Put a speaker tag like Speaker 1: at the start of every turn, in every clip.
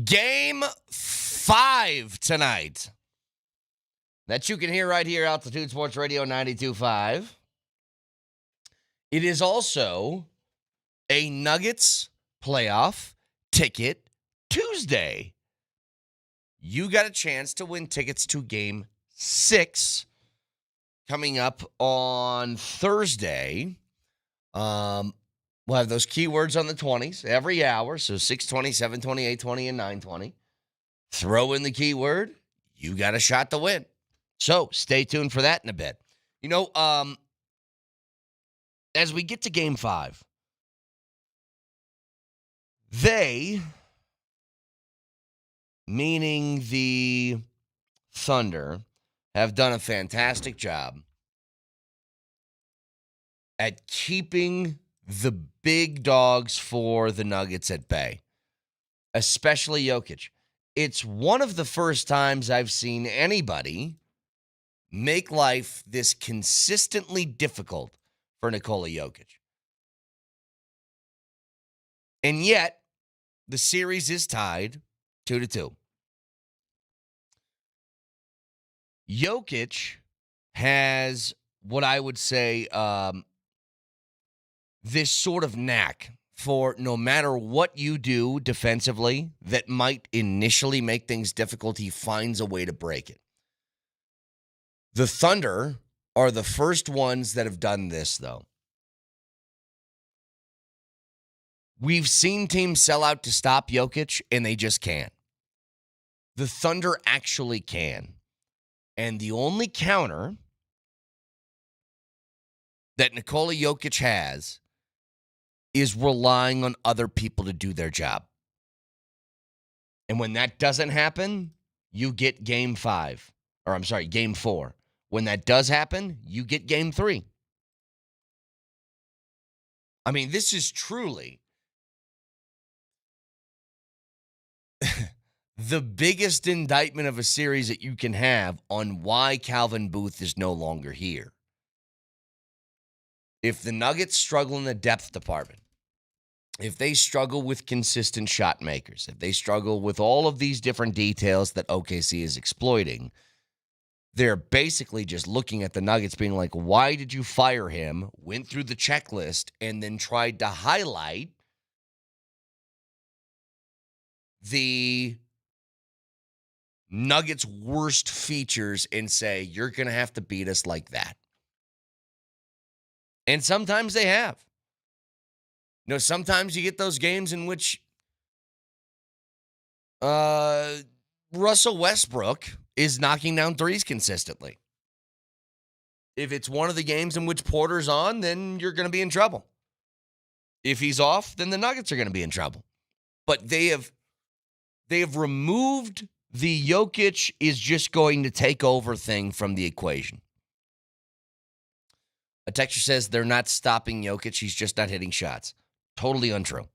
Speaker 1: Game 5 tonight. That you can hear right here, Altitude Sports Radio 92.5. It is also a Nuggets playoff ticket Tuesday. You got a chance to win tickets to Game 6 coming up on Thursday. We'll have those keywords on the 20s every hour. So 620, 720, 820, and 920. Throw in the keyword. You got a shot to win. So stay tuned for that in a bit. You know, as we get to Game 5, they, meaning the Thunder, have done a fantastic job at keeping the big dogs for the Nuggets at bay, especially Jokic. It's one of the first times I've seen anybody make life this consistently difficult for Nikola Jokic. And yet, the series is tied 2-2. Jokic has what I would say this sort of knack for no matter what you do defensively that might initially make things difficult, he finds a way to break it. The Thunder are the first ones that have done this, though. We've seen teams sell out to stop Jokic, and they just can't. The Thunder actually can. And the only counter that Nikola Jokic has is relying on other people to do their job. And when that doesn't happen, you get Game 4. When that does happen, you get Game 3. I mean, this is truly the biggest indictment of a series that you can have on why Calvin Booth is no longer here. If the Nuggets struggle in the depth department, if they struggle with consistent shot makers, if they struggle with all of these different details that OKC is exploiting, they're basically just looking at the Nuggets being like, why did you fire him, went through the checklist, and then tried to highlight the Nuggets' worst features and say, you're going to have to beat us like that. And sometimes they have. You know, sometimes you get those games in which Russell Westbrook is knocking down threes consistently. If it's one of the games in which Porter's on, then you're going to be in trouble. If he's off, then the Nuggets are going to be in trouble. But they have removed the Jokic is just going to take over thing from the equation. A texter says they're not stopping Jokic. He's just not hitting shots. Totally untrue.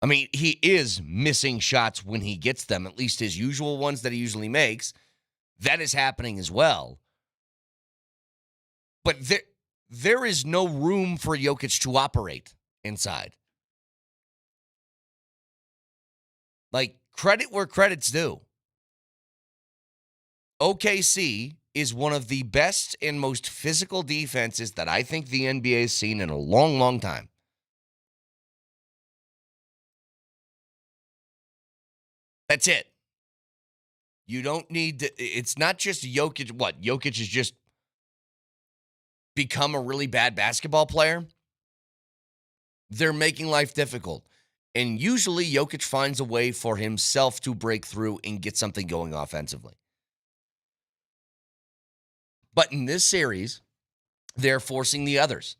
Speaker 1: I mean, he is missing shots when he gets them, at least his usual ones that he usually makes. That is happening as well. But there is no room for Jokic to operate inside. Like, credit where credit's due. OKC is one of the best and most physical defenses that I think the NBA has seen in a long, long time. That's it. You don't need to, it's not just Jokic. What? Jokic has just become a really bad basketball player. They're making life difficult. And usually Jokic finds a way for himself to break through and get something going offensively. But in this series, they're forcing the others.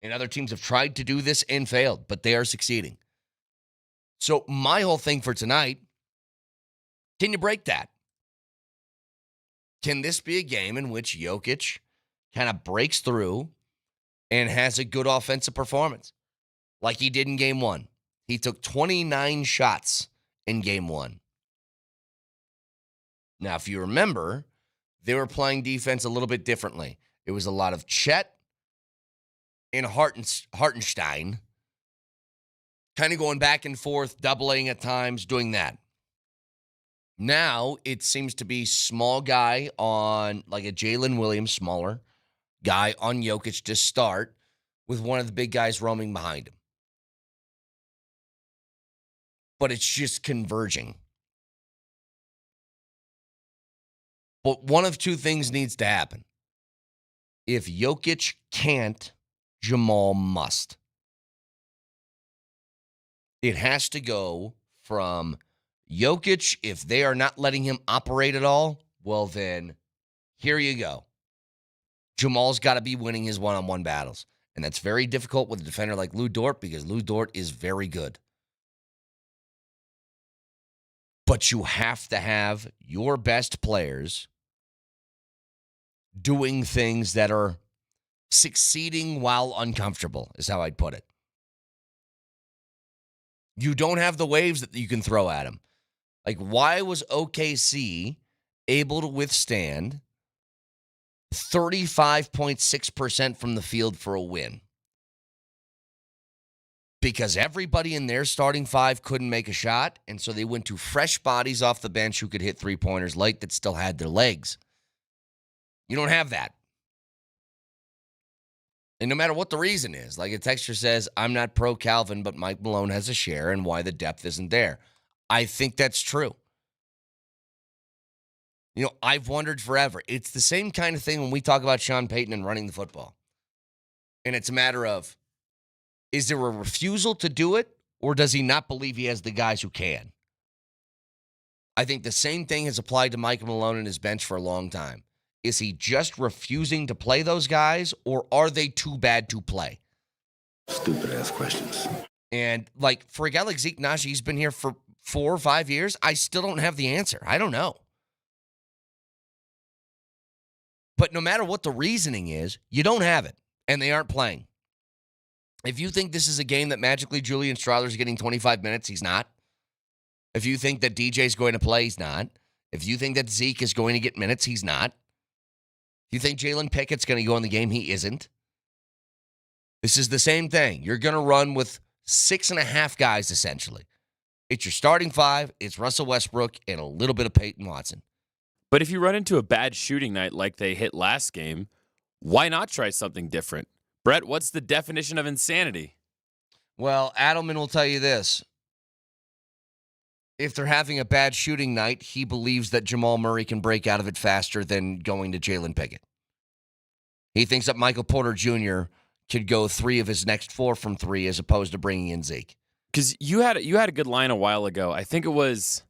Speaker 1: And other teams have tried to do this and failed, but they are succeeding. So my whole thing for tonight, can you break that? Can this be a game in which Jokic kind of breaks through and has a good offensive performance like he did in Game 1? He took 29 shots in Game 1. Now, if you remember, they were playing defense a little bit differently. It was a lot of Chet and Hartenstein kind of going back and forth, doubling at times, doing that. Now it seems to be small guy on like a Jalen Williams, smaller guy on Jokic to start with one of the big guys roaming behind him. But it's just converging. But one of two things needs to happen. If Jokic can't, Jamal must. It has to go from Jokic, if they are not letting him operate at all, well then, here you go. Jamal's got to be winning his one-on-one battles. And that's very difficult with a defender like Lou Dort because Lou Dort is very good. But you have to have your best players doing things that are succeeding while uncomfortable, is how I'd put it. You don't have the waves that you can throw at him. Like, why was OKC able to withstand 35.6% from the field for a win? Because everybody in their starting five couldn't make a shot, and so they went to fresh bodies off the bench who could hit three-pointers late that still had their legs. You don't have that. And no matter what the reason is, like a texter says, I'm not pro Calvin, but Mike Malone has a share and why the depth isn't there. I think that's true. You know, I've wondered forever. It's the same kind of thing when we talk about Sean Payton and running the football. And it's a matter of, is there a refusal to do it, or does he not believe he has the guys who can? I think the same thing has applied to Mike Malone and his bench for a long time. Is he just refusing to play those guys, or are they too bad to play?
Speaker 2: Stupid-ass questions.
Speaker 1: And, like, for a guy like Zeke Naji, he's been here for 4 or 5 years. I still don't have the answer. I don't know. But no matter what the reasoning is, you don't have it, and they aren't playing. If you think this is a game that magically Julian Strawther's getting 25 minutes, he's not. If you think that DJ's going to play, he's not. If you think that Zeke is going to get minutes, he's not. If you think Jalen Pickett's going to go in the game, he isn't. This is the same thing. You're going to run with 6.5 guys, essentially. It's your starting five, it's Russell Westbrook, and a little bit of Peyton Watson.
Speaker 3: But if you run into a bad shooting night like they hit last game, why not try something different? Brett, what's the definition of insanity?
Speaker 1: Well, Adelman will tell you this. If they're having a bad shooting night, he believes that Jamal Murray can break out of it faster than going to Jalen Pickett. He thinks that Michael Porter Jr. could go 3 of his next 4 from 3 as opposed to bringing in Zeke.
Speaker 3: Because you had a good line a while ago. I think it was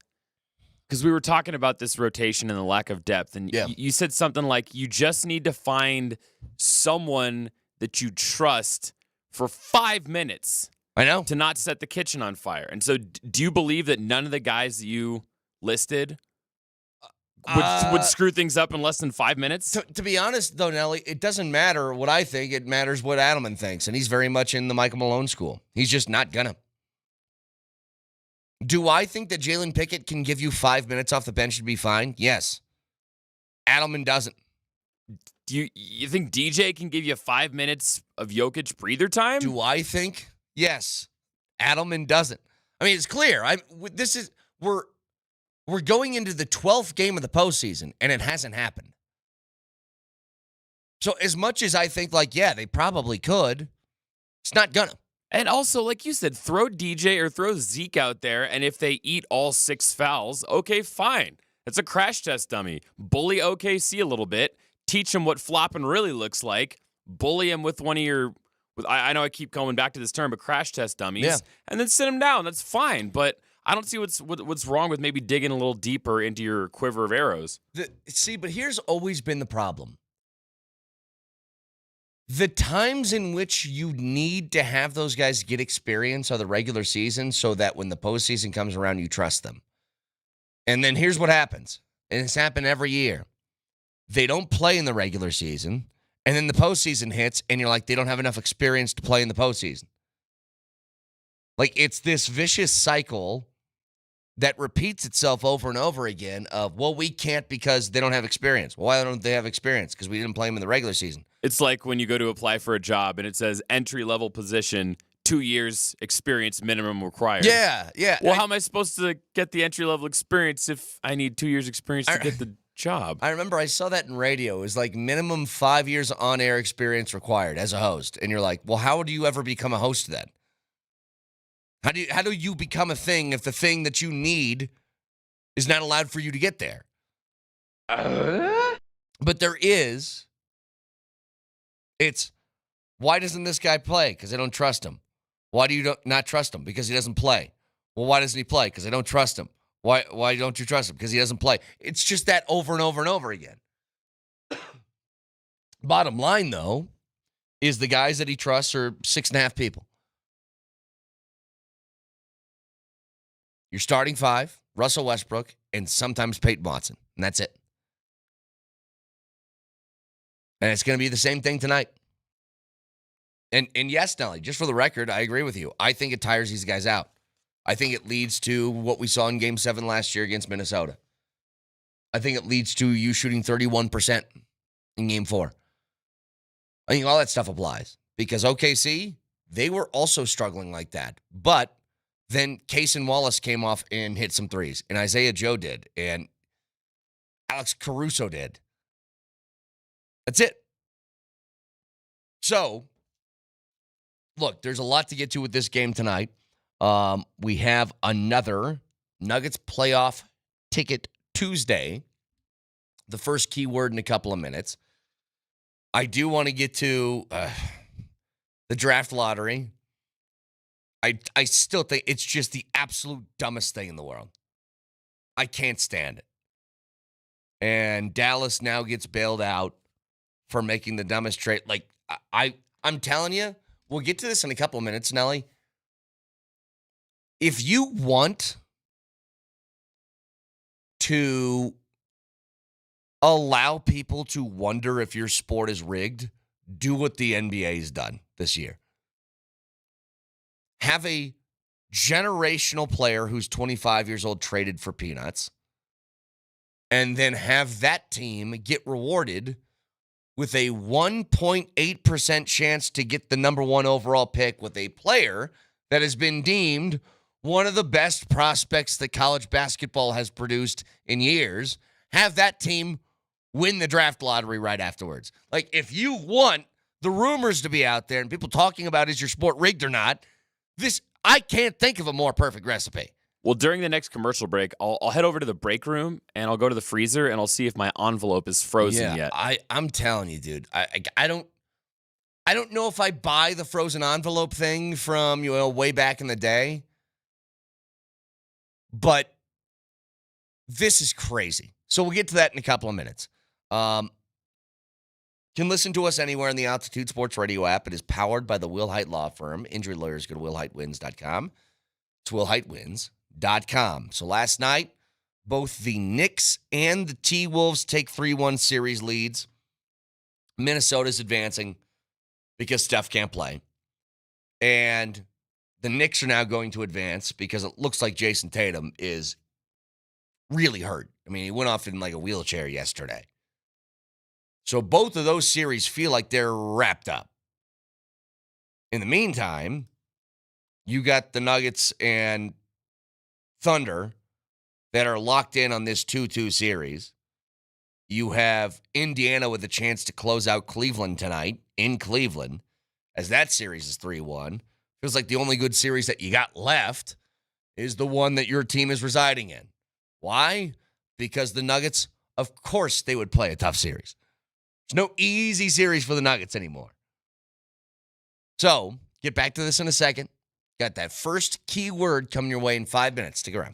Speaker 3: because we were talking about this rotation and the lack of depth, and you said something like you just need to find someone that you trust for 5 minutes.
Speaker 1: I know.
Speaker 3: To not set the kitchen on fire. And so do you believe that none of the guys that you listed would screw things up in less than 5 minutes?
Speaker 1: To be honest, though, Nelly, it doesn't matter what I think. It matters what Adelman thinks, and he's very much in the Michael Malone school. He's just not gonna. Do I think that Jalen Pickett can give you 5 minutes off the bench and be fine? Yes. Adelman doesn't.
Speaker 3: Do you think DJ can give you 5 minutes of Jokic breather time?
Speaker 1: Do I think? Yes. Adelman doesn't. I mean, it's clear. We're going into the 12th game of the postseason, and it hasn't happened. So as much as I think, like, yeah, they probably could, it's not gonna.
Speaker 3: And also, like you said, throw DJ or throw Zeke out there, and if they eat all 6 fouls, okay, fine. It's a crash test dummy. Bully OKC a little bit. Teach them what flopping really looks like. Bully them with one of your... I know I keep coming back to this term, but crash test dummies, and then sit them down. That's fine, but I don't see what's wrong with maybe digging a little deeper into your quiver of arrows.
Speaker 1: But here's always been the problem. The times in which you need to have those guys get experience are the regular season so that when the postseason comes around, you trust them. And then here's what happens, and it's happened every year. They don't play in the regular season. And then the postseason hits, and you're like, they don't have enough experience to play in the postseason. Like, it's this vicious cycle that repeats itself over and over again of, well, we can't because they don't have experience. Well, why don't they have experience? Because we didn't play them in the regular season.
Speaker 3: It's like when you go to apply for a job, and it says entry-level position, 2 years experience minimum required.
Speaker 1: Yeah.
Speaker 3: Well, how am I supposed to get the entry-level experience if I need 2 years experience to get the job?
Speaker 1: I remember I saw that in radio. It was like minimum 5 years on-air experience required as a host. And you're like, well, how do you ever become a host then? How do you become a thing if the thing that you need is not allowed for you to get there? But there is. It's, why doesn't this guy play? Because I don't trust him. Why do you not trust him? Because he doesn't play. Well, why doesn't he play? Because I don't trust him. Why don't you trust him? Because he doesn't play. It's just that over and over and over again. Bottom line, though, is the guys that he trusts are 6.5 people. Your starting 5, Russell Westbrook, and sometimes Peyton Watson. And that's it. And it's going to be the same thing tonight. And yes, Nelly, just for the record, I agree with you. I think it tires these guys out. I think it leads to what we saw in Game 7 last year against Minnesota. I think it leads to you shooting 31% in Game 4. I think all that stuff applies. Because OKC, they were also struggling like that. But then Case and Wallace came off and hit some threes. And Isaiah Joe did. And Alex Caruso did. That's it. So, look, there's a lot to get to with this game tonight. We have another Nuggets playoff ticket Tuesday. The first keyword in a couple of minutes. I do want to get to the draft lottery. I still think it's just the absolute dumbest thing in the world. I can't stand it. And Dallas now gets bailed out for making the dumbest trade. Like, I'm telling you, we'll get to this in a couple of minutes, Nelly. If you want to allow people to wonder if your sport is rigged, do what the NBA's done this year. Have a generational player who's 25 years old traded for peanuts, and then have that team get rewarded with a 1.8% chance to get the number 1 overall pick with a player that has been deemed one of the best prospects that college basketball has produced in years. Have that team win the draft lottery right afterwards. Like, if you want the rumors to be out there and people talking about is your sport rigged or not, I can't think of a more perfect recipe.
Speaker 3: Well, during the next commercial break, I'll head over to the break room and I'll go to the freezer and I'll see if my envelope is frozen yet.
Speaker 1: I'm telling you, dude. I don't know if I buy the frozen envelope thing from way back in the day, but this is crazy. So we'll get to that in a couple of minutes. Can listen to us anywhere in the Altitude Sports Radio app. It is powered by the Wilhite Law Firm. Injury lawyers go to WilhiteWins.com. It's WilhiteWins.com. So last night, both the Knicks and the T-Wolves take 3-1 series leads. Minnesota's advancing because Steph can't play. And the Knicks are now going to advance because it looks like Jason Tatum is really hurt. I mean, he went off in like a wheelchair yesterday. So both of those series feel like they're wrapped up. In the meantime, you got the Nuggets and Thunder that are locked in on this 2-2 series. You have Indiana with a chance to close out Cleveland tonight in Cleveland, as that series is 3-1. Feels like the only good series that you got left is the one that your team is residing in. Why? Because the Nuggets, of course, they would play a tough series. There's no easy series for the Nuggets anymore. So, get back to this in a second. Got that first key word coming your way in 5 minutes. Stick around.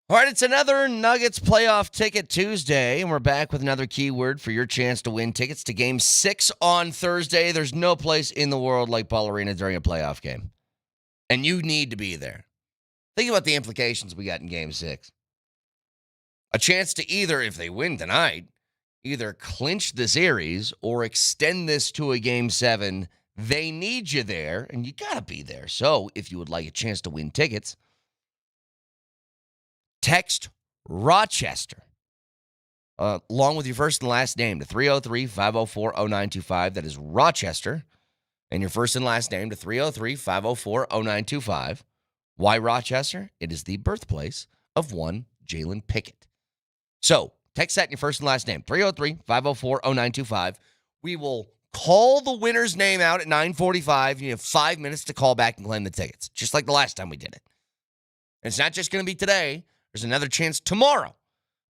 Speaker 1: All right, it's another Nuggets playoff ticket Tuesday, and we're back with another keyword for your chance to win tickets to Game 6 on Thursday. There's no place in the world like Ball Arena during a playoff game, and you need to be there. Think about the implications we got in Game 6. A chance to either, if they win tonight, either clinch the series or extend this to a Game 7. They need you there, and you got to be there. So if you would like a chance to win tickets, text Rochester along with your first and last name to 303-504-0925. That is Rochester. And your first and last name to 303-504-0925. Why Rochester? It is the birthplace of one Jalen Pickett. So text that in your first and last name, 303-504-0925. We will call the winner's name out at 9:45. You have 5 minutes to call back and claim the tickets, just like the last time we did it. And it's not just going to be today. There's another chance tomorrow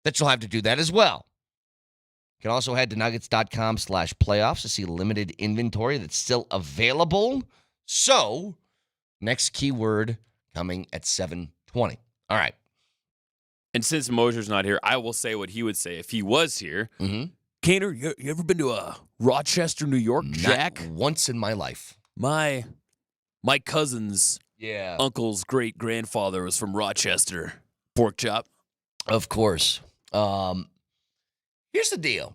Speaker 1: that you'll have to do that as well. You can also head to nuggets.com/playoffs to see limited inventory that's still available. So, next keyword coming at 7:20. All right.
Speaker 3: And since Moser's not here, I will say what he would say if he was here.
Speaker 1: Mm-hmm.
Speaker 3: Kaner, you ever been to Rochester, New York, Jack?
Speaker 1: Not once in my life.
Speaker 3: My cousin's uncle's great-grandfather was from Rochester. Pork chop.
Speaker 1: Of course. Here's the deal.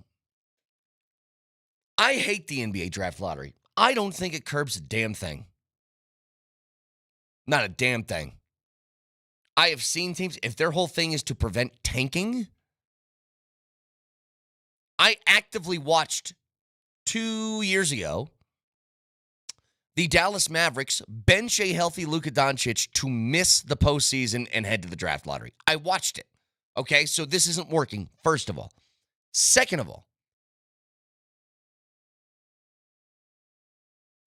Speaker 1: I hate the NBA draft lottery. I don't think it curbs a damn thing. Not a damn thing. I have seen teams, if their whole thing is to prevent tanking, I actively watched 2 years ago the Dallas Mavericks bench a healthy Luka Doncic to miss the postseason and head to the draft lottery. I watched it. Okay, so this isn't working, first of all. Second of all,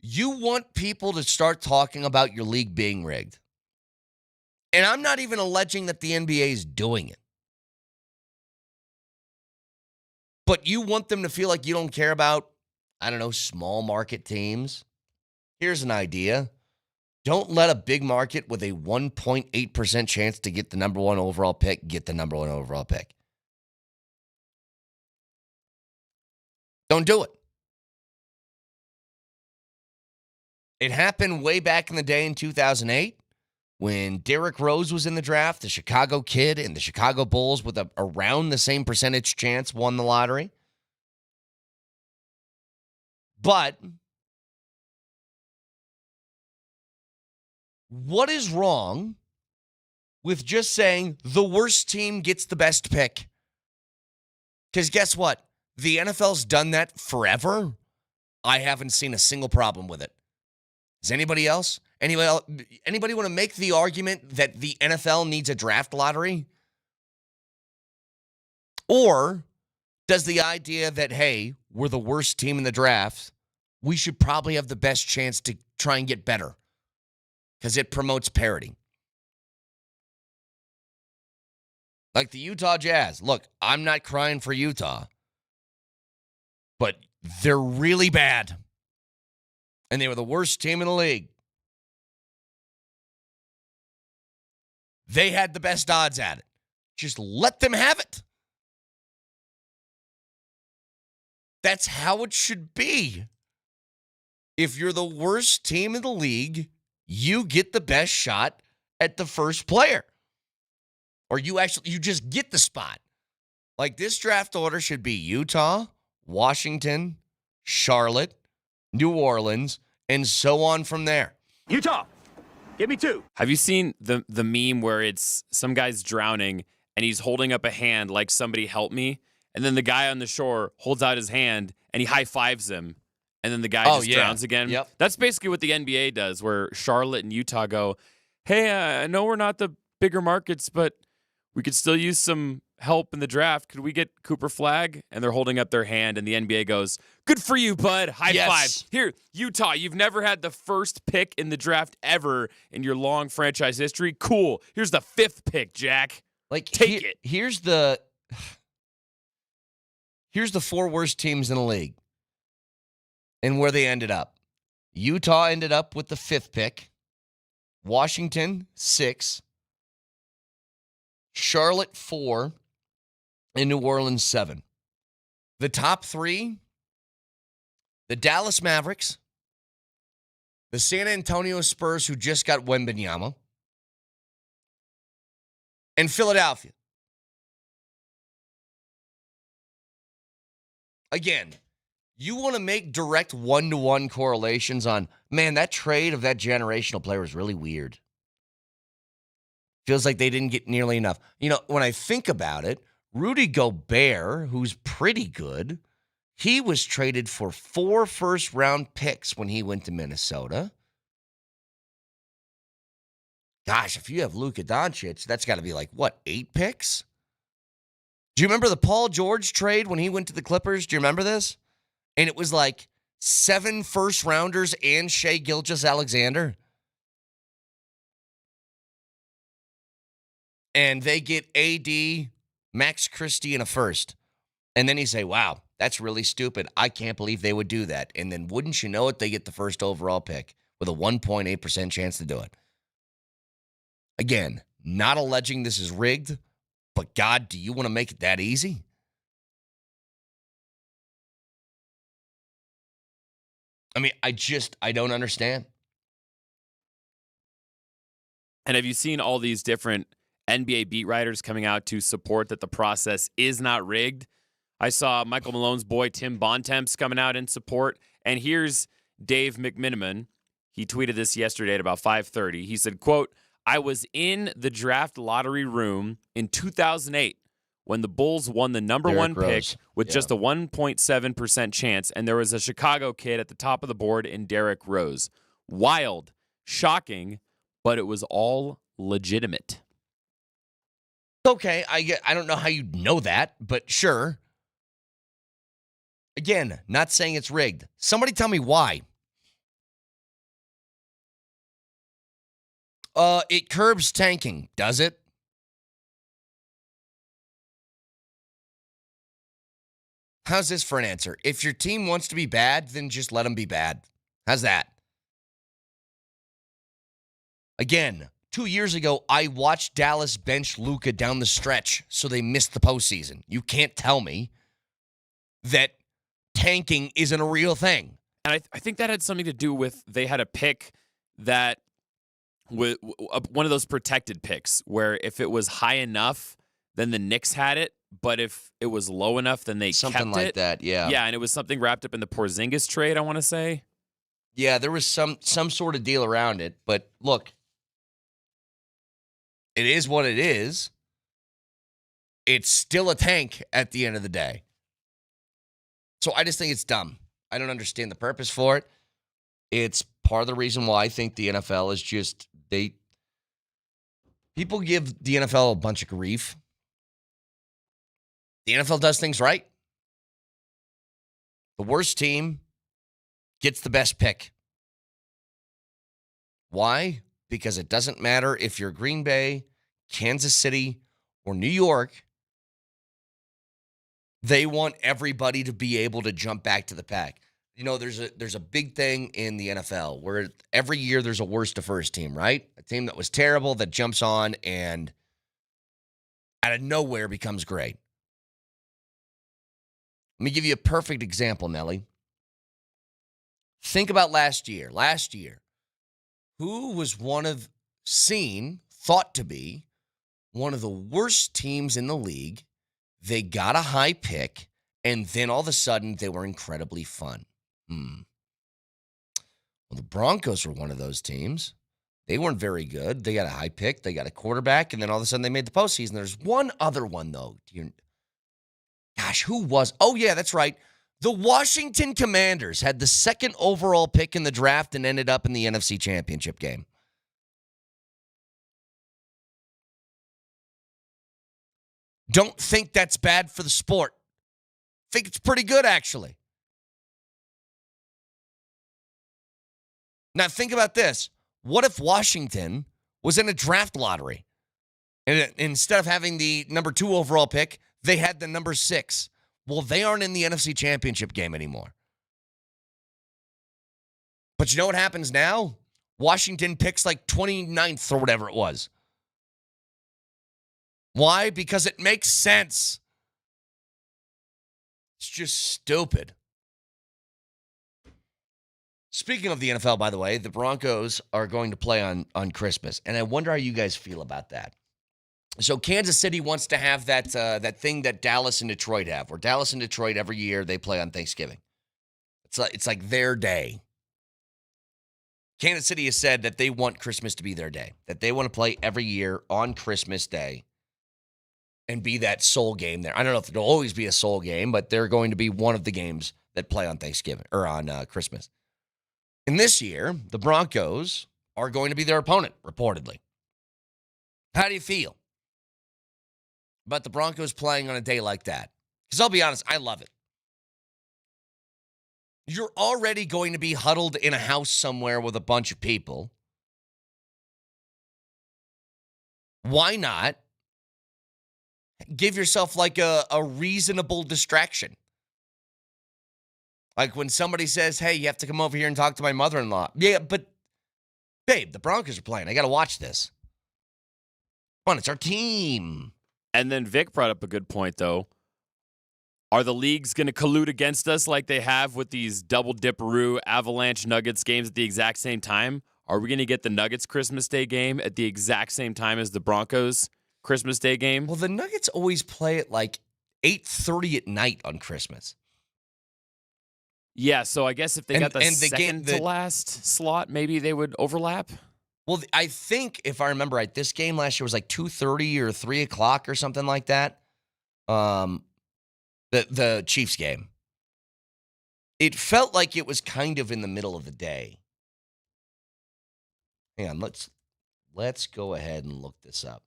Speaker 1: you want people to start talking about your league being rigged. And I'm not even alleging that the NBA is doing it. But you want them to feel like you don't care about, I don't know, small market teams. Here's an idea. Don't let a big market with a 1.8% chance to get the number one overall pick get the number one overall pick. Don't do it. It happened way back in the day in 2008 when Derrick Rose was in the draft, the Chicago kid, and the Chicago Bulls with around the same percentage chance won the lottery. But what is wrong with just saying the worst team gets the best pick? Because guess what? The NFL's done that forever. I haven't seen a single problem with it. Does anybody else? Anybody want to make the argument that the NFL needs a draft lottery? Or does the idea that, hey, we're the worst team in the draft, we should probably have the best chance to try and get better because it promotes parity? Like the Utah Jazz. Look, I'm not crying for Utah, but they're really bad. And they were the worst team in the league. They had the best odds at it. Just let them have it. That's how it should be. If you're the worst team in the league, you get the best shot at the first player. Or you just get the spot. Like this draft order should be Utah, Washington, Charlotte, New Orleans, and so on from there.
Speaker 4: Utah, give me 2.
Speaker 3: Have you seen the meme where it's some guy's drowning and he's holding up a hand like somebody help me? And then the guy on the shore holds out his hand and he high-fives him. And then the guy drowns again.
Speaker 1: Yep.
Speaker 3: That's basically what the NBA does, where Charlotte and Utah go, hey, I know we're not the bigger markets, but we could still use some help in the draft. Could we get Cooper Flag? And they're holding up their hand, and the NBA goes, good for you, bud. High five. Here, Utah, you've never had the first pick in the draft ever in your long franchise history. Cool. Here's the 5th pick, Jack. Take it.
Speaker 1: Here's the 4 worst teams in the league and where they ended up. Utah ended up with the 5th pick. Washington, 6. Charlotte 4, and New Orleans 7. The top 3, the Dallas Mavericks, the San Antonio Spurs, who just got Wembanyama, and Philadelphia. Again, you want to make direct one-to-one correlations on, man, that trade of that generational player was really weird. Feels like they didn't get nearly enough. You know, when I think about it, Rudy Gobert, who's pretty good, he was traded for 4 first-round picks when he went to Minnesota. Gosh, if you have Luka Doncic, that's got to be like, what, 8 picks? Do you remember the Paul George trade when he went to the Clippers? Do you remember this? And it was like 7 first-rounders and Shai Gilgeous-Alexander. And they get AD, Max Christie, and a first. And then you say, wow, that's really stupid. I can't believe they would do that. And then wouldn't you know it, they get the first overall pick with a 1.8% chance to do it. Again, not alleging this is rigged, but God, do you want to make it that easy? I mean, I don't understand.
Speaker 3: And have you seen all these different NBA beat writers coming out to support that the process is not rigged? I saw Michael Malone's boy Tim Bontemps coming out in support. And here's Dave McMiniman. He tweeted this yesterday at about 5:30. He said, quote, I was in the draft lottery room in 2008 when the Bulls won the number
Speaker 1: Derrick
Speaker 3: 1
Speaker 1: Rose.
Speaker 3: pick with just a 1.7% chance, and there was a Chicago kid at the top of the board in Derrick Rose. Wild, shocking, but it was all legitimate.
Speaker 1: Okay, I don't know how you know that, but sure. Again, not saying it's rigged. Somebody tell me why. It curbs tanking, does it? How's this for an answer? If your team wants to be bad, then just let them be bad. How's that? Again, 2 years ago, I watched Dallas bench Luka down the stretch, so they missed the postseason. You can't tell me that tanking isn't a real thing.
Speaker 3: And I think that had something to do with they had a pick that was one of those protected picks where if it was high enough, then the Knicks had it. But if it was low enough, then they
Speaker 1: Something
Speaker 3: kept
Speaker 1: like
Speaker 3: it.
Speaker 1: that, yeah.
Speaker 3: Yeah, and it was something wrapped up in the Porzingis trade, I want to say.
Speaker 1: Yeah, there was some sort of deal around it. But look, it is what it is. It's still a tank at the end of the day. So I just think it's dumb. I don't understand the purpose for it. It's part of the reason why I think the NFL is just, people give the NFL a bunch of grief. The NFL does things right. The worst team gets the best pick. Why? Because it doesn't matter if you're Green Bay, Kansas City, or New York. They want everybody to be able to jump back to the pack. You know, there's a big thing in the NFL where every year there's a worst to first team, right? A team that was terrible that jumps on and out of nowhere becomes great. Let me give you a perfect example, Nelly. Think about last year. Last year, who was thought to be one of the worst teams in the league? They got a high pick, and then all of a sudden, they were incredibly fun. Well, the Broncos were one of those teams. They weren't very good. They got a high pick. They got a quarterback, and then all of a sudden, they made the postseason. There's one other one, though. Gosh, who was? Oh, yeah, that's right. The Washington Commanders had the 2nd overall pick in the draft and ended up in the NFC Championship game. Don't think that's bad for the sport. Think it's pretty good, actually. Now, think about this. What if Washington was in a draft lottery? And instead of having the number 2 overall pick, they had the number 6. Well, they aren't in the NFC Championship game anymore. But you know what happens now? Washington picks like 29th or whatever it was. Why? Because it makes sense. It's just stupid. Speaking of the NFL, by the way, the Broncos are going to play on Christmas, and I wonder how you guys feel about that. So Kansas City wants to have that thing that Dallas and Detroit have, where Dallas and Detroit every year they play on Thanksgiving. It's like their day. Kansas City has said that they want Christmas to be their day, that they want to play every year on Christmas Day and be that soul game there. I don't know if it'll always be a soul game, but they're going to be one of the games that play on Thanksgiving or on Christmas. And this year, the Broncos are going to be their opponent, reportedly. How do you feel about the Broncos playing on a day like that? Because I'll be honest, I love it. You're already going to be huddled in a house somewhere with a bunch of people. Why not give yourself like a reasonable distraction? Like when somebody says, hey, you have to come over here and talk to my mother-in-law. Yeah, but, babe, the Broncos are playing. I got to watch this. Come on, it's our team.
Speaker 3: And then Vic brought up a good point, though. Are the leagues going to collude against us like they have with these double dipperoo Avalanche Nuggets games at the exact same time? Are we going to get the Nuggets Christmas Day game at the exact same time as the Broncos Christmas Day game?
Speaker 1: Well, the Nuggets always play at like 8:30 at night on Christmas.
Speaker 3: Yeah, so I guess if they got the
Speaker 1: second
Speaker 3: to last slot, maybe they would overlap.
Speaker 1: Well, I think, if I remember right, this game last year was like 2:30 or 3 o'clock or something like that. The Chiefs game. It felt like it was kind of in the middle of the day. Hang on, let's go ahead and look this up.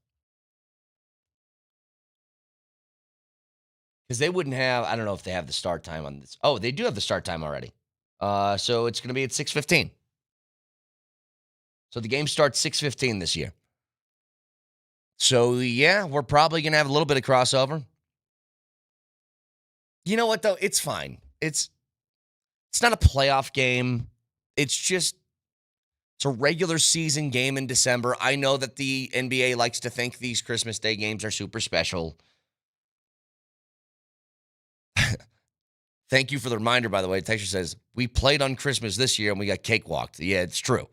Speaker 1: Because they wouldn't have, I don't know if they have the start time on this. Oh, they do have the start time already. So it's going to be at 6:15. So the game starts 6:15 this year. So, yeah, we're probably going to have a little bit of crossover. You know what, though? It's fine. It's not a playoff game. It's a regular season game in December. I know that the NBA likes to think these Christmas Day games are super special. Thank you for the reminder, by the way. Texture says, we played on Christmas this year and we got cakewalked. Yeah, it's true.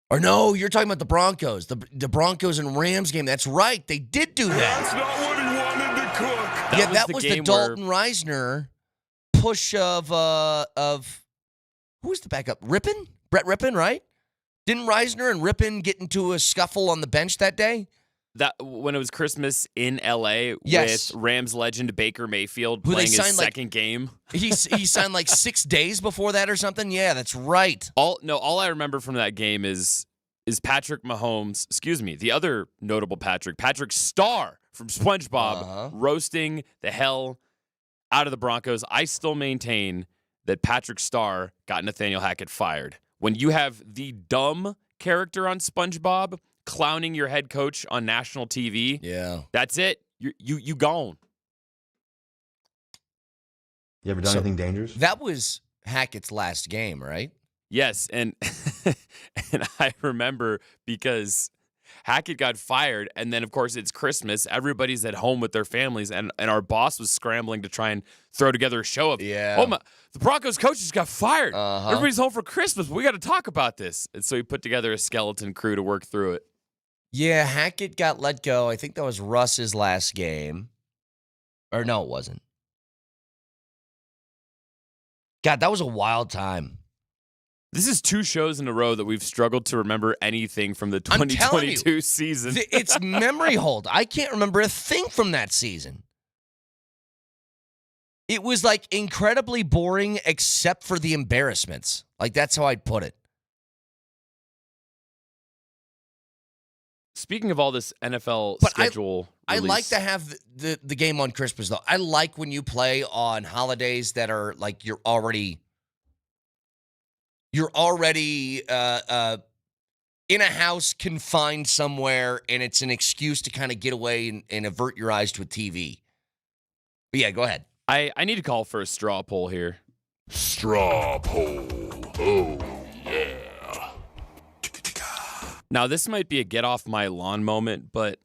Speaker 1: Or no, you're talking about the Broncos. The Broncos and Rams game. That's right. They did do that.
Speaker 5: That's not what he wanted to cook.
Speaker 1: That was the Dalton Reisner push of who was the backup? Rippon? Brett Rippon, right? Didn't Reisner and Rippon get into a scuffle on the bench that day?
Speaker 3: That when it was Christmas in LA
Speaker 1: Yes.
Speaker 3: with Rams legend Baker Mayfield
Speaker 1: Who they
Speaker 3: playing his
Speaker 1: signed, like-
Speaker 3: second game.
Speaker 1: He signed like 6 days before that or something? Yeah, that's right.
Speaker 3: All I remember from that game is Patrick Mahomes, the other notable Patrick Starr from SpongeBob roasting the hell out of the Broncos. I still maintain that Patrick Starr got Nathaniel Hackett fired. When you have the dumb character on SpongeBob clowning your head coach on national TV,
Speaker 1: Yeah.
Speaker 3: that's it. You gone.
Speaker 2: You ever done anything dangerous?
Speaker 1: That was Hackett's last game, right?
Speaker 3: Yes, and and I remember because Hackett got fired, and then, of course, it's Christmas. Everybody's at home with their families, and our boss was scrambling to try and throw together a show of, the Broncos coach just got fired. Everybody's home for Christmas. We got to talk about this. And so he put together a skeleton crew to work through it.
Speaker 1: Yeah, Hackett got let go. I think that was Russ's last game. Or no, it wasn't. God, that was a wild time.
Speaker 3: This is 2 shows in a row that we've struggled to remember anything from the 2022 season.
Speaker 1: It's memory hold. I can't remember a thing from that season. It was like incredibly boring except for the embarrassments. Like that's how I'd put it.
Speaker 3: Speaking of all this NFL
Speaker 1: But
Speaker 3: schedule,
Speaker 1: I
Speaker 3: release,
Speaker 1: like to have the game on Christmas, though. I like when you play on holidays that are like you're already in a house confined somewhere, and it's an excuse to kind of get away and avert your eyes to a TV. But yeah, go ahead.
Speaker 3: I need to call for a straw poll here.
Speaker 5: Straw poll. Oh, yeah.
Speaker 3: Now, this might be a get off my lawn moment, but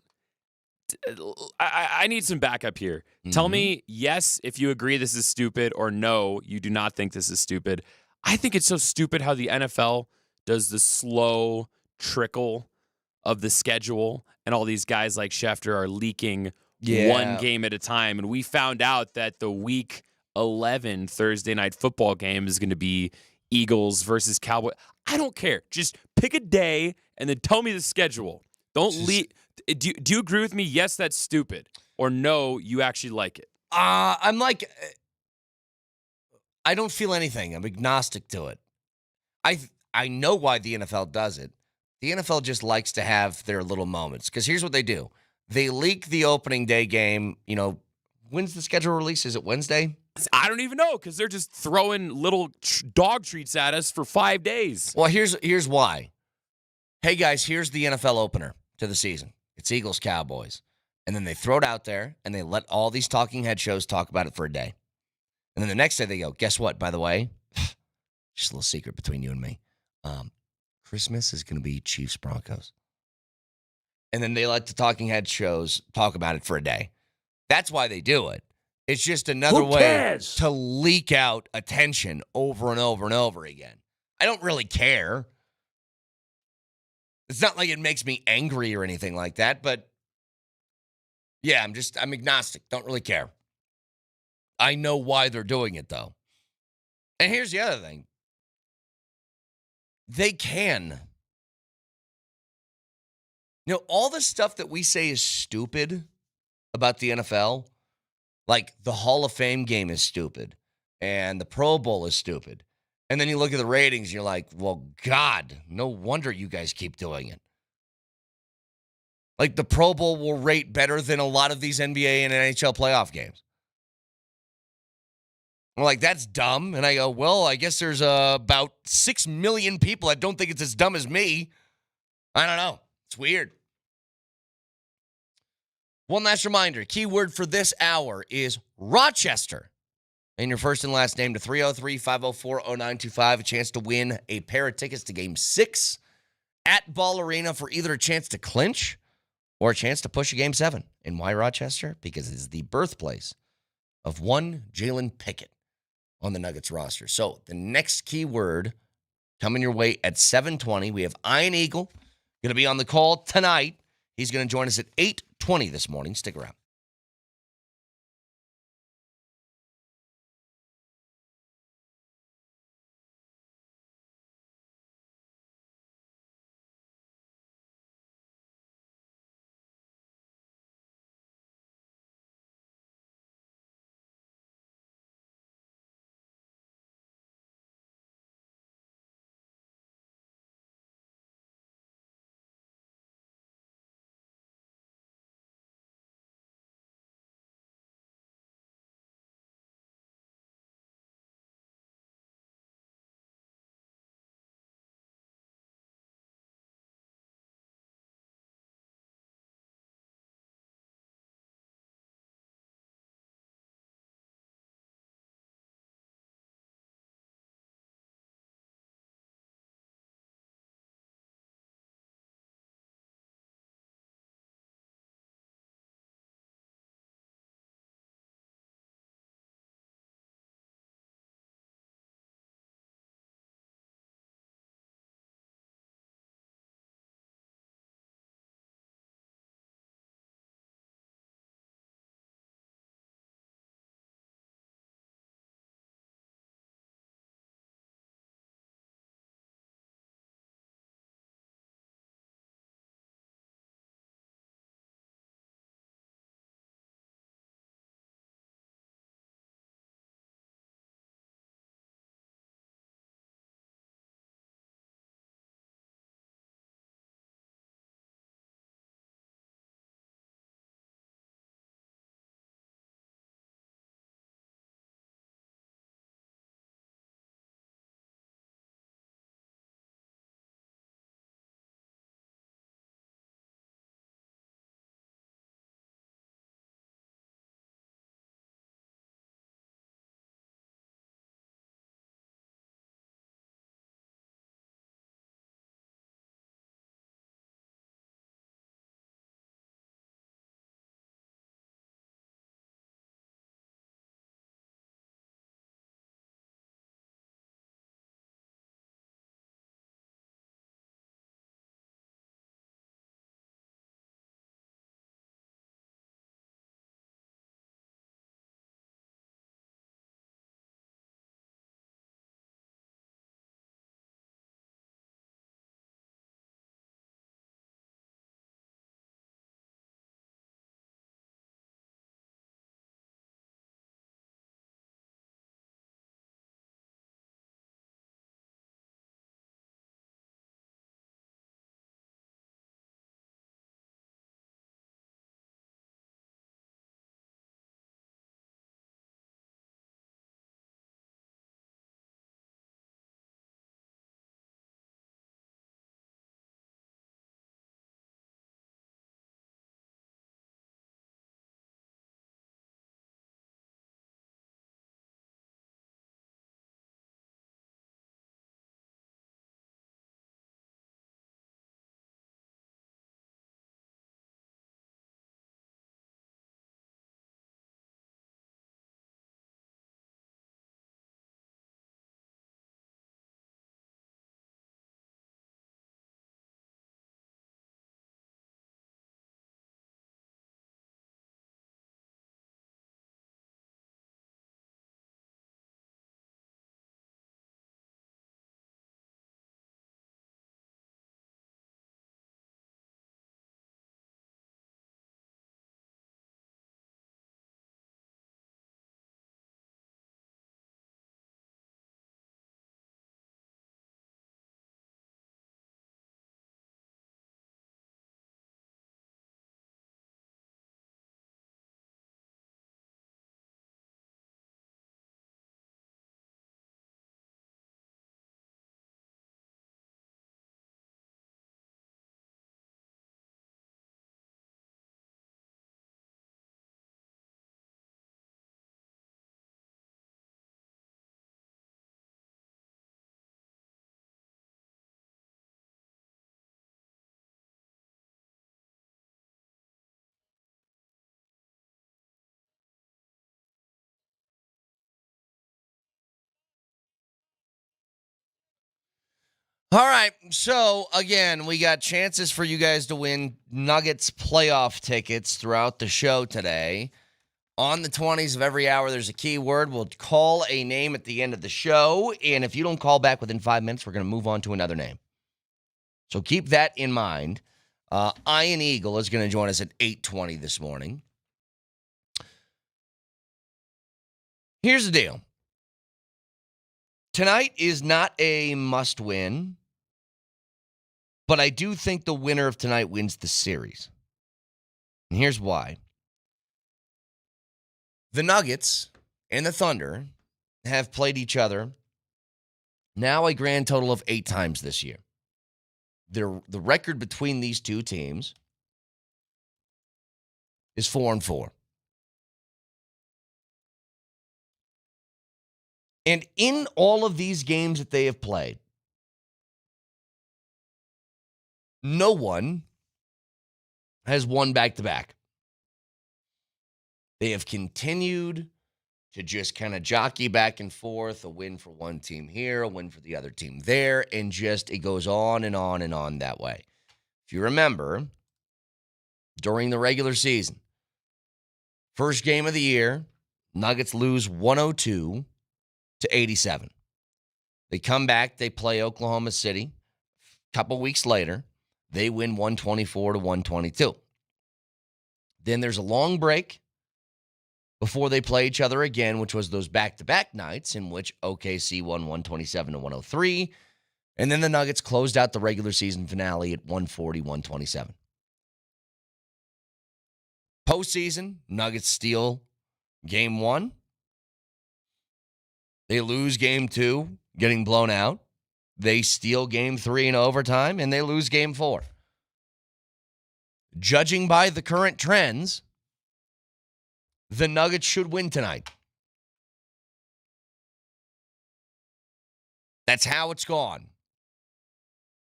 Speaker 3: I need some backup here. Tell me, yes, if you agree this is stupid, or no, you do not think this is stupid. I think it's so stupid how the NFL does the slow trickle of the schedule, and all these guys like Schefter are leaking one game at a time. And we found out that the Week 11 Thursday night football game is going to be Eagles versus Cowboys. I don't care. Just pick a day and then tell me the schedule. Don't leak. Do you agree with me? Yes, that's stupid. Or no, you actually like it.
Speaker 1: I'm like, I don't feel anything. I'm agnostic to it. I know why the NFL does it. The NFL just likes to have their little moments. Because here's what they do. They leak the opening day game. When's the schedule release? Is it Wednesday?
Speaker 3: I don't even know, because they're just throwing little dog treats at us for 5 days.
Speaker 1: Well, here's why. Hey, guys, here's the NFL opener to the season. It's Eagles-Cowboys. And then they throw it out there, and they let all these talking head shows talk about it for a day. And then the next day they go, guess what, by the way? Just a little secret between you and me. Christmas is going to be Chiefs-Broncos. And then they let the talking head shows talk about it for a day. That's why they do it. It's just another way to leak out attention over and over and over again. I don't really care. It's not like it makes me angry or anything like that, but yeah, I'm agnostic. Don't really care. I know why they're doing it, though. And here's the other thing. They can. All the stuff that we say is stupid about the NFL, like the Hall of Fame game is stupid and the Pro Bowl is stupid. And then you look at the ratings and you're like, well, God, no wonder you guys keep doing it. Like the Pro Bowl will rate better than a lot of these NBA and NHL playoff games. I'm like, that's dumb. And I go, well, I guess there's about 6 million people that don't think it's as dumb as me. I don't know. It's weird. One last reminder, keyword for this hour is Rochester. And your first and last name to 303-504-0925. A chance to win a pair of tickets to Game 6 at Ball Arena for either a chance to clinch or a chance to push a Game 7. And why Rochester? Because it is the birthplace of one Jalen Pickett on the Nuggets roster. So the next keyword coming your way at 7:20. We have Iron Eagle going to be on the call tonight. He's going to join us at 8:20 this morning. Stick around. All right, so again, we got chances for you guys to win Nuggets playoff tickets throughout the show today. On the 20s of every hour, there's a keyword. We'll call a name at the end of the show, and if you don't call back within 5 minutes, we're going to move on to another name. So keep that in mind. Iron Eagle is going to join us at 8:20 this morning. Here's the deal. Tonight is not a must-win, but I do think the winner of tonight wins the series. And here's why. The Nuggets and the Thunder have played each other now a grand total of 8 times this year. The record between these two teams is 4-4. And in all of these games that they have played, no one has won back-to-back. They have continued to just kind of jockey back and forth, a win for one team here, a win for the other team there, and just it goes on and on and on that way. If you remember, during the regular season, first game of the year, Nuggets lose 102-87. They come back, they play Oklahoma City. A couple weeks later, they win 124-122. Then there's a long break before they play each other again, which was those back-to-back nights in which OKC won 127-103, and then the Nuggets closed out the regular season finale at 140-127. Postseason, Nuggets steal game 1. They lose game 2, getting blown out. They steal game 3 in overtime, and they lose game 4. Judging by the current trends, the Nuggets should win tonight. That's how it's gone.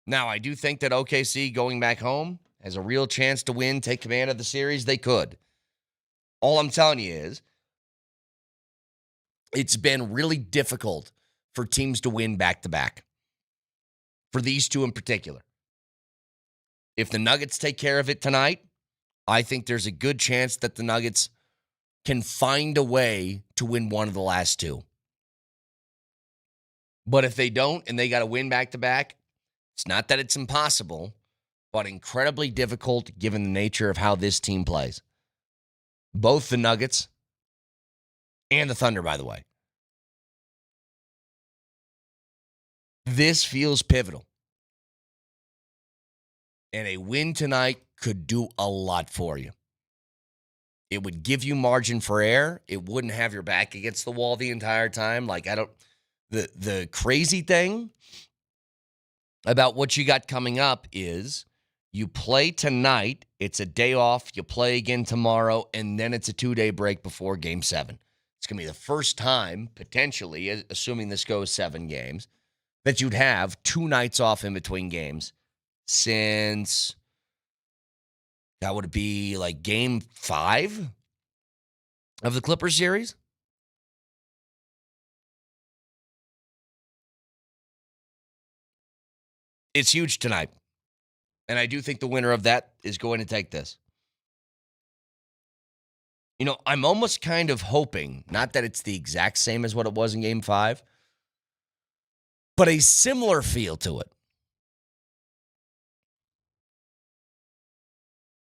Speaker 1: Now, I do think that OKC going back home has a real chance to win, take command of the series. They could. All I'm telling you is it's been really difficult for teams to win back-to-back. For these two in particular. If the Nuggets take care of it tonight, I think there's a good chance that the Nuggets can find a way to win one of the last two. But if they don't and they got to win back-to-back, it's not that it's impossible, but incredibly difficult given the nature of how this team plays. Both the Nuggets and the Thunder, by the way. This feels pivotal. And a win tonight could do a lot for you. It would give you margin for error. It wouldn't have your back against the wall the entire time. The crazy thing about what you got coming up is you play tonight, it's a day off, you play again tomorrow, and then it's a 2-day break before Game 7. It's going to be the first time, potentially, assuming this goes 7 games, that you'd have 2 nights off in between games since that would be like Game 5 of the Clippers series. It's huge tonight. And I do think the winner of that is going to take this. You know, I'm almost kind of hoping, not that it's the exact same as what it was in Game 5, but a similar feel to it.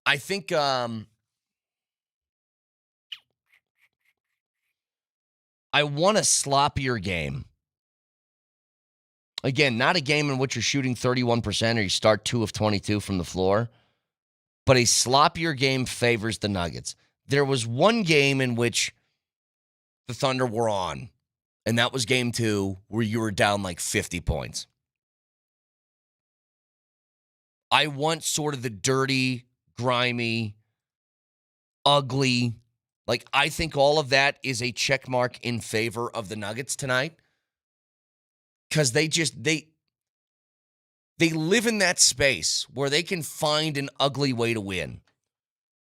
Speaker 1: I think I want a sloppier game. Again, not a game in which you're shooting 31% or you start 2 of 22 from the floor, but a sloppier game favors the Nuggets. There was one game in which the Thunder were on, and that was Game 2 where you were down like 50 points. I want sort of the dirty, grimy, ugly. Like, I think all of that is a check mark in favor of the Nuggets tonight. Because they live in that space where they can find an ugly way to win.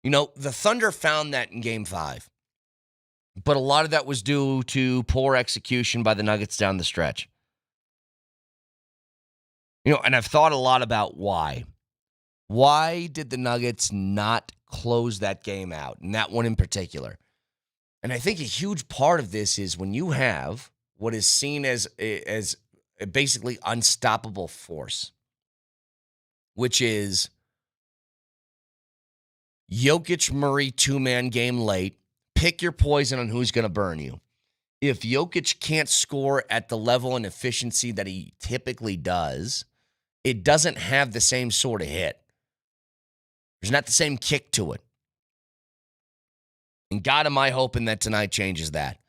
Speaker 1: You know, the Thunder found that in Game 5. But a lot of that was due to poor execution by the Nuggets down the stretch. And I've thought a lot about why. Why did the Nuggets not close that game out, and that one in particular? And I think a huge part of this is when you have what is seen as a basically unstoppable force, which is Jokic Murray two-man game late. Pick your poison on who's going to burn you. If Jokic can't score at the level and efficiency that he typically does, it doesn't have the same sort of hit. There's not the same kick to it. And God, am I hoping that tonight changes that.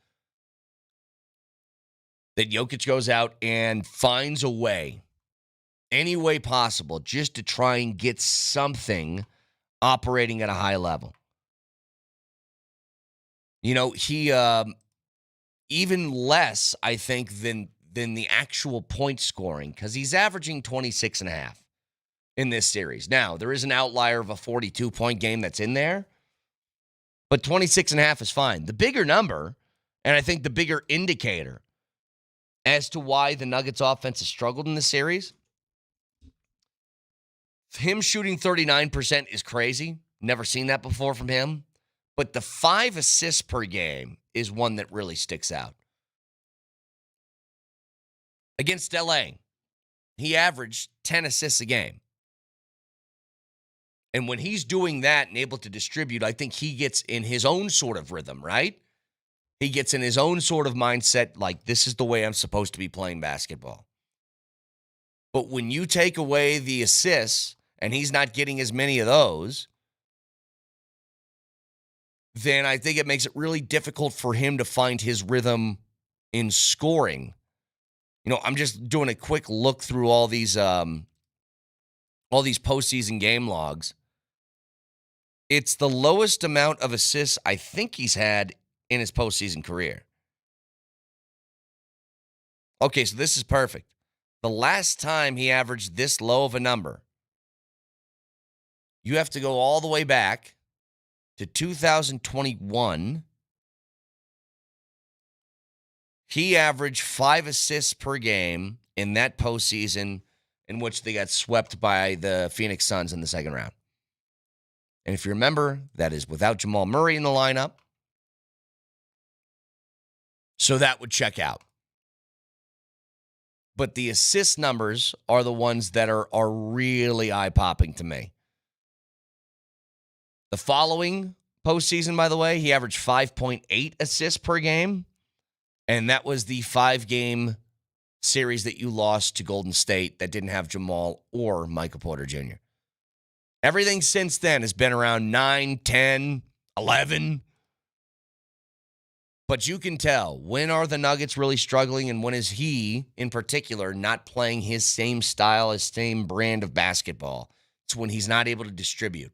Speaker 1: That Jokic goes out and finds a way, any way possible, just to try and get something operating at a high level. He even less, I think, than the actual point scoring, because he's averaging 26.5 in this series. Now, there is an outlier of a 42-point game that's in there, but 26.5 is fine. The bigger number, and I think the bigger indicator as to why the Nuggets offense has struggled in this series, him shooting 39% is crazy. Never seen that before from him. But the 5 assists per game is one that really sticks out. Against LA, he averaged 10 assists a game. And when he's doing that and able to distribute, I think he gets in his own sort of rhythm, right? He gets in his own sort of mindset, like, this is the way I'm supposed to be playing basketball. But when you take away the assists, and he's not getting as many of those, then I think it makes it really difficult for him to find his rhythm in scoring. I'm just doing a quick look through all these postseason game logs. It's the lowest amount of assists I think he's had in his postseason career. Okay, so this is perfect. The last time he averaged this low of a number, you have to go all the way back to 2021. He averaged 5 assists per game in that postseason in which they got swept by the Phoenix Suns in the second round. And if you remember, that is without Jamal Murray in the lineup. So that would check out. But the assist numbers are the ones that are really eye-popping to me. The following postseason, by the way, he averaged 5.8 assists per game. And that was the 5-game series that you lost to Golden State that didn't have Jamal or Michael Porter Jr. Everything since then has been around 9, 10, 11. But you can tell, when are the Nuggets really struggling, and when is he, in particular, not playing his same style, his same brand of basketball? It's when he's not able to distribute.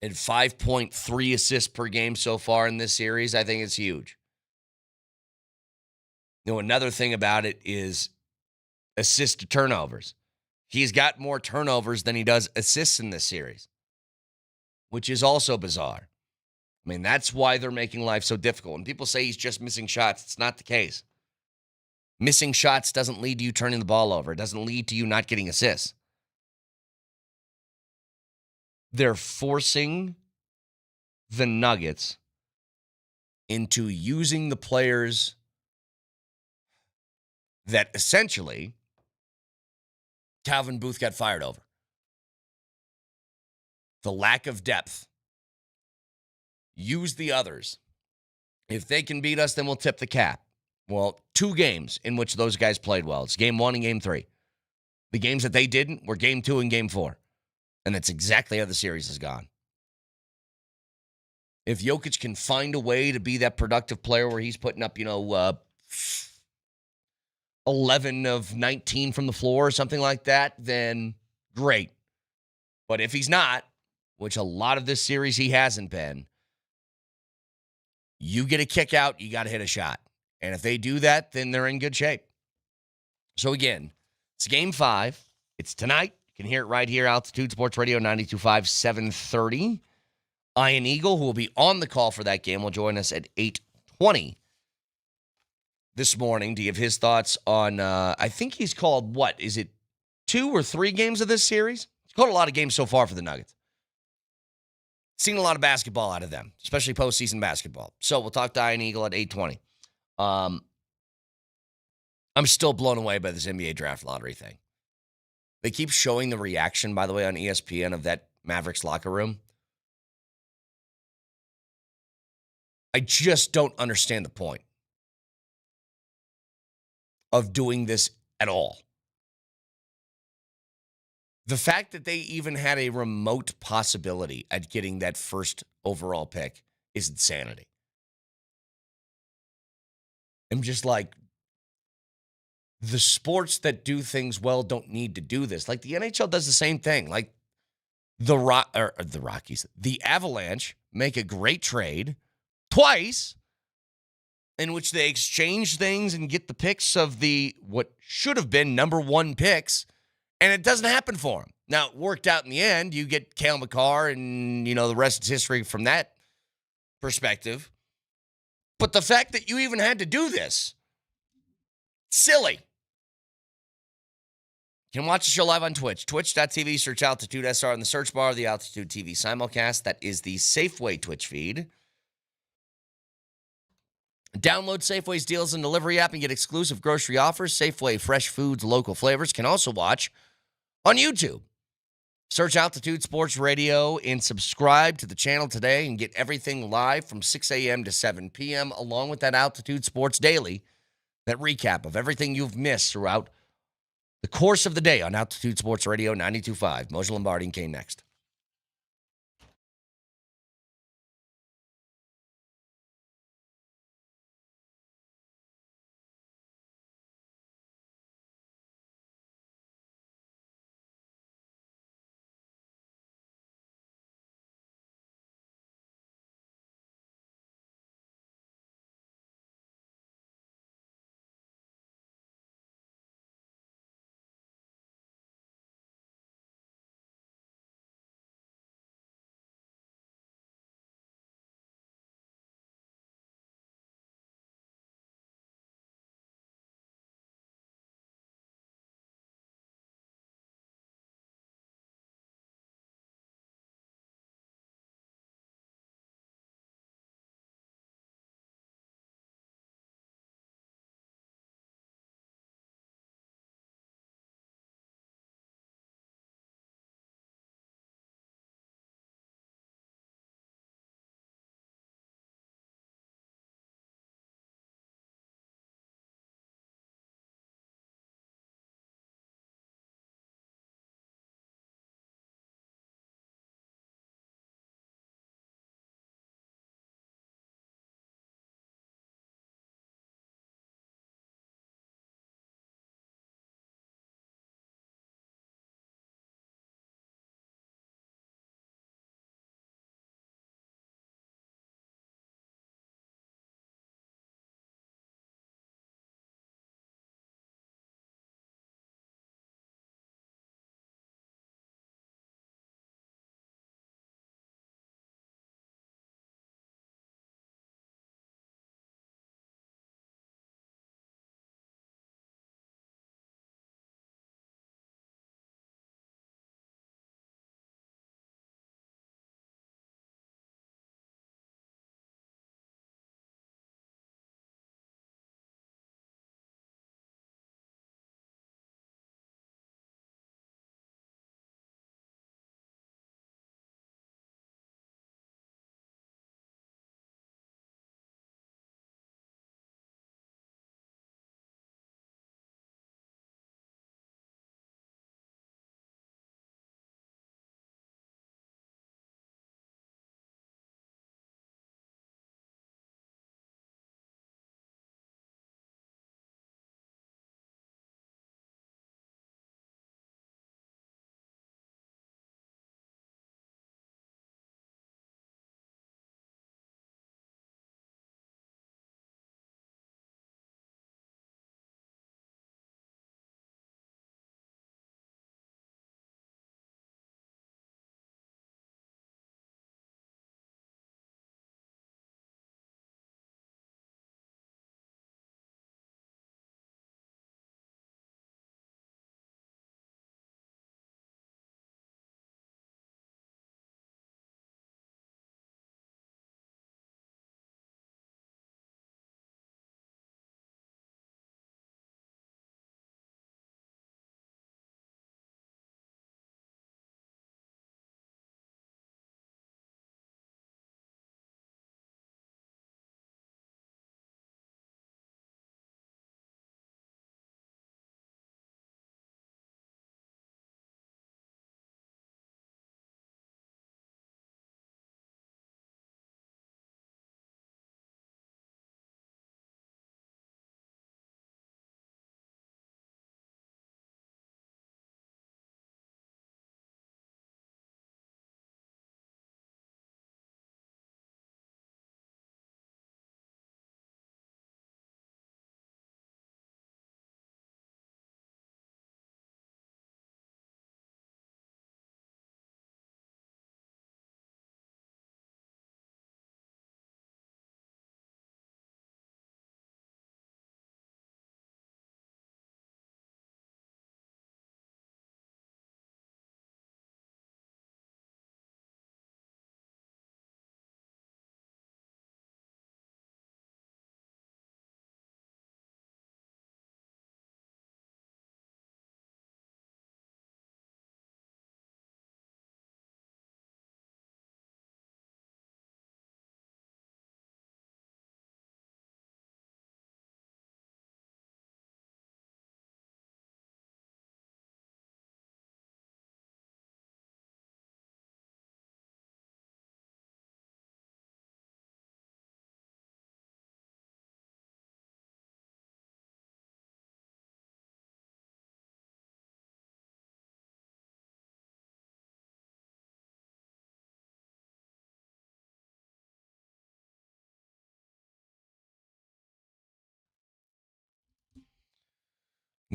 Speaker 1: And 5.3 assists per game so far in this series, I think it's huge. Another thing about it is assist to turnovers. He's got more turnovers than he does assists in this series, which is also bizarre. I mean, that's why they're making life so difficult. When people say he's just missing shots, it's not the case. Missing shots doesn't lead to you turning the ball over. It doesn't lead to you not getting assists. They're forcing the Nuggets into using the players that essentially Calvin Booth got fired over. The lack of depth. Use the others. If they can beat us, then we'll tip the cap. Well, 2 games in which those guys played well. It's game 1 and game 3. The games that they didn't were game 2 and game 4. And that's exactly how the series has gone. If Jokic can find a way to be that productive player where he's putting up, 11 of 19 from the floor or something like that, then great. But if he's not, which a lot of this series he hasn't been, you get a kick out, you got to hit a shot. And if they do that, then they're in good shape. So again, it's game 5. It's tonight. You can hear it right here, Altitude Sports Radio 92.5, 7:30. Ian Eagle, who will be on the call for that game, will join us at 8:20. this morning to give his thoughts on, I think he's called, what, is it 2 or 3 games of this series? He's called a lot of games so far for the Nuggets. Seen a lot of basketball out of them, especially postseason basketball. So we'll talk to Ian Eagle at 8:20. I'm still blown away by this NBA draft lottery thing. They keep showing the reaction, by the way, on ESPN of that Mavericks locker room. I just don't understand the point of doing this at all. The fact that they even had a remote possibility at getting that first overall pick is insanity. I'm just like, the sports that do things well don't need to do this. Like the NHL does the same thing. Like the Rockies, the Avalanche make a great trade twice in which they exchange things and get the picks of the what should have been number 1 picks, and it doesn't happen for them. Now, it worked out in the end. You get Cale Makar, and, the rest is history from that perspective. But the fact that you even had to do this, silly. You can watch the show live on Twitch. Twitch.tv, search Altitude SR in the search bar of the Altitude TV simulcast. That is the Safeway Twitch feed. Download Safeway's Deals and Delivery app and get exclusive grocery offers. Safeway, fresh foods, local flavors. Can also watch on YouTube. Search Altitude Sports Radio and subscribe to the channel today and get everything live from 6 a.m. to 7 p.m. along with that Altitude Sports Daily, that recap of everything you've missed throughout the course of the day on Altitude Sports Radio 92.5. Moser, Lombardi, and Kane next.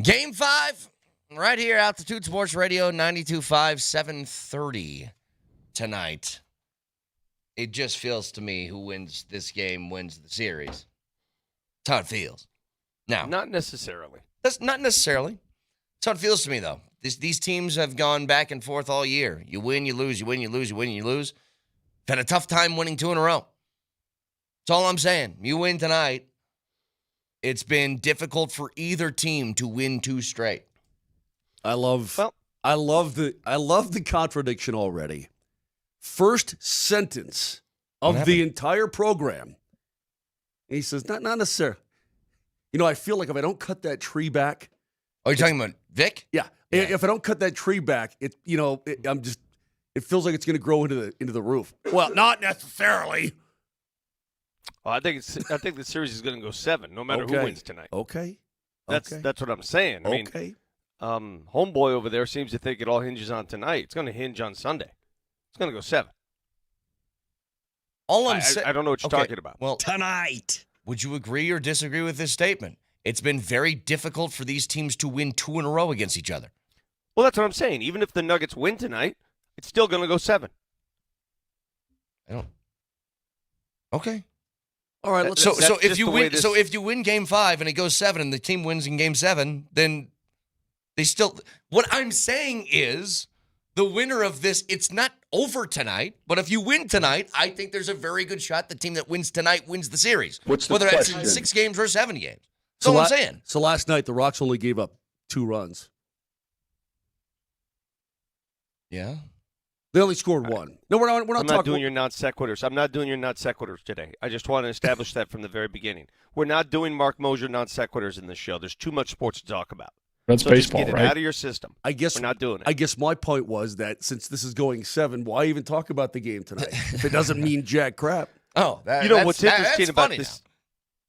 Speaker 1: Game 5, right here, Altitude Sports Radio 92.5, 7:30 tonight. It just feels to me who wins this game wins the series. That's how it feels. Now,
Speaker 6: Not necessarily.
Speaker 1: that's not necessarily. That's how it feels to me, though. These teams have gone back and forth all year. You win, you lose, you win, you lose, you win, you lose. Had a tough time winning 2 in a row. That's all I'm saying. You win tonight. It's been difficult for either team to win 2 straight.
Speaker 7: I love the contradiction already. First sentence of the entire program. He says, not necessarily. I feel like if I don't cut that tree back.
Speaker 1: Oh, you're talking about Vic?
Speaker 7: Yeah. If I don't cut that tree back, it feels like it's going to grow into the roof. Well, not necessarily.
Speaker 6: Well, I think the series is going to go 7, no matter who wins tonight.
Speaker 7: Okay.
Speaker 6: That's what I'm saying. I mean, homeboy over there seems to think it all hinges on tonight. It's going to hinge on Sunday. It's going to go 7.
Speaker 1: All I'm saying,
Speaker 6: I don't know what you're talking about.
Speaker 1: Well,
Speaker 7: Tonight.
Speaker 1: would you agree or disagree with this statement? It's been very difficult for these teams to win 2 in a row against each other.
Speaker 6: Well, that's what I'm saying. Even if the Nuggets win tonight, it's still going to go 7.
Speaker 1: Okay.
Speaker 7: All right. Let's.
Speaker 1: So if you win Game 5 and it goes 7 and the team wins in Game 7, then they still. What I'm saying is, the winner of this, it's not over tonight. But if you win tonight, I think there's a very good shot the team that wins tonight wins the series. Whether that's in 6 games or 7 games. That's all I'm saying.
Speaker 7: So last night the Rocks only gave up 2 runs.
Speaker 1: Yeah.
Speaker 7: They only scored 1. No, we're not
Speaker 6: I'm not doing your non sequiturs. I'm not doing your non sequiturs today. I just want to establish that from the very beginning. We're not doing Mark Moser non sequiturs in this show. There's too much sports to talk about.
Speaker 8: That's
Speaker 6: so
Speaker 8: baseball,
Speaker 6: just get
Speaker 8: right?
Speaker 6: it out of your system.
Speaker 7: I guess
Speaker 6: we're not doing it.
Speaker 7: I guess my point was that since this is going 7, why even talk about the game tonight if it doesn't mean jack crap?
Speaker 1: Oh,
Speaker 6: what's interesting about this?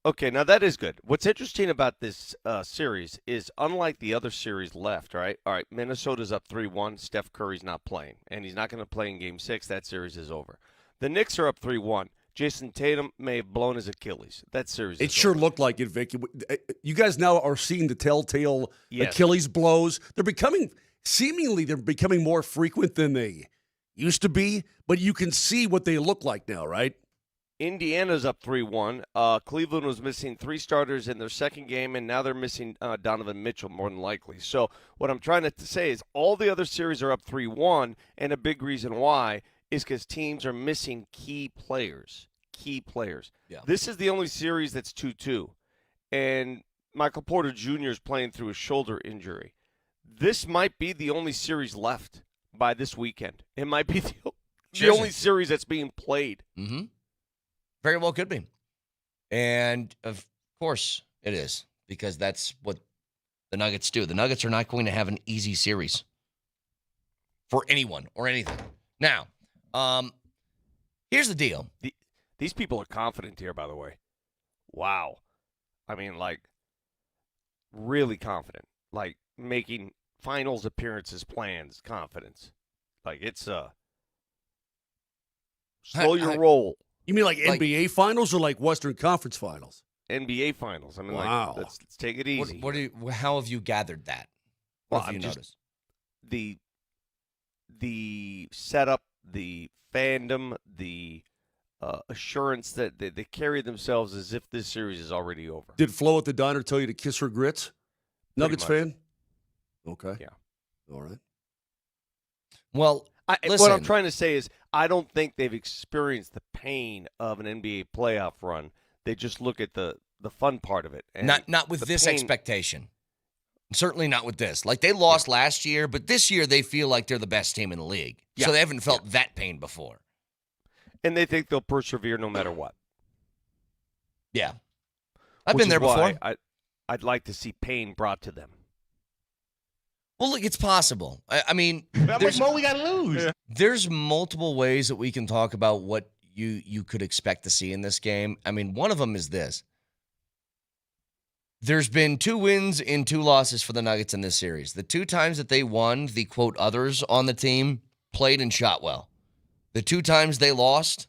Speaker 6: Okay, now that is good. What's interesting about this series is, unlike the other series left, right? All right, Minnesota's up 3-1. Steph Curry's not playing, and he's not going to play in Game 6. That series is over. The Knicks are up 3-1. Jason Tatum may have blown his Achilles. That series
Speaker 7: It sure
Speaker 6: over.
Speaker 7: looked like it, Vic. You guys now are seeing the telltale
Speaker 6: Yes.
Speaker 7: Achilles blows. They're becoming more frequent than they used to be, but you can see what they look like now, right?
Speaker 6: Indiana's up 3-1. Cleveland was missing 3 starters in their second game, and now they're missing Donovan Mitchell, more than likely. So what I'm trying to say is all the other series are up 3-1, and a big reason why is because teams are missing key players. Yeah. This is the only series that's 2-2, and Michael Porter Jr. is playing through a shoulder injury. This might be the only series left by this weekend. It might be the only series that's being played.
Speaker 1: Mm-hmm. Very well could be. And, of course, it is, because that's what the Nuggets do. The Nuggets are not going to have an easy series for anyone or anything. Now, here's the deal.
Speaker 6: These people are confident here, by the way. Wow. I mean, like, really confident. Like, making finals appearances plans, confidence. Like, it's slow your roll.
Speaker 7: You mean like NBA finals or like Western Conference finals?
Speaker 6: NBA finals. I mean,
Speaker 7: wow.
Speaker 6: like, let's take it easy.
Speaker 1: How have you gathered that? What have you noticed?
Speaker 6: The setup, the fandom, the assurance that they carry themselves as if this series is already over.
Speaker 7: Did Flo at the diner tell you to kiss her grits? Nuggets fan? Okay.
Speaker 6: Yeah.
Speaker 7: All right.
Speaker 1: Well, listen.
Speaker 6: What I'm trying to say is I don't think they've experienced the pain of an NBA playoff run. They just look at the fun part of it. And
Speaker 1: not with this expectation. Certainly not with this. Like, they lost last year, but this year they feel like they're the best team in the league. So they haven't felt that pain before.
Speaker 6: And they think they'll persevere no matter what.
Speaker 1: Yeah. I've been there before.
Speaker 6: I'd like to see pain brought to them.
Speaker 1: Well, look, it's possible. I mean,
Speaker 2: How much more we got to lose?
Speaker 1: There's multiple ways that we can talk about what you could expect to see in this game. I mean, one of them is this. There's been 2 wins and 2 losses for the Nuggets in this series. The 2 times that they won, the, quote, others on the team played and shot well. The 2 times they lost,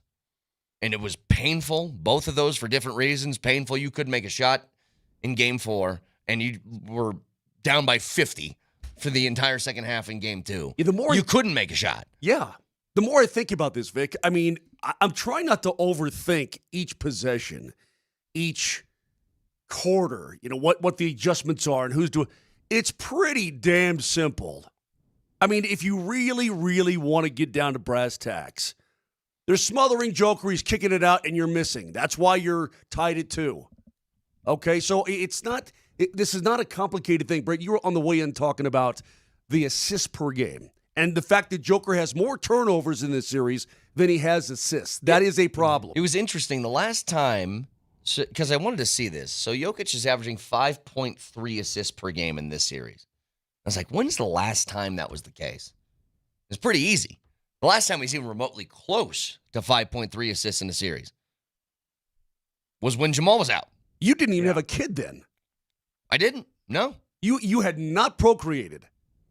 Speaker 1: and it was painful, both of those for different reasons. Painful, you couldn't make a shot in Game 4, and you were down by 50 for the entire second half in game 2.
Speaker 7: Yeah, the more
Speaker 1: you couldn't make a shot.
Speaker 7: Yeah. The more I think about this, Vic, I mean, I'm trying not to overthink each possession, each quarter, what the adjustments are and who's doing. It's pretty damn simple. I mean, if you really, really want to get down to brass tacks, they're smothering Joker, he's kicking it out, and you're missing. That's why you're tied at 2. Okay, so this is not a complicated thing. Brett, you were on the way in talking about the assists per game and the fact that Joker has more turnovers in this series than he has assists. That is a problem.
Speaker 1: It was interesting. The last time, because I wanted to see this, so Jokic is averaging 5.3 assists per game in this series. I was like, when's the last time that was the case? It's pretty easy. The last time he's even remotely close to 5.3 assists in a series was when Jamal was out.
Speaker 7: You didn't even have a kid then.
Speaker 1: I didn't. No.
Speaker 7: You had not procreated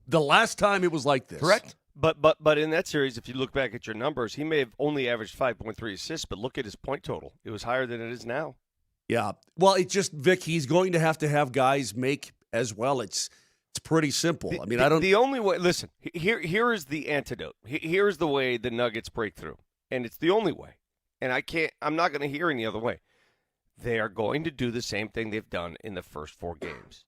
Speaker 7: the last time it was like this.
Speaker 1: Correct.
Speaker 6: But in that series, if you look back at your numbers, he may have only averaged 5.3 assists, but look at his point total. It was higher than it is now.
Speaker 7: Yeah. Well, it's just, Vic, he's going to have guys make as well. It's pretty simple.
Speaker 6: The only way, listen, here is the antidote. Here is the way the Nuggets break through. And it's the only way. And I'm not going to hear any other way. They are going to do the same thing they've done in the first 4 games.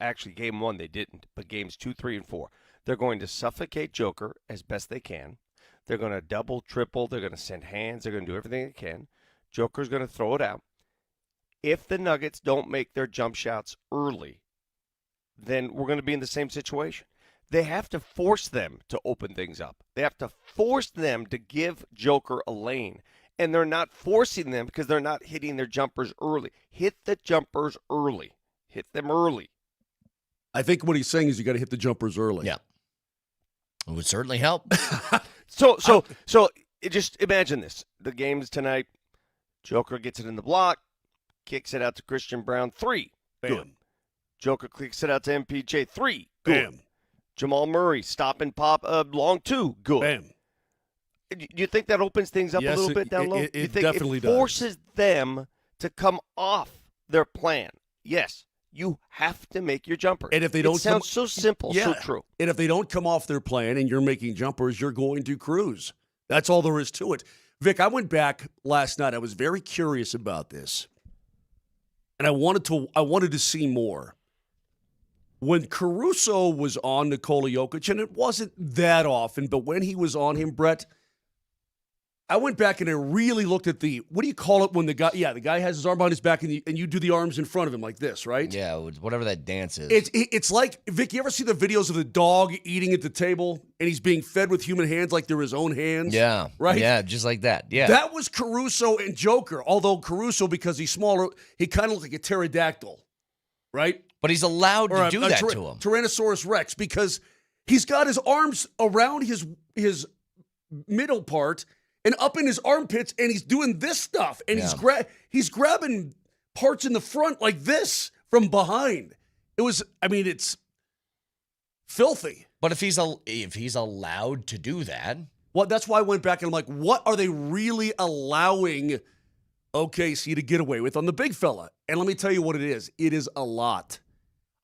Speaker 6: Actually, game 1 they didn't, but games 2, 3, and 4. They're going to suffocate Joker as best they can. They're going to double, triple. They're going to send hands. They're going to do everything they can. Joker's going to throw it out. If the Nuggets don't make their jump shots early, then we're going to be in the same situation. They have to force them to open things up. They have to force them to give Joker a lane. And they're not forcing them because they're not hitting their jumpers early. Hit the jumpers early. Hit them early.
Speaker 7: I think what he's saying is you got to hit the jumpers early.
Speaker 1: Yeah. It would certainly help.
Speaker 6: So just imagine this. The game's tonight. Joker gets it in the block, kicks it out to Christian Brown, 3.
Speaker 7: Bam.
Speaker 6: Good. Joker kicks it out to MPJ, 3. Good.
Speaker 7: Bam.
Speaker 6: Jamal Murray, stop and pop, long 2. Good.
Speaker 7: Bam.
Speaker 6: Do you think that opens things up a little bit down low?
Speaker 7: It
Speaker 6: you think
Speaker 7: definitely
Speaker 6: it
Speaker 7: does.
Speaker 6: forces them to come off their plan? Yes. You have to make your jumper.
Speaker 7: And if they don't,
Speaker 6: it sounds so simple, so true.
Speaker 7: And if they don't come off their plan and you're making jumpers, you're going to cruise. That's all there is to it. Vic, I went back last night. I was very curious about this, and I wanted to see more. When Caruso was on Nikola Jokic, and it wasn't that often, but when he was on him, Brett, I went back and I really looked at what do you call it when the guy has his arm behind his back and you do the arms in front of him like this, right?
Speaker 1: Yeah, whatever that dance is.
Speaker 7: It's like, Vic, you ever see the videos of the dog eating at the table and he's being fed with human hands like they're his own hands?
Speaker 1: Yeah.
Speaker 7: Right?
Speaker 1: Yeah, just like that. Yeah.
Speaker 7: That was Caruso and Joker, although Caruso, because he's smaller, he kind of looked like a pterodactyl, right?
Speaker 1: But he's allowed to do that to him.
Speaker 7: Tyrannosaurus Rex, because he's got his arms around his middle part and up in his armpits, and he's doing this stuff, and he's grabbing parts in the front like this from behind. It's filthy.
Speaker 1: But if he's allowed to do that,
Speaker 7: well, that's why I went back and I'm like, what are they really allowing OKC to get away with on the big fella? And let me tell you what it is. It is a lot.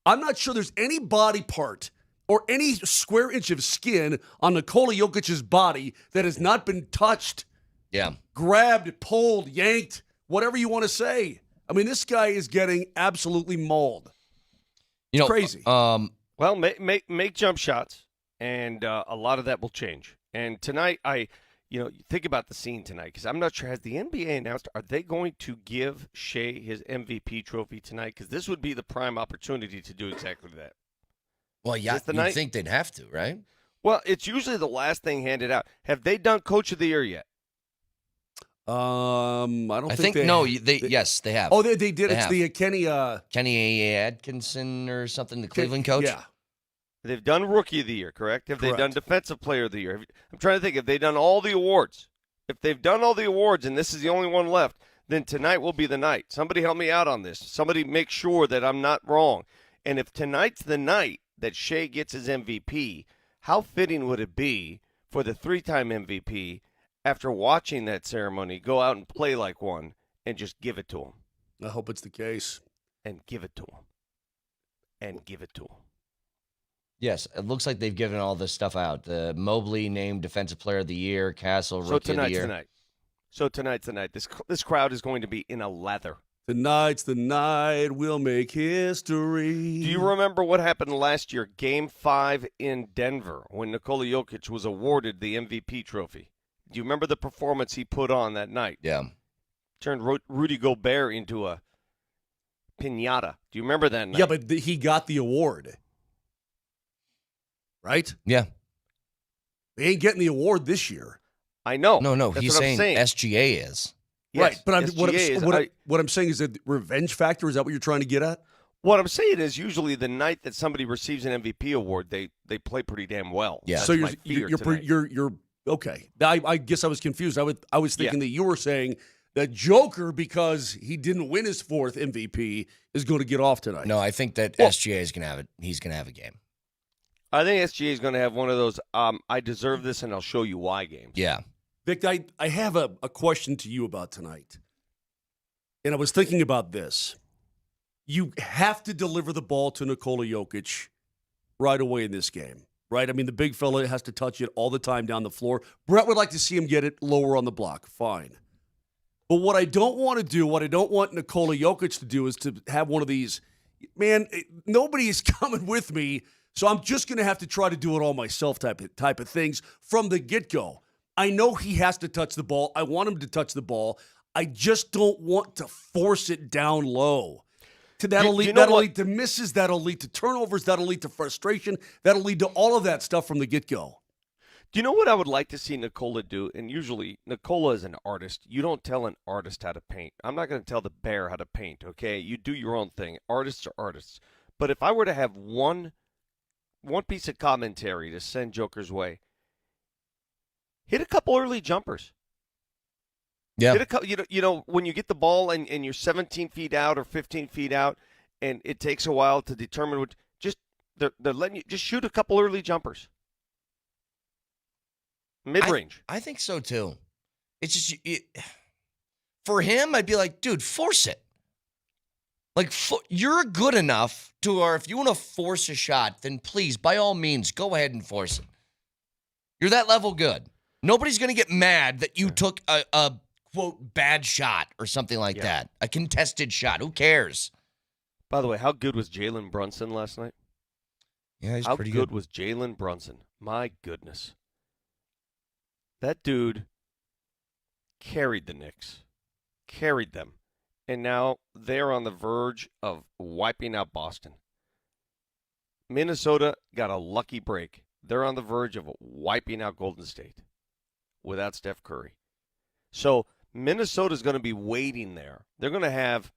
Speaker 7: I'm not sure there's any body part or any square inch of skin on Nikola Jokic's body that has not been touched, grabbed, pulled, yanked, whatever you want to say. I mean, this guy is getting absolutely mauled. Crazy.
Speaker 6: Well, make jump shots, and a lot of that will change. And tonight, think about the scene tonight, because I'm not sure, has the NBA announced, are they going to give Shea his MVP trophy tonight? Because this would be the prime opportunity to do exactly that.
Speaker 1: Well, yeah, you'd think they'd have to, right?
Speaker 6: Well, it's usually the last thing handed out. Have they done Coach of the Year yet?
Speaker 7: I think
Speaker 1: yes, they have.
Speaker 7: Oh, they did. It's the
Speaker 1: Kenny Atkinson or something, the Cleveland coach.
Speaker 6: Yeah. They've done Rookie of the Year, correct? Have they done Defensive Player of the Year? I'm trying to think. Have they done all the awards? If they've done all the awards and this is the only one left, then tonight will be the night. Somebody help me out on this. Somebody make sure that I'm not wrong. And if tonight's the night that Shea gets his MVP, how fitting would it be for the 3-time MVP, after watching that ceremony, go out and play like one and just give it to him?
Speaker 7: I hope it's the case.
Speaker 6: And give it to him. and give it to him.
Speaker 1: Yes, it looks like they've given all this stuff out. Mobley named Defensive Player of the Year, Castle Rookie of the Year.
Speaker 6: So tonight's the night. This crowd is going to be in a lather.
Speaker 7: Tonight's the night we'll make history.
Speaker 6: Do you remember what happened last year, Game 5 in Denver, when Nikola Jokic was awarded the MVP trophy? Do you remember the performance he put on that night?
Speaker 1: Yeah.
Speaker 6: Turned Rudy Gobert into a piñata. Do you remember that night?
Speaker 7: Yeah, but he got the award. Right?
Speaker 1: Yeah.
Speaker 7: They ain't getting the award this year.
Speaker 6: I know.
Speaker 1: No,
Speaker 6: That's
Speaker 1: he's
Speaker 6: what I'm
Speaker 1: saying SGA is.
Speaker 6: Yes,
Speaker 7: right, but
Speaker 6: SGA
Speaker 7: what I'm saying is that revenge factor, is that what you're trying to get at?
Speaker 6: What I'm saying is usually the night that somebody receives an MVP award, they play pretty damn well.
Speaker 1: Yeah.
Speaker 6: That's
Speaker 7: So
Speaker 6: my fear tonight.
Speaker 7: you're okay. I guess I was confused. I was thinking that you were saying that Joker, because he didn't win his 4th MVP, is going to get off tonight.
Speaker 1: No, I think that SGA is going to have it. He's going to have a game.
Speaker 6: I think SGA is going to have one of those I deserve this and I'll show you why games.
Speaker 1: Yeah.
Speaker 7: Vic, I have a question to you about tonight. And I was thinking about this. You have to deliver the ball to Nikola Jokic right away in this game, right? I mean, the big fella has to touch it all the time down the floor. Brett would like to see him get it lower on the block. Fine. But what I don't want to do, what I don't want Nikola Jokic to do is to have one of these, man, nobody is coming with me, so I'm just going to have to try to do it all myself type of things from the get-go. I know he has to touch the ball. I want him to touch the ball. I just don't want to force it down low. That'll lead to misses. That'll lead to turnovers. That'll lead to frustration. That'll lead to all of that stuff from the get-go.
Speaker 6: Do you know what I would like to see Nikola do? And usually, Nikola is an artist. You don't tell an artist how to paint. I'm not going to tell the bear how to paint, okay? You do your own thing. Artists are artists. But if I were to have one piece of commentary to send Joker's way, hit a couple early jumpers.
Speaker 1: Yeah.
Speaker 6: Hit a couple, you know, when you get the ball and you're 17 feet out or 15 feet out, and it takes a while to determine what. They're letting you just shoot a couple early jumpers. Mid-range.
Speaker 1: I think so too. It's just for him, I'd be like, dude, force it. Like, you're good enough to, or if you want to force a shot, then please, by all means, go ahead and force it. You're that level good. Nobody's going to get mad that you took a quote, bad shot or something like that. A contested shot. Who cares?
Speaker 6: By the way, how good was Jalen Brunson last night?
Speaker 1: Yeah, he's
Speaker 6: how
Speaker 1: pretty
Speaker 6: good was Jalen Brunson? My goodness. That dude carried the Knicks. Carried them. And now they're on the verge of wiping out Boston. Minnesota got a lucky break. They're on the verge of wiping out Golden State without Steph Curry. So Minnesota's going to be waiting there. They're going to have,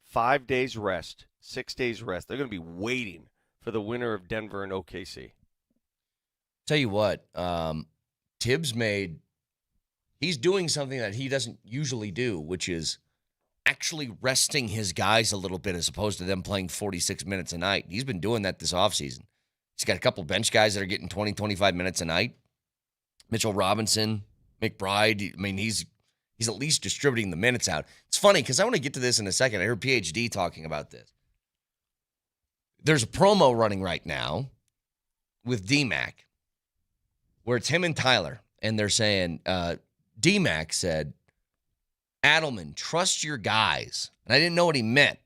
Speaker 6: 5 days rest, 6 days rest. They're going to be waiting for the winner of Denver and OKC.
Speaker 1: Tell you what, Tibbs he's doing something that he doesn't usually do, which is actually resting his guys a little bit as opposed to them playing 46 minutes a night. He's been doing that this offseason. He's got a couple bench guys that are getting 20, 25 minutes a night. Mitchell Robinson, McBride. I mean, he's at least distributing the minutes out. It's funny because I want to get to this in a second. I heard PhD talking about this. There's a promo running right now with DMac where it's him and Tyler, and they're saying, DMac said, Adelman, trust your guys. And I didn't know what he meant.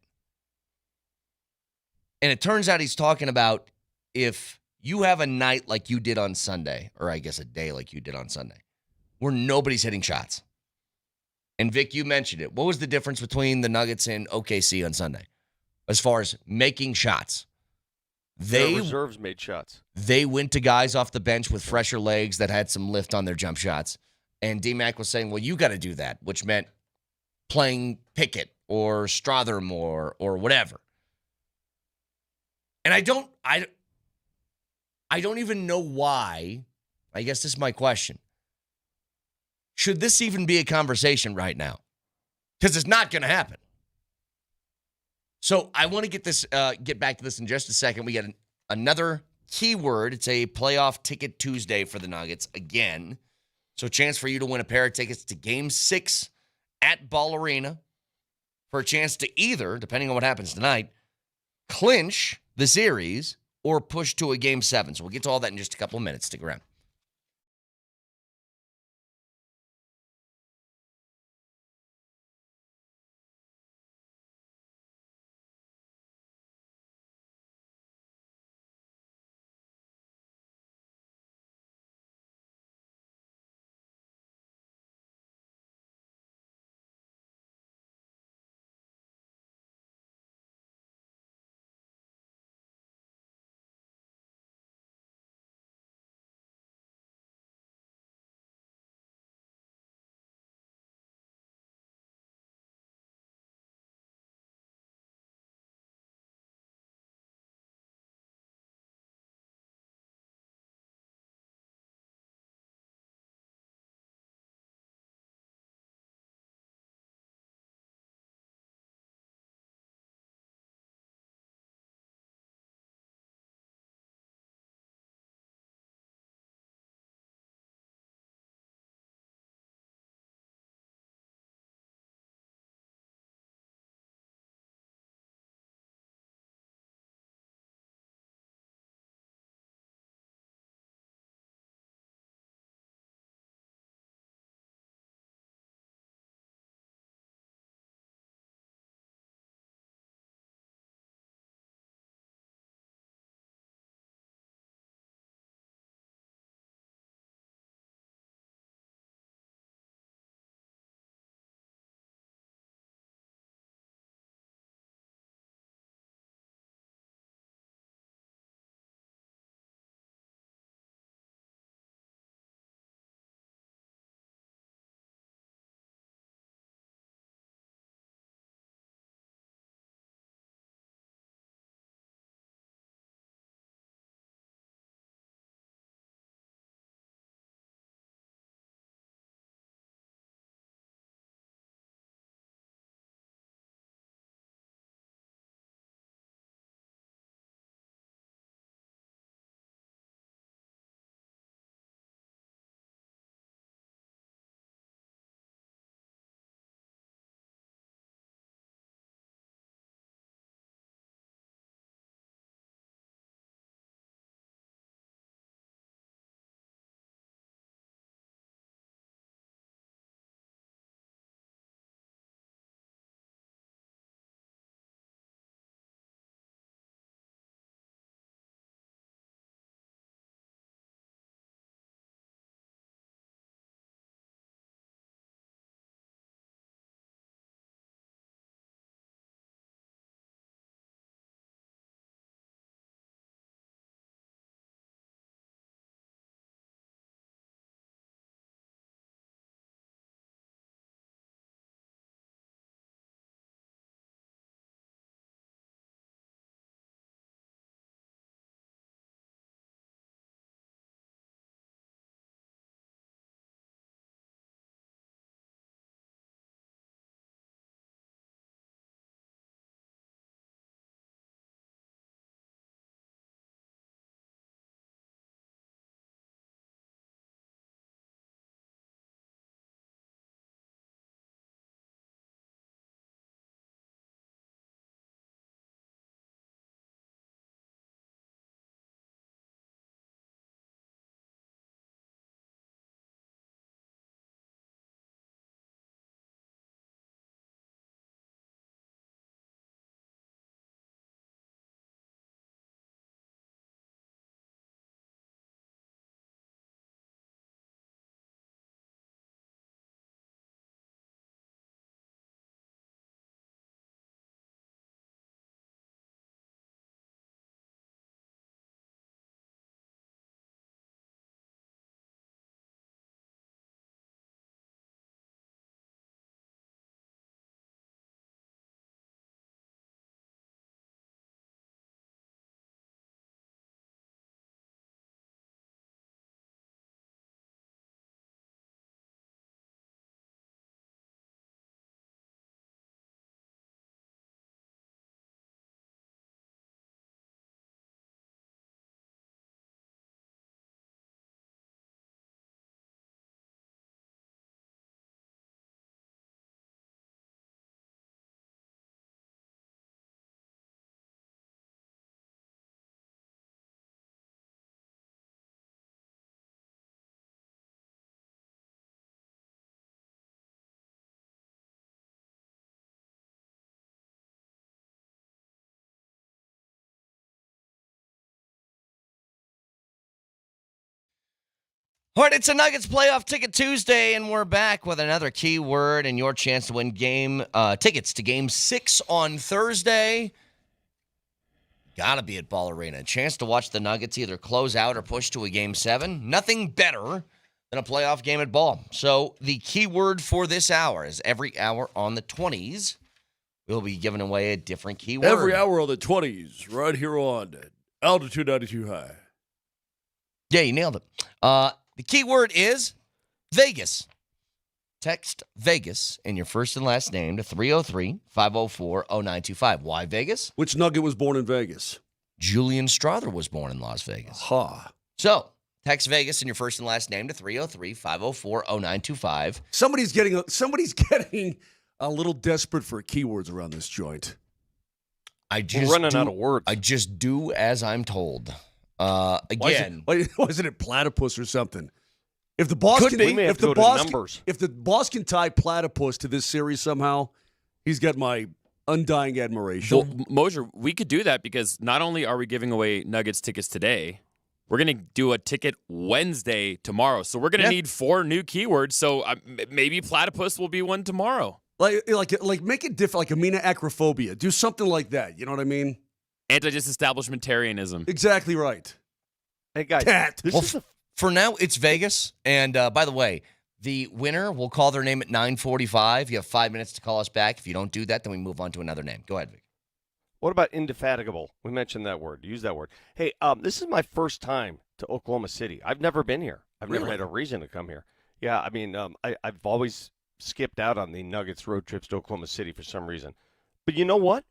Speaker 1: And it turns out he's talking about if you have a night like you did on Sunday, or I guess a day like you did on Sunday, where nobody's hitting shots. And Vic, you mentioned it. What was the difference between the Nuggets and OKC on Sunday as far as making shots?
Speaker 6: Their reserves made shots.
Speaker 1: They went to guys off the bench with fresher legs that had some lift on their jump shots. And DMac was saying, well, you got to do that, which meant playing Pickett or Strather or whatever. And I don't even know why. I guess this is my question. Should this even be a conversation right now? Because it's not going to happen. So I want to get back to this in just a second. We got another keyword. It's a playoff ticket Tuesday for the Nuggets again. So a chance for you to win a pair of tickets to Game 6 at Ball Arena for a chance to either, depending on what happens tonight, clinch the series or push to a Game 7. So we'll get to all that in just a couple of minutes. Stick around. All right, it's a Nuggets Playoff Ticket Tuesday, and we're back with another keyword and your chance to win tickets to Game 6 on Thursday. Gotta be at Ball Arena. A chance to watch the Nuggets either close out or push to a Game 7. Nothing better than a playoff game at Ball. So the keyword for this hour is every hour on the 20s. We'll be giving away a different keyword.
Speaker 7: Every hour on the 20s, right here on Altitude 92.5.
Speaker 1: Yeah, you nailed it. The keyword is Vegas. Text Vegas in your first and last name to 303-504-0925. Why Vegas?
Speaker 7: Which Nugget was born in Vegas?
Speaker 1: Julian Strother was born in Las Vegas.
Speaker 7: Ha.
Speaker 1: So, text Vegas in your first and last name to 303-504-0925.
Speaker 7: Somebody's getting a little desperate for keywords around this joint.
Speaker 6: We're running out of words.
Speaker 1: I just do as I'm told. Again,
Speaker 7: why isn't it platypus or something? If the boss
Speaker 1: Could
Speaker 7: can,
Speaker 1: be.
Speaker 6: We may have
Speaker 7: if
Speaker 6: to
Speaker 7: the
Speaker 6: go to
Speaker 7: boss,
Speaker 6: numbers.
Speaker 7: if the boss can tie platypus to this series somehow, he's got my undying admiration.
Speaker 3: Well, Moser, we could do that because not only are we giving away Nuggets tickets today, we're going to do a ticket Wednesday tomorrow. So we're going to need 4 new keywords. So maybe platypus will be one tomorrow.
Speaker 7: Like make it different, like amina acrophobia. Do something like that. You know what I mean?
Speaker 3: Anti-disestablishmentarianism.
Speaker 7: Exactly right.
Speaker 6: Hey, guys.
Speaker 7: Cat.
Speaker 1: for now, it's Vegas. And by the way, the winner will call their name at 9:45. You have 5 minutes to call us back. If you don't do that, then we move on to another name. Go ahead, Vic.
Speaker 6: What about indefatigable? We mentioned that word. Use that word. Hey, this is my first time to Oklahoma City. I've never been here. I've never had a reason to come here. Yeah, I mean, I've always skipped out on the Nuggets road trips to Oklahoma City for some reason. But you know what?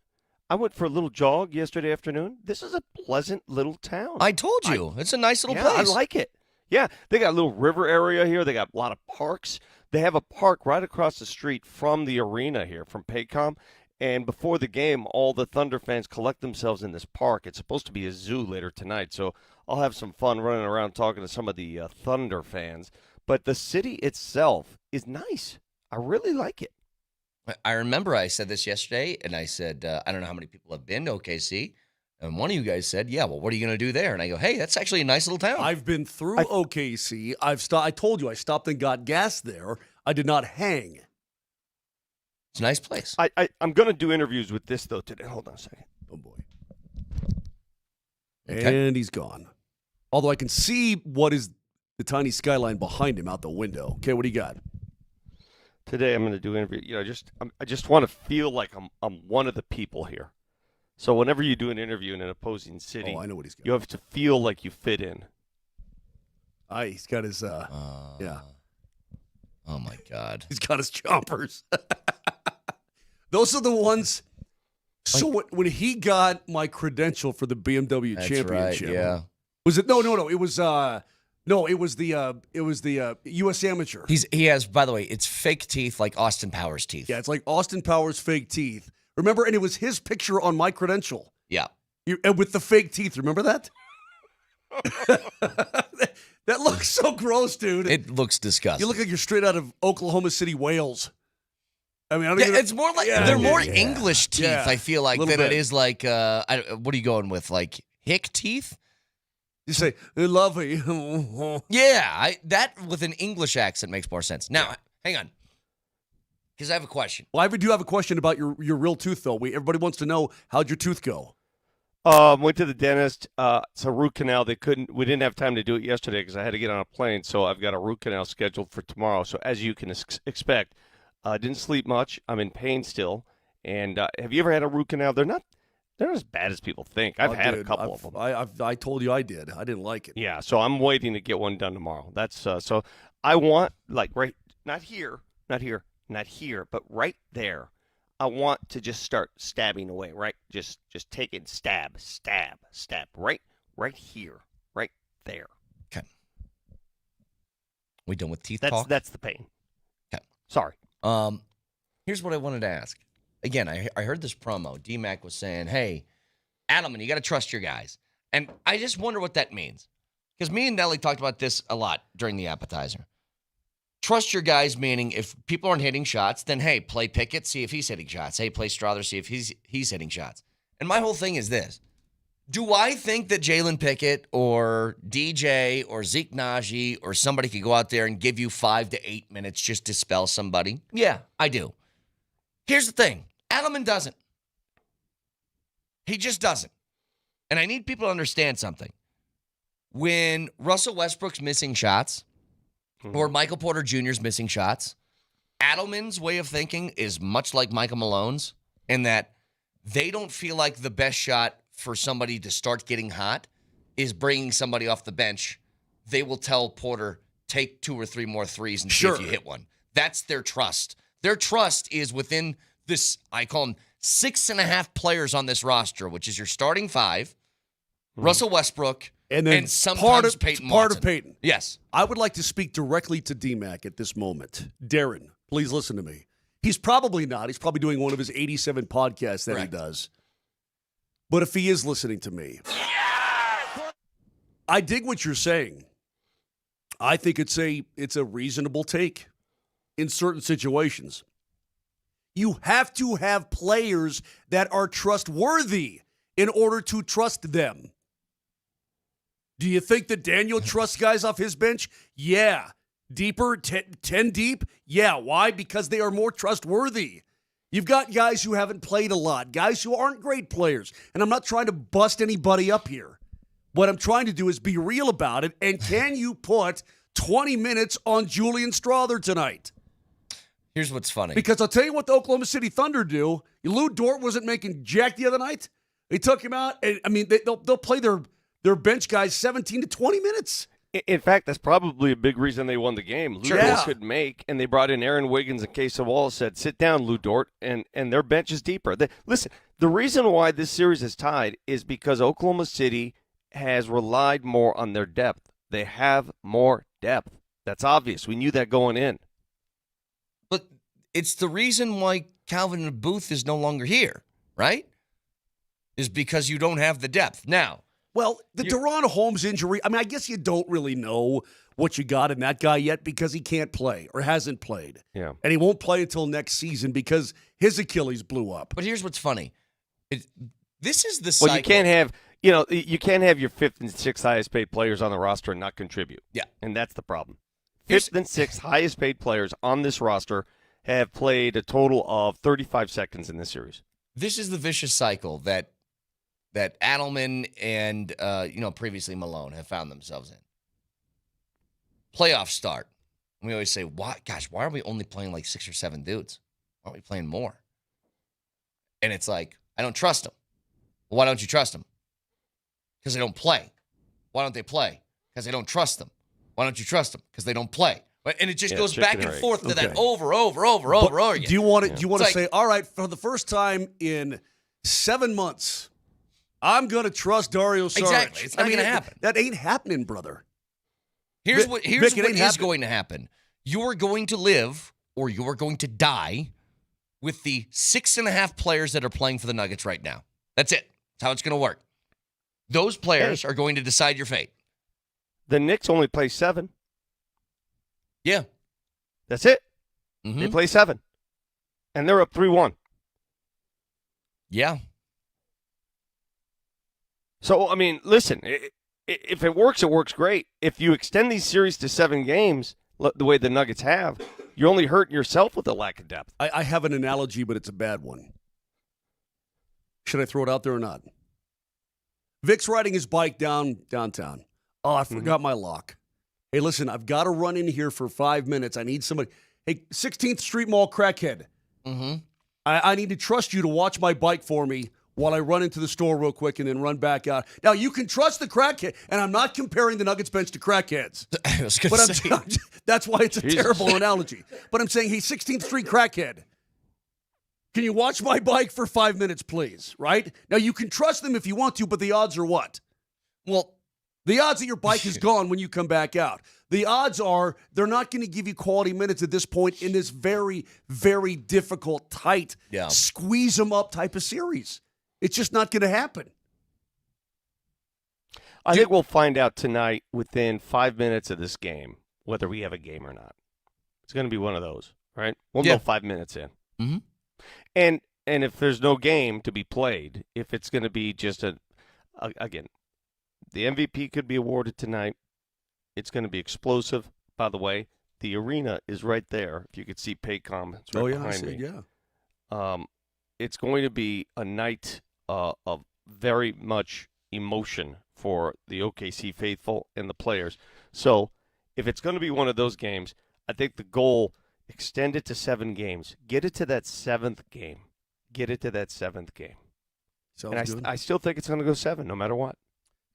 Speaker 6: I went for a little jog yesterday afternoon. This is a pleasant little town.
Speaker 1: I told you. It's a nice little place.
Speaker 6: I like it. Yeah, they got a little river area here. They got a lot of parks. They have a park right across the street from the arena here, from Paycom. And before the game, all the Thunder fans collect themselves in this park. It's supposed to be a zoo later tonight, so I'll have some fun running around talking to some of the Thunder fans. But the city itself is nice. I really like it.
Speaker 1: I remember I said this yesterday, and I said, I don't know how many people have been to OKC. And one of you guys said, yeah, well, what are you going to do there? And I go, hey, that's actually a nice little town.
Speaker 7: I've been through OKC. I told you I stopped and got gas there. I did not hang.
Speaker 1: It's a nice place.
Speaker 6: I'm going to do interviews with this, though, today. Hold on a second.
Speaker 7: Oh, boy.
Speaker 1: Okay.
Speaker 7: And he's gone. Although I can see what is the tiny skyline behind him out the window. Okay, what do you got?
Speaker 6: Today I'm going to do interview. You know, I just want to feel like I'm one of the people here. So whenever you do an interview in an opposing city,
Speaker 7: I know what he's got.
Speaker 6: you have to feel like you fit in.
Speaker 7: He's got his yeah.
Speaker 1: Oh my God.
Speaker 7: He's got his chompers. Those are the ones. So when he got my credential for the BMW
Speaker 1: That's
Speaker 7: championship,
Speaker 1: right, yeah.
Speaker 7: Was it? No. It was it was the U.S. Amateur.
Speaker 1: He has, by the way, it's fake teeth like Austin Powers teeth.
Speaker 7: Yeah, it's like Austin Powers' fake teeth. Remember? And it was his picture on my credential.
Speaker 1: Yeah.
Speaker 7: And with the fake teeth. Remember that? That looks so gross, dude.
Speaker 1: It looks disgusting.
Speaker 7: You look like you're straight out of Oklahoma City, Wales. I mean,
Speaker 1: it's more like they're more English teeth.
Speaker 7: Yeah,
Speaker 1: I feel like than it is like. What are you going with? Like hick teeth?
Speaker 7: You say lovely.
Speaker 1: Yeah, that with an English accent makes more sense. Now, hang on, because I have a question.
Speaker 7: Well, I do have a question about your real tooth, though. Everybody wants to know, how'd your tooth go?
Speaker 6: Went to the dentist. It's a root canal. We didn't have time to do it yesterday because I had to get on a plane. So I've got a root canal scheduled for tomorrow. So as you can expect, didn't sleep much. I'm in pain still. And have you ever had a root canal? They're not as bad as people think. I've had a couple of them.
Speaker 7: I told you I did. I didn't like it.
Speaker 6: Yeah. So I'm waiting to get one done tomorrow. That's so I want not here, but right there. I want to just start stabbing away, right? Just taking stab, right here, right there.
Speaker 1: Okay. We done with teeth
Speaker 6: talk? That's the pain. Okay. Sorry.
Speaker 1: Here's what I wanted to ask. Again, I heard this promo. DMac was saying, hey, Adelman, you got to trust your guys. And I just wonder what that means. Because me and Nelly talked about this a lot during the appetizer. Trust your guys, meaning if people aren't hitting shots, then, hey, play Pickett, see if he's hitting shots. Hey, play Strother, see if he's hitting shots. And my whole thing is this. Do I think that Jalen Pickett or DJ or Zeke Najee or somebody could go out there and give you 5 to 8 minutes just to spell somebody? Yeah, I do. Here's the thing. Edelman doesn't. He just doesn't. And I need people to understand something. When Russell Westbrook's missing shots or Michael Porter Jr.'s missing shots, Edelman's way of thinking is much like Michael Malone's in that they don't feel like the best shot for somebody to start getting hot is bringing somebody off the bench. They will tell Porter, take 2 or 3 more threes and see if you hit one. That's their trust. Their trust is within this, I call them 6.5 players on this roster, which is your starting 5, Russell Westbrook,
Speaker 7: and then
Speaker 1: sometimes Peyton
Speaker 7: part
Speaker 1: Watson.
Speaker 7: of Peyton.
Speaker 1: Yes.
Speaker 7: I would like to speak directly to DMac at this moment. Darren, please listen to me. He's probably not. He's probably doing one of his 87 podcasts that he does. But if he is listening to me, I dig what you're saying. I think it's a reasonable take in certain situations. You have to have players that are trustworthy in order to trust them. Do you think that Daniel trusts guys off his bench? Yeah. Deeper, 10 deep? Yeah. Why? Because they are more trustworthy. You've got guys who haven't played a lot, guys who aren't great players. And I'm not trying to bust anybody up here. What I'm trying to do is be real about it. And can you put 20 minutes on Julian Strother tonight?
Speaker 1: Here's what's funny.
Speaker 7: Because I'll tell you what the Oklahoma City Thunder do. Lou Dort wasn't making jack the other night. They took him out. And, I mean, they'll play their bench guys 17 to 20 minutes.
Speaker 6: In fact, that's probably a big reason they won the game. Lou Dort could make, and they brought in Aaron Wiggins and Casey Wallace, said, sit down, Lou Dort, and their bench is deeper. Listen, the reason why this series is tied is because Oklahoma City has relied more on their depth. They have more depth. That's obvious. We knew that going in.
Speaker 1: But it's the reason why Calvin Booth is no longer here, right? Is because you don't have the depth. Now,
Speaker 7: well, the Deron Holmes injury, I mean, I guess you don't really know what you got in that guy yet because he can't play or hasn't played.
Speaker 6: Yeah.
Speaker 7: And he won't play until next season because his Achilles blew up.
Speaker 1: But here's what's funny. This is the cycle.
Speaker 6: Well, you can't have your 5th and 6th highest paid players on the roster and not contribute.
Speaker 1: Yeah.
Speaker 6: And that's the problem. 5th and 6th highest paid players on this roster have played a total of 35 seconds in this series.
Speaker 1: This is the vicious cycle that Adelman and previously Malone have found themselves in. Playoffs start. We always say, why are we only playing like 6 or 7 dudes? Why aren't we playing more? And it's like, I don't trust them. Well, why don't you trust them? Because they don't play. Why don't they play? Because they don't trust them. Why don't you trust them? Because they don't play. And it just goes back and forth to that over again.
Speaker 7: Do you want to say, all right, for the first time in 7 months, I'm going to trust Dario Saric?
Speaker 1: Exactly. It's not going to happen.
Speaker 7: That ain't happening, brother.
Speaker 1: Here's what is going to happen. You're going to live or you're going to die with the 6.5 players that are playing for the Nuggets right now. That's it. That's how it's going to work. Those players are going to decide your fate.
Speaker 6: The Knicks only play 7.
Speaker 1: Yeah.
Speaker 6: That's it.
Speaker 1: Mm-hmm.
Speaker 6: They play 7. And they're up 3-1.
Speaker 1: Yeah.
Speaker 6: So, I mean, listen, if it works great. If you extend these series to 7 games, the way the Nuggets have, you're only hurting yourself with the lack of depth.
Speaker 7: I have an analogy, but it's a bad one. Should I throw it out there or not? Vic's riding his bike downtown. Oh, I forgot my lock. Hey, listen, I've got to run in here for 5 minutes. I need somebody. Hey, 16th Street Mall crackhead.
Speaker 1: Mm-hmm.
Speaker 7: I need to trust you to watch my bike for me while I run into the store real quick and then run back out. Now, you can trust the crackhead, and I'm not comparing the Nuggets bench to crackheads.
Speaker 1: I was going to say.
Speaker 7: That's why it's a terrible analogy. But I'm saying, hey, 16th Street crackhead, can you watch my bike for 5 minutes, please? Right? Now, you can trust them if you want to, but the odds are what? Well, the odds that your bike is gone when you come back out. The odds are they're not going to give you quality minutes at this point in this very, very difficult, tight, squeeze them up type of series. It's just not going to happen.
Speaker 6: I think we'll find out tonight within 5 minutes of this game whether we have a game or not. It's going to be one of those, right? We'll know 5 minutes in.
Speaker 1: Mm-hmm.
Speaker 6: And if there's no game to be played, if it's going to be just again, the MVP could be awarded tonight. It's going to be explosive. By the way, the arena is right there. If you could see Paycom, it's right behind me.
Speaker 7: Yeah.
Speaker 6: It's going to be a night of very much emotion for the OKC faithful and the players. So if it's going to be one of those games, I think the goal, extend it to 7 games. Get it to that 7th game.
Speaker 7: Sounds good.
Speaker 6: I still think it's going to go 7 no matter what.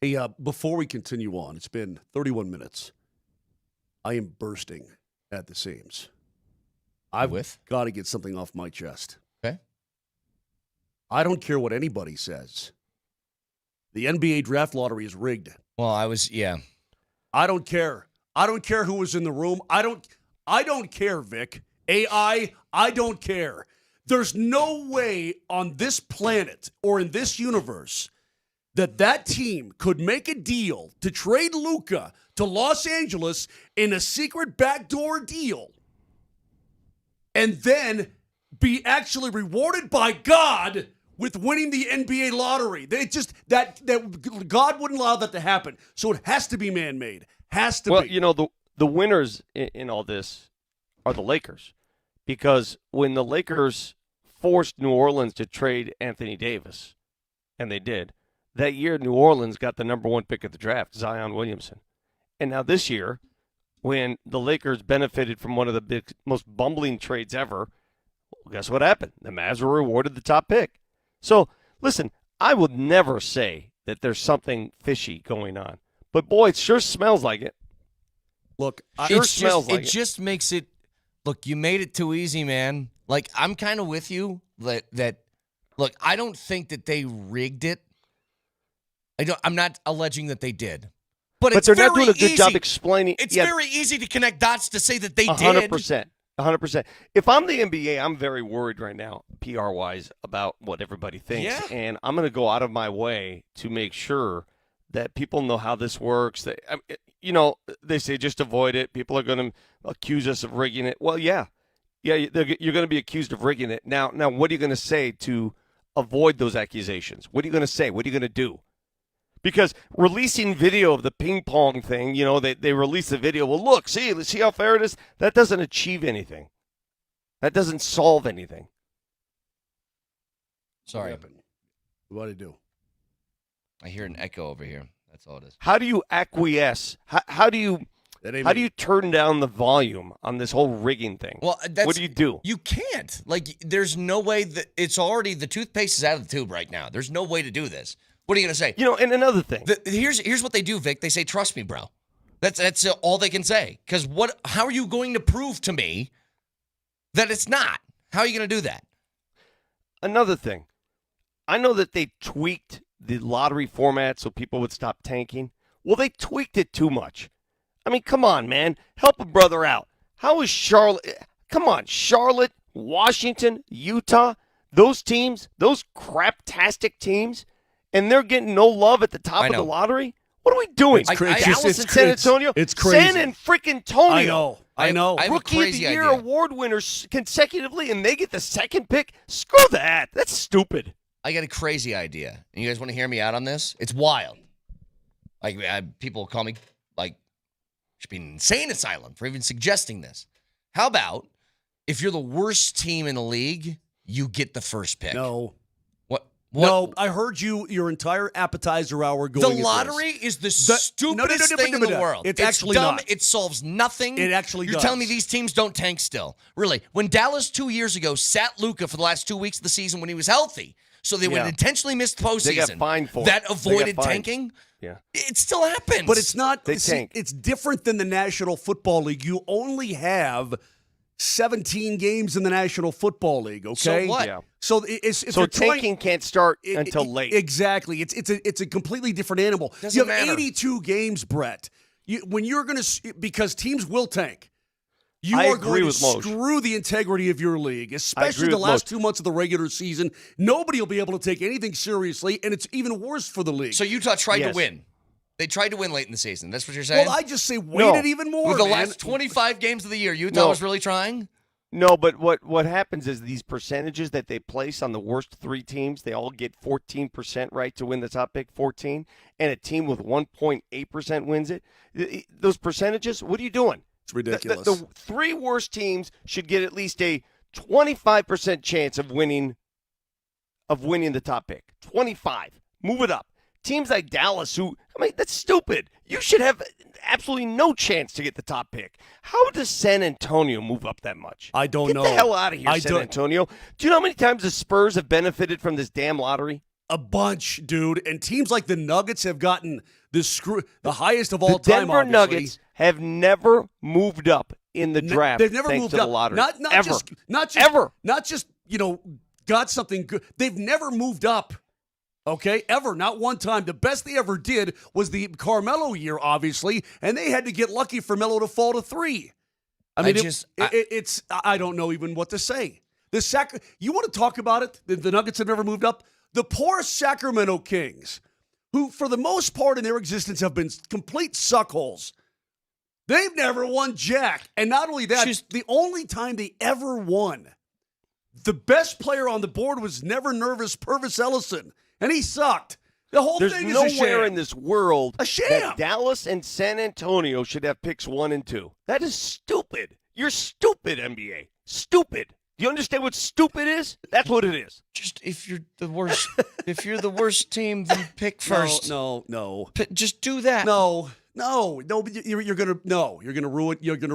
Speaker 7: Hey, before we continue on, it's been 31 minutes. I am bursting at the seams. I've got to get something off my chest.
Speaker 1: Okay.
Speaker 7: I don't care what anybody says. The NBA draft lottery is rigged.
Speaker 1: Well,
Speaker 7: I don't care. I don't care who was in the room. I don't care, Vic. I don't care. There's no way on this planet or in this universe that team could make a deal to trade Luka to Los Angeles in a secret backdoor deal and then be actually rewarded by God with winning the NBA lottery. They just that God wouldn't allow that to happen. So it has to be man-made. Has to be.
Speaker 6: Well, you know, the winners in all this are the Lakers, because when the Lakers forced New Orleans to trade Anthony Davis, and they did, that year New Orleans got the number 1 pick of the draft, Zion Williamson. And now this year, when the Lakers benefited from one of the most bumbling trades ever, well, guess what happened? The Mavs were rewarded the top pick. So, listen, I would never say that there's something fishy going on. But, boy, it sure smells like it.
Speaker 7: Look,
Speaker 1: it just makes it – look, you made it too easy, man. Like, I'm kind of with you that look, I don't think that they rigged it. I'm not alleging that they did. But it's
Speaker 6: they're
Speaker 1: very
Speaker 6: not doing a good
Speaker 1: easy.
Speaker 6: job explaining.
Speaker 1: It's very easy to connect dots to say that they
Speaker 6: 100%. 100%. If I'm the NBA, I'm very worried right now, PR-wise, about what everybody thinks.
Speaker 1: Yeah.
Speaker 6: And I'm going to go out of my way to make sure that people know how this works. That, you know, they say just avoid it. People are going to accuse us of rigging it. Well, yeah. Yeah, you're going to be accused of rigging it. Now, what are you going to say to avoid those accusations? What are you going to say? What are you going to do? Because releasing video of the ping pong thing, you know, they release the video. Well, look, see how fair it is? That doesn't achieve anything. That doesn't solve anything.
Speaker 1: Sorry.
Speaker 7: What do I do?
Speaker 1: I hear an echo over here. That's all it is.
Speaker 6: How do you acquiesce? How do you turn down the volume on this whole rigging thing?
Speaker 1: Well,
Speaker 6: what do?
Speaker 1: You can't. Like, there's no way that it's already the toothpaste is out of the tube right now. There's no way to do this. What are you going to say?
Speaker 6: You know, and another thing.
Speaker 1: Here's what they do, Vic. They say, "Trust me, bro." That's all they can say. Because how are you going to prove to me that it's not? How are you going to do that?
Speaker 6: Another thing. I know that they tweaked the lottery format so people would stop tanking. Well, they tweaked it too much. I mean, come on, man. Help a brother out. How is Charlotte? Come on, Charlotte, Washington, Utah, those teams, those craptastic teams, and they're getting no love at the top of the lottery? What are we doing?
Speaker 7: It's crazy.
Speaker 6: Dallas and San Antonio?
Speaker 7: It's crazy.
Speaker 6: San and freaking Antonio.
Speaker 7: I know.
Speaker 1: I have
Speaker 6: Rookie
Speaker 1: a
Speaker 6: of the
Speaker 1: crazy
Speaker 6: Year
Speaker 1: idea.
Speaker 6: award winners consecutively, and they get the 2nd pick? Screw that. That's stupid.
Speaker 1: I got a crazy idea. And you guys want to hear me out on this? It's wild. Like, people call me, like, should be an insane asylum for even suggesting this. How about if you're the worst team in the league, you get the first pick?
Speaker 7: No.
Speaker 1: What?
Speaker 7: No, I heard your entire appetizer hour going.
Speaker 1: The lottery is the stupidest thing in the world.
Speaker 7: It's actually
Speaker 1: dumb.
Speaker 7: not.
Speaker 1: It solves nothing.
Speaker 7: It actually
Speaker 1: You're
Speaker 7: does.
Speaker 1: telling me these teams don't tank still? Really? When Dallas 2 years ago sat Luka for the last 2 weeks of the season when he was healthy, so they would intentionally miss the postseason.
Speaker 6: They got fined for it.
Speaker 1: That avoided tanking.
Speaker 6: Yeah.
Speaker 1: It still happens.
Speaker 7: But it's not.
Speaker 6: They tank.
Speaker 7: It's different than the National Football League. You only have 17 games in the National Football League. Okay.
Speaker 1: So what?
Speaker 6: Yeah.
Speaker 7: So so
Speaker 6: tanking can't start until late.
Speaker 7: Exactly. It's a completely different animal.
Speaker 1: Doesn't
Speaker 7: you have
Speaker 1: matter.
Speaker 7: 82 games, Brett. When you're going to, because teams will tank. You
Speaker 6: I
Speaker 7: are
Speaker 6: agree
Speaker 7: going
Speaker 6: with
Speaker 7: to
Speaker 6: Moj.
Speaker 7: screw the integrity of your league, especially the
Speaker 6: with
Speaker 7: last
Speaker 6: Moj.
Speaker 7: 2 months of the regular season. Nobody will be able to take anything seriously, and it's even worse for the league.
Speaker 1: So Utah tried to win. They tried to win late in the season. That's what you're saying?
Speaker 7: Well, I just say wait it even more,
Speaker 1: With the
Speaker 7: man.
Speaker 1: last 25 games of the year, Utah was really trying?
Speaker 6: No, but what happens is these percentages that they place on the worst 3 teams, they all get 14% right to win the top pick, 14, and a team with 1.8% wins it. Those percentages, what are you doing?
Speaker 7: It's ridiculous.
Speaker 6: The 3 worst teams should get at least a 25% chance of winning the top pick. 25. Move it up. Teams like Dallas, that's stupid. You should have absolutely no chance to get the top pick. How does San Antonio move up that much?
Speaker 7: I don't know.
Speaker 6: Get the hell out of here, San Antonio. Do you know how many times the Spurs have benefited from this damn lottery?
Speaker 7: A bunch, dude. And teams like the Nuggets have gotten the highest of all
Speaker 6: the
Speaker 7: time,
Speaker 6: Denver
Speaker 7: obviously.
Speaker 6: Nuggets have never moved up in the draft.
Speaker 7: They've never
Speaker 6: thanks
Speaker 7: moved
Speaker 6: to
Speaker 7: up.
Speaker 6: the lottery.
Speaker 7: Not
Speaker 6: ever.
Speaker 7: Not just, got something good. They've never moved up. Okay, ever. Not one time. The best they ever did was the Carmelo year, obviously, and they had to get lucky for Melo to fall to 3. I mean, I don't know even what to say. You want to talk about it? The Nuggets have never moved up. The poor Sacramento Kings, who for the most part in their existence have been complete suckholes. They've never won jack. And not only that, the only time they ever won, the best player on the board was never nervous Purvis Ellison. And he sucked. The whole thing is a sham.
Speaker 6: There's nowhere in this world
Speaker 7: that
Speaker 6: Dallas and San Antonio should have picks 1 and 2. That is stupid. You're stupid, NBA. Stupid. Do you understand what stupid is? That's what it is.
Speaker 1: Just if you're the worst team, then pick first.
Speaker 7: No.
Speaker 1: Just do that.
Speaker 7: No. But you're gonna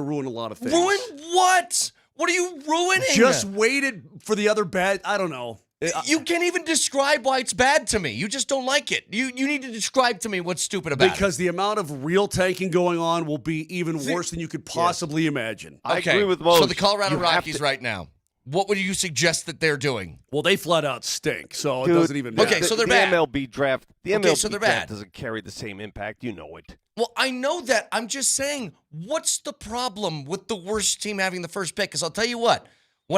Speaker 7: ruin a lot of things.
Speaker 1: Ruin what? What are you ruining?
Speaker 7: Just waited for the other bad. I don't know.
Speaker 1: You can't even describe why it's bad to me. You just don't like it. You need to describe to me what's stupid about it.
Speaker 7: Because the amount of real tanking going on will be even worse than you could possibly imagine.
Speaker 6: I agree with Moser.
Speaker 1: So the Colorado Rockies right now, what would you suggest that they're doing?
Speaker 7: Well, they flat out stink, so it doesn't even matter.
Speaker 1: Okay, so they're
Speaker 6: the
Speaker 1: bad.
Speaker 6: MLB draft. The
Speaker 1: Okay,
Speaker 6: MLB
Speaker 1: so they're
Speaker 6: draft
Speaker 1: bad.
Speaker 6: doesn't carry the same impact. You know it.
Speaker 1: Well, I know that. I'm just saying, what's the problem with the worst team having the first pick? Because I'll tell you what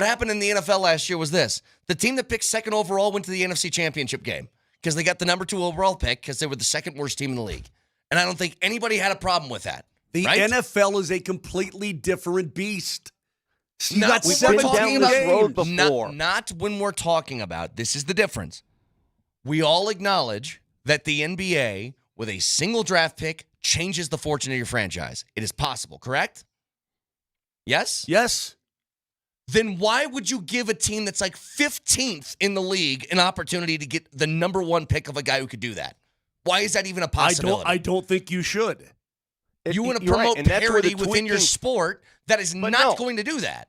Speaker 1: happened in the NFL last year was this. The team that picked second overall went to the NFC Championship game because they got the number 2 overall pick because they were the second worst team in the league. And I don't think anybody had a problem with that.
Speaker 7: The NFL is a completely different beast.
Speaker 1: Not when we're talking about
Speaker 6: this road before.
Speaker 1: Not when we're talking about, this is the difference. We all acknowledge that the NBA, with a single draft pick, changes the fortune of your franchise. It is possible, correct? Yes?
Speaker 7: Yes.
Speaker 1: Then why would you give a team that's like 15th in the league an opportunity to get the number 1 pick of a guy who could do that? Why is that even a possibility?
Speaker 7: I don't think you should.
Speaker 1: You want to promote parity within your sport that is not going to do that.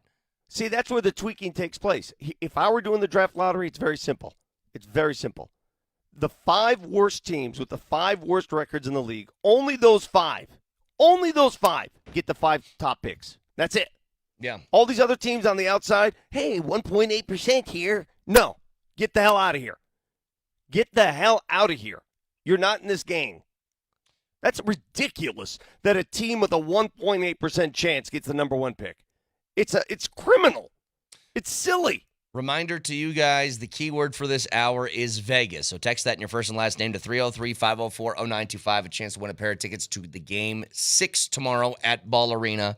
Speaker 6: See, that's where the tweaking takes place. If I were doing the draft lottery, it's very simple. It's very simple. The 5 worst teams with the 5 worst records in the league, only those 5 get the 5 top picks. That's it.
Speaker 1: Yeah.
Speaker 6: All these other teams on the outside, hey, 1.8% here. No. Get the hell out of here. Get the hell out of here. You're not in this game. That's ridiculous that a team with a 1.8% chance gets the number 1 pick. It's criminal. It's silly.
Speaker 1: Reminder to you guys, the keyword for this hour is Vegas. So text that in your first and last name to 303-504-0925. A chance to win a pair of tickets to the Game 6 tomorrow at Ball Arena.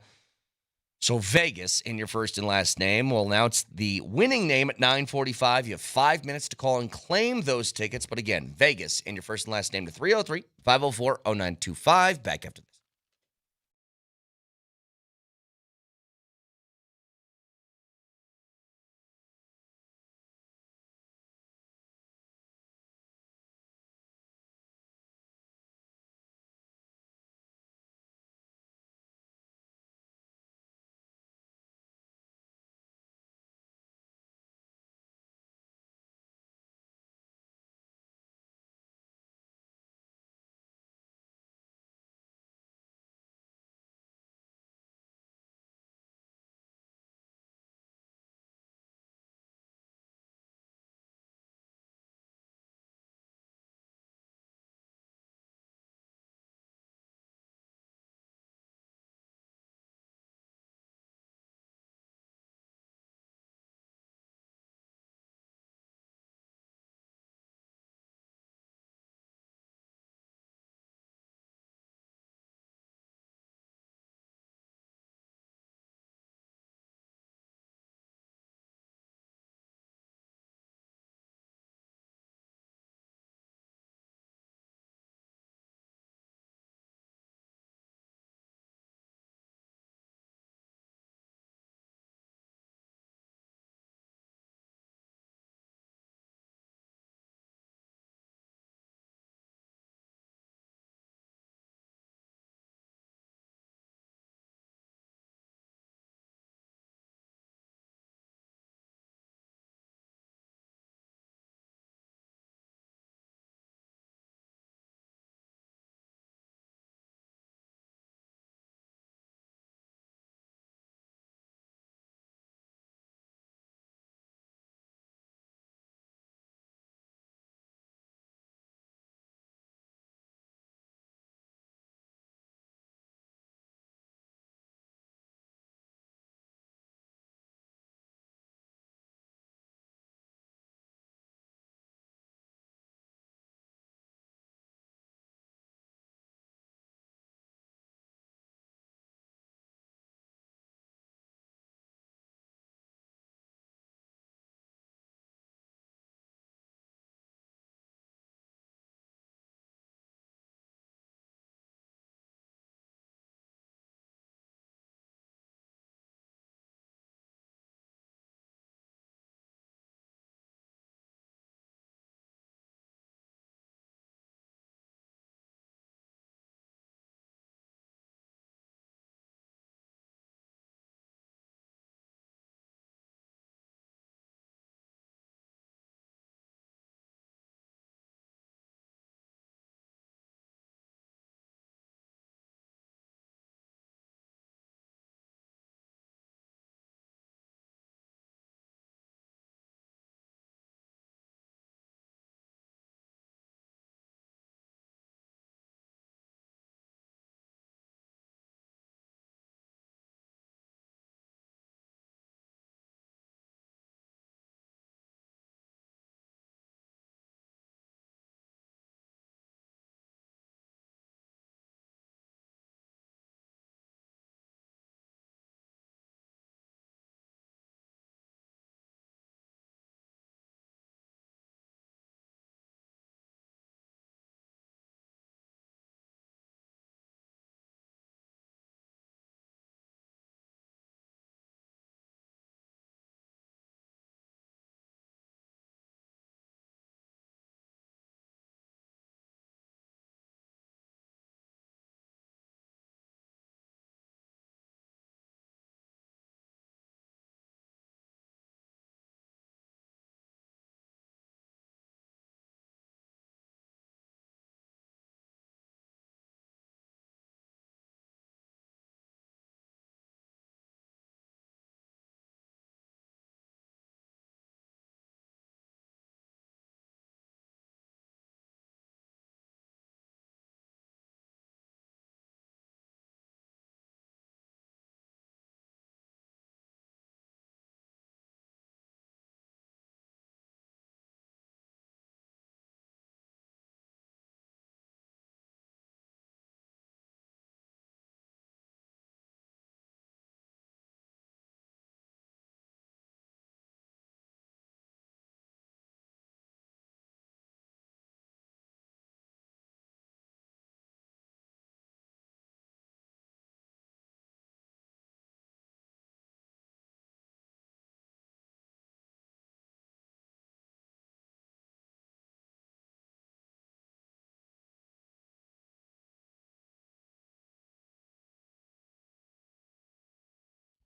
Speaker 1: So Vegas in your first and last name. We'll announce the winning name at 9:45. You have 5 minutes to call and claim those tickets. But again, Vegas in your first and last name to 303-504-0925. Back after this.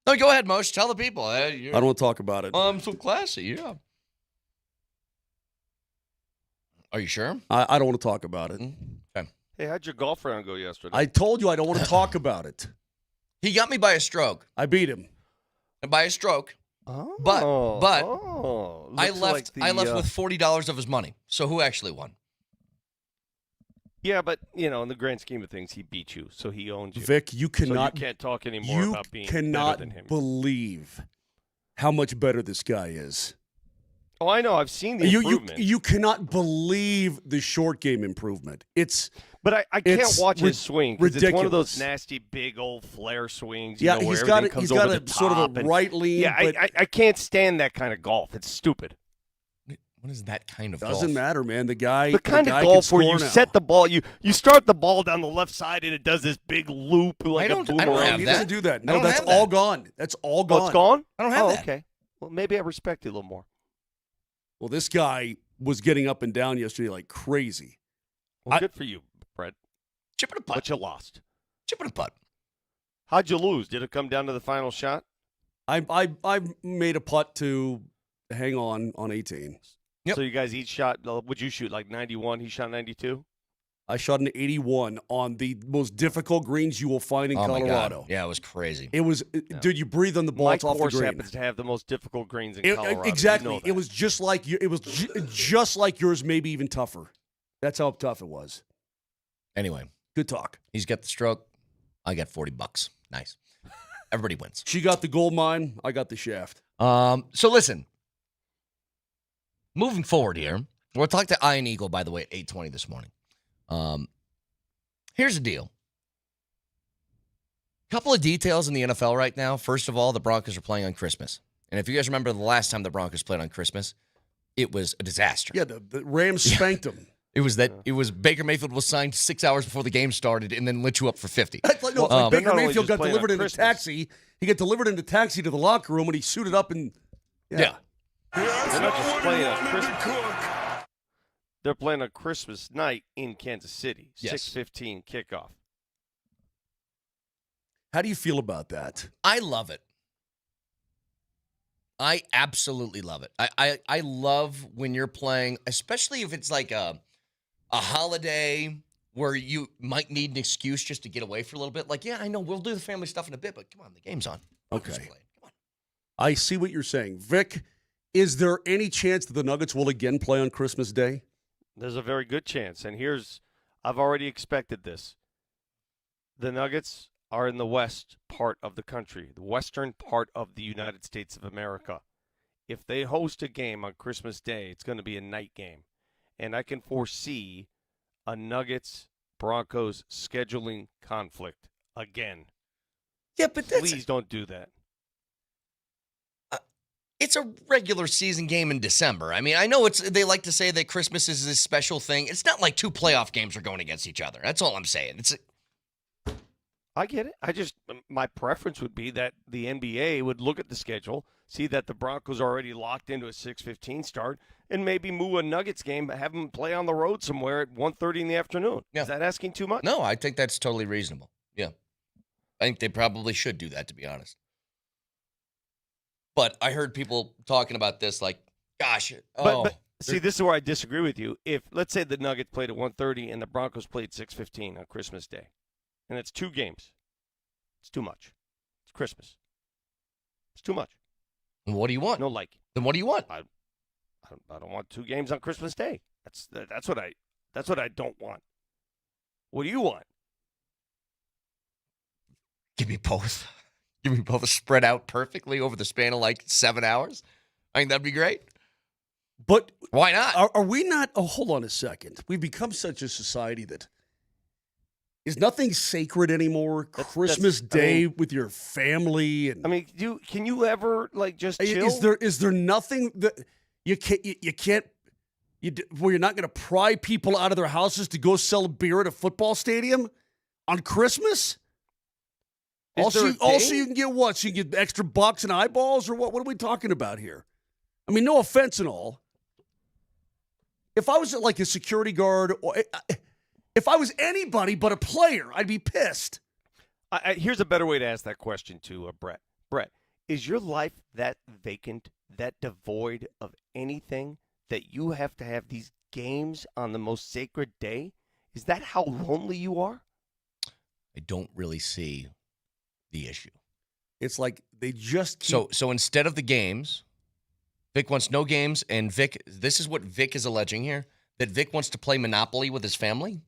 Speaker 1: No, go ahead, Mosh. Tell the people.
Speaker 7: I don't want to talk about it.
Speaker 1: I'm so classy, yeah. Are you sure?
Speaker 7: I don't want to talk about it.
Speaker 1: Okay.
Speaker 6: Hey, how'd your golf round go yesterday?
Speaker 7: I told you I don't want to talk about it.
Speaker 1: He got me by a stroke.
Speaker 7: I beat him.
Speaker 1: By a stroke. But I left with $40 of his money. So who actually won?
Speaker 6: Yeah, but, in the grand scheme of things, he beat you, so he owns you.
Speaker 7: Vic, you cannot.
Speaker 6: So you can't talk anymore about being better than him.
Speaker 7: You cannot believe how much better this guy is.
Speaker 6: Oh, I know. I've seen the improvement.
Speaker 7: You cannot believe the short game improvement.
Speaker 6: But I can't watch his swing because it's one of those
Speaker 7: ridiculous.
Speaker 6: nasty, big old flare swings.
Speaker 7: Yeah,
Speaker 6: where
Speaker 7: he's got
Speaker 6: everything
Speaker 7: he's
Speaker 6: comes
Speaker 7: got
Speaker 6: over
Speaker 7: a
Speaker 6: the
Speaker 7: sort
Speaker 6: top
Speaker 7: of a right lean.
Speaker 6: Yeah,
Speaker 7: but
Speaker 6: I can't stand that kind of golf. It's stupid.
Speaker 1: What is that kind of
Speaker 7: doesn't
Speaker 1: golf?
Speaker 7: matter, man. The guy
Speaker 6: Kind
Speaker 7: the
Speaker 6: of
Speaker 7: guy
Speaker 6: golf
Speaker 7: can
Speaker 6: where you
Speaker 7: score now.
Speaker 6: set the ball, you start the ball down the left side and it does this big loop like a
Speaker 1: I don't
Speaker 6: boomerang.
Speaker 1: have
Speaker 7: He
Speaker 1: that.
Speaker 7: doesn't do that.
Speaker 1: I
Speaker 7: No,
Speaker 1: don't
Speaker 7: that's
Speaker 1: have
Speaker 7: all
Speaker 1: that.
Speaker 7: gone. That's all
Speaker 6: Oh,
Speaker 7: gone.
Speaker 6: it's gone?
Speaker 1: I don't have that.
Speaker 6: Okay. Well, maybe I respect you a little more.
Speaker 7: Well, this guy was getting up and down yesterday like crazy.
Speaker 6: Well, good for you, Brett.
Speaker 1: Chip and a putt.
Speaker 6: But you lost.
Speaker 1: Chip and a putt.
Speaker 6: How'd you lose? Did it come down to the final shot?
Speaker 7: I made a putt to hang on 18.
Speaker 1: Yep.
Speaker 6: So you guys each shot, would you shoot like 91? He shot 92?
Speaker 7: I shot an 81 on the most difficult greens you will find in
Speaker 1: Oh, my
Speaker 7: Colorado.
Speaker 1: God. Yeah, it was crazy.
Speaker 7: It was, dude. You breathe on the ball.
Speaker 6: My
Speaker 7: It's off the
Speaker 6: course
Speaker 7: green.
Speaker 6: happens to have the most difficult greens in Colorado.
Speaker 7: Exactly.
Speaker 6: You know
Speaker 7: It was just like you. It was just like yours, maybe even tougher. That's how tough it was.
Speaker 1: Anyway,
Speaker 7: Good talk.
Speaker 1: he's got the stroke. I got $40. Nice. Everybody wins.
Speaker 7: She got the gold mine. I got the shaft.
Speaker 1: So listen. Moving forward here, we'll talk to Iron Eagle, by the way, at 8:20 this morning. Here's the deal. Couple of details in the NFL right now. First of all, the Broncos are playing on Christmas. And if you guys remember the last time the Broncos played on Christmas, it was a disaster.
Speaker 7: Yeah, the Rams spanked them.
Speaker 1: It was Baker Mayfield was signed 6 hours before the game started and then lit you up for 50.
Speaker 7: It's like, no, it's like
Speaker 6: they're
Speaker 7: Baker
Speaker 6: not only
Speaker 7: Mayfield
Speaker 6: just
Speaker 7: got
Speaker 6: playing
Speaker 7: delivered
Speaker 6: on
Speaker 7: in a
Speaker 6: Christmas.
Speaker 7: taxi. He got delivered in a taxi to the locker room and he suited up and
Speaker 1: Yeah.
Speaker 6: They're not just playing on Christmas. They're playing on Christmas night in Kansas City.
Speaker 1: Yes.
Speaker 6: 6:15 kickoff.
Speaker 7: How do you feel about that?
Speaker 1: I love it. I absolutely love it. I love when you're playing, especially if it's like a holiday where you might need an excuse just to get away for a little bit. Like, yeah, I know we'll do the family stuff in a bit, but come on, the game's on.
Speaker 7: Okay.
Speaker 1: Just play it. Come on.
Speaker 7: I see what you're saying. Vic, is there any chance that the Nuggets will again play on Christmas Day?
Speaker 6: There's a very good chance. And I've already expected this. The Nuggets are in the west part of the country, the western part of the United States of America. If they host a game on Christmas Day, it's going to be a night game. And I can foresee a Nuggets-Broncos scheduling conflict again.
Speaker 1: Yeah, but
Speaker 6: Please don't do that.
Speaker 1: it's a regular season game in December. I mean, I know they like to say that Christmas is this special thing. It's not like two playoff games are going against each other. That's all I'm saying.
Speaker 6: I get it. My preference would be that the NBA would look at the schedule, see that the Broncos are already locked into a 6:15 start, and maybe move a Nuggets game, have them play on the road somewhere at 1:30 in the afternoon.
Speaker 1: Yeah.
Speaker 6: Is that asking too much?
Speaker 1: No, I think that's totally reasonable. Yeah. I think they probably should do that, to be honest. But I heard people talking about this like, gosh.
Speaker 6: But see, this is where I disagree with you. If, let's say the Nuggets played at 1:30 and the Broncos played 6:15 on Christmas Day, and it's two games, it's too much. It's Christmas. It's too much.
Speaker 1: What do you want?
Speaker 6: No liking.
Speaker 1: Then what do you want?
Speaker 6: I don't want two games on Christmas Day. That's what I don't want. What do you want?
Speaker 1: Give me both. Give me both spread out perfectly over the span of like 7 hours. I think that'd be great.
Speaker 7: But
Speaker 1: Why not?
Speaker 7: are we not? Oh, hold on a second. We've become such a society that is nothing sacred anymore. Christmas Day with your family, and
Speaker 6: I mean, can you ever like just chill?
Speaker 7: Is there nothing that you can't where you're not going to pry people out of their houses to go sell beer at a football stadium on Christmas? Also, you can get what? So you can get extra bucks and eyeballs, or what? What are we talking about here? I mean, no offense and all. If I was like a security guard, or if I was anybody but a player, I'd be pissed.
Speaker 6: Here's a better way to ask that question to Brett. Brett, Is your life that vacant, that devoid of anything, that you have to have these games on the most sacred day? Is that how lonely you are?
Speaker 1: I don't really see the issue.
Speaker 7: It's like they just keep...
Speaker 1: So instead of the games, Vic wants no games, and Vic, this is what Vic is alleging here, that Vic wants to play Monopoly with his family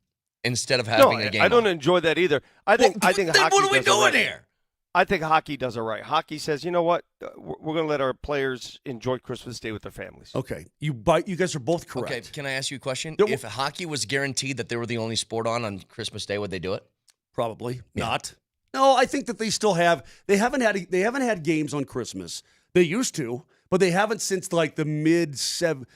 Speaker 1: instead of having a game.
Speaker 6: I don't enjoy that either. I think
Speaker 1: then
Speaker 6: hockey
Speaker 1: what are we
Speaker 6: does it
Speaker 1: doing
Speaker 6: right.
Speaker 1: here?
Speaker 6: I think hockey does it right. Hockey says, you know what? We're going to let our players enjoy Christmas Day with their families.
Speaker 7: Okay, you guys are both correct.
Speaker 1: Okay, can I ask you a question?
Speaker 7: No,
Speaker 1: If hockey was guaranteed that they were the only sport on Christmas Day, would they do it?
Speaker 7: Probably not. No, I think that they still have. They haven't had games on Christmas. They used to, but they haven't since like the mid-7.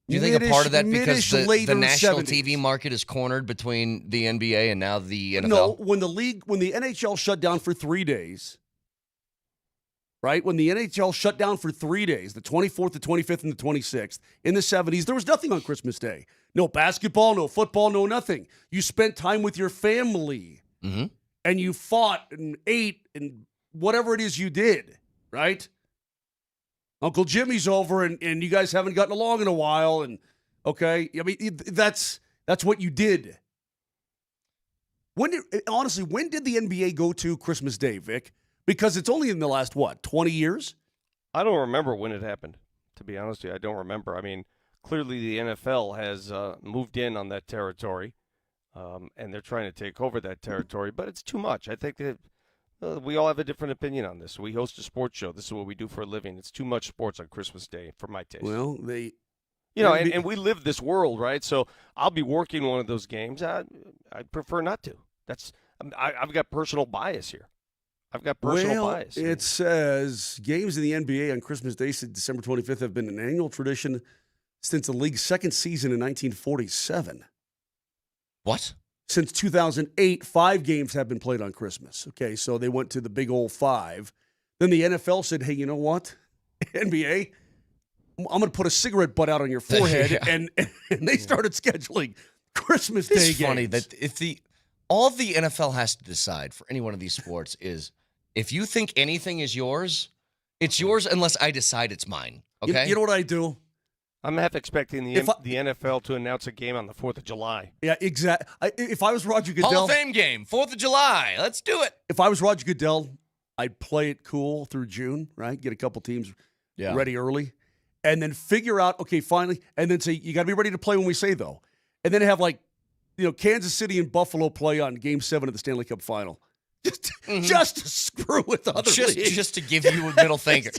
Speaker 1: Do you think a part of that because the
Speaker 7: later
Speaker 1: national
Speaker 7: 70s.
Speaker 1: TV market is cornered between the NBA and now the NFL?
Speaker 7: No, when the NHL shut down for 3 days, right? When the NHL shut down for 3 days, the 24th, the 25th, and the 26th, in the 70s, there was nothing on Christmas Day. No basketball, no football, no nothing. You spent time with your family, and you fought and ate and whatever it is you did, right? Uncle Jimmy's over, and you guys haven't gotten along in a while, and okay, I mean that's what you did. When did the NBA go to Christmas Day, Vic? Because it's only in the last 20 years?
Speaker 6: I don't remember when it happened. To be honest with you, I don't remember. I mean, clearly the NFL has moved in on that territory, and they're trying to take over that territory, but it's too much. I think that. We all have a different opinion on this. We host a sports show. This is what we do for a living. It's too much sports on Christmas Day for my taste.
Speaker 7: Well,
Speaker 6: and we live this world, right? So I'll be working one of those games. I prefer not to. I've got personal bias here. I've got personal bias.
Speaker 7: It says games in the NBA on Christmas Day since December 25th have been an annual tradition since the league's second season in 1947.
Speaker 1: What?
Speaker 7: Since 2008, 5 games have been played on Christmas. Okay, so they went to the big old 5. Then the NFL said, hey, you know what? NBA, I'm going to put a cigarette butt out on your forehead, and they started scheduling Christmas Day games.
Speaker 1: It's funny that all the NFL has to decide for any one of these sports is if you think anything is yours, it's yours unless I decide it's mine. Okay?
Speaker 7: You know what I do?
Speaker 6: I'm half expecting the NFL to announce a game on the 4th of July.
Speaker 7: Yeah, exactly. If I was Roger Goodell...
Speaker 1: Hall of Fame game, 4th of July. Let's do it.
Speaker 7: If I was Roger Goodell, I'd play it cool through June, right? Get a couple teams ready early. And then figure out, okay, finally, and then say, you got to be ready to play when we say, though. And then have, Kansas City and Buffalo play on Game 7 of the Stanley Cup Final. Just to screw with other leagues.
Speaker 1: Just to give you a middle finger.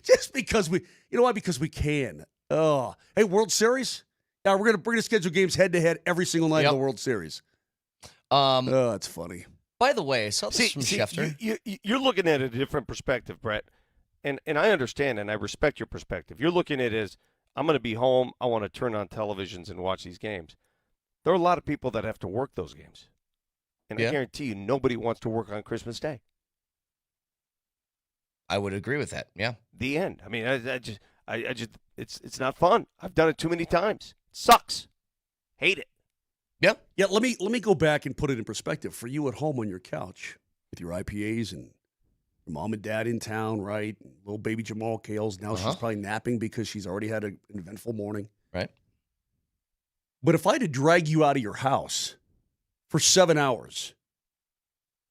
Speaker 7: just because we... You know why? Because we can. Oh, hey, World Series? Yeah, we're gonna schedule games head to head every single night of the World Series. It's funny.
Speaker 1: By the way, I saw this from Schefter.
Speaker 6: You're looking at it a different perspective, Brett, and I understand and I respect your perspective. You're looking at it as I'm going to be home. I want to turn on televisions and watch these games. There are a lot of people that have to work those games, and I guarantee you, nobody wants to work on Christmas Day.
Speaker 1: I would agree with that. Yeah.
Speaker 6: The end. I mean, I just it's not fun. I've done it too many times. It sucks. Hate it.
Speaker 7: Yep. Yeah, let me go back and put it in perspective for you at home on your couch with your IPAs and your mom and dad in town, right? Little baby Jamal Kales. Now she's probably napping because she's already had an eventful morning.
Speaker 1: Right.
Speaker 7: But if I had to drag you out of your house for 7 hours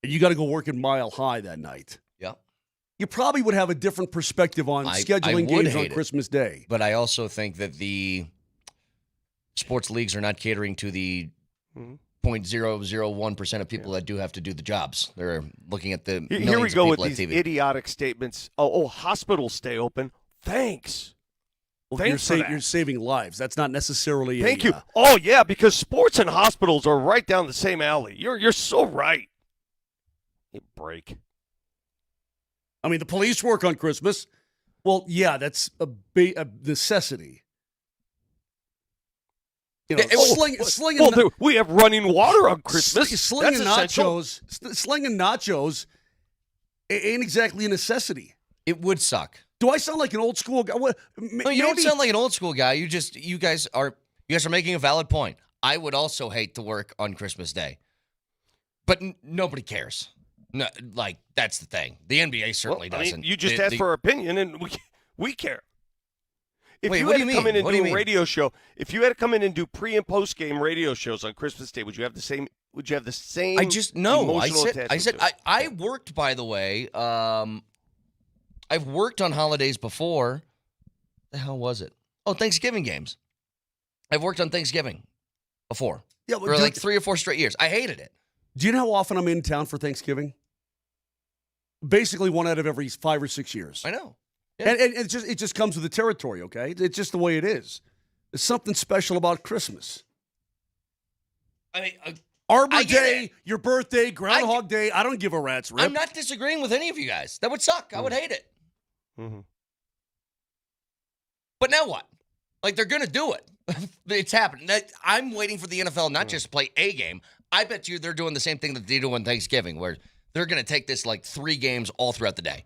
Speaker 7: and you got to go work in Mile High that night, you probably would have a different perspective on scheduling games on Christmas Day.
Speaker 1: But I also think that the sports leagues are not catering to the 0.001% of people that do have to do the jobs. They're looking at the millions
Speaker 6: Here we go
Speaker 1: of
Speaker 6: with
Speaker 1: people
Speaker 6: these
Speaker 1: at TV.
Speaker 6: idiotic statements. Oh, hospitals stay open. Thanks.
Speaker 7: Well, you're saving lives. That's not necessarily
Speaker 6: Thank you. Oh, yeah, because sports and hospitals are right down the same alley. You're so right. You break.
Speaker 7: I mean, the police work on Christmas. Well, yeah, that's a necessity. You know,
Speaker 6: we have running water on Christmas.
Speaker 7: Slinging nachos ain't exactly a necessity.
Speaker 1: It would suck.
Speaker 7: Do I sound like an old school guy?
Speaker 1: No, you don't sound like an old school guy. You guys are making a valid point. I would also hate to work on Christmas Day, but nobody cares. No, like that's the thing. The NBA certainly
Speaker 6: Well, I mean,
Speaker 1: doesn't.
Speaker 6: you just asked for our opinion, and we care. If
Speaker 1: Wait,
Speaker 6: you
Speaker 1: what
Speaker 6: had
Speaker 1: do
Speaker 6: to
Speaker 1: you
Speaker 6: come
Speaker 1: mean?
Speaker 6: in and
Speaker 1: What do
Speaker 6: do
Speaker 1: you
Speaker 6: a
Speaker 1: mean?
Speaker 6: radio show, if you had to come in and do pre and post game radio shows on Christmas Day, would you have the same? Would you have the same?
Speaker 1: I just no.
Speaker 6: Emotional
Speaker 1: I
Speaker 6: attachment
Speaker 1: said
Speaker 6: to it?
Speaker 1: I worked. By the way, I've worked on holidays before. The hell was it? Oh, Thanksgiving games. I've worked on Thanksgiving before.
Speaker 7: Yeah,
Speaker 1: For like 3 or 4 straight years. I hated it.
Speaker 7: Do you know how often I'm in town for Thanksgiving? Basically, 1 out of every 5 or 6 years.
Speaker 1: I know. Yeah.
Speaker 7: And it just comes with the territory, okay? It's just the way it is. There's something special about Christmas.
Speaker 1: I mean,
Speaker 7: Arbor
Speaker 1: I get
Speaker 7: Day,
Speaker 1: it.
Speaker 7: your birthday, Groundhog Day. I don't give a rat's rip.
Speaker 1: I'm not disagreeing with any of you guys. That would suck. I would hate it.
Speaker 6: Mm-hmm.
Speaker 1: But now what? Like, they're going to do it. It's happening. I'm waiting for the NFL not just to play a game. I bet you they're doing the same thing that they do on Thanksgiving, where they're going to take this like 3 games all throughout the day.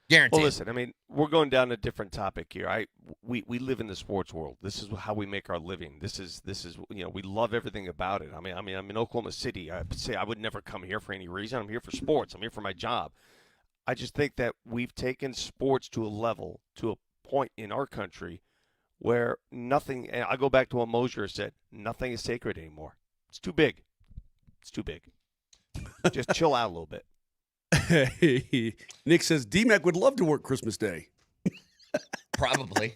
Speaker 1: Guaranteed.
Speaker 6: Well, listen, I mean, we're going down a different topic here. We live in the sports world. This is how we make our living. This is we love everything about it. I mean, I'm in Oklahoma City. I say I would never come here for any reason. I'm here for sports. I'm here for my job. I just think that we've taken sports to a point in our country where nothing. And I go back to what Moser said. Nothing is sacred anymore. It's too big. It's too big. Just chill out a little bit.
Speaker 7: Nick says DMac would love to work Christmas Day.
Speaker 1: Probably.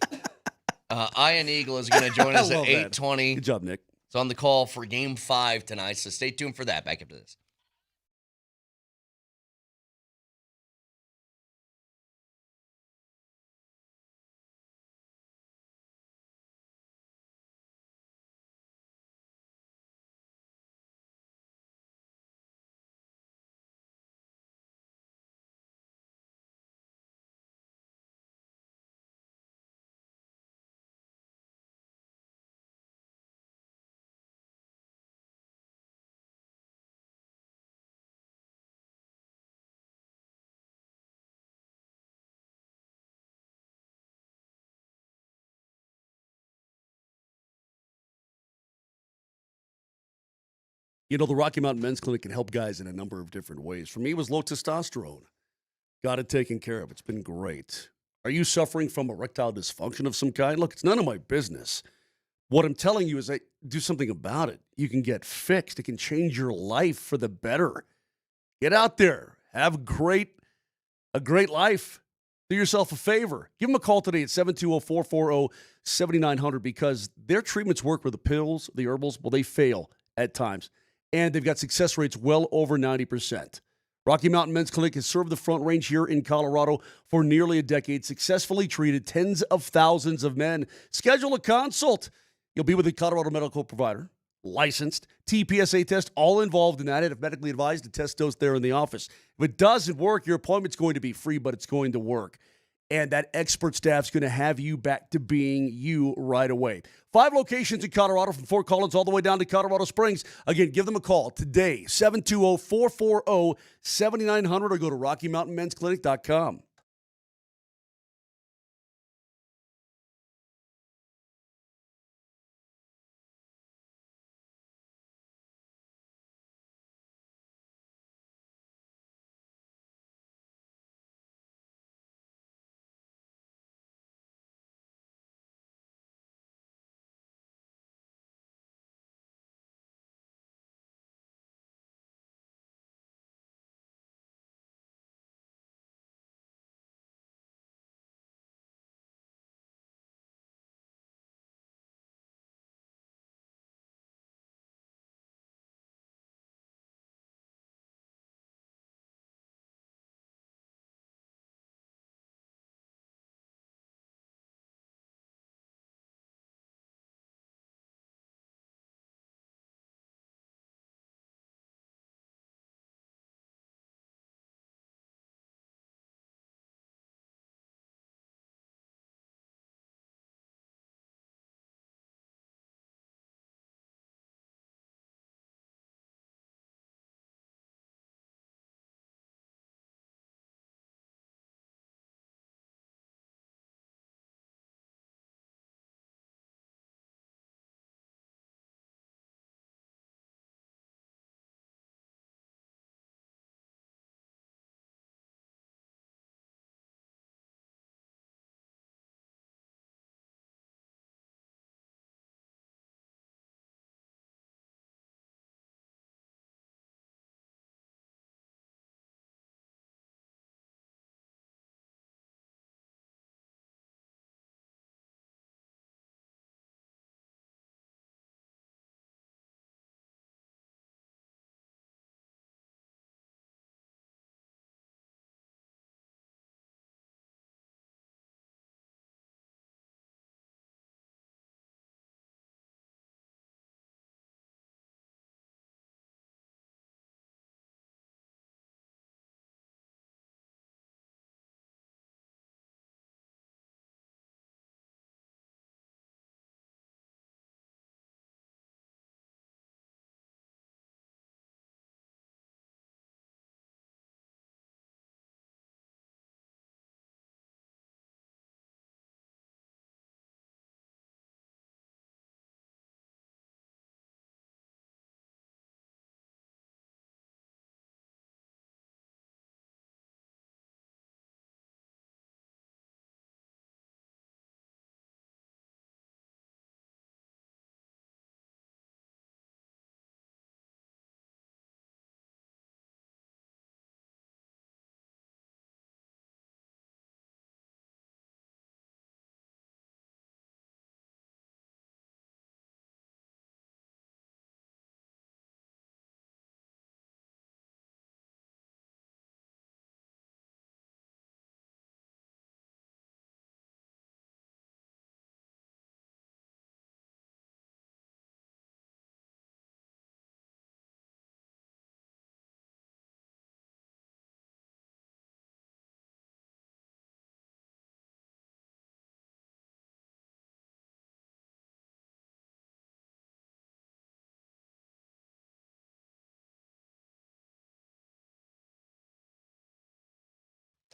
Speaker 1: Ian Eagle is going to join us at 8:20.
Speaker 7: Good job, Nick.
Speaker 1: It's on the call for Game 5 tonight, so stay tuned for that. Back up to this.
Speaker 7: You know, the Rocky Mountain Men's Clinic can help guys in a number of different ways. For me, it was low testosterone. Got it taken care of. It's been great. Are you suffering from erectile dysfunction of some kind? Look, it's none of my business. What I'm telling you is that do something about it. You can get fixed. It can change your life for the better. Get out there. Have a great life. Do yourself a favor. Give them a call today at 720-440-7900 because their treatments work with the pills, the herbals. Well, they fail at times. And they've got success rates well over 90%. Rocky Mountain Men's Clinic has served the Front Range here in Colorado for nearly a decade, successfully treated tens of thousands of men. Schedule a consult. You'll be with a Colorado medical provider, licensed, TPSA test, all involved in that. And if medically advised, the test dose there in the office. If it doesn't work, your appointment's going to be free, but it's going to work. And that expert staff's going to have you back to being you right away. 5 locations in Colorado, from Fort Collins all the way down to Colorado Springs. Again, give them a call today, 720-440-7900, or go to RockyMountainMen'sClinic.com.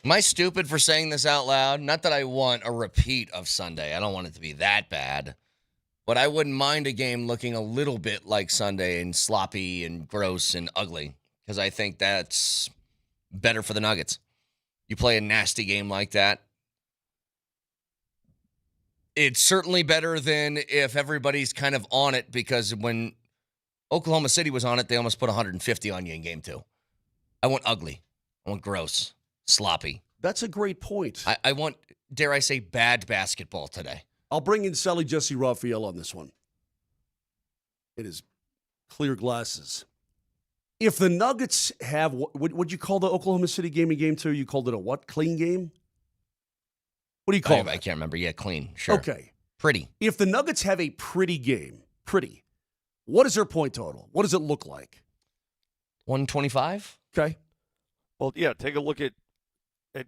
Speaker 1: Am I stupid for saying this out loud? Not that I want a repeat of Sunday. I don't want it to be that bad. But I wouldn't mind a game looking a little bit like Sunday and sloppy and gross and ugly, because I think that's better for the Nuggets. You play a nasty game like that. It's certainly better than if everybody's kind of on it, because when Oklahoma City was on it, they almost put 150 on you in game 2. I want ugly. I want gross, sloppy.
Speaker 7: That's a great point.
Speaker 1: I want, dare I say, bad basketball today.
Speaker 7: I'll bring in Sally Jesse Raphael on this one. It is clear glasses. If the Nuggets have, what'd you call the Oklahoma City game in game 2? You called it a what? Clean game? What do you call it?
Speaker 1: I can't remember. Yeah, clean. Sure.
Speaker 7: Okay.
Speaker 1: Pretty.
Speaker 7: If the Nuggets have a pretty game, what is their point total? What does it look like?
Speaker 1: 125?
Speaker 7: Okay.
Speaker 6: Well, yeah, take a look at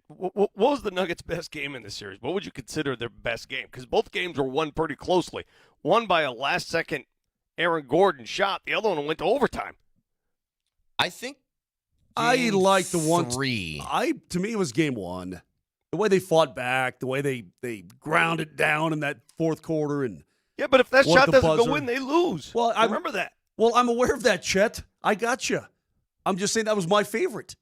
Speaker 6: what was the Nuggets' best game in this series? What would you consider their best game? Because both games were won pretty closely. One by a last-second Aaron Gordon shot. The other one went to overtime.
Speaker 1: I think
Speaker 7: I like the one.
Speaker 1: 3.
Speaker 7: To me, it was game 1. The way they fought back, the way they ground it down in that fourth quarter, and
Speaker 6: yeah, but if that
Speaker 7: want
Speaker 6: shot
Speaker 7: the
Speaker 6: doesn't
Speaker 7: buzzer.
Speaker 6: go in, they lose.
Speaker 7: Well,
Speaker 6: I remember that.
Speaker 7: Well, I'm aware of that, Chet. I got you. I'm just saying that was my favorite.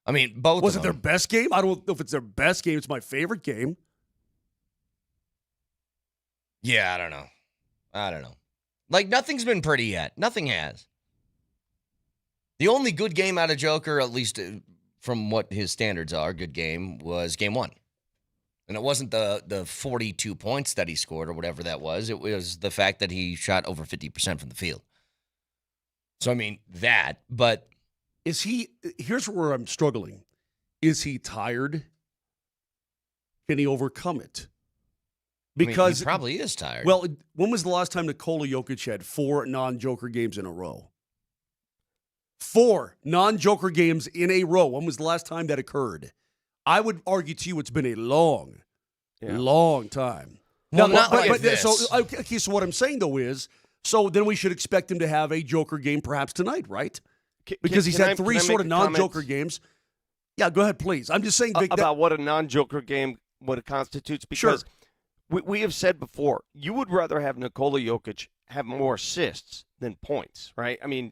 Speaker 1: I mean, both
Speaker 7: Was
Speaker 1: of
Speaker 7: it their
Speaker 1: them.
Speaker 7: best game? I don't know if it's their best game. It's my favorite game.
Speaker 1: Yeah, I don't know. Like, nothing's been pretty yet. Nothing has. The only good game out of Joker, at least from what his standards are, good game, was game 1. And it wasn't the 42 points that he scored or whatever that was. It was the fact that he shot over 50% from the field. So, I mean, that, but
Speaker 7: Here's where I'm struggling. Is he tired? Can he overcome it? Because
Speaker 1: he probably is tired.
Speaker 7: Well, when was the last time Nikola Jokic had 4 non-Joker games in a row? 4 non-Joker games in a row. When was the last time that occurred? I would argue to you it's been a long time.
Speaker 1: Well,
Speaker 7: Now,
Speaker 1: not like this.
Speaker 7: So what I'm saying, though, is, so then we should expect him to have a Joker game perhaps tonight, right? Because he's had 3 sort of non-Joker games. Yeah, go ahead, please. I'm just saying, Vic,
Speaker 6: about what a non-Joker game, what it constitutes. Because we have said before, you would rather have Nikola Jokic have more assists than points, right? I mean,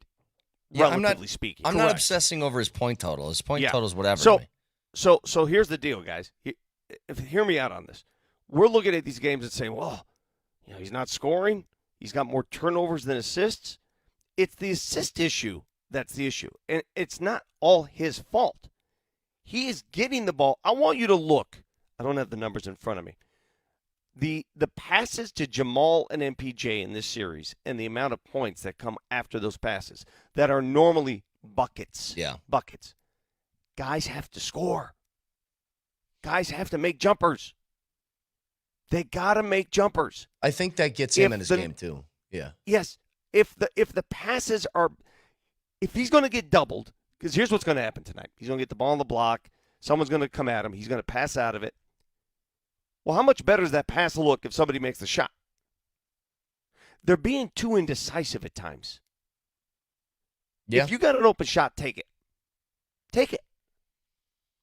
Speaker 6: relatively speaking.
Speaker 1: I'm not obsessing over his point total. His point total is whatever.
Speaker 6: So here's the deal, guys. Hear me out on this. We're looking at these games and saying, well, he's not scoring. He's got more turnovers than assists. It's the assist issue that's the issue. And it's not all his fault. He is getting the ball. I want you to look. I don't have the numbers in front of me. The passes to Jamal and MPJ in this series and the amount of points that come after those passes that are normally buckets.
Speaker 1: Yeah.
Speaker 6: Buckets. Guys have to score. Guys have to make jumpers. They got to make jumpers.
Speaker 1: I think that gets him in his game too. Yeah.
Speaker 6: Yes. If the passes are, if he's going to get doubled, because here's what's going to happen tonight. He's going to get the ball on the block. Someone's going to come at him. He's going to pass out of it. Well, how much better does that pass look if somebody makes the shot? They're being too indecisive at times.
Speaker 1: Yeah.
Speaker 6: If you got an open shot, take it. Take it.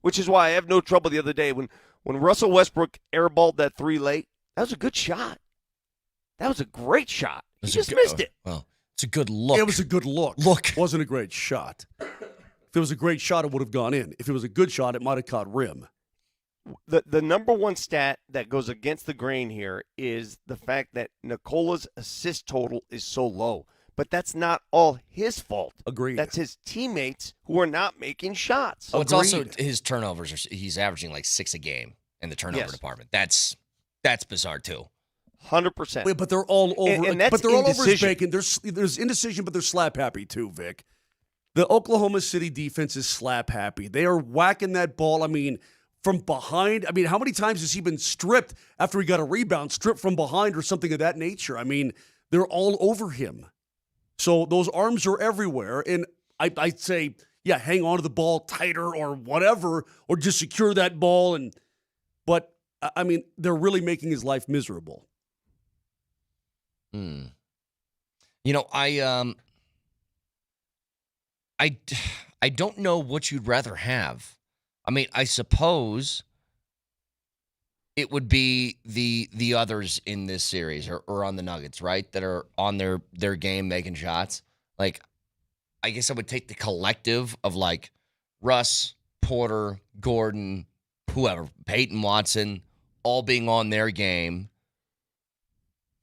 Speaker 6: Which is why I have no trouble the other day when Russell Westbrook airballed that 3 late. That was a good shot. That was a great shot. He just missed it.
Speaker 1: Well, it's a good look.
Speaker 7: It was a good look. It wasn't a great shot. If it was a great shot, it would have gone in. If it was a good shot, it might have caught rim.
Speaker 6: The number one stat that goes against the grain here is the fact that Nikola's assist total is so low. But that's not all his fault.
Speaker 7: Agreed.
Speaker 6: That's his teammates who are not making shots.
Speaker 1: Oh, it's also his turnovers. He's averaging like 6 a game in the turnover department. That's bizarre too.
Speaker 6: 100%.
Speaker 7: Wait, but they're all over.
Speaker 6: And that's
Speaker 7: but they're all over his
Speaker 6: indecision.
Speaker 7: bacon. There's indecision, but they're slap happy too, Vic. The Oklahoma City defense is slap happy. They are whacking that ball. I mean, from behind. I mean, how many times has he been stripped after he got a rebound, stripped from behind or something of that nature? I mean, they're all over him. So those arms are everywhere. And I'd say, yeah, hang on to the ball tighter or whatever, or just secure that ball. But, I mean, they're really making his life miserable.
Speaker 1: You know, I I don't know what you'd rather have. I mean, I suppose it would be the others in this series or on the Nuggets, right? That are on their game making shots. Like, I guess I would take the collective of like Russ, Porter, Gordon, whoever, Peyton Watson, all being on their game,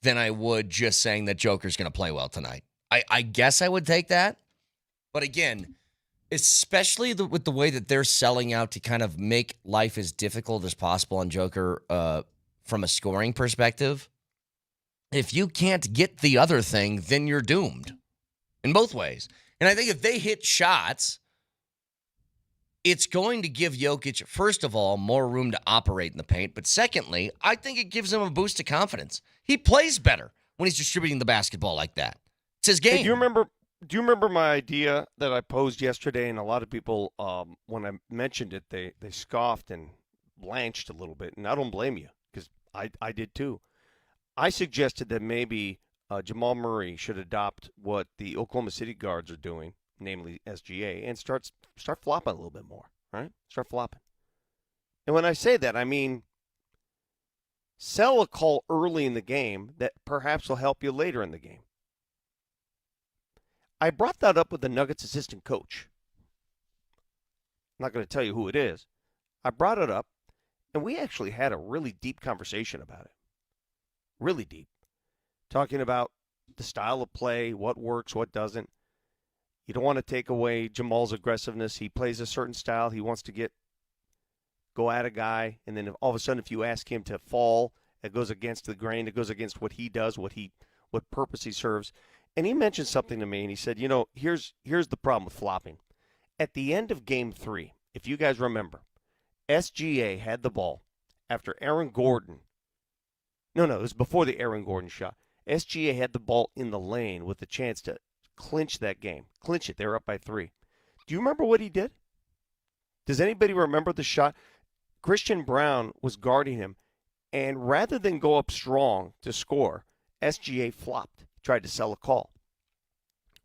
Speaker 1: than I would just saying that Joker's going to play well tonight. I guess I would take that. But again, especially with the way that they're selling out to kind of make life as difficult as possible on Joker from a scoring perspective, if you can't get the other thing, then you're doomed in both ways. And I think if they hit shots, it's going to give Jokic, first of all, more room to operate in the paint. But secondly, I think it gives him a boost of confidence. He plays better when he's distributing the basketball like that. It's his game.
Speaker 6: Hey, do you remember my idea that I posed yesterday? And a lot of people, when I mentioned it, they scoffed and blanched a little bit. And I don't blame you, because I did too. I suggested that maybe Jamal Murray should adopt what the Oklahoma City guards are doing, namely SGA, and start flopping a little bit more, right? Start flopping. And when I say that, I mean sell a call early in the game that perhaps will help you later in the game. I brought that up with the Nuggets assistant coach. I'm not going to tell you who it is. I brought it up, and we actually had a really deep conversation about it. Really deep. Talking about the style of play, what works, what doesn't. You don't want to take away Jamal's aggressiveness. He plays a certain style. He wants to go at a guy, and then all of a sudden if you ask him to fall, it goes against the grain. It goes against what he does, what purpose he serves. And he mentioned something to me, and he said, here's the problem with flopping. At the end of Game 3, if you guys remember, SGA had the ball after Aaron Gordon. No, it was before the Aaron Gordon shot. SGA had the ball in the lane with the chance to clinch that game. Clinch it. They were up by 3. Do you remember what he did? Does anybody remember the shot? Christian Brown was guarding him, and rather than go up strong to score, SGA flopped. Tried to sell a call.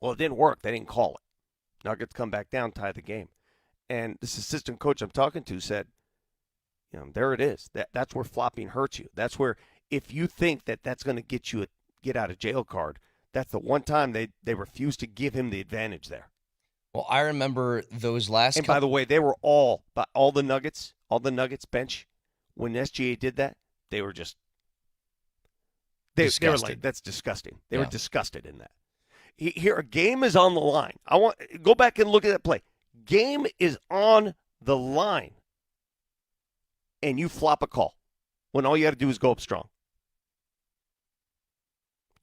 Speaker 6: Well, it didn't work. They didn't call it. Nuggets come back down, tie the game. And this assistant coach I'm talking to said, there it is. That's where flopping hurts you. That's where, if you think that that's going to get you a get out of jail card, that's the one time they refused to give him the advantage there.
Speaker 1: Well, I remember those last.
Speaker 6: And by the way, they were all the Nuggets bench, when SGA did that, they were just. They were like, that's disgusting. They were disgusted in that. Here, a game is on the line. Go back and look at that play. Game is on the line. And you flop a call when all you had to do is go up strong.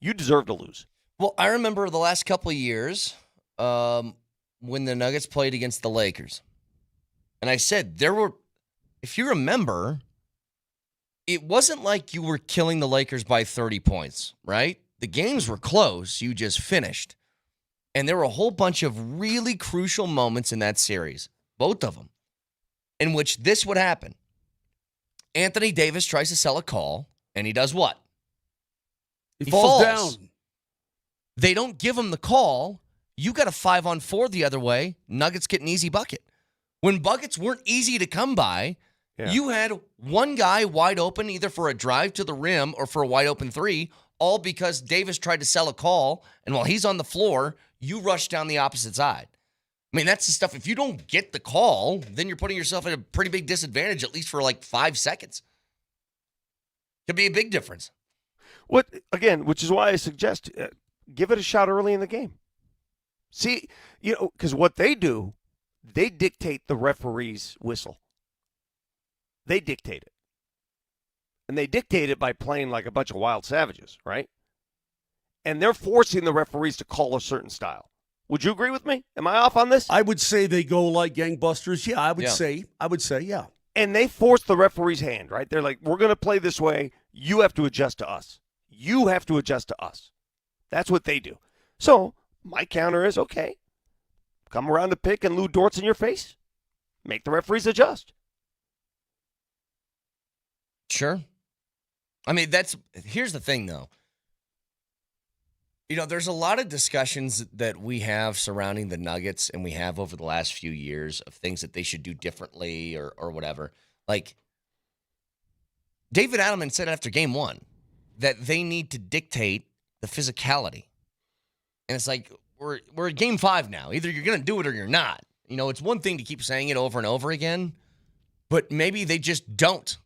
Speaker 6: You deserve to lose.
Speaker 1: Well, I remember the last couple of years when the Nuggets played against the Lakers. And I said, if you remember, it wasn't like you were killing the Lakers by 30 points, right? The games were close. You just finished. And there were a whole bunch of really crucial moments in that series, both of them, in which this would happen. Anthony Davis tries to sell a call, and he does what?
Speaker 7: He falls down.
Speaker 1: They don't give him the call. You got a 5-on-4 the other way. Nuggets get an easy bucket. When buckets weren't easy to come by, you had one guy wide open either for a drive to the rim or for a wide open 3, all because Davis tried to sell a call, and while he's on the floor, you rush down the opposite side. I mean, that's the stuff. If you don't get the call, then you're putting yourself at a pretty big disadvantage, at least for like 5 seconds. Could be a big difference.
Speaker 6: Which is why I suggest give it a shot early in the game. See, because what they do, they dictate the referee's whistle. They dictate it. And they dictate it by playing like a bunch of wild savages, right? And they're forcing the referees to call a certain style. Would you agree with me? Am I off on this?
Speaker 7: I would say they go like gangbusters. Yeah, I would say, yeah.
Speaker 6: And they force the referee's hand, right? They're like, we're going to play this way. You have to adjust to us. You have to adjust to us. That's what they do. So my counter is, okay, come around the pick and Lou Dort's in your face. Make the referees adjust.
Speaker 1: Sure. I mean, here's the thing, though. There's a lot of discussions that we have surrounding the Nuggets and we have over the last few years of things that they should do differently or whatever. Like, David Adelman said after game 1 that they need to dictate the physicality. And it's like, we're at game 5 now. Either you're going to do it or you're not. It's one thing to keep saying it over and over again, but maybe they just don't.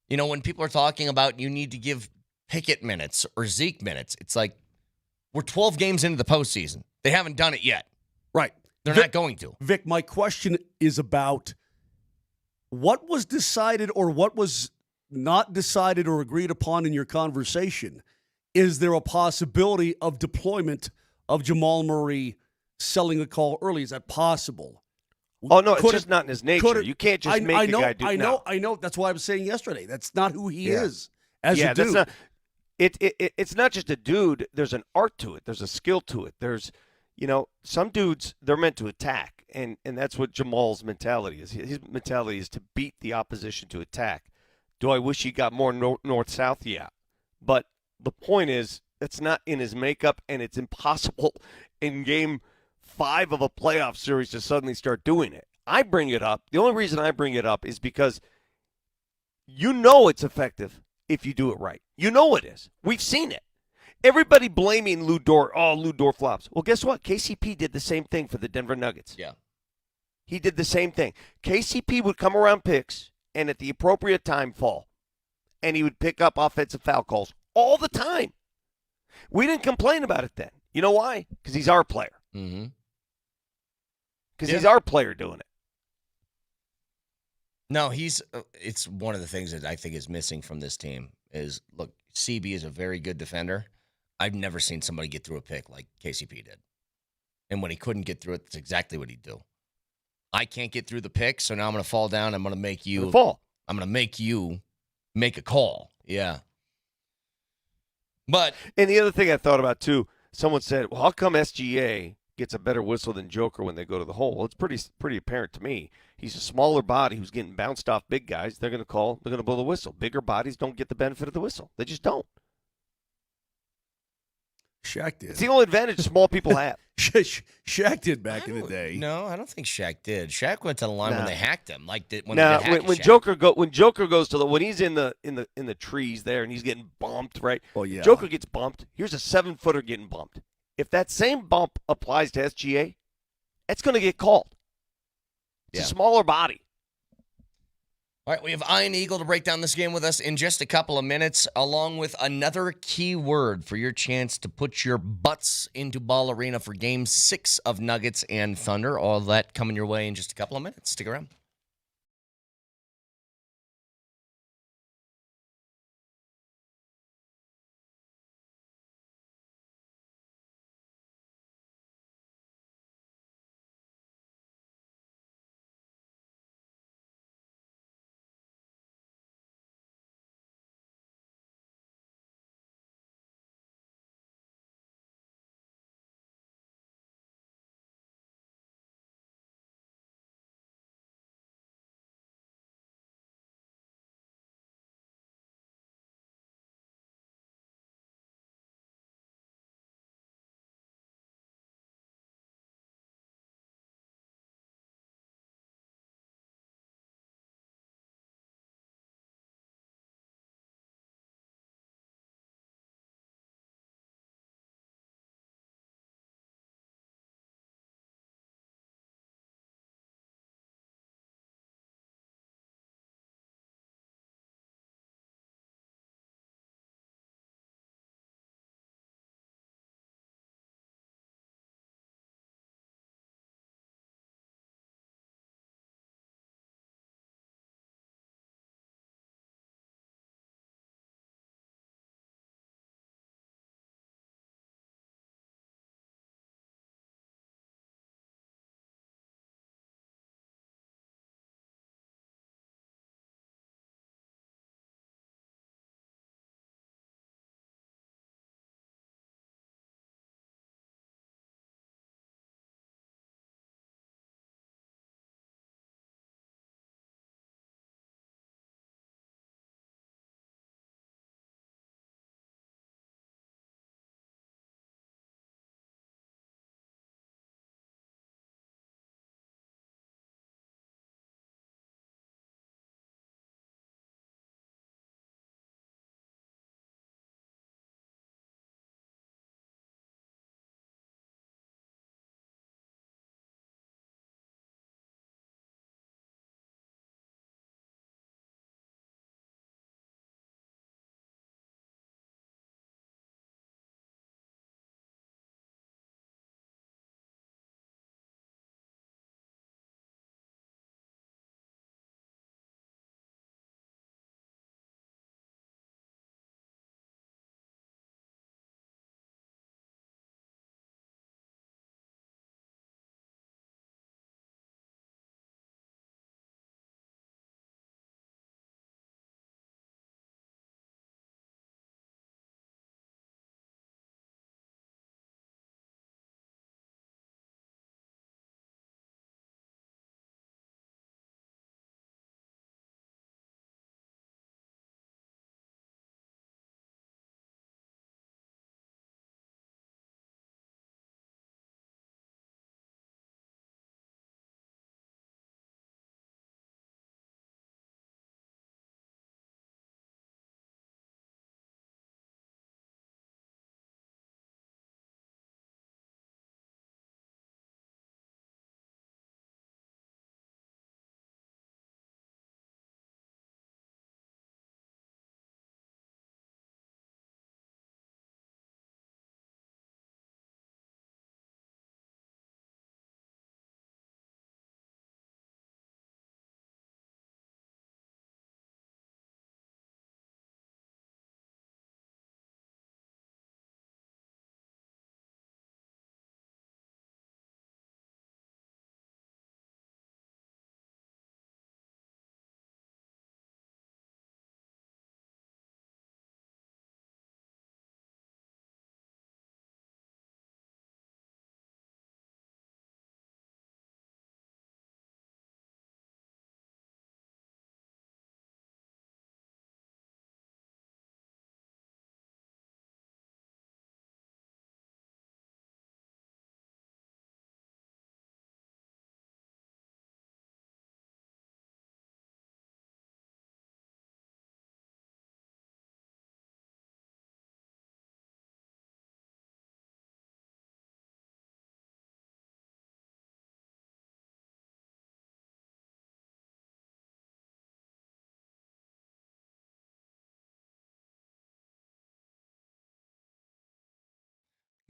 Speaker 1: When people are talking about you need to give Pickett minutes or Zeke minutes, it's like, we're 12 games into the postseason. They haven't done it yet.
Speaker 7: Right.
Speaker 1: They're not going to.
Speaker 7: Vic, my question is about what was decided or what was not decided or agreed upon in your conversation. Is there a possibility of deployment of Jamal Murray selling a call early? Is that possible?
Speaker 6: Oh, no, it's just not in his nature. You can't just make a guy do it.
Speaker 7: I know. That's why I was saying yesterday. That's not who he is as a dude.
Speaker 6: That's not, it's not just a dude. There's an art to it. There's a skill to it. There's, some dudes, they're meant to attack, and that's what Jamal's mentality is. His mentality is to beat the opposition to attack. Do I wish he got more north-south? Yeah. But the point is, it's not in his makeup, and it's impossible in game 5 of a playoff series to suddenly start doing it. I bring it up. The only reason I bring it up is because it's effective if you do it right. It is. We've seen it. Everybody blaming Lou Dort. Oh, Lou Dort flops. Well, guess what? KCP did the same thing for the Denver Nuggets.
Speaker 1: Yeah.
Speaker 6: He did the same thing. KCP would come around picks and at the appropriate time fall. And he would pick up offensive foul calls all the time. We didn't complain about it then. You know why? Because he's our player.
Speaker 1: Mm-hmm.
Speaker 6: Because he's our player doing it.
Speaker 1: No, it's one of the things that I think is missing from this team is, look, CB is a very good defender. I've never seen somebody get through a pick like KCP did. And when he couldn't get through it, that's exactly what he'd do. I can't get through the pick, so now I'm going to fall down. I'm going to make you
Speaker 6: fall.
Speaker 1: I'm going to make you make a call. Yeah.
Speaker 6: And the other thing I thought about, too, someone said, well, how come SGA gets a better whistle than Joker when they go to the hole? Well, it's pretty apparent to me. He's a smaller body who's getting bounced off big guys. They're going to blow the whistle. Bigger bodies don't get the benefit of the whistle. They just don't.
Speaker 7: Shaq did.
Speaker 6: It's the only advantage small people have.
Speaker 7: Shaq did back in the day.
Speaker 1: No, I don't think Shaq did. Shaq went to the line when they hacked him.
Speaker 6: When Joker goes to when he's in the trees there and he's getting bumped, right?
Speaker 7: Oh yeah.
Speaker 6: Joker gets bumped. Here's a 7-footer getting bumped. If that same bump applies to SGA, it's going to get called. It's a smaller body.
Speaker 1: All right, we have Ian Eagle to break down this game with us in just a couple of minutes, along with another key word for your chance to put your butts into Ball Arena for Game 6 of Nuggets and Thunder. All that coming your way in just a couple of minutes. Stick around.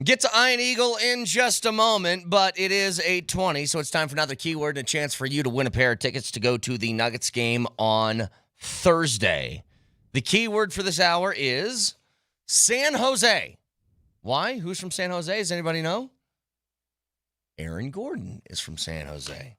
Speaker 1: Get to Iron Eagle in just a moment, but it is 8:20, so it's time for another keyword and a chance for you to win a pair of tickets to go to the Nuggets game on Thursday. The keyword for this hour is San Jose. Why? Who's from San Jose? Does anybody know? Aaron Gordon is from San Jose.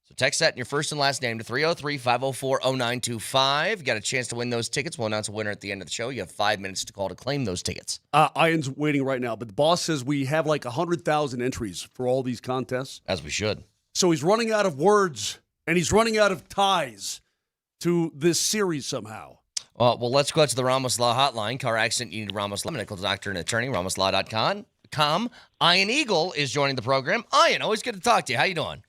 Speaker 1: So text that in your first and last name to 303-504-0925. Got a chance to win those tickets. We'll announce a winner at the end of the show. You have 5 minutes to call to claim those tickets.
Speaker 7: Ian's waiting right now, but the boss says we have like 100,000 entries for all these contests.
Speaker 1: As we should.
Speaker 7: So he's running out of words, and he's running out of ties to this series somehow.
Speaker 1: Well, let's go out to the Ramos Law Hotline. Car accident, you need Ramos Law. Medical doctor and attorney, ramoslaw.com. Ian Eagle is joining the program. Ian, always good to talk to you. How you doing?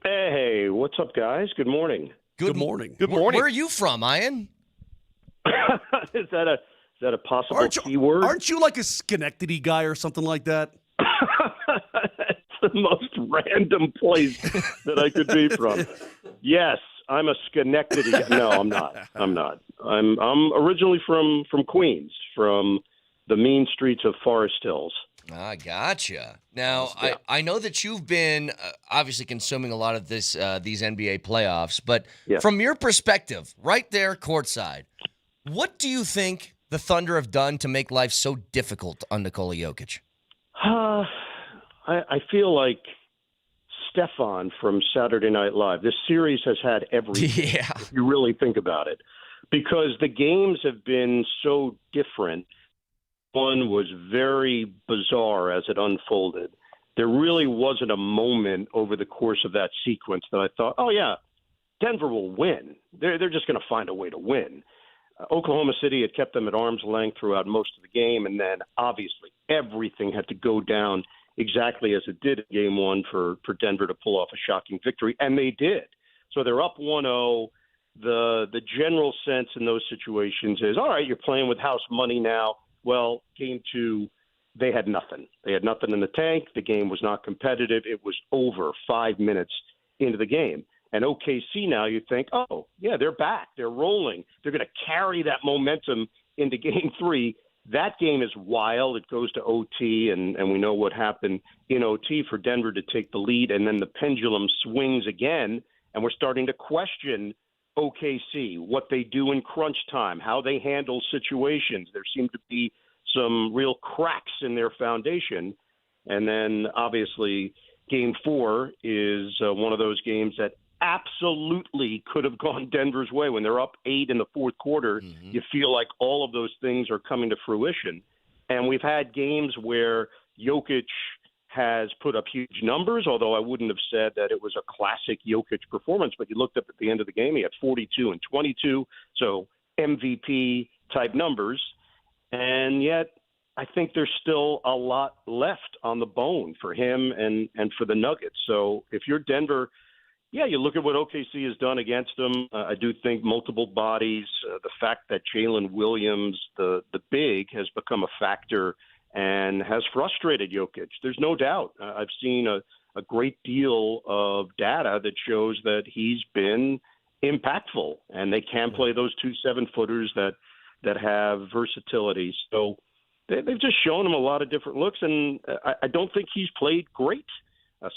Speaker 8: Hey, what's up, guys? Good morning.
Speaker 7: Good morning.
Speaker 6: Good morning.
Speaker 1: Where are you from, Ian?
Speaker 8: Is that a possible keyword?
Speaker 7: Aren't you like a Schenectady guy or something like that?
Speaker 8: It's the most random place that I could be from. Yes, I'm a Schenectady guy. No, I'm not. I'm originally from Queens, from the mean streets of Forest Hills.
Speaker 1: I gotcha. Now, I know that you've been obviously consuming a lot of these NBA playoffs, but from your perspective, right there courtside, what do you think the Thunder have done to make life so difficult on Nikola Jokic?
Speaker 8: I feel like Stefan from Saturday Night Live. This series has had everything, if you really think about it, because the games have been so different. One was very bizarre as it unfolded. There really wasn't a moment over the course of that sequence that I thought, oh, yeah, Denver will win. They're just going to find a way to win. Oklahoma City had kept them at arm's length throughout most of the game, and then obviously everything had to go down exactly as it did in Game 1 for Denver to pull off a shocking victory, and they did. So they're up 1-0. The general sense in those situations is, all right, you're playing with house money now. Well, Game 2, they had nothing. They had nothing in the tank. The game was not competitive. It was over 5 minutes into the game. And OKC now, you think, oh, yeah, they're back. They're rolling. They're going to carry that momentum into Game 3. That game is wild. It goes to OT, and we know what happened in OT for Denver to take the lead, and then the pendulum swings again, and we're starting to question OKC, what they do in crunch time, how they handle situations. There seem to be some real cracks in their foundation. And then, obviously, Game 4 is one of those games that absolutely could have gone Denver's way. When they're up 8 in the fourth quarter, you feel like all of those things are coming to fruition. And we've had games where Jokic has put up huge numbers, although I wouldn't have said that it was a classic Jokic performance. But you looked up at the end of the game, he had 42 and 22, so MVP-type numbers. And yet I think there's still a lot left on the bone for him and for the Nuggets. So if you're Denver, you look at what OKC has done against them. I do think multiple bodies, the fact that Jalen Williams, the big, has become a factor and has frustrated Jokic. There's no doubt. I've seen a great deal of data that shows that he's been impactful, and they can play those 2 7-footers that have versatility. So they've just shown him a lot of different looks, and I don't think he's played great,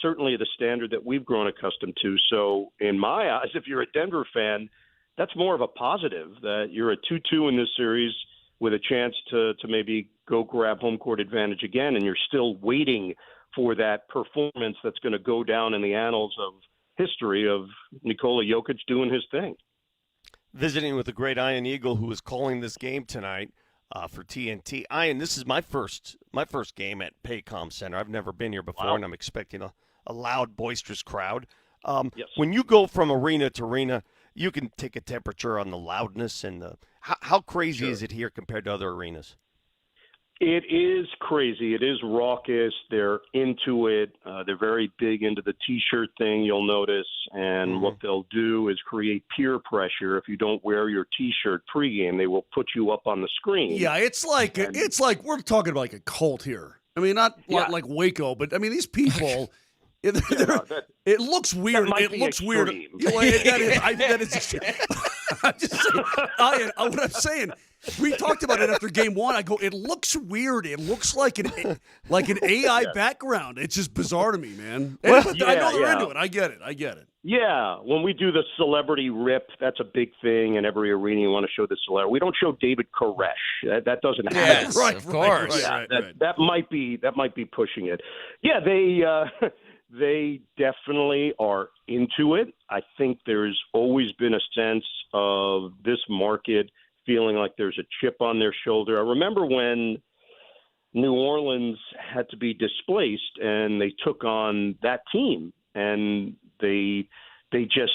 Speaker 8: certainly the standard that we've grown accustomed to. So in my eyes, if you're a Denver fan, that's more of a positive, that you're a 2-2 in this series with a chance to maybe go grab home court advantage again, and you're still waiting for that performance that's going to go down in the annals of history of Nikola Jokic doing his thing.
Speaker 6: Visiting with the great Ian Eagle, who is calling this game tonight for TNT. Ian, this is my first game at Paycom Center. I've never been here before, and I'm expecting a loud, boisterous crowd.
Speaker 8: Yes.
Speaker 6: When you go from arena to arena, you can take a temperature on the loudness and how crazy is it here compared to other arenas?
Speaker 8: It is crazy. It is raucous. They're into it. They're very big into the T-shirt thing, you'll notice. And what they'll do is create peer pressure. If you don't wear your T-shirt pregame, they will put you up on the screen.
Speaker 7: Yeah, it's like we're talking about like a cult here. I mean, not like Waco, but I mean these people. It looks weird. It looks weird. That is extreme. I'm just saying. What I'm saying. We talked about it after game one. I go, it looks weird. It looks like an AI background. It's just bizarre to me, man. I know they're into it. I get it.
Speaker 8: Yeah, when we do the celebrity rip, that's a big thing. In every arena, you want to show the celebrity. We don't show David Koresh. That doesn't happen.
Speaker 1: Yes, right, of course.
Speaker 8: That might be pushing it. Yeah, they definitely are into it. I think there's always been a sense of this market feeling like there's a chip on their shoulder. I remember when New Orleans had to be displaced and they took on that team, and they just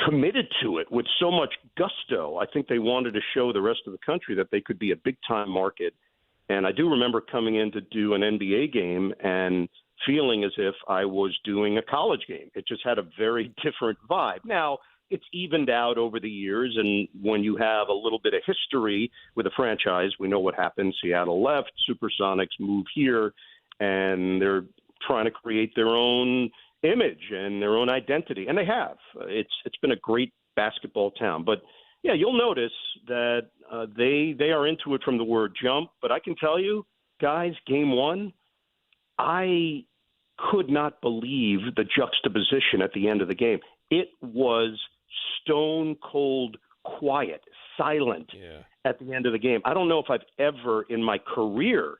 Speaker 8: committed to it with so much gusto. I think they wanted to show the rest of the country that they could be a big-time market. And I do remember coming in to do an NBA game and feeling as if I was doing a college game. It just had a very different vibe. Now, it's evened out over the years, and when you have a little bit of history with a franchise, we know what happened. Seattle left, Supersonics move here, and they're trying to create their own image and their own identity, and they have. It's been a great basketball town. But, yeah, you'll notice that they are into it from the word jump. But I can tell you, guys, game one, I could not believe the juxtaposition at the end of the game. It was stone cold quiet, silent at the end of the game. I don't know if I've ever in my career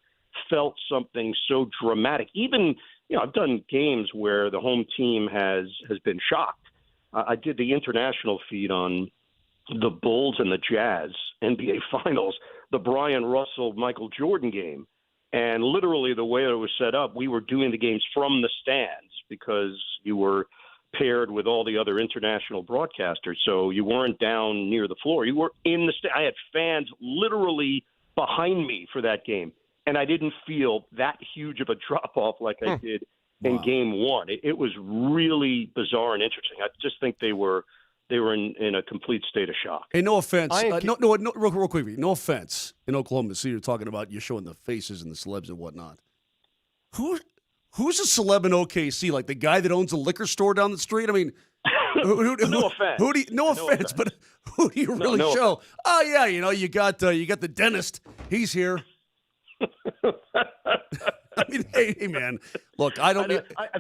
Speaker 8: felt something so dramatic. Even, I've done games where the home team has been shocked. I did the international feed on the Bulls and the Jazz NBA Finals, the Brian Russell Michael Jordan game. And literally the way it was set up, we were doing the games from the stands because you were paired with all the other international broadcasters. So you weren't down near the floor. You were in the I had fans literally behind me for that game. And I didn't feel that huge of a drop-off like I did in game one. It was really bizarre and interesting. I just think they were in a complete state of shock.
Speaker 7: Hey, no offense. Real quickly. No offense. In Oklahoma City, you're talking about you're showing the faces and the celebs and whatnot. Who's a celeb in OKC? Like the guy that owns a liquor store down the street? I mean,
Speaker 8: no offense.
Speaker 7: No offense, but who do you really show? Oh yeah, you got the dentist. He's here. I mean, hey, man. Look, I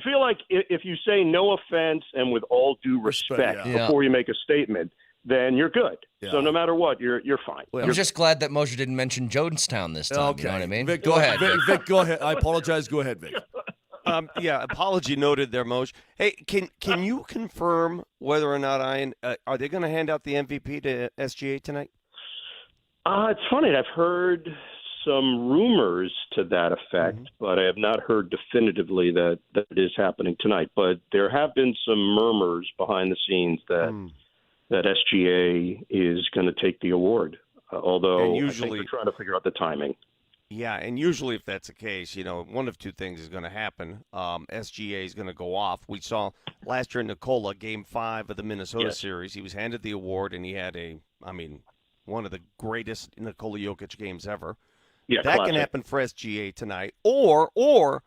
Speaker 8: feel like if you say no offense and with all due respect before you make a statement, then you're good. Yeah. So no matter what, you're fine.
Speaker 1: I'm just glad that Moser didn't mention Jonestown this time.
Speaker 7: Okay.
Speaker 1: You know what I mean?
Speaker 7: Vic, go ahead. Vic, go ahead. I apologize. Go ahead, Vic.
Speaker 6: Apology noted there, Moj. Hey, can you confirm whether or not are they going to hand out the MVP to SGA tonight?
Speaker 8: It's funny. I've heard some rumors to that effect, but I have not heard definitively that it is happening tonight. But there have been some murmurs behind the scenes that SGA is going to take the award, although I think they're trying to figure out the timing.
Speaker 6: Yeah, and usually if that's the case, one of two things is going to happen. SGA is going to go off. We saw last year in Nikola, Game 5 of the Minnesota series, he was handed the award, and he had one of the greatest Nikola Jokic games ever.
Speaker 8: Yeah,
Speaker 6: that
Speaker 8: classic.
Speaker 6: can happen for SGA tonight. Or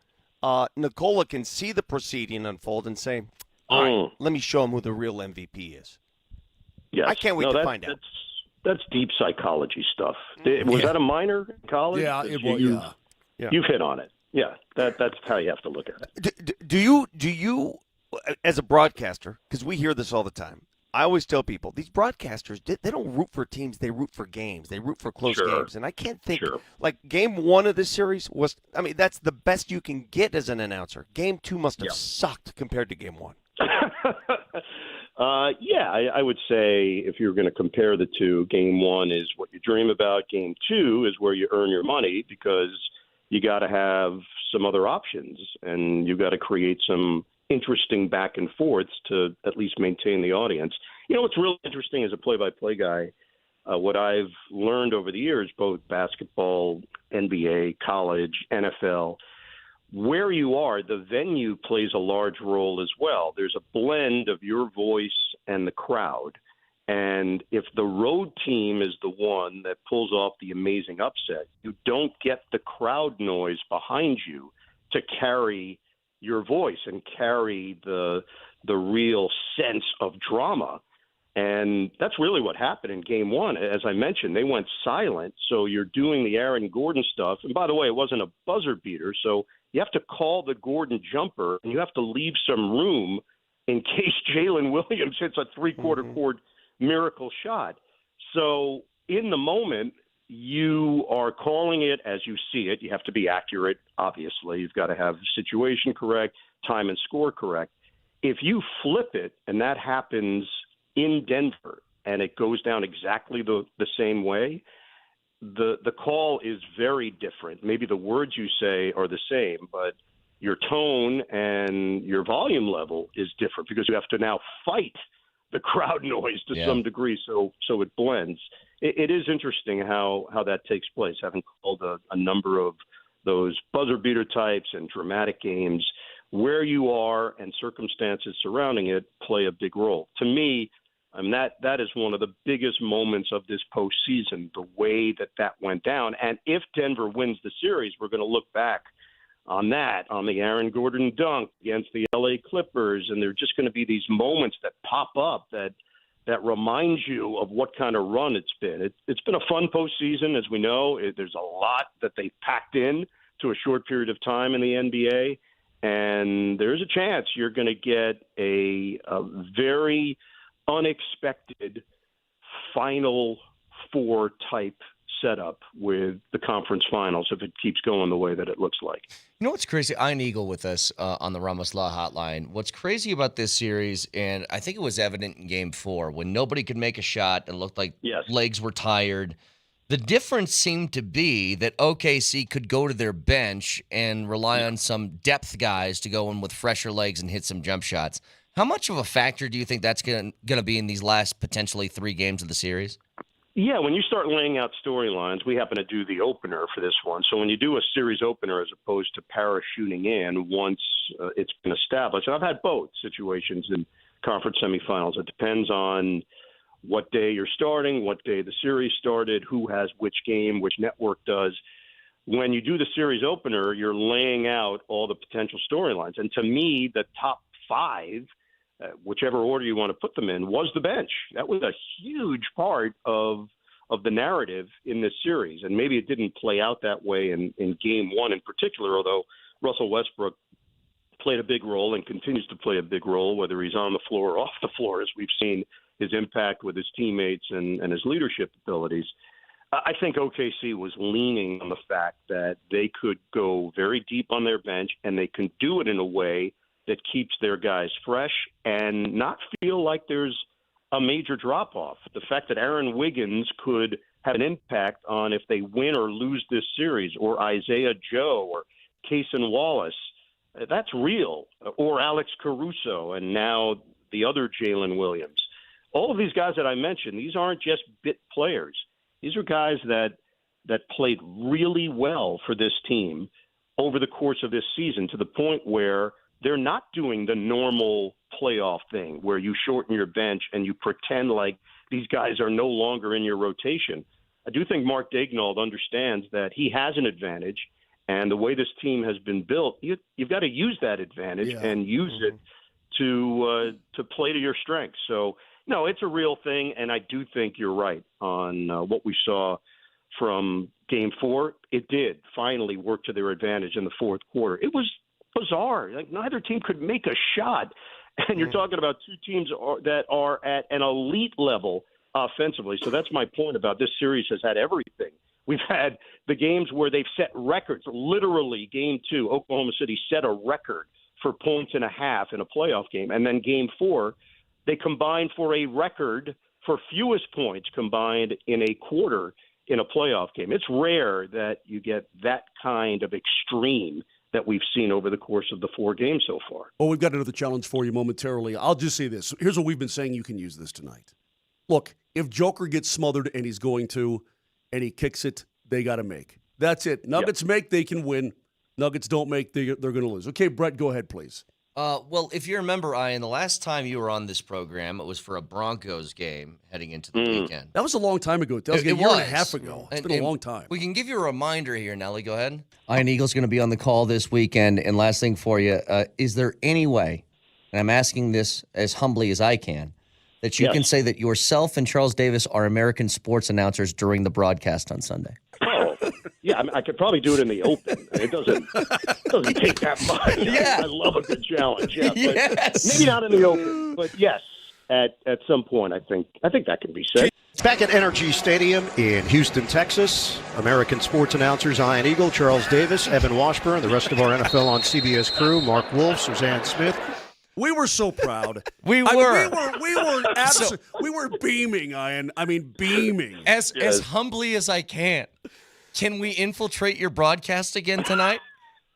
Speaker 6: Nikola can see the proceeding unfold and say, all right, let me show him who the real MVP is.
Speaker 8: Yes.
Speaker 6: I can't wait to find out.
Speaker 8: That's deep psychology stuff. Was that a minor in college?
Speaker 7: Yeah, it was.
Speaker 8: You've hit on it. Yeah, that's how you have to look at
Speaker 6: it. Do you, as a broadcaster, because we hear this all the time, I always tell people, these broadcasters, they don't root for teams, they root for games. They root for close games. And I can't think, like Game 1 of this series was, that's the best you can get as an announcer. Game 2 must have sucked compared to Game 1.
Speaker 8: I would say if you're going to compare the two, Game 1 is what you dream about. Game 2 is where you earn your money because you got to have some other options and you got to create some interesting back and forths to at least maintain the audience. What's really interesting as a play-by-play guy, what I've learned over the years, both basketball, NBA, college, NFL, where you are, the venue plays a large role as well. There's a blend of your voice and the crowd. And if the road team is the one that pulls off the amazing upset, you don't get the crowd noise behind you to carry your voice and carry the real sense of drama. And that's really what happened in game one. As I mentioned, they went silent. So you're doing the Aaron Gordon stuff. And by the way, it wasn't a buzzer beater. So you have to call the Gordon jumper, and you have to leave some room in case Jalen Williams hits a three-quarter court miracle shot. So in the moment, you are calling it as you see it. You have to be accurate, obviously. You've got to have the situation correct, time and score correct. If you flip it, and that happens in Denver, and it goes down exactly the same way, the call is very different. Maybe the words you say are the same, but your tone and your volume level is different because you have to now fight the crowd noise to some degree, so it blends. It is interesting how that takes place, having called a number of those buzzer beater types and dramatic games. Where you are and circumstances surrounding it play a big role. To me, that is one of the biggest moments of this postseason, the way that went down. And if Denver wins the series, we're going to look back on the Aaron Gordon dunk against the LA Clippers, and there are just going to be these moments that pop up that remind you of what kind of run it's been. It's been a fun postseason, as we know. There's a lot that they've packed in to a short period of time in the NBA, and there's a chance you're going to get a very unexpected Final Four type setup with the conference finals if it keeps going the way that it looks like.
Speaker 1: You know what's crazy? Ian Eagle with us on the Ramos Law Hotline. What's crazy about this series, and I think it was evident in Game 4, when nobody could make a shot and looked like legs were tired, the difference seemed to be that OKC could go to their bench and rely on some depth guys to go in with fresher legs and hit some jump shots. How much of a factor do you think that's going to be in these last potentially 3 games of the series?
Speaker 8: Yeah, when you start laying out storylines, we happen to do the opener for this one. So when you do a series opener as opposed to parachuting in once it's been established, and I've had both situations in conference semifinals. It depends on what day you're starting, what day the series started, who has which game, which network does. When you do the series opener, you're laying out all the potential storylines. And to me, the top 5, whichever order you want to put them in, was the bench. That was a huge part of the narrative in this series. And maybe it didn't play out that way in Game 1 in particular, although Russell Westbrook played a big role and continues to play a big role, whether he's on the floor or off the floor, as we've seen his impact with his teammates and his leadership abilities. I think OKC was leaning on the fact that they could go very deep on their bench, and they can do it in a way that keeps their guys fresh and not feel like there's a major drop-off. The fact that Aaron Wiggins could have an impact on if they win or lose this series, or Isaiah Joe or Cason Wallace, that's real, or Alex Caruso, and now the other Jalen Williams. All of these guys that I mentioned, these aren't just bit players. These are guys that played really well for this team over the course of this season, to the point where they're not doing the normal playoff thing where you shorten your bench and you pretend like these guys are no longer in your rotation. I do think Mark Daigneault understands that he has an advantage, and the way this team has been built, you've got to use that advantage and use it to play to your strengths. So, no, it's a real thing, and I do think you're right on what we saw from Game 4. It did finally work to their advantage in the fourth quarter. It was bizarre. Like, neither team could make a shot. And you're talking about two teams that are at an elite level offensively. So that's my point about this series has had everything. We've had the games where they've set records. Literally, Game 2, Oklahoma City set a record for points and a half in a playoff game. And then Game 4, they combined for a record for fewest points combined in a quarter in a playoff game. It's rare that you get that kind of extreme that we've seen over the course of the 4 games so far.
Speaker 7: Well, we've got another challenge for you momentarily. I'll just say this. Here's what we've been saying. You can use this tonight. Look, if Joker gets smothered, and he's going to, and he kicks it, they got to make. That's it. Nuggets make, they can win. Nuggets don't make, they're going to lose. Okay, Brett, go ahead, please.
Speaker 1: Well, if you remember, Ian, the last time you were on this program, it was for a Broncos game heading into the weekend.
Speaker 7: That was a long time ago. That was a year and a half ago. It's been a long time.
Speaker 1: We can give you a reminder here, Nelly. Go ahead. Ian Eagle's going to be on the call this weekend. And last thing for you, is there any way, and I'm asking this as humbly as I can, that you can say that yourself and Charles Davis are American sports announcers during the broadcast on Sunday?
Speaker 8: Yeah, I could probably do it in the open. It doesn't take that much.
Speaker 1: Yeah.
Speaker 8: I love a good challenge. Yeah,
Speaker 1: Yes.
Speaker 8: maybe not in the open, but yes, at some point, I think that can be said.
Speaker 2: It's back at Energy Stadium in Houston, Texas. American sports announcers Ian Eagle, Charles Davis, Evan Washburn, the rest of our NFL on CBS crew, Mark Wolf, Suzanne Smith.
Speaker 7: We were so proud.
Speaker 1: We
Speaker 7: were beaming, Ian. I mean, beaming.
Speaker 1: As humbly as I can we infiltrate your broadcast again tonight?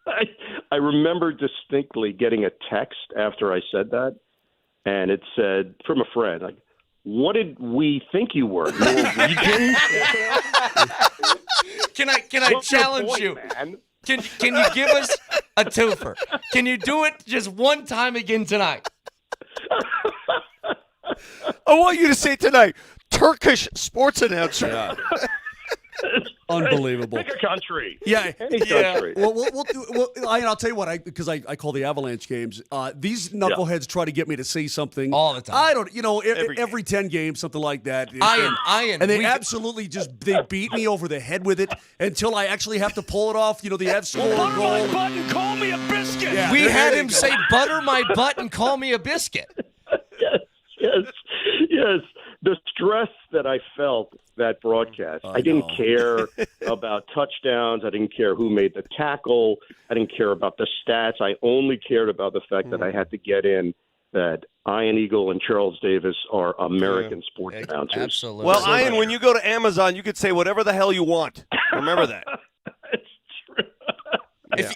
Speaker 8: I remember distinctly getting a text after I said that, and it said from a friend, like, "What did we think you were? Norwegian?"
Speaker 1: Can I challenge you?
Speaker 8: Man?
Speaker 1: Can you give us a twofer? Can you do it just one time again tonight?
Speaker 6: I want you to say tonight, Turkish sports announcer.
Speaker 7: Yeah. Unbelievable.
Speaker 8: Pick a country.
Speaker 7: Yeah.
Speaker 8: Any country.
Speaker 7: Well, I'll tell you what, because I call the Avalanche games, these knuckleheads try to get me to say something.
Speaker 1: All the time.
Speaker 7: I don't, every 10 games, something like that.
Speaker 1: Ian.
Speaker 7: And they absolutely they beat me over the head with it until I actually have to pull it off, the absolute
Speaker 4: Butter
Speaker 7: goal.
Speaker 4: my butt and call me a biscuit.
Speaker 7: Yeah,
Speaker 1: We
Speaker 7: there
Speaker 1: had
Speaker 7: you
Speaker 1: him
Speaker 7: go.
Speaker 1: say, "Butter my butt and call me a biscuit."
Speaker 8: Yes. The stress that I felt that broadcast. I didn't care about touchdowns. I didn't care who made the tackle. I didn't care about the stats. I only cared about the fact that I had to get in that Ian Eagle and Charles Davis are American sports announcers.
Speaker 1: Absolutely.
Speaker 6: Well, Ian, when you go to Amazon, you could say whatever the hell you want. Remember that.
Speaker 8: It's true.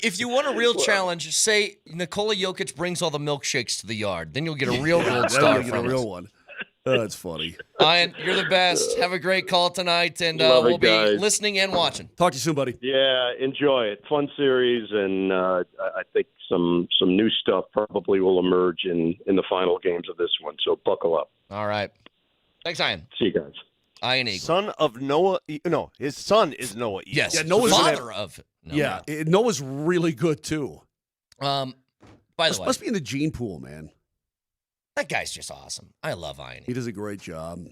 Speaker 1: If you want a real challenge, say Nikola Jokic brings all the milkshakes to the yard. Then you'll get a real gold star
Speaker 7: Get a
Speaker 1: from
Speaker 7: real
Speaker 1: us.
Speaker 7: one. Oh, that's funny.
Speaker 1: Ian, you're the best. Have a great call tonight, and
Speaker 8: Love it,
Speaker 1: we'll be
Speaker 8: guys.
Speaker 1: listening and watching.
Speaker 7: Talk to you soon, buddy.
Speaker 8: Yeah, enjoy it. Fun series, and I think some new stuff probably will emerge in the final games of this one. So buckle up.
Speaker 1: All right. Thanks, Ian.
Speaker 8: See you guys.
Speaker 1: Ian Eagle.
Speaker 6: Son of Noah. No, his son is Noah Eagle.
Speaker 1: Yes.
Speaker 7: Yeah, Noah's
Speaker 1: father of. No,
Speaker 7: Noah's really good, too.
Speaker 1: By the way,
Speaker 7: Must be in the gene pool, man.
Speaker 1: that guy's just awesome. I love Ian.
Speaker 7: He does a great job.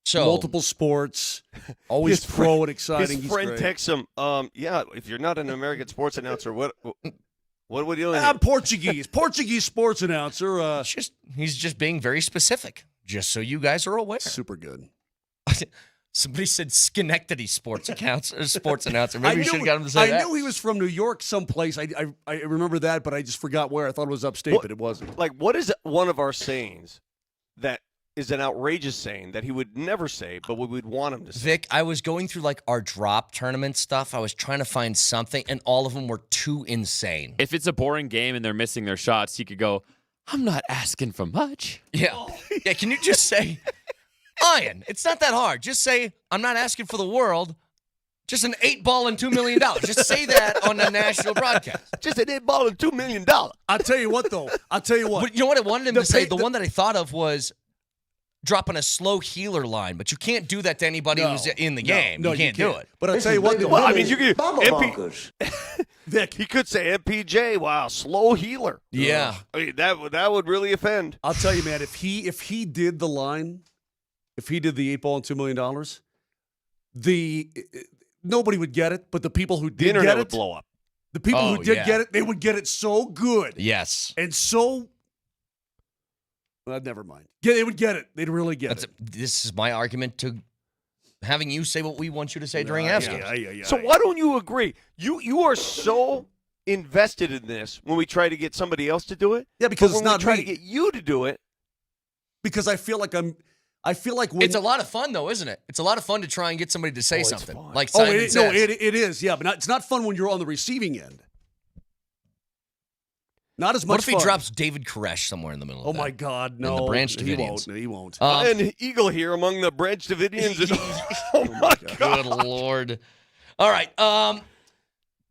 Speaker 1: So
Speaker 7: Multiple sports, always pro and exciting.
Speaker 6: His friend
Speaker 7: He's great.
Speaker 6: texts him, if you're not an American sports announcer, what would you do?
Speaker 7: I'm Portuguese sports announcer.
Speaker 1: he's just being very specific, just so you guys are aware.
Speaker 7: Super good.
Speaker 1: Somebody said Schenectady sports announcer. Maybe you should have got him to say
Speaker 7: I
Speaker 1: that.
Speaker 7: knew he was from New York someplace. I remember that, but I just forgot where. I thought it was upstate, but it wasn't.
Speaker 6: Like, what is one of our sayings that is an outrageous saying that he would never say, but we would want him to say?
Speaker 1: Vic, I was going through like our drop tournament stuff. I was trying to find something, and all of them were too insane.
Speaker 3: If it's a boring game and they're missing their shots, he could go, "I'm not asking for much."
Speaker 1: Yeah. Yeah, can you just say, Ian, it's not that hard. Just say, "I'm not asking for the world. Just an 8-ball and $2 million. Just say that on the national broadcast.
Speaker 6: Just an 8-ball and $2 million.
Speaker 7: I'll tell you what, though.
Speaker 1: But you know what I wanted him to say? The one that I thought of was dropping a slow healer line, but you can't do that to anybody who's in the game.
Speaker 7: No,
Speaker 1: you can't do it.
Speaker 7: But I'll tell you what, though.
Speaker 6: Well, I mean, you could
Speaker 7: Vic,
Speaker 6: he could say MPJ. Wow, slow healer.
Speaker 1: Yeah.
Speaker 6: I mean, that would really offend.
Speaker 7: I'll tell you, man. If he did the line, if he did the 8-ball and $2 million, nobody would get it. But the people who
Speaker 6: The
Speaker 7: did
Speaker 6: internet
Speaker 7: get
Speaker 6: would
Speaker 7: it,
Speaker 6: blow up.
Speaker 7: the people
Speaker 1: Oh,
Speaker 7: who did
Speaker 1: yeah.
Speaker 7: get it, they would get it so good
Speaker 1: Yes.
Speaker 7: and so. Well, never mind. Yeah, they would get it. They'd really get it.
Speaker 1: This is my argument to having you say what we want you to say during half games.
Speaker 7: Yeah.
Speaker 6: So why don't you agree? You are so invested in this when we try to get somebody else to do it.
Speaker 7: Yeah, because
Speaker 6: but
Speaker 7: it's
Speaker 6: when
Speaker 7: not
Speaker 6: we try
Speaker 7: me.
Speaker 6: to get you to do it.
Speaker 7: Because I feel like when
Speaker 1: It's a lot of fun, though, isn't it? It's a lot of fun to try and get somebody to say
Speaker 6: it's
Speaker 1: something.
Speaker 6: fun.
Speaker 1: Like
Speaker 7: Oh,
Speaker 1: Simon
Speaker 7: it
Speaker 1: says.
Speaker 7: is. Yeah, but it's not fun when you're on the receiving end. Not as much
Speaker 1: What if he
Speaker 7: fun.
Speaker 1: drops David Koresh somewhere in the middle of
Speaker 7: Oh,
Speaker 1: that?
Speaker 7: my God, no.
Speaker 1: the Branch
Speaker 7: He
Speaker 1: Davidians.
Speaker 7: won't. No, he won't.
Speaker 6: And Eagle here among the Branch Davidians. Oh, my God.
Speaker 1: Good Lord. All right.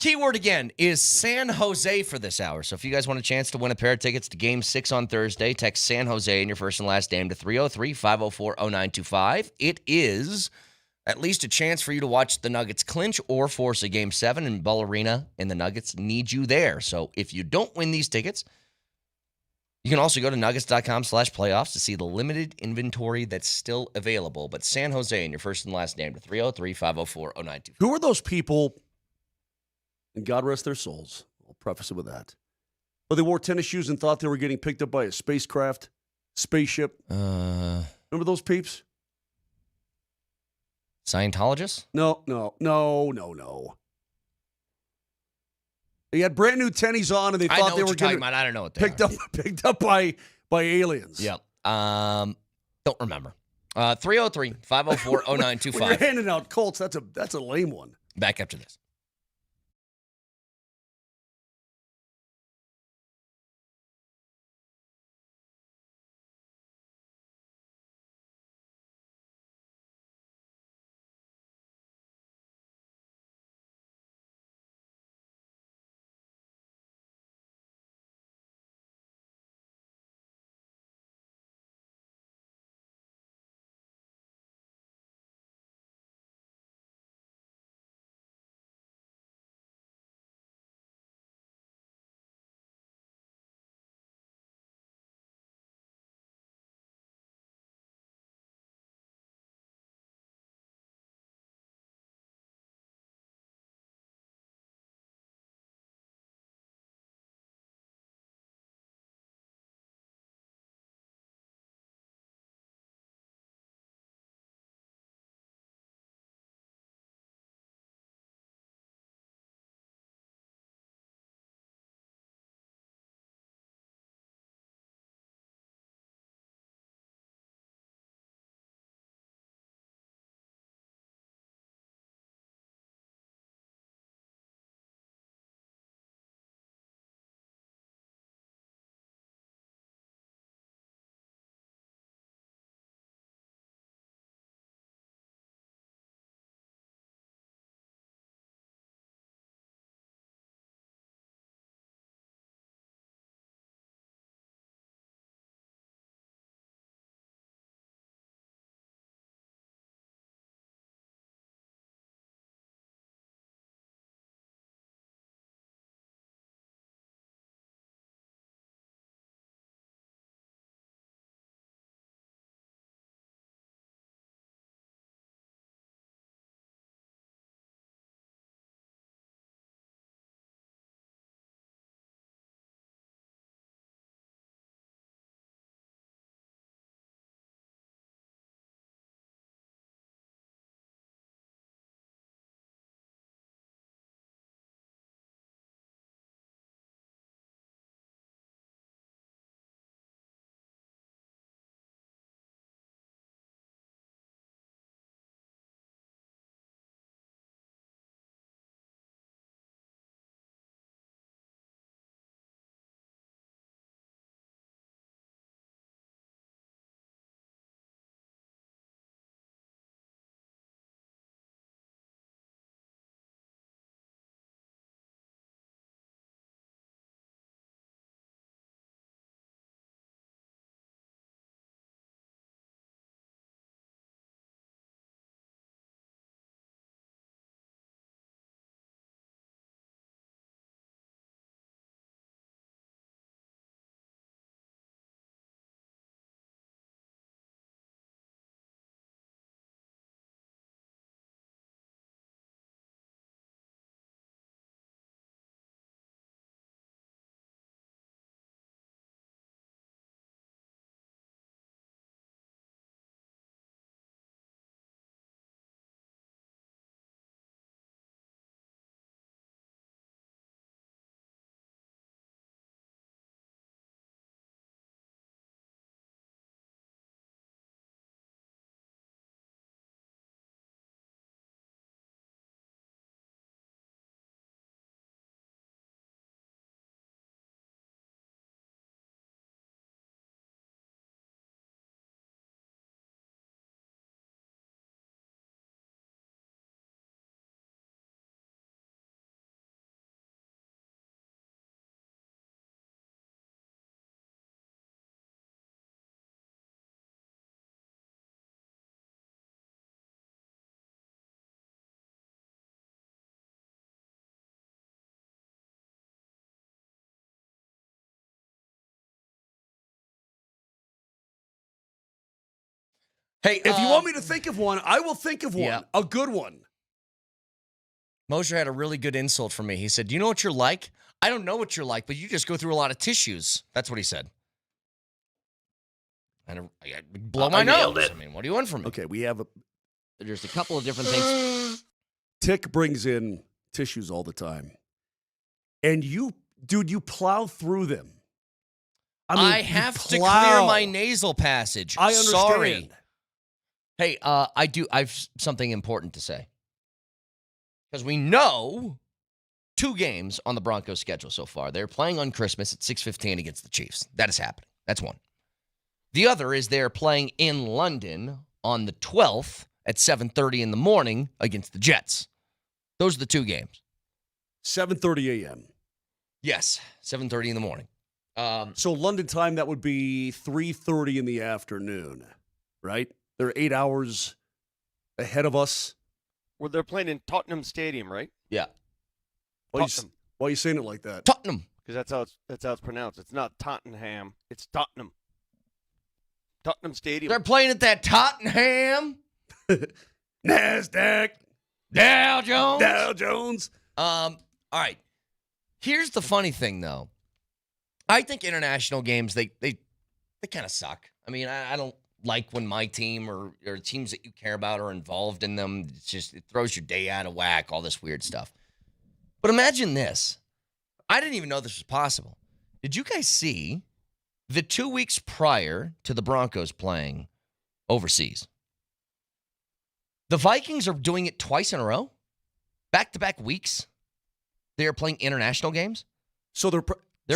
Speaker 1: Keyword again is San Jose for this hour. So if you guys want a chance to win a pair of tickets to Game 6 on Thursday, text San Jose in your first and last name to 303-504-0925. It is at least a chance for you to watch the Nuggets clinch or force a Game 7, and Ball Arena and the Nuggets need you there. So if you don't win these tickets, you can also go to nuggets.com/playoffs to see the limited inventory that's still available. But San Jose in your first and last name to 303-504-0925.
Speaker 7: Who are those people, and God rest their souls, I'll preface it with that, but they wore tennis shoes and thought they were getting picked up by a spaceship? Remember those peeps?
Speaker 1: Scientologists?
Speaker 7: No. They had brand new tennies on, and they thought they were
Speaker 1: talking about. I don't know what they
Speaker 7: picked up by aliens.
Speaker 1: Yep. Don't remember. 303-504-0925.
Speaker 7: When you're handing out Colts, that's a lame one.
Speaker 1: Back after this. Hey,
Speaker 7: if you want me to think of one, I will think of one.
Speaker 1: Yeah.
Speaker 7: A good one.
Speaker 1: Moser had a really good insult for me. He said, "Do you know what you're like? I don't know what you're like, but you just go through a lot of tissues." That's what he said. I blow my nose. I mean, what do you want from me?
Speaker 7: Okay,
Speaker 1: There's a couple of different things.
Speaker 7: Tick brings in tissues all the time. And you plow through them.
Speaker 1: I have to clear my nasal passage.
Speaker 7: I understand.
Speaker 1: Sorry. Hey, I've something important to say. Because we know 2 games on the Broncos schedule so far. They're playing on Christmas at 6:15 against the Chiefs. That is happening. That's one. The other is they're playing in London on the 12th at 7:30 in the morning against the Jets. Those are the 2 games.
Speaker 7: 7:30 a.m.
Speaker 1: Yes, 7:30 in the morning.
Speaker 7: So London time, that would be 3:30 in the afternoon, right? They're 8 hours ahead of us.
Speaker 6: Well, they're playing in Tottenham Stadium, right?
Speaker 1: Yeah.
Speaker 7: Why are you saying it like that?
Speaker 1: Tottenham.
Speaker 6: Because that's how it's pronounced. It's not Tottenham. It's Tottenham. Tottenham Stadium.
Speaker 1: They're playing at that Tottenham.
Speaker 7: NASDAQ.
Speaker 1: Dow Jones.
Speaker 7: Dow Jones.
Speaker 1: All right. Here's the funny thing, though. I think international games, they kind of suck. I mean, I don't like when my team or teams that you care about are involved in them. It throws your day out of whack, all this weird stuff. But imagine this. I didn't even know this was possible. Did you guys see the 2 weeks prior to the Broncos playing overseas? The Vikings are doing it twice in a row, back-to-back weeks. They are playing international games.
Speaker 7: So they're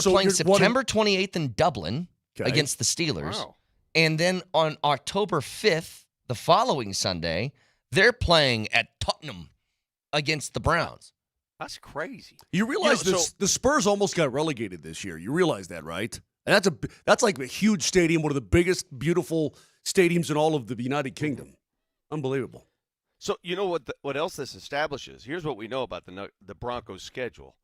Speaker 1: playing September 28th in Dublin against the Steelers.
Speaker 6: Wow.
Speaker 1: And then on October 5th, the following Sunday, they're playing at Tottenham against the Browns.
Speaker 6: That's crazy.
Speaker 7: You realize the Spurs almost got relegated this year. You realize that, right? And that's like a huge stadium, one of the biggest, beautiful stadiums in all of the United Kingdom. Unbelievable.
Speaker 6: So you know what else this establishes? Here's what we know about the Broncos' schedule.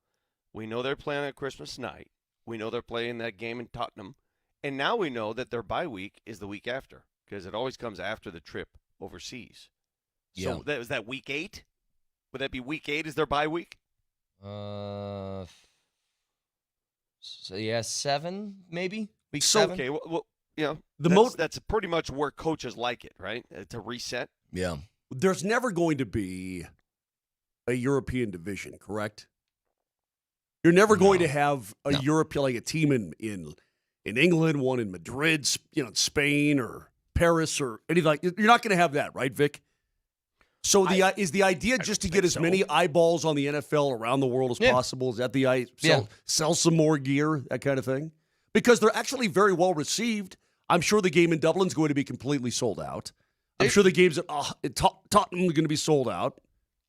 Speaker 6: We know they're playing on Christmas night. We know they're playing that game in Tottenham. And now we know that their bye week is the week after because it always comes after the trip overseas. So was that week 8? Would that be week 8 is their bye week?
Speaker 1: So 7 maybe? Week 7?
Speaker 6: Okay, well that's pretty much where coaches like it, right? To reset.
Speaker 1: Yeah.
Speaker 7: There's never going to be a European division, correct? You're never going to have a European, like a team in England, one in Madrid, Spain or Paris or anything like. You're not going to have that, right, Vic? So is the idea just to get as many eyeballs on the NFL around the world as possible? Is that the idea? Sell some more gear, that kind of thing? Because they're actually very well received. I'm sure the game in Dublin's going to be completely sold out. I'm sure the games at Tottenham are going to be sold out.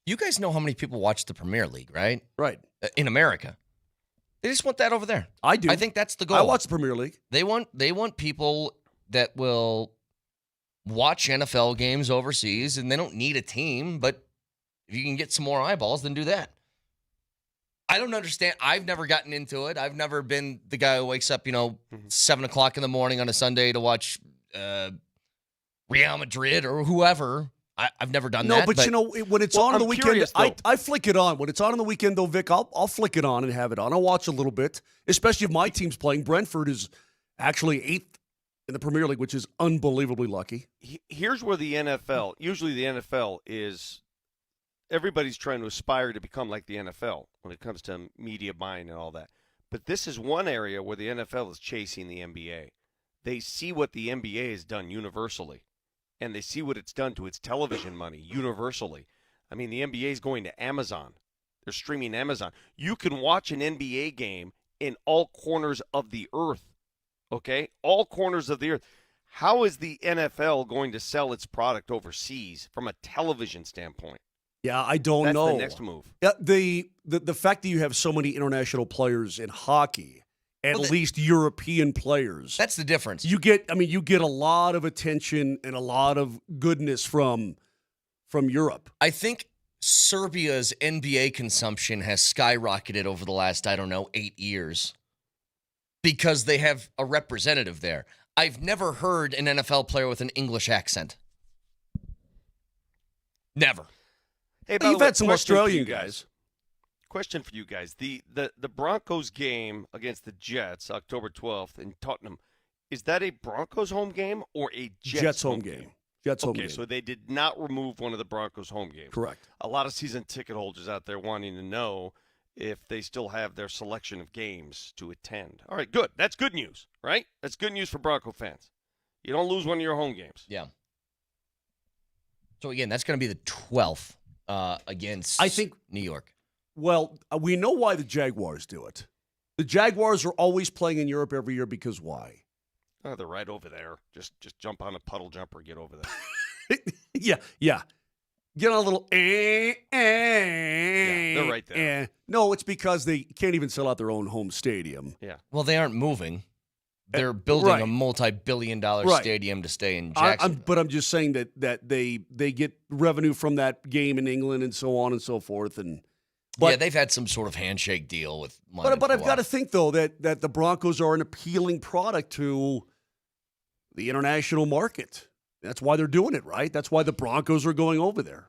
Speaker 1: You guys know how many people watch the Premier League, right?
Speaker 7: Right.
Speaker 1: In America. They just want that over there.
Speaker 7: I do.
Speaker 1: I think that's the goal.
Speaker 7: I watch the Premier League.
Speaker 1: They want people that will watch NFL games overseas, and they don't need a team, but if you can get some more eyeballs, then do that. I don't understand. I've never gotten into it. I've never been the guy who wakes up, 7 o'clock in the morning on a Sunday to watch Real Madrid or whoever. I've never done that.
Speaker 7: No, but when it's on the weekend, I flick it on. When it's on the weekend, though, Vic, I'll flick it on and have it on. I'll watch a little bit, especially if my team's playing. Brentford is actually 8th in the Premier League, which is unbelievably lucky.
Speaker 6: Here's where usually the NFL is, everybody's trying to aspire to become like the NFL when it comes to media buying and all that. But this is one area where the NFL is chasing the NBA. They see what the NBA has done universally, and they see what it's done to its television money universally. I mean, the NBA is going to Amazon. They're streaming Amazon. You can watch an NBA game in all corners of the earth, okay? All corners of the earth. How is the NFL going to sell its product overseas from a television standpoint?
Speaker 7: Yeah, I don't know.
Speaker 6: That's the next move.
Speaker 7: Yeah, the fact that you have so many international players in hockey, at least European players.
Speaker 1: That's the difference.
Speaker 7: You get a lot of attention and a lot of goodness from Europe.
Speaker 1: I think Serbia's NBA consumption has skyrocketed over the last, 8 years because they have a representative there. I've never heard an NFL player with an English accent. Never.
Speaker 6: Hey,
Speaker 7: You've had some Australian guys.
Speaker 6: Question for you guys. The Broncos game against the Jets, October 12th in Tottenham, is that a Broncos home game or a Jets home game?
Speaker 7: Jets home game.
Speaker 6: Okay, so they did not remove one of the Broncos home games.
Speaker 7: Correct.
Speaker 6: A lot of season ticket holders out there wanting to know if they still have their selection of games to attend. All right, good. That's good news, right? That's good news for Bronco fans. You don't lose one of your home games.
Speaker 1: Yeah. So, again, that's going to be the 12th against New York.
Speaker 7: Well, we know why the Jaguars do it. The Jaguars are always playing in Europe every year because why?
Speaker 6: Oh, they're right over there. Just jump on a puddle jumper, get over there.
Speaker 7: Yeah. Get on a little
Speaker 6: Yeah, they're right there.
Speaker 7: No, it's because they can't even sell out their own home stadium.
Speaker 6: Yeah.
Speaker 1: Well, they aren't moving. They're building a multi-billion-dollar stadium to stay in Jacksonville.
Speaker 7: But I'm just saying that they get revenue from that game in England and so on and so forth. But
Speaker 1: they've had some sort of handshake deal with London.
Speaker 7: But I've got to think, though, that the Broncos are an appealing product to the international market. That's why they're doing it, right? That's why the Broncos are going over there.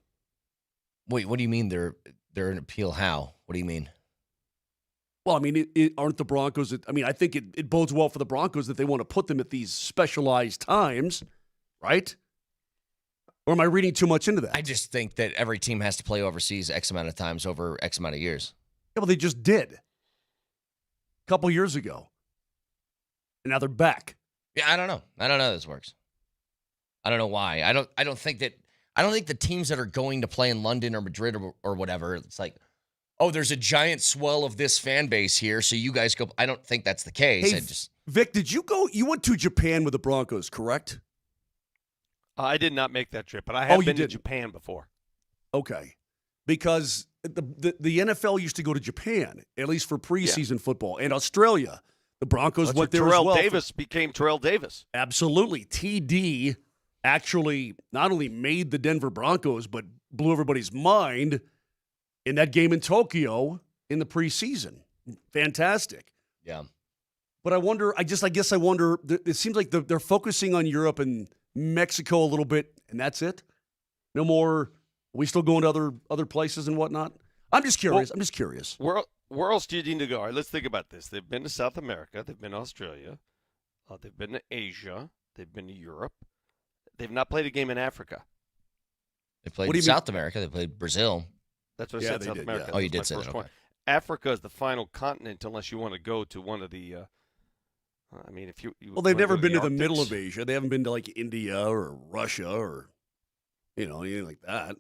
Speaker 1: Wait, what do you mean they're an appeal? How? What do you mean?
Speaker 7: Well, I mean, aren't the Broncos – I mean, I think it bodes well for the Broncos that they want to put them at these specialized times, right? Or am I reading too much into that?
Speaker 1: I just think that every team has to play overseas X amount of times over X amount of years.
Speaker 7: Yeah, well, they just did a couple years ago. And now they're back.
Speaker 1: Yeah, I don't know. I don't know how this works. I don't know why. I don't think the teams that are going to play in London or Madrid or whatever, it's like, oh, there's a giant swell of this fan base here, so you guys go. I don't think that's the case.
Speaker 7: Hey, Vic, did you go? You went to Japan with the Broncos, correct?
Speaker 6: I did not make that trip, but I have been to Japan before.
Speaker 7: Okay. Because the NFL used to go to Japan, at least for preseason football, and Australia. The Broncos went there as well.
Speaker 6: Terrell Davis became Terrell Davis.
Speaker 7: Absolutely. TD actually not only made the Denver Broncos, but blew everybody's mind in that game in Tokyo in the preseason. Fantastic.
Speaker 1: Yeah.
Speaker 7: But I wonder, I guess I wonder, it seems like they're focusing on Europe and Mexico a little bit, and that's it? No more, are we still going to other places and whatnot? I'm just curious.
Speaker 6: Where else do you need to go? All right, let's think about this. They've been to South America. They've been to Australia. They've been to Asia. They've been to Europe. They've not played a game in Africa.
Speaker 1: They played in South America. They played Brazil.
Speaker 6: That's what I said, South America.
Speaker 1: Yeah. Oh, you did say that. Okay.
Speaker 6: Africa is the final continent unless you want to go to one of the I mean, if you
Speaker 7: well, they've never been to the middle of Asia. They haven't been to like India or Russia or anything like that.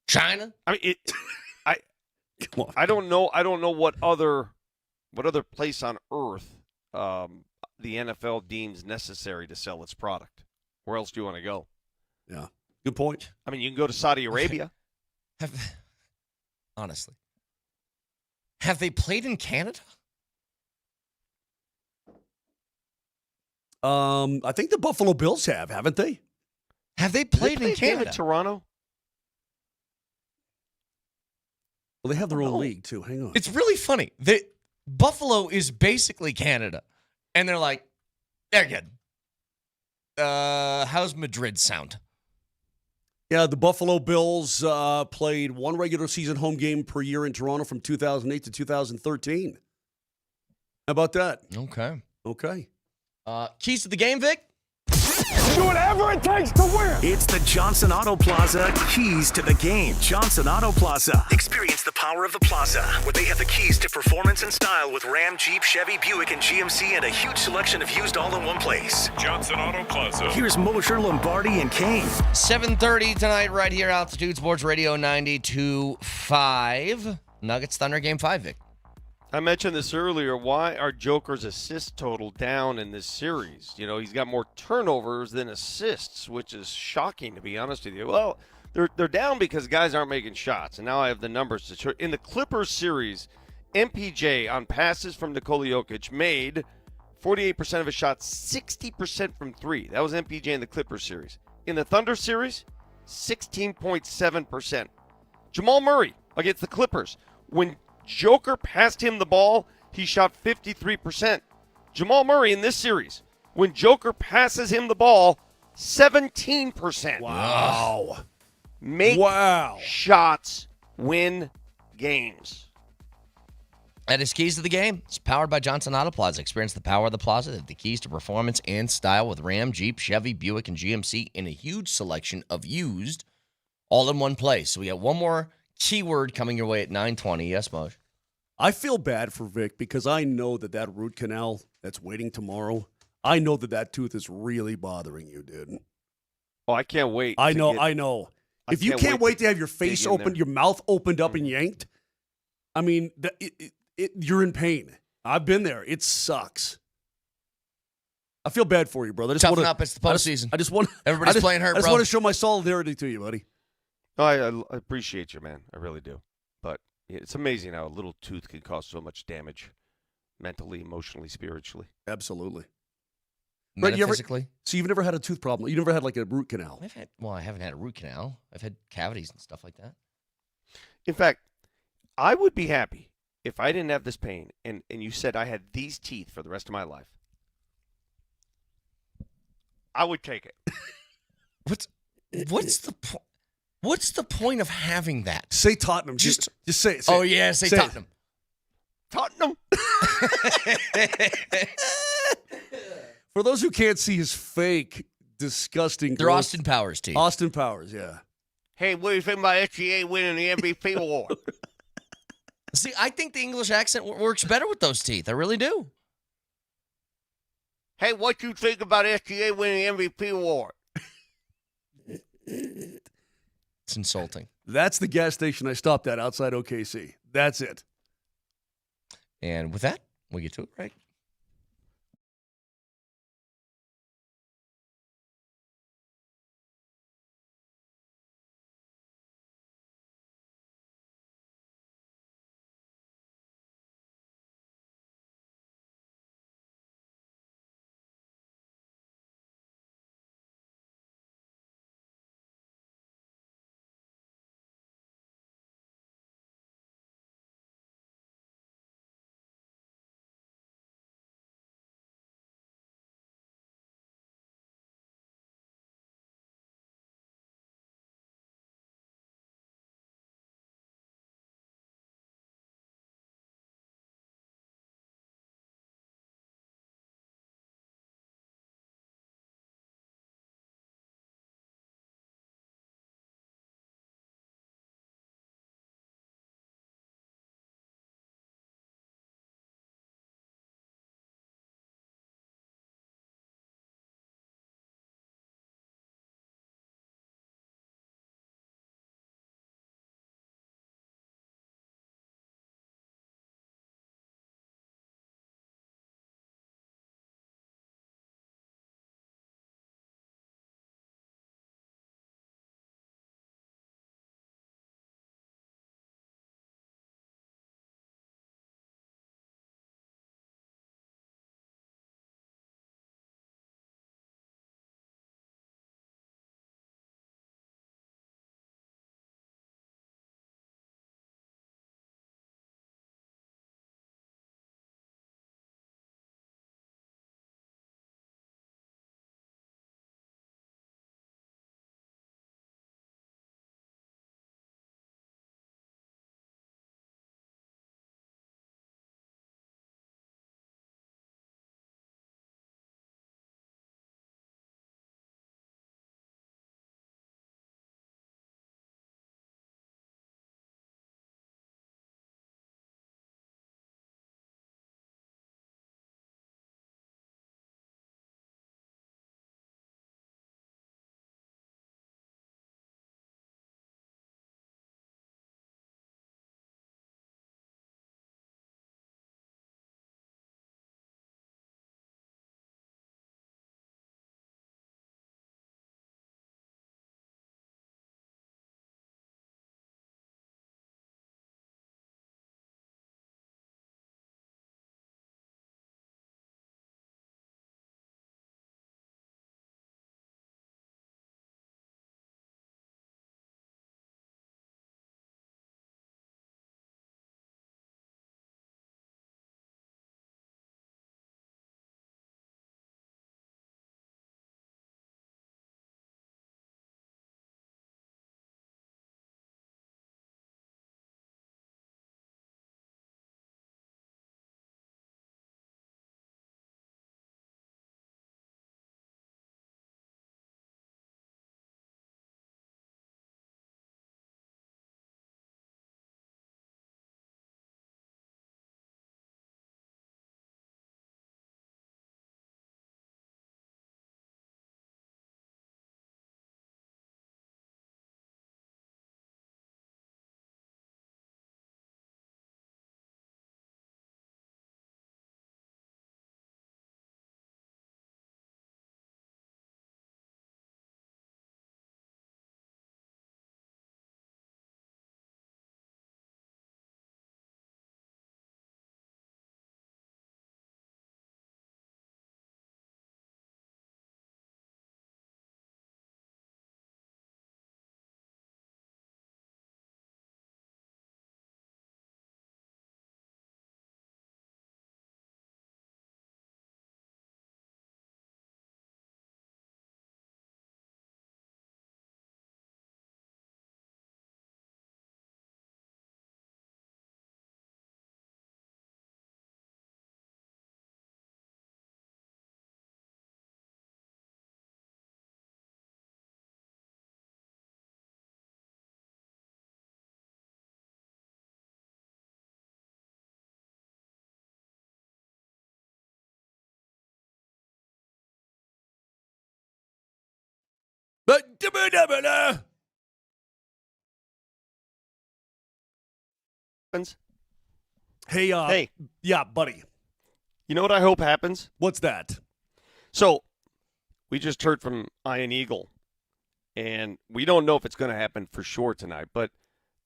Speaker 1: China?
Speaker 6: I mean, I don't know. I don't know what other place on earth the NFL deems necessary to sell its product. Where else do you want to go?
Speaker 7: Yeah, good point.
Speaker 6: I mean, you can go to Saudi Arabia.
Speaker 1: Honestly, have they played in Canada?
Speaker 7: I think the Buffalo Bills haven't they?
Speaker 1: Have they played in Canada?
Speaker 6: In Toronto?
Speaker 7: Well, they have their own league, too. Hang on.
Speaker 1: It's really funny. Buffalo is basically Canada. And they're like, they're good. How's Madrid sound?
Speaker 7: Yeah, the Buffalo Bills played one regular season home game per year in Toronto from 2008 to 2013. How about that? Okay.
Speaker 1: Keys to the game, Vic?
Speaker 4: Do whatever it takes to win.
Speaker 9: It's the Johnson Auto Plaza Keys to the Game. Johnson Auto Plaza. Experience the power of the plaza, where they have the keys to performance and style with Ram, Jeep, Chevy, Buick, and GMC, and a huge selection of used all in one place.
Speaker 5: Johnson Auto Plaza.
Speaker 9: Here's Moser, Lombardi, and Kane.
Speaker 1: 7:30 tonight right here, Altitude Sports Radio 92.5. Nuggets Thunder Game 5, Vic.
Speaker 6: I mentioned this earlier. Why are Joker's assist total down in this series? You know, he's got more turnovers than assists, which is shocking, to be honest with you. Well, they're down because guys aren't making shots, and now I have the numbers to show. In the Clippers series, MPJ on passes from Nikola Jokic made 48% of his shots, 60% from three. That was MPJ in the Clippers series. In the Thunder series, 16.7%. Jamal Murray against the Clippers, when Joker passed him the ball, he shot 53%. Jamal Murray in this series, when Joker passes him the ball, 17%.
Speaker 7: Wow.
Speaker 6: Make shots, win games.
Speaker 1: That is keys to the game. It's powered by Johnson Auto Plaza. Experience the power of the Plaza, the keys to performance and style with Ram, Jeep, Chevy, Buick, and GMC in a huge selection of used all in one place. So we got one more keyword coming your way at 9:20. Yes, Moj?
Speaker 7: I feel bad for Vic because I know that root canal that's waiting tomorrow, I know that tooth is really bothering you, dude.
Speaker 6: Oh, I can't wait.
Speaker 7: I know. If you can't wait to have your face opened, your mouth opened up and yanked, I mean, you're in pain. I've been there. It sucks. I feel bad for you, brother.
Speaker 1: Toughen up. It's the postseason. Everybody's playing hurt,
Speaker 7: I just want to show my solidarity to you, buddy.
Speaker 6: No, I appreciate you, man. I really do. But it's amazing how a little tooth can cause so much damage mentally, emotionally, spiritually.
Speaker 7: Absolutely.
Speaker 1: Metaphysically?
Speaker 7: So you've never had a tooth problem? You never had like a root canal?
Speaker 1: I haven't had a root canal. I've had cavities and stuff like that.
Speaker 6: In fact, I would be happy if I didn't have this pain and you said I had these teeth for the rest of my life. I would take it.
Speaker 1: What's the point? What's the point of having that?
Speaker 7: Say Tottenham. Just say it.
Speaker 1: Oh, yeah, say Tottenham.
Speaker 6: Tottenham.
Speaker 7: For those who can't see his fake, disgusting...
Speaker 1: They're Austin Powers teeth.
Speaker 7: Austin Powers, yeah.
Speaker 6: Hey, what do you think about SGA winning the MVP award?
Speaker 1: See, I think the English accent works better with those teeth. I really do.
Speaker 6: Hey, what do you think about SGA winning the MVP award?
Speaker 1: It's insulting.
Speaker 7: That's the gas station I stopped at outside OKC. That's it.
Speaker 1: And with that, we get to it, right?
Speaker 7: Hey, yeah, buddy.
Speaker 6: You know what I hope happens?
Speaker 7: What's that?
Speaker 6: So, we just heard from Iron Eagle, and we don't know if it's going to happen for sure tonight, but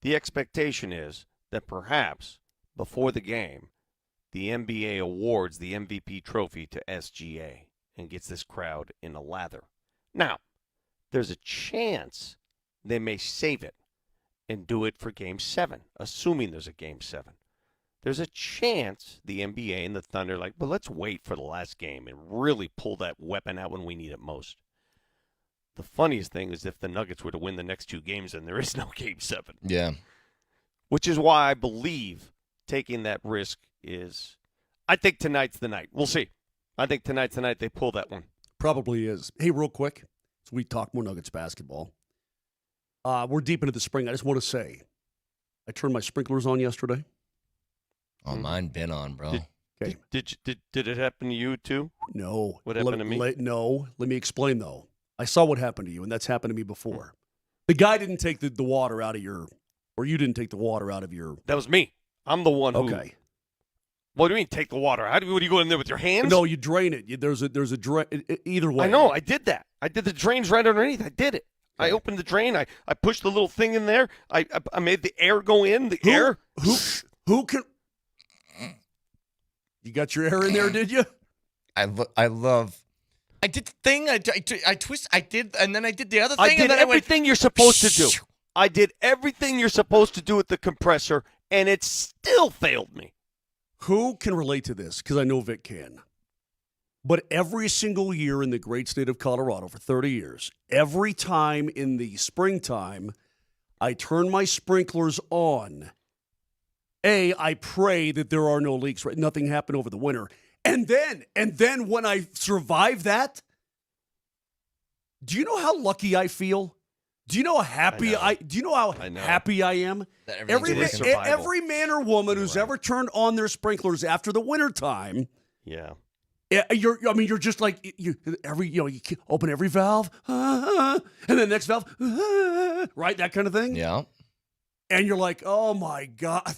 Speaker 6: the expectation is that perhaps before the game, the NBA awards the MVP trophy to SGA and gets this crowd in a lather. Now, there's a chance they may save it and do it for Game 7, assuming there's a Game 7. There's a chance the NBA and the Thunder let's wait for the last game and really pull that weapon out when we need it most. The funniest thing is if the Nuggets were to win the next 2 games, then there is no Game 7.
Speaker 1: Yeah.
Speaker 6: Which is why I believe taking that risk is, I think tonight's the night. We'll see. I think tonight's the night they pull that one.
Speaker 7: Probably is. Hey, real quick, so we talk more Nuggets basketball. We're deep into the spring. I just want to say, I turned my sprinklers on yesterday.
Speaker 1: Oh, mine been on, bro.
Speaker 7: Okay.
Speaker 6: Did it happen to you too?
Speaker 7: No.
Speaker 6: What happened to me?
Speaker 7: No. Let me explain, though. I saw what happened to you, and that's happened to me before. The guy didn't take the water out of your, or you didn't take the water out of your.
Speaker 6: That was me. I'm the one who.
Speaker 7: Okay.
Speaker 6: What do you mean take the water? What do you go in there with your hands?
Speaker 7: No, you drain it. There's a drain. Either way.
Speaker 6: I know. I did that. I did the drains right underneath. I did it. Okay. I opened the drain. I pushed the little thing in there. I made the air go in. The air.
Speaker 7: Who can? You got your air in there, did you?
Speaker 1: I love. I did the thing. I twist. I did, and then I did the other thing.
Speaker 6: I did
Speaker 1: and then
Speaker 6: everything you're supposed to do. I did everything you're supposed to do with the compressor, and it still failed me.
Speaker 7: Who can relate to this? Because I know Vic can. But every single year in the great state of Colorado for 30 years, every time in the springtime, I turn my sprinklers on. I pray that there are no leaks, right? Nothing happened over the winter. And then when I survive that, do you know how lucky I feel? Do you know how happy happy I am? Every man or woman who's ever turned on their sprinklers after the wintertime.
Speaker 6: Yeah.
Speaker 7: You're just like you open every valve, and then the next valve, right? That kind of thing.
Speaker 1: Yeah. And
Speaker 7: you're like, oh my God,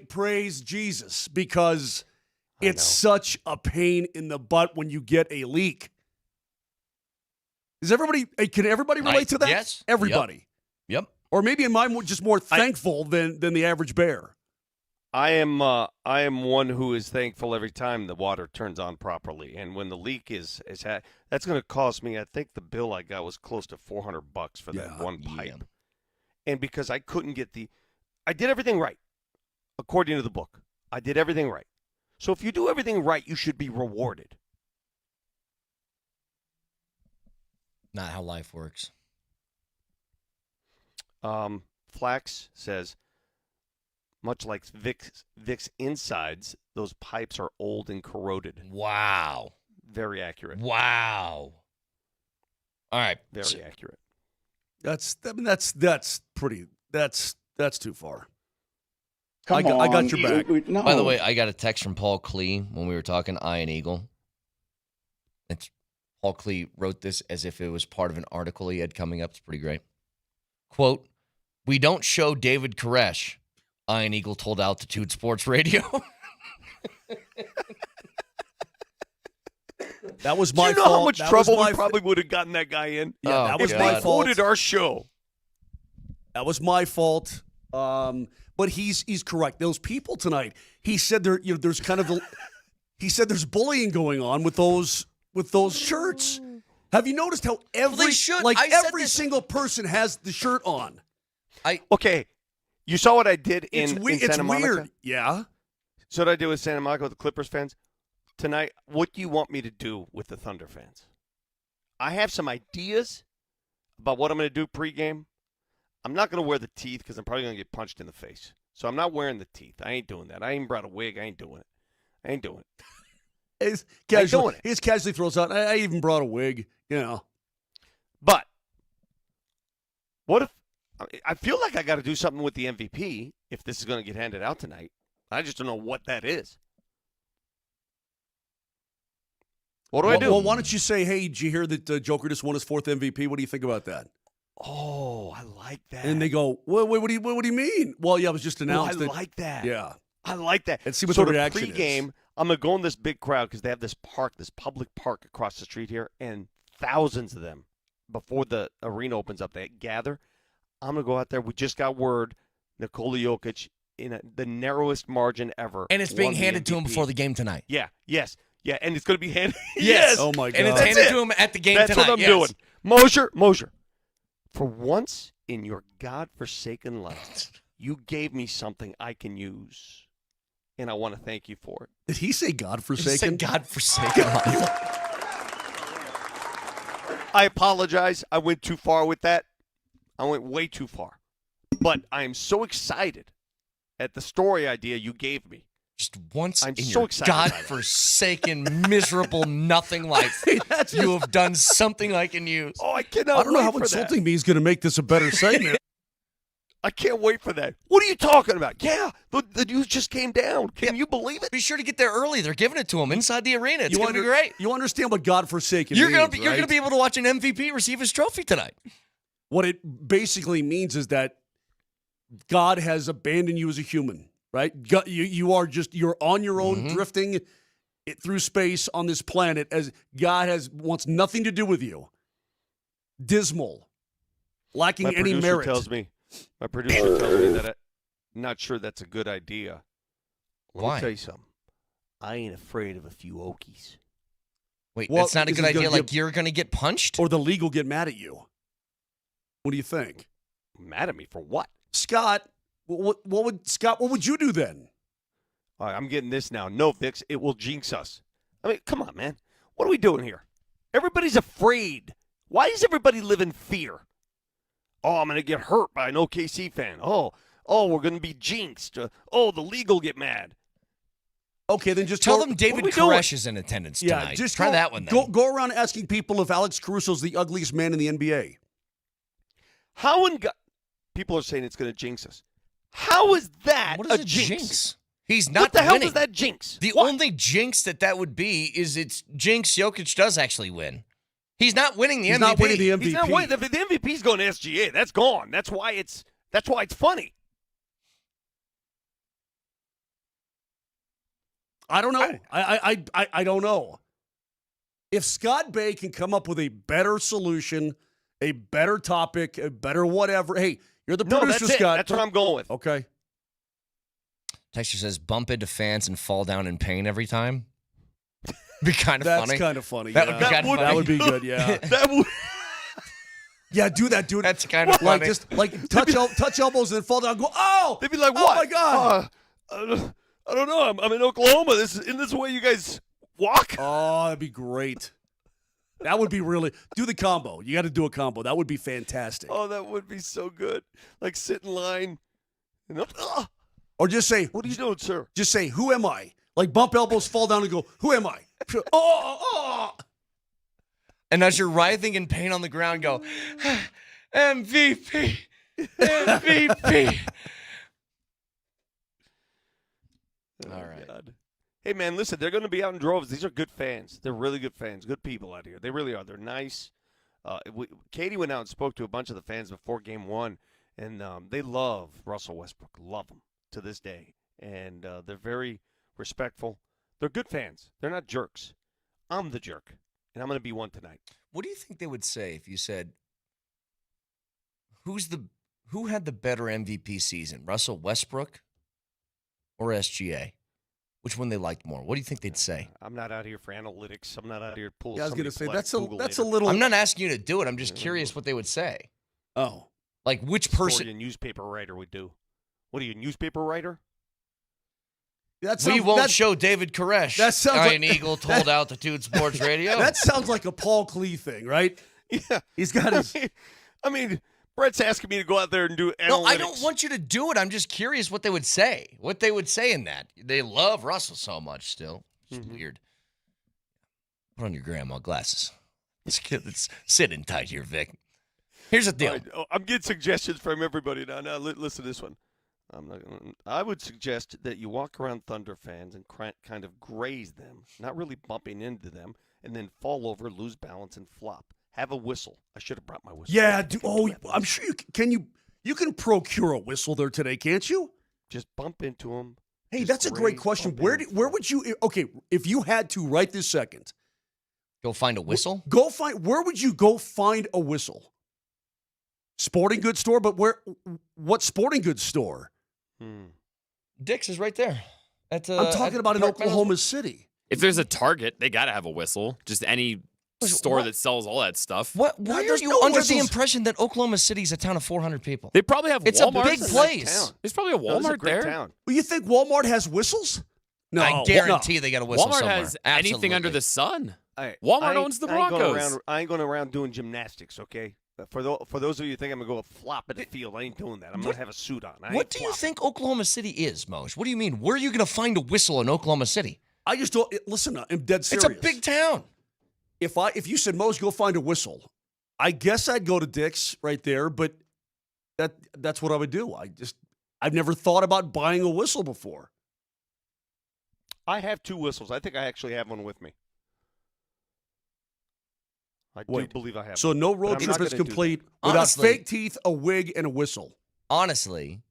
Speaker 7: praise Jesus, because it's such a pain in the butt when you get a leak. Can everybody relate to that?
Speaker 1: Yes.
Speaker 7: Everybody.
Speaker 1: Yep.
Speaker 7: Or maybe I'm just more thankful than the average bear.
Speaker 6: I am one who is thankful every time the water turns on properly, and when the leak is that's going to cost me. I think the bill I got was close to $400 for that one pipe, and because I couldn't get I did everything right, according to the book. I did everything right. So if you do everything right, you should be rewarded.
Speaker 1: Not how life works.
Speaker 6: Flax says, much like Vic's insides, those pipes are old and corroded.
Speaker 1: Wow.
Speaker 6: Very accurate.
Speaker 1: Wow. All right.
Speaker 6: Very accurate.
Speaker 7: That's too far.
Speaker 10: I
Speaker 7: got your back.
Speaker 10: No.
Speaker 1: By the way, I got a text from Paul Klee when we were talking Iron Eagle. Paul Klee wrote this as if it was part of an article he had coming up. It's pretty great. Quote, "We don't show David Koresh," Iron Eagle told Altitude Sports Radio.
Speaker 7: That was my fault.
Speaker 6: Do you know how much trouble we probably would have gotten that guy in?
Speaker 7: Yeah, that was
Speaker 6: if
Speaker 7: my
Speaker 6: they
Speaker 7: fault.
Speaker 6: quoted our show.
Speaker 7: That was my fault. But he's correct. Those people tonight, he said there's kind of he said there's bullying going on with those shirts. Have you noticed how every single person has the shirt on?
Speaker 6: Okay, you saw what I did in Santa
Speaker 7: it's
Speaker 6: Monica?
Speaker 7: Weird. Yeah.
Speaker 6: So what I did with Santa Monica with the Clippers fans tonight. What do you want me to do with the Thunder fans? I have some ideas about what I'm going to do pregame. I'm not going to wear the teeth because I'm probably going to get punched in the face. So I'm not wearing the teeth. I ain't doing that. I ain't brought a wig. I ain't doing it. I ain't doing it.
Speaker 7: He just casually throws out, I even brought a wig,
Speaker 6: But what if I feel like I got to do something with the MVP if this is going to get handed out tonight. I just don't know what that is. What do I do?
Speaker 7: Well, why don't you say, hey, did you hear that Joker just won his 4th MVP? What do you think about that?
Speaker 6: Oh, I like that.
Speaker 7: And they go, what do you mean? Well, yeah, it was just announced.
Speaker 6: I like that.
Speaker 7: Yeah.
Speaker 6: I like that.
Speaker 7: And see what
Speaker 6: so
Speaker 7: the reaction
Speaker 6: pregame,
Speaker 7: is.
Speaker 6: I'm going to go in this big crowd because they have this park, this public park across the street here, and thousands of them, before the arena opens up, they gather. I'm going to go out there. We just got word Nikola Jokic, in the narrowest margin ever.
Speaker 1: And it's being handed to him before the game tonight.
Speaker 6: Yeah, yes. Yeah, and it's going to be handed.
Speaker 1: Yes.
Speaker 7: Oh, my God.
Speaker 1: And it's handed to him at the game
Speaker 6: That's
Speaker 1: tonight.
Speaker 6: That's what I'm doing. Moser, for once in your godforsaken life, you gave me something I can use. And I want to thank you for it.
Speaker 7: Did he say godforsaken?
Speaker 1: He said godforsaken.
Speaker 6: I apologize. I went too far with that. I went way too far. But I am so excited at the story idea you gave me.
Speaker 1: Just once
Speaker 6: I'm
Speaker 1: in
Speaker 6: so
Speaker 1: your
Speaker 6: excited
Speaker 1: godforsaken, miserable, nothing life, you have done something I can use.
Speaker 6: Oh, I cannot.
Speaker 7: I don't know how insulting me is going to make this a better segment.
Speaker 6: I can't wait for that. What are you talking about? Yeah, the news just came down. Can you believe it?
Speaker 1: Be sure to get there early. They're giving it to him inside the arena. It's going to be great.
Speaker 7: You understand what godforsaken
Speaker 1: You're
Speaker 7: means,
Speaker 1: You're going to be able to watch an MVP receive his trophy tonight.
Speaker 7: What it basically means is that God has abandoned you as a human, right? You're on your own, drifting through space on this planet as God wants nothing to do with you. Dismal, lacking any merit.
Speaker 6: My producer tells me that I'm not sure that's a good idea. Let me tell you something. I ain't afraid of a few Okies.
Speaker 1: Wait, that's not a good idea? Like you're going to get punched?
Speaker 7: Or the league will get mad at you. What do you think?
Speaker 6: Mad at me for what?
Speaker 7: Scott, what would you do then?
Speaker 6: All right, I'm getting this now. No, Vix, it will jinx us. I mean, come on, man. What are we doing here? Everybody's afraid. Why does everybody live in fear? Oh, I'm going to get hurt by an OKC fan. Oh, we're going to be jinxed. The league will get mad.
Speaker 7: Okay, then just
Speaker 1: tell them David Koresh is in attendance tonight.
Speaker 7: Just
Speaker 1: try that one then.
Speaker 7: Go around asking people if Alex Caruso's the ugliest man in the NBA.
Speaker 6: People are saying it's going to jinx us. How is that
Speaker 1: a jinx? He's not winning.
Speaker 6: What the hell does that jinx?
Speaker 1: The only jinx that would be is it's jinx Jokic does actually win. He's not winning the MVP.
Speaker 7: He's not winning the MVP.
Speaker 6: He's not winning. The MVP's going to SGA. That's gone. That's why it's funny.
Speaker 7: I don't know. I don't know. If Scott Bay can come up with a better solution, a better topic, a better whatever. Hey, you're the producer, Scott.
Speaker 6: That's what I'm going with.
Speaker 7: Okay.
Speaker 1: Texture says bump into fans and fall down in pain every time. Be kind of funny.
Speaker 7: That's kind of funny.
Speaker 1: That would be kind of funny.
Speaker 7: That would be good. Yeah.
Speaker 6: That would.
Speaker 7: Yeah, do that, dude.
Speaker 1: That's kind of funny.
Speaker 7: Like touch elbows and then fall down. And go. Oh.
Speaker 6: They'd be like, what?
Speaker 7: Oh my God.
Speaker 6: I don't know. I'm in Oklahoma. Isn't this the way you guys walk?
Speaker 7: Oh, that'd be great. That would be really. Do the combo. You got to do a combo. That would be fantastic.
Speaker 6: Oh, that would be so good. Like sit in line.
Speaker 7: Or just say,
Speaker 6: "What are you doing, sir?"
Speaker 7: Just say, "Who am I?" Like bump elbows, fall down, and go, "Who am I?" Oh.
Speaker 1: And as you're writhing in pain on the ground, go, MVP. All right.
Speaker 6: God. Hey, man, listen, they're going to be out in droves. These are good fans. They're really good fans, good people out here. They really are. They're nice. Katie went out and spoke to a bunch of the fans before game one, and they love Russell Westbrook, love him to this day. And they're very respectful. They're good fans. They're not jerks. I'm the jerk, and I'm going to be one tonight.
Speaker 1: What do you think they would say if you said, who had the better MVP season, Russell Westbrook or SGA? Which one they liked more? What do you think they'd say?
Speaker 6: I'm not out here for analytics. I'm not out here to pull.
Speaker 7: Yeah, I was going to say that's
Speaker 6: a
Speaker 7: a little.
Speaker 1: I'm not asking you to do it. I'm just curious what they would say.
Speaker 7: Oh,
Speaker 1: like which person?
Speaker 6: A newspaper writer would do. What are you, a newspaper writer?
Speaker 1: We won't show David Koresh.
Speaker 7: That sounds
Speaker 1: Iron Eagle told out to Dude Sports Radio.
Speaker 7: That sounds like a Paul Klee thing, right?
Speaker 6: Yeah,
Speaker 7: he's got his.
Speaker 6: I mean, Brett's asking me to go out there and do analytics.
Speaker 1: No, I don't want you to do it. I'm just curious what they would say. What they would say in that. They love Russell so much still. It's weird. Put on your grandma glasses. Let's sit in tight here, Vic. Here's the deal.
Speaker 6: Right. I'm getting suggestions from everybody now. Now, listen to this one. I would suggest that you walk around Thunder fans and kind of graze them, not really bumping into them, and then fall over, lose balance, and flop. have a whistle. I should have brought my whistle.
Speaker 7: Yeah. I'm sure you can procure a whistle there today, can't you?
Speaker 6: Just bump into them.
Speaker 7: Hey, that's a great question. Where would you? Okay, if you had to right this second,
Speaker 1: go find a whistle.
Speaker 7: Where would you go find a whistle? Sporting goods store, but what sporting goods store?
Speaker 1: Dick's is right there.
Speaker 7: I'm talking about in Oklahoma City.
Speaker 3: If there's a Target, they got to have a whistle. Just any store that sells all that stuff.
Speaker 1: Why are you under the impression that Oklahoma City is a town of 400 people?
Speaker 3: They probably have
Speaker 1: It's
Speaker 3: Walmart.
Speaker 1: a big place.
Speaker 3: There's probably a Walmart there.
Speaker 6: Town.
Speaker 7: Well, you think Walmart has whistles? No,
Speaker 1: I guarantee they got a whistle
Speaker 3: Walmart
Speaker 1: somewhere.
Speaker 3: has anything under the sun.
Speaker 6: Right.
Speaker 3: Walmart owns the Broncos.
Speaker 6: I ain't going around doing gymnastics, okay? For those of you who think I'm going to go flop at the field, I ain't doing that. I'm going to have a suit on.
Speaker 1: What do you think Oklahoma City is, Mose? What do you mean? Where are you going to find a whistle in Oklahoma City?
Speaker 7: I just don't listen. I'm dead serious.
Speaker 1: It's a big town.
Speaker 7: If you said, Mose, go find a whistle, I guess I'd go to Dick's right there. But that's what I would do. I've never thought about buying a whistle before.
Speaker 6: I have 2 whistles. I think I actually have one with me. I do believe I have.
Speaker 7: So
Speaker 6: one.
Speaker 7: no road trip is complete without fake teeth, a wig, and a whistle.
Speaker 1: Honestly,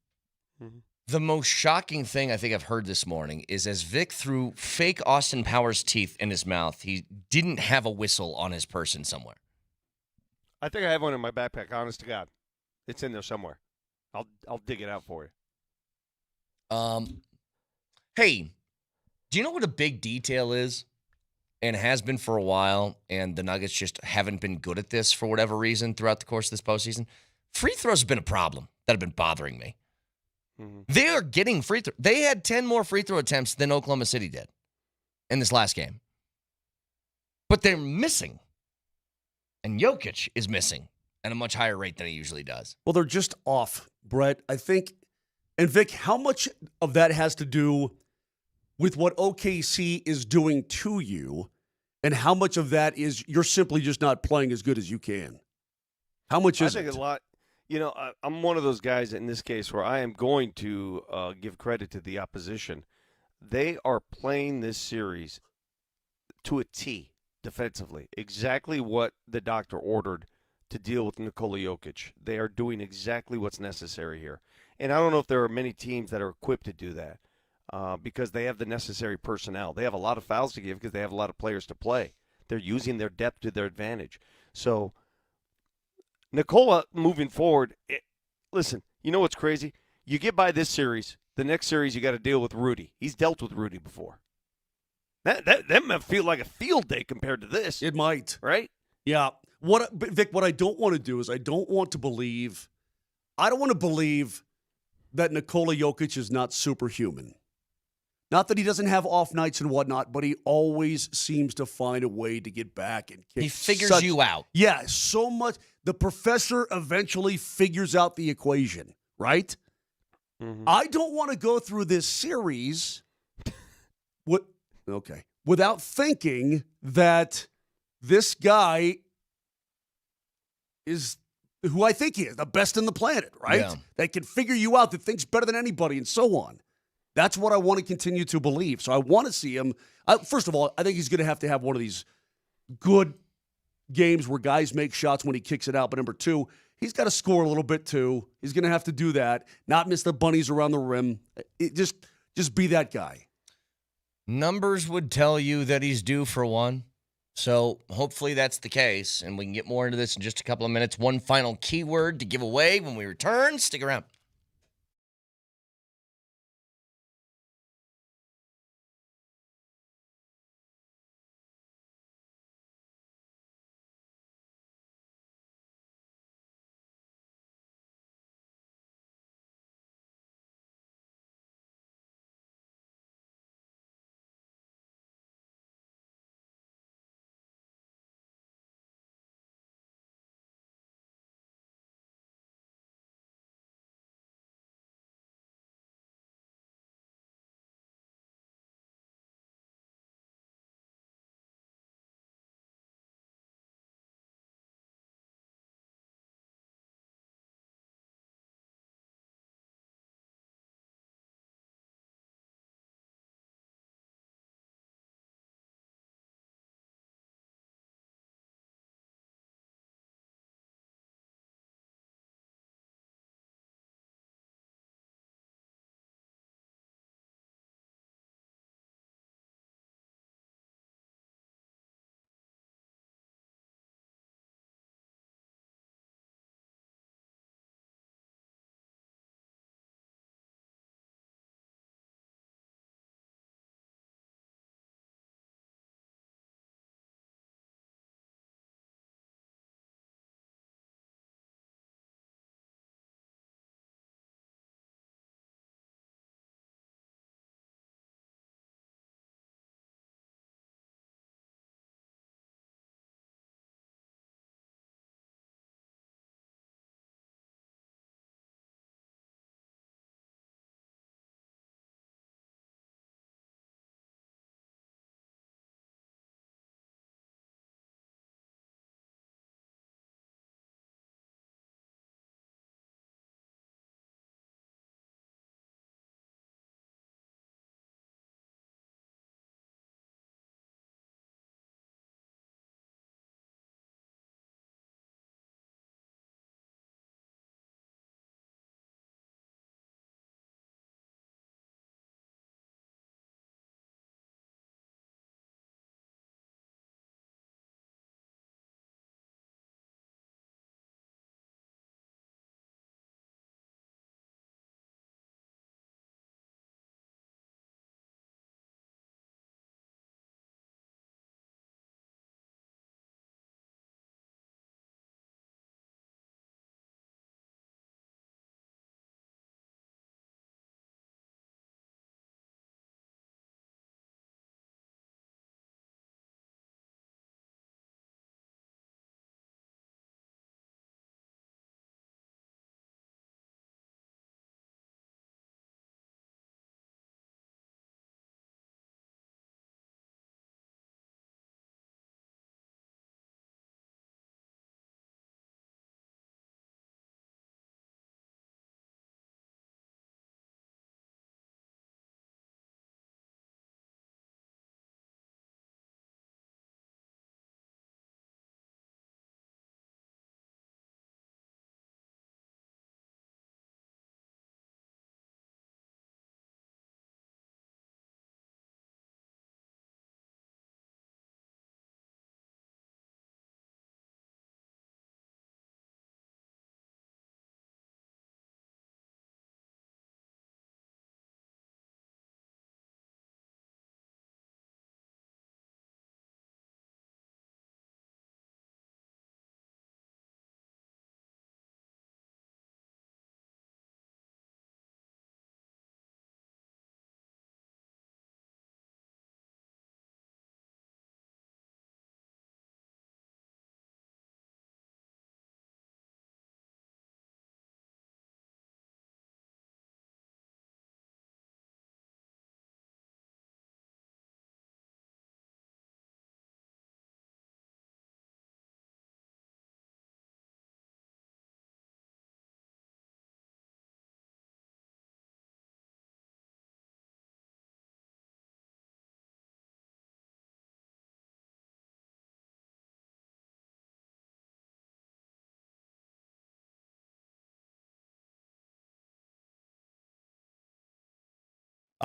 Speaker 1: the most shocking thing I think I've heard this morning is as Vic threw fake Austin Powers teeth in his mouth, he didn't have a whistle on his person somewhere.
Speaker 6: I think I have one in my backpack. Honest to God, it's in there somewhere. I'll dig it out for you.
Speaker 1: Hey, do you know what a big detail is? And has been for a while, and the Nuggets just haven't been good at this for whatever reason throughout the course of this postseason. Free throws have been a problem that have been bothering me. They are getting free throws. They had 10 more free throw attempts than Oklahoma City did in this last game. But they're missing. And Jokic is missing at a much higher rate than he usually does.
Speaker 7: Well, they're just off, Brett. I think, and Vic, how much of that has to do with what OKC is doing to you, and how much of that is you're simply just not playing as good as you can? How much is it?
Speaker 6: I think a lot. You know, I'm one of those guys in this case where I am going to give credit to the opposition. They are playing this series to a T defensively, exactly what the doctor ordered to deal with Nikola Jokic. They are doing exactly what's necessary here. And I don't know if there are many teams that are equipped to do that. Because they have the necessary personnel. They have a lot of fouls to give because they have a lot of players to play. They're using their depth to their advantage. So, Nikola moving forward, listen, you know what's crazy? You get by this series, the next series you got to deal with Rudy. He's dealt with Rudy before. That might feel like a field day compared to this.
Speaker 7: It might.
Speaker 6: Right?
Speaker 7: Yeah. Vic, what I don't want to do is I don't want to believe that Nikola Jokic is not superhuman. Not that he doesn't have off nights and whatnot, but he always seems to find a way to get back and kick.
Speaker 1: He figures you out.
Speaker 7: Yeah, so much. The professor eventually figures out the equation, right? I don't want to go through this series without thinking that this guy is who I think he is, the best on the planet, right?
Speaker 1: Yeah.
Speaker 7: That can figure you out, that thinks better than anybody, and so on. That's what I want to continue to believe. So I want to see him. First of all, I think he's going to have one of these good games where guys make shots when he kicks it out. But number 2, he's got to score a little bit too. He's going to have to do that, not miss the bunnies around the rim. Just be that guy.
Speaker 1: Numbers would tell you that he's due for one. So hopefully that's the case, and we can get more into this in just a couple of minutes. One final keyword to give away when we return. Stick around.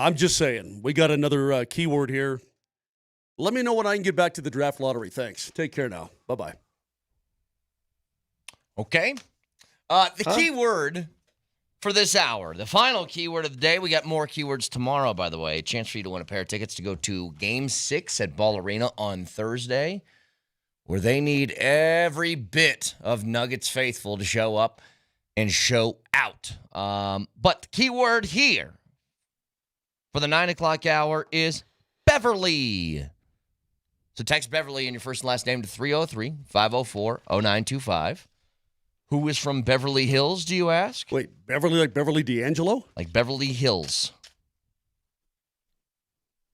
Speaker 7: I'm just saying, we got another keyword here. Let me know when I can get back to the draft lottery. Thanks. Take care now. Bye-bye.
Speaker 1: Okay. The keyword for this hour, the final keyword of the day. We got more keywords tomorrow, by the way. A chance for you to win a pair of tickets to go to Game 6 at Ball Arena on Thursday, where they need every bit of Nuggets faithful to show up and show out. But the keyword here for the 9 o'clock hour is Beverly. So text Beverly and your first and last name to 303-504-0925. Who is from Beverly Hills, do you ask?
Speaker 7: Wait, Beverly like Beverly D'Angelo?
Speaker 1: Like Beverly Hills.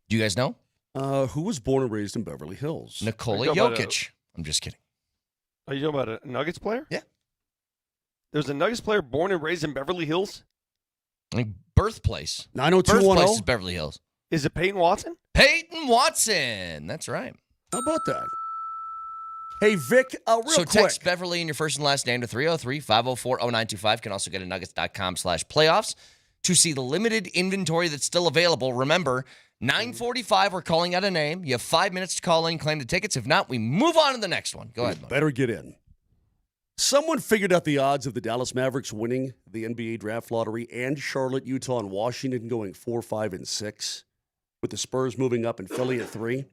Speaker 1: Do you guys know?
Speaker 7: Who was born and raised in Beverly Hills?
Speaker 1: Nikola Jokic. I'm just kidding.
Speaker 6: Are you talking about a Nuggets player?
Speaker 1: Yeah.
Speaker 6: There's a Nuggets player born and raised in Beverly Hills?
Speaker 1: Like birthplace.
Speaker 7: 90210?
Speaker 1: Birthplace is Beverly Hills.
Speaker 6: Is it Peyton Watson?
Speaker 1: Peyton Watson. That's right.
Speaker 7: How about that? Hey, Vic, real quick.
Speaker 1: So text Beverly and your first and last name to 303-504-0925. Can also go to nuggets.com/playoffs to see the limited inventory that's still available. Remember, 9:45, we're calling out a name. You have 5 minutes to call in, claim the tickets. If not, we move on to the next one. Go ahead, Mo.
Speaker 7: Better get in. Someone figured out the odds of the Dallas Mavericks winning the NBA draft lottery and Charlotte, Utah, and Washington going 4, 5, and 6, with the Spurs moving up and Philly at 3.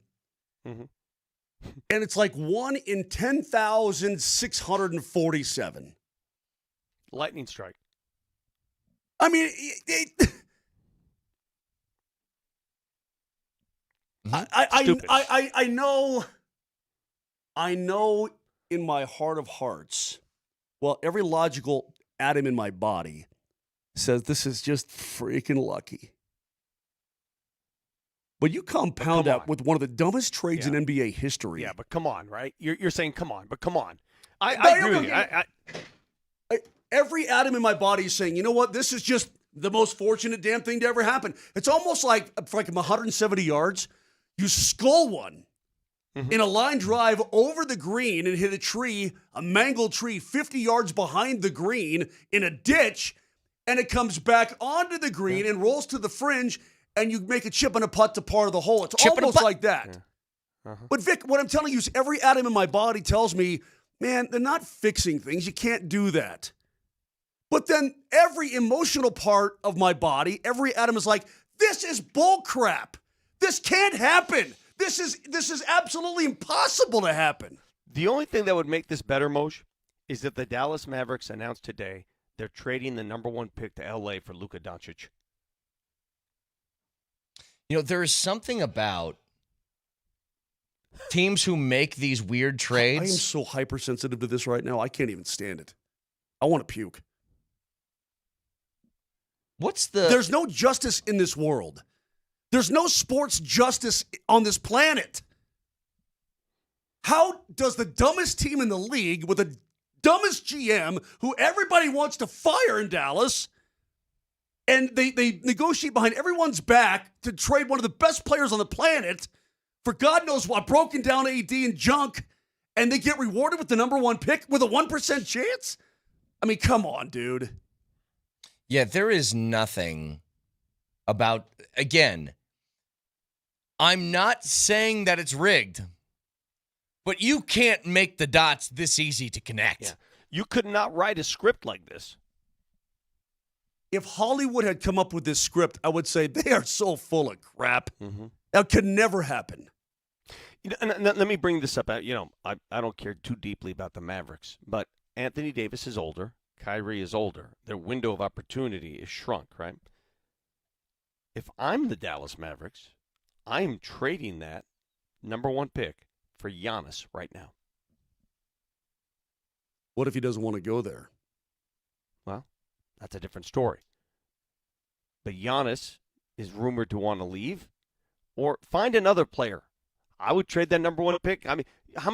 Speaker 6: Mm-hmm.
Speaker 7: And it's like 1 in 10,647.
Speaker 6: Lightning strike.
Speaker 7: I mean, I know in my heart of hearts, well, every logical atom in my body says this is just freaking lucky. But you compound that with one of the dumbest trades in NBA history.
Speaker 6: Yeah, but come on, right? You're saying come on, but come on. I agree with you.
Speaker 7: Every atom in my body is saying, you know what? This is just the most fortunate damn thing to ever happen. It's almost like from 170 yards, you skull one in a line drive over the green and hit a tree, a mangled tree 50 yards behind the green in a ditch, and it comes back onto the green and rolls to the fringe, and you make a chip and a putt to par the hole. It's almost like that. Yeah. But, Vic, what I'm telling you is every atom in my body tells me, man, they're not fixing things. You can't do that. But then every emotional part of my body, every atom is like, this is bull crap. This can't happen. This is absolutely impossible to happen.
Speaker 6: The only thing that would make this better, Moj, is that the Dallas Mavericks announced today they're trading the number 1 pick to L.A. for Luka Doncic.
Speaker 1: You know, there is something about teams who make these weird trades.
Speaker 7: I am so hypersensitive to this right now. I can't even stand it. I want to puke. There's no justice in this world. There's no sports justice on this planet. How does the dumbest team in the league with the dumbest GM who everybody wants to fire in Dallas, and they negotiate behind everyone's back to trade one of the best players on the planet for God knows what, broken down AD and junk, and they get rewarded with the number 1 pick with a 1% chance? I mean, come on, dude.
Speaker 1: Yeah, there is nothing about, again, I'm not saying that it's rigged, but you can't make the dots this easy to connect.
Speaker 6: Yeah. You could not write a script like this.
Speaker 7: If Hollywood had come up with this script, I would say they are so full of crap.
Speaker 6: Mm-hmm.
Speaker 7: That could never happen.
Speaker 6: You know, and let me bring this up. I don't care too deeply about the Mavericks, but Anthony Davis is older. Kyrie is older. Their window of opportunity is shrunk, right? If I'm the Dallas Mavericks, I'm trading that number 1 pick for Giannis right now.
Speaker 7: What if he doesn't want to go there?
Speaker 6: Well, that's a different story. But Giannis is rumored to want to leave, or find another player. I would trade that number 1 pick. I mean, how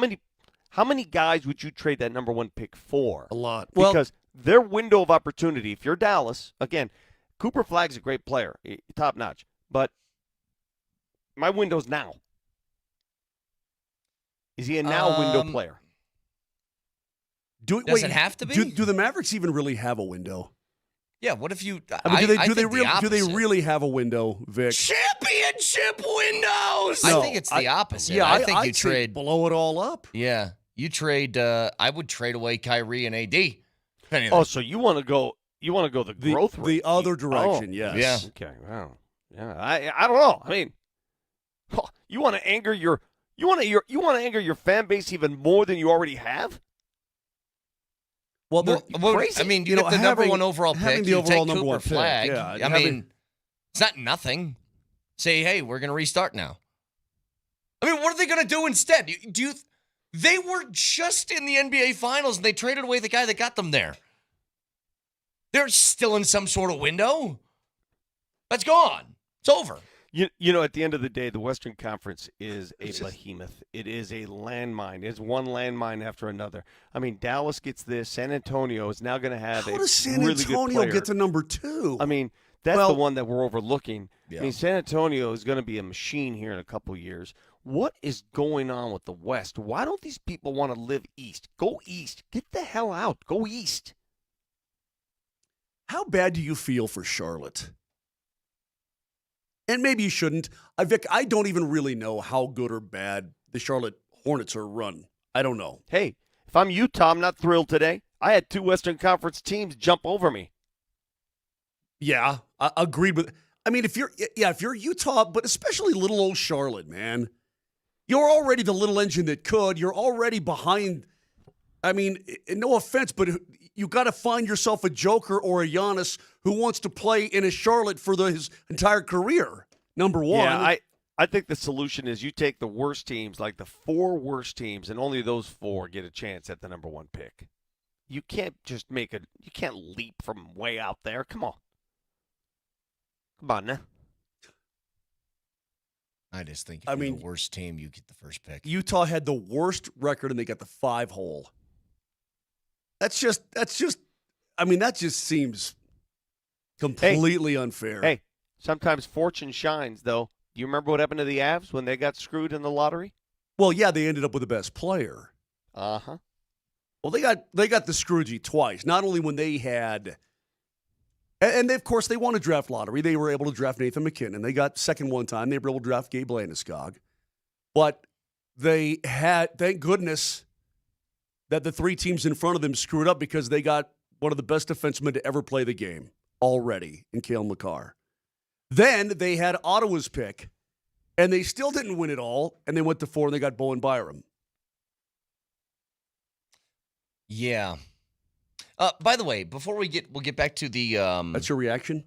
Speaker 6: many guys would you trade that number 1 pick for?
Speaker 7: A lot.
Speaker 6: Because their window of opportunity, if you're Dallas, again, Cooper Flagg's a great player, top notch, but my window's now. Is he a now window player?
Speaker 1: Does it have to be?
Speaker 7: Do the Mavericks even really have a window?
Speaker 1: Yeah, what if you?
Speaker 7: I mean, do they
Speaker 1: opposite.
Speaker 7: really have a window, Vic?
Speaker 1: Championship windows.
Speaker 7: No,
Speaker 1: I think it's the opposite.
Speaker 7: Yeah,
Speaker 1: I think
Speaker 7: I'd
Speaker 1: you trade.
Speaker 7: blow it all up.
Speaker 1: Yeah, you trade. I would trade away Kyrie and AD.
Speaker 6: Oh, so you want to go? You want to go the growth rate?
Speaker 7: The other direction, yes.
Speaker 1: Yeah.
Speaker 6: Okay. Wow. Yeah. I don't know. I mean, you want to anger your fan base even more than you already have.
Speaker 7: Well,
Speaker 1: crazy. I mean, you get the number one overall pick.
Speaker 7: The
Speaker 1: you
Speaker 7: overall
Speaker 1: take
Speaker 7: number
Speaker 1: Cooper
Speaker 7: one pick.
Speaker 1: Flag.
Speaker 7: Yeah,
Speaker 1: I mean, it's not nothing. Say, hey, we're going to restart now. I mean, what are they going to do instead? They were just in the NBA Finals, and they traded away the guy that got them there. They're still in some sort of window. That's gone. It's over.
Speaker 6: You know, at the end of the day, the Western Conference is a behemoth. It is a landmine. It's one landmine after another. I mean, Dallas gets this. San Antonio is now going to have
Speaker 7: How
Speaker 6: a
Speaker 7: does San
Speaker 6: really
Speaker 7: Antonio
Speaker 6: good player.
Speaker 7: get to number 2?
Speaker 6: I mean, that's the one that we're overlooking.
Speaker 1: Yeah.
Speaker 6: I mean, San Antonio is going to be a machine here in a couple of years. What is going on with the West? Why don't these people want to live east? Go east. Get the hell out. Go east.
Speaker 7: How bad do you feel for Charlotte? And maybe you shouldn't. Vic, I don't even really know how good or bad the Charlotte Hornets are run. I don't know.
Speaker 6: Hey, if I'm Utah, I'm not thrilled today. I had 2 Western Conference teams jump over me.
Speaker 7: Yeah, I agreed with. I mean, if you're Utah, but especially little old Charlotte, man, you're already the little engine that could. You're already behind. I mean, no offense, but you got to find yourself a Joker or a Giannis who wants to play in a Charlotte for his entire career. Number one.
Speaker 6: Yeah, I think the solution is you take the worst teams, like the 4 worst teams, and only those 4 get a chance at the number 1 pick. You can't just you can't leap from way out there. Come on. Come on now.
Speaker 1: I just think if you're the worst team, you get the first pick.
Speaker 7: Utah had the worst record, and they got the 5 hole. That just seems completely unfair.
Speaker 6: Hey, sometimes fortune shines, though. Do you remember what happened to the Avs when they got screwed in the lottery?
Speaker 7: Well, yeah, they ended up with the best player.
Speaker 6: Uh-huh.
Speaker 7: Well, they got the Scroogey twice. Not only when they had, and they, of course, they won a draft lottery. They were able to draft Nathan McKinnon. They got second one time. They were able to draft Gabe Landeskog. But they had, thank goodness, that the 3 teams in front of them screwed up because they got one of the best defensemen to ever play the game already in Cale Makar. Then they had Ottawa's pick, and they still didn't win it all, and they went to 4, and they got Bowen Byram.
Speaker 1: Yeah. By the way, before we'll get back to the.
Speaker 7: That's your reaction?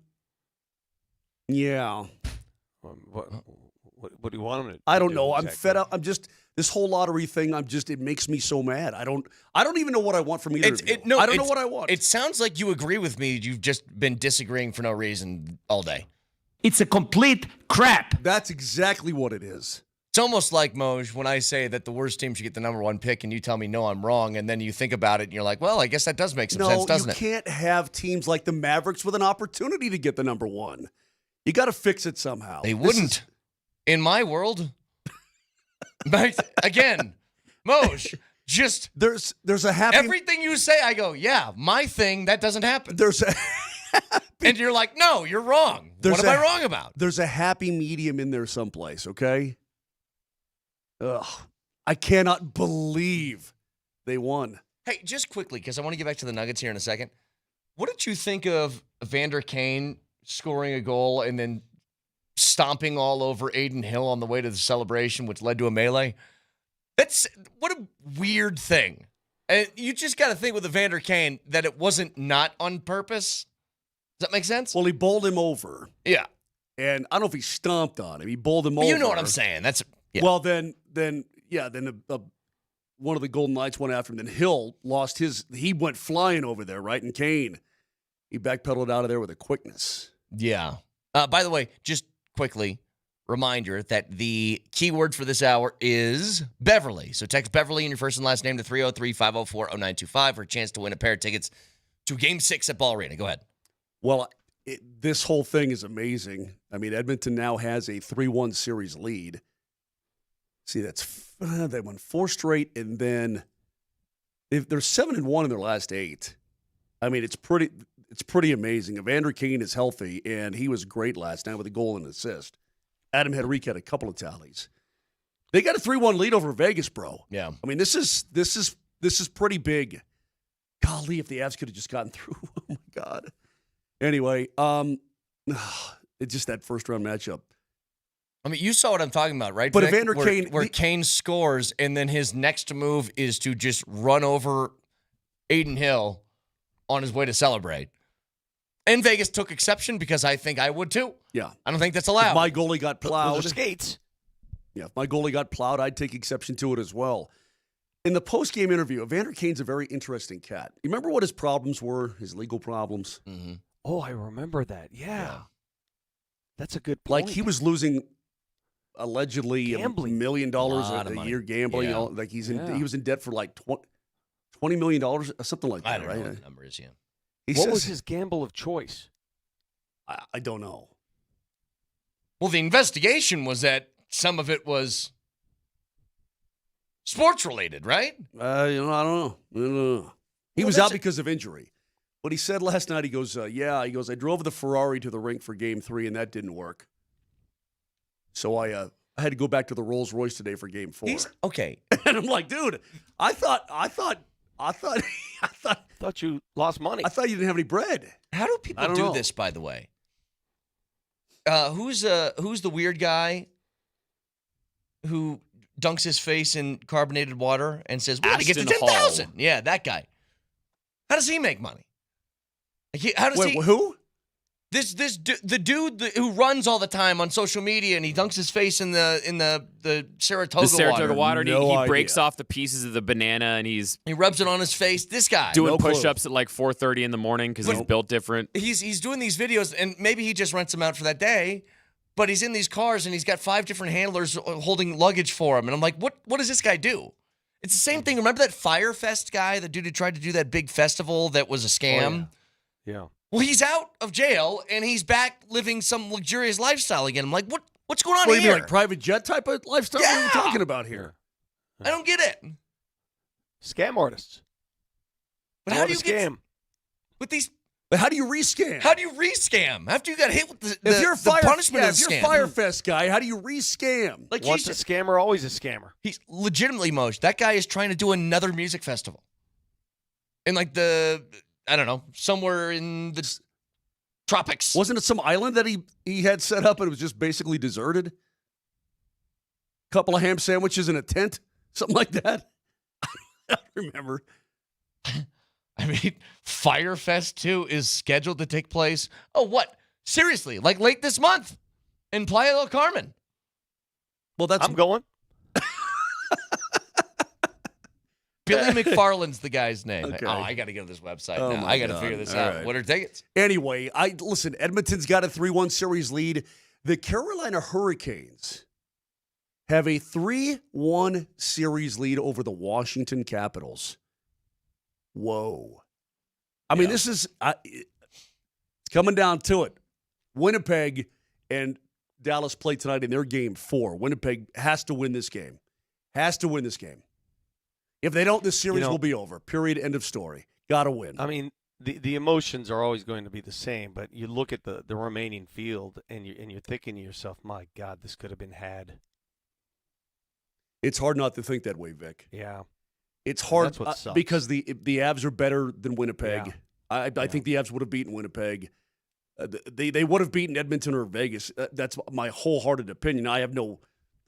Speaker 7: Yeah.
Speaker 6: What do you want him to?
Speaker 7: I don't know. Exactly. I'm fed up. I'm just this whole lottery thing. it makes me so mad. I don't even know what I want from either of you. I don't know what I want.
Speaker 1: It sounds like you agree with me. You've just been disagreeing for no reason all day.
Speaker 10: It's a complete crap.
Speaker 7: That's exactly what it is.
Speaker 1: It's almost like, Moj, when I say that the worst team should get the number 1 pick and you tell me, no, I'm wrong, and then you think about it and you're like, well, I guess that does make some sense, doesn't it?
Speaker 7: No, you can't have teams like the Mavericks with an opportunity to get the number 1. You got to fix it somehow.
Speaker 1: They wouldn't. In my world. Again, Moj, just
Speaker 7: there's a happy.
Speaker 1: Everything you say, I go, yeah, my thing, that doesn't happen.
Speaker 7: There's a
Speaker 1: and you're like, no, you're wrong. What am I wrong about?
Speaker 7: There's a happy medium in there someplace, okay? Ugh. I cannot believe they won.
Speaker 1: Hey, just quickly, because I want to get back to the Nuggets here in a second. What did you think of Vander Kane scoring a goal and then stomping all over Aiden Hill on the way to the celebration, which led to a melee? What a weird thing. And you just got to think with Vander Kane that it wasn't not on purpose. Does that make sense?
Speaker 7: Well, he bowled him over.
Speaker 1: Yeah.
Speaker 7: And I don't know if he stomped on him. He bowled him over.
Speaker 1: You know what I'm saying. Yeah.
Speaker 7: Well, then one of the Golden Knights went after him. Then Hill lost he went flying over there, right? And Kane, he backpedaled out of there with a quickness.
Speaker 1: Yeah. By the way, just quickly, reminder that the keyword for this hour is Beverly. So text Beverly and your first and last name to 303-504-0925 for a chance to win a pair of tickets to Game 6 at Ball Arena. Go ahead.
Speaker 7: Well, this whole thing is amazing. I mean, Edmonton now has a 3-1 series lead. See, they won 4 straight, and then they're 7-1 in their last 8. I mean, it's pretty. it's pretty amazing. Evander Kane is healthy, and he was great last night with a goal and assist. Adam Henrique had a couple of tallies. They got a 3-1 lead over Vegas, bro.
Speaker 1: Yeah.
Speaker 7: I mean, this is pretty big. Golly, if the Avs could have just gotten through. Oh my God. Anyway, it's just that first round matchup.
Speaker 1: I mean, you saw what I'm talking about, right?
Speaker 7: But
Speaker 1: Vic?
Speaker 7: Evander Kane,
Speaker 1: where Kane scores, and then his next move is to just run over Aiden Hill on his way to celebrate. And Vegas took exception because I think I would too.
Speaker 7: Yeah.
Speaker 1: I don't think that's allowed.
Speaker 7: If my goalie got plowed.
Speaker 6: Those are skates.
Speaker 7: Yeah, if my goalie got plowed, I'd take exception to it as well. In the post-game interview, Evander Kane's a very interesting cat. You remember what his problems were, his legal problems?
Speaker 1: Mm-hmm.
Speaker 6: Oh, I remember that. Yeah. That's a good point.
Speaker 7: Like, he was losing allegedly
Speaker 6: Gambling.
Speaker 7: $1 million a year gambling.
Speaker 1: Yeah.
Speaker 7: Like, he was in debt for like $20 million, or something like that,
Speaker 1: I don't
Speaker 7: right?
Speaker 1: know what the number is, yeah.
Speaker 6: What was his gamble of choice?
Speaker 7: I don't know.
Speaker 1: Well, the investigation was that some of it was sports related, right?
Speaker 7: I don't know. He was out because of injury. But he said last night, he goes, I drove the Ferrari to the rink for game 3, and that didn't work. So I had to go back to the Rolls Royce today for game 4.
Speaker 1: Okay.
Speaker 7: And I'm like, dude, I thought
Speaker 6: you lost money.
Speaker 7: I thought you didn't have any bread.
Speaker 1: How do people do this, by the way? Who's the weird guy who dunks his face in carbonated water and says, "We gotta get to
Speaker 3: Ashton
Speaker 1: 10,000"? Yeah, that guy. How does he make money? How does
Speaker 7: Wait, who?
Speaker 1: The dude who runs all the time on social media and he dunks his face in the Saratoga
Speaker 3: water. And
Speaker 7: No
Speaker 3: he breaks
Speaker 7: idea.
Speaker 3: off the pieces of the banana and he
Speaker 1: rubs it on his face. This guy
Speaker 3: doing push-ups at like 4:30 in the morning because he's built different.
Speaker 1: He's doing these videos, and maybe he just rents them out for that day. But he's in these cars, and he's got 5 different handlers holding luggage for him. And I'm like, what does this guy do? It's the same thing. Remember that Fire Fest guy, the dude who tried to do that big festival that was a scam?
Speaker 6: Oh, yeah.
Speaker 1: Well, he's out of jail, and he's back living some luxurious lifestyle again. I'm like, what's going on
Speaker 7: What do you
Speaker 1: here?
Speaker 7: mean, like private jet type of lifestyle? What are you talking about here?
Speaker 1: I don't get it.
Speaker 6: Scam artists.
Speaker 1: But how do you
Speaker 6: scam?
Speaker 1: With these?
Speaker 7: But how do you rescam?
Speaker 1: How do you rescam after you got hit with the
Speaker 7: if you're
Speaker 1: punishment of the
Speaker 7: if
Speaker 1: scam?
Speaker 7: you're Firefest guy, how do you rescam?
Speaker 1: Like
Speaker 6: Once a scammer, always a scammer.
Speaker 1: He's legitimately Moj. That guy is trying to do another music festival. In like I don't know, somewhere in the tropics.
Speaker 7: Wasn't it some island that he had set up and it was just basically deserted? Couple of ham sandwiches in a tent? Something like that? I don't remember.
Speaker 1: I mean, Firefest 2 is scheduled to take place. Oh, what? Seriously, like late this month in Playa del Carmen.
Speaker 7: Well,
Speaker 6: I'm going.
Speaker 1: Billy McFarland's the guy's name.
Speaker 7: Okay.
Speaker 1: Oh, I got to go to this website
Speaker 7: Oh
Speaker 1: now.
Speaker 7: my
Speaker 1: I got to
Speaker 7: God.
Speaker 1: figure this
Speaker 7: All
Speaker 1: out.
Speaker 7: right.
Speaker 1: What are tickets?
Speaker 7: Anyway, listen, Edmonton's got a 3-1 series lead. The Carolina Hurricanes have a 3-1 series lead over the Washington Capitals. Whoa. I mean, this is it's coming down to it. Winnipeg and Dallas play tonight in their game 4. Winnipeg has to win this game. Has to win this game. If they don't, this series will be over. Period. End of story. Got to win.
Speaker 6: I mean, the emotions are always going to be the same, but you look at the remaining field and you're thinking to yourself, my God, this could have been had.
Speaker 7: It's hard not to think that way, Vic.
Speaker 6: Yeah.
Speaker 7: It's hard
Speaker 6: That's what sucks.
Speaker 7: because the Avs are better than Winnipeg.
Speaker 6: Yeah.
Speaker 7: I think the Avs would have beaten Winnipeg. They would have beaten Edmonton or Vegas. That's my wholehearted opinion. I have no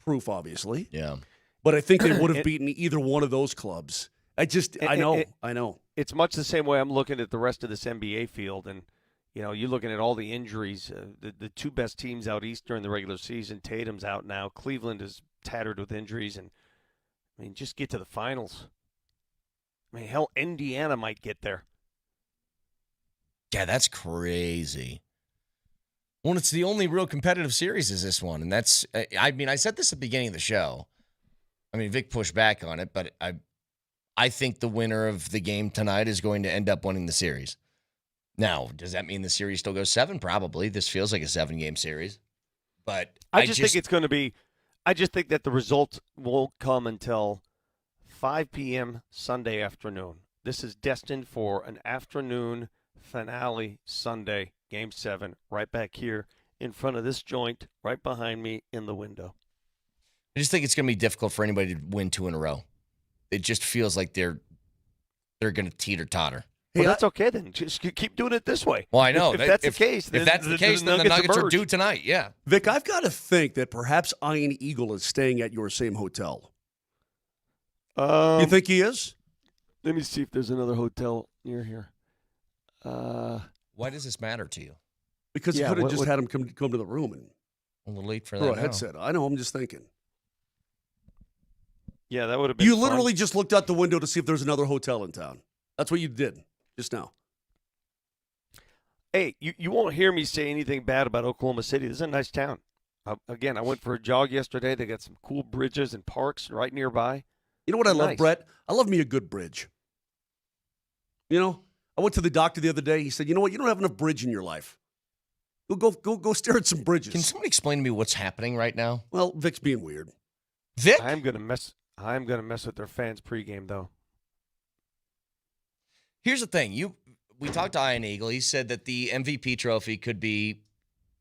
Speaker 7: proof, obviously.
Speaker 1: Yeah.
Speaker 7: But I think they would have beaten either one of those clubs. I know.
Speaker 6: It's much the same way I'm looking at the rest of this NBA field, and you're looking at all the injuries. The 2 best teams out east during the regular season. Tatum's out now. Cleveland is tattered with injuries, and I mean, just get to the finals. I mean, hell, Indiana might get there.
Speaker 1: Yeah, that's crazy. Well, it's the only real competitive series is this one, and that's. I mean, I said this at the beginning of the show. I mean, Vic pushed back on it, but I think the winner of the game tonight is going to end up winning the series. Now, does that mean the series still goes 7? Probably. This feels like a 7-game series. But
Speaker 6: I just think it's going to be – I just think that the result won't come until 5 p.m. Sunday afternoon. This is destined for an afternoon finale Sunday, Game 7, right back here in front of this joint, right behind me in the window.
Speaker 1: I just think it's going to be difficult for anybody to win 2 in a row. It just feels like they're going to teeter-totter.
Speaker 6: Well, that's okay then. Just keep doing it this way.
Speaker 1: Well, I know.
Speaker 6: If that's the case, then
Speaker 1: the Nuggets are due tonight, yeah.
Speaker 7: Vic, I've got to think that perhaps Iron Eagle is staying at your same hotel. You think he is?
Speaker 6: Let me see if there's another hotel near here.
Speaker 1: Why does this matter to you?
Speaker 7: Because you could have just had him come to the room and
Speaker 1: a little late for
Speaker 7: throw
Speaker 1: that
Speaker 7: a headset. I know. I'm just thinking.
Speaker 6: Yeah, that would have been.
Speaker 7: You literally just looked out the window to see if there's another hotel in town. That's what you did just now.
Speaker 6: Hey, you won't hear me say anything bad about Oklahoma City. This is a nice town. Again, I went for a jog yesterday. They got some cool bridges and parks right nearby.
Speaker 7: You know what I love, Brett? I love me a good bridge. You know, I went to the doctor the other day. He said, "You know what? You don't have enough bridge in your life. Go stare at some bridges."
Speaker 1: Can somebody explain to me what's happening right now?
Speaker 7: Well, Vic's being weird.
Speaker 1: Vic?
Speaker 6: I'm gonna mess with their fans pregame though.
Speaker 1: Here's the thing. We talked to Ian Eagle. He said that the MVP trophy could be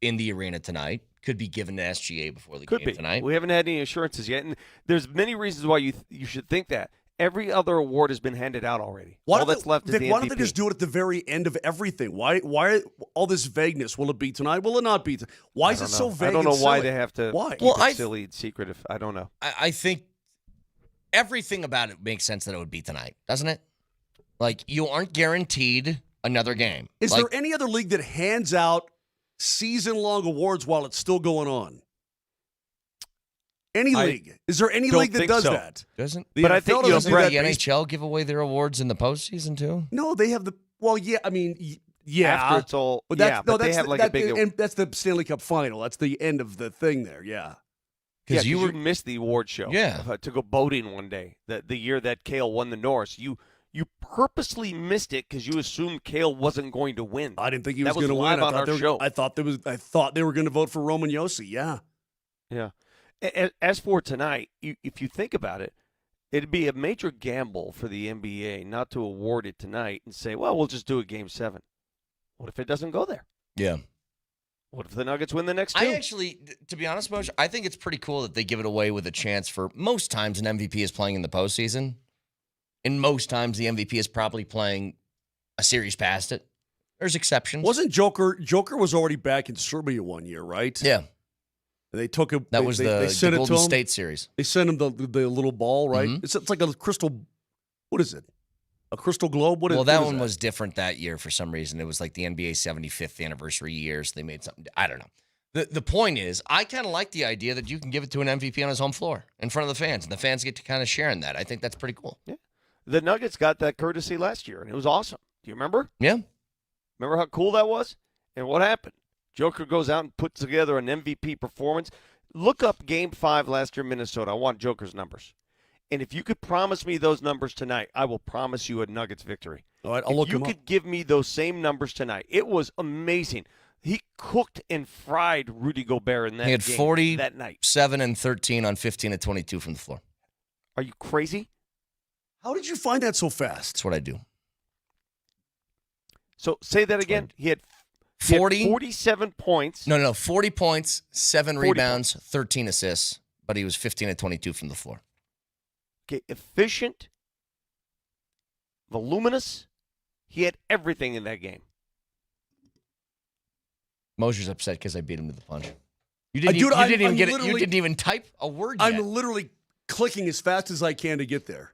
Speaker 1: in the arena tonight. Could be given to SGA before the game tonight.
Speaker 6: We haven't had any assurances yet, and there's many reasons why you should think that. Every other award has been handed out already. All that's left is the MVP.
Speaker 7: Why don't they just do it at the very end of everything? Why all this vagueness? Will it be tonight? Will it not be? Why is it so vague?
Speaker 6: I don't know why
Speaker 7: silly?
Speaker 6: they have to.
Speaker 7: Why?
Speaker 6: Keep it silly and secretive. I don't know.
Speaker 1: I think everything about it makes sense that it would be tonight, doesn't it? Like, you aren't guaranteed another game.
Speaker 7: Is there any other league that hands out season-long awards while it's still going on? Any league? Is there any league that does that?
Speaker 1: Doesn't?
Speaker 7: But I think
Speaker 1: the NHL give away their awards in the postseason too.
Speaker 7: No, they have the. Well, yeah. I mean, yeah.
Speaker 6: After it's all.
Speaker 7: But
Speaker 6: they have like a big.
Speaker 7: And that's the Stanley Cup final. That's the end of the thing there. Yeah.
Speaker 6: Because you missed the award show.
Speaker 1: Yeah.
Speaker 6: To go boating one day, the year that Cale won the Norris, you purposely missed it because you assumed Cale wasn't going to win.
Speaker 7: I didn't think he was going to win. I thought they were going to vote for Roman Josi. Yeah.
Speaker 6: Yeah. As for tonight, if you think about it, it'd be a major gamble for the NBA not to award it tonight and say, well, we'll just do a Game 7. What if it doesn't go there?
Speaker 1: Yeah.
Speaker 6: What if the Nuggets win the next 2?
Speaker 1: I actually, to be honest, Moser, I think it's pretty cool that they give it away with a chance for most times an MVP is playing in the postseason. And most times the MVP is probably playing a series past it. There's exceptions.
Speaker 7: Wasn't Joker was already back in Serbia one year, right?
Speaker 1: Yeah.
Speaker 7: They took him.
Speaker 1: That was the Golden State series.
Speaker 7: They sent him the little ball, right?
Speaker 1: Mm-hmm.
Speaker 7: It's like a crystal. What is it? A crystal globe?
Speaker 1: That one was different that year for some reason. It was like the NBA 75th anniversary year, so they made something. I don't know. The point is, I kind of like the idea that you can give it to an MVP on his home floor in front of the fans, and the fans get to kind of share in that. I think that's pretty cool.
Speaker 6: Yeah. The Nuggets got that courtesy last year, and it was awesome. Do you remember?
Speaker 1: Yeah.
Speaker 6: Remember how cool that was? And what happened? Joker goes out and puts together an MVP performance. Look up Game 5 last year in Minnesota. I want Joker's numbers. And if you could promise me those numbers tonight, I will promise you a Nuggets victory.
Speaker 7: All right, I'll look them up.
Speaker 6: If you could give me those same numbers tonight, it was amazing. He cooked and fried Rudy Gobert in that game.
Speaker 1: He had 40,
Speaker 6: that night.
Speaker 1: 7 and 13 on 15 of 22 from the floor.
Speaker 6: Are you crazy?
Speaker 7: How did you find that so fast?
Speaker 1: That's what I do.
Speaker 6: So say that again. He had 47 points.
Speaker 1: No, 40 points, 7 rebounds, 13 assists, but he was 15 of 22 from the floor.
Speaker 6: Okay, efficient, voluminous. He had everything in that game.
Speaker 1: Moser's upset because I beat him to the punch. You didn't even type a word yet.
Speaker 7: I'm literally clicking as fast as I can to get there.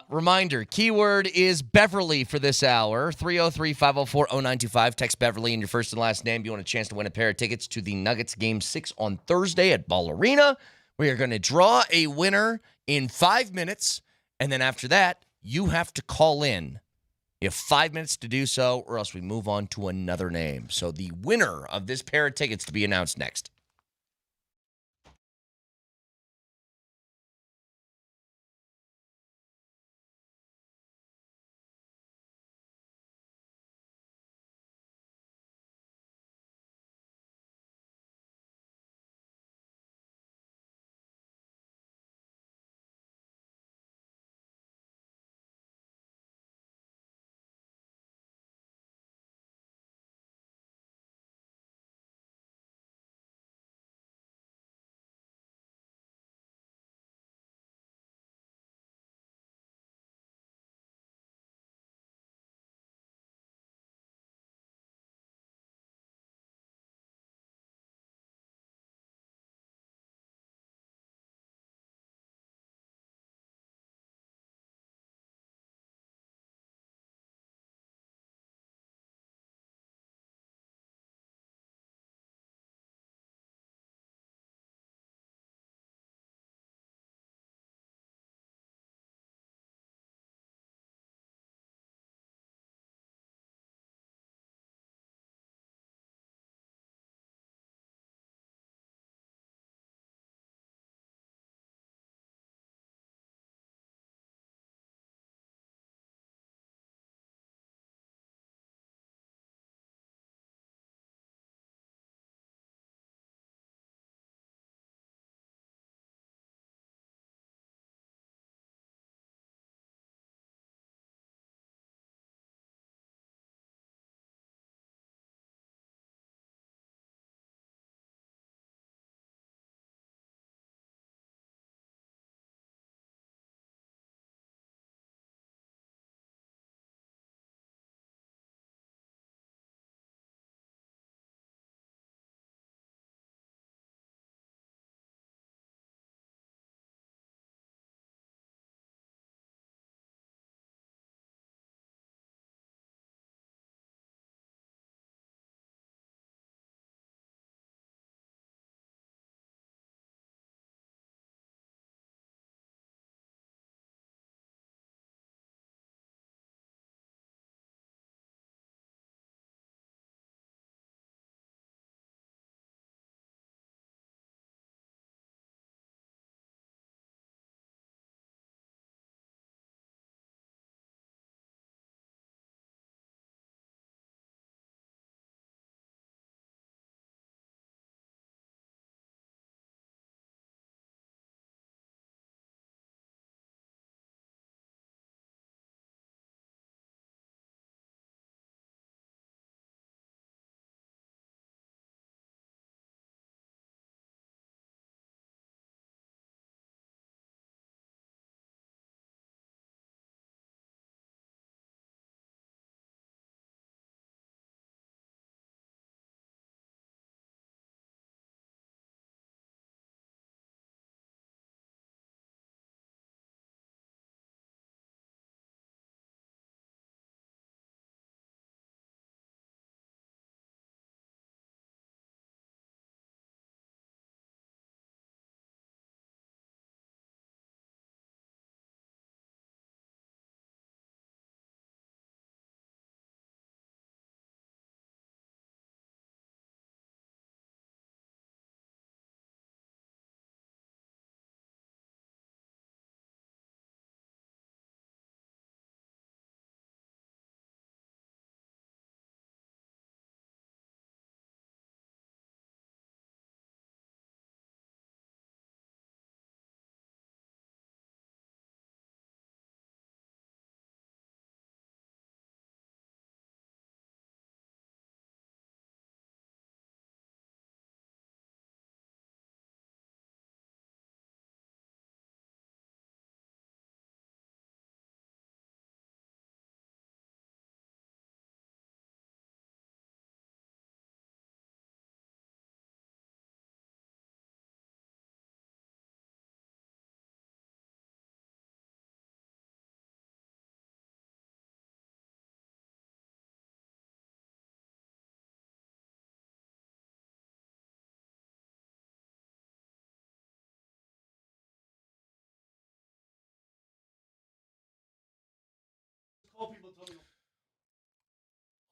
Speaker 1: Reminder, keyword is Beverly for this hour. 303-504-0925. Text Beverly in your first and last name. You want a chance to win a pair of tickets to the Nuggets Game 6 on Thursday at Ball Arena. We are going to draw a winner in 5 minutes, and then after that, you have to call in. You have 5 minutes to do so, or else we move on to another name. So the winner of this pair of tickets to be announced next.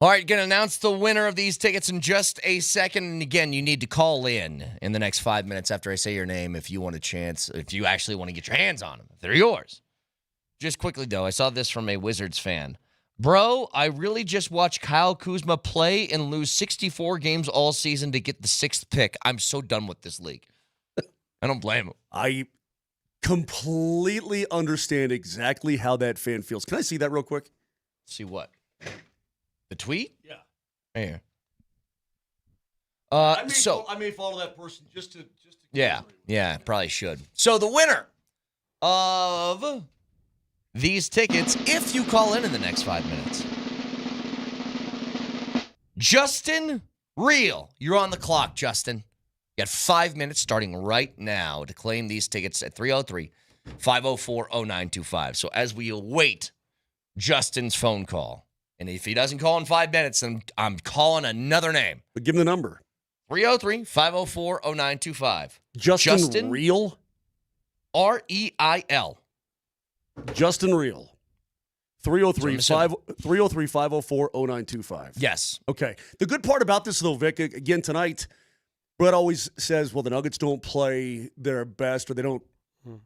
Speaker 1: All right, going to announce the winner of these tickets in just a second. And again, you need to call in the next 5 minutes after I say your name if you want a chance, if you actually want to get your hands on them, if they're yours. Just quickly, though, I saw this from a Wizards fan. Bro, I really just watched Kyle Kuzma play and lose 64 games all season to get the 6th pick. I'm so done with this league. I don't blame him.
Speaker 7: I completely understand exactly how that fan feels. Can I see that real quick?
Speaker 1: See what? The tweet?
Speaker 7: Yeah.
Speaker 1: Right here.
Speaker 7: I may follow that person just to
Speaker 1: Yeah, probably should. So the winner of these tickets, if you call in the next 5 minutes, Justin Real. You're on the clock, Justin. You got 5 minutes starting right now to claim these tickets at 303-504-0925. So as we await Justin's phone call, and if he doesn't call in 5 minutes, then I'm calling another name.
Speaker 7: But give him the number.
Speaker 1: 303-504-0925.
Speaker 7: Justin Real?
Speaker 1: R-E-I-L.
Speaker 7: Justin Real. 303-504-0925.
Speaker 1: Yes.
Speaker 7: Okay. The good part about this, though, Vic, again, tonight, Brett always says, well, the Nuggets don't play their best, or they don't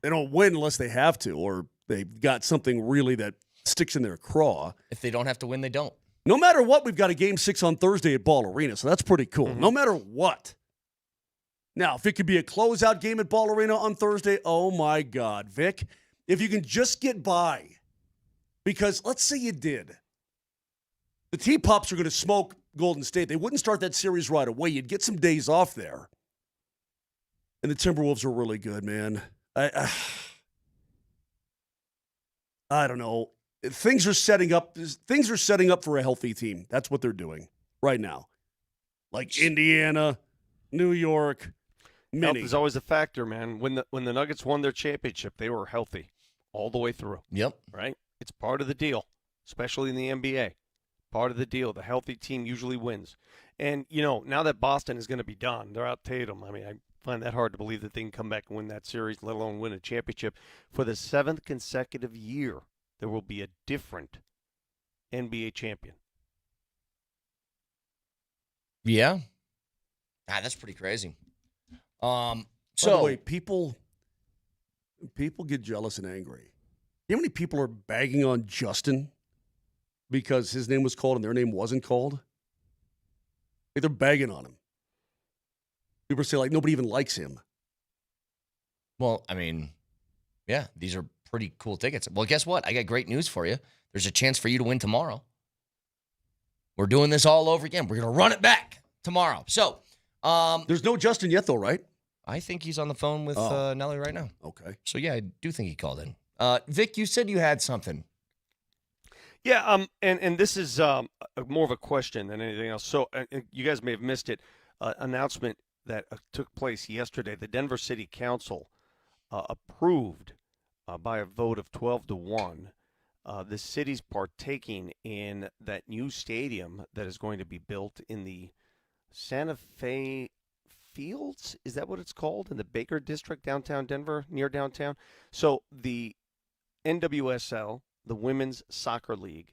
Speaker 7: win unless they have to, or they've got something really that sticks in their craw.
Speaker 1: If they don't have to win, they don't.
Speaker 7: No matter what, we've got a Game 6 on Thursday at Ball Arena, so that's pretty cool. No matter what. Now, if it could be a closeout game at Ball Arena on Thursday, oh, my God. Vic, if you can just get by, because let's say you did. The T-Pups are going to smoke Golden State. They wouldn't start that series right away. You'd get some days off there. And the Timberwolves are really good, man. I don't know. Things are setting up for a healthy team. That's what they're doing right now. Like Indiana, New York,
Speaker 6: Health is always a factor, man. When the Nuggets won their championship, they were healthy all the way through.
Speaker 1: Yep.
Speaker 6: Right? It's part of the deal, especially in the NBA. Part of the deal. The healthy team usually wins. And, now that Boston is going to be done, they're out Tatum. I mean, I find that hard to believe that they can come back and win that series, let alone win a championship. For the 7th consecutive year, there will be a different NBA champion.
Speaker 1: Yeah. That's pretty crazy.
Speaker 7: By the way, people get jealous and angry. You know how many people are bagging on Justin because his name was called and their name wasn't called? Like, they're bagging on him. People say, like, nobody even likes him.
Speaker 1: Well, I mean, yeah, these are pretty cool tickets. Well, guess what? I got great news for you. There's a chance for you to win tomorrow. We're doing this all over again. We're going to run it back tomorrow. So,
Speaker 7: there's no Justin yet, though, right?
Speaker 1: I think he's on the phone with Nelly right now.
Speaker 7: Okay.
Speaker 1: So, yeah, I do think he called in. Vic, you said you had something.
Speaker 6: Yeah, and this is more of a question than anything else. So you guys may have missed it. Announcement that took place yesterday. The Denver City Council approved by a vote of 12-1 the city's partaking in that new stadium that is going to be built in the Santa Fe Fields. Is that what it's called? In the Baker District, downtown Denver, near downtown. So the NWSL, the Women's Soccer League,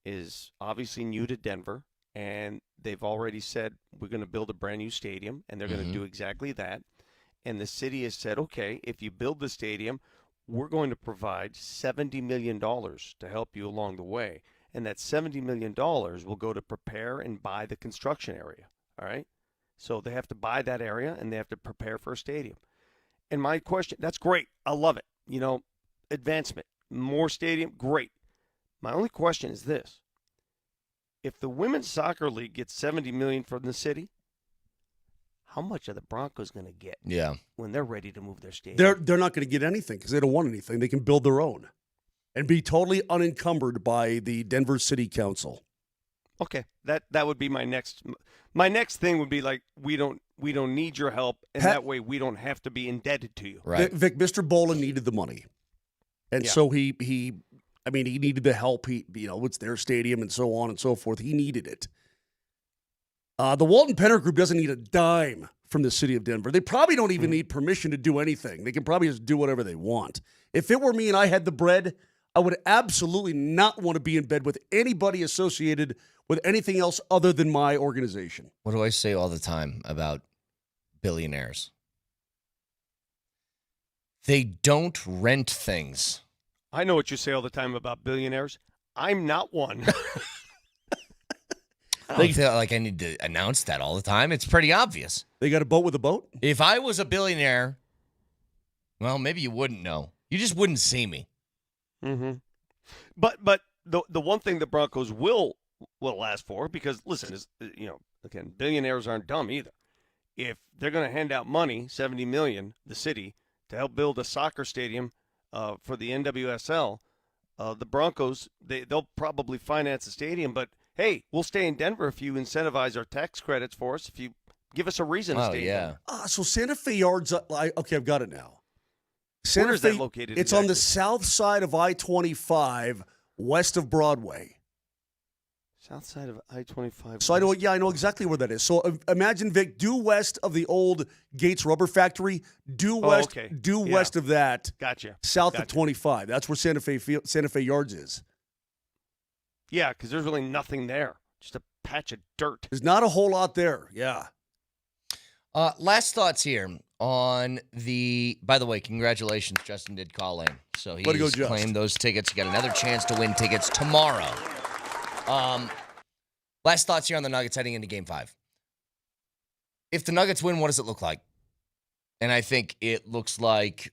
Speaker 6: is obviously new to Denver, and they've already said we're going to build a brand new stadium, and they're going to do exactly that. And the city has said, okay, if you build the stadium, we're going to provide $70 million to help you along the way. And that $70 million will go to prepare and buy the construction area, all right? So they have to buy that area, and they have to prepare for a stadium. And my question, that's great. I love it. Advancement, more stadium, great. My only question is this. If the Women's Soccer League gets $70 million from the city, how much are the Broncos going to get when they're ready to move their stadium?
Speaker 7: They're not going to get anything because they don't want anything. They can build their own and be totally unencumbered by the Denver City Council.
Speaker 6: Okay, that would be my next thing would be like we don't need your help, and that way we don't have to be indebted to you.
Speaker 1: Right.
Speaker 7: Vic, Mr. Boland needed the money. And so he needed the help. It's their stadium and so on and so forth. He needed it. The Walton Penner Group doesn't need a dime from the city of Denver. They probably don't even need permission to do anything. They can probably just do whatever they want. If it were me and I had the bread, I would absolutely not want to be in bed with anybody associated with anything else other than my organization.
Speaker 1: What do I say all the time about billionaires? They don't rent things.
Speaker 6: I know what you say all the time about billionaires. I'm not one.
Speaker 1: I don't feel like I need to announce that all the time. It's pretty obvious.
Speaker 7: They got a boat with a boat?
Speaker 1: If I was a billionaire, well, maybe you wouldn't know. You just wouldn't see me.
Speaker 6: Mm-hmm. But the one thing the Broncos will ask for, because listen, is again, billionaires aren't dumb either. If they're going to hand out money, $70 million, the city, to help build a soccer stadium for the NWSL, the Broncos they'll probably finance the stadium. But hey, we'll stay in Denver if you incentivize our tax credits for us. If you give us a reason to stay in Denver.
Speaker 7: So Santa Fe Yards. Okay, I've got it now. Santa
Speaker 6: Where is
Speaker 7: Fe,
Speaker 6: that located?
Speaker 7: It's on the south side of I-25, west of Broadway.
Speaker 6: South side of I-25.
Speaker 7: So I know exactly where that is. So imagine, Vic, due west of the old Gates Rubber Factory, due west of that.
Speaker 6: Gotcha.
Speaker 7: South of 25. That's where Santa Fe Yards is.
Speaker 6: Yeah, because there's really nothing there. Just a patch of dirt.
Speaker 7: There's not a whole lot there. Yeah.
Speaker 1: Last thoughts here on the. By the way, congratulations, Justin did call in, so he's claimed those tickets. You got another chance to win tickets tomorrow. Last thoughts here on the Nuggets heading into Game 5. If the Nuggets win, what does it look like? And I think it looks like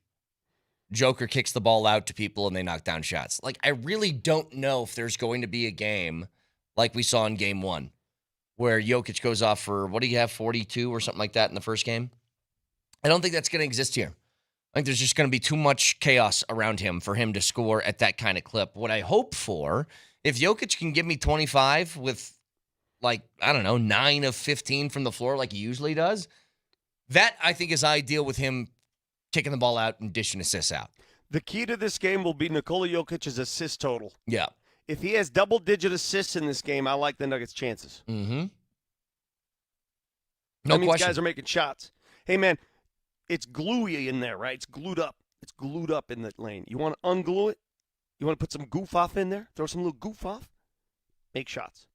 Speaker 1: Joker kicks the ball out to people and they knock down shots. Like, I really don't know if there's going to be a game like we saw in Game 1 where Jokic goes off for, what do you have, 42 or something like that in the first game? I don't think that's going to exist here. I think there's just going to be too much chaos around him for him to score at that kind of clip. What I hope for, if Jokic can give me 25 with, 9 of 15 from the floor like he usually does, that I think is ideal with him kicking the ball out and dishing assists out.
Speaker 6: The key to this game will be Nikola Jokic's assist total.
Speaker 1: Yeah.
Speaker 6: If he has double-digit assists in this game, I like the Nuggets' chances.
Speaker 1: Mm-hmm.
Speaker 6: That means guys are making shots. Hey, man, it's gluey in there, right? It's glued up. It's glued up in the lane. You want to unglue it? You want to put some goof off in there? Throw some little goof off? Make shots.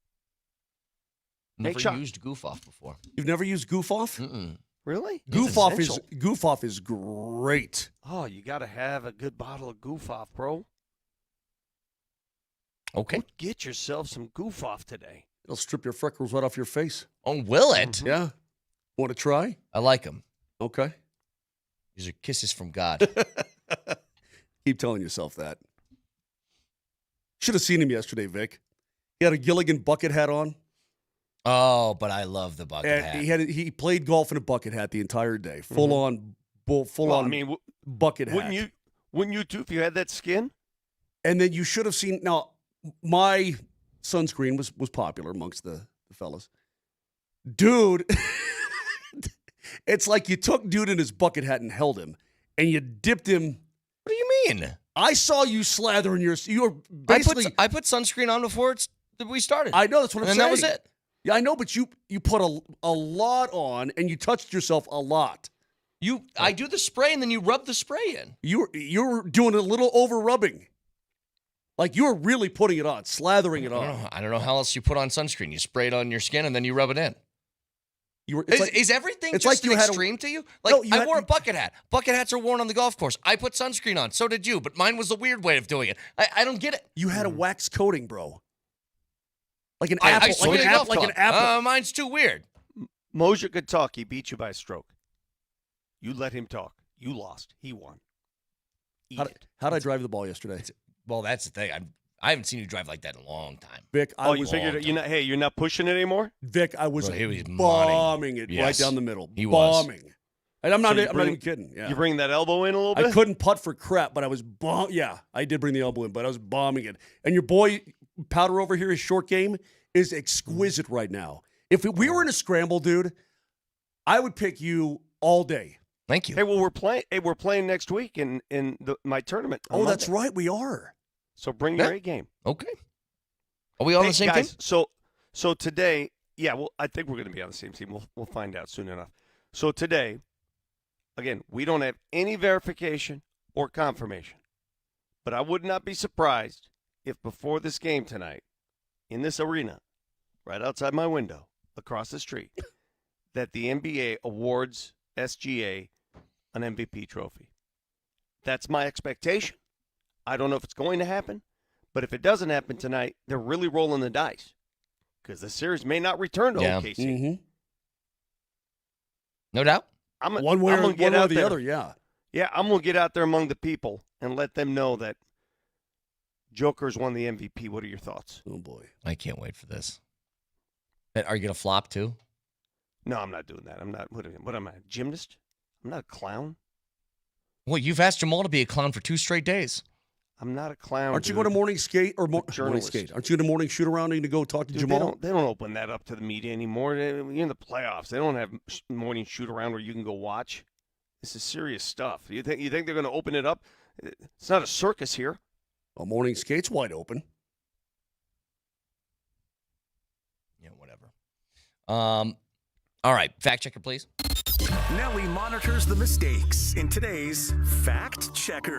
Speaker 1: Never used goof off before.
Speaker 7: You've never used goof off?
Speaker 1: Mm-mm.
Speaker 6: Really?
Speaker 7: Goof off is great.
Speaker 6: Oh, you got to have a good bottle of goof off, bro.
Speaker 1: Okay.
Speaker 6: Go get yourself some goof off today.
Speaker 7: It'll strip your freckles right off your face.
Speaker 1: Oh, will it?
Speaker 7: Mm-hmm. Yeah. Want to try?
Speaker 1: I like them.
Speaker 7: Okay.
Speaker 1: These are kisses from God.
Speaker 7: Keep telling yourself that. Should have seen him yesterday, Vic. He had a Gilligan bucket hat on.
Speaker 1: Oh, but I love the bucket hat.
Speaker 7: He played golf in a bucket hat the entire day. Full on bucket hat.
Speaker 6: Wouldn't you too if you had that skin?
Speaker 7: And then you should have seen. Now, my sunscreen was popular amongst the fellas. Dude, it's like you took dude in his bucket hat and held him, and you dipped him.
Speaker 1: What do you mean?
Speaker 7: I saw you slathering you were basically.
Speaker 1: I put sunscreen on before we started.
Speaker 7: I know, that's what I'm saying.
Speaker 1: And that was it.
Speaker 7: Yeah, I know, but you put a lot on, and you touched yourself a lot.
Speaker 1: I do the spray, and then you rub the spray in.
Speaker 7: You're doing a little over rubbing. Like you were really putting it on, slathering it on.
Speaker 1: I don't know how else you put on sunscreen. You spray it on your skin, and then you rub it in. Is everything just an extreme to you? I wore a bucket hat. Bucket hats are worn on the golf course. I put sunscreen on. So did you, but mine was the weird way of doing it. I don't get it.
Speaker 7: You had a wax coating, bro. Like an apple. Like an apple.
Speaker 1: Mine's too weird.
Speaker 6: Moser could talk. He beat you by a stroke. You let him talk. You lost. He won.
Speaker 7: How'd I drive the ball yesterday?
Speaker 1: Well, that's the thing. I haven't seen you drive like that in a long time.
Speaker 7: Vic,
Speaker 6: you figured you're not pushing it anymore?
Speaker 7: Vic, I was
Speaker 1: he
Speaker 7: bombing it right down the middle.
Speaker 1: He
Speaker 7: bombing.
Speaker 1: Was.
Speaker 7: And I'm not even kidding. Yeah.
Speaker 6: You bring that elbow in a little bit?
Speaker 7: I couldn't putt for crap, but I was yeah, I did bring the elbow in, but I was bombing it. And your boy Powder over here, his short game is exquisite right now. If we were in a scramble, dude, I would pick you all day.
Speaker 1: Thank you.
Speaker 6: Hey, well, we're playing next week in my tournament.
Speaker 7: Oh, that's right, we are.
Speaker 6: So bring your A game.
Speaker 1: Okay. Are we on the same
Speaker 6: guys,
Speaker 1: team?
Speaker 6: So today, yeah, well, I think we're going to be on the same team. We'll find out soon enough. So today, again, we don't have any verification or confirmation, But I would not be surprised if before this game tonight, in this arena, right outside my window, across the street, that the NBA awards SGA an MVP trophy. That's my expectation. I don't know if it's going to happen, but if it doesn't happen tonight, they're really rolling the dice because the series may not return to OKC.
Speaker 7: Mm-hmm.
Speaker 1: No doubt.
Speaker 7: One way or the other, yeah.
Speaker 6: Yeah, I'm going to get out there among the people and let them know that Joker's won the MVP. What are your thoughts?
Speaker 7: Oh, boy.
Speaker 1: I can't wait for this. Are you going to flop, too?
Speaker 6: No, I'm not doing that. I'm not. What am I, a gymnast? I'm not a clown.
Speaker 1: Well, you've asked Jamal to be a clown for 2 straight days.
Speaker 6: I'm not a clown.
Speaker 7: Aren't you going to morning skate or morning skate? Aren't you going to morning shoot around and to go talk to Jamal?
Speaker 6: They don't open that up to the media anymore. You're in the playoffs. They don't have morning shoot around where you can go watch. This is serious stuff. You think they're going to open it up? It's not a circus here.
Speaker 7: Well, morning skate's wide open.
Speaker 1: Yeah, whatever. All right, fact checker, please.
Speaker 9: Nelly monitors the mistakes in today's Fact Checker.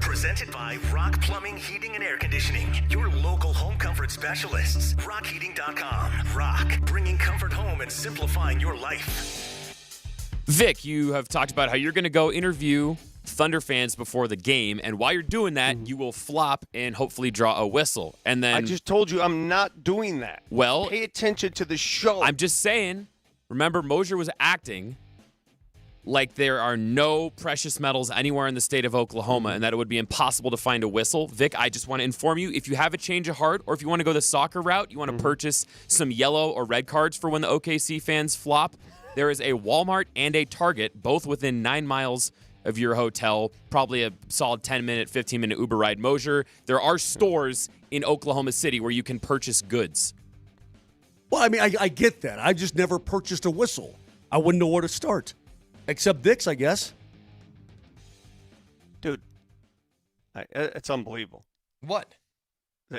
Speaker 9: Presented by Rock Plumbing, Heating, and Air Conditioning. Your local home comfort specialists. RockHeating.com. Rock, bringing comfort home and simplifying your life.
Speaker 3: Vic, you have talked about how you're going to go interview Thunder fans before the game, and while you're doing that, you will flop and hopefully draw a whistle. And then
Speaker 6: I just told you I'm not doing that.
Speaker 3: Well,
Speaker 6: pay attention to the show.
Speaker 3: I'm just saying. Remember, Moser was acting like there are no precious metals anywhere in the state of Oklahoma and that it would be impossible to find a whistle. Vic, I just want to inform you, if you have a change of heart or if you want to go the soccer route, you want to purchase some yellow or red cards for when the OKC fans flop, there is a Walmart and a Target, both within 9 miles of your hotel, probably a solid 10-minute, 15-minute Uber ride. Moser, there are stores in Oklahoma City where you can purchase goods.
Speaker 7: Well, I mean, I get that. I've just never purchased a whistle. I wouldn't know where to start. Except Dick's, I guess.
Speaker 6: Dude, it's unbelievable.
Speaker 1: What?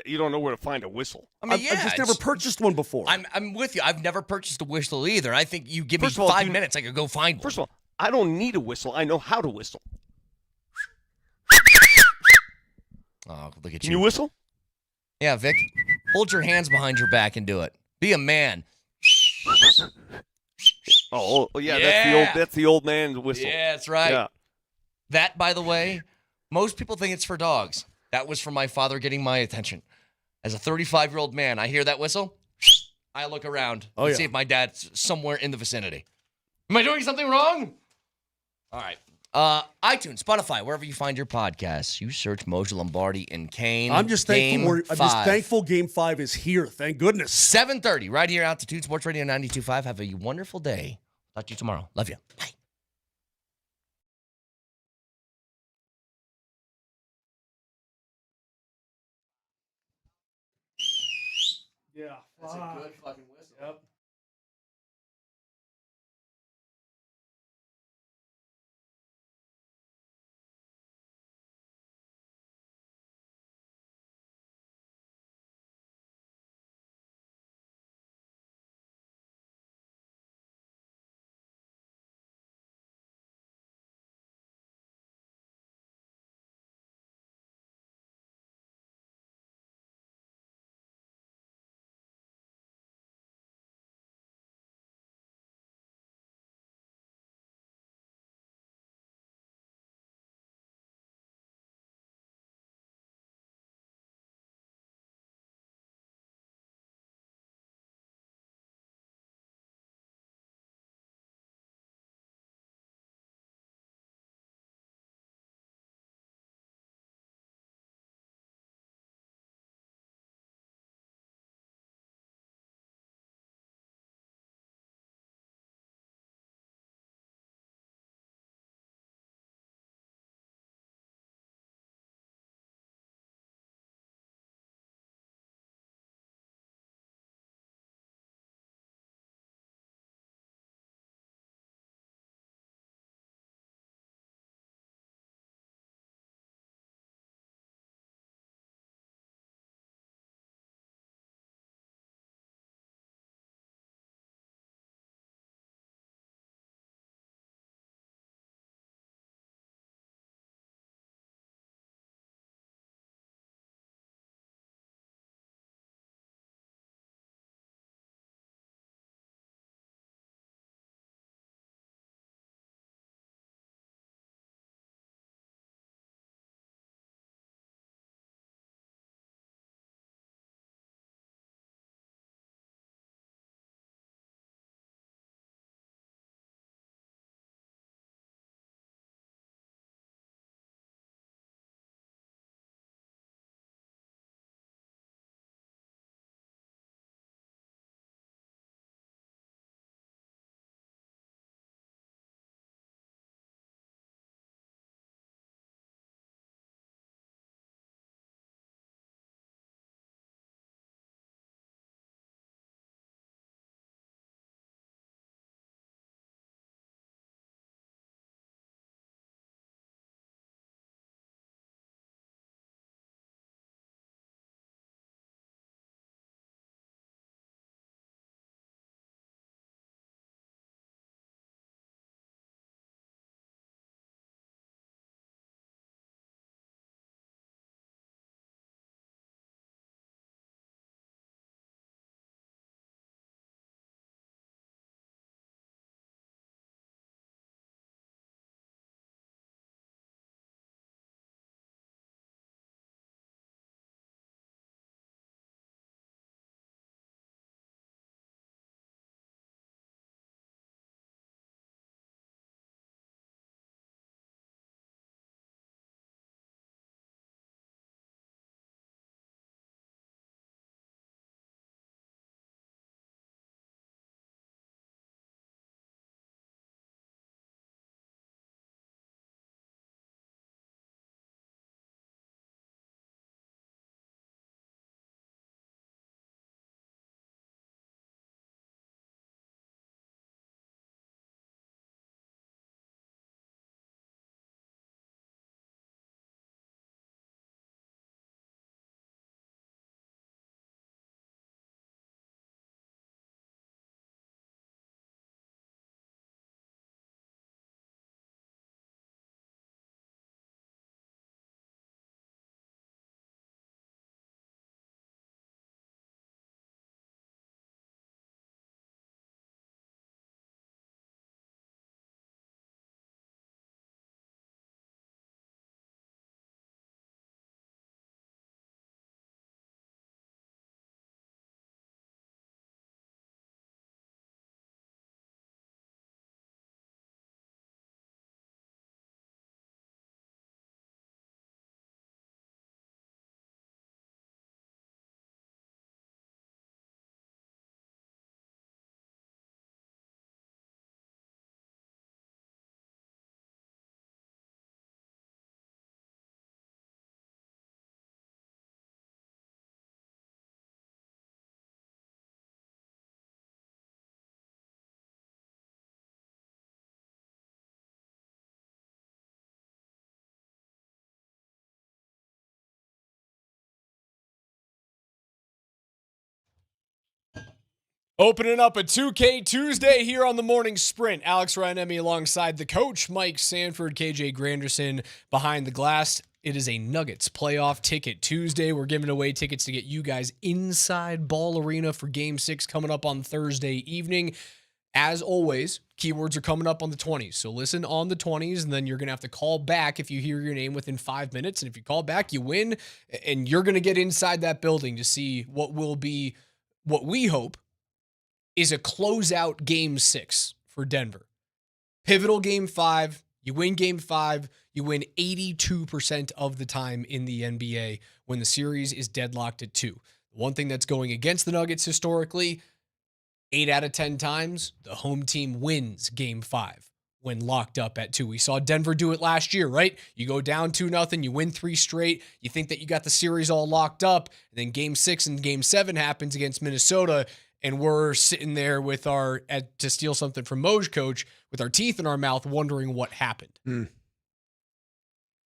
Speaker 6: You don't know where to find a whistle.
Speaker 1: I mean,
Speaker 7: I've just never purchased one before.
Speaker 1: I'm with you. I've never purchased a whistle either. I think you give me 5 minutes, I could go find one.
Speaker 6: First of all, I don't need a whistle. I know how to whistle.
Speaker 1: Oh, look at you.
Speaker 6: Can you whistle?
Speaker 1: Yeah, Vic. Hold your hands behind your back and do it. Be a man.
Speaker 6: Oh yeah, that's the old man's whistle.
Speaker 1: Yeah, that's right.
Speaker 6: Yeah.
Speaker 1: That, by the way, most people think it's for dogs. That was for my father getting my attention. As a 35-year-old man, I hear that whistle, I look around and see if my dad's somewhere in the vicinity. Am I doing something wrong? All right. iTunes, Spotify, wherever you find your podcasts, you search Moser, Lombardi, and Kane.
Speaker 7: I'm just thankful Game 5 is here. Thank goodness.
Speaker 1: 7:30 right here, Altitude Sports Radio 92.5. Have a wonderful day. Talk to you tomorrow. Love you. Bye.
Speaker 7: Yeah.
Speaker 1: That's a good fucking whistle.
Speaker 7: Yep.
Speaker 11: Opening up a 2K Tuesday here on the Morning Sprint. Alex Ryanemi alongside the coach, Mike Sanford, KJ Granderson behind the glass. It is a Nuggets playoff ticket Tuesday. We're giving away tickets to get you guys inside Ball Arena for Game 6 coming up on Thursday evening. As always, keywords are coming up on the 20s. So listen on the 20s, and then you're going to have to call back if you hear your name within 5 minutes. And if you call back, you win, and you're going to get inside that building to see what will be, what we hope, is a closeout Game 6 for Denver. Pivotal Game 5. You win Game 5. You win 82% of the time in the NBA when the series is deadlocked at 2. One thing that's going against the Nuggets historically, 8 out of 10 times, the home team wins Game 5 when locked up at 2. We saw Denver do it last year, right? You go down 2-0, you win 3 straight, you think that you got the series all locked up, and then Game 6 and Game 7 happens against Minnesota, and we're sitting there with our, to steal something from Moser coach, with our teeth in our mouth wondering what happened.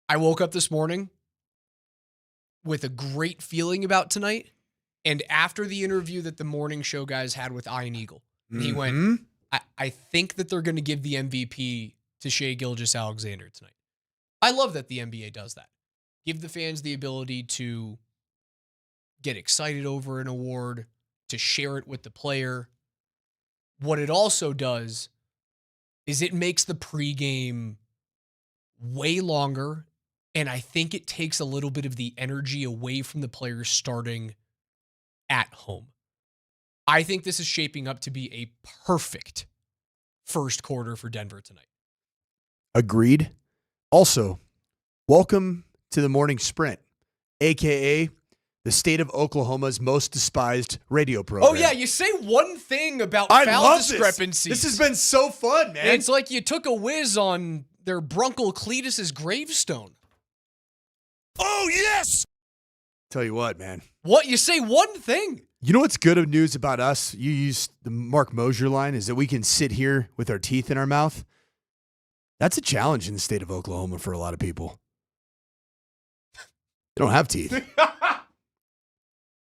Speaker 11: I woke up this morning with a great feeling about tonight. And after the interview that the morning show guys had with Ian Eagle, he went, I think that they're going to give the MVP to Shai Gilgeous-Alexander tonight. I love that the NBA does that. Give the fans the ability to get excited over an award, to share it with the player. What it also does is it makes the pregame way longer, and I think it takes a little bit of the energy away from the players starting at home. I think this is shaping up to be a perfect first quarter for Denver tonight.
Speaker 12: Agreed. Also, welcome to the Morning Sprint, a.k.a. the state of Oklahoma's most despised radio program.
Speaker 11: Oh, yeah, you say one thing about foul discrepancies.
Speaker 12: This has been so fun, man.
Speaker 11: It's like you took a whiz on their Brunkle Cletus's gravestone.
Speaker 12: Oh, yes! Tell you what, man.
Speaker 11: What? You say one thing.
Speaker 12: You know what's good of news about us? You use the Mark Moser line, is that we can sit here with our teeth in our mouth. That's a challenge in the state of Oklahoma for a lot of people. They don't have teeth.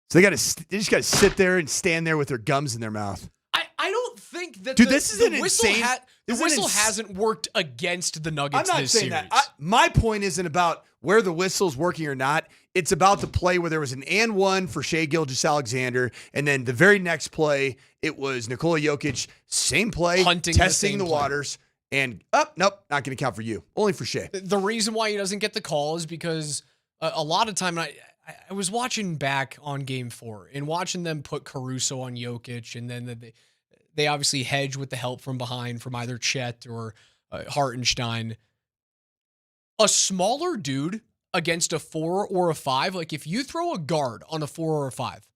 Speaker 12: So they just got to sit there and stand there with their gums in their mouth.
Speaker 11: I don't think that
Speaker 12: this is an insane.
Speaker 11: The whistle hasn't worked against the Nuggets
Speaker 12: I'm not
Speaker 11: this
Speaker 12: saying
Speaker 11: series.
Speaker 12: that. My point isn't about where the whistle's working or not. It's about the play where there was an and one for Shai Gilgeous-Alexander, and then the very next play, it was Nikola Jokic, same play, testing the waters, and nope, not going to count for you. Only for Shai.
Speaker 11: The reason why he doesn't get the call is because a lot of time, I was watching back on Game 4 and watching them put Caruso on Jokic, and then they obviously hedge with the help from behind from either Chet or Hartenstein. A smaller dude against a 4 or a 5, like if you throw a guard on a 4 or a 5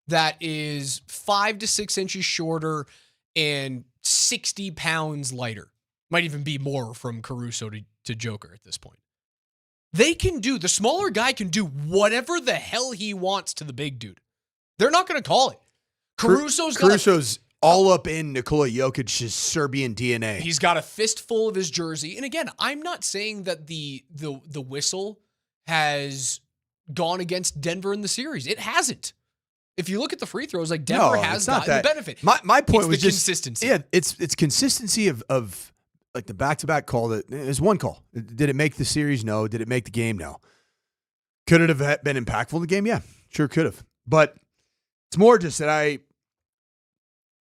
Speaker 11: that is 5 to 6 inches shorter and 60 pounds lighter, might even be more from Caruso to Joker at this point. The smaller guy can do whatever the hell he wants to the big dude. They're not going to call it. Caruso's
Speaker 12: all up in Nikola Jokic's Serbian DNA.
Speaker 11: He's got a fistful of his jersey. And again, I'm not saying that the whistle has gone against Denver in the series. It hasn't. If you look at the free throws, like Denver has gotten the benefit.
Speaker 12: My point was
Speaker 11: just consistency.
Speaker 12: Yeah, it's consistency of like the back-to-back call. That is one call. Did it make the series? No. Did it make the game? No. Could it have been impactful in the game? Yeah, sure could have. But it's more just that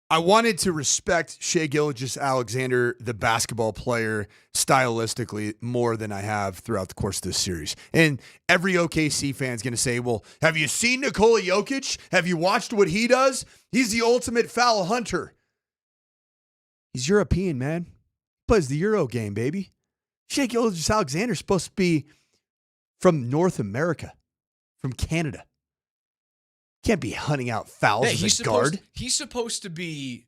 Speaker 12: I wanted to respect Shai Gilgeous-Alexander, the basketball player, stylistically more than I have throughout the course of this series. And every OKC fan is going to say, well, have you seen Nikola Jokic? Have you watched what he does? He's the ultimate foul hunter. He's European, man. Plays the Euro game, baby. Shai Gilgeous-Alexander is supposed to be from North America, from Canada. Can't be hunting out fouls as a guard.
Speaker 11: He's supposed to be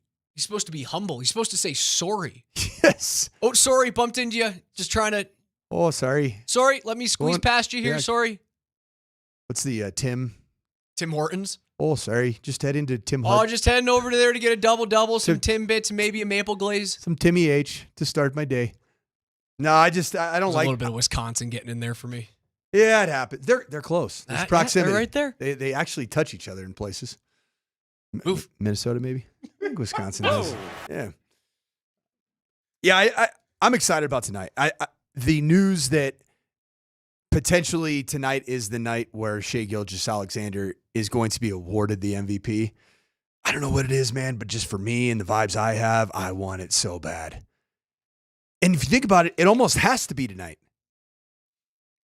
Speaker 11: humble. He's supposed to say sorry.
Speaker 12: Yes.
Speaker 11: Oh, sorry, bumped into you. Just trying to.
Speaker 12: Oh, sorry.
Speaker 11: Sorry, let me squeeze past you here.
Speaker 12: Yeah.
Speaker 11: Sorry.
Speaker 12: What's the Tim
Speaker 11: Hortons?
Speaker 12: Oh, sorry. Just head into Tim.
Speaker 11: Oh, just heading over to there to get a double, some Tim bits, and maybe a maple glaze.
Speaker 12: Some Timmy H to start my day. No, I don't like
Speaker 11: a little bit of Wisconsin getting in there for me.
Speaker 12: Yeah, it happens. They're close. There's proximity.
Speaker 11: They're right there.
Speaker 12: They actually touch each other in places. Minnesota, maybe. I think Wisconsin is. Yeah. Yeah, I'm excited about tonight. The news that potentially tonight is the night where Shai Gilgeous-Alexander is going to be awarded the MVP. I don't know what it is, man, but just for me and the vibes I have, I want it so bad. And if you think about it, it almost has to be tonight.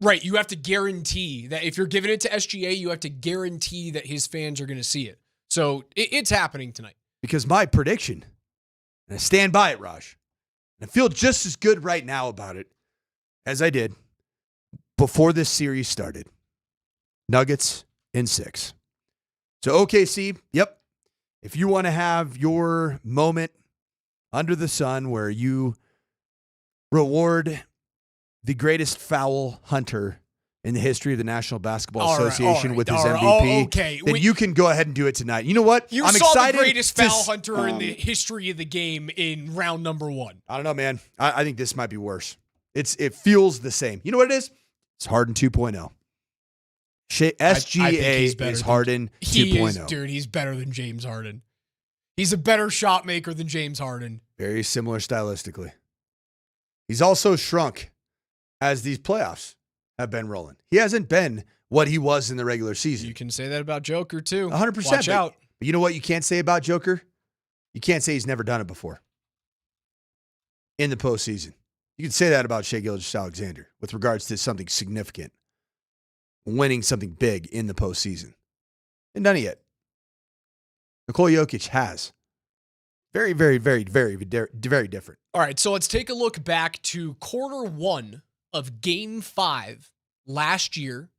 Speaker 11: Right. You have to guarantee that if you're giving it to SGA, you have to guarantee that his fans are going to see it. So it's happening tonight.
Speaker 12: Because my prediction, and I stand by it, Raj, and I feel just as good right now about it as I did before this series started. Nuggets in 6. So OKC, yep. If you want to have your moment under the sun where you reward the greatest foul hunter in the history of the National Basketball Association with his MVP, then you can go ahead and do it tonight. You know what?
Speaker 11: I'm excited. The greatest foul hunter in the history of the game in round number 1.
Speaker 12: I don't know, man. I think this might be worse. It feels the same. You know what it is? It's Harden 2.0. SGA is Harden 2.0.
Speaker 11: Dude, he's better than James Harden. He's a better shot maker than James Harden.
Speaker 12: Very similar stylistically. He's also shrunk as these playoffs have been rolling. He hasn't been what he was in the regular season.
Speaker 11: You can say that about Joker, too.
Speaker 12: 100%.
Speaker 11: Watch out.
Speaker 12: But you know what you can't say about Joker? You can't say he's never done it before in the postseason. You can say that about Shai Gilgeous-Alexander with regards to something significant, winning something big in the postseason. And done it yet. Nikola Jokic has. Very, very, very, very, very different.
Speaker 11: All right, so let's take a look back to quarter 1 of Game 5 last year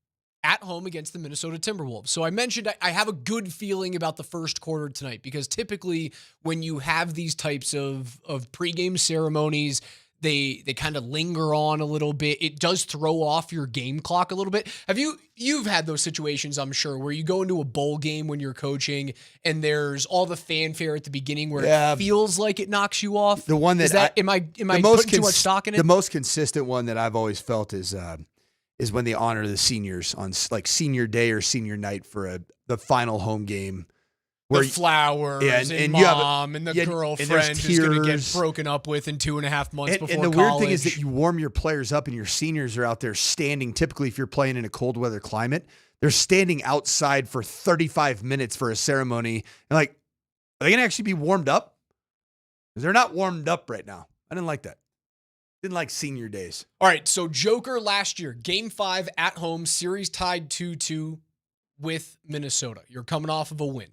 Speaker 11: at home against the Minnesota Timberwolves. So I mentioned I have a good feeling about the first quarter tonight because typically when you have these types of pregame ceremonies, they kind of linger on a little bit. It does throw off your game clock a little bit. You've had those situations, I'm sure, where you go into a bowl game when you're coaching and there's all the fanfare at the beginning where it feels like it knocks you off.
Speaker 12: The one
Speaker 11: am I putting too much stock in it?
Speaker 12: The most consistent one that I've always felt is when they honor the seniors on like senior day or senior night for the final home game.
Speaker 11: The flowers and mom and the girlfriend who's going to get broken up with in 2.5 months before college.
Speaker 12: And the weird thing is that you warm your players up and your seniors are out there standing. Typically, if you're playing in a cold weather climate, they're standing outside for 35 minutes for a ceremony. And like, are they going to actually be warmed up? Because they're not warmed up right now. I didn't like that. Didn't like senior days.
Speaker 11: All right, so Joker last year, Game 5 at home, series tied 2-2 with Minnesota. You're coming off of a win.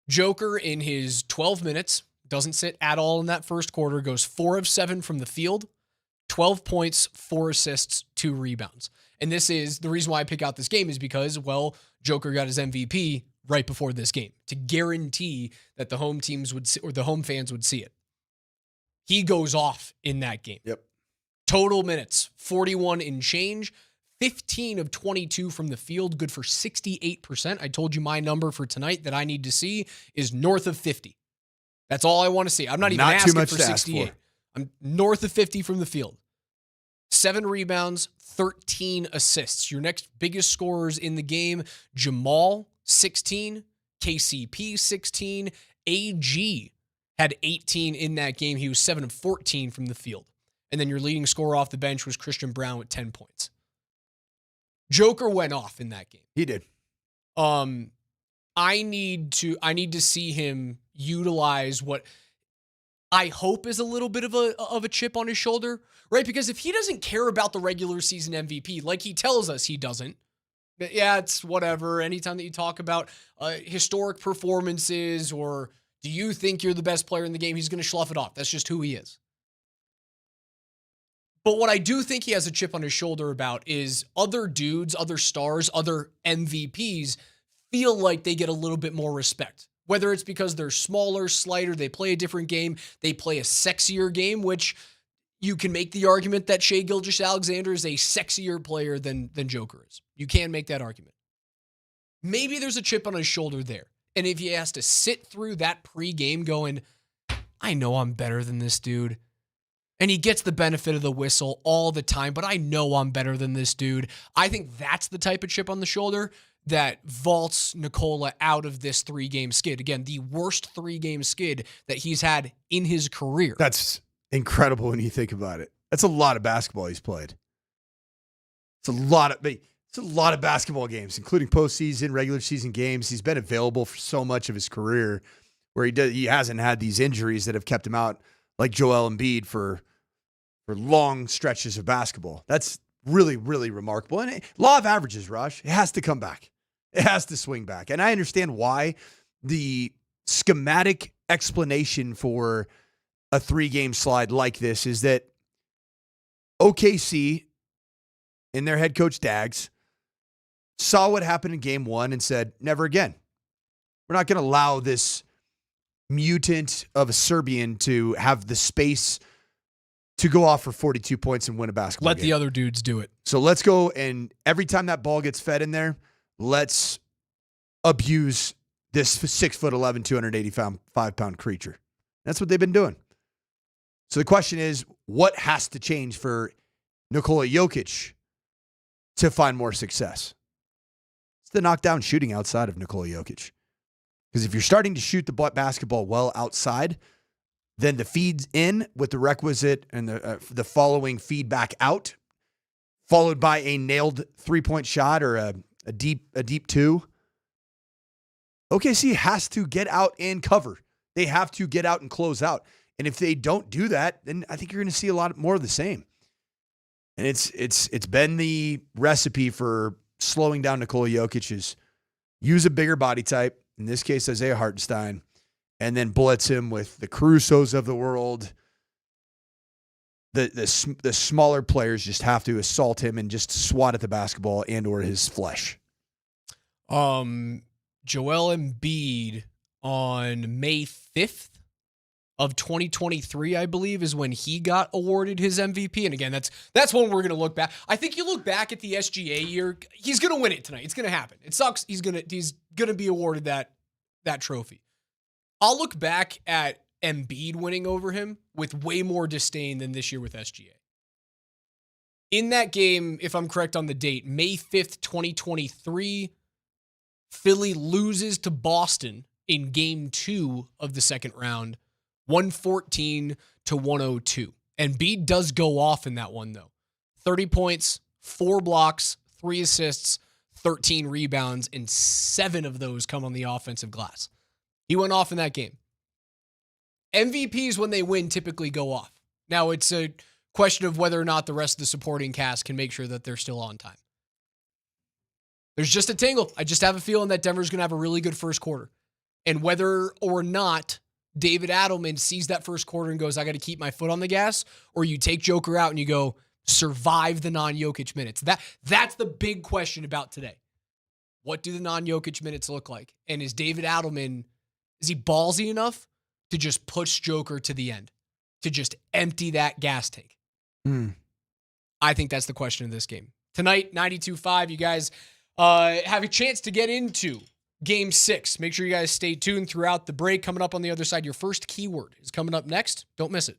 Speaker 11: Joker in his 12 minutes, doesn't sit at all in that first quarter, goes 4 of 7 from the field, 12 points, 4 assists, 2 rebounds. And this is the reason why I pick out this game is because, well, Joker got his MVP right before this game to guarantee that the home teams would see, or the home fans would see it. He goes off in that game.
Speaker 12: Yep.
Speaker 11: Total minutes, 41 and change. 15 of 22 from the field, good for 68%. I told you my number for tonight that I need to see is north of 50. That's all I want to see. I'm not even asking for 68. I'm north of 50 from the field. 7 rebounds, 13 assists. Your next biggest scorers in the game, Jamal, 16, KCP, 16, AG had 18 in that game. He was 7 of 14 from the field. And then your leading scorer off the bench was Christian Brown with 10 points. Joker went off in that game.
Speaker 12: He did.
Speaker 11: I need to see him utilize what I hope is a little bit of a chip on his shoulder, right? Because if he doesn't care about the regular season MVP, like he tells us he doesn't, yeah, it's whatever. Anytime that you talk about historic performances or do you think you're the best player in the game, he's going to slough it off. That's just who he is. But what I do think he has a chip on his shoulder about is other dudes, other stars, other MVPs feel like they get a little bit more respect. Whether it's because they're smaller, slighter, they play a different game, they play a sexier game, which you can make the argument that Shai Gilgeous-Alexander is a sexier player than Joker is. You can make that argument. Maybe there's a chip on his shoulder there. And if he has to sit through that pregame going, I know I'm better than this dude. And he gets the benefit of the whistle all the time, but I know I'm better than this dude. I think that's the type of chip on the shoulder that vaults Nikola out of this 3-game skid. Again, the worst 3-game skid that he's had in his career.
Speaker 12: That's incredible when you think about it. That's a lot of basketball he's played. It's a lot of basketball games, including postseason, regular season games. He's been available for so much of his career where he hasn't had these injuries that have kept him out, like Joel Embiid for long stretches of basketball. That's really, really remarkable. And law of averages, Raj, it has to come back. It has to swing back. And I understand why the schematic explanation for a 3-game slide like this is that OKC and their head coach Dags saw what happened in game 1 and said, never again. We're not going to allow this mutant of a Serbian to have the space to go off for 42 points and win a basketball game.
Speaker 11: Let the other dudes do it.
Speaker 12: So let's go, and every time that ball gets fed in there, let's abuse this 6'11", 285-pound creature. That's what they've been doing. So the question is, what has to change for Nikola Jokic to find more success? It's the knockdown shooting outside of Nikola Jokic. Because if you're starting to shoot the basketball well outside, then the feeds in with the requisite and the following feedback out, followed by a nailed 3-point shot or a deep 2. OKC has to get out and cover. They have to get out and close out. And if they don't do that, then I think you're going to see a lot more of the same. And it's been the recipe for slowing down Nikola Jokic is use a bigger body type, in this case Isaiah Hartenstein, and then blitz him with the Carusos of the world. The smaller players just have to assault him and just swat at the basketball and or his flesh.
Speaker 11: Joel Embiid on May 5th of 2023, I believe, is when he got awarded his MVP. And again, that's when we're going to look back. I think you look back at the SGA year, he's going to win it tonight. It's going to happen. It sucks. He's going to be awarded that trophy. I'll look back at Embiid winning over him with way more disdain than this year with SGA. In that game, if I'm correct on the date, May 5th, 2023, Philly loses to Boston in game 2 of the second round, 114-102. Embiid does go off in that one, though. 30 points, 4 blocks, 3 assists, 13 rebounds, and 7 of those come on the offensive glass. He went off in that game. MVPs, when they win, typically go off. Now, it's a question of whether or not the rest of the supporting cast can make sure that they're still on time. There's just a tingle. I just have a feeling that Denver's going to have a really good first quarter. And whether or not David Adelman sees that first quarter and goes, I got to keep my foot on the gas, or you take Joker out and you go, survive the non-Jokic minutes. That's the big question about today. What do the non-Jokic minutes look like? And is David Adelman, is he ballsy enough to just push Joker to the end, to just empty that gas tank? I think that's the question of this game. Tonight, 92.5, you guys have a chance to get into Game 6. Make sure you guys stay tuned throughout the break. Coming up on the other side, your first keyword is coming up next. Don't miss it.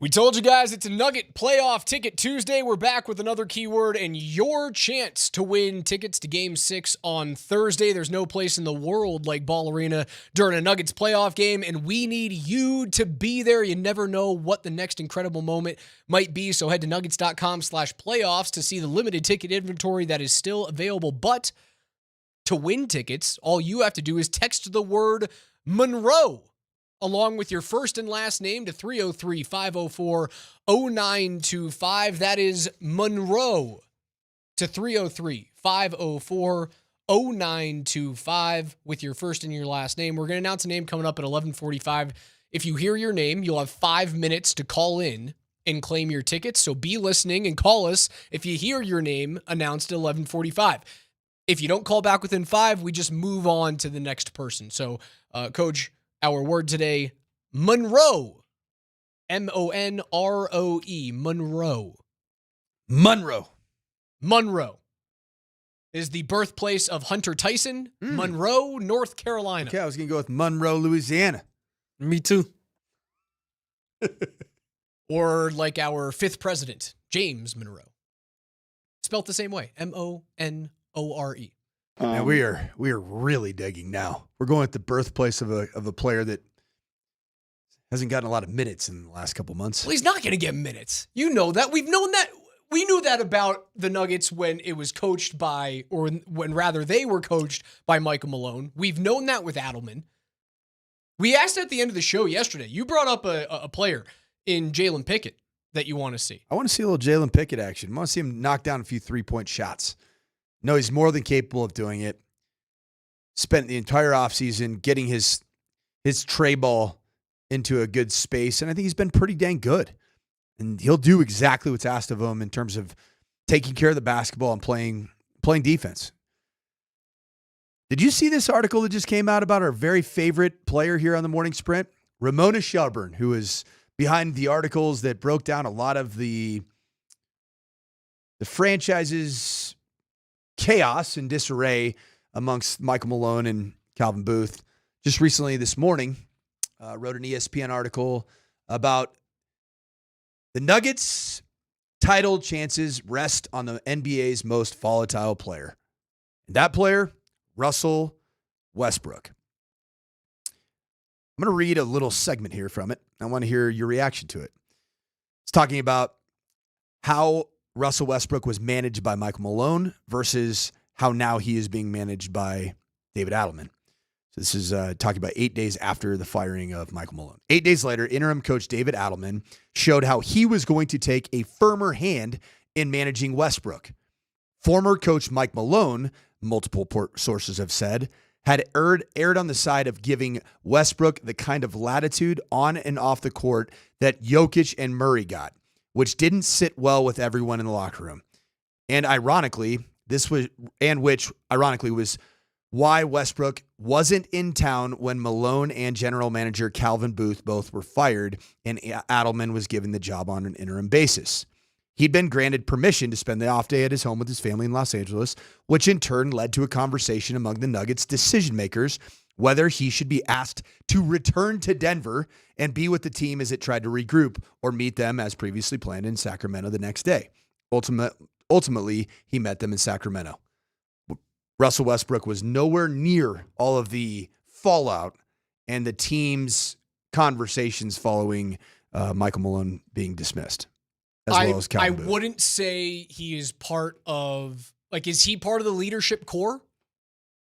Speaker 11: We told you guys it's a Nugget Playoff Ticket Tuesday. We're back with another keyword and your chance to win tickets to Game 6 on Thursday. There's no place in the world like Ball Arena during a Nuggets playoff game, and we need you to be there. You never know what the next incredible moment might be, so head to nuggets.com/playoffs to see the limited ticket inventory that is still available. But to win tickets, all you have to do is text the word Monroe along with your first and last name to 303-504-0925. That is Monroe to 303-504-0925 with your first and your last name. We're going to announce a name coming up at 11:45. If you hear your name, you'll have 5 minutes to call in and claim your tickets. So be listening and call us if you hear your name announced at 11:45. If you don't call back within 5, we just move on to the next person. So, Coach, our word today, Monroe. M-O-N-R-O-E. Monroe. Monroe is the birthplace of Hunter Tyson. Monroe, North Carolina.
Speaker 12: Okay, I was going to go with Monroe, Louisiana.
Speaker 7: Me too.
Speaker 11: Or like our 5th president, James Monroe. Spelt the same way. M-O-N-O-R-E.
Speaker 12: Man, we are really digging now. We're going with the birthplace of a player that hasn't gotten a lot of minutes in the last couple months.
Speaker 11: Well, he's not going to get minutes. You know that. We've known that. We knew that about the Nuggets when it was coached by, or when rather they were coached by Michael Malone. We've known that with Adelman. We asked at the end of the show yesterday. You brought up a player in Jalen Pickett that you want to see.
Speaker 12: I want to see a little Jalen Pickett action. I want to see him knock down a few three-point shots. No, he's more than capable of doing it. Spent the entire offseason getting his tray ball into a good space, and I think he's been pretty dang good. And he'll do exactly what's asked of him in terms of taking care of the basketball and playing defense. Did you see this article that just came out about our very favorite player here on the Morning Sprint? Ramona Shelburne, who is behind the articles that broke down a lot of the franchise's chaos and disarray amongst Michael Malone and Calvin Booth. Just recently this morning, wrote an ESPN article about the Nuggets' title chances rest on the NBA's most volatile player. And that player, Russell Westbrook. I'm going to read a little segment here from it. I want to hear your reaction to it. It's talking about how Russell Westbrook was managed by Michael Malone versus how now he is being managed by David Adelman. So this is talking about 8 days after the firing of Michael Malone. 8 days later, interim coach David Adelman showed how he was going to take a firmer hand in managing Westbrook. Former coach Mike Malone, multiple sources have said, had erred on the side of giving Westbrook the kind of latitude on and off the court that Jokic and Murray got, which didn't sit well with everyone in the locker room. And ironically, which was why Westbrook wasn't in town when Malone and general manager Calvin Booth both were fired and Adelman was given the job on an interim basis. He'd been granted permission to spend the off day at his home with his family in Los Angeles, which in turn led to a conversation among the Nuggets decision makers whether he should be asked to return to Denver and be with the team as it tried to regroup or meet them as previously planned in Sacramento the next day. Ultimately, he met them in Sacramento. Russell Westbrook was nowhere near all of the fallout and the team's conversations following Michael Malone being dismissed, as well as Calvin Booth.
Speaker 11: I wouldn't say he is part of, is he part of the leadership core?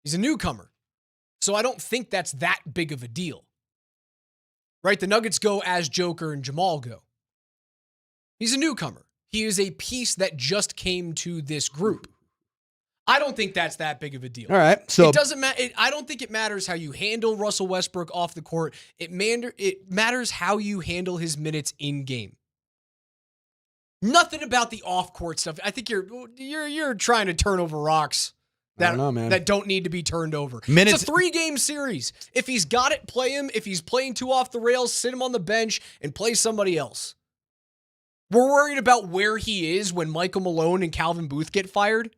Speaker 11: He's a newcomer. So I don't think that's that big of a deal. Right? The Nuggets go as Joker and Jamal go. He's a newcomer. He is a piece that just came to this group. I don't think that's that big of a deal.
Speaker 12: All right. So
Speaker 11: it doesn't matter. I don't think it matters how you handle Russell Westbrook off the court. It matters how you handle his minutes in game. Nothing about the off-court stuff. I think you're trying to turn over rocks that don't need to be turned over. It's a 3-game series. If he's got it, play him. If he's playing too off the rails, sit him on the bench and play somebody else. We're worried about where he is when Michael Malone and Calvin Booth get fired.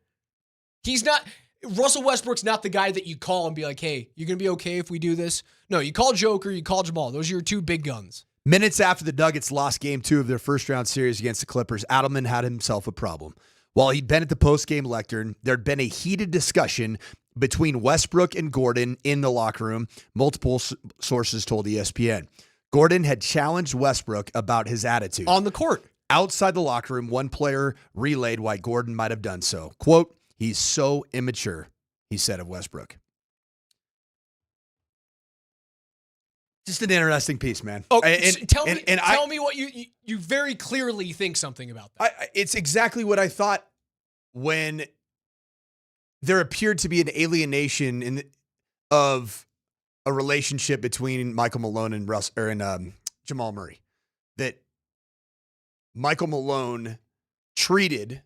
Speaker 11: Russell Westbrook's not the guy that you call and be like, hey, you going to be okay if we do this? No, you call Joker, you call Jamal. Those are your two big guns.
Speaker 12: Minutes after the Nuggets lost Game 2 of their first-round series against the Clippers, Adelman had himself a problem. While he'd been at the post-game lectern, there'd been a heated discussion between Westbrook and Gordon in the locker room, multiple sources told ESPN. Gordon had challenged Westbrook about his attitude.
Speaker 11: On the court.
Speaker 12: Outside the locker room, one player relayed why Gordon might have done so. Quote, "He's so immature," he said of Westbrook. Just an interesting piece, man.
Speaker 11: Oh, tell me what you very clearly think something about that.
Speaker 12: It's exactly what I thought when there appeared to be an alienation of a relationship between Michael Malone and Jamal Murray. That Michael Malone treated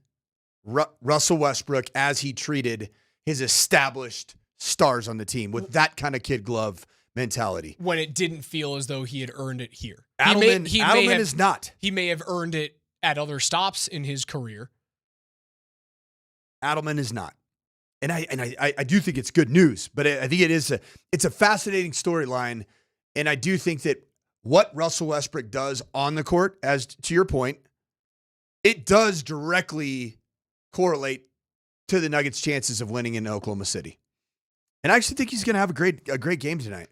Speaker 12: Russell Westbrook as he treated his established stars on the team with that kind of kid glove mentality.
Speaker 11: When it didn't feel as though he had earned it here.
Speaker 12: Adelman is not.
Speaker 11: He may have earned it at other stops in his career.
Speaker 12: Adelman is not. And I do think it's good news, but I think it's a fascinating storyline. And I do think that what Russell Westbrook does on the court, as to your point, it does directly correlate to the Nuggets' chances of winning in Oklahoma City. And I actually think he's going to have a great game tonight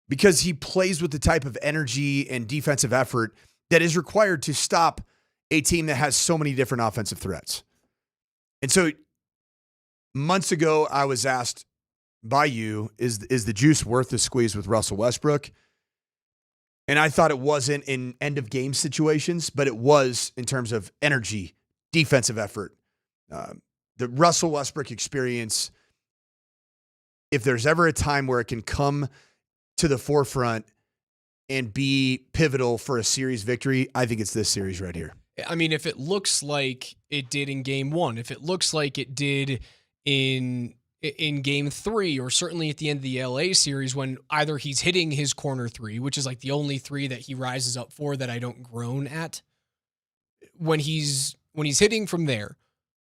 Speaker 12: because he plays with the type of energy and defensive effort that is required to stop a team that has so many different offensive threats. And so months ago, I was asked by you, is the juice worth the squeeze with Russell Westbrook? And I thought it wasn't in end-of-game situations, but it was in terms of energy, defensive effort. The Russell Westbrook experience, if there's ever a time where it can come to the forefront and be pivotal for a series victory, I think it's this series right here.
Speaker 11: I mean, if it looks like it did in Game 1, if it looks like it did in Game 3, or certainly at the end of the LA series when either he's hitting his corner three, which is like the only three that he rises up for that I don't groan at, when he's hitting from there,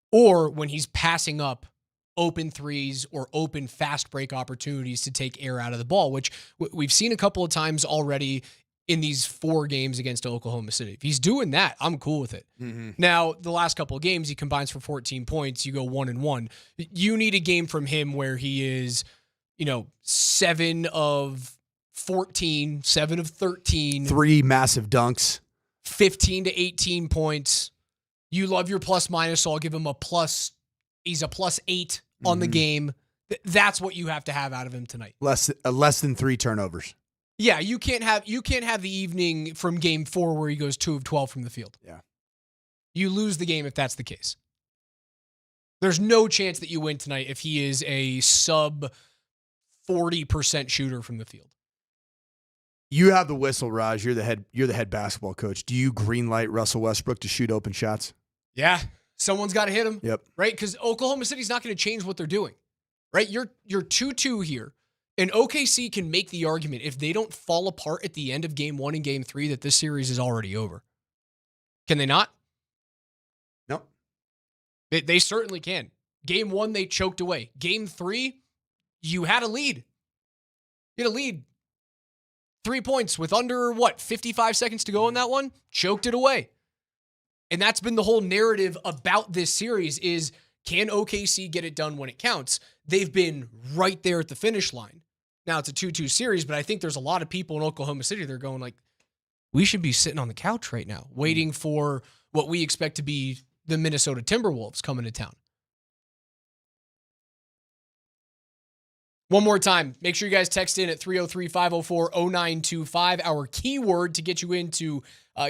Speaker 11: or when he's passing up open threes or open fast break opportunities to take air out of the ball, which we've seen a couple of times already in these 4 games against Oklahoma City. If he's doing that, I'm cool with it. Mm-hmm. Now, the last couple of games, he combines for 14 points. You go 1-1. You need a game from him where he is, 7 of 14, 7 of 13.
Speaker 12: 3 massive dunks.
Speaker 11: 15 to 18 points. You love your plus minus, so I'll give him a plus. He's a +8 on the game. That's what you have to have out of him tonight.
Speaker 12: Less than 3 turnovers.
Speaker 11: Yeah, you can't have the evening from Game 4 where he goes 2 of 12 from the field.
Speaker 12: Yeah.
Speaker 11: You lose the game if that's the case. There's no chance that you win tonight if he is a sub 40% shooter from the field.
Speaker 12: You have the whistle, Raj. You're the head basketball coach. Do you greenlight Russell Westbrook to shoot open shots?
Speaker 11: Yeah. Someone's got to hit him.
Speaker 12: Yep.
Speaker 11: Right? Because Oklahoma City's not going to change what they're doing. Right? You're 2-2 here. And OKC can make the argument, if they don't fall apart at the end of Game 1 and Game 3, that this series is already over. Can they not?
Speaker 12: No.
Speaker 11: They certainly can. Game 1, they choked away. Game 3, you had a lead. You had a lead. 3 points with under, 55 seconds to go in that one? Choked it away. And that's been the whole narrative about this series is, can OKC get it done when it counts? They've been right there at the finish line. Now it's a 2-2 series, but I think there's a lot of people in Oklahoma City that are going like, we should be sitting on the couch right now, waiting for what we expect to be the Minnesota Timberwolves coming to town. One more time, make sure you guys text in at 303-504-0925. Our keyword to get you into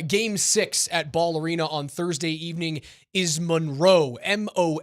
Speaker 11: Game 6 at Ball Arena on Thursday evening is Monroe, Monroe,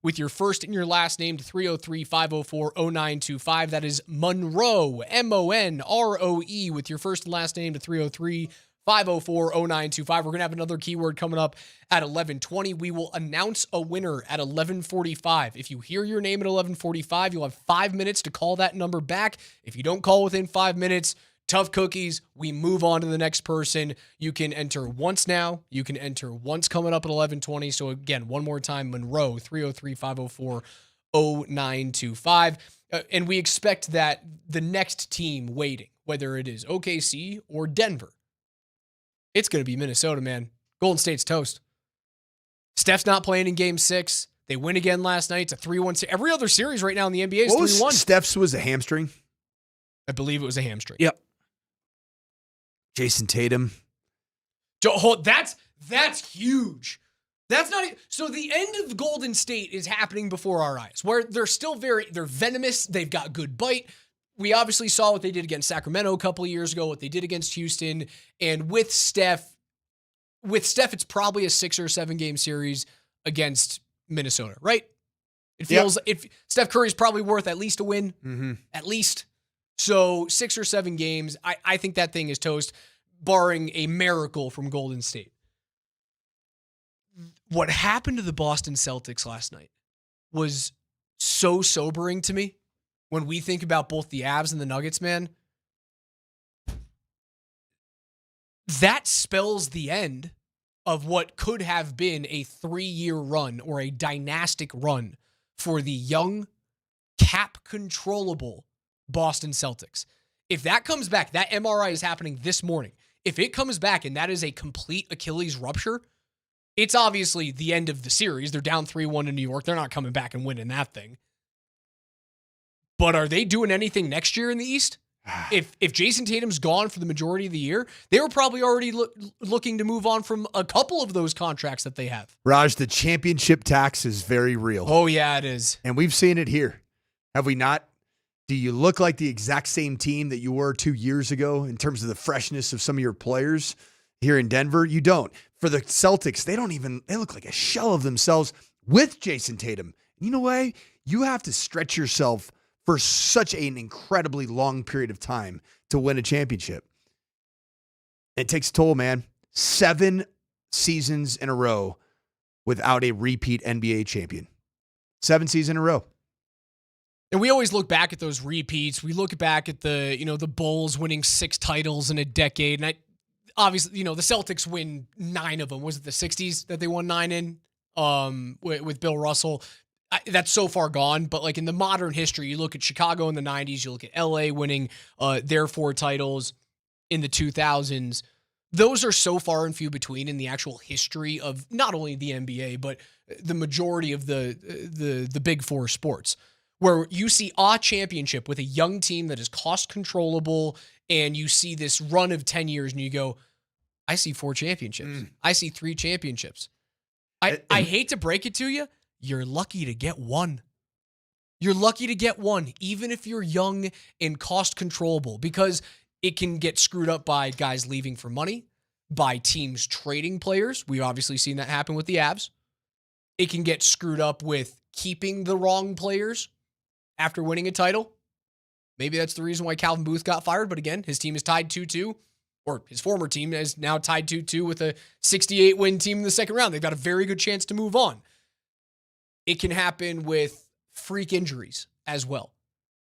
Speaker 11: with your first and your last name to 303-504-0925. That is Monroe, Monroe, with your first and last name to 303-504-0925. We're going to have another keyword coming up at 11:20. We will announce a winner at 11:45. If you hear your name at 11:45, you'll have 5 minutes to call that number back. If you don't call within 5 minutes, tough cookies. We move on to the next person. You can enter once now. You can enter once coming up at 11:20. So again, one more time, Monroe, 92.5. And we expect that the next team waiting, whether it is OKC or Denver, it's going to be Minnesota, man. Golden State's toast. Steph's not playing in Game 6. They win again last night. It's a 3-1. Every other series right now in the NBA is 3-1.
Speaker 12: Steph's was a hamstring?
Speaker 11: I believe it was a hamstring.
Speaker 12: Yep. Jason Tatum.
Speaker 11: That's huge. That's not so. The end of Golden State is happening before our eyes, where they're still they're venomous. They've got good bite. We obviously saw what they did against Sacramento a couple of years ago, what they did against Houston, and with Steph, it's probably a 6 or 7 game series against Minnesota, right? It feels if Steph Curry's probably worth at least a win, at least. So 6 or 7 games, I think that thing is toast, barring a miracle from Golden State. What happened to the Boston Celtics last night was so sobering to me when we think about both the Avs and the Nuggets, man. That spells the end of what could have been a 3-year run or a dynastic run for the young, cap-controllable Boston Celtics. If that comes back, that MRI is happening this morning. If it comes back and that is a complete Achilles rupture, it's obviously the end of the series. They're down 3-1 in New York. They're not coming back and winning that thing. But are they doing anything next year in the East? If Jason Tatum's gone for the majority of the year, they were probably already looking to move on from a couple of those contracts that they have.
Speaker 12: Raj, the championship tax is very real.
Speaker 11: Oh, yeah, it is.
Speaker 12: And we've seen it here. Have we not? Do you look like the exact same team that you were 2 years ago in terms of the freshness of some of your players here in Denver? You don't. For the Celtics, they look like a shell of themselves with Jason Tatum. You know what? You have to stretch yourself for such an incredibly long period of time to win a championship. It takes a toll, man. 7 seasons in a row without a repeat NBA champion. 7 seasons in a row.
Speaker 11: And we always look back at those repeats. We look back at the Bulls winning 6 titles in a decade. And obviously, the Celtics win 9 of them. Was it the 60s that they won 9 in with Bill Russell? That's so far gone. But like in the modern history, you look at Chicago in the 90s, you look at LA winning their 4 titles in the 2000s. Those are so far and few between in the actual history of not only the NBA, but the majority of the big 4 sports, where you see a championship with a young team that is cost controllable, and you see this run of 10 years and you go, I see 4 championships. I see 3 championships. I hate to break it to you. You're lucky to get 1. You're lucky to get 1, even if you're young and cost controllable, because it can get screwed up by guys leaving for money, by teams trading players. We've obviously seen that happen with the Avs. It can get screwed up with keeping the wrong players after winning a title. Maybe that's the reason why Calvin Booth got fired. But again, his team is tied 2-2, or his former team is now tied 2-2 with a 68-win team in the second round. They've got a very good chance to move on. It can happen with freak injuries as well,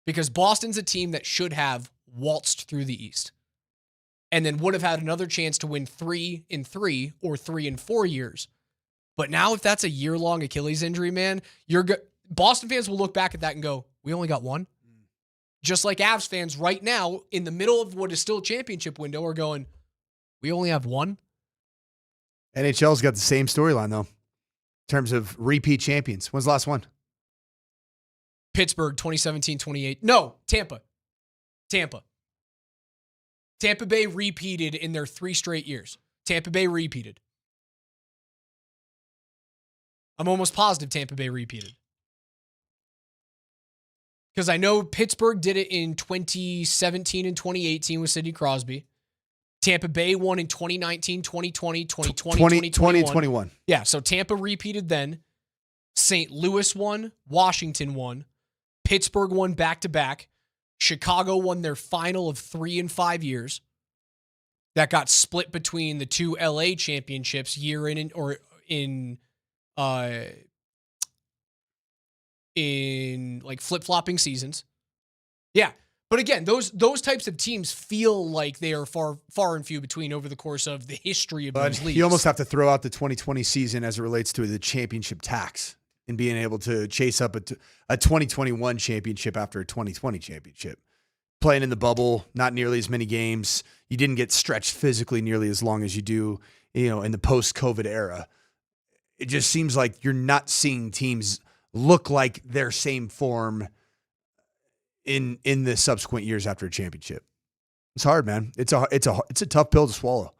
Speaker 11: because Boston's a team that should have waltzed through the East and then would have had another chance to win 3 in 3 or 3 in 4 years. But now if that's a year-long Achilles injury, man, Boston fans will look back at that and go, we only got 1. Just like Avs fans right now in the middle of what is still a championship window are going, we only have 1.
Speaker 12: NHL's got the same storyline, though, in terms of repeat champions. When's the last one?
Speaker 11: Pittsburgh, 2017-28. No, Tampa. Tampa Bay repeated in their 3 straight years. Tampa Bay repeated. I'm almost positive Tampa Bay repeated. Because I know Pittsburgh did it in 2017 and 2018 with Sidney Crosby. Tampa Bay won in 2019, 2020, 2020,
Speaker 12: 2021.
Speaker 11: Yeah, so Tampa repeated then. St. Louis won. Washington won. Pittsburgh won back-to-back. Chicago won their final of 3 in 5 years. That got split between the 2 LA championships year in like flip-flopping seasons. Yeah. But again, those types of teams feel like they are far and few between over the course of the history of those leagues.
Speaker 12: You almost have to throw out the 2020 season as it relates to the championship tax in being able to chase up a 2021 championship after a 2020 championship. Playing in the bubble, not nearly as many games. You didn't get stretched physically nearly as long as you do, in the post-COVID era. It just seems like you're not seeing teams look like their same form in the subsequent years after a championship. It's hard, man. It's a tough pill to swallow.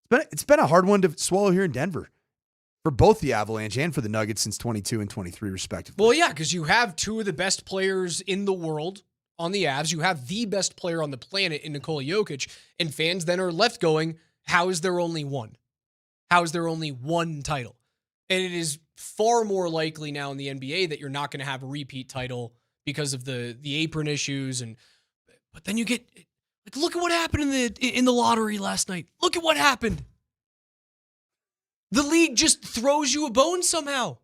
Speaker 12: It's been a hard one to swallow here in Denver for both the Avalanche and for the Nuggets since 22 and 23 respectively.
Speaker 11: Well, yeah, because you have two of the best players in the world on the Avs. You have the best player on the planet in Nikola Jokic, and fans then are left going, how is there only one? How is there only one title? And it is far more likely now in the NBA that you're not going to have a repeat title because of the apron issues. But then you get, look at what happened in the lottery last night. Look at what happened. The league just throws you a bone somehow.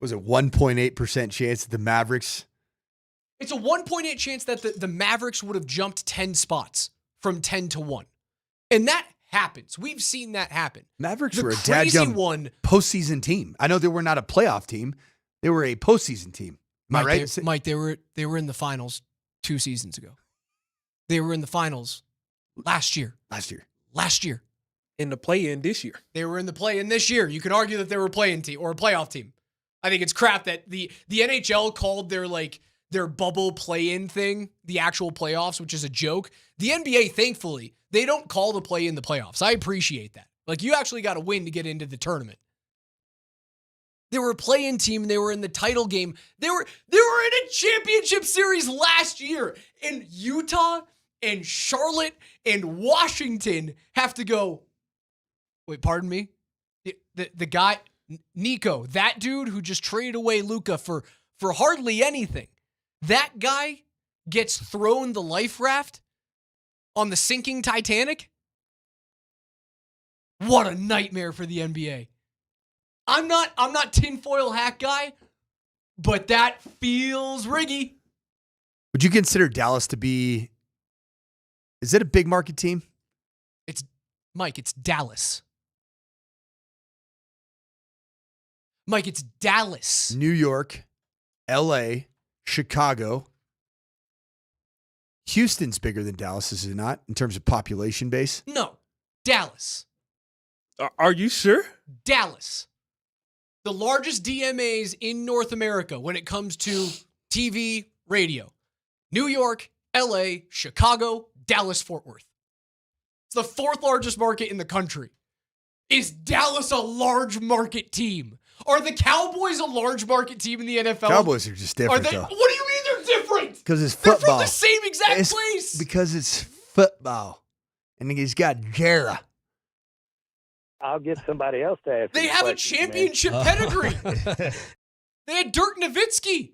Speaker 12: Was it 1.8% chance that the Mavericks?
Speaker 11: It's a 1.8 chance that the Mavericks would have jumped 10 spots from 10 to 1. And that happens. We've seen that happen.
Speaker 12: Mavericks were a dadgum postseason team. I know they were not a playoff team. They were a postseason team. Am I right?
Speaker 11: Mike, they were in the finals 2 seasons ago. They were in the finals last year.
Speaker 13: In the play-in this year.
Speaker 11: They were in the play-in this year. You could argue that they were a play-in team or a playoff team. I think it's crap that the NHL called their bubble play-in thing the actual playoffs, which is a joke. The NBA, thankfully, they don't call the play-in the playoffs. I appreciate that. Like, you actually got to win to get into the tournament. They were a play-in team. They were in the title game. They were in a championship series last year. And Utah and Charlotte and Washington have to go, wait, pardon me? The guy, Nico, that dude who just traded away Luka for hardly anything, that guy gets thrown the life raft on the sinking Titanic? What a nightmare for the NBA. I'm not tinfoil hat guy, but that feels riggy.
Speaker 12: Would you consider Dallas to be, is it a big market team?
Speaker 11: Mike, it's Dallas. Mike, it's Dallas.
Speaker 12: New York, LA, Chicago. Houston's bigger than Dallas, is it not, in terms of population base?
Speaker 11: No, Dallas.
Speaker 13: Are you sure?
Speaker 11: Dallas. The largest DMAs in North America when it comes to TV, radio. New York, LA, Chicago, Dallas, Fort Worth. It's the 4th largest market in the country. Is Dallas a large market team? Are the Cowboys a large market team in the NFL?
Speaker 12: Cowboys are just different, though.
Speaker 11: What do you mean they're different?
Speaker 12: Because it's football.
Speaker 11: They're from the same exact place.
Speaker 12: Because it's football. And he's got Jera.
Speaker 14: I'll get somebody else to ask.
Speaker 11: They have a championship pedigree. They had Dirk Nowitzki.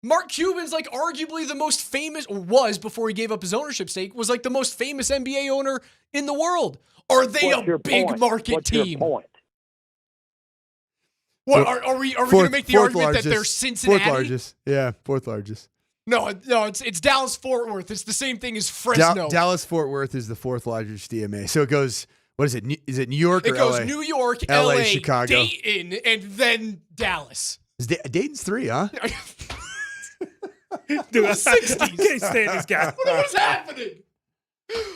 Speaker 11: Mark Cuban's like arguably the most famous, or was before he gave up his ownership stake, was like the most famous NBA owner in the world. Are they a big market
Speaker 14: What's
Speaker 11: team?
Speaker 14: Your point?
Speaker 11: What are we going to make the argument that they're Cincinnati?
Speaker 12: 4th largest. Yeah, 4th largest.
Speaker 11: No, it's Dallas Fort Worth. It's the same thing as Fresno.
Speaker 12: Dallas Fort Worth is the 4th largest DMA. So it goes, what is it? Is it New York or LA?
Speaker 11: It goes New York, LA,
Speaker 12: Chicago,
Speaker 11: Dayton, and then Dallas.
Speaker 12: Dayton's 3, huh?
Speaker 13: Dude, 60s. I can't stand this guy.
Speaker 11: What is happening?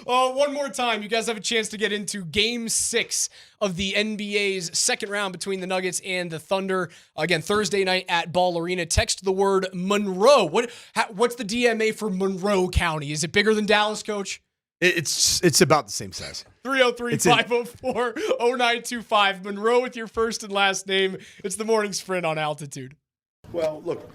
Speaker 11: One more time. You guys have a chance to get into Game 6 of the NBA's second round between the Nuggets and the Thunder. Again, Thursday night at Ball Arena. Text the word Monroe. What's the DMA for Monroe County? Is it bigger than Dallas, Coach?
Speaker 12: It's about the same size.
Speaker 11: 303-504-0925. Monroe with your first and last name. It's the Morning Sprint on Altitude.
Speaker 12: Well, look.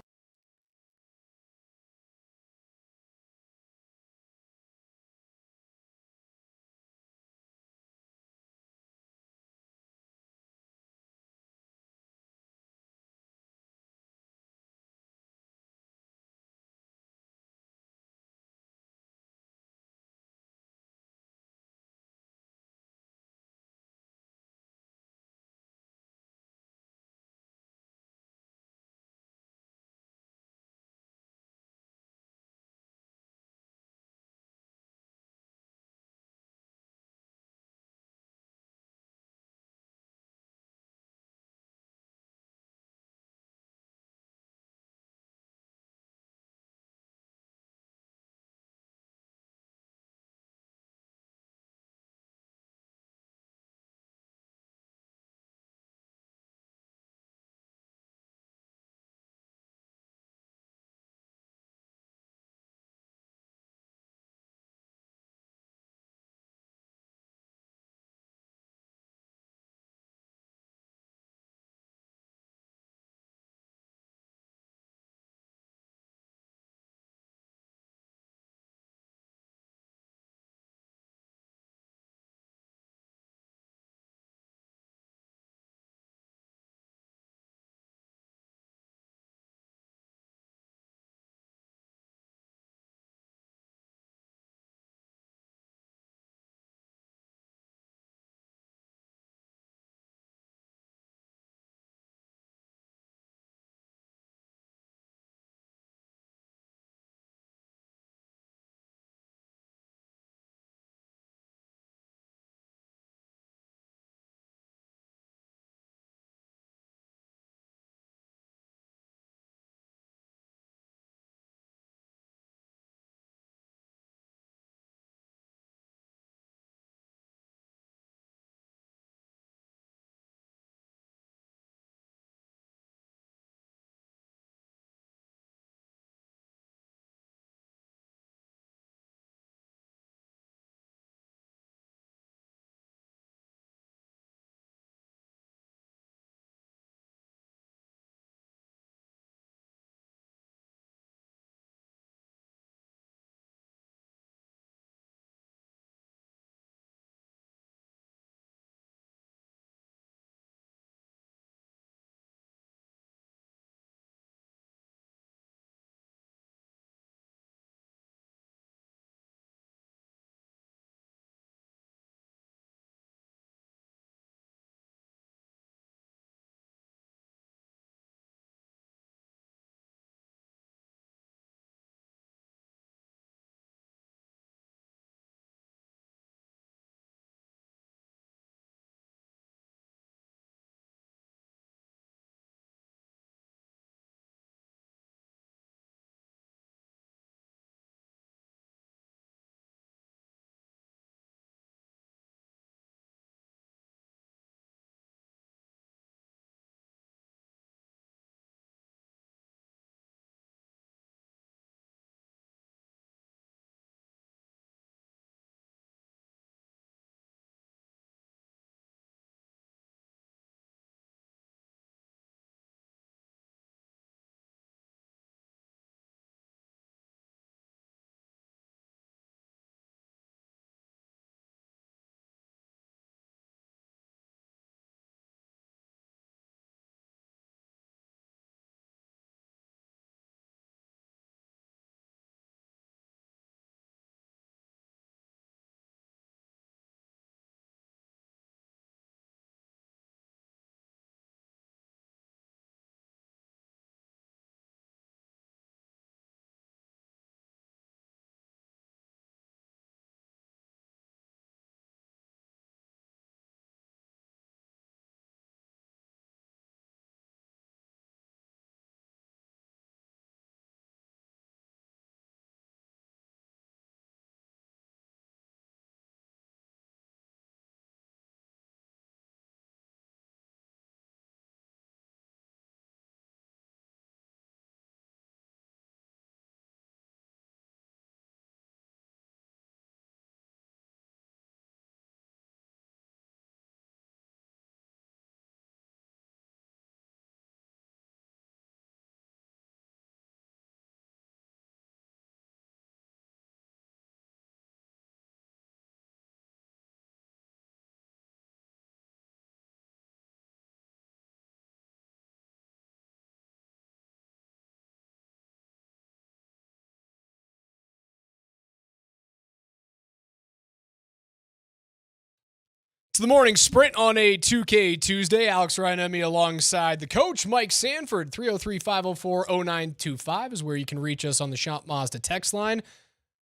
Speaker 11: It's the morning sprint on a 2K Tuesday. Alex Ryan alongside the coach, Mike Sanford. 303-504-0925 is where you can reach us on the Shop Mazda text line.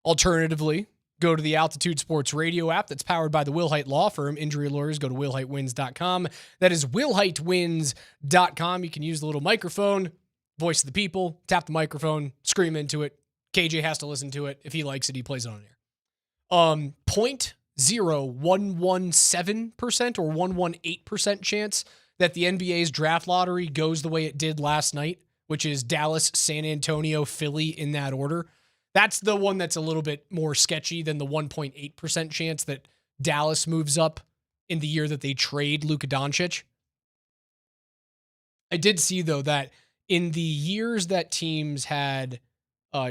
Speaker 11: Alternatively, go to the Altitude Sports Radio app that's powered by the Wilhite Law Firm. Injury lawyers, go to willhitewins.com. That is willhitewins.com. You can use the little microphone, voice of the people, tap the microphone, scream into it. KJ has to listen to it. If he likes it, he plays it on air. 0.0117% or 118% chance that the NBA's draft lottery goes the way it did last night, which is Dallas, San Antonio, Philly in that order. That's the one that's a little bit more sketchy than the 1.8% chance that Dallas moves up in the year that they trade Luka Doncic. I did see, though, that in the years that teams had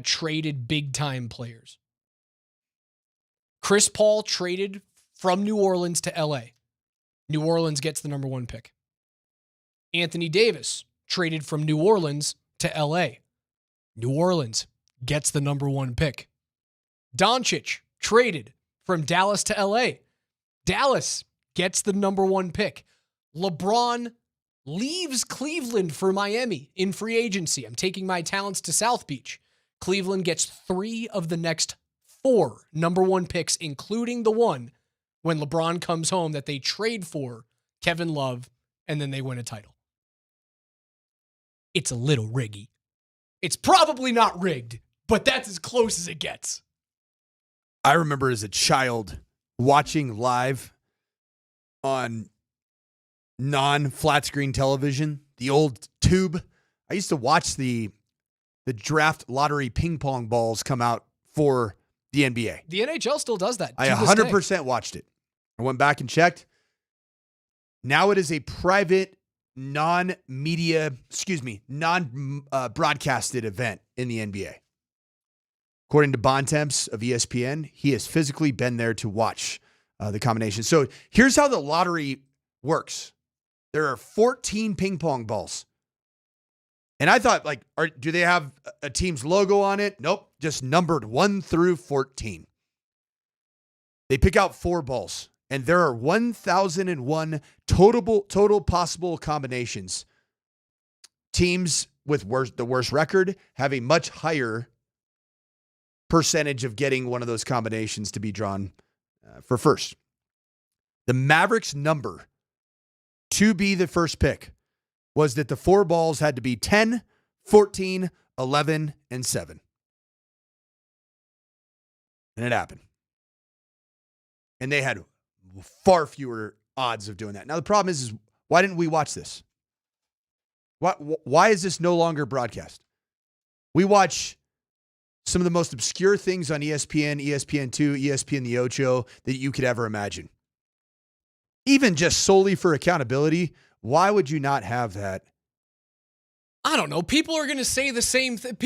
Speaker 11: traded big-time players, Chris Paul traded from New Orleans to LA. New Orleans gets the number 1 pick. Anthony Davis traded from New Orleans to LA. New Orleans gets the number 1 pick. Doncic traded from Dallas to LA. Dallas gets the number 1 pick. LeBron leaves Cleveland for Miami in free agency. I'm taking my talents to South Beach. Cleveland gets 3 of the next 4 number 1 picks, including the one when LeBron comes home that they trade for Kevin Love, and then they win a title. It's a little riggy. It's probably not rigged, but that's as close as it gets.
Speaker 12: I remember as a child watching live on non-flat screen television, the old tube. I used to watch the draft lottery ping pong balls come out for the NBA.
Speaker 11: The NHL still does that.
Speaker 12: I 100% watched it. I went back and checked. Now it is a private, non-broadcasted event in the NBA. According to Bontemps of ESPN, he has physically been there to watch the combination. So here's how the lottery works. There are 14 ping pong balls. And I thought, do they have a team's logo on it? Nope, just numbered 1 through 14. They pick out 4 balls, and there are 1,001 total possible combinations. Teams with the worst record have a much higher percentage of getting one of those combinations to be drawn for first. The Mavericks' number to be the first pick was that the 4 balls had to be 10, 14, 11, and 7. And it happened. And they had far fewer odds of doing that. Now, the problem is why didn't we watch this? Why is this no longer broadcast? We watch some of the most obscure things on ESPN, ESPN2, ESPN The Ocho that you could ever imagine. Even just solely for accountability, why would you not have that?
Speaker 11: I don't know. People are going to say the same thing.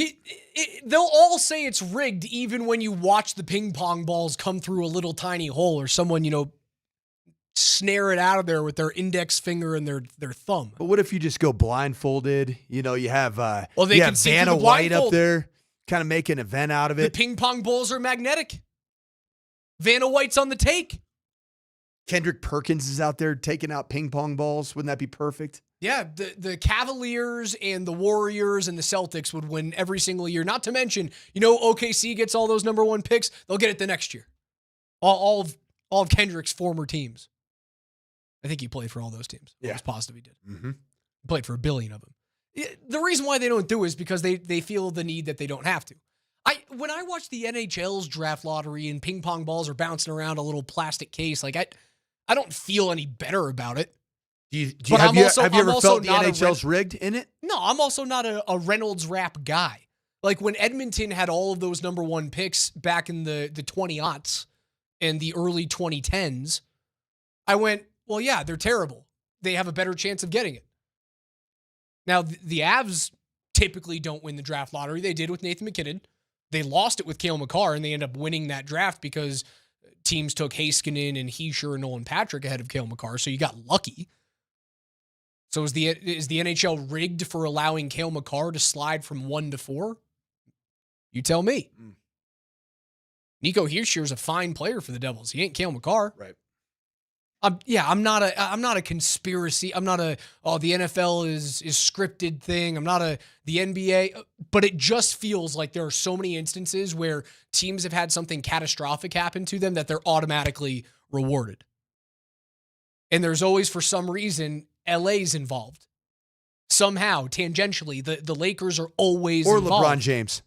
Speaker 11: They'll all say it's rigged even when you watch the ping pong balls come through a little tiny hole or someone, snare it out of there with their index finger and their thumb.
Speaker 12: But what if you just go blindfolded? You have
Speaker 11: they can see
Speaker 12: Vanna
Speaker 11: through the
Speaker 12: White up
Speaker 11: blindfold.
Speaker 12: there kind of make an event out of it.
Speaker 11: The ping pong balls are magnetic. Vanna White's on the take.
Speaker 12: Kendrick Perkins is out there taking out ping pong balls. Wouldn't that be perfect?
Speaker 11: Yeah, the Cavaliers and the Warriors and the Celtics would win every single year. Not to mention, OKC gets all those number 1 picks. They'll get it the next year. All of Kendrick's former teams. I think he played for all those teams.
Speaker 12: Yeah.
Speaker 11: It's positive he did.
Speaker 12: Mm-hmm.
Speaker 11: He played for 1 billion of them. The reason why they don't do it is because they feel the need that they don't have to. When I watch the NHL's draft lottery and ping pong balls are bouncing around a little plastic case, I don't feel any better about it.
Speaker 12: Have you ever felt the NHL's rigged in it?
Speaker 11: No, I'm also not a Reynolds Wrap guy. Like when Edmonton had all of those number 1 picks back in the 20-aughts and the early 2010s, I went, well, yeah, they're terrible. They have a better chance of getting it. Now, the Avs typically don't win the draft lottery. They did with Nathan McKinnon. They lost it with Cale Makar, and they ended up winning that draft because teams took Heiskanen and Heischer and Nolan Patrick ahead of Cale Makar, so you got lucky. So is the NHL rigged for allowing Cale Makar to slide from 1 to 4? You tell me. Nico Heischer is a fine player for the Devils. He ain't Cale Makar.
Speaker 12: Right.
Speaker 11: I'm not a conspiracy. I'm not the NFL is scripted thing. I'm not the NBA, but it just feels like there are so many instances where teams have had something catastrophic happen to them that they're automatically rewarded. And there's always, for some reason, LA's involved. Somehow, tangentially, the Lakers are always
Speaker 12: or
Speaker 11: involved.
Speaker 12: LeBron James.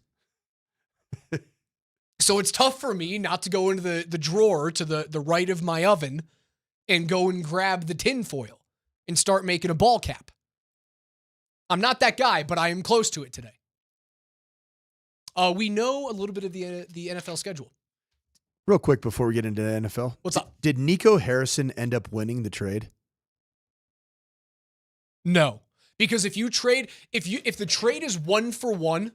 Speaker 11: So it's tough for me not to go into the drawer to the right of my oven and go and grab the tinfoil and start making a ball cap. I'm not that guy, but I am close to it today. We know a little bit of the NFL schedule.
Speaker 12: Real quick before we get into the NFL.
Speaker 11: What's up?
Speaker 12: Did Nico Harrison end up winning the trade?
Speaker 11: No. Because if the trade is 1-for-1,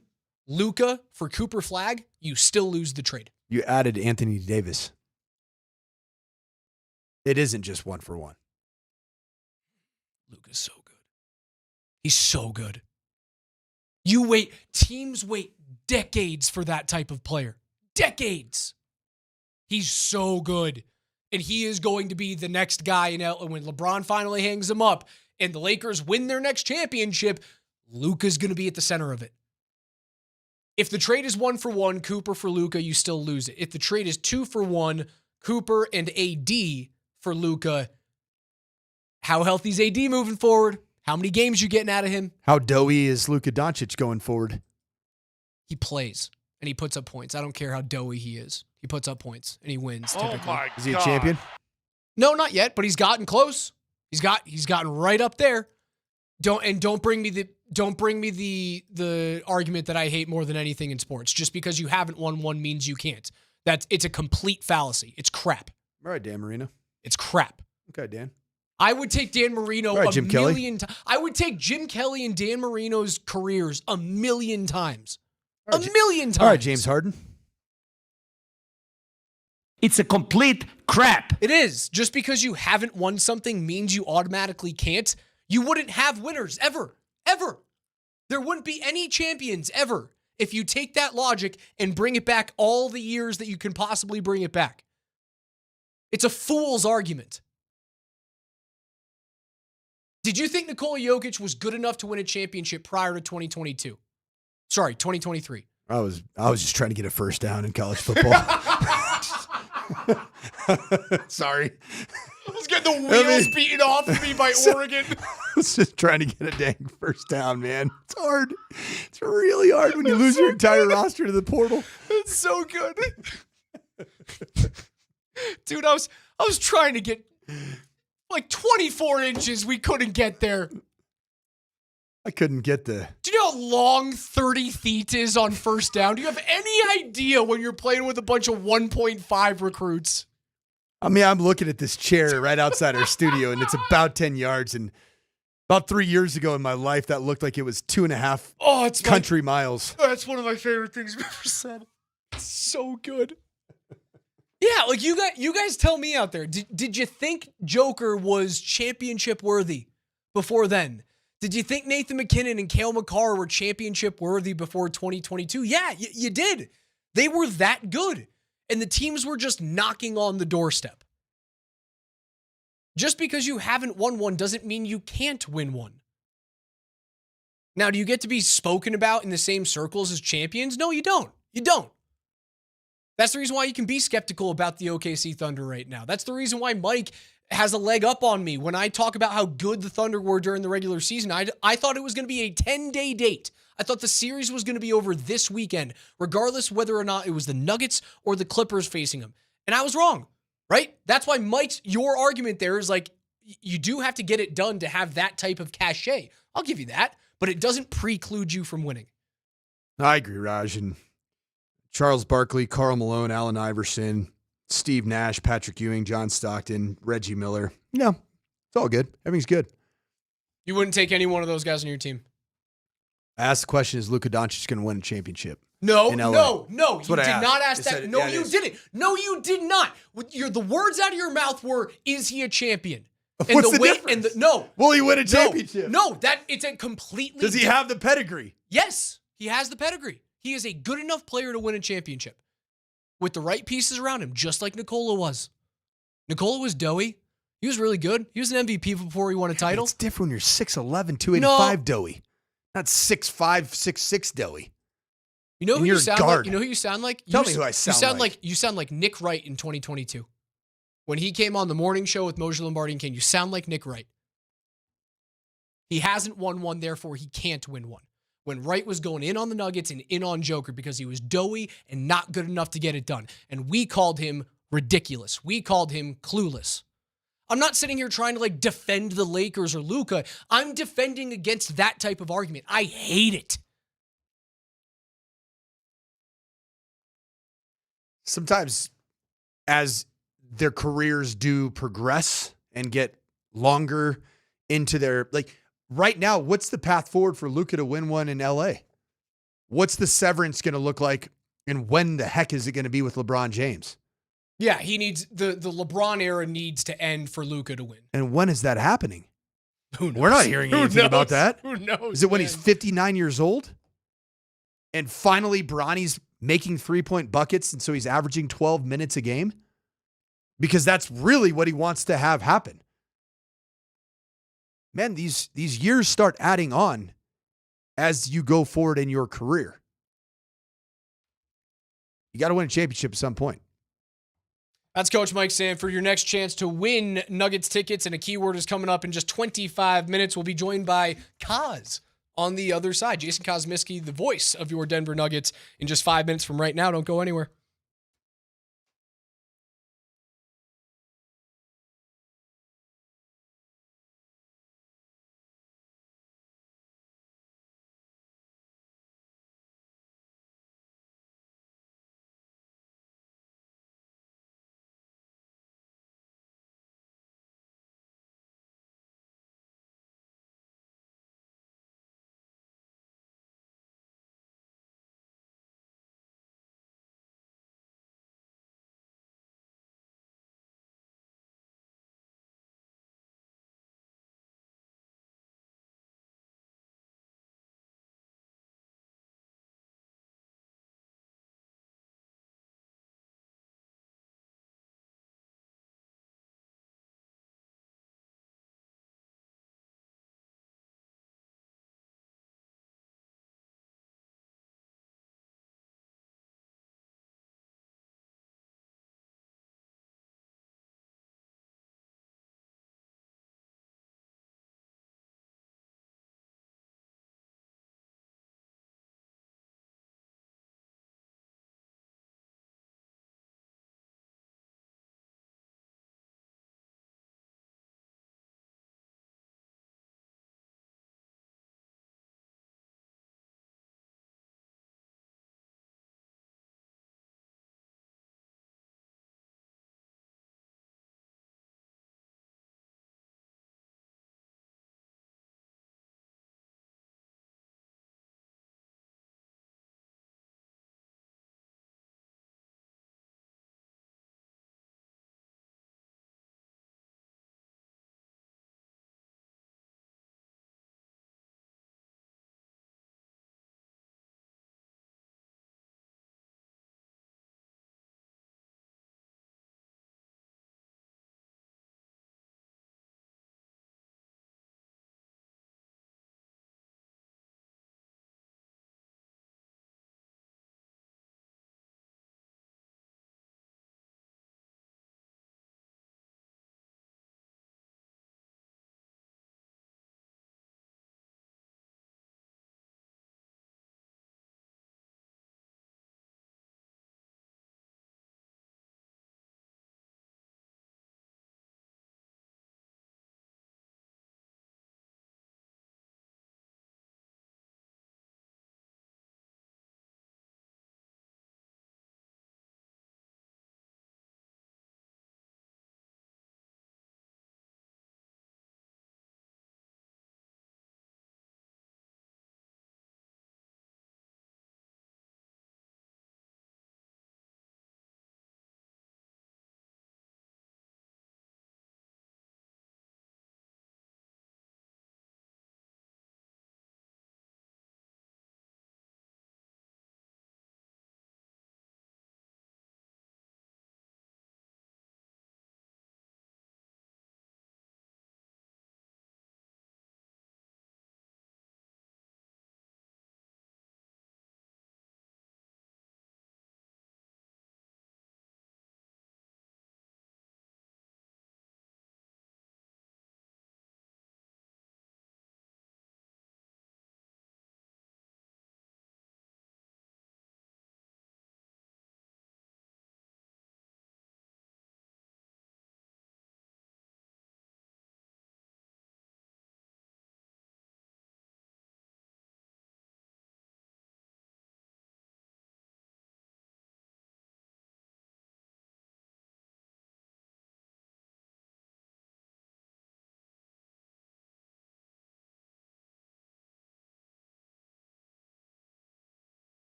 Speaker 11: Luka for Cooper Flag, you still lose the trade.
Speaker 12: You added Anthony Davis. It isn't just 1-for-1.
Speaker 11: Luka's so good. He's so good. Teams wait decades for that type of player. Decades. He's so good. And he is going to be the next guy in LA. When LeBron finally hangs him up and the Lakers win their next championship, Luka's going to be at the center of it. If the trade is 1-for-1, Cooper for Luka, you still lose it. If the trade is 2-for-1, Cooper and AD for Luka, how healthy is AD moving forward? How many games you getting out of him?
Speaker 12: How doughy is Luka Doncic going forward?
Speaker 11: He plays and he puts up points. I don't care how dough he is. He puts up points and he wins typically.
Speaker 5: Oh my
Speaker 12: Is he a champion?
Speaker 11: No, not yet, but he's gotten close. He's gotten right up there. Don't bring me the argument that I hate more than anything in sports. Just because you haven't won one means you can't. It's a complete fallacy. It's crap.
Speaker 12: All right, Dan Marino.
Speaker 11: It's crap.
Speaker 12: Okay, Dan.
Speaker 11: I would take Dan Marino
Speaker 12: right, Jim
Speaker 11: million times. I would take Jim Kelly and Dan Marino's careers a million times.
Speaker 12: All right,
Speaker 11: a million times.
Speaker 12: All right, James Harden.
Speaker 10: It's a complete crap.
Speaker 11: It is. Just because you haven't won something means you automatically can't. You wouldn't have winners ever. Ever. There wouldn't be any champions ever if you take that logic and bring it back all the years that you can possibly bring it back. It's a fool's argument. Did you think Nikola Jokic was good enough to win a championship prior to 2022? Sorry, 2023.
Speaker 12: I was just trying to get a first down in college football. Sorry.
Speaker 11: I was getting the wheels beaten off of me by Oregon.
Speaker 12: I was just trying to get a dang first down, man. It's hard. It's really hard when you lose your entire roster to the portal.
Speaker 11: It's so good. Dude, I was trying to get like 24 inches. We couldn't get there.
Speaker 12: I couldn't get the...
Speaker 11: Do you know how long 30 feet is on first down? Do you have any idea when you're playing with a bunch of 1.5 recruits?
Speaker 12: I mean, I'm looking at this chair right outside our studio, and it's about 10 yards. And about 3 years ago in my life, that looked like it was 2.5 country miles.
Speaker 11: That's one of my favorite things you've ever said. It's so good. Yeah, like you guys tell me out there, did you think Joker was championship worthy before then? Did you think Nathan McKinnon and Cale Makar were championship worthy before 2022? Yeah, you did. They were that good. And the teams were just knocking on the doorstep. Just because you haven't won one doesn't mean you can't win one. Now, do you get to be spoken about in the same circles as champions? No, you don't. You don't. That's the reason why you can be skeptical about the OKC Thunder right now. That's the reason why Mike has a leg up on me when I talk about how good the Thunder were during the regular season. I thought it was going to be a 10-day date. I thought the series was going to be over this weekend, regardless whether or not it was the Nuggets or the Clippers facing them. And I was wrong, right? That's why your argument there is like, you do have to get it done to have that type of cachet. I'll give you that, but it doesn't preclude you from winning.
Speaker 12: I agree, Raj. And Charles Barkley, Karl Malone, Allen Iverson, Steve Nash, Patrick Ewing, John Stockton, Reggie Miller. No, it's all good. Everything's good.
Speaker 11: You wouldn't take any one of those guys on your team?
Speaker 12: I asked the question, is Luka Doncic going to win a championship?
Speaker 11: No.
Speaker 12: You
Speaker 11: did not ask that. No, you didn't. No, you did not. The words out of your mouth were, is he a champion? And
Speaker 12: What's the difference?
Speaker 11: No.
Speaker 12: Will he win a championship?
Speaker 11: No, it's a completely...
Speaker 12: Does he have the pedigree?
Speaker 11: Yes, he has the pedigree. He is a good enough player to win a championship with the right pieces around him, just like Nikola was. Nikola was doughy. He He was really good. He was an MVP before he won a title.
Speaker 12: It's different when you're 6'11", 285 doughy. Not 6'5", 6'6" doughy.
Speaker 11: You know who you sound
Speaker 12: guard.
Speaker 11: like? You know who you sound like?
Speaker 12: Tell me who I sound like.
Speaker 11: You sound like Nick Wright in 2022. When he came on the morning show with Moser, Lombardi, and Kane, you sound like Nick Wright. He hasn't won one, therefore he can't win one. When Wright was going in on the Nuggets and in on Joker because he was doughy and not good enough to get it done. And we called him ridiculous. We called him clueless. I'm not sitting here trying to defend the Lakers or Luka. I'm defending against that type of argument. I hate it.
Speaker 12: Sometimes as their careers do progress and get longer into their, right now, what's the path forward for Luka to win one in LA? What's the severance going to look like? And when the heck is it going to be with LeBron James?
Speaker 11: Yeah, he needs the LeBron era needs to end for Luka to win.
Speaker 12: And when is that happening?
Speaker 11: Who knows?
Speaker 12: We're not hearing anything about that.
Speaker 11: Who knows?
Speaker 12: Is it when he's 59 years old? And finally, Bronny's making 3-point buckets, and so he's averaging 12 minutes a game? Because that's really what he wants to have happen. Man, these years start adding on as you go forward in your career. You got to win a championship at some point.
Speaker 11: That's Coach Mike Sanford. Your next chance to win Nuggets tickets and a keyword is coming up in just 25 minutes. We'll be joined by Kaz on the other side. Jason Kosmiski, the voice of your Denver Nuggets, in just 5 minutes from right now. Don't go anywhere.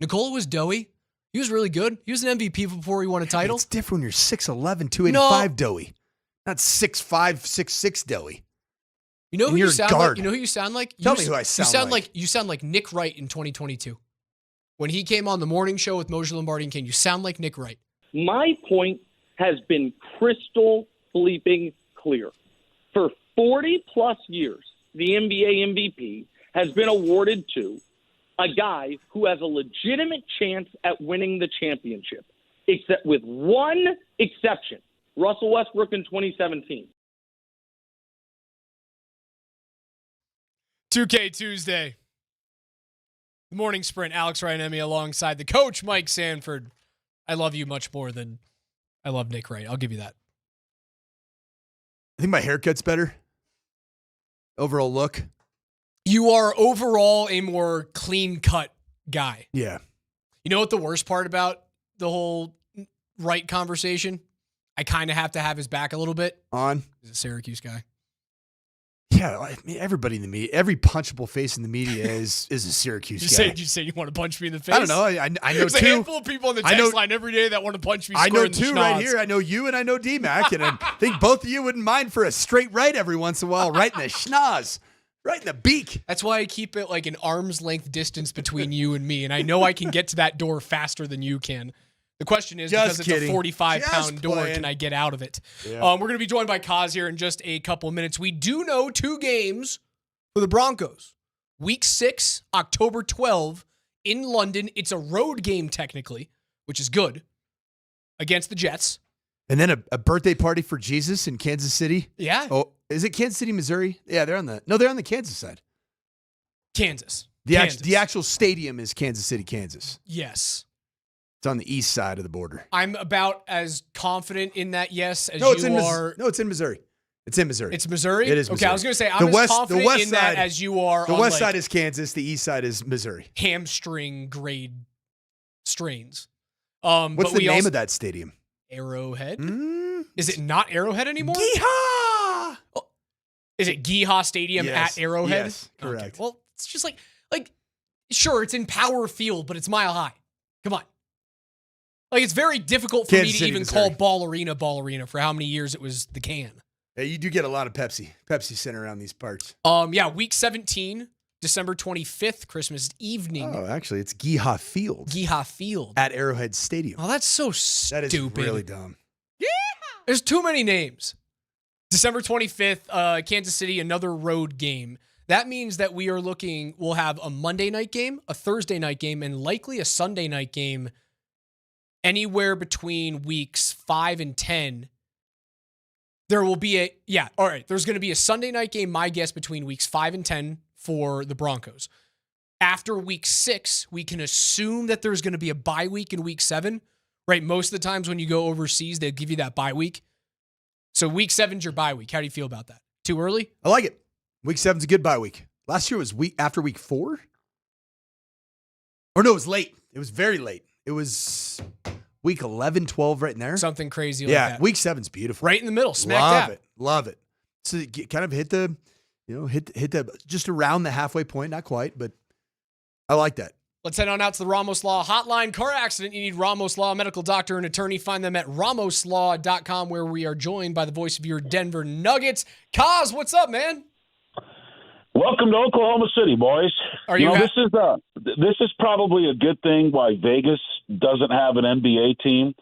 Speaker 11: Nikola was doughy. He was really good. He was an MVP before he won a title.
Speaker 12: It's different when you're 6'11", 285 doughy. Not 6'5", 6'6" doughy.
Speaker 11: You know who you sound
Speaker 12: guard.
Speaker 11: like? You know who you sound like?
Speaker 12: Tell me who I sound like.
Speaker 11: You sound like Nick Wright in 2022. When he came on the morning show with Moser, Lombardi, and Kane, you sound like Nick Wright.
Speaker 15: My point has been crystal bleeping clear. For 40-plus years, the NBA MVP has been awarded to a guy who has a legitimate chance at winning the championship, except with one exception, Russell Westbrook in 2017.
Speaker 11: 2K Tuesday. The morning sprint, Alex Ryan-Emmy alongside the coach, Mike Sanford. I love you much more than I love Nick Wright. I'll give you that.
Speaker 12: I think my haircut's better. Overall look.
Speaker 11: You are overall a more clean-cut guy.
Speaker 12: Yeah.
Speaker 11: You know what the worst part about the whole Wright conversation? I kind of have to have his back a little bit.
Speaker 12: On?
Speaker 11: He's a Syracuse guy.
Speaker 12: Yeah, I mean, everybody in the media, every punchable face in the media is a Syracuse guy.
Speaker 11: You say you want to punch me in the face?
Speaker 12: I don't know. I know
Speaker 11: There's
Speaker 12: two.
Speaker 11: a handful of people on the text line every day that want to punch me.
Speaker 12: I know
Speaker 11: in the
Speaker 12: two
Speaker 11: schnoz.
Speaker 12: right here. I know you and I know DMac, and I think both of you wouldn't mind for a straight right every once in a while, right in the schnoz, right in the beak.
Speaker 11: That's why I keep it like an arm's length distance between you and me, and I know I can get to that door faster than you can. The question is, because it's a 45-pound door, can I get out of it?
Speaker 12: Yeah.
Speaker 11: We're going to be joined by Kaz here in just a couple of minutes. We do know 2 games for the Broncos. Week 6, October 12, in London. It's a road game technically, which is good, against the Jets.
Speaker 12: And then a birthday party for Jesus in Kansas City.
Speaker 11: Yeah.
Speaker 12: Oh, is it Kansas City, Missouri? Yeah, they're on the Kansas side.
Speaker 11: Kansas.
Speaker 12: The actual stadium is Kansas City, Kansas.
Speaker 11: Yes.
Speaker 12: It's on the east side of the border.
Speaker 11: I'm about as confident in that yes as
Speaker 12: No,
Speaker 11: you are.
Speaker 12: No, it's in Missouri. It's in Missouri.
Speaker 11: It's Missouri?
Speaker 12: It is Missouri.
Speaker 11: Okay, I was going to say, I'm as confident in that as you are
Speaker 12: The
Speaker 11: on
Speaker 12: west side is Kansas. The east side is Missouri.
Speaker 11: Hamstring grade strains.
Speaker 12: What's the name of that stadium?
Speaker 11: Arrowhead? Is it not Arrowhead anymore?
Speaker 12: Yeehaw!
Speaker 11: Is it Geehaw Stadium at Arrowhead?
Speaker 12: Yes, correct.
Speaker 11: Okay. Well, it's just like, sure, it's in Power Field, but it's mile high. Come on. Like, it's very difficult for me to even call Ball Arena for how many years it was the Can.
Speaker 12: Yeah, you do get a lot of Pepsi Center around these parts.
Speaker 11: Yeah, week 17, December 25th, Christmas evening.
Speaker 12: Oh, actually, it's Geehaw Field.
Speaker 11: Geehaw Field.
Speaker 12: At Arrowhead Stadium.
Speaker 11: Oh, that's so stupid.
Speaker 12: That is really dumb.
Speaker 11: Yeah. There's too many names. December 25th, Kansas City, another road game. That means that we'll have a Monday night game, a Thursday night game, and likely a Sunday night game anywhere between weeks 5 and 10. There will be there's going to be a Sunday night game, my guess, between weeks 5 and 10 for the Broncos. After week 6, we can assume that there's going to be a bye week in week 7, right? Most of the times when you go overseas, they'll give you that bye week. So week 7's your bye week. How do you feel about that? Too early?
Speaker 12: I like it. Week 7's a good bye week. Last year was after week 4? Or no, it was late. It was very late. It was week 11, 12 right in there.
Speaker 11: Something crazy like that.
Speaker 12: Yeah, week 7's beautiful.
Speaker 11: Right in the middle, smack dab.
Speaker 12: Love it. So you kind of hit the just around the halfway point, not quite, but I like that.
Speaker 11: Let's head on out to the Ramos Law Hotline. Car accident, you need Ramos Law, medical doctor and attorney. Find them at ramoslaw.com, where we are joined by the voice of your Denver Nuggets. Kaz, what's up, man?
Speaker 16: Welcome to Oklahoma City, boys. This is probably a good thing why Vegas doesn't have an NBA team,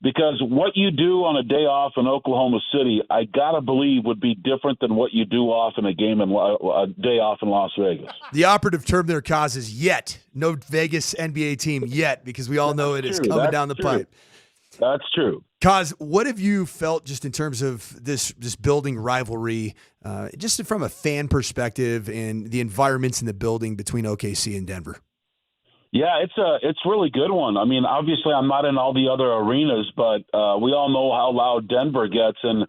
Speaker 16: because what you do on a day off in Oklahoma City, I gotta believe would be different than what you do off in a day off in Las Vegas.
Speaker 12: The operative term there, Kaz, is yet. No Vegas NBA team yet, because we all know it is coming down the pipe.
Speaker 16: That's true.
Speaker 12: Kaz, what have you felt just in terms of this building rivalry, just from a fan perspective and the environments in the building between OKC and Denver?
Speaker 16: Yeah, it's a really good one. I mean, obviously I'm not in all the other arenas, but we all know how loud Denver gets, and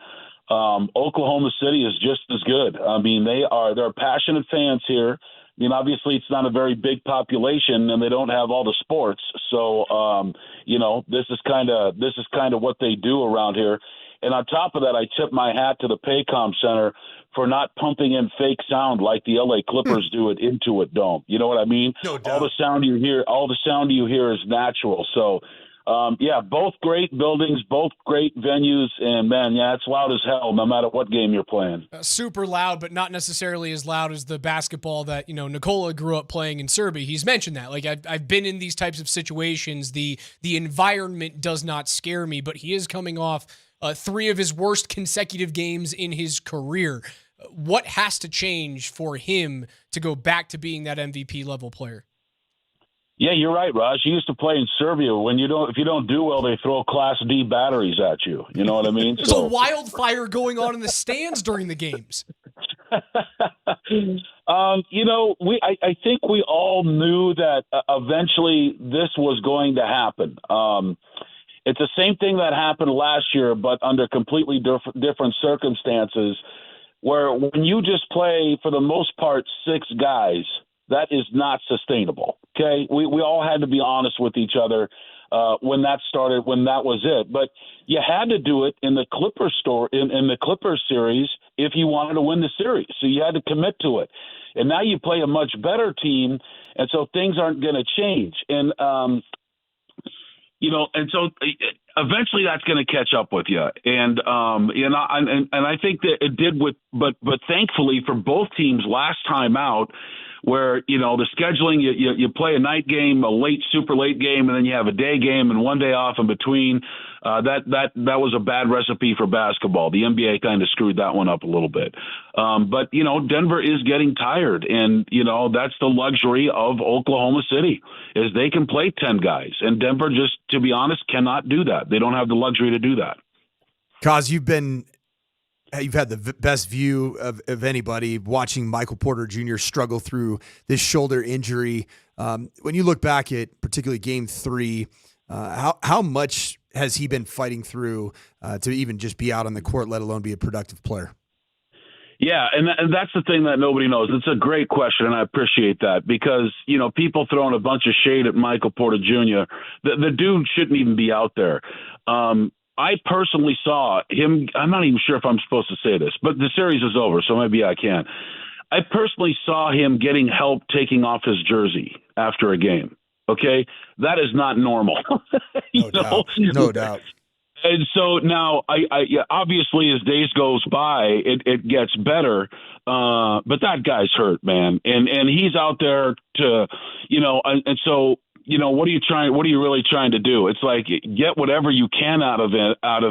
Speaker 16: Oklahoma City is just as good. I mean, they're passionate fans here. I mean, obviously it's not a very big population, and they don't have all the sports. So, this is kind of what they do around here. And on top of that, I tip my hat to the Paycom Center for not pumping in fake sound like the LA Clippers do at Intuit Dome. You know what I mean?
Speaker 12: No doubt.
Speaker 16: All the sound you hear is natural. So, both great buildings, both great venues, and man, it's loud as hell no matter what game you're playing.
Speaker 11: Super loud, but not necessarily as loud as the basketball that, Nikola grew up playing in Serbia. He's mentioned that. Like, I've been in these types of situations. The environment does not scare me, but he is coming off 3 of his worst consecutive games in his career. What has to change for him to go back to being that MVP level player?
Speaker 16: Yeah, you're right, Raj. You used to play in Serbia. If you don't do well, they throw Class D batteries at you. You know what I mean?
Speaker 11: There's a wildfire going on in the stands during the games.
Speaker 16: I think we all knew that eventually this was going to happen. It's the same thing that happened last year, but under completely different circumstances, where when you just play, for the most part, 6 guys, that is not sustainable. Okay, we all had to be honest with each other when that started, when that was it. But you had to do it in the Clippers in the Clippers series if you wanted to win the series. So you had to commit to it. And now you play a much better team, and so things aren't going to change. And and so eventually that's going to catch up with you. And I think that it did but thankfully for both teams last time out, where, the scheduling, you play a night game, a super late game, and then you have a day game and one day off in between. That was a bad recipe for basketball. The NBA kind of screwed that one up a little bit. But Denver is getting tired, and, that's the luxury of Oklahoma City, is they can play 10 guys. And Denver just, to be honest, cannot do that. They don't have the luxury to do that.
Speaker 12: Kaz, you've had the best view of anybody watching Michael Porter Jr. struggle through this shoulder injury. When you look back at particularly Game 3, how much has he been fighting through to even just be out on the court, let alone be a productive player?
Speaker 16: Yeah, and that's the thing that nobody knows. It's a great question, and I appreciate that, because, people throwing a bunch of shade at Michael Porter Jr., the dude shouldn't even be out there. I personally saw him. I'm not even sure if I'm supposed to say this, but the series is over, so maybe I can. I personally saw him getting help taking off his jersey after a game. Okay, that is not normal.
Speaker 12: No doubt.
Speaker 16: And so now, obviously, as days goes by, it gets better. But that guy's hurt, man, and he's out there to, and so. What are you really trying to do? It's like, get whatever you can out of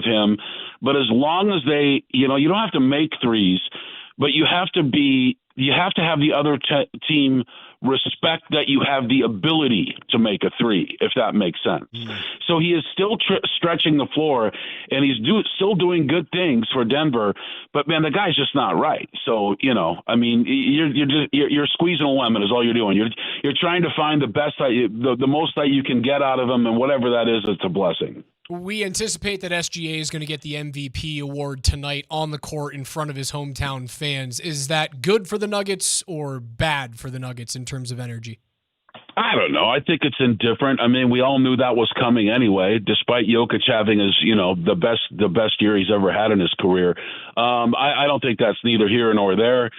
Speaker 16: him. But as long as you don't have to make threes, but you have to have the other team respect that you have the ability to make a three, if that makes sense. So he is still stretching the floor, and he's still doing good things for Denver. But man, the guy's just not right. So you're squeezing a lemon is all you're doing. You're trying to find the best the most that you can get out of him, and whatever that is, it's a blessing.
Speaker 11: We anticipate that SGA is going to get the MVP award tonight on the court in front of his hometown fans. Is that good for the Nuggets or bad for the Nuggets in terms of energy?
Speaker 16: I don't know. I think it's indifferent. I mean, we all knew that was coming anyway, despite Jokic having his, the best year he's ever had in his career. I don't think that's neither here nor there.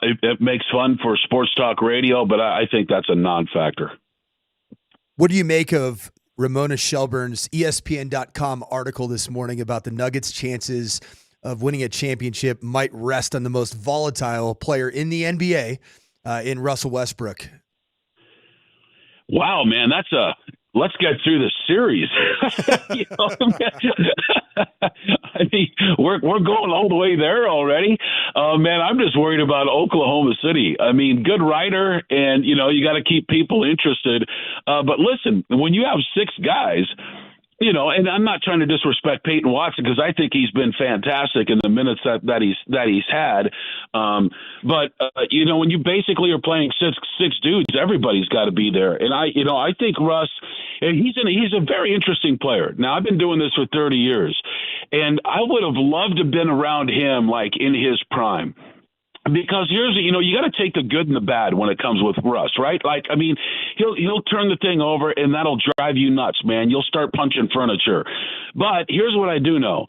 Speaker 16: It makes fun for sports talk radio, but I think that's a non-factor.
Speaker 12: What do you make of Ramona Shelburne's ESPN.com article this morning about the Nuggets' chances of winning a championship might rest on the most volatile player in the NBA, in Russell Westbrook?
Speaker 16: Wow, man, let's get through the series. I mean, we're going all the way there already. Man, I'm just worried about Oklahoma City. I mean, good writer, and, you got to keep people interested. But listen, when you have 6 guys, and I'm not trying to disrespect Peyton Watson, because I think he's been fantastic in the minutes that he's had. But when you basically are playing six dudes, everybody's got to be there. And I think Russ, he's a very interesting player. Now, I've been doing this for 30 years, and I would have loved to have been around him like in his prime. Because you got to take the good and the bad when it comes with Russ, right? Like, I mean, he'll turn the thing over, and that'll drive you nuts, man. You'll start punching furniture. But here's what I do know.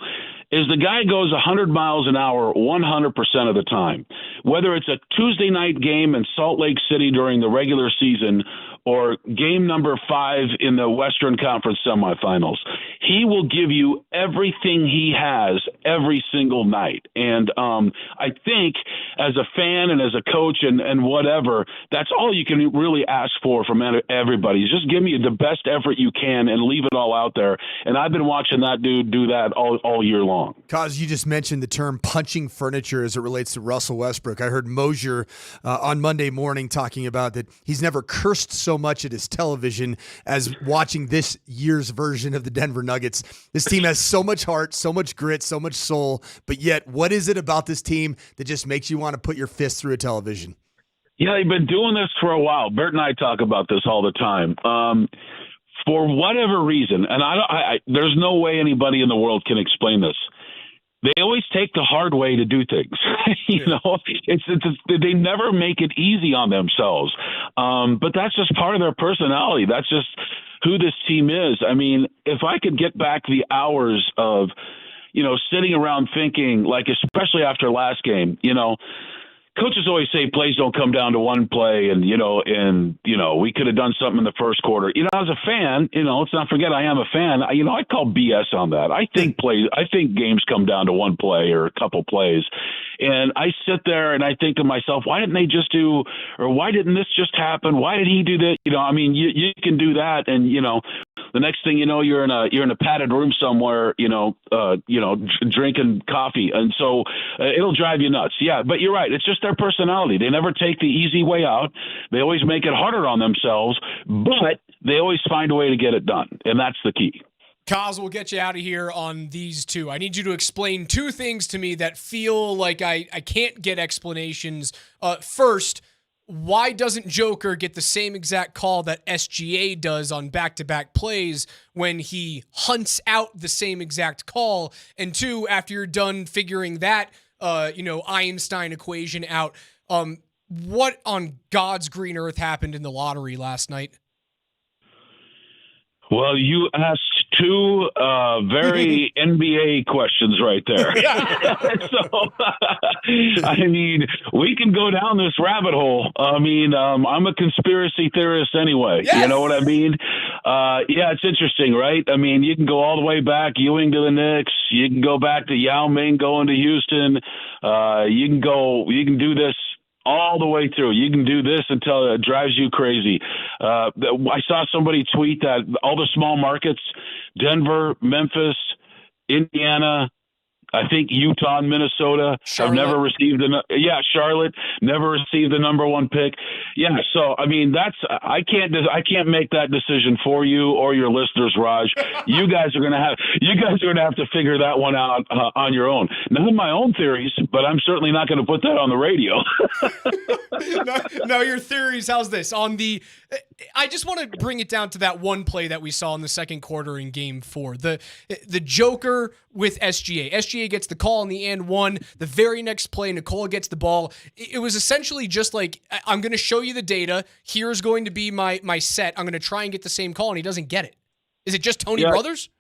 Speaker 16: is the guy goes 100 miles an hour 100% of the time. Whether it's a Tuesday night game in Salt Lake City during the regular season or game number 5 in the Western Conference semifinals, he will give you everything he has every single night. And I think as a fan and as a coach and whatever, that's all you can really ask for from everybody. Is just give me the best effort you can and leave it all out there. And I've been watching that dude do that all year long.
Speaker 12: Kaz, you just mentioned the term punching furniture as it relates to Russell Westbrook. I heard Moser on Monday morning talking about that he's never cursed so much at his television as watching this year's version of the Denver Nuggets. This team has so much heart, so much grit, so much soul, but yet what is it about this team that just makes you want to put your fist through a television?
Speaker 16: Yeah, they've been doing this for a while. Bert and I talk about this all the time. For whatever reason, and there's no way anybody in the world can explain this, they always take the hard way to do things. They never make it easy on themselves. But that's just part of their personality. That's just who this team is. I mean, if I could get back the hours of, sitting around thinking, like, especially after last game, coaches always say plays don't come down to one play and we could have done something in the first quarter. As a fan, let's not forget I am a fan. I call BS on that. I think games come down to one play or a couple plays. And I sit there and I think to myself, why didn't they just do, or why didn't this just happen? Why did he do that? You can do that. And, the next thing you know, you're in a padded room somewhere, drinking coffee. And so it'll drive you nuts. Yeah, but you're right. It's just their personality. They never take the easy way out. They always make it harder on themselves, but they always find a way to get it done. And that's the key.
Speaker 11: Kaz, we'll get you out of here on these two. I need you to explain two things to me that feel like I can't get explanations. First, why doesn't Joker get the same exact call that SGA does on back-to-back plays when he hunts out the same exact call? And two, after you're done figuring that, Einstein equation out, what on God's green earth happened in the lottery last night?
Speaker 16: Well, you asked two very NBA questions right there. So, we can go down this rabbit hole. I'm a conspiracy theorist anyway. Yes! You know what I mean? It's interesting, right? You can go all the way back, Ewing to the Knicks. You can go back to Yao Ming going to Houston. You can do this all the way through. You can do this until it drives you crazy. I saw somebody tweet that all the small markets, Denver, Memphis, Indiana, I think Utah and Minnesota have never received Charlotte never received the number one pick. Yeah, so I can't make that decision for you or your listeners, Raj. You guys are gonna have to figure that one out on your own. None of my own theories, but I'm certainly not going to put that on the radio.
Speaker 11: No, your theories. How's this? I just want to bring it down to that one play that we saw in the second quarter in Game 4. The Joker with SGA. SGA gets the call in the and one. The very next play, Nikola gets the ball. It was essentially just like, I'm going to show you the data. Here's going to be my set. I'm going to try and get the same call, and he doesn't get it. Is it just Tony Brothers?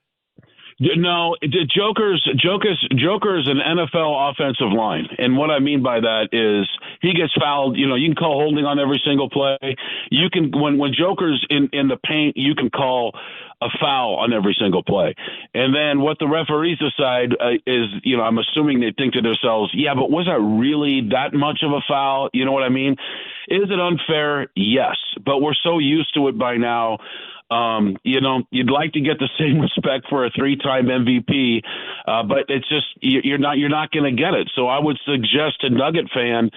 Speaker 16: No, Joker's an NFL offensive line. And what I mean by that is he gets fouled. You can call holding on every single play. You can, when Joker's in the paint, you can call a foul on every single play. And then what the referees decide is, I'm assuming they think to themselves, yeah, but was that really that much of a foul? You know what I mean? Is it unfair? Yes. But we're so used to it by now. You'd like to get the same respect for a 3-time MVP, but it's just you're not going to get it. So I would suggest a Nugget fan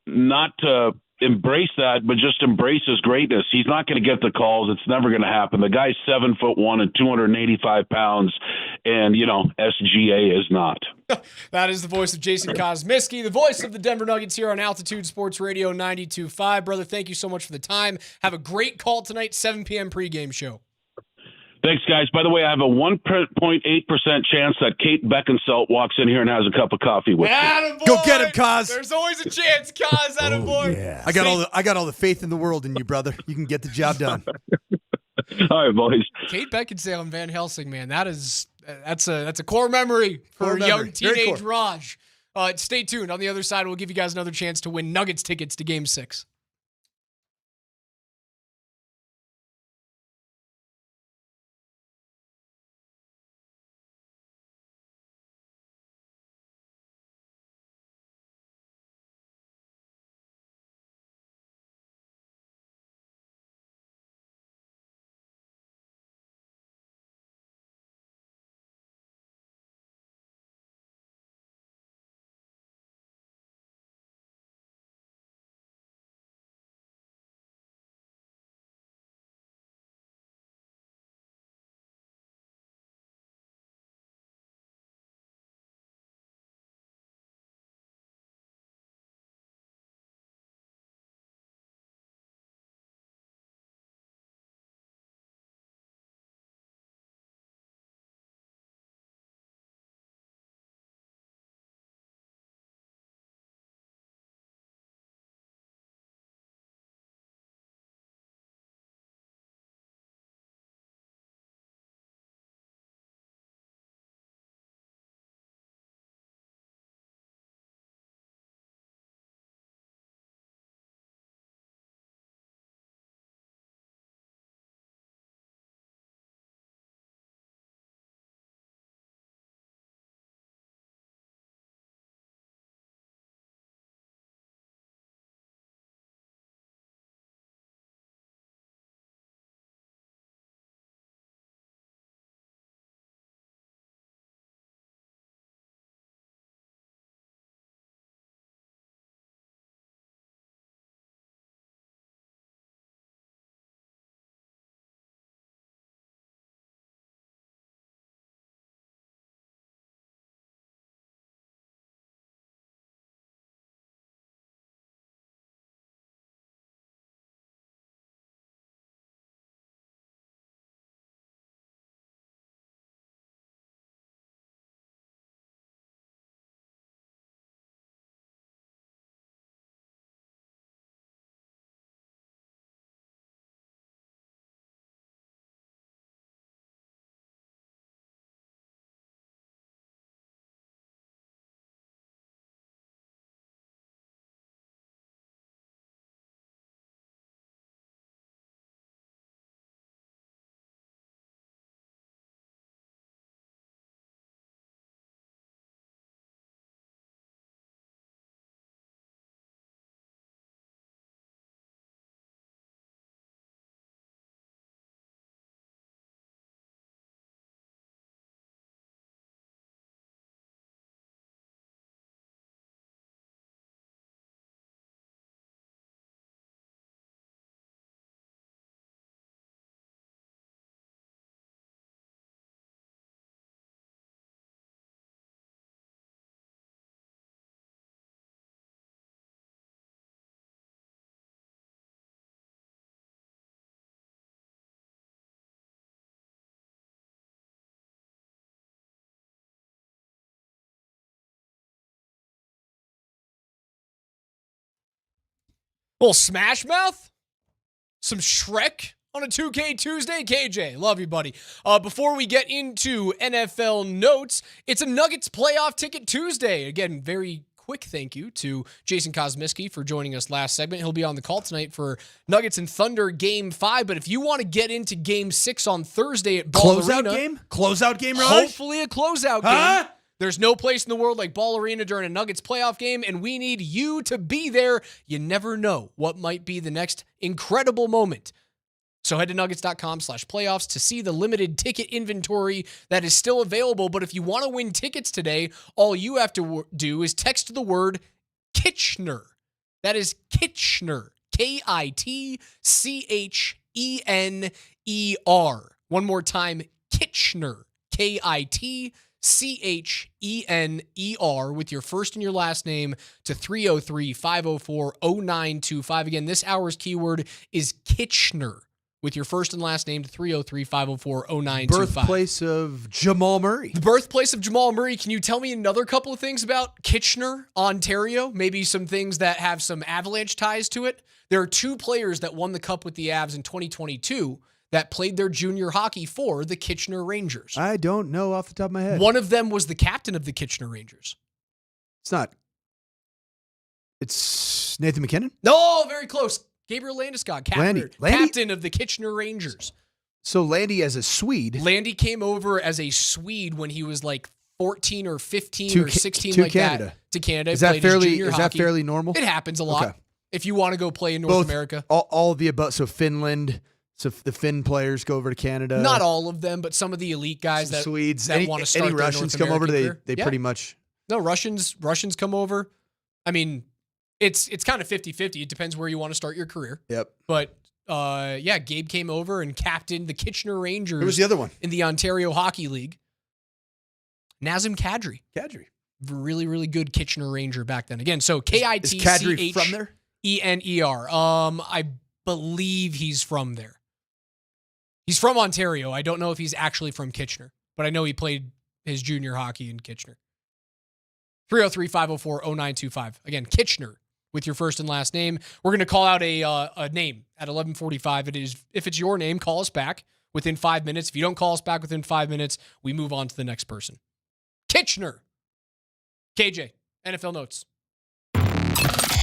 Speaker 16: not to embrace that, but just embrace his greatness. He's not going to get the calls. It's never going to happen. The guy's 7'1" and 285 pounds, and SGA is not.
Speaker 11: That is the voice of Jason Kosmiski, the voice of the Denver Nuggets here on Altitude Sports Radio 92.5. Brother, thank you so much for the time. Have a great call tonight, 7 p.m. pregame show.
Speaker 16: Thanks, guys. By the way, I have a 1.8% chance that Kate Beckinsale walks in here and has a cup of coffee with me.
Speaker 12: Go get him, Kaz.
Speaker 11: There's always a chance, Kaz. Attaboy.
Speaker 12: Yeah. I got all the faith in the world in you, brother. You can get the job done.
Speaker 16: All right, boys.
Speaker 11: Kate Beckinsale and Van Helsing, man, that That's a core memory for
Speaker 12: Core
Speaker 11: young
Speaker 12: memory. Very
Speaker 11: teenage
Speaker 12: core.
Speaker 11: Raj. Stay tuned. On the other side, we'll give you guys another chance to win Nuggets tickets to Game 6. Little Smash Mouth? Some Shrek on a 2K Tuesday? KJ, love you, buddy. Before we get into NFL notes, it's a Nuggets playoff ticket Tuesday. Again, very quick thank you to Jason Kosmiski for joining us last segment. He'll be on the call tonight for Nuggets and Thunder Game 5. But if you want to get into Game 6 on Thursday at Ball Arena.
Speaker 12: Closeout game, Raj?
Speaker 11: Hopefully a closeout game. There's no place in the world like Ball Arena during a Nuggets playoff game, and we need you to be there. You never know what might be the next incredible moment. So head to nuggets.com/playoffs to see the limited ticket inventory that is still available. But if you want to win tickets today, all you have to do is text the word Kitchener. That is Kitchener. Kitchener. One more time, Kitchener. Kitchener with your first and your last name to 303-504-0925. Again, this hour's keyword is Kitchener with your first and last name to 303-504-0925.
Speaker 12: Birthplace of Jamal Murray.
Speaker 11: The birthplace of Jamal Murray. Can you tell me another couple of things about Kitchener, Ontario? Maybe some things that have some Avalanche ties to it? There are two players that won the cup with the Avs in 2022 that played their junior hockey for the Kitchener Rangers?
Speaker 12: I don't know off the top of my head.
Speaker 11: One of them was the captain of the Kitchener Rangers.
Speaker 12: It's not. It's Nathan McKinnon?
Speaker 11: No, very close. Gabriel Landeskog,
Speaker 12: Landy.
Speaker 11: captain of the Kitchener Rangers.
Speaker 12: So Landy as a Swede.
Speaker 11: Landy came over as a Swede when he was like 14 or 15
Speaker 12: To
Speaker 11: or 16
Speaker 12: to
Speaker 11: like
Speaker 12: Canada.
Speaker 11: that. To Canada.
Speaker 12: Is that
Speaker 11: Played his
Speaker 12: fairly?
Speaker 11: junior
Speaker 12: Is that
Speaker 11: hockey.
Speaker 12: fairly normal?
Speaker 11: It happens a lot.
Speaker 12: Okay.
Speaker 11: If you want to go play in North America.
Speaker 12: All of the above. So Finland. So the Finn players go over to Canada.
Speaker 11: Not all of them, but some of the elite guys that
Speaker 12: Swedes.
Speaker 11: that want to start
Speaker 12: any
Speaker 11: their
Speaker 12: Russians
Speaker 11: North
Speaker 12: come over?
Speaker 11: American
Speaker 12: They
Speaker 11: career.
Speaker 12: pretty much.
Speaker 11: No, Russians come over. I mean, it's kind of 50-50. It depends where you want to start your career.
Speaker 12: Yep.
Speaker 11: But Gabe came over and captained the Kitchener Rangers.
Speaker 12: Who was the other one?
Speaker 11: In the Ontario Hockey League. Nazem Kadri. Really, really good Kitchener Ranger back then. Again, so Kitcher.
Speaker 12: Is Kadri from there?
Speaker 11: Ener. I believe he's from there. He's from Ontario. I don't know if he's actually from Kitchener, but I know he played his junior hockey in Kitchener. 303-504-0925. Again, Kitchener with your first and last name. We're going to call out a name at 11:45. It is, if it's your name, call us back within 5 minutes. If you don't call us back within 5 minutes, we move on to the next person. Kitchener. KJ, NFL notes.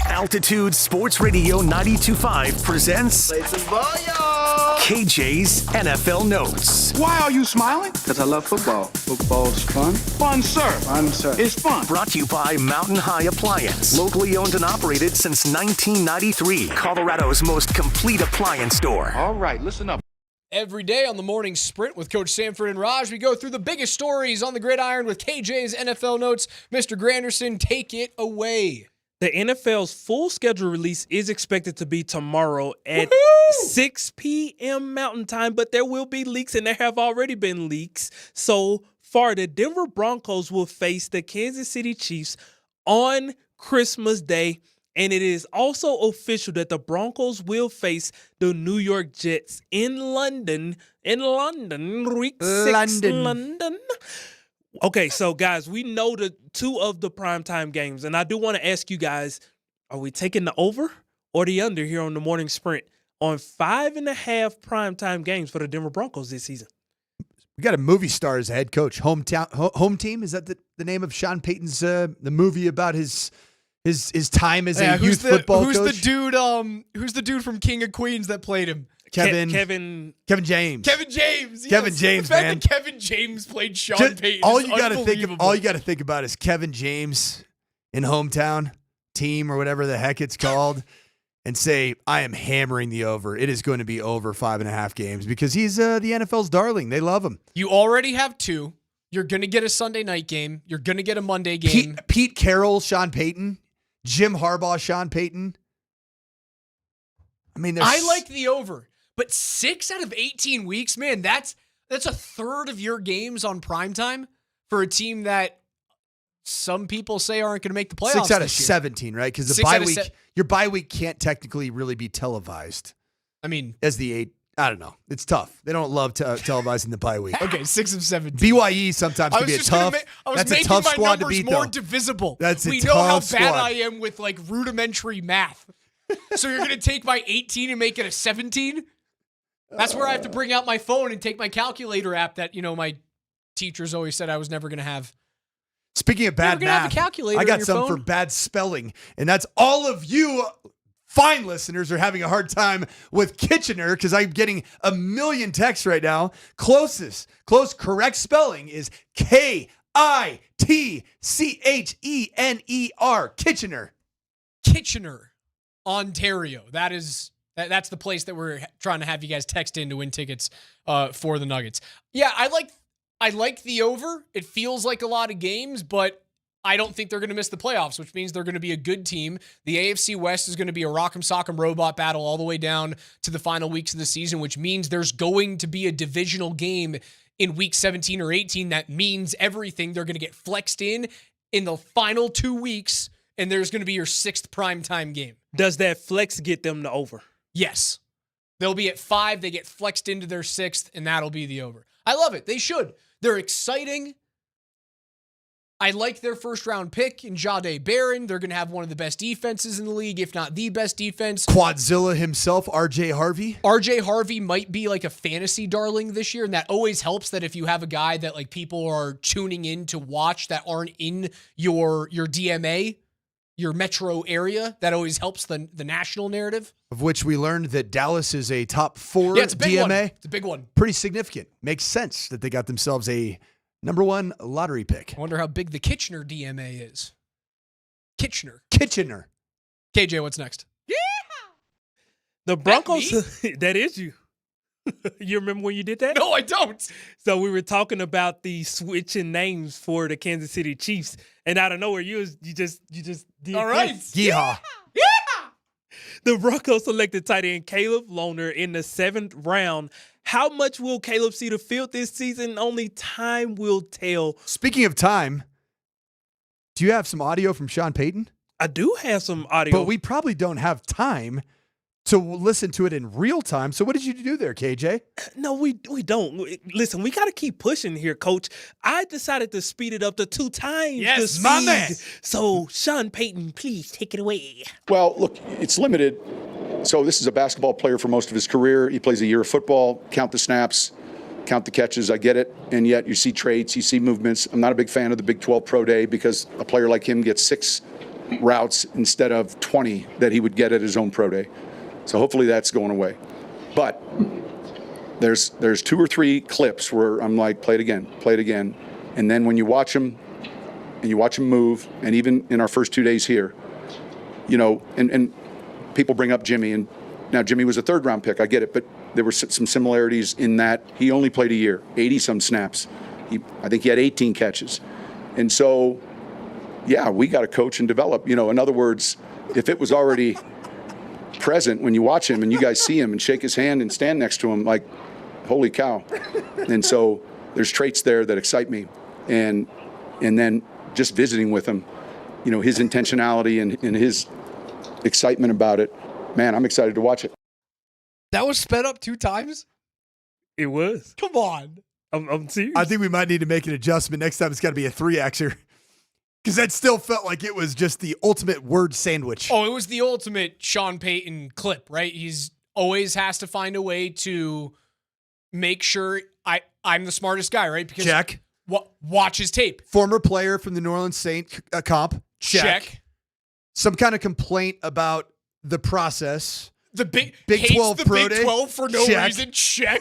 Speaker 9: Altitude Sports Radio 92.5 presents KJ's NFL Notes.
Speaker 4: Why are you smiling? Because I love football. Football's fun. Fun, sir. Fun, sir. It's fun.
Speaker 9: Brought to you by Mountain High Appliance. Locally owned and operated since 1993. Colorado's most complete appliance store.
Speaker 4: All right, listen up.
Speaker 11: Every day on the morning sprint with Coach Sanford and Raj, we go through the biggest stories on the gridiron with KJ's NFL Notes. Mr. Granderson, take it away.
Speaker 13: The NFL's full schedule release is expected to be tomorrow at 6 p.m. Mountain Time, but there will be leaks, and there have already been leaks. So far, the Denver Broncos will face the Kansas City Chiefs on Christmas Day, and it is also official that the Broncos will face the New York Jets in London, week 6, London. Okay, so guys, we know the two of the primetime games, and I do want to ask you guys, are we taking the over or the under here on the morning sprint on 5.5 primetime games for the Denver Broncos this season?
Speaker 12: We got a movie star as a head coach. Home Team, is that the name of Sean Payton's the movie about his time as a youth football coach?
Speaker 11: Who's the dude from King of Queens that played him?
Speaker 12: Kevin James.
Speaker 11: Kevin James. Yes.
Speaker 12: Kevin James,
Speaker 11: the fact
Speaker 12: man.
Speaker 11: that Kevin James played Sean Payton.
Speaker 12: All
Speaker 11: is
Speaker 12: you got to think about is Kevin James in Hometown Team or whatever the heck it's called, and say, I am hammering the over. It is going to be over 5.5 games because he's the NFL's darling. They love him.
Speaker 11: You already have two. You're going to get a Sunday night game. You're going to get a Monday game.
Speaker 12: Pete Carroll, Sean Payton. Jim Harbaugh, Sean Payton. I mean,
Speaker 11: I like the over. But 6 out of 18 weeks, man, that's a third of your games on primetime for a team that some people say aren't going to make the playoffs.
Speaker 12: 6 out of
Speaker 11: this year.
Speaker 12: 17, right? Because the bye week, your bye week can't technically really be televised.
Speaker 11: I mean,
Speaker 12: as the 8, I don't know. It's tough. They don't love televising the bye week.
Speaker 11: Okay, 6 of 17.
Speaker 12: BYE sometimes can be a tough.
Speaker 11: That's
Speaker 12: a tough squad to beat,
Speaker 11: more
Speaker 12: though.
Speaker 11: divisible.
Speaker 12: We
Speaker 11: know how
Speaker 12: squad.
Speaker 11: bad I am with like rudimentary math. So you're going to take my 18 and make it a 17? That's where I have to bring out my phone and take my calculator app that, my teachers always said I was never going to have.
Speaker 12: Speaking of bad math, I got some for bad spelling, and that's all of you fine listeners are having a hard time with Kitchener because I'm getting a million texts right now. Close correct spelling is Kitchener. Kitchener.
Speaker 11: Kitchener, Ontario. That's the place that we're trying to have you guys text in to win tickets for the Nuggets. Yeah, I like the over. It feels like a lot of games, but I don't think they're going to miss the playoffs, which means they're going to be a good team. The AFC West is going to be a rock'em sock'em robot battle all the way down to the final weeks of the season, which means there's going to be a divisional game in week 17 or 18. That means everything. They're going to get flexed in the final 2 weeks, and there's going to be your 6th primetime game.
Speaker 13: Does that flex get them the over?
Speaker 11: Yes. They'll be at 5. They get flexed into their 6th, and that'll be the over. I love it. They should. They're exciting. I like their first-round pick in Jahdae Barron. They're going to have one of the best defenses in the league, if not the best defense.
Speaker 12: Quadzilla himself, R.J. Harvey.
Speaker 11: R.J. Harvey might be like a fantasy darling this year, and that always helps that if you have a guy that like people are tuning in to watch that aren't in your DMA, your metro area, that always helps the national narrative.
Speaker 12: Of which we learned that Dallas is a top 4
Speaker 11: it's a big
Speaker 12: DMA.
Speaker 11: One. It's a big one.
Speaker 12: Pretty significant. Makes sense that they got themselves a number 1 lottery pick.
Speaker 11: I wonder how big the Kitchener DMA is. Kitchener. KJ, what's next? Yeah.
Speaker 13: The Broncos. That is you. You remember when you did that?
Speaker 11: No, I don't.
Speaker 13: So we were talking about the switching names for the Kansas City Chiefs, and out of nowhere, you just did.
Speaker 11: All right.
Speaker 12: Yeehaw.
Speaker 11: Yeah.
Speaker 13: The Broncos selected tight end Caleb Lohner in the 7th round. How much will Caleb see the field this season? Only time will tell.
Speaker 12: Speaking of time, do you have some audio from Sean Payton?
Speaker 13: I do have some audio.
Speaker 12: But we probably don't have time to listen to it in real time. So what did you do there, KJ?
Speaker 13: No, we don't. Listen, we got to keep pushing here, Coach. I decided to speed it up to 2 times the speed.
Speaker 12: My man.
Speaker 13: So, Sean Payton, please take it away.
Speaker 17: Well, look, it's limited. So this is a basketball player for most of his career. He plays a year of football, count the snaps, count the catches. I get it. And yet you see traits, you see movements. I'm not a big fan of the Big 12 Pro Day because a player like him gets 6 routes instead of 20 that he would get at his own Pro Day. So hopefully that's going away. But there's 2 or 3 clips where I'm like, play it again. And then when you watch him and you watch him move, and even in our first 2 days here, you know, and people bring up Jimmy, and now Jimmy was a 3rd-round pick. I get it, but there were some similarities in that he only played a year, 80-some snaps. I think he had 18 catches. And so, yeah, we got to coach and develop. You know, in other words, if it was already present when you watch him and you guys see him and shake his hand and stand next to him, like, holy cow. And so there's traits there that excite me. And then just visiting with him, you know, his intentionality and his excitement about it, man, I'm excited to watch it.
Speaker 11: That was sped up 2 times?
Speaker 13: It was.
Speaker 11: Come on.
Speaker 13: I'm serious.
Speaker 12: I think we might need to make an adjustment. Next time it's got to be a 3-Xer. Because that still felt like it was just the ultimate word sandwich.
Speaker 11: Oh, it was the ultimate Sean Payton clip, right? He's always has to find a way to make sure I'm the smartest guy, right? Because
Speaker 12: check.
Speaker 11: Watch his tape.
Speaker 12: Former player from the New Orleans Saints comp. Check. Some kind of complaint about the process.
Speaker 11: The Big
Speaker 12: 12
Speaker 11: the
Speaker 12: Pro
Speaker 11: Big
Speaker 12: Day.
Speaker 11: 12 for no reason. Check.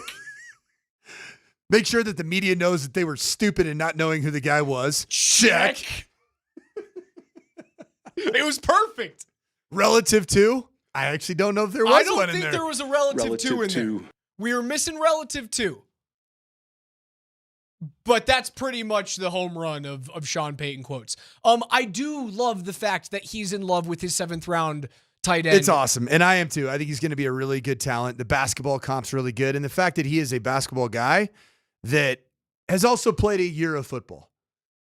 Speaker 12: Make sure that the media knows that they were stupid in not knowing who the guy was. Check.
Speaker 11: It was perfect.
Speaker 12: Relative to? I actually don't know if there was one in there.
Speaker 11: I don't think there was a relative to in there. We were missing relative to. But that's pretty much the home run of Sean Payton quotes. I do love the fact that he's in love with his 7th round tight end.
Speaker 12: It's awesome. And I am too. I think he's going to be a really good talent. The basketball comp's really good. And the fact that he is a basketball guy that has also played a year of football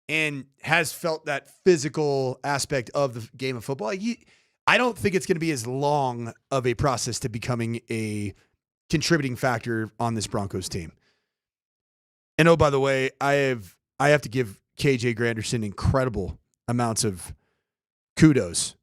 Speaker 12: and has felt that physical aspect of the game of football. I don't think it's going to be as long of a process to becoming a contributing factor on this Broncos team. And oh, by the way, I have to give KJ Granderson incredible amounts of kudos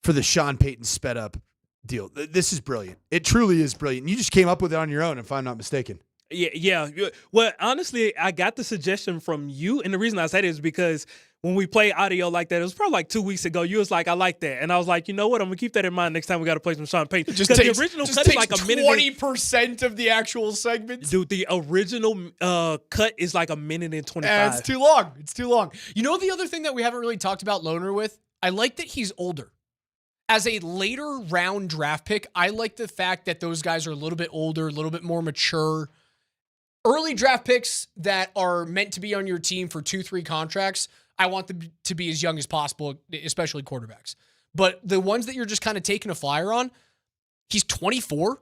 Speaker 12: for the Sean Payton sped up deal. This is brilliant. It truly is brilliant. You just came up with it on your own, if I'm not mistaken.
Speaker 13: Yeah. Well, honestly, I got the suggestion from you, and the reason I said it is because when we play audio like that, it was probably like 2 weeks ago. You was like, I like that. And I was like, you know what? I'm going to keep that in mind next time we got to play some Sean Payton.
Speaker 11: Just
Speaker 13: the original cut is like a minute.
Speaker 11: 20% of the actual segment.
Speaker 13: Dude, the original cut is like a minute and 25.
Speaker 11: It's too long. It's too long. You know the other thing that we haven't really talked about Lohner with? I like that he's older. As a later round draft pick, I like the fact that those guys are a little bit older, a little bit more mature. Early draft picks that are meant to be on your team for 2-3 contracts, I want them to be as young as possible, especially quarterbacks. But the ones that you're just kind of taking a flyer on, he's 24.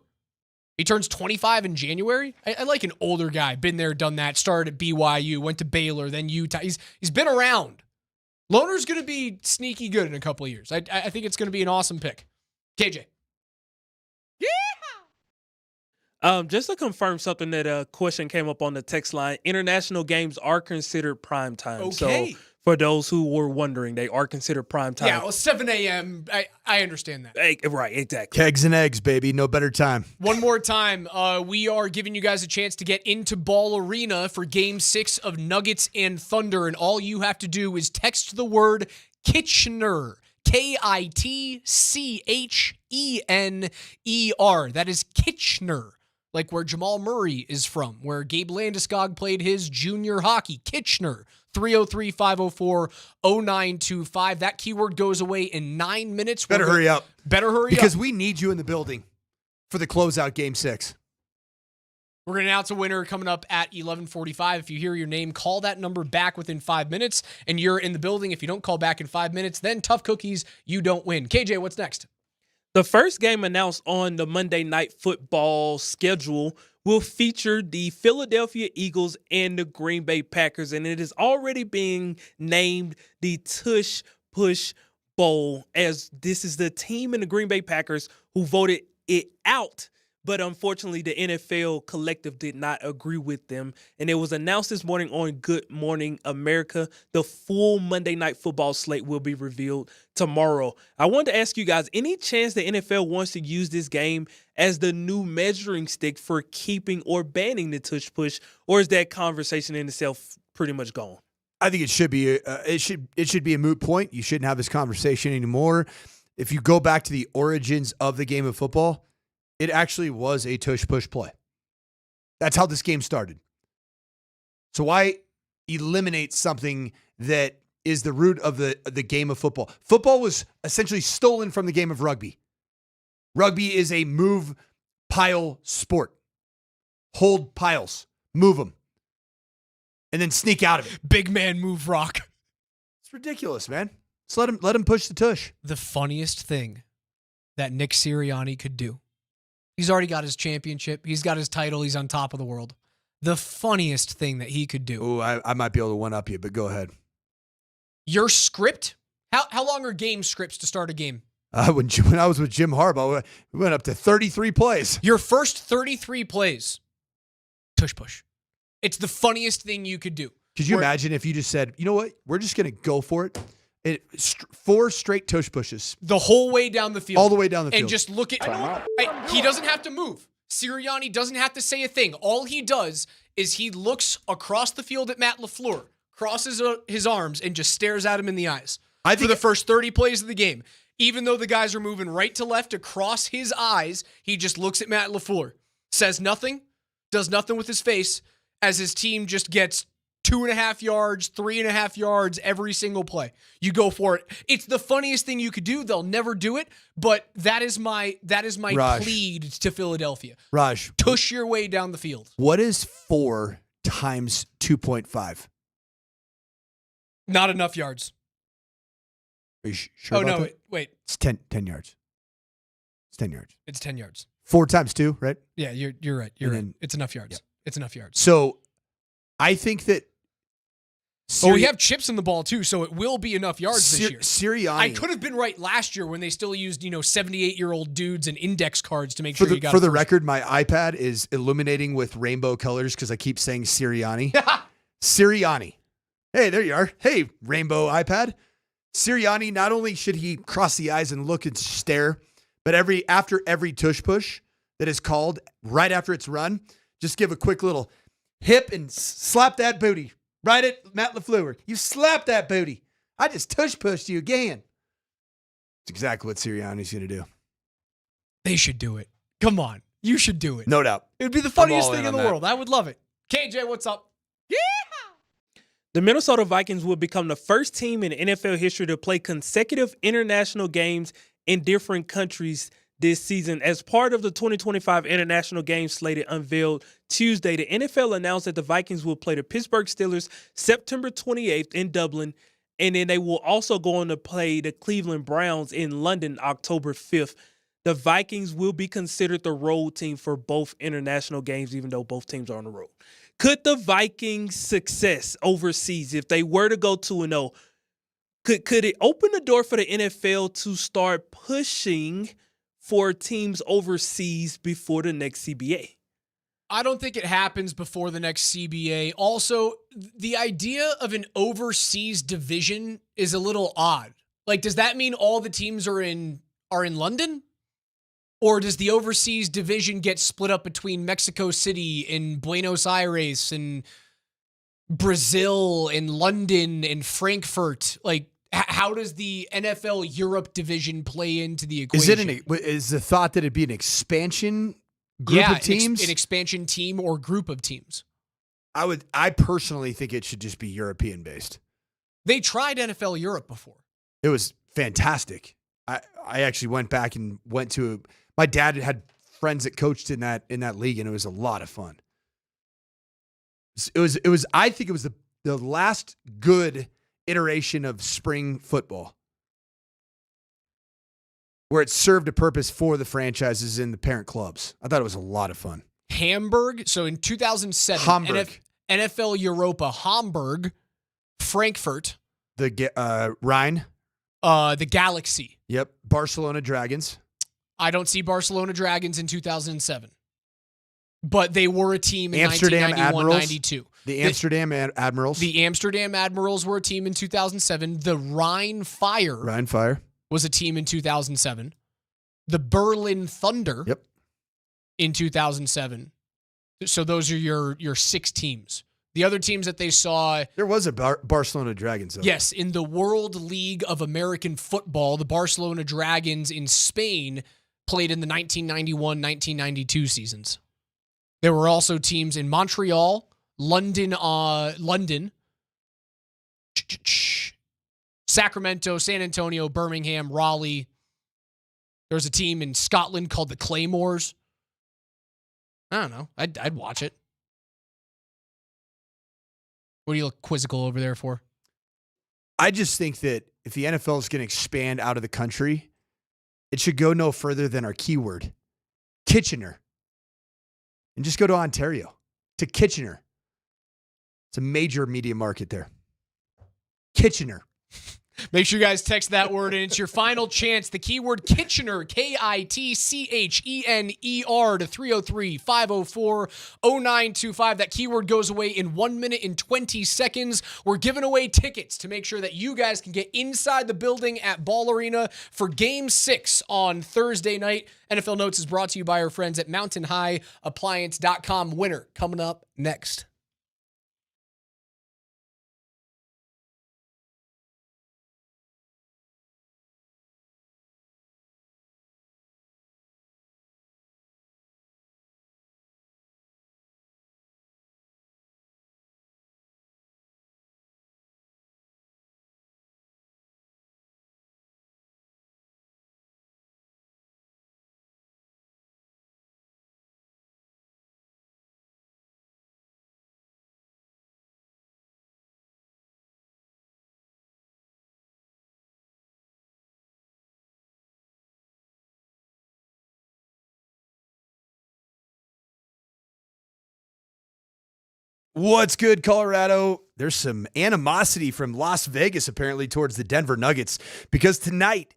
Speaker 11: He turns 25 in January. I like an older guy, been there, done that, started at BYU, went to Baylor, then Utah. He's been around. Lohner's going to be sneaky good in a couple of years. I think it's going to be an awesome pick. KJ.
Speaker 13: Just to confirm something that a question came up on the text line, international games are considered prime time.
Speaker 11: Okay.
Speaker 13: So for those who were wondering, they are considered prime time.
Speaker 11: Yeah, well, 7 a.m., I understand that.
Speaker 13: Right, exactly.
Speaker 12: Kegs and eggs, baby. No better time.
Speaker 11: One more time, we are giving you guys a chance to get into Ball Arena for Game 6 of Nuggets and Thunder, and all you have to do is text the word Kitchener. Kitchener. That is Kitchener, like where Jamal Murray is from, where Gabe Landeskog played his junior hockey. Kitchener, 303-504-0925. That keyword goes away in 9 minutes.
Speaker 12: Better hurry up. Because
Speaker 11: up.
Speaker 12: we need you in the building for the closeout Game 6.
Speaker 11: We're going to announce a winner coming up at 11:45. If you hear your name, call that number back within 5 minutes, and you're in the building. If you don't call back in 5 minutes, then tough cookies, you don't win. KJ, what's next?
Speaker 13: The first game announced on the Monday Night Football schedule will feature the Philadelphia Eagles and the Green Bay Packers, and it is already being named the Tush Push Bowl, as this is the team in the Green Bay Packers who voted it out. But unfortunately, the NFL collective did not agree with them. And it was announced this morning on Good Morning America. The full Monday Night Football slate will be revealed tomorrow. I wanted to ask you guys, any chance the NFL wants to use this game as the new measuring stick for keeping or banning the tush push? Or is that conversation in itself pretty much gone?
Speaker 12: I think it should be. It should be a moot point. You shouldn't have this conversation anymore. If you go back to the origins of the game of football, it actually was a tush-push play. That's how this game started. So why eliminate something that is the root of the game of football? Football was essentially stolen from the game of rugby. Rugby is a move pile sport. Hold piles. Move them. And then sneak out of it.
Speaker 11: Big man move rock.
Speaker 12: It's ridiculous, man. Just let him push the tush.
Speaker 11: The funniest thing that Nick Sirianni could do. He's already got his championship. He's got his title. He's on top of the world. The funniest thing that he could do.
Speaker 12: Oh, I might be able to one-up you, but go ahead.
Speaker 11: Your script? How long are game scripts to start a game?
Speaker 12: When I was with Jim Harbaugh, we went up to 33 plays.
Speaker 11: Your first 33 plays, tush push. It's the funniest thing you could do.
Speaker 12: Could you imagine if you just said, you know what? We're just going to go for it. 4 straight tush pushes.
Speaker 11: The whole way down the field.
Speaker 12: All the way down the field.
Speaker 11: And just look at... He doesn't have to move. Sirianni doesn't have to say a thing. All he does is he looks across the field at Matt LaFleur, crosses his arms, and just stares at him in the eyes for the first 30 plays of the game. Even though the guys are moving right to left across his eyes, he just looks at Matt LaFleur, says nothing, does nothing with his face, as his team just gets 2.5 yards, 3.5 yards every single play. You go for it. It's the funniest thing you could do. They'll never do it, but that is my
Speaker 12: Raj.
Speaker 11: plead to Philadelphia.
Speaker 12: Raj,
Speaker 11: tush your way down the field.
Speaker 12: What is 4 times 2.5?
Speaker 11: Not enough yards.
Speaker 12: Are you sure about that?
Speaker 11: Wait.
Speaker 12: It's 10 yards. It's 10 yards.
Speaker 11: It's 10 yards.
Speaker 12: 4 times 2, right?
Speaker 11: Yeah, you're right. You're right. It's enough yards.
Speaker 12: Yeah.
Speaker 11: It's enough yards.
Speaker 12: So I think that
Speaker 11: we have chips in the ball too, so it will be enough yards this year.
Speaker 12: Sirianni.
Speaker 11: I could have been right last year when they still used 78-year-old dudes and index cards to make sure you got
Speaker 12: For the record, my iPad is illuminating with rainbow colors because I keep saying Sirianni. Sirianni. Hey, there you are. Hey, rainbow iPad. Sirianni, not only should he cross the eyes and look and stare, but after every tush push that is called right after it's run, just give a quick little hip and slap that booty. Right at Matt LaFleur. You slap that booty. I just tush pushed you again. It's exactly what Sirianni's going to do.
Speaker 11: They should do it. Come on. You should do it.
Speaker 12: No doubt.
Speaker 11: It would be the funniest thing in the world. I would love it. KJ, what's up? Yeah.
Speaker 13: The Minnesota Vikings will become the first team in NFL history to play consecutive international games in different countries this season. As part of the 2025 international games slated unveiled Tuesday, the NFL announced that the Vikings will play the Pittsburgh Steelers September 28th in Dublin, and then they will also go on to play the Cleveland Browns in London October 5th. The Vikings will be considered the road team for both international games, even though both teams are on the road. Could the Vikings' success overseas, if they were to go 2-0, could it open the door for the NFL to start pushing for teams overseas before the next CBA?
Speaker 11: I don't think it happens before the next CBA. Also, the idea of an overseas division is a little odd. Like, does that mean all the teams are in London? Or does the overseas division get split up between Mexico City and Buenos Aires and Brazil and London and Frankfurt? Like, how does the NFL Europe division play into the equation?
Speaker 12: Is the thought that it'd be an expansion group of teams?
Speaker 11: An expansion team or group of teams.
Speaker 12: I personally think it should just be European based.
Speaker 11: They tried NFL Europe before.
Speaker 12: It was fantastic. I actually went back and went to. My dad had friends that coached in that league, and it was a lot of fun. It was. I think it was the last good iteration of spring football, where it served a purpose for the franchises and the parent clubs. I thought it was a lot of fun.
Speaker 11: Hamburg. So in 2007,
Speaker 12: Hamburg.
Speaker 11: NFL Europa, Hamburg, Frankfurt,
Speaker 12: the Rhine,
Speaker 11: the Galaxy.
Speaker 12: Yep, Barcelona Dragons.
Speaker 11: I don't see Barcelona Dragons in 2007. But they were a team in
Speaker 12: Amsterdam
Speaker 11: 1991-92.
Speaker 12: The Amsterdam Admirals.
Speaker 11: The Amsterdam Admirals were a team in 2007. The Rhine Fire was a team in 2007. The Berlin Thunder in 2007. So those are your 6 teams. The other teams that they saw...
Speaker 12: There was a Barcelona Dragons, though.
Speaker 11: Yes, in the World League of American Football, the Barcelona Dragons in Spain played in the 1991-1992 seasons. There were also teams in Montreal, London, Sacramento, San Antonio, Birmingham, Raleigh. There was a team in Scotland called the Claymores. I don't know. I'd watch it. What do you look quizzical over there for?
Speaker 12: I just think that if the NFL is going to expand out of the country, it should go no further than our keyword, Kitchener. And just go to Ontario, to Kitchener. It's a major media market there. Kitchener.
Speaker 11: Make sure you guys text that word, and it's your final chance. The keyword Kitchener, Kitchener, to 303-504-0925. That keyword goes away in 1 minute and 20 seconds. We're giving away tickets to make sure that you guys can get inside the building at Ball Arena for Game 6 on Thursday night. NFL Notes is brought to you by our friends at MountainHighAppliance.com. Winner coming up next.
Speaker 12: What's good, Colorado? There's some animosity from Las Vegas apparently towards the Denver Nuggets because tonight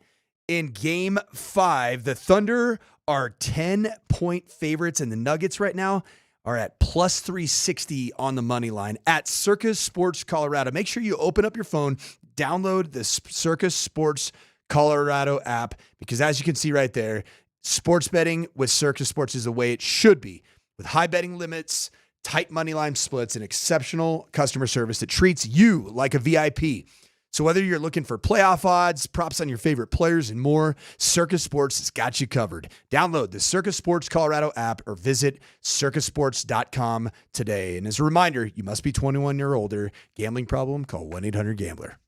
Speaker 12: in Game 5, the Thunder are 10-point favorites and the Nuggets right now are at plus 360 on the money line at Circus Sports Colorado. Make sure you open up your phone, download the Circus Sports Colorado app because as you can see right there, sports betting with Circus Sports is the way it should be with high betting limits, tight money line splits, and exceptional customer service that treats you like a VIP. So whether you're looking for playoff odds, props on your favorite players, and more, Circus Sports has got you covered. Download the Circus Sports Colorado app or visit circusports.com today. And as a reminder, you must be 21 or older. Gambling problem? Call 1-800-GAMBLER.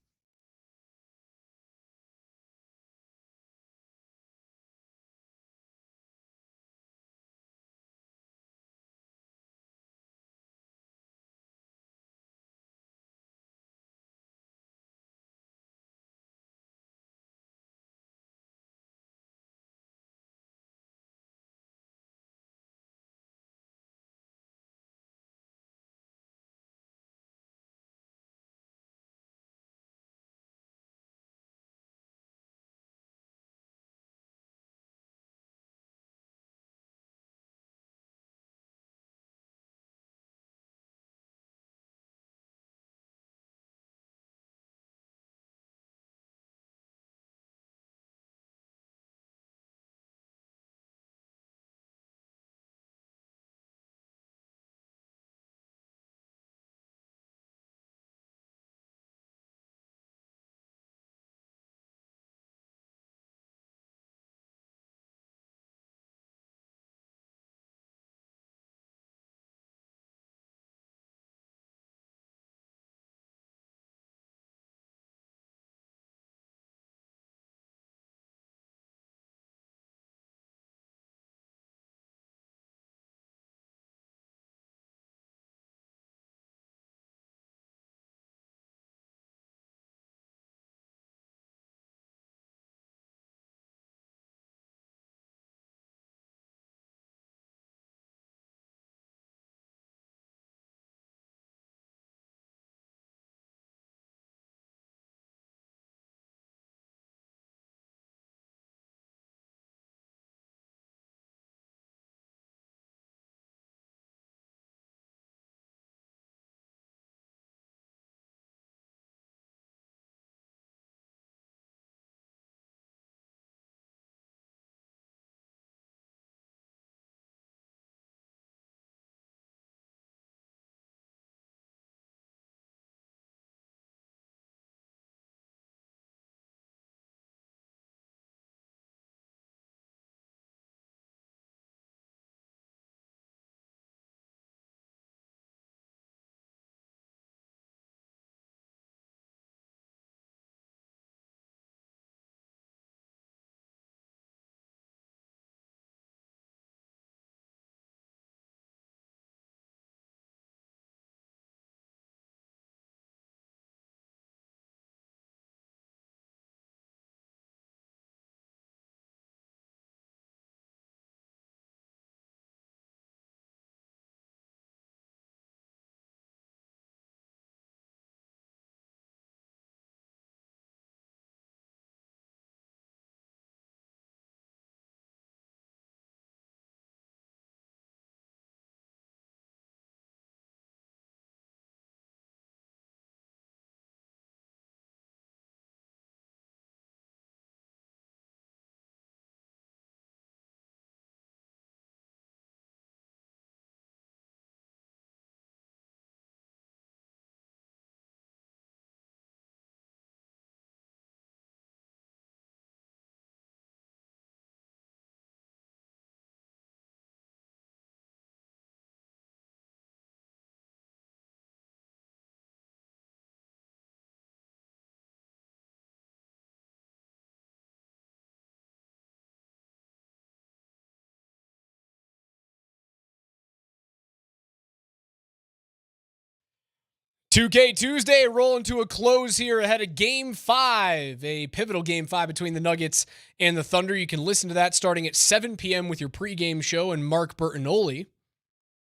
Speaker 11: 2K Tuesday rolling to a close here ahead of Game 5, a pivotal Game 5 between the Nuggets and the Thunder. You can listen to that starting at 7 p.m. with your pregame show and Mark Bertinoli.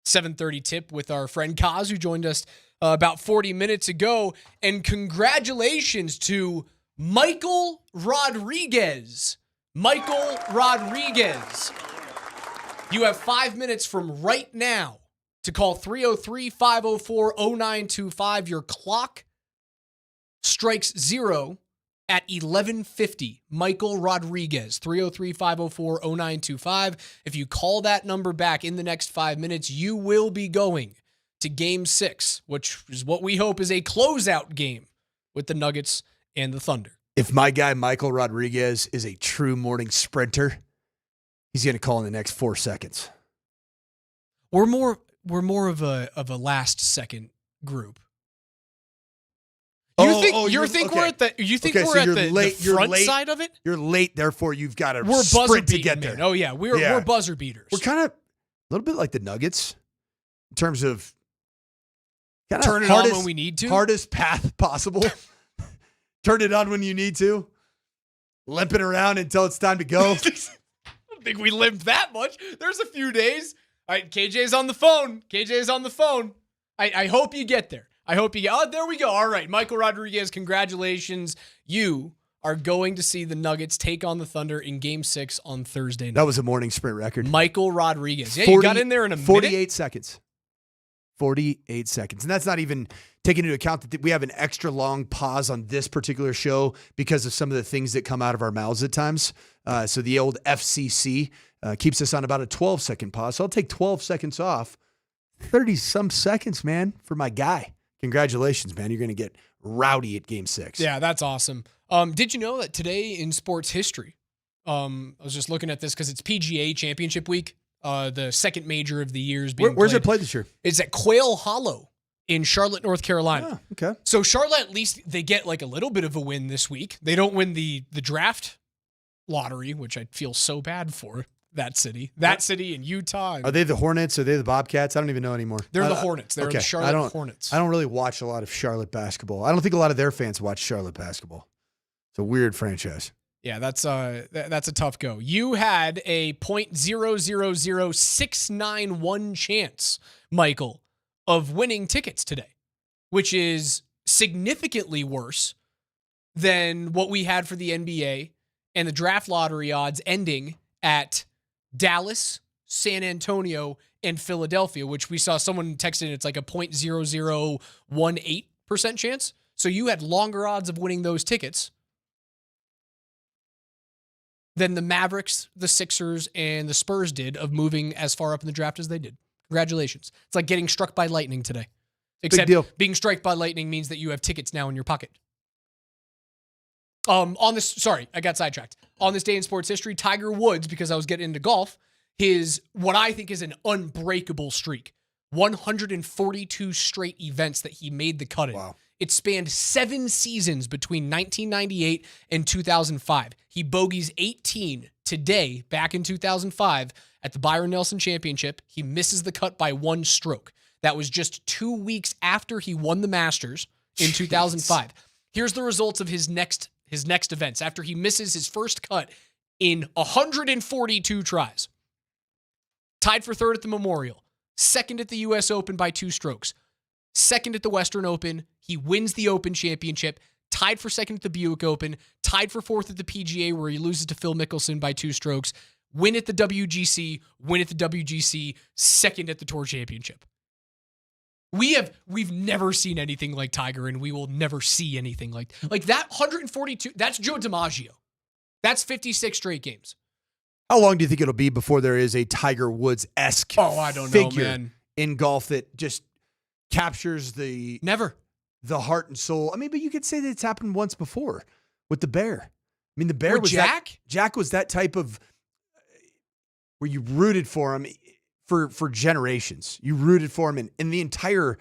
Speaker 11: 7:30 tip with our friend Kaz, who joined us about 40 minutes ago. And congratulations to Michael Rodriguez. Michael Rodriguez. You have 5 minutes from right now to call 303-504-0925. Your clock strikes 0 at 11:50. Michael Rodriguez, 303-504-0925. If you call that number back in the next 5 minutes, you will be going to Game 6, which is what we hope is a closeout game with the Nuggets and the Thunder.
Speaker 12: If my guy Michael Rodriguez is a true morning sprinter, he's going to call in the next 4 seconds.
Speaker 11: We're more of a last second group. You think we're at the front side of it?
Speaker 12: You're late, therefore you've got to
Speaker 11: We're
Speaker 12: sprint
Speaker 11: buzzer
Speaker 12: to
Speaker 11: beating,
Speaker 12: get there.
Speaker 11: man. Oh yeah, we're buzzer beaters.
Speaker 12: We're kind of a little bit like the Nuggets in terms of
Speaker 11: turn it on when we need to.
Speaker 12: Hardest path possible. Turn it on when you need to. Limping around until it's time to go.
Speaker 11: I don't think we limped that much. There's a few days. All right, KJ's on the phone. I hope you get there. Oh, there we go. All right, Michael Rodriguez, congratulations. You are going to see the Nuggets take on the Thunder in Game 6 on Thursday night.
Speaker 12: That was a morning sprint record.
Speaker 11: Michael Rodriguez. Yeah, you got in there in a
Speaker 12: 48 seconds. 48 seconds. And that's not even taking into account that we have an extra long pause on this particular show because of some of the things that come out of our mouths at times. So the old FCC keeps us on about a 12-second pause. So I'll take 12 seconds off. 30-some seconds, man, for my guy. Congratulations, man. You're going to get rowdy at Game 6.
Speaker 11: Yeah, that's awesome. Did you know that today in sports history, I was just looking at this because it's PGA Championship Week, the second major of the year is being
Speaker 12: Where's it played this year?
Speaker 11: It's at Quail Hollow in Charlotte, North Carolina.
Speaker 12: Oh, okay.
Speaker 11: So Charlotte, at least they get like a little bit of a win this week. They don't win the draft lottery, which I feel so bad for. That city in Utah.
Speaker 12: Are they the Hornets? Are they the Bobcats? I don't even know anymore.
Speaker 11: They're the Hornets. They're the Charlotte Hornets.
Speaker 12: I don't really watch a lot of Charlotte basketball. I don't think a lot of their fans watch Charlotte basketball. It's a weird franchise.
Speaker 11: Yeah, that's a tough go. You had a .000691 chance, Michael, of winning tickets today, which is significantly worse than what we had for the NBA and the draft lottery odds ending at Dallas, San Antonio, and Philadelphia, which we saw someone texted it's like a .0018% chance. So you had longer odds of winning those tickets than the Mavericks, the Sixers, and the Spurs did of moving as far up in the draft as they did. Congratulations. It's like getting struck by lightning today. Except being struck by lightning means that you have tickets now in your pocket. I got sidetracked. On this day in sports history, Tiger Woods, because I was getting into golf, his what I think is an unbreakable streak. 142 straight events that he made the cut in.
Speaker 12: Wow.
Speaker 11: It spanned 7 seasons between 1998 and 2005. He bogeys 18 today, back in 2005, at the Byron Nelson Championship. He misses the cut by 1 stroke. That was just 2 weeks after he won the Masters in 2005. Here's the results of his next events after he misses his first cut in 142 tries. Tied for 3rd at the Memorial, 2nd at the U.S. Open by 2 strokes, 2nd at the Western Open. He wins the Open Championship, tied for 2nd at the Buick Open, tied for 4th at the PGA where he loses to Phil Mickelson by 2 strokes, win at the WGC, 2nd at the Tour Championship. We've never seen anything like Tiger, and we will never see anything like that. 142. That's Joe DiMaggio. That's 56 straight games.
Speaker 12: How long do you think it'll be before there is a Tiger Woods-esque
Speaker 11: I don't know,
Speaker 12: figure
Speaker 11: man.
Speaker 12: in golf that just captures the heart and soul? I mean, but you could say that it's happened once before with the Bear. I mean, the Bear
Speaker 11: with
Speaker 12: was
Speaker 11: Jack.
Speaker 12: Jack was that type of where you rooted for him. For generations. You rooted for him in the entire,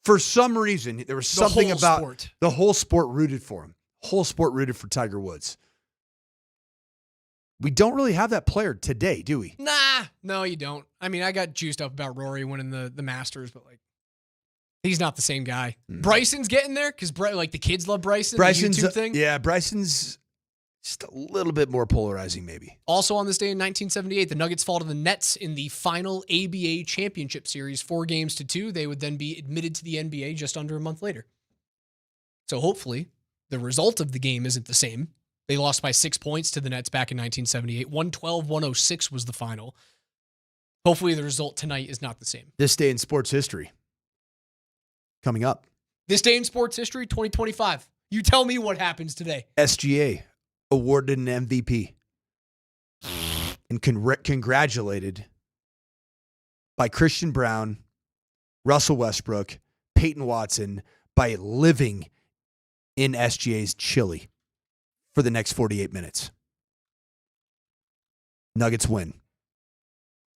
Speaker 12: for some reason, there was something about
Speaker 11: sport.
Speaker 12: The whole sport rooted for him. Whole sport rooted for Tiger Woods. We don't really have that player today, do we?
Speaker 11: Nah, no, you don't. I mean, I got juiced up about Rory winning the Masters, but He's not the same guy. Bryson's getting there because like the kids love Bryson.
Speaker 12: Bryson's
Speaker 11: the YouTube thing.
Speaker 12: Yeah, Bryson's just a little bit more polarizing, maybe.
Speaker 11: Also on this day in 1978, the Nuggets fall to the Nets in the final ABA championship series, 4-2. They would then be admitted to the NBA just under a month later. So hopefully the result of the game isn't the same. They lost by 6 points to the Nets back in 1978. 112-106 was the final. Hopefully the result tonight is not the same.
Speaker 12: This day in sports history. Coming up.
Speaker 11: This day in sports history, 2025. You tell me what happens today.
Speaker 12: SGA awarded an MVP and congratulated by Christian Brown, Russell Westbrook, Peyton Watson by living in SGA's chili for the next 48 minutes. Nuggets win.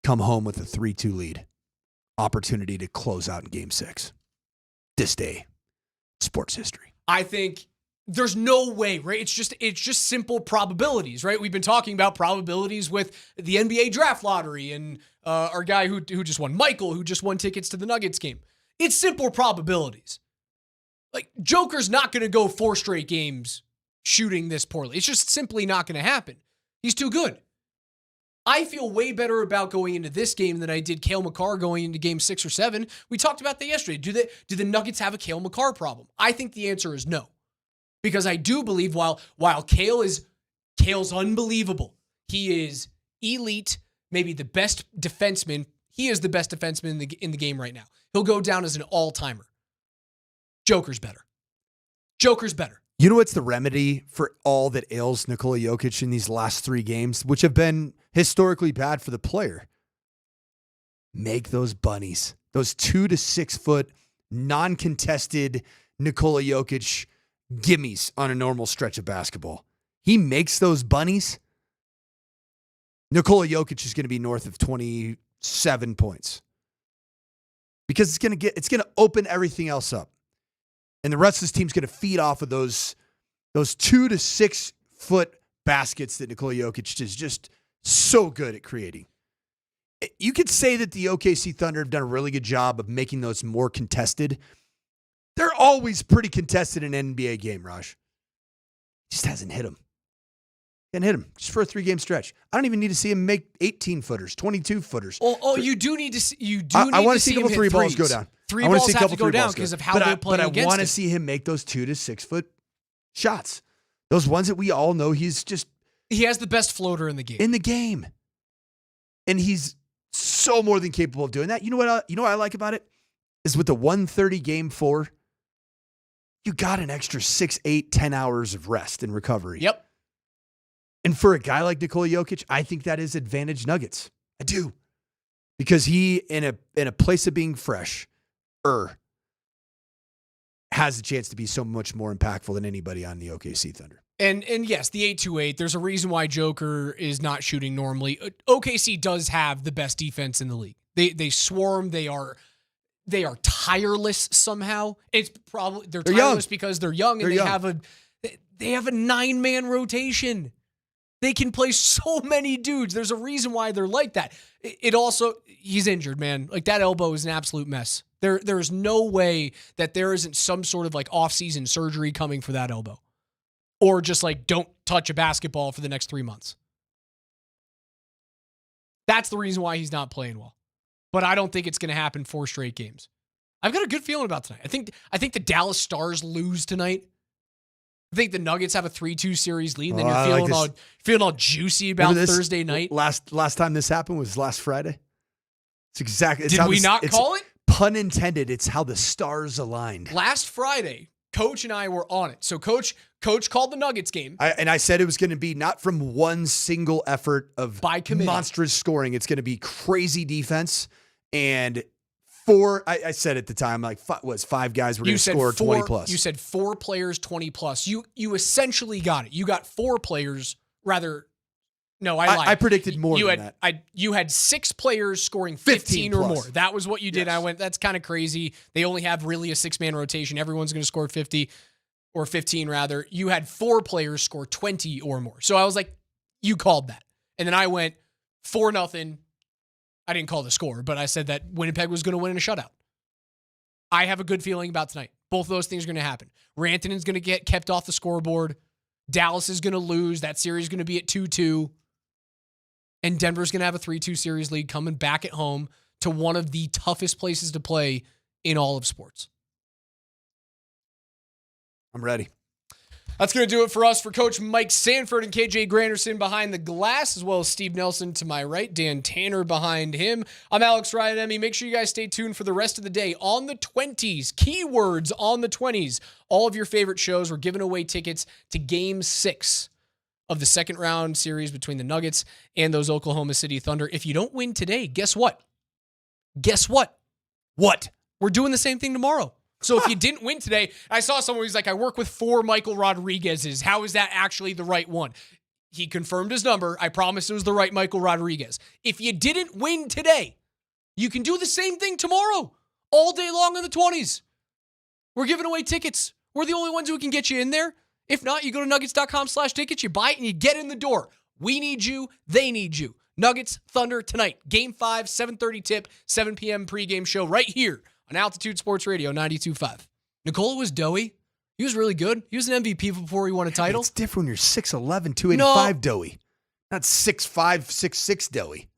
Speaker 12: Come home with a 3-2 lead. Opportunity to close out in Game 6. This day, sports history.
Speaker 11: I think there's no way, right? It's just simple probabilities, right? We've been talking about probabilities with the NBA draft lottery and our guy who just won, Michael, who just won tickets to the Nuggets game. It's simple probabilities. Like, Joker's not going to go 4 straight games shooting this poorly. It's just simply not going to happen. He's too good. I feel way better about going into this game than I did Cale Makar going into game 6 or 7. We talked about that yesterday. Do the Nuggets have a Cale Makar problem? I think the answer is no. Because I do believe while Cale's unbelievable, he is elite, maybe the best defenseman. He is the best defenseman in the game right now. He'll go down as an all-timer. Joker's better.
Speaker 12: You know what's the remedy for all that ails Nikola Jokic in these last 3 games, which have been historically bad for the player? Make those bunnies, those 2 to 6 foot, non-contested Nikola Jokic gimmies on a normal stretch of basketball. He makes those bunnies. Nikola Jokic is going to be north of 27 points because it's going to open everything else up. And the rest of this team's going to feed off of those 2 to 6 foot baskets that Nikola Jokic is just so good at creating. You could say that the OKC Thunder have done a really good job of making those more contested. They're always pretty contested in an NBA game, Raj. Just hasn't hit him. Can't hit him just for a 3-game stretch. I don't even need to see him make 18-footers, 22-footers.
Speaker 11: You do need to see.
Speaker 12: I want to see a couple 3 balls go down.
Speaker 11: 3 balls have to go down because of how they're playing against him.
Speaker 12: But I want to see him make those 2 to 6 foot shots. Those ones that we all know he
Speaker 11: has the best floater in the game.
Speaker 12: And he's so more than capable of doing that. You know what I like about it? Is with the 130 game 4, you got an extra 6, 8, 10 hours of rest and recovery.
Speaker 11: Yep.
Speaker 12: And for a guy like Nikola Jokic, I think that is advantage Nuggets. I do. Because he, in a place of being fresh, has a chance to be so much more impactful than anybody on the OKC Thunder.
Speaker 11: And yes, the 8-2-8, there's a reason why Joker is not shooting normally. OKC does have the best defense in the league. They swarm, they are tireless somehow. It's probably they're tireless young. Because they're young and they have a 9-man rotation. They can play so many dudes. There's a reason why they're like that. He's injured, man. Like, that elbow is an absolute mess. There's no way that there isn't some sort of like off-season surgery coming for that elbow. Or just like, don't touch a basketball for the next 3 months. That's the reason why he's not playing well. But I don't think it's going to happen 4 straight games. I've got a good feeling about tonight. I think the Dallas Stars lose tonight. I think the Nuggets have a 3-2 series lead, and then you're feeling all juicy about Thursday night.
Speaker 12: Last time this happened was last Friday. It's exactly.
Speaker 11: Did we not call it?
Speaker 12: Pun intended. It's how the stars aligned.
Speaker 11: Last Friday, Coach and I were on it. So Coach called the Nuggets game.
Speaker 12: I said it was going to be not from one single effort of monstrous scoring. It's going to be crazy defense and 4. I said at the time, like, 5 guys were going to score 20 plus.
Speaker 11: You said 4 players, 20 plus. You essentially got it. You got 4 players, rather. No, I lied.
Speaker 12: I predicted more than that.
Speaker 11: You had 6 players scoring 15 or more. That was what you did. Yes. I went, that's kind of crazy. They only have really a 6-man rotation. Everyone's going to score 50 or 15 rather. You had 4 players score 20 or more. So I was like, you called that. And then I went 4-0. I didn't call the score, but I said that Winnipeg was going to win in a shutout. I have a good feeling about tonight. Both of those things are going to happen. Rantanen's going to get kept off the scoreboard. Dallas is going to lose. That series is going to be at 2-2. And Denver's going to have a 3-2 series lead coming back at home to one of the toughest places to play in all of sports.
Speaker 12: I'm ready.
Speaker 11: That's going to do it for us. For Coach Mike Sanford and KJ Granderson behind the glass, as well as Steve Nelson to my right, Dan Tanner behind him. I'm Alex Ryan. Make sure you guys stay tuned for the rest of the day on the 20s. Keywords on the 20s. All of your favorite shows. We're giving away tickets to Game 6 of the second round series between the Nuggets and those Oklahoma City Thunder. If you don't win today, guess what? Guess what?
Speaker 12: What?
Speaker 11: We're doing the same thing tomorrow. So if you didn't win today, I saw someone who's like, I work with 4 Michael Rodriguez's. How is that actually the right one? He confirmed his number. I promise it was the right Michael Rodriguez. If you didn't win today, you can do the same thing tomorrow, all day long in the 20s. We're giving away tickets. We're the only ones who can get you in there. If not, you go to nuggets.com/tickets, you buy it, and you get in the door. We need you. They need you. Nuggets, Thunder tonight. Game 5, 7:30 tip, 7 p.m. pregame show right here on Altitude Sports Radio 92.5. Nikola was doughy. He was really good. He was an MVP before he won a title.
Speaker 12: It's different when you're 6'11", 285 doughy. Not 6'5", 6'6" doughy.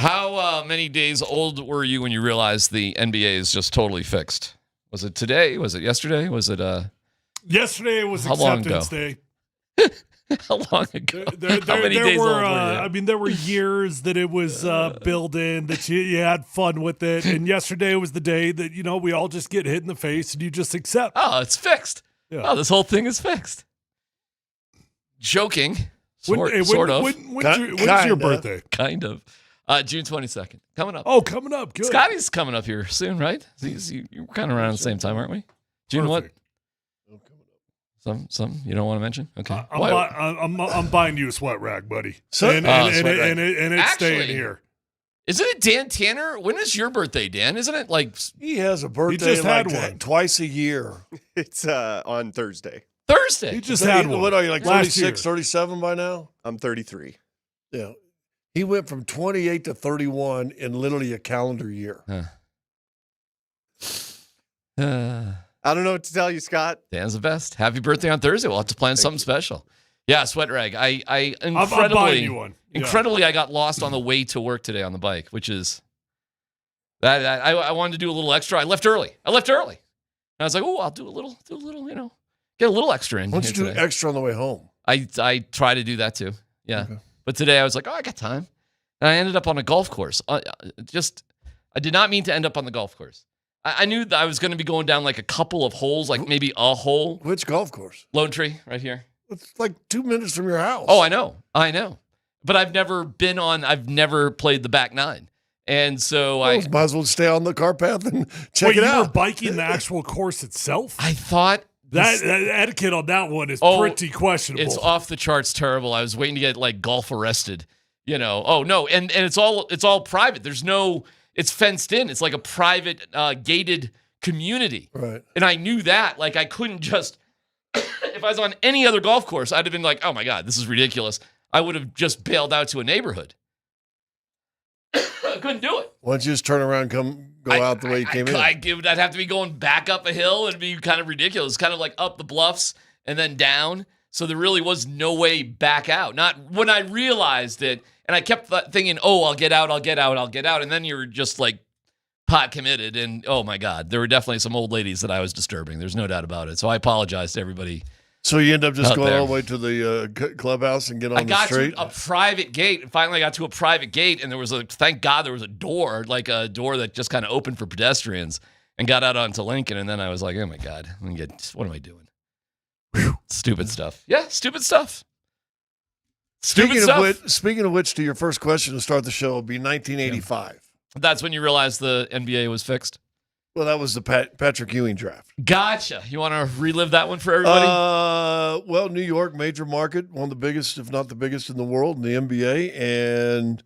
Speaker 18: How many days old were you when you realized the NBA is just totally fixed? Was it today? Was it yesterday? Was it
Speaker 5: Yesterday was
Speaker 18: How long
Speaker 5: acceptance
Speaker 18: ago?
Speaker 5: day.
Speaker 18: How long ago?
Speaker 5: How
Speaker 18: many days old were you?
Speaker 5: I mean, there were years that it was built in, that you had fun with it. And yesterday was the day that, we all just get hit in the face and you just accept.
Speaker 18: Oh, it's fixed.
Speaker 5: Yeah.
Speaker 18: Oh, this whole thing is fixed. Joking. Sort of.
Speaker 5: When's your birthday?
Speaker 18: Kind of. June 22nd. Coming up.
Speaker 5: Oh, coming up. Good.
Speaker 18: Scotty's coming up here soon, right? You're kind of around the same time, aren't we? June
Speaker 5: Perfect.
Speaker 18: what? Some you don't want to mention? Okay.
Speaker 5: I'm buying you a sweat rag, buddy.
Speaker 18: Sweat rag.
Speaker 5: And it's
Speaker 18: Actually,
Speaker 5: staying here.
Speaker 18: Isn't it Dan Tanner? When is your birthday, Dan? Isn't it like
Speaker 19: he has a birthday?
Speaker 5: He just had
Speaker 19: like
Speaker 5: one
Speaker 19: twice a year.
Speaker 20: It's on Thursday.
Speaker 18: Thursday.
Speaker 5: He just had one.
Speaker 19: What are you, like
Speaker 5: Last
Speaker 19: 36,
Speaker 5: year.
Speaker 19: 37 by now?
Speaker 20: I'm 33.
Speaker 19: Yeah. He went from 28 to 31 in literally a calendar year.
Speaker 20: I don't know what to tell you, Scott.
Speaker 18: Dan's the best. Happy birthday on Thursday. We'll have to plan something special. Yeah, sweat rag. I
Speaker 5: I'm
Speaker 18: incredibly,
Speaker 5: buying you one. Yeah.
Speaker 18: incredibly, I got lost on the way to work today on the bike, which is that I wanted to do a little extra. I left early. And I was like, oh, I'll do a little, get a little extra in.
Speaker 19: Why don't you do
Speaker 18: today.
Speaker 19: extra on the way home?
Speaker 18: I try to do that too. Yeah.
Speaker 19: Okay.
Speaker 18: But today I was like, oh, I got time. And I ended up on a golf course. I did not mean to end up on the golf course. I knew that I was going to be going down like a couple of holes, like maybe a hole.
Speaker 19: Which golf course?
Speaker 18: Lone Tree, right here.
Speaker 19: It's like 2 minutes from your house.
Speaker 18: Oh, I know. But I've never played the back nine. And so
Speaker 19: might as well stay on the car path and check it out.
Speaker 5: You were biking the actual course itself?
Speaker 18: I thought
Speaker 5: that etiquette on that one is pretty questionable.
Speaker 18: It's off the charts terrible. I was waiting to get like golf arrested, Oh no, and it's all private. It's fenced in. It's like a private gated community.
Speaker 19: Right.
Speaker 18: And I knew that. Like I couldn't just if I was on any other golf course, I'd have been like, oh my God, this is ridiculous. I would have just bailed out to a neighborhood. I couldn't do it.
Speaker 19: Why don't you just turn around and go out the way you came in?
Speaker 18: I'd have to be going back up a hill. It'd be kind of ridiculous. Kind of like up the bluffs and then down. So there really was no way back out. Not when I realized it. And I kept thinking, oh, I'll get out. And then you're just like pot committed. And oh my God, there were definitely some old ladies that I was disturbing. There's no doubt about it. So I apologize to everybody.
Speaker 19: So you end up just going
Speaker 18: there.
Speaker 19: all the way to the clubhouse and get on the street?
Speaker 18: I got to a private gate. And finally I got to a private gate. And thank God there was a door, like a door that just kind of opened for pedestrians, and got out onto Lincoln. And then I was like, oh my God, what am I doing? Stupid stuff. Yeah, stupid stuff.
Speaker 19: Speaking of which, to your first question to start the show, will be 1985.
Speaker 18: That's when you realized the NBA was fixed?
Speaker 19: Well, that was the Patrick Ewing draft.
Speaker 18: Gotcha. You want to relive that one for everybody?
Speaker 19: Well, New York, major market, one of the biggest, if not the biggest in the world in the NBA, and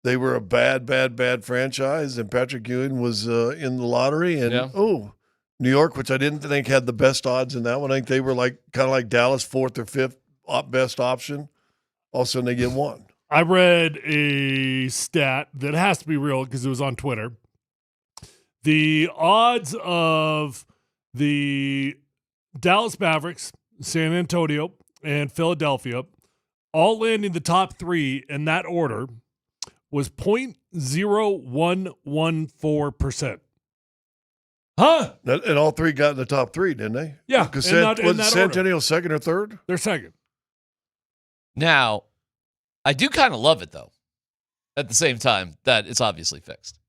Speaker 19: they were a bad franchise, and Patrick Ewing was in the lottery, and New York, which I didn't think had the best odds in that one. I think they were kind of like Dallas, fourth or fifth best option. All of a sudden, they get one.
Speaker 5: I read a stat that has to be real because it was on Twitter. The odds of the Dallas Mavericks, San Antonio, and Philadelphia all landing the top three in that order was 0.0114%. Huh?
Speaker 19: And all three got in the top three, didn't they?
Speaker 5: Yeah.
Speaker 19: Because San Antonio second or third?
Speaker 5: They're second.
Speaker 18: Now, I do kind of love it, though, at the same time that it's obviously fixed.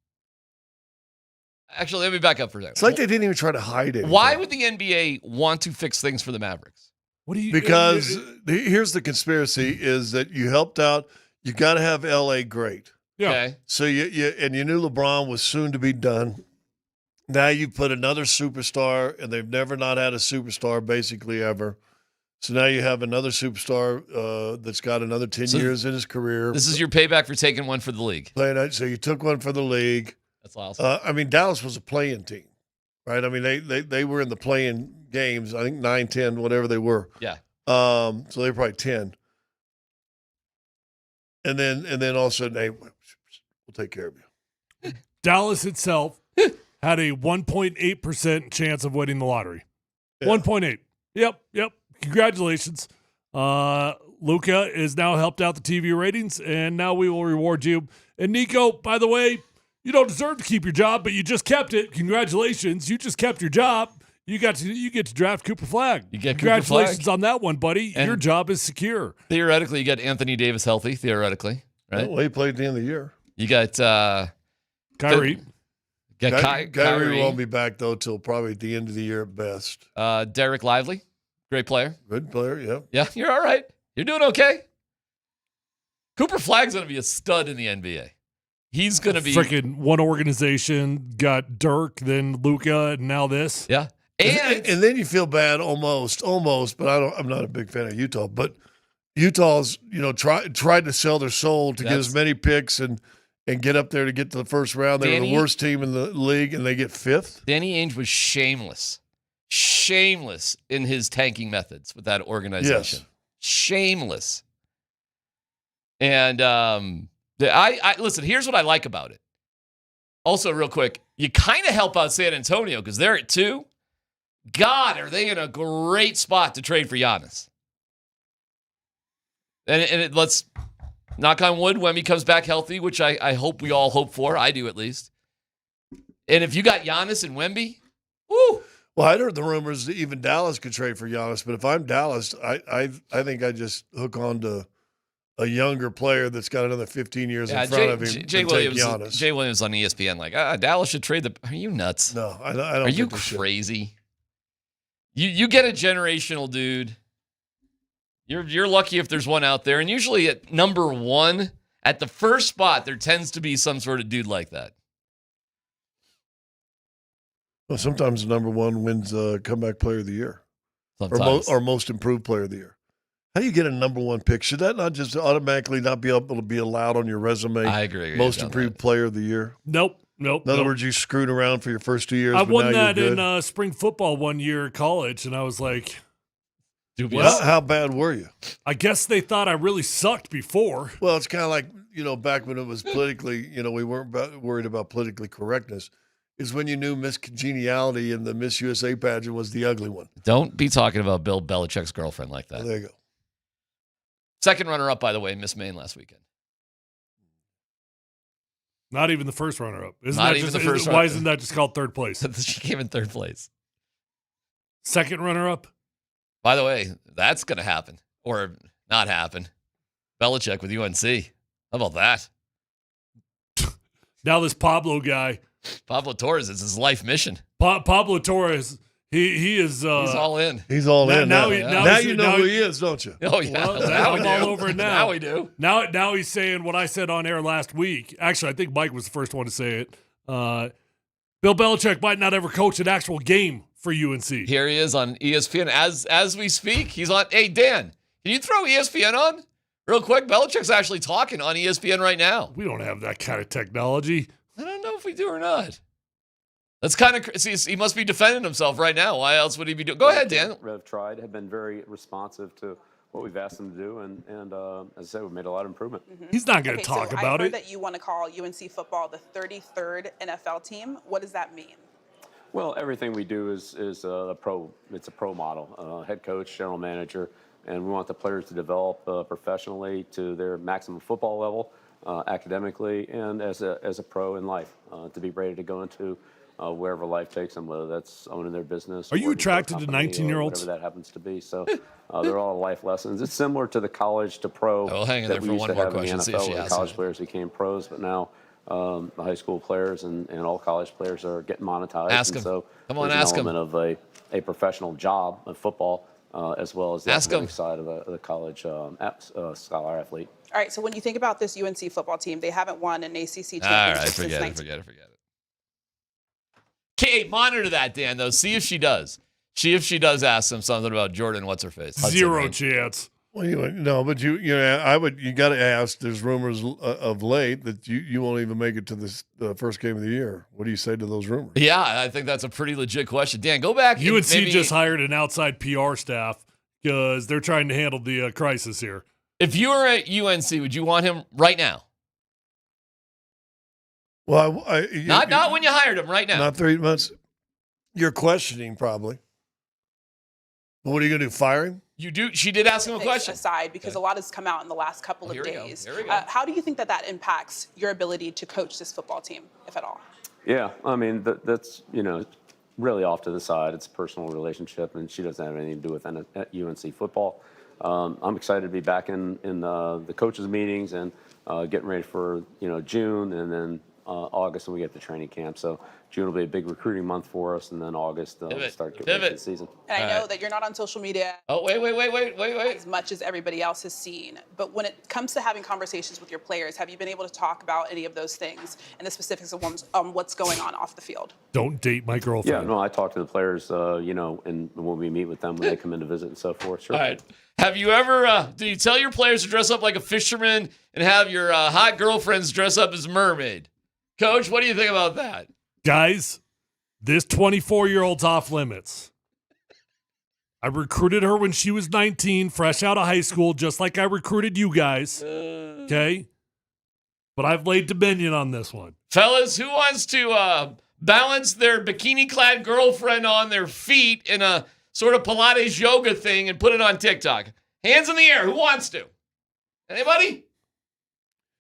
Speaker 18: Actually, let me back up for a second.
Speaker 19: It's like they didn't even try to hide it.
Speaker 18: Why would the NBA want to fix things for the Mavericks?
Speaker 19: Because here's the conspiracy is that you helped out. You got to have LA great.
Speaker 5: Yeah.
Speaker 18: Okay.
Speaker 19: So you knew LeBron was soon to be done. Now you put another superstar, and they've never not had a superstar basically ever. So now you have another superstar that's got another 10 years in his career.
Speaker 18: This is your payback for taking one for the league.
Speaker 19: So you took one for the league.
Speaker 18: That's awesome.
Speaker 19: I mean, Dallas was a play-in team, right? I mean, they were in the play-in games, I think 9, 10, whatever they were.
Speaker 18: Yeah.
Speaker 19: So they were probably 10. And then all of a sudden, hey, we'll take care of you.
Speaker 5: Dallas itself had a 1.8% chance of winning the lottery.
Speaker 19: Yeah.
Speaker 5: 1.8. Yep. Congratulations. Luka is now helped out the TV ratings, and now we will reward you And Nico, by the way, you don't deserve to keep your job, but you just kept it. Congratulations. You just kept your job. You get to draft Cooper Flagg.
Speaker 18: You get
Speaker 5: Congratulations
Speaker 18: Cooper Flagg.
Speaker 5: on that one, buddy.
Speaker 18: And
Speaker 5: your job is secure.
Speaker 18: Theoretically, you got Anthony Davis healthy, theoretically, right?
Speaker 19: Well, he played at the end of the year.
Speaker 18: You got
Speaker 5: Kyrie.
Speaker 19: Kyrie won't be back, though, till probably at the end of the year at best.
Speaker 18: Derek Lively, great player.
Speaker 19: Good player, yep.
Speaker 18: Yeah, you're all right. You're doing okay. Cooper Flagg's going to be a stud in the NBA. He's going to be
Speaker 5: freaking one organization, got Dirk, then Luka, and now this.
Speaker 18: Yeah.
Speaker 19: And then you feel bad almost, but I'm not a big fan of Utah. But Utah's, tried to sell their soul to get as many picks and get up there to get to the first round. They were the worst team in the league, and they get fifth.
Speaker 18: Danny Ainge was shameless in his tanking methods with that organization.
Speaker 19: Yes.
Speaker 18: Shameless. And I listen, here's what I like about it. Also, real quick, you kind of help out San Antonio because they're at 2. God, are they in a great spot to trade for Giannis? And let's knock on wood, Wemby comes back healthy, which I hope we all hope for. I do at least. And if you got Giannis and Wemby, woo.
Speaker 19: Well, I'd heard the rumors that even Dallas could trade for Giannis, but if I'm Dallas, I think I just hook on to a younger player that's got another 15 years in front of him.
Speaker 18: Jay Williams on ESPN, like, Dallas should trade the. Are you nuts?
Speaker 19: No, I don't.
Speaker 18: Are you crazy? You get a generational dude. You're lucky if there's one out there, and usually at number 1, at the first spot, there tends to be some sort of dude like that.
Speaker 19: Well, sometimes the number 1 wins comeback player of the year, or most improved player of the year. How do you get a number 1 pick? Should that not just automatically not be able to be allowed on your resume?
Speaker 18: I agree.
Speaker 19: Most improved player of the year.
Speaker 5: Nope.
Speaker 19: In other words, you screwed around for your first 2 years.
Speaker 5: I
Speaker 19: but
Speaker 5: won
Speaker 19: now
Speaker 5: that
Speaker 19: you're good.
Speaker 5: in spring football one year at college, and I was like,
Speaker 19: well, how bad were you?
Speaker 5: I guess they thought I really sucked before.
Speaker 19: Well, it's kind of like, back when it was politically, we weren't worried about politically correctness, is when you knew Miss Congeniality in the Miss USA pageant was the ugly one.
Speaker 18: Don't be talking about Bill Belichick's girlfriend like that.
Speaker 19: Well, there you go.
Speaker 18: Second runner-up, by the way, Miss Maine last weekend.
Speaker 5: Not even the first runner-up.
Speaker 18: Why
Speaker 5: isn't that just called third place?
Speaker 18: She came in third place.
Speaker 5: Second runner-up?
Speaker 18: By the way, that's going to happen. Or not happen. Belichick with UNC. How about that?
Speaker 5: Now this Pablo guy.
Speaker 18: Pablo Torres is his life mission.
Speaker 5: Pablo Torres, he is...
Speaker 18: he's all in.
Speaker 19: He's all in. Now you know who
Speaker 5: he
Speaker 19: is, don't you?
Speaker 18: Oh, yeah.
Speaker 5: Well, I'm all over it now.
Speaker 18: Now we do.
Speaker 5: Now he's saying what I said on air last week. Actually, I think Mike was the first one to say it. Bill Belichick might not ever coach an actual game for UNC.
Speaker 18: Here he is on ESPN. As we speak, he's on. Hey, Dan, can you throw ESPN on real quick? Belichick's actually talking on ESPN right now.
Speaker 5: We don't have that kind of technology.
Speaker 18: I don't know if we do or not. That's kind of, see, he must be defending himself right now. Why else would he be doing? Go ahead, Dan.
Speaker 21: Rev tried, have been very responsive to what we've asked them to do, and as I said, we've made a lot of improvement.
Speaker 5: He's not going to talk about
Speaker 22: I heard
Speaker 5: it.
Speaker 22: that you want to call UNC football the 33rd NFL team. What does that mean?
Speaker 21: Well, everything we do is a pro. It's a pro model. Head coach, general manager, and we want the players to develop professionally to their maximum football level, academically, and as a pro in life, to be ready to go into wherever life takes them, whether that's owning their business.
Speaker 5: Are you attracted to 19-year-olds?
Speaker 21: Whatever that happens to be. So they're all life lessons. It's similar to the college to pro
Speaker 18: hang in there
Speaker 21: that we
Speaker 18: for
Speaker 21: used
Speaker 18: one
Speaker 21: to
Speaker 18: more
Speaker 21: have in
Speaker 18: question.
Speaker 21: the
Speaker 18: See if she
Speaker 21: NFL, where
Speaker 18: has
Speaker 21: college
Speaker 18: it.
Speaker 21: players became pros, but now the high school players and all college players are getting monetized.
Speaker 18: Ask
Speaker 21: and
Speaker 18: him.
Speaker 21: So
Speaker 18: Come on,
Speaker 21: there's
Speaker 18: ask
Speaker 21: an
Speaker 18: him.
Speaker 21: element of a professional job of football, as well as the
Speaker 18: Ask him.
Speaker 21: athletic side of the college scholar athlete.
Speaker 22: All right, so when you think about this UNC football team, they haven't won an ACC championship
Speaker 18: All right,
Speaker 22: since
Speaker 18: forget
Speaker 22: 19-
Speaker 18: it. Okay, monitor that, Dan, though. See if she does. See if she does ask him something about Jordan, what's her face?
Speaker 5: Zero chance.
Speaker 19: Well, but you got to ask. There's rumors of late that you won't even make it to the first game of the year. What do you say to those rumors?
Speaker 18: Yeah, I think that's a pretty legit question. Dan, go back. and
Speaker 5: UNC
Speaker 18: maybe,
Speaker 5: just hired an outside PR staff because they're trying to handle the crisis here.
Speaker 18: If you were at UNC, would you want him right now?
Speaker 19: Well,
Speaker 18: Not when you hired him, right now.
Speaker 19: Not 3 months. You're questioning probably. But what are you going to do? Fire him?
Speaker 18: You do. She did ask him a question.
Speaker 22: Aside, because a lot has come out in the last couple of days.
Speaker 18: Here we go.
Speaker 22: How do you think that impacts your ability to coach this football team, if at all?
Speaker 21: Yeah, I mean, that's, really off to the side. It's a personal relationship, and she doesn't have anything to do with UNC football. I'm excited to be back in the coaches' meetings and getting ready for, June, and then August when we get to training camp. So June will be a big recruiting month for us, and then August we'll start getting ready for the season.
Speaker 22: And I know that you're not on social media.
Speaker 18: Oh, wait.
Speaker 22: As much as everybody else has seen. But when it comes to having conversations with your players, have you been able to talk about any of those things and the specifics of what's going on off the field?
Speaker 5: Don't date my girlfriend.
Speaker 21: Yeah, no, I talk to the players, and when we meet with them, when they come in to visit and so forth. Sure.
Speaker 18: All right. Have you ever, do you tell your players to dress up like a fisherman and have your hot girlfriends dress up as a mermaid? Coach, what do you think about that?
Speaker 5: Guys, this 24-year-old's off limits. I recruited her when she was 19, fresh out of high school, just like I recruited you guys. Okay? But I've laid dominion on this one.
Speaker 18: Fellas, who wants to balance their bikini-clad girlfriend on their feet in a sort of Pilates yoga thing and put it on TikTok? Hands in the air. Who wants to? Anybody?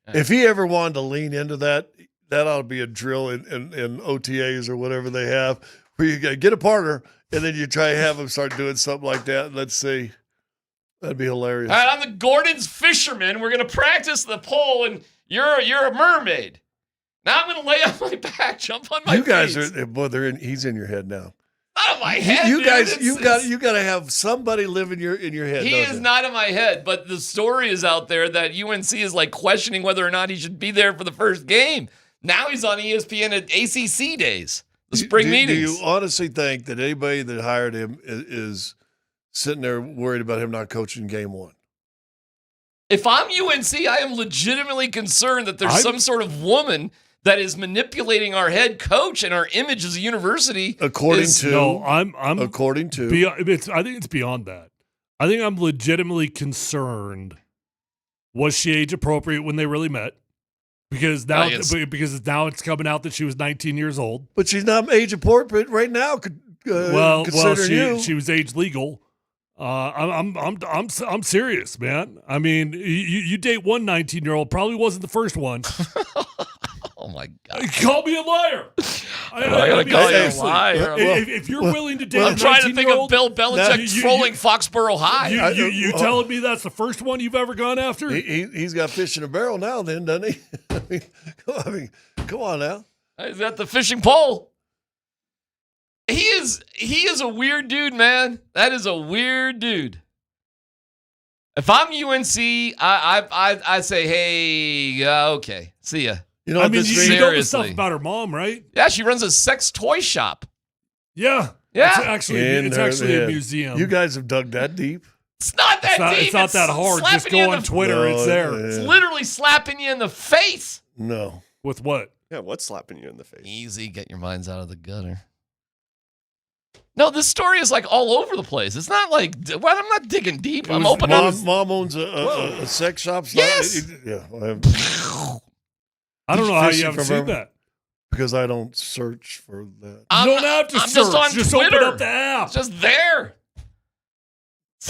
Speaker 19: If he ever wanted to lean into that ought to be a drill in OTAs or whatever they have, where you get a partner and then you try to have them start doing something like that. Let's see. That'd be hilarious.
Speaker 18: All right, I'm the Gordon's fisherman. We're going to practice the pole, and you're a mermaid. Now I'm going to lay on my back, jump on my
Speaker 19: You guys
Speaker 18: face.
Speaker 19: are, boy, he's in your head now.
Speaker 18: Not in my head,
Speaker 19: You
Speaker 18: dude.
Speaker 19: guys, you got to have somebody live in your head.
Speaker 18: He is not in my head, but the story is out there that UNC is like questioning whether or not he should be there for the first game. Now he's on ESPN at ACC days, the spring meetings.
Speaker 19: Do you honestly think that anybody that hired him is sitting there worried about him not coaching game one?
Speaker 18: If I'm UNC, I am legitimately concerned that there's some sort of woman that is manipulating our head coach and our image as a university.
Speaker 5: I think it's beyond that. I think I'm legitimately concerned. Was she age appropriate when they really met? Because now it's coming out that she was 19 years old.
Speaker 19: But she's not age appropriate right now.
Speaker 5: She was age legal. I'm serious, man. I mean, you date one 19-year-old, probably wasn't the first one.
Speaker 18: Oh my God!
Speaker 5: Call me a liar.
Speaker 18: I gotta call you a liar.
Speaker 5: If you're willing to date,
Speaker 18: I'm trying to think of Bill Belichick trolling Foxborough High.
Speaker 5: You telling me that's the first one you've ever gone after?
Speaker 19: He's got fish in a barrel now, then, doesn't he? I mean, come on now.
Speaker 18: He's got the fishing pole. He is a weird dude, man. That is a weird dude. If I'm UNC, I say, hey, okay, see ya.
Speaker 5: You know the stuff about her mom, right?
Speaker 18: Yeah, she runs a sex toy shop.
Speaker 5: Yeah.
Speaker 18: Yeah.
Speaker 5: It's actually a museum.
Speaker 19: You guys have dug that deep.
Speaker 18: It's not that deep.
Speaker 5: It's not that hard. Just go on Twitter. It's there.
Speaker 18: It's literally slapping you in the face.
Speaker 19: No.
Speaker 5: With what?
Speaker 20: Yeah, what's slapping you in the face?
Speaker 18: Easy. Get your minds out of the gutter. No, this story is like all over the place. It's not like, well, I'm not digging deep. I'm opening up.
Speaker 19: Mom owns a sex shop.
Speaker 18: Yes.
Speaker 19: Yeah.
Speaker 5: I don't know how you haven't seen that.
Speaker 19: Because I don't search for that.
Speaker 5: You don't have to search.
Speaker 18: Just
Speaker 5: open up the app.
Speaker 18: It's just there.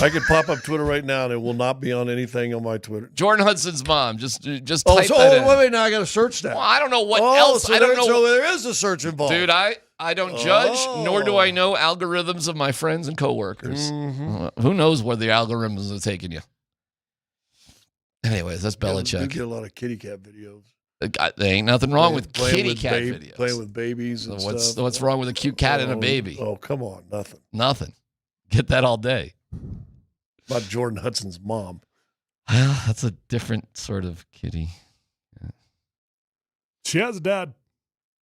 Speaker 19: I could pop up Twitter right now, and it will not be on anything on my Twitter.
Speaker 18: Jordan Hudson's mom. Just type that in.
Speaker 19: Wait, now I got to search that.
Speaker 18: Well, I don't know what else.
Speaker 19: So
Speaker 18: I don't know.
Speaker 19: So there is a search involved.
Speaker 18: Dude, I don't judge, nor do I know algorithms of my friends and coworkers. Who knows where the algorithms are taking you? Anyways, that's Belichick.
Speaker 19: You get a lot of kitty cat videos.
Speaker 18: There ain't nothing wrong with kitty cat videos.
Speaker 19: Playing with babies and stuff.
Speaker 18: What's wrong with a cute cat and a baby?
Speaker 19: Oh, come on. Nothing.
Speaker 18: Nothing. Get that all day.
Speaker 19: About Jordan Hudson's mom.
Speaker 18: Well, that's a different sort of kitty. Yeah.
Speaker 5: She has a dad.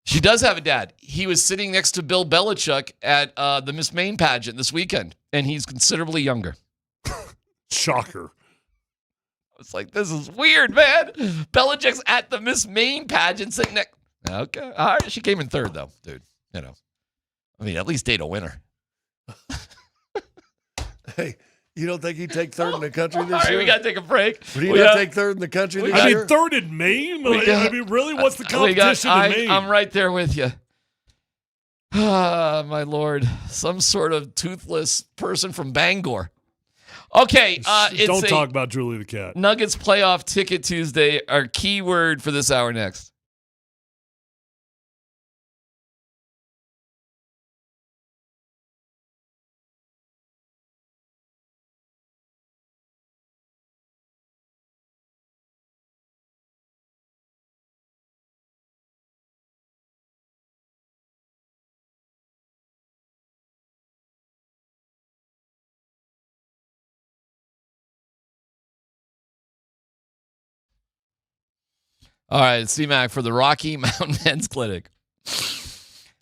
Speaker 18: She does have a dad. He was sitting next to Bill Belichick at the Miss Maine pageant this weekend, and he's considerably younger.
Speaker 5: Shocker.
Speaker 18: It's like, this is weird, man. Belichick's at the Miss Maine pageant sitting next. Okay. All right. She came in third, though, dude. You know, I mean, at least date a winner.
Speaker 19: Hey, you don't think he'd take third in the country this year?
Speaker 18: All right, we got to take a break.
Speaker 19: Would he not take third in the country this year?
Speaker 5: I mean, third in Maine? Really, what's the competition in Maine?
Speaker 18: I'm right there with you. Ah, my Lord. Some sort of toothless person from Bangor. Okay,
Speaker 5: Don't talk about Julie the cat.
Speaker 18: Nuggets playoff ticket Tuesday. Our keyword for this hour next. All right, DMac for the Rocky Mountain Men's Clinic.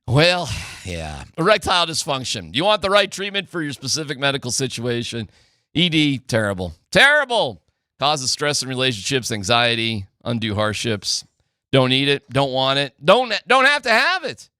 Speaker 18: Well, yeah. Erectile dysfunction. You want the right treatment for your specific medical situation. ED, terrible. Terrible. Causes stress in relationships, anxiety, undue hardships. Don't need it. Don't want it. Don't have to have it.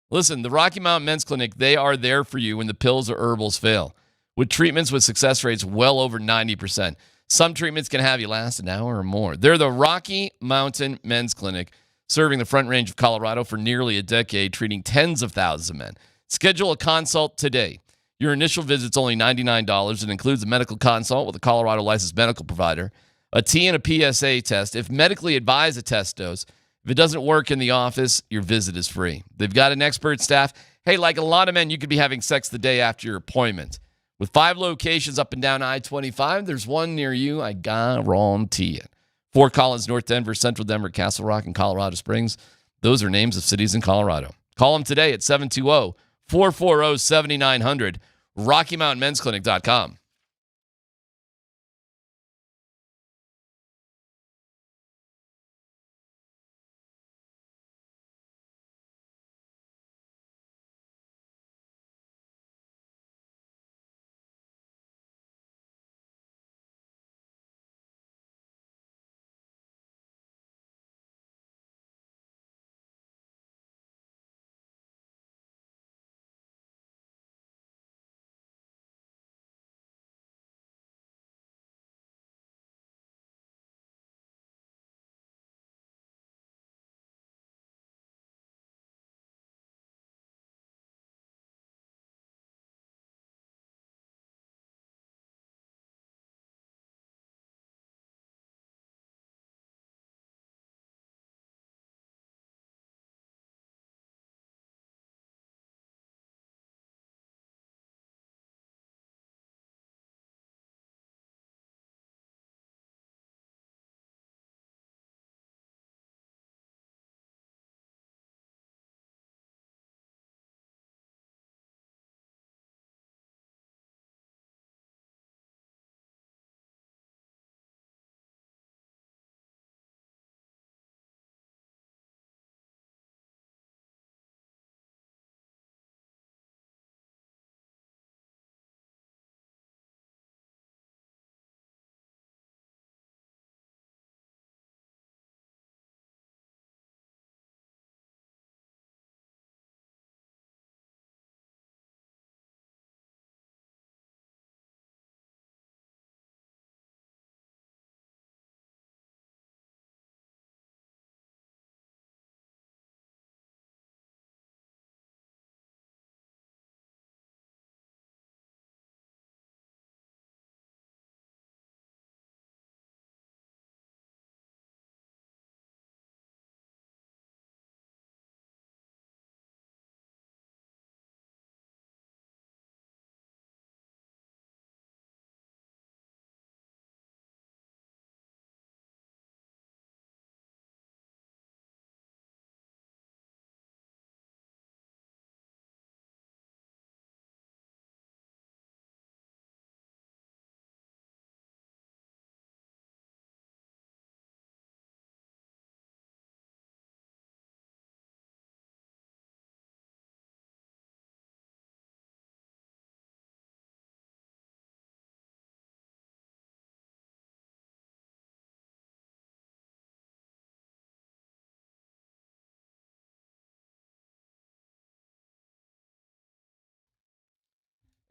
Speaker 18: Listen, the Rocky Mountain Men's Clinic, they are there for you when the pills or herbals fail. With treatments with success rates well over 90%. Some treatments can have you last an hour or more. They're the Rocky Mountain Men's Clinic, serving the Front Range of Colorado for nearly a decade, treating tens of thousands of men. Schedule a consult today. Your initial visit's only $99 and includes a medical consult with a Colorado licensed medical provider, a T and a PSA test. If medically advised, a test dose. If it doesn't work in the office, your visit is free. They've got an expert staff. Hey, like a lot of men, you could be having sex the day after your appointment. With 5 locations up and down I-25, there's one near you, I guarantee it. Fort Collins, North Denver, Central Denver, Castle Rock, and Colorado Springs. Those are names of cities in Colorado. Call them today at 720-440-7900, RockyMountainMen'sClinic.com.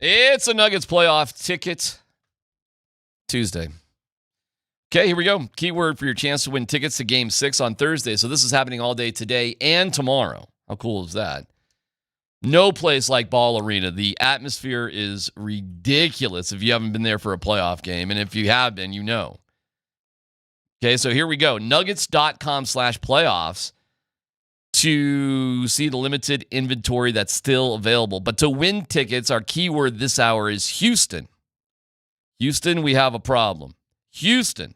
Speaker 18: It's a Nuggets playoff ticket Tuesday. Okay, here we go. Keyword for your chance to win tickets to Game 6 on Thursday. So this is happening all day today and tomorrow. How cool is that? No place like Ball Arena. The atmosphere is ridiculous if you haven't been there for a playoff game. And if you have been, you know. Okay, so here we go. Nuggets.com/playoffs to see the limited inventory that's still available. But to win tickets, our keyword this hour is Houston. Houston, we have a problem. Houston,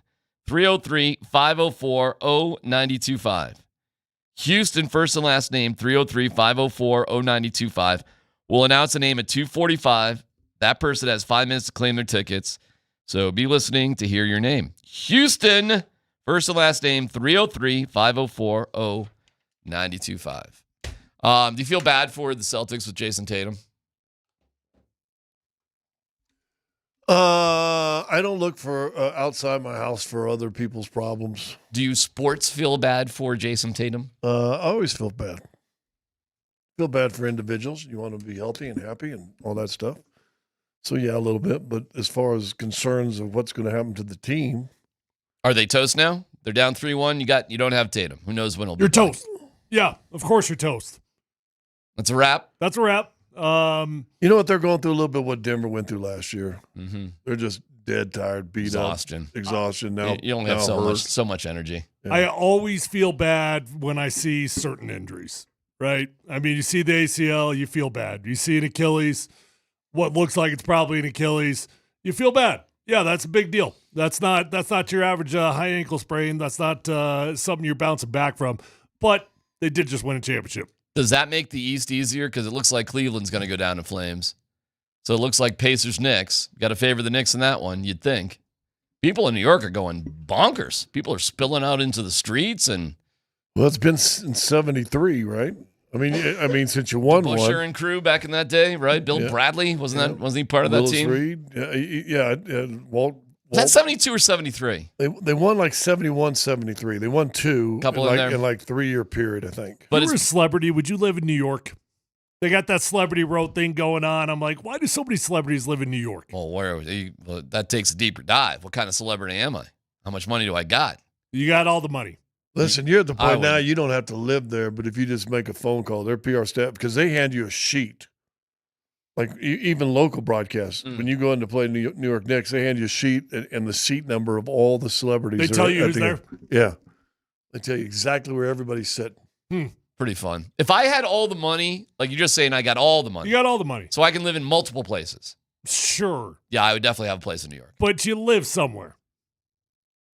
Speaker 18: 303-504-0925. Houston, first and last name, 303-504-0925. We'll announce a name at 2:45. That person has 5 minutes to claim their tickets. So be listening to hear your name. Houston, first and last name, 303-504-0925. Do you feel bad for the Celtics with Jason Tatum?
Speaker 19: I don't look for outside my house for other people's problems.
Speaker 18: Do you sports feel bad for Jason Tatum?
Speaker 19: I always feel bad. Feel bad for individuals. You want to be healthy and happy and all that stuff. So, yeah, a little bit. But as far as concerns of what's going to happen to the team.
Speaker 18: Are they toast now? They're down 3-1. You don't have Tatum. Who knows when he'll be
Speaker 5: You're
Speaker 18: back.
Speaker 5: toast. Yeah, of course you're toast.
Speaker 18: That's a wrap?
Speaker 5: That's a wrap.
Speaker 19: You know what? They're going through a little bit what Denver went through last year.
Speaker 18: Mm-hmm.
Speaker 19: They're just dead tired, beat
Speaker 18: Exhaustion.
Speaker 19: up. Exhaustion. Now
Speaker 18: you only have so much energy.
Speaker 19: Yeah.
Speaker 5: I always feel bad when I see certain injuries, right? I mean, you see the ACL, you feel bad. You see an Achilles, what looks like it's probably an Achilles, you feel bad. Yeah, that's a big deal. That's not your average high ankle sprain. That's not something you're bouncing back from. But they did just win a championship.
Speaker 18: Does that make the East easier? Because it looks like Cleveland's going to go down in flames. So it looks like Pacers-Knicks. Got to favor the Knicks in that one, you'd think. People in New York are going bonkers. People are spilling out into the streets. And
Speaker 19: well, it's been in 73, right? I mean, since you won one.
Speaker 18: Busher and crew back in that day, right? Bill Bradley, wasn't he part of
Speaker 19: Willis
Speaker 18: that team?
Speaker 19: Reed. Yeah. Walt.
Speaker 18: Was that 72 or 73?
Speaker 19: They won like 71, 73. They won 2 in like 3-year period, I think.
Speaker 5: But if you were a celebrity, would you live in New York? They got that celebrity road thing going on. I'm like, why do so many celebrities live in New York?
Speaker 18: Well, that takes a deeper dive. What kind of celebrity am I? How much money do I got?
Speaker 5: You got all the money.
Speaker 19: Listen, you're at the point now you don't have to live there, but if you just make a phone call, their PR staff, because they hand you a sheet. Like even local broadcasts, when you go in to play New York Knicks, they hand you a sheet and the seat number of all the celebrities.
Speaker 5: They tell you who's there?
Speaker 19: Yeah. They tell you exactly where everybody's sitting.
Speaker 18: Pretty fun. If I had all the money, like you're just saying I got all the money.
Speaker 5: You got all the money.
Speaker 18: So I can live in multiple places.
Speaker 5: Sure.
Speaker 18: Yeah, I would definitely have a place in New York.
Speaker 5: But you live somewhere.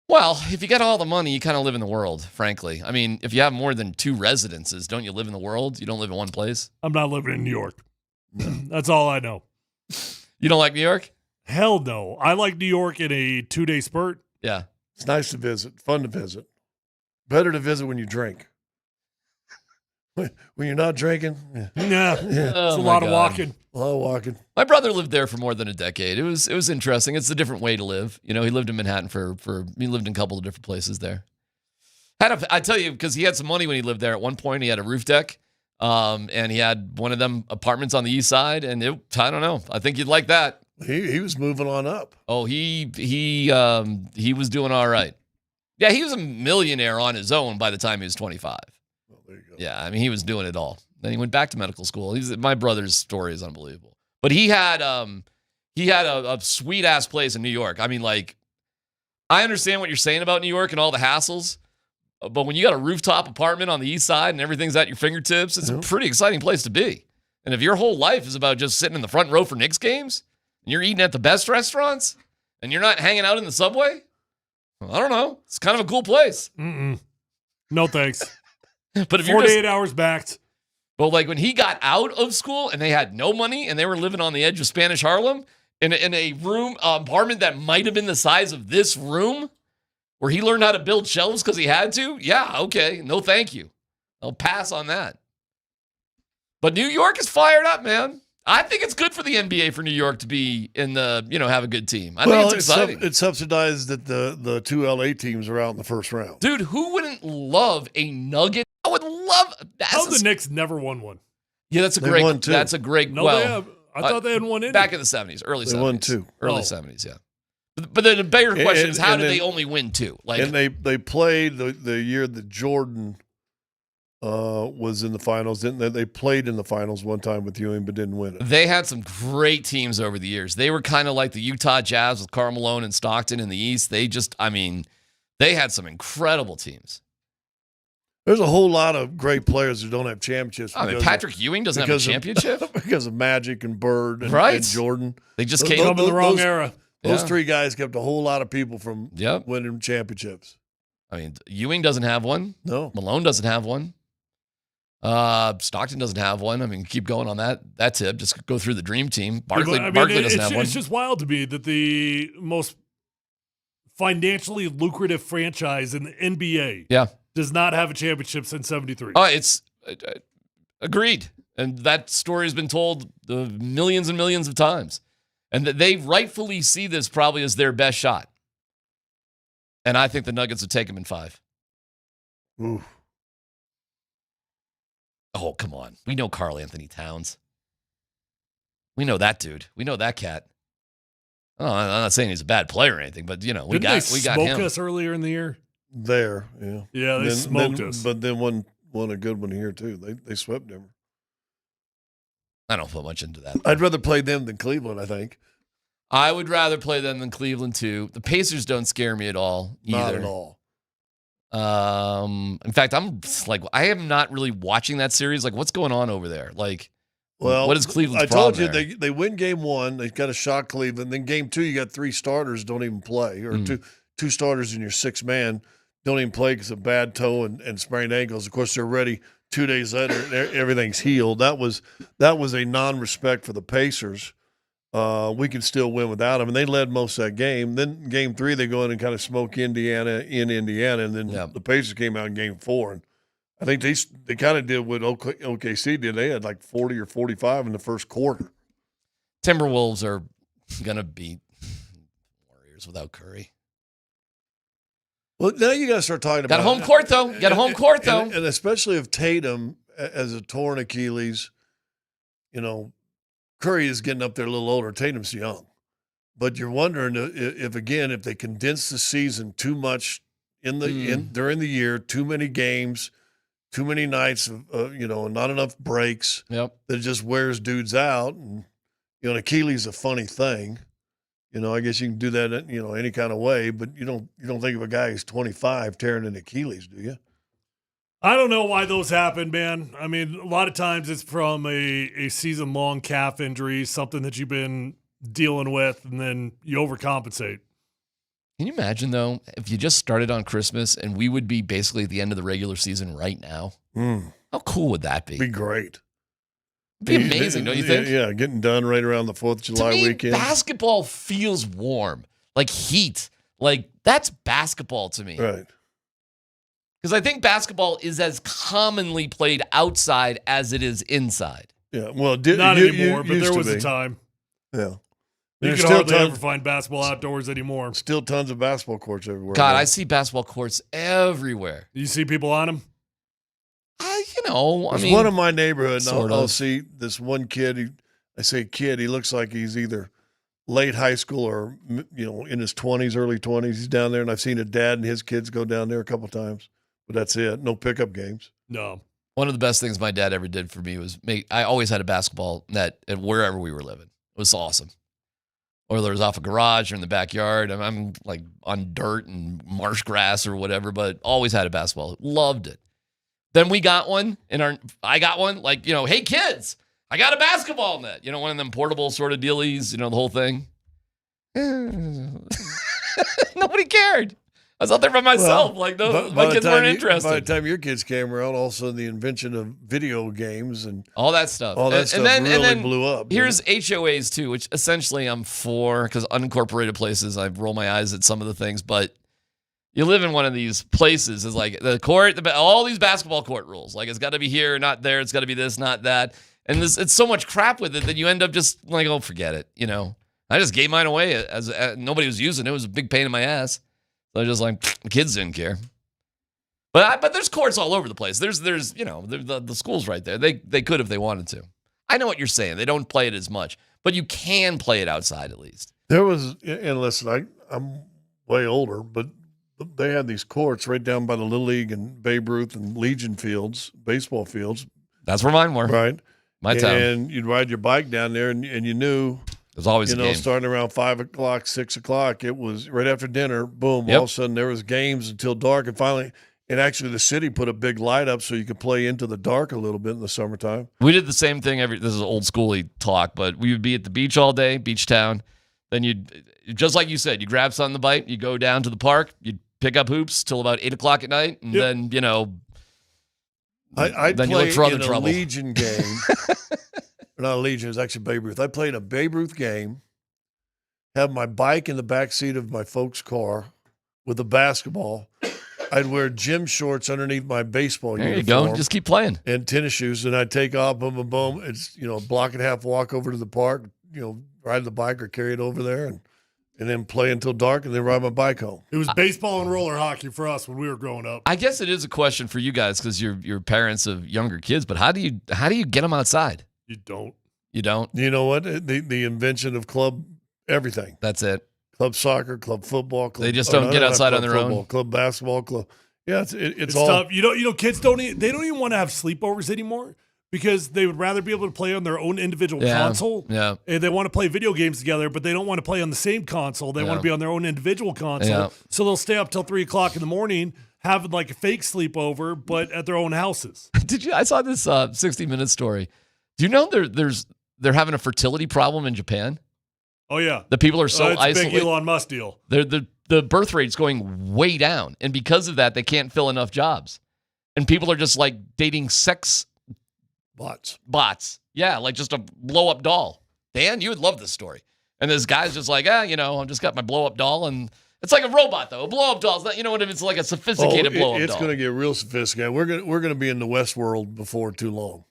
Speaker 18: Well, if you got all the money, you kind of live in the world, frankly. I mean, if you have more than 2 residences, don't you live in the world? You don't live in one place?
Speaker 5: I'm not living in New York. That's all I know.
Speaker 18: You don't like New York?
Speaker 5: Hell no. I like New York in a 2-day spurt.
Speaker 18: Yeah.
Speaker 19: It's nice to visit, fun to visit. Better to visit when you drink. When you're not drinking,
Speaker 5: it's a lot of walking.
Speaker 19: A lot of walking.
Speaker 18: My brother lived there for more than a decade. It was interesting. It's a different way to live. You know, he lived in Manhattan he lived in a couple of different places there. I tell you, because he had some money when he lived there. At one point, he had a roof deck. And he had one of them apartments on the east side, and I don't know. I think you'd like that.
Speaker 19: He was moving on up.
Speaker 18: Oh, he was doing all right. Yeah, he was a millionaire on his own by the time he was 25.
Speaker 19: Well, there you go.
Speaker 18: Yeah, I mean, he was doing it all. Then he went back to medical school. My brother's story is unbelievable. But he had a sweet ass place in New York. I mean, like, I understand what you're saying about New York and all the hassles. But when you got a rooftop apartment on the east side and everything's at your fingertips, it's a pretty exciting place to be. And if your whole life is about just sitting in the front row for Knicks games, and you're eating at the best restaurants, and you're not hanging out in the subway, I don't know. It's kind of a cool place.
Speaker 5: No thanks.
Speaker 18: But if you're
Speaker 5: 48 hours backed.
Speaker 18: Well, like when he got out of school and they had no money and they were living on the edge of Spanish Harlem in a room, apartment that might have been the size of this room, where he learned how to build shelves because he had to? Yeah, okay. No, thank you. I'll pass on that. But New York is fired up, man. I think it's good for the NBA for New York to be in the, have a good team. I think it's exciting.
Speaker 19: It's subsidized that the 2 LA teams are out in the first round.
Speaker 18: Dude, who wouldn't love a Nugget? I would love that.
Speaker 5: How the Knicks never won one?
Speaker 18: Yeah, that's a
Speaker 19: They
Speaker 18: great.
Speaker 19: won 2.
Speaker 18: That's a great.
Speaker 5: No,
Speaker 18: well,
Speaker 5: they have. I thought they had one in
Speaker 18: back in the 70s, early 70s.
Speaker 19: They won 2.
Speaker 18: Early 70s, yeah. But the bigger question is, how did they only win 2? Like,
Speaker 19: and they played the year that Jordan was in the finals. They played in the finals one time with Ewing, but didn't win it.
Speaker 18: They had some great teams over the years. They were kind of like the Utah Jazz with Karl Malone and Stockton in the East. They had some incredible teams.
Speaker 19: There's a whole lot of great players who don't have championships.
Speaker 18: Patrick Ewing doesn't have a championship?
Speaker 19: Because of Magic and Bird
Speaker 18: and
Speaker 19: Jordan.
Speaker 18: They just came
Speaker 5: in the wrong era.
Speaker 19: Those three guys kept a whole lot of people from winning championships.
Speaker 18: I mean, Ewing doesn't have one.
Speaker 19: No.
Speaker 18: Malone doesn't have one. Stockton doesn't have one. I mean, keep going on that tip. Just go through the dream team. Barkley doesn't have one.
Speaker 5: It's just wild to me that the most financially lucrative franchise in the NBA does not have a championship since 73.
Speaker 18: Oh, it's agreed. And that story has been told millions and millions of times. And that they rightfully see this probably as their best shot. And I think the Nuggets would take them in 5.
Speaker 19: Ooh.
Speaker 18: Oh, come on. We know Karl Anthony Towns. We know that dude. We know that cat. Oh, I'm not saying he's a bad player or anything, but, we got him.
Speaker 5: Didn't they smoke us earlier in the year?
Speaker 19: Yeah.
Speaker 5: Yeah, they smoked us.
Speaker 19: But then won a good one here, too. They swept Denver.
Speaker 18: I don't put much into that.
Speaker 19: I'd rather play them than Cleveland, I think.
Speaker 18: I would rather play them than Cleveland, too. The Pacers don't scare me at all, either.
Speaker 19: Not at all.
Speaker 18: In fact, I'm like, I am not really watching that series. Like, what's going on over there? Like, what is Cleveland's problem?
Speaker 19: I told you they win game 1. They got to shock Cleveland. Then game 2, you got 3 starters don't even play, or two starters in your 6-man don't even play because of bad toe and sprained ankles. Of course, they're ready 2 days later. Everything's healed. That was a non-respect for the Pacers. We can still win without them. And they led most of that game. Then game 3, they go in and kind of smoke Indiana in Indiana. And then the Pacers came out in game 4. And I think they kind of did what OKC did. They had like 40 or 45 in the first quarter.
Speaker 18: Timberwolves are going to beat Warriors without Curry.
Speaker 19: Well, now you got to start talking about
Speaker 18: Got a home court, though.
Speaker 19: And especially if Tatum has a torn Achilles, Curry is getting up there a little older. Tatum's young. But you're wondering if they condense the season too much during the year, too many games, too many nights, not enough breaks.
Speaker 18: Yep.
Speaker 19: That just wears dudes out. And, an Achilles is a funny thing. I guess you can do that, any kind of way, but you don't think of a guy who's 25 tearing an Achilles, do you?
Speaker 5: I don't know why those happen, man. I mean, a lot of times it's from a season-long calf injury, something that you've been dealing with, and then you overcompensate.
Speaker 18: Can you imagine, though, if you just started on Christmas and we would be basically at the end of the regular season right now? How cool would that be?
Speaker 19: Be great.
Speaker 18: It'd be amazing, don't you think?
Speaker 19: Yeah, getting done right around the 4th of July
Speaker 18: to me,
Speaker 19: weekend.
Speaker 18: Basketball feels warm, like heat. Like, that's basketball to me.
Speaker 19: Right.
Speaker 18: Because I think basketball is as commonly played outside as it is inside.
Speaker 19: Yeah, well,
Speaker 5: not anymore, but there was a time.
Speaker 19: Yeah.
Speaker 5: You can hardly ever find basketball outdoors anymore.
Speaker 19: Still tons of basketball courts everywhere.
Speaker 18: God, I see basketball courts everywhere.
Speaker 5: You see people on them?
Speaker 19: There's one in my neighborhood, and I'll see this one kid. I say kid, he looks like he's either late high school or, in his 20s, early 20s. He's down there, and I've seen a dad and his kids go down there a couple times. But that's it. No pickup games.
Speaker 5: No.
Speaker 18: One of the best things my dad ever did for me was I always had a basketball net at wherever we were living. It was awesome. Whether it was off a garage or in the backyard. I'm like on dirt and marsh grass or whatever, but always had a basketball. Loved it. Then we got one I got one, like, hey kids, I got a basketball net. One of them portable sort of dealies, the whole thing. Nobody cared. I was out there by myself. My kids weren't interested.
Speaker 19: By the time your kids came around, also the invention of video games and
Speaker 18: all that stuff.
Speaker 19: Really blew up.
Speaker 18: Here's HOAs too, which essentially I'm for, because unincorporated places, I roll my eyes at some of the things, but you live in one of these places, is like the court, all these basketball court rules. Like, it's got to be here, not there. It's got to be this, not that. And it's so much crap with it that you end up just like, oh, forget it. I just gave mine away as nobody was using it. It was a big pain in my ass. So I was just like, the kids didn't care. But there's courts all over the place. There's the school's right there. They could if they wanted to. I know what you're saying. They don't play it as much, but you can play it outside at least.
Speaker 19: There was, and listen, I'm way older, but they had these courts right down by the Little League and Babe Ruth and Legion fields, baseball fields.
Speaker 18: That's where mine were.
Speaker 19: Right.
Speaker 18: My town.
Speaker 19: And you'd ride your bike down there, and you knew
Speaker 18: there's always
Speaker 19: a
Speaker 18: game.
Speaker 19: Starting around 5 o'clock, 6 o'clock, it was right after dinner. Boom!
Speaker 18: Yep.
Speaker 19: All of a sudden, there was games until dark, and finally, and actually, the city put a big light up so you could play into the dark a little bit in the summertime.
Speaker 18: We did the same thing. This is old schooly talk, but we would be at the beach all day, beach town. Then you'd, just like you said, you grab something to bite, you go down to the park, you'd pick up hoops till about 8 o'clock at night, and then
Speaker 19: I'd
Speaker 18: then you
Speaker 19: play
Speaker 18: look for other
Speaker 19: in a
Speaker 18: trouble.
Speaker 19: Legion game. Not a Legion, it was actually Babe Ruth. I played a Babe Ruth game, have my bike in the back seat of my folks' car with a basketball. I'd wear gym shorts underneath my baseball
Speaker 18: There
Speaker 19: uniform.
Speaker 18: you go. Just keep playing.
Speaker 19: And tennis shoes, and I'd take off, boom, boom, boom. It's, a block and a half walk over to the park, ride the bike or carry it over there, and then play until dark, and then ride my bike home.
Speaker 5: It was baseball and roller hockey for us when we were growing up.
Speaker 18: I guess it is a question for you guys because you're parents of younger kids. But how do you get them outside?
Speaker 5: You don't.
Speaker 18: You don't.
Speaker 19: You know what? The invention of club everything.
Speaker 18: That's it.
Speaker 19: Club soccer, club football. Club,
Speaker 18: They just don't get outside on their own.
Speaker 19: Club basketball, club. Yeah, it's all
Speaker 5: tough. Kids don't even want to have sleepovers anymore because they would rather be able to play on their own individual console.
Speaker 18: Yeah.
Speaker 5: And they want to play video games together, but they don't want to play on the same console. They want to be on their own individual console.
Speaker 18: Yeah.
Speaker 5: So they'll stay up till 3 o'clock in the morning, having like a fake sleepover, but at their own houses.
Speaker 18: I saw this 60 Minutes story. Do you know they're having a fertility problem in Japan?
Speaker 5: Oh yeah.
Speaker 18: The people are so
Speaker 5: it's
Speaker 18: isolated.
Speaker 5: a big Elon Musk deal.
Speaker 18: The birth rate's going way down, and because of that, they can't fill enough jobs. And people are just like dating sex bots. Yeah, like just a blow up doll. Dan, you would love this story. And this guy's just like, I've just got my blow up doll, and it's like a robot though. A blow up doll. It's not, what I mean? It's like a sophisticated blow up doll.
Speaker 19: It's going to get real sophisticated. We're going to be in the West world before too long.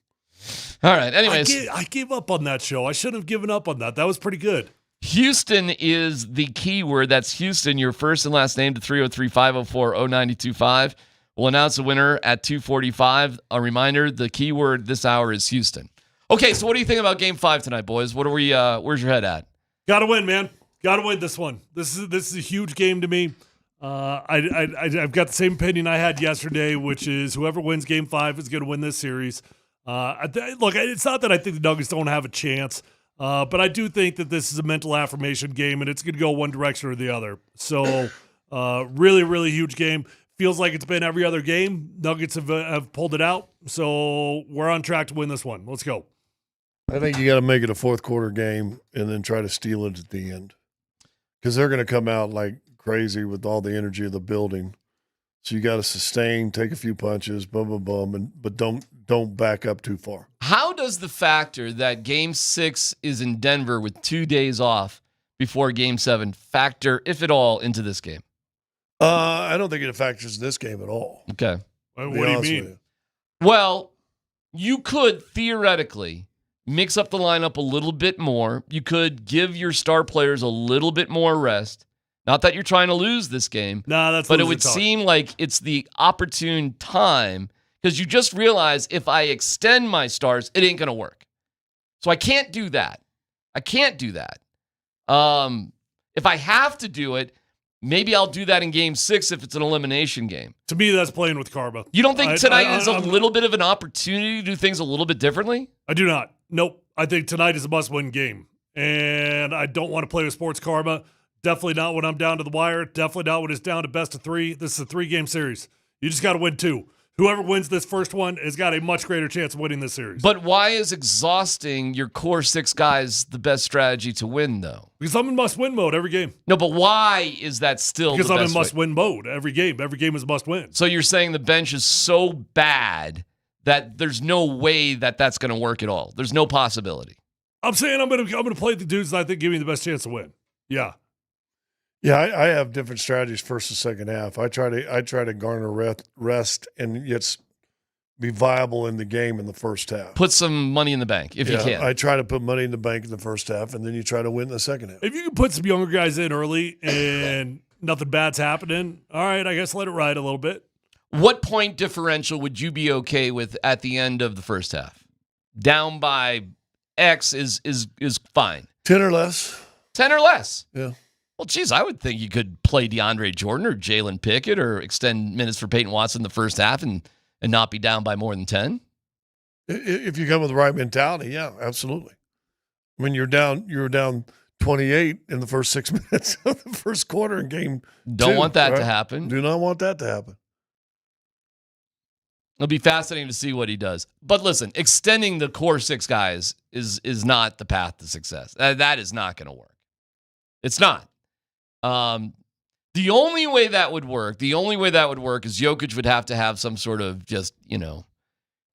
Speaker 18: All right. Anyways,
Speaker 5: I gave up on that show. I should have given up on that. That was pretty good.
Speaker 18: Houston is the key word. That's Houston, your first and last name to 303-504-0925. We'll announce the winner at 2:45. A reminder, the key word this hour is Houston. Okay, so what do you think about Game 5 tonight, boys? What are we? Where's your head at?
Speaker 5: Got to win, man. Got to win this one. This is a huge game to me. I've got the same opinion I had yesterday, which is whoever wins Game 5 is going to win this series. Look, it's not that I think the Nuggets don't have a chance. But I do think that this is a mental affirmation game, and it's going to go one direction or the other. So, really, really huge game. Feels like it's been every other game. Nuggets have pulled it out, so we're on track to win this one. Let's go.
Speaker 19: I think you got to make it a fourth quarter game and then try to steal it at the end because they're going to come out like crazy with all the energy of the building. So you got to sustain, take a few punches, boom, boom, boom, but don't back up too far.
Speaker 18: How does the factor that Game 6 is in Denver with 2 days off before Game 7 factor, if at all, into this game?
Speaker 19: I don't think it factors in this game at all.
Speaker 18: Okay.
Speaker 5: What do you mean?
Speaker 18: Well, you could theoretically mix up the lineup a little bit more. You could give your star players a little bit more rest. Not that you're trying to lose this game.
Speaker 5: But
Speaker 18: it would seem like it's the opportune time because you just realize if I extend my stars, it ain't going to work. So I can't do that. If I have to do it, maybe I'll do that in Game 6 if it's an elimination game.
Speaker 5: To me, that's playing with karma.
Speaker 18: You don't think tonight is a little bit of an opportunity to do things a little bit differently?
Speaker 5: I do not. Nope. I think tonight is a must-win game. And I don't want to play with sports karma. Definitely not when I'm down to the wire. Definitely not when it's down to best of 3. This is a 3-game series. You just got to win 2. Whoever wins this first one has got a much greater chance of winning this series.
Speaker 18: But why is exhausting your core 6 guys the best strategy to win, though?
Speaker 5: Because I'm in must-win mode every game.
Speaker 18: No, but why is that still
Speaker 5: because
Speaker 18: the
Speaker 5: I'm
Speaker 18: best
Speaker 5: in must-win mode every game. Every game is must-win.
Speaker 18: So you're saying the bench is so bad that there's no way that that's going to work at all? There's no possibility?
Speaker 5: I'm saying I'm going to play the dudes that I think give me the best chance to win. Yeah.
Speaker 19: Yeah, I have different strategies first and second half. I try to garner rest and yet be viable in the game in the first half.
Speaker 18: Put some money in the bank if you can.
Speaker 19: I try to put money in the bank in the first half, and then you try to win in the second half.
Speaker 5: If you can put some younger guys in early and nothing bad's happening, all right, I guess let it ride a little bit.
Speaker 18: What point differential would you be okay with at the end of the first half? Down by X is fine.
Speaker 19: 10 or less.
Speaker 18: 10 or less.
Speaker 19: Yeah.
Speaker 18: Well, geez, I would think you could play DeAndre Jordan or Jalen Pickett or extend minutes for Peyton Watson in the first half and not be down by more than 10.
Speaker 19: If you come with the right mentality, yeah, absolutely. When you were down 28 in the first 6 minutes of the first quarter in game
Speaker 18: Don't
Speaker 19: two,
Speaker 18: want that
Speaker 19: right?
Speaker 18: to happen.
Speaker 19: Do not want that to happen.
Speaker 18: It'll be fascinating to see what he does. But listen, extending the core 6 guys is not the path to success. That is not going to work. It's not. The only way that would work is Jokic would have to have some sort of just,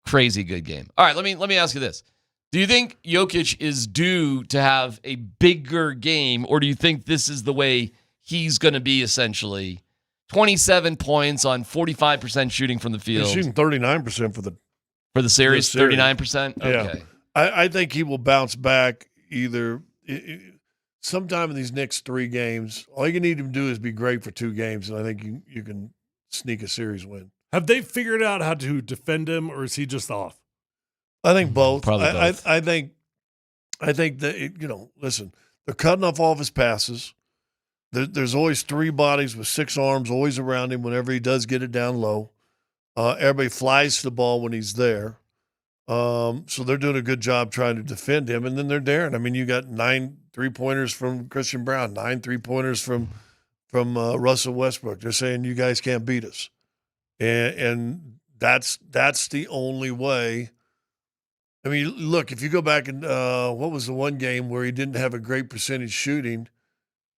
Speaker 18: crazy good game. All right, let me ask you this. Do you think Jokic is due to have a bigger game, or do you think this is the way he's going to be essentially? 27 points on 45% shooting from the field.
Speaker 19: He's shooting 39%
Speaker 18: for the series. 39%? Okay.
Speaker 19: Yeah. I think he will bounce back either sometime in these next 3 games. All you need him to do is be great for 2 games, and I think you can sneak a series win.
Speaker 5: Have they figured out how to defend him, or is he just off?
Speaker 19: I think both.
Speaker 18: Probably both.
Speaker 19: I think that, listen, they're cutting off all of his passes. There's always 3 bodies with 6 arms always around him whenever he does get it down low. Everybody flies to the ball when he's there. So they're doing a good job trying to defend him, and then they're daring. I mean, you got 9 3-pointers from Christian Brown, 9 3-pointers from Russell Westbrook. They're saying you guys can't beat us, and that's the only way. I mean, look, if you go back and what was the one game where he didn't have a great percentage shooting?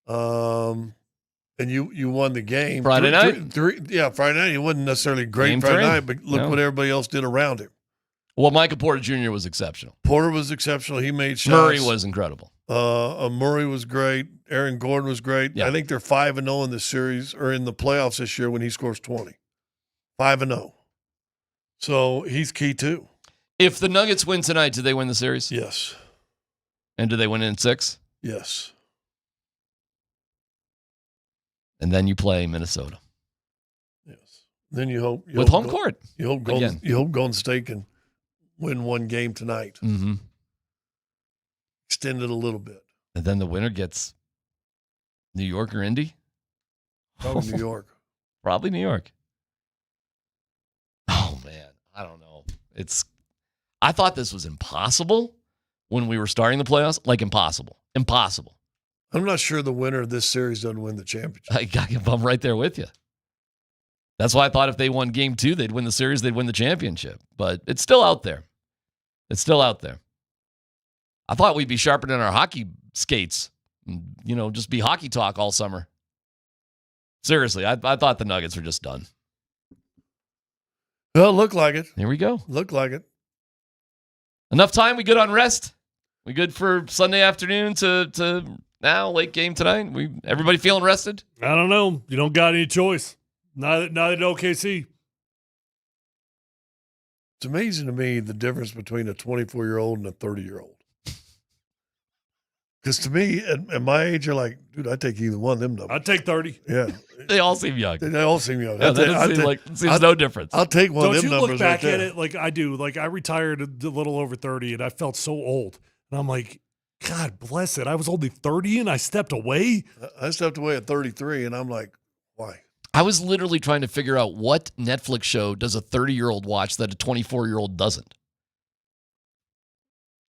Speaker 19: And you won the game.
Speaker 18: Friday night?
Speaker 19: Friday night. He wasn't necessarily great
Speaker 18: Game
Speaker 19: Friday
Speaker 18: 3.
Speaker 19: night, but look what everybody else did around him.
Speaker 18: Well, Michael Porter Jr. was exceptional.
Speaker 19: Porter was exceptional. He made shots.
Speaker 18: Murray was incredible.
Speaker 19: Murray was great. Aaron Gordon was great.
Speaker 18: Yeah.
Speaker 19: I think they're 5-0 in the series or in the playoffs this year when he scores 20. 5-0. So he's key too.
Speaker 18: If the Nuggets win tonight, do they win the series?
Speaker 19: Yes.
Speaker 18: And do they win it in 6?
Speaker 19: Yes.
Speaker 18: And then you play Minnesota.
Speaker 19: Yes. Then you hope
Speaker 18: with home court.
Speaker 19: You hope Golden State can win 1 game tonight.
Speaker 18: Mm-hmm.
Speaker 19: Extend it a little bit.
Speaker 18: And then the winner gets New York or Indy?
Speaker 19: Probably New York.
Speaker 18: Probably New York. Oh, man. I don't know. I thought this was impossible when we were starting the playoffs. Like impossible. Impossible.
Speaker 19: I'm not sure the winner of this series doesn't win the championship.
Speaker 18: I'm right there with you. That's why I thought if they won game 2, they'd win the series, they'd win the championship. But it's still out there. It's still out there. I thought we'd be sharpening our hockey skates. Just be hockey talk all summer. Seriously, I thought the Nuggets were just done.
Speaker 19: Well, look like it.
Speaker 18: Here we go.
Speaker 19: Look like it.
Speaker 18: Enough time? We good on rest? We good for Sunday afternoon to now, late game tonight? Everybody feeling rested?
Speaker 5: I don't know. You don't got any choice. Neither did OKC.
Speaker 19: It's amazing to me the difference between a 24-year-old and a 30-year-old. Because to me, at my age, you're like, dude, I'd take either one of them numbers.
Speaker 5: I'd take 30.
Speaker 19: Yeah.
Speaker 18: They all seem young.
Speaker 19: They all seem young.
Speaker 18: Yeah, seems no difference.
Speaker 19: I'll take one of them
Speaker 5: Don't you
Speaker 19: numbers.
Speaker 5: look back
Speaker 19: right
Speaker 5: at
Speaker 19: there.
Speaker 5: it like I do? Like I retired a little over 30 and I felt so old. And I'm like, God bless it. I was only 30 and I stepped away.
Speaker 19: I stepped away at 33 and I'm like, why?
Speaker 18: I was literally trying to figure out what Netflix show does a 30-year-old watch that a 24-year-old doesn't.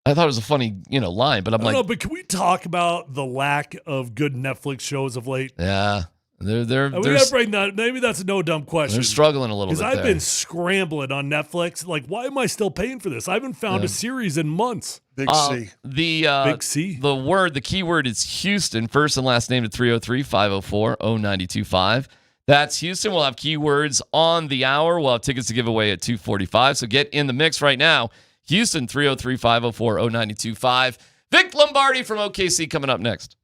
Speaker 18: I thought it was a funny, line, but I'm like,
Speaker 5: no, but can we talk about the lack of good Netflix shows of late?
Speaker 18: Yeah, we
Speaker 5: gotta bring that. Maybe that's a no dumb question.
Speaker 18: They're struggling a little bit.
Speaker 5: Because I've
Speaker 18: there.
Speaker 5: been scrambling on Netflix. Like, why am I still paying for this? I haven't found a series in months.
Speaker 19: Big C.
Speaker 5: Big C.
Speaker 18: The keyword is Houston. First and last name to 303-504-0925. That's Houston. We'll have keywords on the hour. We'll have tickets to give away at 2:45. So get in the mix right now. Houston, 303-504-0925. Vic Lombardi from OKC coming up next.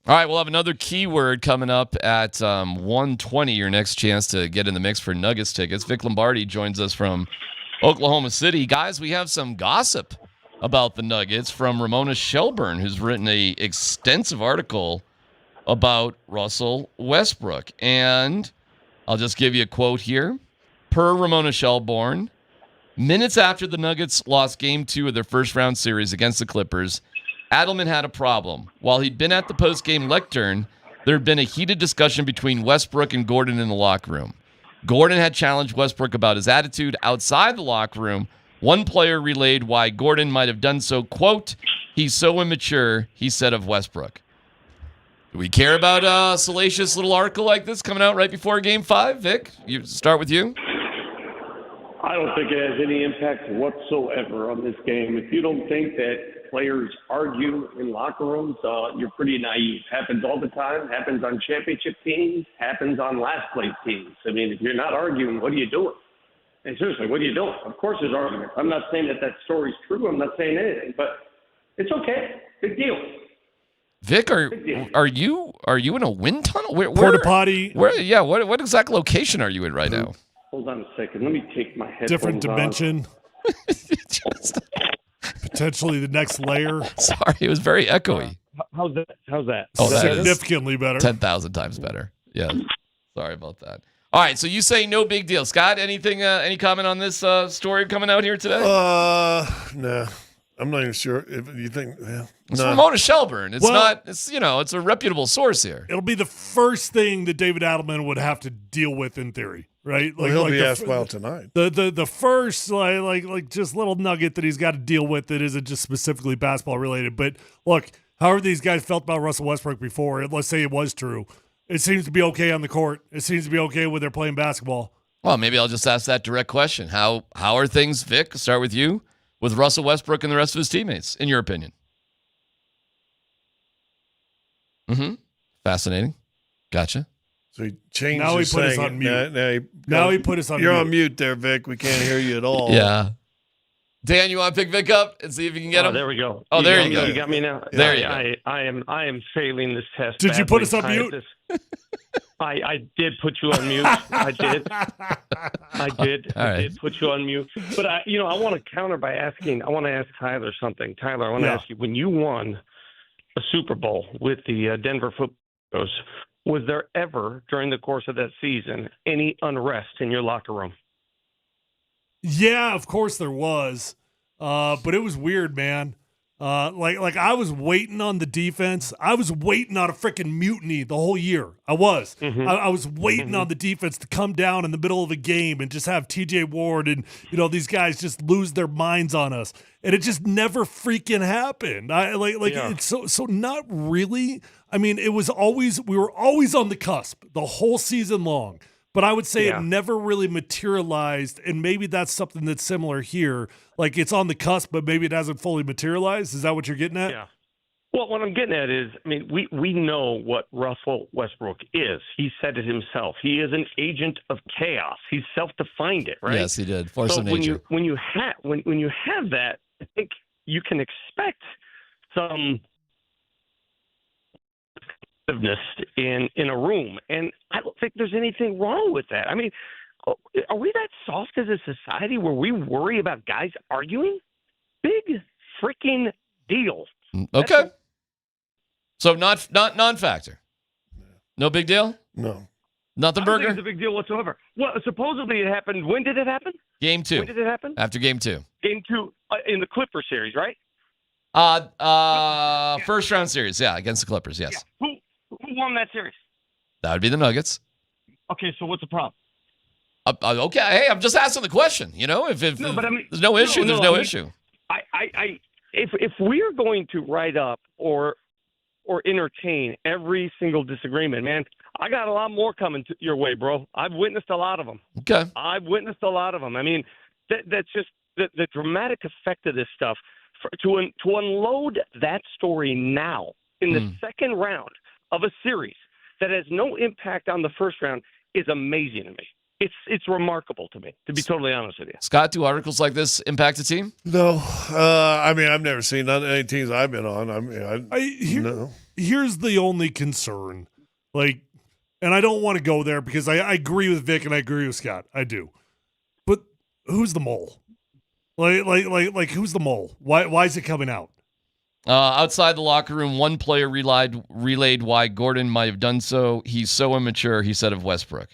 Speaker 18: All right, we'll have another keyword coming up at 1:20. Your next chance to get in the mix for Nuggets tickets. Vic Lombardi joins us from Oklahoma City. Guys, we have some gossip about the Nuggets from Ramona Shelburne, who's written an extensive article about Russell Westbrook. And I'll just give you a quote here. Per Ramona Shelburne, minutes after the Nuggets lost Game 2 of their first-round series against the Clippers, Adelman had a problem. While he'd been at the post-game lectern, there had been a heated discussion between Westbrook and Gordon in the locker room. Gordon had challenged Westbrook about his attitude outside the locker room. One player relayed why Gordon might have done so. Quote, "He's so immature," he said of Westbrook. Do we care about a salacious little article like this coming out right before Game 5? Vic, you start with you.
Speaker 15: I don't think it has any impact whatsoever on this game. If you don't think that players argue in locker rooms, you're pretty naive. Happens all the time. Happens on championship teams. Happens on last place teams. I mean, if you're not arguing, what are you doing? And seriously, what are you doing? Of course there's arguments. I'm not saying that story's true. I'm not saying anything, but it's okay. Big deal.
Speaker 18: Vic, are you in a wind tunnel?
Speaker 5: Porta potty.
Speaker 18: Where? Yeah. What exact location are you in right now?
Speaker 15: Hold on a second. Let me take my headphones
Speaker 5: Different dimension. Potentially the next layer.
Speaker 18: Sorry, it was very echoey.
Speaker 15: How's that?
Speaker 18: Oh, that
Speaker 5: significantly better.
Speaker 18: 10,000 times better. Yeah. Sorry about that. All right, so you say no big deal. Scott, anything? Any comment on this story coming out here today?
Speaker 19: No. I'm not even sure if you think. Yeah.
Speaker 18: It's Ramona Shelburne. It's not. It's it's a reputable source here.
Speaker 5: It'll be the first thing that David Adelman would have to deal with in theory, right?
Speaker 19: Well, he'll be asked about tonight.
Speaker 5: The first like just little nugget that he's got to deal with that isn't just specifically basketball related. But look, however these guys felt about Russell Westbrook before, let's say it was true, it seems to be okay on the court. It seems to be okay when they're playing basketball.
Speaker 18: Well, maybe I'll just ask that direct question. How are things, Vic? Start with you. With Russell Westbrook and the rest of his teammates, in your opinion? Fascinating. Gotcha.
Speaker 19: So he changed
Speaker 5: now
Speaker 19: his
Speaker 5: he put us
Speaker 19: saying.
Speaker 5: on mute.
Speaker 19: Now
Speaker 5: he put us on
Speaker 19: You're
Speaker 5: mute.
Speaker 19: on mute there, Vic. We can't hear you at all.
Speaker 18: Yeah. Dan, you want to pick Vic up and see if you can get him?
Speaker 14: There we go.
Speaker 18: Oh, there you go.
Speaker 14: You got me now.
Speaker 18: There you go.
Speaker 14: I am failing this test.
Speaker 5: Did you put us on mute?
Speaker 14: I did put you on mute. I did. I did put you on mute. But I want to counter by asking. I want to ask Tyler something. Tyler, I want to ask you: when you won a Super Bowl with the Denver Broncos, was there ever during the course of that season any unrest in your locker room?
Speaker 5: Yeah, of course there was, but it was weird, man. Like I was waiting on the defense. I was waiting on a freaking mutiny the whole year. I was. I was waiting on the defense to come down in the middle of a game and just have TJ Ward and these guys just lose their minds on us. And it just never freaking happened. It's so not really. I mean, we were always on the cusp the whole season long. But I would say it never really materialized, and maybe that's something that's similar here. Like it's on the cusp, but maybe it hasn't fully materialized. Is that what you're getting at?
Speaker 14: Yeah. Well, what I'm getting at is, I mean, we know what Russell Westbrook is. He said it himself. He is an agent of chaos. He's self-defined it, right?
Speaker 18: Yes, he did. Force of nature.
Speaker 14: When you have that, I think you can expect some in a room, and I don't think there's anything wrong with that. I mean, are we that soft as a society where we worry about guys arguing? Big freaking deal.
Speaker 18: Okay. So not non-factor. No big deal?
Speaker 19: No.
Speaker 18: Nothing,
Speaker 14: I don't
Speaker 18: Burger?
Speaker 14: think it's a big deal whatsoever. Well, supposedly it happened. When did it happen?
Speaker 18: Game 2.
Speaker 14: When did it happen?
Speaker 18: After Game 2.
Speaker 14: Game 2 in the Clipper series, right?
Speaker 18: First round series, against the Clippers, yes.
Speaker 14: Yeah. Who won that series?
Speaker 18: That would be the Nuggets.
Speaker 14: Okay, so what's the problem?
Speaker 18: Okay, hey, I'm just asking the question. If there's no issue, there's no issue.
Speaker 14: If we're going to write up or entertain every single disagreement, man, I got a lot more coming your way, bro. I've witnessed a lot of them.
Speaker 18: Okay.
Speaker 14: I've witnessed a lot of them. I mean, that's just the dramatic effect of this stuff. To unload that story now in the second round of a series that has no impact on the first round is amazing to me. It's remarkable to me, to be totally honest with you.
Speaker 18: Scott, do articles like this impact a team?
Speaker 19: No. I mean, I've never seen any teams I've been on.
Speaker 5: here's the only concern. Like, and I don't want to go there because I agree with Vic and I agree with Scott. I do. But who's the mole? Like who's the mole? Why is it coming out?
Speaker 18: Outside the locker room, one player relayed why Gordon might have done so. He's so immature, he said of Westbrook.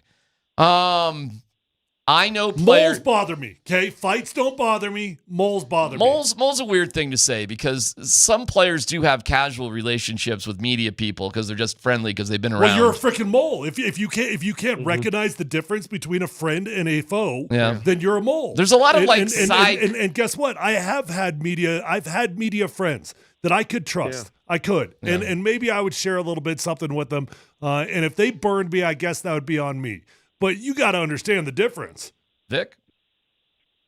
Speaker 18: I know players.
Speaker 5: Moles bother me, okay? Fights don't bother me. Moles bother me.
Speaker 18: Mole's a weird thing to say because some players do have casual relationships with media people because they're just friendly because they've been around.
Speaker 5: Well, you're a freaking mole. If you can't recognize the difference between a friend and a foe, then you're a mole.
Speaker 18: There's a lot of
Speaker 5: and guess what? I've had media friends that I could trust. I could.
Speaker 18: Yeah.
Speaker 5: And maybe I would share a little bit something with them. And if they burned me, I guess that would be on me. But you got to understand the difference.
Speaker 18: Vic?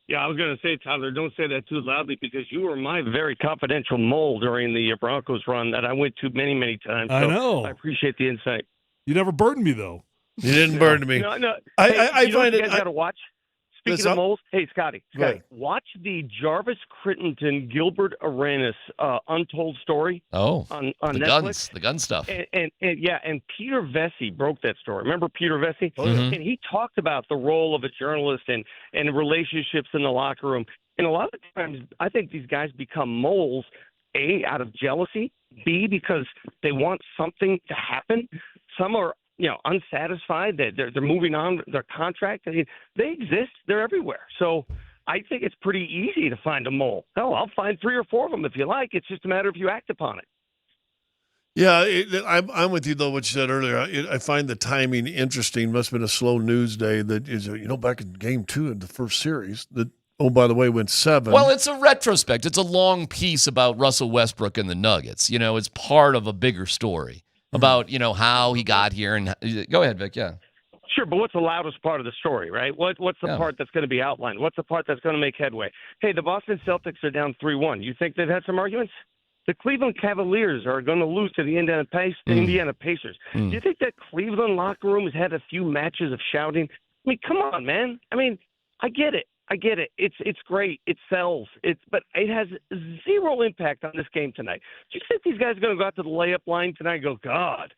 Speaker 14: Yeah, I was going to say, Tyler, don't say that too loudly because you were my very confidential mole during the Broncos run that I went to many, many times.
Speaker 5: I know.
Speaker 14: I appreciate the insight.
Speaker 5: You never burned me, though.
Speaker 19: You didn't burn me.
Speaker 14: No.
Speaker 19: I find
Speaker 14: you guys got to watch. Speaking of moles, hey, Scotty,
Speaker 19: Right.
Speaker 14: watch the Jarvis Crittenton Gilbert Arenas untold story on Netflix.
Speaker 18: The gun stuff.
Speaker 14: And Peter Vesey broke that story. Remember Peter Vesey?
Speaker 18: Mhm.
Speaker 14: And he talked about the role of a journalist and relationships in the locker room. And a lot of times, I think these guys become moles, A, out of jealousy, B, because they want something to happen. Some are unsatisfied that they're moving on their contract. I mean, they exist. They're everywhere. So I think it's pretty easy to find a mole. Hell, I'll find 3 or 4 of them if you like. It's just a matter of you act upon it.
Speaker 19: Yeah, I'm with you, though, what you said earlier. I find the timing interesting. Must have been a slow news day that is, back in game 2 of the first series that, oh, by the way, went 7.
Speaker 18: Well, it's a retrospect. It's a long piece about Russell Westbrook and the Nuggets. It's part of a bigger story about, how he got here. And go ahead, Vic, yeah.
Speaker 14: Sure, but what's the loudest part of the story, right? What's the part that's going to be outlined? What's the part that's going to make headway? Hey, the Boston Celtics are down 3-1. You think they've had some arguments? The Cleveland Cavaliers are going to lose to the Indiana Pacers. Do you think that Cleveland locker room has had a few matches of shouting? I mean, come on, man. I mean, I get it. It's great. It sells. But it has zero impact on this game tonight. Do you think these guys are going to go out to the layup line tonight and go, God,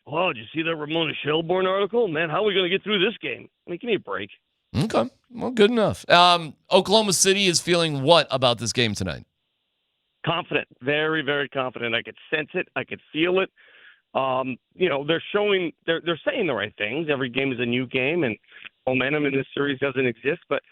Speaker 14: did you see that Ramona Shelburne article? Man, how are we going to get through this game? I mean, give me a break.
Speaker 18: Okay. Well, good enough. Oklahoma City is feeling what about this game tonight?
Speaker 14: Confident. Very, very confident. I could sense it. I could feel it. They're saying the right things. Every game is a new game, and momentum in this series doesn't exist. But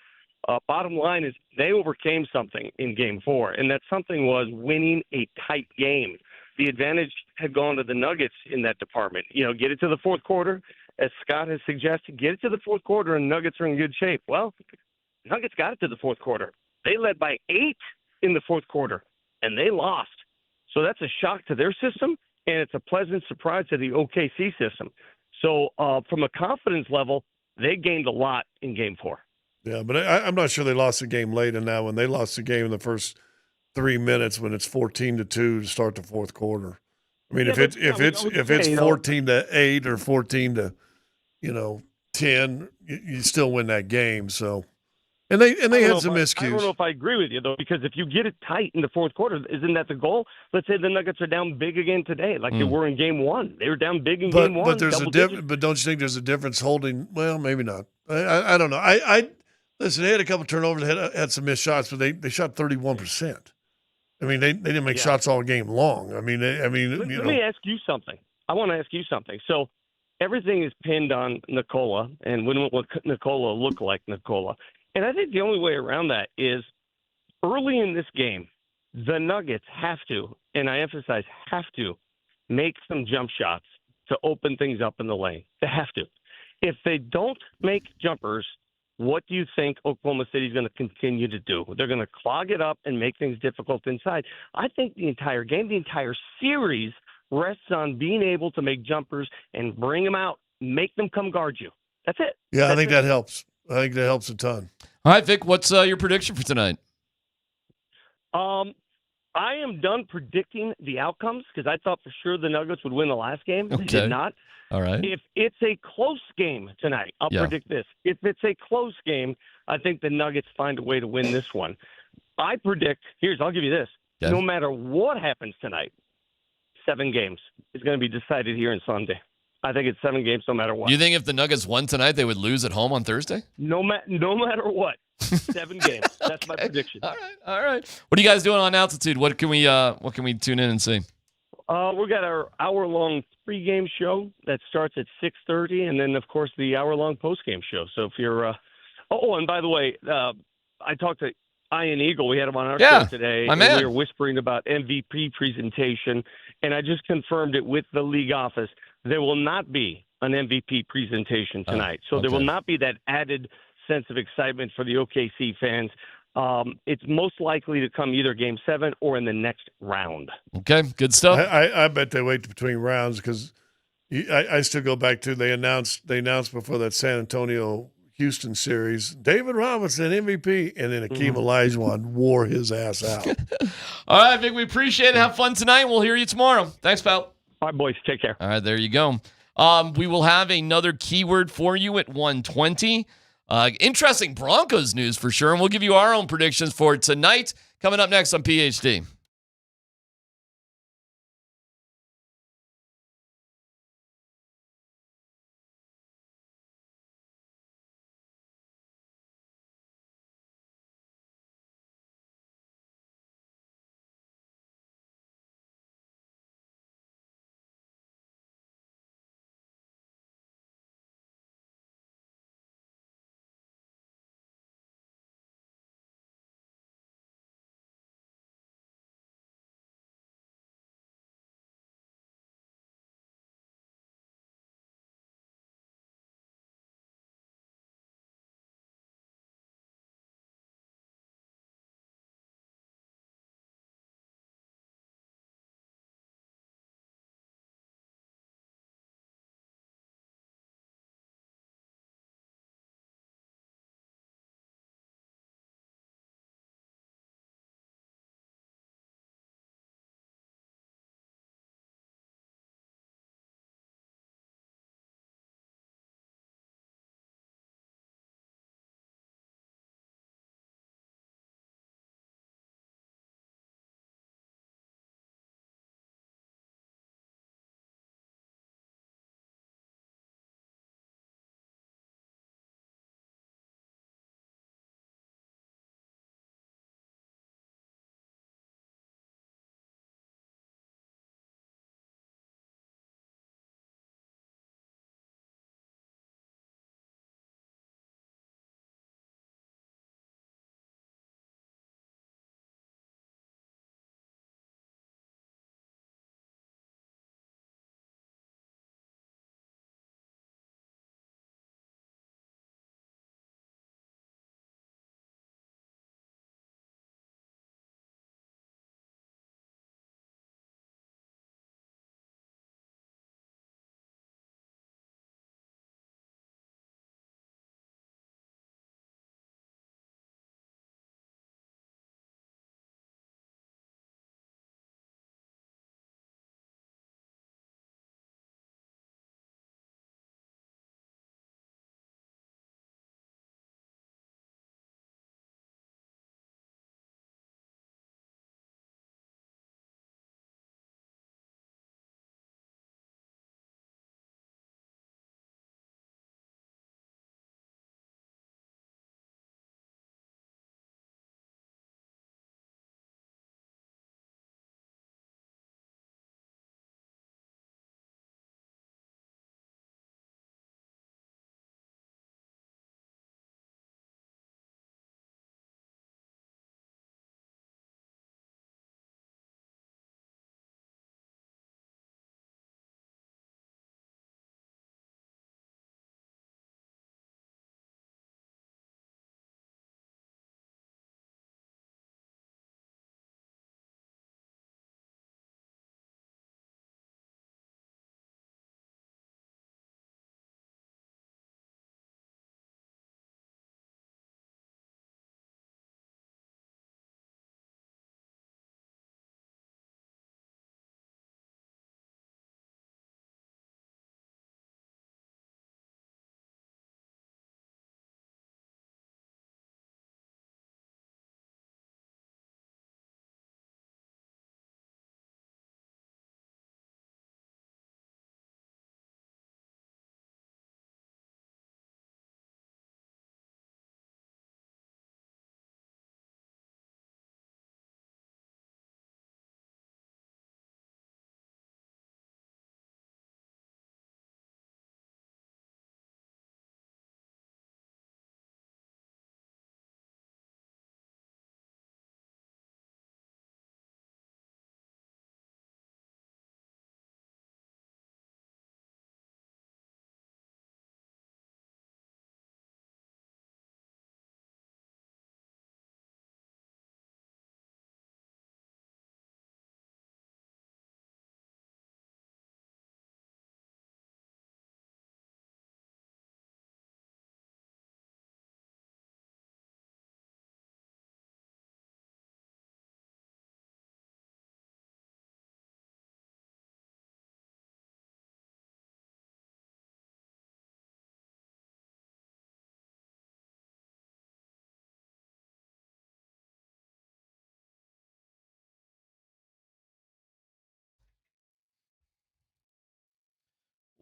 Speaker 14: bottom line is they overcame something in Game 4, and that something was winning a tight game. The advantage had gone to the Nuggets in that department. Get it to the fourth quarter, as Scott has suggested. Get it to the fourth quarter, and Nuggets are in good shape. Well, Nuggets got it to the fourth quarter. They led by 8 in the fourth quarter, and they lost. So that's a shock to their system, and it's a pleasant surprise to the OKC system. So from a confidence level, they gained a lot in Game 4.
Speaker 19: Yeah, but I'm not sure they lost the game late in that one. They lost the game in the first 3 minutes when it's 14-2 to start the fourth quarter. I mean, if it's 14-8 or 14-10, you still win that game. So, and they had some miscues.
Speaker 14: I don't know if I agree with you though, because if you get it tight in the fourth quarter, isn't that the goal? Let's say the Nuggets are down big again today, like they were in Game 1. They were down big in Game 1.
Speaker 19: But there's a difference. But don't you think there's a difference holding? Well, maybe not. I don't know. Listen, they had a couple turnovers, had some missed shots, but they shot 31%. I mean, they didn't make shots all game long. Let me
Speaker 14: ask you something. I want to ask you something. So everything is pinned on Nikola, and when will Nikola look like Nikola? And I think the only way around that is early in this game, the Nuggets have to, and I emphasize have to, make some jump shots to open things up in the lane. They have to. If they don't make jumpers, what do you think Oklahoma City is going to continue to do? They're going to clog it up and make things difficult inside. I think the entire game, the entire series rests on being able to make jumpers and bring them out, make them come guard you. That's it.
Speaker 19: Yeah, I think that helps. I think that helps a ton.
Speaker 18: All right, Vic, what's your prediction for tonight?
Speaker 14: I am done predicting the outcomes because I thought for sure the Nuggets would win the last game.
Speaker 18: Okay.
Speaker 14: They did not.
Speaker 18: All right.
Speaker 14: If it's a close game tonight, I'll predict this. If it's a close game, I think the Nuggets find a way to win this one. I predict, I'll give you this.
Speaker 18: Okay.
Speaker 14: No matter what happens tonight, 7 games. It's going to be decided here on Sunday. I think it's 7 games no matter what.
Speaker 18: Do you think if the Nuggets won tonight, they would lose at home on Thursday?
Speaker 14: No matter what. 7 games. That's my prediction.
Speaker 18: All right. What are you guys doing on altitude? What can we tune in and see?
Speaker 14: We got our hour-long pregame show that starts at 6:30, and then of course the hour-long postgame show. So if you're, and by the way, I talked to Ian Eagle. We had him on our show today.
Speaker 18: My man.
Speaker 14: And we were whispering about MVP presentation, and I just confirmed it with the league office. There will not be an MVP presentation tonight. So there will not be that added sense of excitement for the OKC fans. It's most likely to come either Game 7 or in the next round.
Speaker 18: Okay, good stuff.
Speaker 19: I bet they wait between rounds because I still go back to they announced before that San Antonio Houston series, David Robinson MVP, and then Akeem Olajuwon wore his ass out.
Speaker 18: All right, Vic, we appreciate it. Have fun tonight. We'll hear you tomorrow. Thanks, pal.
Speaker 14: All right, boys. Take care.
Speaker 18: All right, there you go. We will have another keyword for you at 1:20. Interesting Broncos news for sure, and we'll give you our own predictions for tonight. Coming up next on PhD.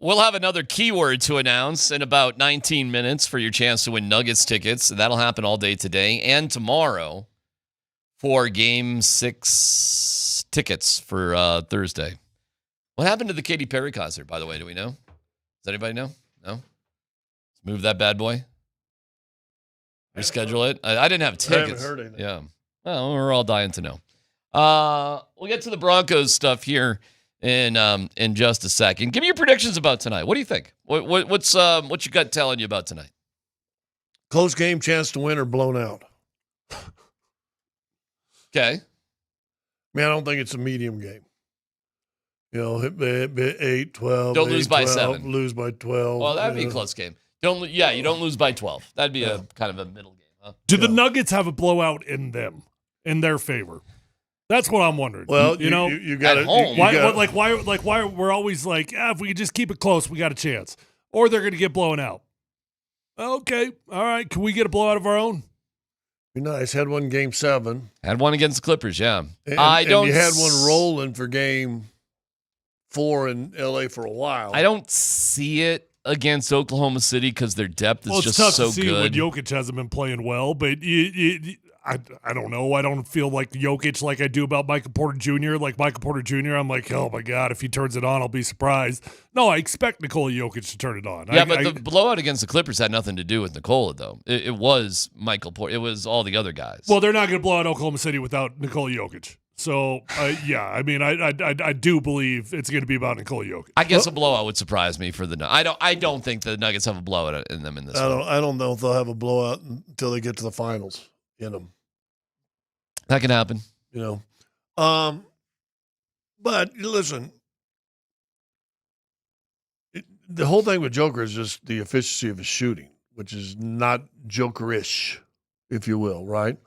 Speaker 18: we'll have another keyword to announce in about 19 minutes for your chance to win Nuggets tickets. That'll happen all day today and tomorrow for Game 6 tickets for Thursday. What happened to the Katy Perry concert, by the way? Do we know? Does anybody know? No? Let's move that bad boy. Reschedule it. I didn't have tickets.
Speaker 19: I haven't heard anything.
Speaker 18: Yeah. Well, we're all dying to know. We'll get to the Broncos stuff here in just a second. Give me your predictions about tonight. What do you think? What's your gut telling you about tonight?
Speaker 19: Close game, chance to win or blown out.
Speaker 18: Okay.
Speaker 19: Man, I don't think it's a medium game. 8, 12.
Speaker 18: Don't lose by
Speaker 19: 12,
Speaker 18: 7.
Speaker 19: Lose by 12.
Speaker 18: Well, that'd be a close game. You don't lose by 12. That'd be a kind of a middle game, huh?
Speaker 5: Do the Nuggets have a blowout in their favor? That's what I'm wondering.
Speaker 19: Well, you got
Speaker 18: at home.
Speaker 5: Why we're always like, if we could just keep it close, we got a chance. Or they're going to get blown out. Okay, all right. Can we get a blowout of our own?
Speaker 19: Be nice. Had one Game 7.
Speaker 18: Had one against the Clippers, yeah.
Speaker 19: And you had one rolling for Game 4 in L.A. for a while.
Speaker 18: I don't see it against Oklahoma City because their depth is just
Speaker 5: tough
Speaker 18: so
Speaker 5: to see
Speaker 18: good.
Speaker 5: when Jokic hasn't been playing well, but I don't know. I don't feel like Jokic like I do about Michael Porter Jr. Like Michael Porter Jr., I'm like, oh my God, if he turns it on, I'll be surprised. No, I expect Nikola Jokic to turn it on.
Speaker 18: Yeah, but the blowout against the Clippers had nothing to do with Nikola, though. It was Michael Porter. It was all the other guys.
Speaker 5: Well, they're not going to blow out Oklahoma City without Nikola Jokic. So, I mean, I do believe it's going to be about Nikola Jokic.
Speaker 18: I guess a blowout would surprise me for the Nuggets. I don't think the Nuggets have a blowout in them in this one.
Speaker 19: I don't know if they'll have a blowout until they get to the finals in them.
Speaker 18: That can happen.
Speaker 19: But listen, the whole thing with Joker is just the efficiency of his shooting, which is not Joker-ish, if you will, right?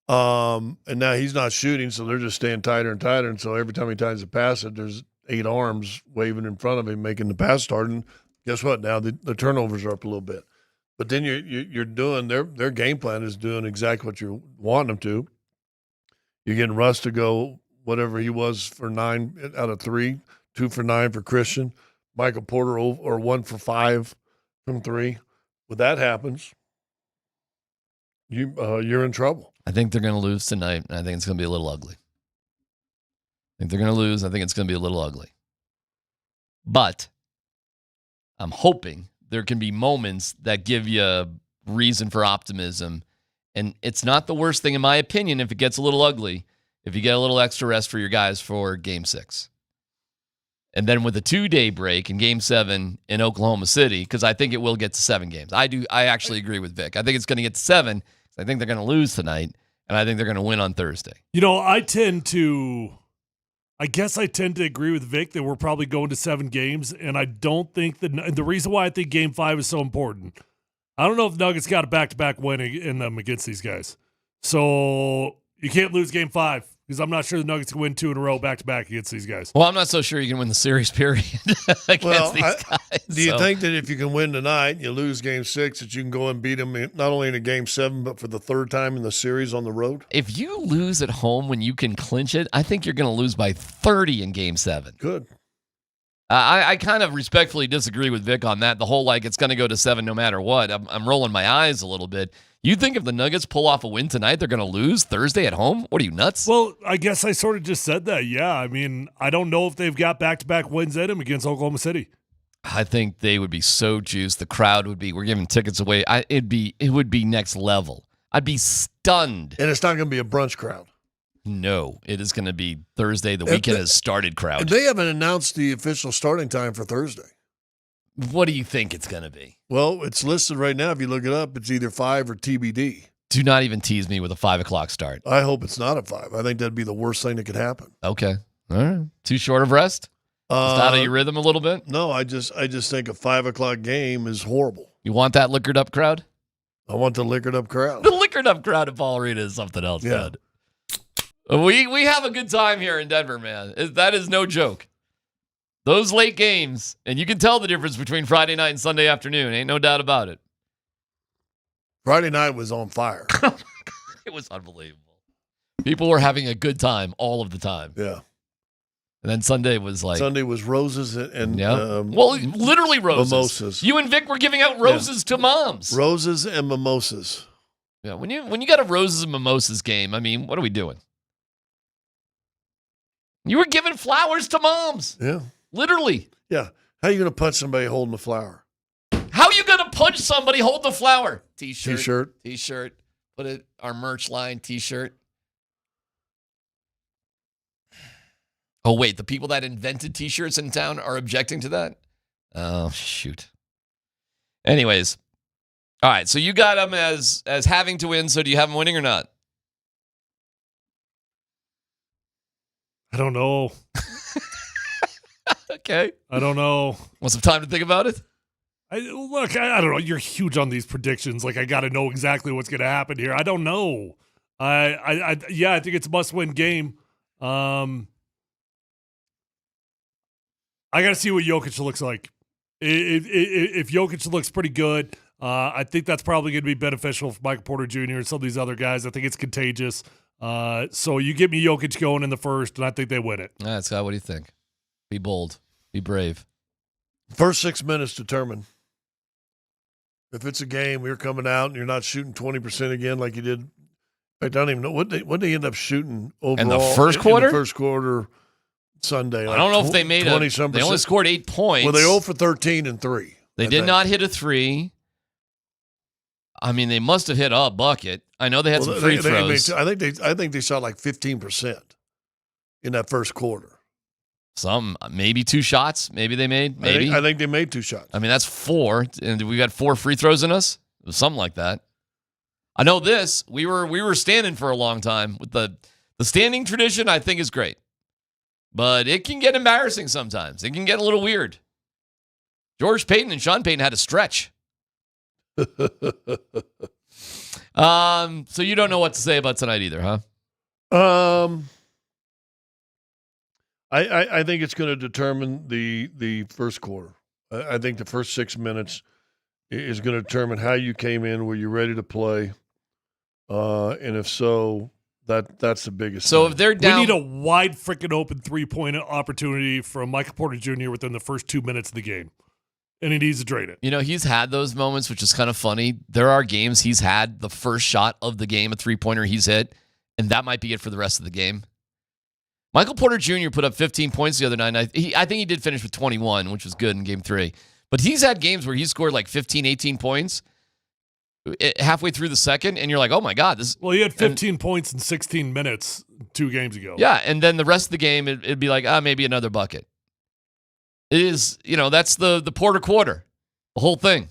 Speaker 19: And now he's not shooting, so they're just staying tighter and tighter. And so every time he tries to pass it, there's 8 arms waving in front of him, making the pass start. And guess what? Now the turnovers are up a little bit. But then you're doing their game plan is doing exactly what you want them to. You're getting Russ to go whatever he was for 9 out of 3, 2 for 9 for Christian, Michael Porter or 1 for 5 from 3. When that happens, you're in trouble.
Speaker 18: I think they're going to lose tonight, and I think it's going to be a little ugly. I think they're going to lose. I think it's going to be a little ugly. But I'm hoping there can be moments that give you reason for optimism. And it's not the worst thing, in my opinion, if it gets a little ugly, if you get a little extra rest for your guys for Game 6. And then with a 2-day break in Game 7 in Oklahoma City, because I think it will get to 7 games. I actually agree with Vic. I think it's going to get to 7. I think they're going to lose tonight, and I think they're going to win on Thursday.
Speaker 5: I tend to agree with Vic that we're probably going to 7 games, and I don't think that the reason why I think Game 5 is so important, I don't know if Nuggets got a back-to-back win in them against these guys. So you can't lose Game 5 because I'm not sure the Nuggets can win 2 in a row back-to-back against these guys.
Speaker 18: Well, I'm not so sure you can win the series, period, against these guys.
Speaker 19: Do you think that if you can win tonight and you lose Game 6, that you can go and beat them not only in a Game 7, but for the 3rd time in the series on the road?
Speaker 18: If you lose at home when you can clinch it, I think you're going to lose by 30 in Game 7.
Speaker 19: Good.
Speaker 18: I kind of respectfully disagree with Vic on that. The whole, it's going to go to 7 no matter what. I'm rolling my eyes a little bit. You think if the Nuggets pull off a win tonight, they're going to lose Thursday at home? What are you, nuts?
Speaker 5: Well, I guess I sort of just said that, yeah. I mean, I don't know if they've got back-to-back wins in them against Oklahoma City.
Speaker 18: I think they would be so juiced. The crowd would be, we're giving tickets away. It would be next level. I'd be stunned.
Speaker 19: And it's not going to be a brunch crowd.
Speaker 18: No, it is going to be Thursday. The weekend has started crowd.
Speaker 19: They haven't announced the official starting time for Thursday.
Speaker 18: What do you think it's going to be?
Speaker 19: Well, it's listed right now. If you look it up, it's either 5 or TBD.
Speaker 18: Do not even tease me with a 5 o'clock start.
Speaker 19: I hope it's not a 5. I think that'd be the worst thing that could happen.
Speaker 18: Okay. All right. Too short of rest? Just out of your rhythm a little bit?
Speaker 19: No, I just think a 5 o'clock game is horrible.
Speaker 18: You want that liquored up crowd?
Speaker 19: I want the liquored up crowd.
Speaker 18: The liquored up crowd at Paul Arena is something else, man. We have a good time here in Denver, man. That is no joke. Those late games, and you can tell the difference between Friday night and Sunday afternoon. Ain't no doubt about it.
Speaker 19: Friday night was on fire.
Speaker 18: It was unbelievable. People were having a good time all of the time.
Speaker 19: Yeah.
Speaker 18: And then Sunday was
Speaker 19: roses and
Speaker 18: literally roses.
Speaker 19: Mimosas.
Speaker 18: You and Vic were giving out roses to moms.
Speaker 19: Roses and mimosas.
Speaker 18: Yeah, when you got a roses and mimosas game, I mean, what are we doing? You were giving flowers to moms.
Speaker 19: Yeah.
Speaker 18: Literally.
Speaker 19: Yeah. How are you going to punch somebody holding a flower?
Speaker 18: How are you going to punch somebody holding a flower? T-shirt. Put it our merch line, T-shirt. Oh, wait, the people that invented T-shirts in town are objecting to that? Oh, shoot. Anyways. All right, so you got them as having to win, so do you have them winning or not?
Speaker 5: I don't know.
Speaker 18: Okay.
Speaker 5: I don't know.
Speaker 18: Want some time to think about it?
Speaker 5: I don't know. You're huge on these predictions. Like, I got to know exactly what's going to happen here. I don't know. I think it's a must-win game. I got to see what Jokic looks like. If Jokic looks pretty good, I think that's probably going to be beneficial for Michael Porter Jr. and some of these other guys. I think it's contagious. So you get me Jokic going in the first, and I think they win it.
Speaker 18: All right, Scott, what do you think? Be bold. Be brave.
Speaker 19: First 6 minutes determine. If it's a game, you're coming out and you're not shooting 20% again like you did. In fact, I don't even know what they end up shooting overall.
Speaker 18: In the first quarter?
Speaker 19: In the first quarter Sunday.
Speaker 18: I don't know if they made 20-some%. They only scored 8 points.
Speaker 19: Well, they 0 for 13 and 3.
Speaker 18: They did not hit a 3. I mean, they must have hit a bucket. I know they had some free throws.
Speaker 19: I think they shot like 15% in that first quarter.
Speaker 18: Some, maybe 2 shots. Maybe they made. Maybe
Speaker 19: I think they made 2 shots.
Speaker 18: I mean, that's 4, and we got 4 free throws in us. It was something like that. I know this. We were standing for a long time with the standing tradition. I think is great, but it can get embarrassing sometimes. It can get a little weird. George Payton and Sean Payton had to stretch. So you don't know what to say about tonight either, huh?
Speaker 19: I think it's going to determine the first quarter. I think the first 6 minutes is going to determine how you came in, were you ready to play, and if so, that's the biggest.
Speaker 18: So
Speaker 19: thing.
Speaker 18: If they're down,
Speaker 5: we need a wide freaking open 3-point opportunity from Michael Porter Jr. within the first 2 minutes of the game. And he needs to drain it.
Speaker 18: You know, he's had those moments, which is kind of funny. There are games he's had the first shot of the game, a 3-pointer he's hit, and that might be it for the rest of the game. Michael Porter Jr. put up 15 points the other night. I think he did finish with 21, which was good in game 3. But he's had games where he scored like 15, 18 points halfway through the second, and you're like, oh my God.
Speaker 5: Well, he had 15 points in 16 minutes 2 games ago.
Speaker 18: Yeah, and then the rest of the game, it'd be like, maybe another bucket. It is, that's the Porter quarter, the whole thing.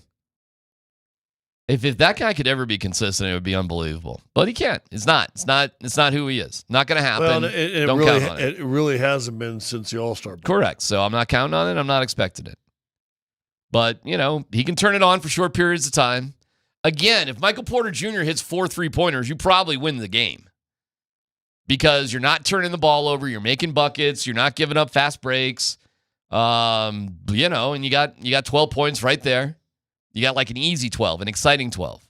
Speaker 18: If that guy could ever be consistent, it would be unbelievable. But he can't. It's not who he is. Not going to happen.
Speaker 19: Well,
Speaker 18: Don't count on it.
Speaker 19: It really hasn't been since the All-Star break.
Speaker 18: Correct. So I'm not counting on it. I'm not expecting it. But, he can turn it on for short periods of time. Again, if Michael Porter Jr. hits 4 3-pointers, you probably win the game. Because you're not turning the ball over. You're making buckets. You're not giving up fast breaks. And you got 12 points right there. You got like an easy 12, an exciting 12.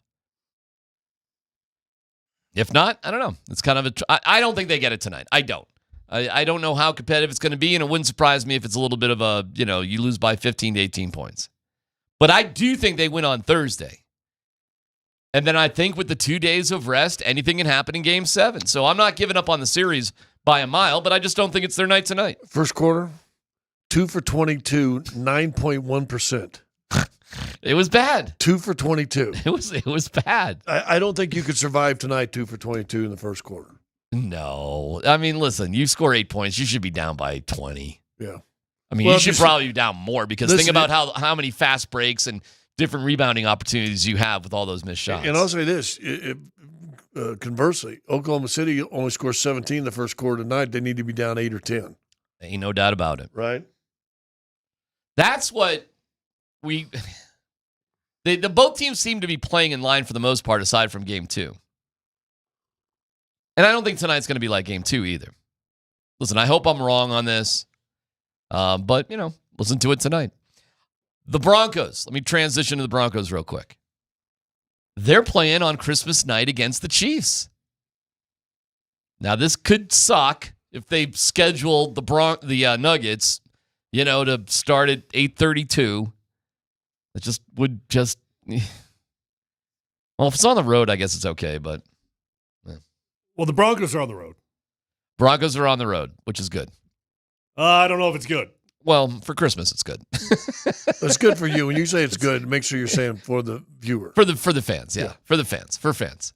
Speaker 18: If not, I don't know. It's kind of I don't think they get it tonight. I don't. I don't know how competitive it's going to be, and it wouldn't surprise me if it's a little bit of a, you lose by 15 to 18 points. But I do think they win on Thursday. And then I think with the 2 days of rest, anything can happen in Game 7. So I'm not giving up on the series by a mile, but I just don't think it's their night tonight.
Speaker 19: First quarter, 2 for 22, 9.1%.
Speaker 18: It was bad.
Speaker 19: 2 for 22.
Speaker 18: It was bad.
Speaker 19: I don't think you could survive tonight 2 for 22 in the first quarter.
Speaker 18: No. I mean, listen, you score 8 points, you should be down by 20.
Speaker 19: Yeah.
Speaker 18: I mean, you should probably be down more because think about how many fast breaks and different rebounding opportunities you have with all those missed shots.
Speaker 19: And I'll say this, conversely, Oklahoma City only scores 17 in the first quarter tonight. They need to be down 8 or 10.
Speaker 18: Ain't no doubt about it.
Speaker 19: Right?
Speaker 18: That's what the both teams seem to be playing in line for the most part, aside from Game 2. And I don't think tonight's going to be like Game 2 either. Listen, I hope I'm wrong on this, but, listen to it tonight. The Broncos. Let me transition to the Broncos real quick. They're playing on Christmas night against the Chiefs. Now, this could suck if they scheduled the Nuggets, to start at 8:32. It would just. Well, if it's on the road, I guess it's okay, but. Yeah.
Speaker 5: Well, the Broncos are on the road.
Speaker 18: Broncos are on the road, which is good.
Speaker 5: I don't know if it's good.
Speaker 18: Well, for Christmas, it's good.
Speaker 19: It's good for you. When you say it's good, make sure you're saying for the viewer.
Speaker 18: For the fans, yeah. For the fans. For fans.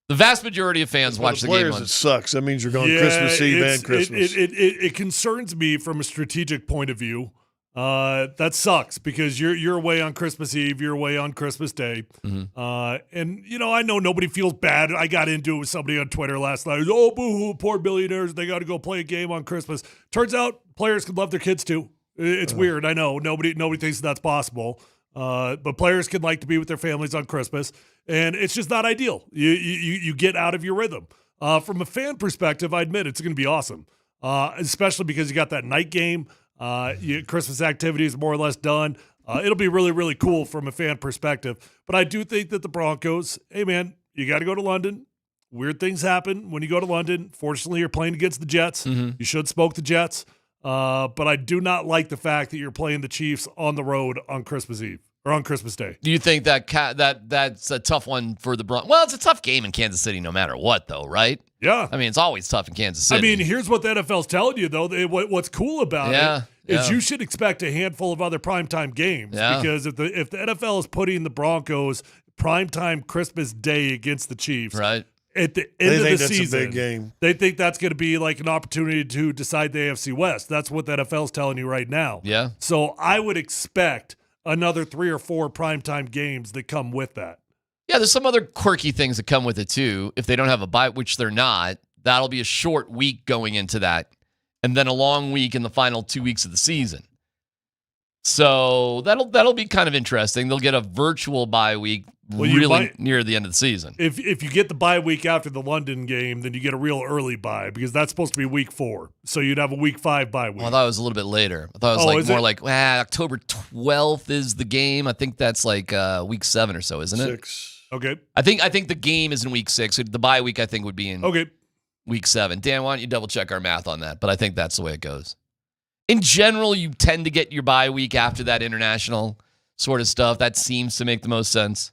Speaker 18: The vast majority of fans watch the game.
Speaker 19: Players, it sucks. That means you're going Christmas Eve and Christmas.
Speaker 5: It concerns me from a strategic point of view. That sucks because you're away on Christmas Eve, you're away on Christmas Day.
Speaker 18: Mm-hmm.
Speaker 5: And I know nobody feels bad. I got into it with somebody on Twitter last night. Oh, boo-hoo, poor billionaires. They got to go play a game on Christmas. Turns out players can love their kids too. It's weird. I know nobody thinks that's possible. But players can like to be with their families on Christmas, and it's just not ideal. You get out of your rhythm. From a fan perspective, I admit it's going to be awesome, especially because you got that night game. Christmas activity is more or less done. It'll be really, really cool from a fan perspective. But I do think that the Broncos, hey, man, you got to go to London. Weird things happen when you go to London. Fortunately, you're playing against the Jets.
Speaker 18: Mm-hmm.
Speaker 5: You should smoke the Jets. But I do not like the fact that you're playing the Chiefs on the road on Christmas Eve or on Christmas Day.
Speaker 18: Do you think that's a tough one for the Broncos? Well, it's a tough game in Kansas City no matter what, though, right?
Speaker 5: Yeah.
Speaker 18: I mean, it's always tough in Kansas City.
Speaker 5: I mean, here's what the NFL's telling you, though. What's cool about it is you should expect a handful of other primetime games because if the NFL is putting the Broncos primetime Christmas Day against the Chiefs,
Speaker 18: right?
Speaker 5: At the end of the
Speaker 19: that's
Speaker 5: season,
Speaker 19: a big game.
Speaker 5: They think that's going to be like an opportunity to decide the AFC West. That's what the NFL's telling you right now.
Speaker 18: Yeah.
Speaker 5: So I would expect another 3 or 4 primetime games that come with that.
Speaker 18: Yeah, there's some other quirky things that come with it too. If they don't have a bye, which they're not, that'll be a short week going into that, and then a long week in the final 2 weeks of the season. So that'll be kind of interesting. They'll get a virtual bye week near the end of the season.
Speaker 5: If you get the bye week after the London game, then you get a real early bye because that's supposed to be week 4. So you'd have a week 5 bye week.
Speaker 18: Well, I thought it was a little bit later. I thought it was like October 12th is the game. I think that's like week 7 or so, isn't it?
Speaker 19: 6.
Speaker 5: Okay.
Speaker 18: I think the game is in week 6. The bye week I think would be in week 7. Dan, why don't you double check our math on that? But I think that's the way it goes. In general, you tend to get your bye week after that international sort of stuff. That seems to make the most sense.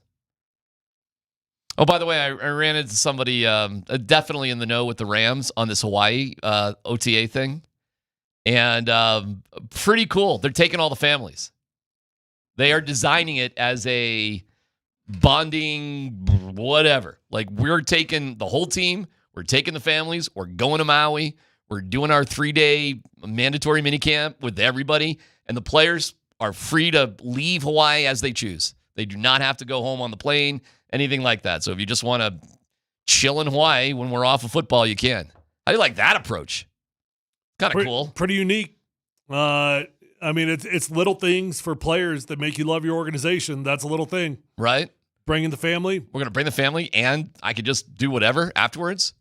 Speaker 18: Oh, by the way, I ran into somebody definitely in the know with the Rams on this Hawaii OTA thing. And pretty cool. They're taking all the families. They are designing it as a bonding whatever. Like, we're taking the whole team. We're taking the families. We're going to Maui. We're doing our 3-day mandatory minicamp with everybody. And the players are free to leave Hawaii as they choose. They do not have to go home on the plane, anything like that. So if you just want to chill in Hawaii when we're off of football, you can. How do you like that approach? Kind of cool.
Speaker 5: Pretty unique. I mean, it's little things for players that make you love your organization. That's a little thing.
Speaker 18: Right.
Speaker 5: Bringing the family.
Speaker 18: We're going to bring the family, and I could just do whatever afterwards.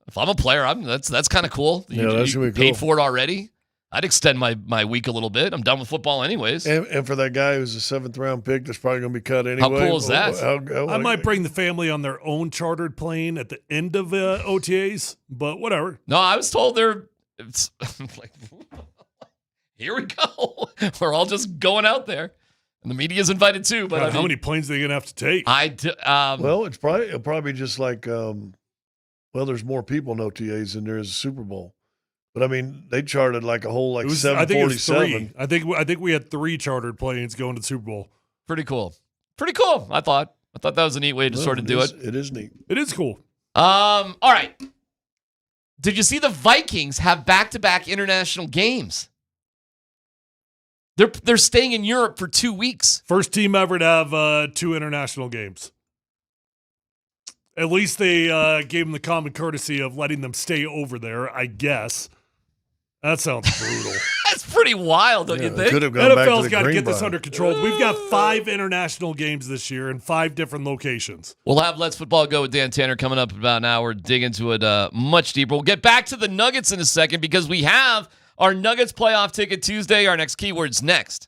Speaker 18: If I'm a player, that's kind of cool. You paid for it already. I'd extend my week a little bit. I'm done with football anyways.
Speaker 19: And for that guy who's a 7th-round pick that's probably going to be cut anyway.
Speaker 18: How cool is that?
Speaker 5: I might bring the family on their own chartered plane at the end of OTAs, but whatever.
Speaker 18: No, I was told it's like, here we go. We're all just going out there. And the media's invited too. But
Speaker 5: God, how many planes are they going to have to take?
Speaker 19: Well, it'll probably just like, there's more people in OTAs than there is a Super Bowl. But I mean, they chartered like a whole 747.
Speaker 5: I think it was 3. I think we had 3 chartered planes going to the Super Bowl.
Speaker 18: Pretty cool. I thought that was a neat way to sort of do it.
Speaker 19: It is neat.
Speaker 5: It is cool.
Speaker 18: All right. Did you see the Vikings have back-to-back international games? They're staying in Europe for 2 weeks.
Speaker 5: First team ever to have 2 international games. At least they gave them the common courtesy of letting them stay over there, I guess. That sounds brutal.
Speaker 18: That's pretty wild, don't you think?
Speaker 5: NFL's got to get this under control. We've got 5 international games this year in 5 different locations.
Speaker 18: We'll have Let's Football Go with Dan Tanner coming up in about an hour. Dig into it much deeper. We'll get back to the Nuggets in a second because we have our Nuggets playoff ticket Tuesday. Our next keyword's next.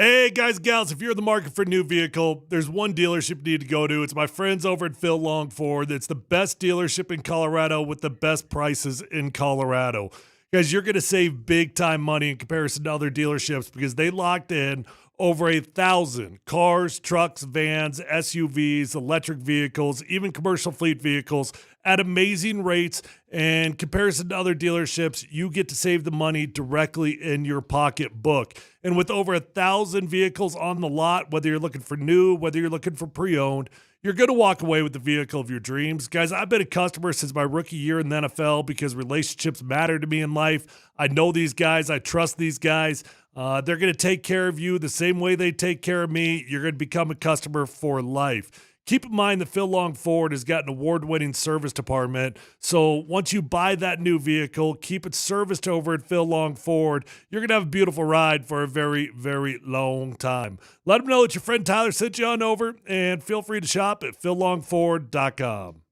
Speaker 5: Hey, guys, gals, if you're in the market for a new vehicle, there's one dealership you need to go to. It's my friends over at Phil Long Ford. It's the best dealership in Colorado with the best prices in Colorado. Guys, you're going to save big-time money in comparison to other dealerships because they locked in over 1,000 cars, trucks, vans, SUVs, electric vehicles, even commercial fleet vehicles at amazing rates. And in comparison to other dealerships, you get to save the money directly in your pocketbook. And with over 1,000 vehicles on the lot, whether you're looking for new, whether you're looking for pre-owned, you're going to walk away with the vehicle of your dreams. Guys, I've been a customer since my rookie year in the NFL because relationships matter to me in life. I know these guys. I trust these guys. They're going to take care of you the same way they take care of me. You're going to become a customer for life. Keep in mind that Phil Long Ford has got an award-winning service department. So once you buy that new vehicle, keep it serviced over at Phil Long Ford. You're going to have a beautiful ride for a very, very long time. Let them know that your friend Tyler sent you on over, and feel free to shop at phillongford.com.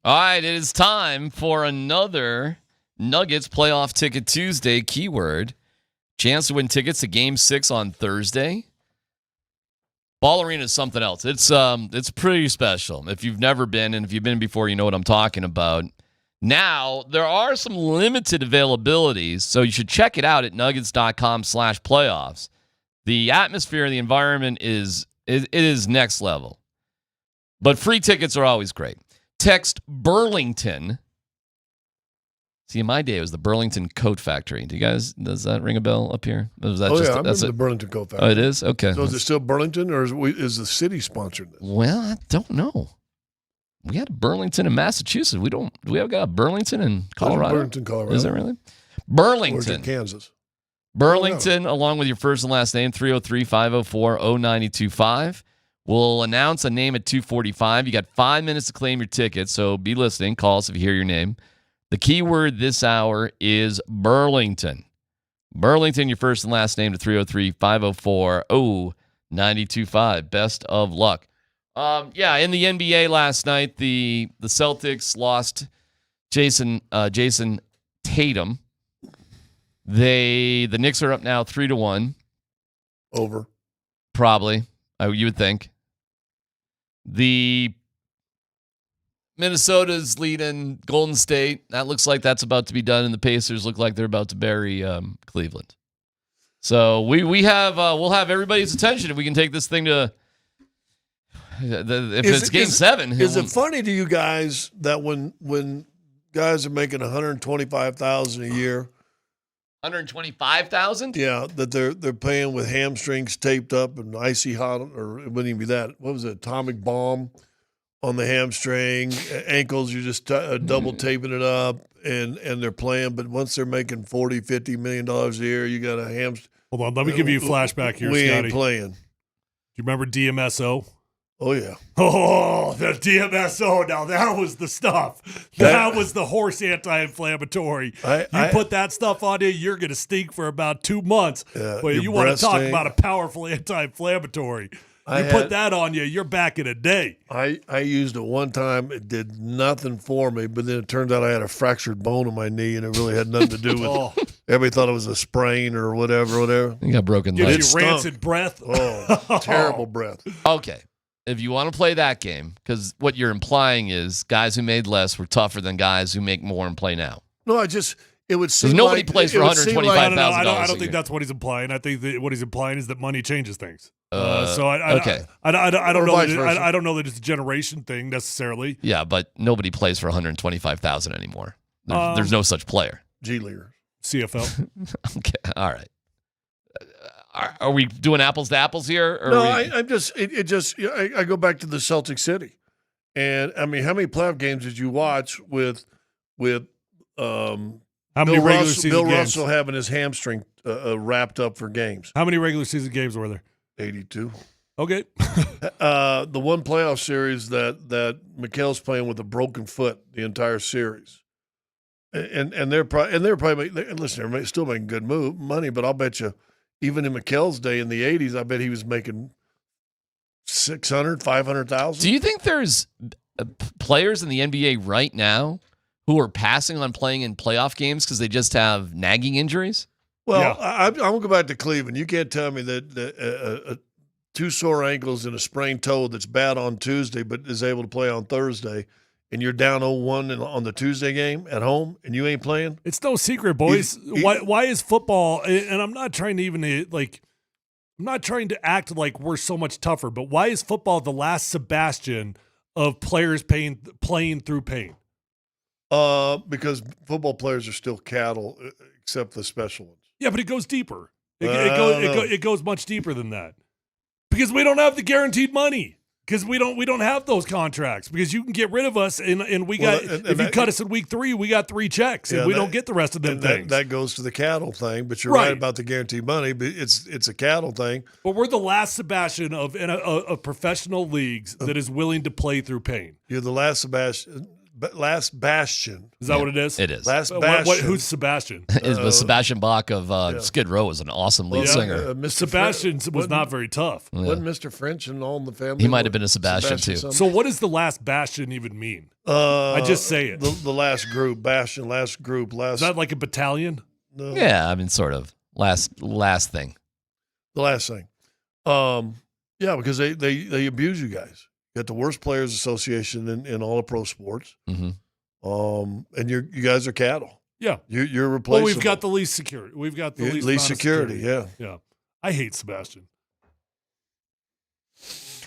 Speaker 18: All right, it is time for another Nuggets Playoff Ticket Tuesday keyword. Chance to win tickets to Game 6 on Thursday. Ball Arena is something else. It's pretty special. If you've never been, and if you've been before, you know what I'm talking about. Now, there are some limited availabilities, so you should check it out at nuggets.com/playoffs. The atmosphere and the environment is next level. But free tickets are always great. Text Burlington. See, in my day, it was the Burlington Coat Factory. Does that ring a bell up here?
Speaker 19: I remember the Burlington Coat Factory.
Speaker 18: Oh, it is? Okay.
Speaker 19: So is it still Burlington, or is the city sponsored this?
Speaker 18: Well, I don't know. We had Burlington in Massachusetts. Do we have got Burlington in Colorado?
Speaker 19: Burlington, Colorado.
Speaker 18: Is it really?
Speaker 19: Or is
Speaker 18: Burlington.
Speaker 19: it Kansas?
Speaker 18: Burlington, along with your first and last name, 303-504-0925. We'll announce a name at 2:45. You got 5 minutes to claim your ticket, so be listening. Call us if you hear your name. The keyword this hour is Burlington. Burlington, your first and last name to 303-504-0925. Best of luck. In the NBA last night, the Celtics lost Jason Tatum. The Knicks are up now 3-1.
Speaker 19: Over.
Speaker 18: Probably, you would think. The Minnesota's leading Golden State. That looks like that's about to be done, and the Pacers look like they're about to bury Cleveland. So we'll have everybody's attention if we can take this thing to. It's Game 7.
Speaker 19: Is it funny to you guys that when guys are making $125,000 a year,
Speaker 18: $125,000?
Speaker 19: yeah, that they're paying with hamstrings taped up and icy hot, or it wouldn't even be that. What was it? Atomic bomb on the hamstring, ankles. You're just double taping it up, and they're playing. But once they're making $40-50 million a year, you got a hamstring.
Speaker 5: Hold on, let me give you a flashback here,
Speaker 19: we
Speaker 5: Scotty.
Speaker 19: ain't playing.
Speaker 5: Do you remember DMSO?
Speaker 19: Oh, yeah.
Speaker 5: Oh, the DMSO. Now, that was the stuff. That was the horse anti-inflammatory. You put that stuff on you, you're going to stink for about 2 months. But you want to talk about a powerful anti-inflammatory. Put that on you, you're back in a day.
Speaker 19: I used it one time. It did nothing for me, but then it turned out I had a fractured bone in my knee, and it really had nothing to do with it. Everybody thought it was a sprain or whatever.
Speaker 18: You got broken
Speaker 5: Gives
Speaker 18: legs.
Speaker 5: you rancid breath.
Speaker 19: Oh, terrible breath.
Speaker 18: Okay. If you want to play that game, because what you're implying is guys who made less were tougher than guys who make more and play now.
Speaker 19: No, it would seem
Speaker 18: nobody
Speaker 19: like,
Speaker 18: plays for $125,000.
Speaker 5: I don't think that's what he's implying. I think that what he's implying is that money changes things. I don't know. I don't know that it's a generation thing necessarily.
Speaker 18: Yeah, but nobody plays for $125,000 anymore. There's no such player.
Speaker 19: G Leaguer,
Speaker 5: CFL.
Speaker 18: Okay, all right. Are we doing apples to apples here? Or
Speaker 19: no, I go back to the Celtic City, and I mean, how many playoff games did you watch with
Speaker 5: how many regular season
Speaker 19: Bill
Speaker 5: games?
Speaker 19: Russell having his hamstring wrapped up for games?
Speaker 5: How many regular season games were there?
Speaker 19: 82.
Speaker 5: Okay.
Speaker 19: The one playoff series that Mikhail's playing with a broken foot the entire series, and they're probably listen, they're still making good money, but I'll bet you. Even in McHale's day in the 80s, I bet he was making $600,000, $500,000.
Speaker 18: Do you think there's players in the NBA right now who are passing on playing in playoff games because they just have nagging injuries?
Speaker 19: Well, yeah. I'm going to go back to Cleveland. You can't tell me that 2 sore ankles and a sprained toe that's bad on Tuesday but is able to play on Thursday, and you're down 0-1 on the Tuesday game at home, and you ain't playing?
Speaker 5: It's no secret, boys. Why is football, and I'm not trying to act like we're so much tougher, but why is football the last Sebastian of players playing through pain?
Speaker 19: Because football players are still cattle, except the special ones.
Speaker 5: Yeah, but it goes deeper. It goes much deeper than that. Because we don't have the guaranteed money. Because we don't have those contracts. Because you can get rid of us, and we got if you cut us in week 3, we got 3 checks, and we don't get the rest of them things.
Speaker 19: That goes to the cattle thing. But you're right about the guaranteed money. But it's a cattle thing.
Speaker 5: But we're the last Sebastian of professional leagues that is willing to play through pain.
Speaker 19: You're the last Sebastian. Last Bastion.
Speaker 5: Is that what it is?
Speaker 18: It is.
Speaker 19: Last Bastion.
Speaker 5: Who's Sebastian?
Speaker 18: Sebastian Bach of Skid Row was an awesome lead singer.
Speaker 5: Sebastian was not very tough.
Speaker 19: Wasn't Mr. French and All in the Family?
Speaker 18: He might have been a Sebastian too.
Speaker 19: Something?
Speaker 5: So what does the last Bastion even mean? I just say it.
Speaker 19: The last group. Bastion, last group.
Speaker 5: Is that like a battalion?
Speaker 19: No.
Speaker 18: Yeah, I mean, sort of. Last thing.
Speaker 19: The last thing. Yeah, because they abuse you guys. You got the worst players association in all of pro sports.
Speaker 18: Mm-hmm.
Speaker 19: And you guys are cattle.
Speaker 5: Yeah.
Speaker 19: You're replaceable.
Speaker 5: Well, we've got the least security. We've got the least
Speaker 19: security, yeah.
Speaker 5: Yeah. I hate Sebastian.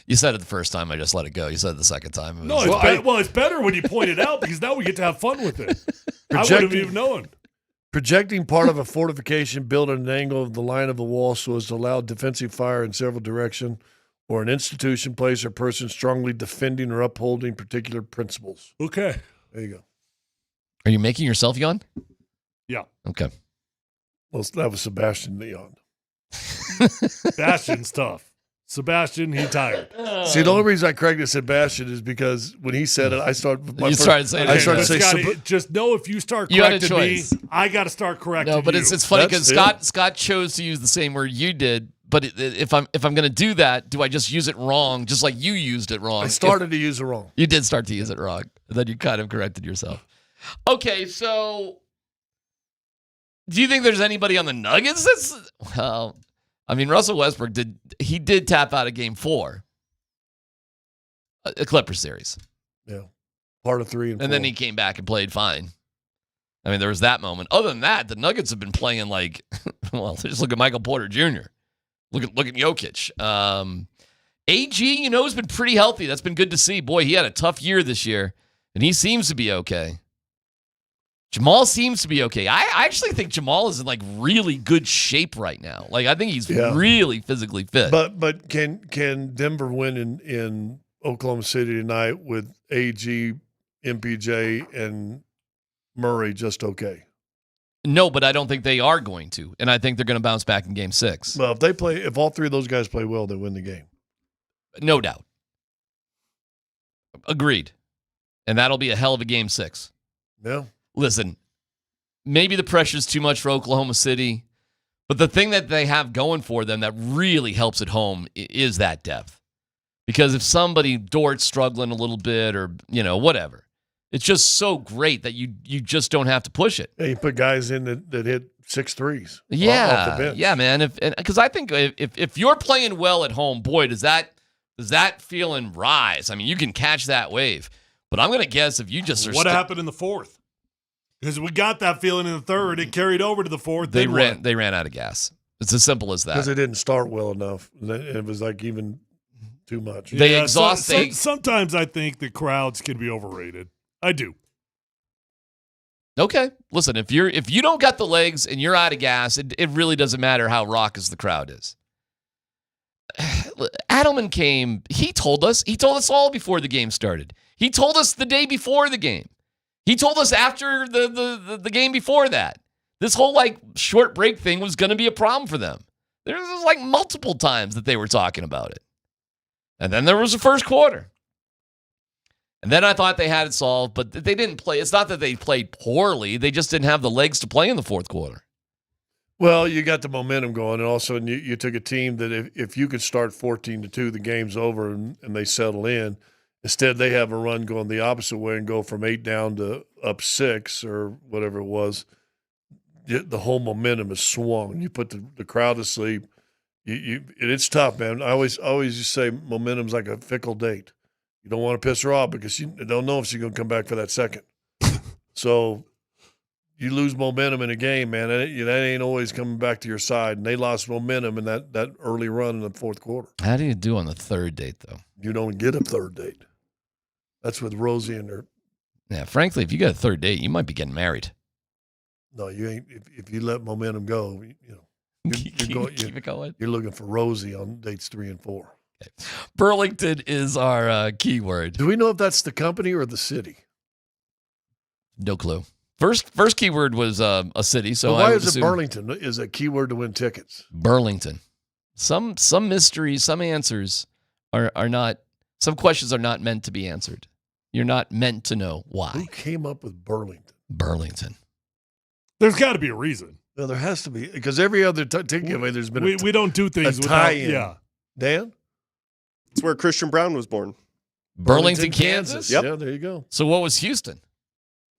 Speaker 18: You said it the first time. I just let it go. You said it the second time.
Speaker 5: It's better when you point it out because now we get to have fun with it. I wouldn't have even known.
Speaker 19: Projecting part of a fortification built at an angle of the line of the wall so as to allow defensive fire in several directions or an institution, place, or person strongly defending or upholding particular principles.
Speaker 5: Okay.
Speaker 19: There you go.
Speaker 18: Are you making yourself yawn?
Speaker 5: Yeah.
Speaker 18: Okay.
Speaker 19: Well, that was Sebastian that yawned.
Speaker 5: Sebastian's tough. Sebastian, he tired.
Speaker 19: See, the only reason I corrected Sebastian is because when he said it, I started.
Speaker 18: You started saying
Speaker 19: I started to say.
Speaker 5: Just know if you start
Speaker 18: You had a
Speaker 5: correcting me,
Speaker 18: choice.
Speaker 5: I got to start correcting
Speaker 18: No, but
Speaker 5: you.
Speaker 18: it's funny because Scott chose to use the same word you did. But if I'm going to do that, do I just use it wrong, just like you used it wrong?
Speaker 19: I started to use it wrong.
Speaker 18: You did start to use it wrong. Then you kind of corrected yourself. Okay, so do you think there's anybody on the Nuggets that's well? I mean, Russell Westbrook did tap out of Game 4, a Clippers series.
Speaker 19: Yeah, part of 3 and 4.
Speaker 18: And then he came back and played fine. I mean, there was that moment. Other than that, the Nuggets have been playing like, well, just look at Michael Porter Jr. Look at Jokic. AG, has been pretty healthy. That's been good to see. Boy, he had a tough year this year, and he seems to be okay. Jamal seems to be okay. I actually think Jamal is in like really good shape right now. Like I think he's really physically fit.
Speaker 19: But can Denver win in Oklahoma City tonight with AG, MPJ, and Murray just okay?
Speaker 18: No, but I don't think they are going to, and I think they're going to bounce back in Game 6.
Speaker 19: Well, if all 3 of those guys play well, they win the game.
Speaker 18: No doubt. Agreed. And that'll be a hell of a Game 6.
Speaker 19: Yeah.
Speaker 18: Listen, maybe the pressure's too much for Oklahoma City, but the thing that they have going for them that really helps at home is that depth. Because if Dort's struggling a little bit or, whatever, it's just so great that you just don't have to push it.
Speaker 19: Yeah, you put guys in that hit 6 threes off the bench.
Speaker 18: Yeah, man. Because I think if you're playing well at home, boy, does that feeling rise. I mean, you can catch that wave. But I'm going to guess if you just are
Speaker 5: what happened in the fourth? Because we got that feeling in the third. It carried over to the fourth.
Speaker 18: They ran out of gas. It's as simple as that.
Speaker 19: Because they didn't start well enough. It was like even too much.
Speaker 18: They exhaust.
Speaker 5: Sometimes I think the crowds can be overrated. I do.
Speaker 18: Okay. Listen, if you don't got the legs and you're out of gas, it really doesn't matter how raucous the crowd is. Adelman came. He told us all before the game started. He told us the day before the game. He told us after the game before that. This whole short break thing was going to be a problem for them. There was multiple times that they were talking about it. And then there was the first quarter. And then I thought they had it solved, but they didn't play. It's not that they played poorly. They just didn't have the legs to play in the fourth quarter.
Speaker 19: Well, you got the momentum going, and also you took a team that if you could start 14-2, the game's over, and they settle in. Instead, they have a run going the opposite way and go from 8 down to up 6 or whatever it was. The whole momentum is swung. You put the crowd to sleep. It's tough, man. I always just say momentum's like a fickle date. You don't want to piss her off because you don't know if she's going to come back for that second. So you lose momentum in a game, man. That ain't always coming back to your side. And they lost momentum in that early run in the fourth quarter.
Speaker 18: How do you do on the third date, though?
Speaker 19: You don't get a third date. That's with Rosie and her.
Speaker 18: Yeah, frankly, if you got a third date, you might be getting married.
Speaker 19: No, you ain't. If you let momentum go, you're
Speaker 18: keep it going.
Speaker 19: You're looking for Rosie on dates 3 and 4.
Speaker 18: Okay. Burlington is our keyword.
Speaker 19: Do we know if that's the company or the city?
Speaker 18: No clue. First keyword was a city. So
Speaker 19: why is it Burlington? Is a keyword to win tickets?
Speaker 18: Burlington. Some mysteries, some answers are not. Some questions are not meant to be answered. You're not meant to know why.
Speaker 19: Who came up with Burlington?
Speaker 18: Burlington.
Speaker 5: There's got to be a reason.
Speaker 19: No, there has to be, because every other ticket giveaway, there's been
Speaker 5: we don't do things without. Yeah,
Speaker 19: Dan.
Speaker 20: It's where Christian Brown was born.
Speaker 18: Burlington, Kansas.
Speaker 20: Yep.
Speaker 19: Yeah, there you go.
Speaker 18: So what was Houston?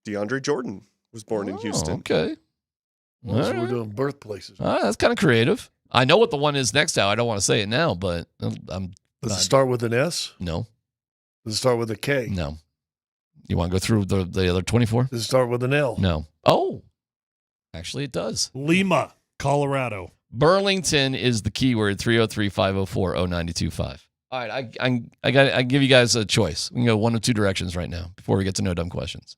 Speaker 20: DeAndre Jordan was born in Houston.
Speaker 18: Okay.
Speaker 19: Well, so we're doing birthplaces.
Speaker 18: That's kind of creative. I know what the one is next now. I don't want to say it now, but
Speaker 19: Does it start with an S?
Speaker 18: No.
Speaker 19: Does it start with a K?
Speaker 18: No. You want to go through the other 24?
Speaker 19: Does it start with an L?
Speaker 18: No. Oh. Actually, it does.
Speaker 5: Lima, Colorado.
Speaker 18: Burlington is the keyword, 303-504-0925. All right, I give you guys a choice. We can go one of two directions right now before we get to no dumb questions.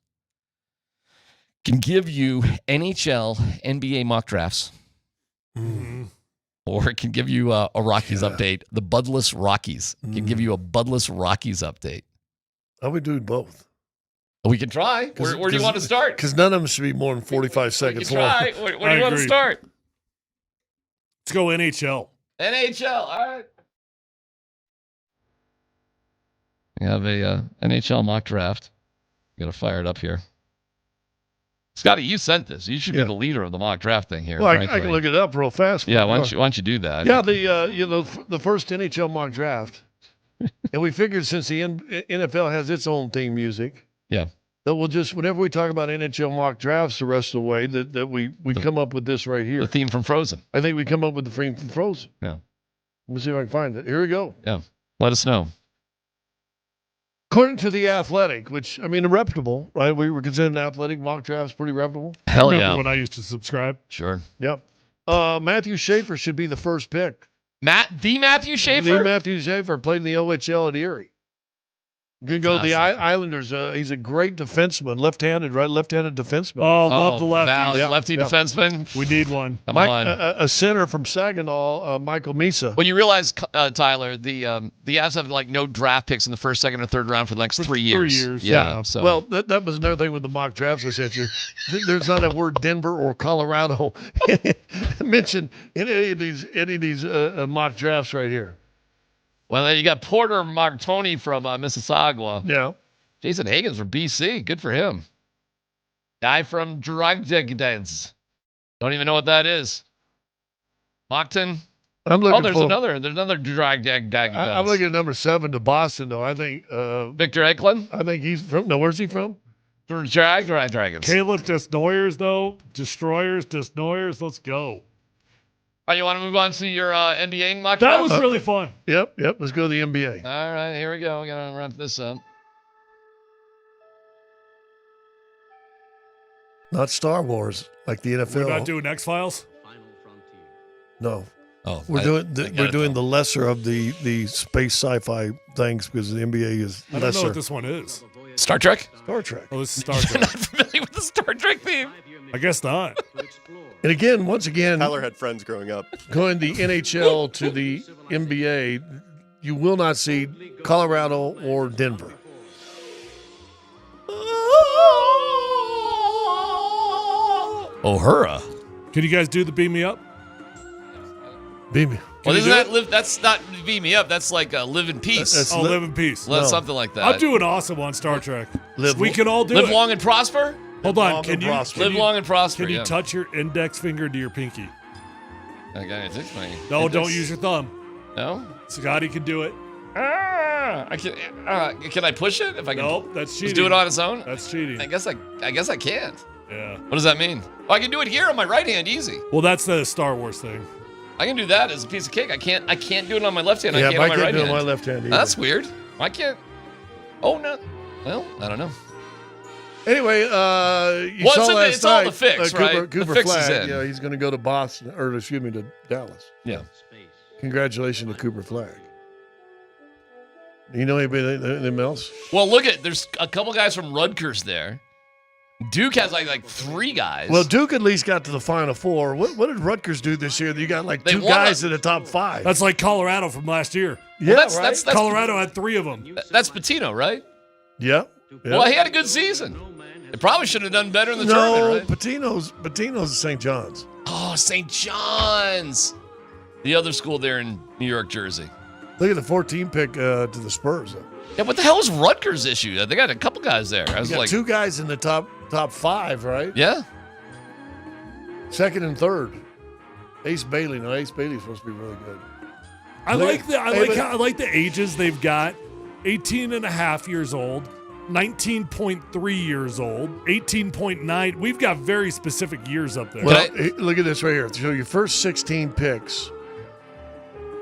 Speaker 18: Can give you NHL, NBA mock drafts.
Speaker 5: Mm-hmm.
Speaker 18: or it can give you a Rockies update. The Budless Rockies can give you a Budless Rockies update.
Speaker 19: I would do both.
Speaker 18: We can try. Where do you want to start?
Speaker 19: Because none of them should be more than 45 seconds long.
Speaker 18: Try. Where do you want to start?
Speaker 5: Let's go NHL.
Speaker 18: NHL. All right. We have a NHL mock draft. Got to fire it up here. Scotty, you sent this. You should be the leader of the mock draft thing here.
Speaker 2: Well, I can look it up real fast.
Speaker 18: Yeah, why don't you do that?
Speaker 2: Yeah, the first NHL mock draft, and we figured since the NFL has its own theme music, that we'll just whenever we talk about NHL mock drafts the rest of the way that we come up with this right here.
Speaker 18: The theme from Frozen.
Speaker 2: I think we come up with the theme from Frozen.
Speaker 18: Yeah.
Speaker 2: Let me see if I can find it. Here we go.
Speaker 18: Yeah. Let us know.
Speaker 2: According to The Athletic, which, I mean, reputable, right? We were considering Athletic mock drafts pretty reputable.
Speaker 18: Hell
Speaker 5: Remember
Speaker 18: yeah.
Speaker 5: when I used to subscribe?
Speaker 18: Sure.
Speaker 2: Yep. Matthew Schaefer should be the first pick.
Speaker 18: Matthew Schaefer?
Speaker 2: The Matthew Schaefer played in the OHL at Erie. You can go to the Islanders. He's a great defenseman, left-handed defenseman.
Speaker 5: Oh, love the lefty.
Speaker 18: Lefty defenseman.
Speaker 5: We need one.
Speaker 18: Come on.
Speaker 2: A center from Saginaw, Michael Misa.
Speaker 18: When you realize, Tyler, the Avs have like no draft picks in the first, second, or third round for the next 3 years.
Speaker 5: 3 years.
Speaker 18: Yeah. So.
Speaker 2: Well, that was another thing with the mock drafts I sent you. There's not a word Denver or Colorado mentioned in any of these mock drafts right here.
Speaker 18: Well, then you got Porter Martoni from Mississauga.
Speaker 2: Yeah.
Speaker 18: Jason Higgins from BC. Good for him. Guy from Dragons. Don't even know what that is. Moncton. There's another Dragons.
Speaker 2: I'm looking at number 7 to Boston, though. I think
Speaker 18: Victor Eklund.
Speaker 2: I think he's from. No, where's he from?
Speaker 18: Dragons.
Speaker 5: Caleb Desnoyers, though. Desnoyers. Let's go.
Speaker 18: Oh, you want to move on to your NBA mock
Speaker 5: That
Speaker 18: draft?
Speaker 5: was really fun.
Speaker 2: Yep. Let's go to the NBA.
Speaker 18: All right, here we go. We got to wrap this up.
Speaker 19: Not Star Wars like the NFL.
Speaker 5: We're not doing X-Files?
Speaker 19: No.
Speaker 18: Oh,
Speaker 19: we're doing the lesser of the space sci-fi things because the NBA is
Speaker 5: I don't
Speaker 19: lesser.
Speaker 5: know what this one is.
Speaker 18: Star Trek?
Speaker 19: Star Trek.
Speaker 5: Oh, this is Star
Speaker 18: You're
Speaker 5: Trek.
Speaker 18: not familiar with the Star Trek theme?
Speaker 5: I guess not.
Speaker 19: And again, once again,
Speaker 20: Tyler had friends growing up.
Speaker 19: going the NHL to the NBA, you will not see Colorado or Denver.
Speaker 18: Uhura.
Speaker 5: Can you guys do the beam me up?
Speaker 19: Beam me.
Speaker 18: Well, isn't that live? That's not beam me up. That's like live in peace.
Speaker 5: Live in peace.
Speaker 18: Something like that.
Speaker 5: I'm doing awesome on Star Trek. We can all do
Speaker 18: live
Speaker 5: it.
Speaker 18: long and prosper.
Speaker 5: Hold on. Can you
Speaker 18: live long and prosper?
Speaker 5: Can you touch your index finger to your pinky?
Speaker 18: I got it.
Speaker 5: No, don't use your thumb.
Speaker 18: No.
Speaker 5: Scotty can do it.
Speaker 18: I can. Can I push it if I can?
Speaker 5: Nope, that's cheating.
Speaker 18: Just do it on its own.
Speaker 5: That's cheating.
Speaker 18: I guess I can't.
Speaker 5: Yeah.
Speaker 18: What does that mean? Oh, I can do it here on my right hand, easy.
Speaker 5: Well, that's the Star Wars thing.
Speaker 18: I can do that as a piece of cake. I can't do it on my left hand.
Speaker 19: Yeah,
Speaker 18: I can't on my right
Speaker 19: do it
Speaker 18: hand.
Speaker 19: on my left hand either.
Speaker 18: That's weird. I can't. Oh no. Well, I don't know.
Speaker 19: Anyway, you
Speaker 18: Well,
Speaker 19: saw last
Speaker 18: it's all
Speaker 19: night,
Speaker 18: the fix, right?
Speaker 19: Cooper
Speaker 18: The fix
Speaker 19: Flagg,
Speaker 18: is in.
Speaker 19: Yeah, he's going to go to Boston, or excuse me, to Dallas.
Speaker 18: Yeah.
Speaker 19: Congratulations to Cooper Flagg. You know anything else?
Speaker 18: Well, look there's a couple guys from Rutgers there. Duke has like 3 guys.
Speaker 19: Well, Duke at least got to the Final Four. What did Rutgers do this year? You got like
Speaker 18: They
Speaker 19: 2
Speaker 18: won
Speaker 19: guys in the top 5.
Speaker 5: That's like Colorado from last year.
Speaker 19: Yeah,
Speaker 18: Well,
Speaker 19: right?
Speaker 5: Colorado had 3 of them.
Speaker 18: That's Patino, right?
Speaker 19: Yep.
Speaker 18: Well, he had a good season. They probably should have done better in the tournament, right?
Speaker 19: Patino's St. John's.
Speaker 18: Oh, St. John's. The other school there in New York, Jersey.
Speaker 19: Look at the 14 pick to the Spurs.
Speaker 18: Yeah, what the hell is Rutgers' issue? They got a couple guys there. I was
Speaker 19: You got
Speaker 18: like,
Speaker 19: 2 guys in the top 5, right?
Speaker 18: yeah.
Speaker 19: Second and third. Ace Bailey. No, Ace Bailey's supposed to be really good.
Speaker 5: I like the ages they've got. 18 and a half years old, 19.3 years old, 18.9. We've got very specific years up there.
Speaker 19: Well, look at this right here. So your first 16 picks,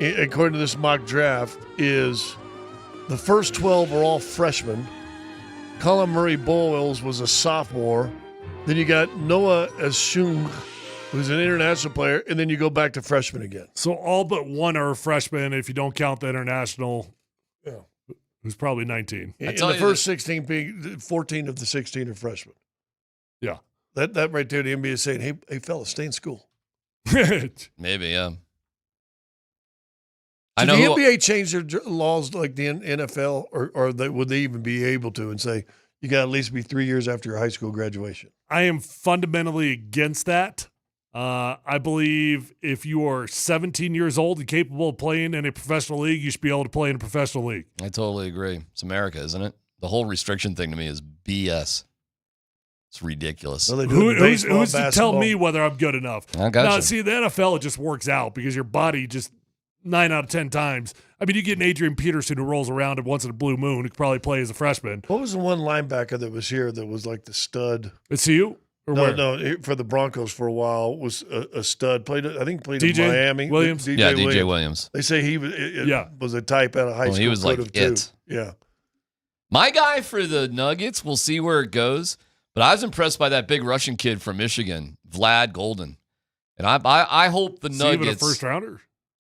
Speaker 19: according to this mock draft, is the first 12 are all freshmen. Colin Murray Bowles was a sophomore. Then you got Noah Ashung, who's an international player, and then you go back to freshman again.
Speaker 5: So all but one are freshmen if you don't count the international.
Speaker 19: Yeah.
Speaker 5: Who's probably 19.
Speaker 19: In the first 16, 14 of the 16 are freshmen.
Speaker 5: Yeah.
Speaker 19: That right there, the NBA is saying, hey, fella, stay in school.
Speaker 18: Maybe, yeah.
Speaker 19: Did the NBA change their laws like the NFL, or would they even be able to and say you got to at least be 3 years after your high school graduation?
Speaker 5: I am fundamentally against that. I believe if you are 17 years old and capable of playing in a professional league, you should be able to play in a professional league.
Speaker 18: I totally agree. It's America, isn't it? The whole restriction thing to me is BS. It's ridiculous.
Speaker 5: Well, who's to tell me whether I'm good enough?
Speaker 18: I got
Speaker 5: Now,
Speaker 18: you.
Speaker 5: see, the NFL, it just works out because your body just 9 out of 10 times. I mean, you get an Adrian Peterson who rolls around and once in a blue moon who could probably play as a freshman.
Speaker 19: What was the one linebacker that was here that was like the stud?
Speaker 5: It's you? Or where?
Speaker 19: No, for the Broncos for a while was a stud. Played in
Speaker 5: DJ
Speaker 19: Miami.
Speaker 5: Williams?
Speaker 18: DJ Williams.
Speaker 19: They say he was a type out of high school.
Speaker 18: He was like
Speaker 19: Could have
Speaker 18: it.
Speaker 19: too. Yeah.
Speaker 18: My guy for the Nuggets, we'll see where it goes. But I was impressed by that big Russian kid from Michigan, Vlad Golden. And I hope the Nuggets.
Speaker 5: Even a first rounder?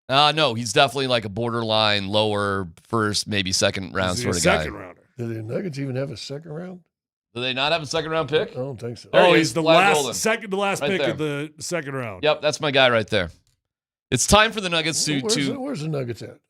Speaker 18: No, he's definitely like a borderline lower first, maybe second round sort of guy.
Speaker 5: Second rounder.
Speaker 19: Do the Nuggets even have a second round?
Speaker 18: Do they not have a second round pick?
Speaker 19: I don't think so.
Speaker 5: He's the second to last
Speaker 18: Right
Speaker 5: pick
Speaker 18: there.
Speaker 5: of the second round.
Speaker 18: Yep, that's my guy right there. It's time for the Nuggets
Speaker 19: Where's the Nuggets at?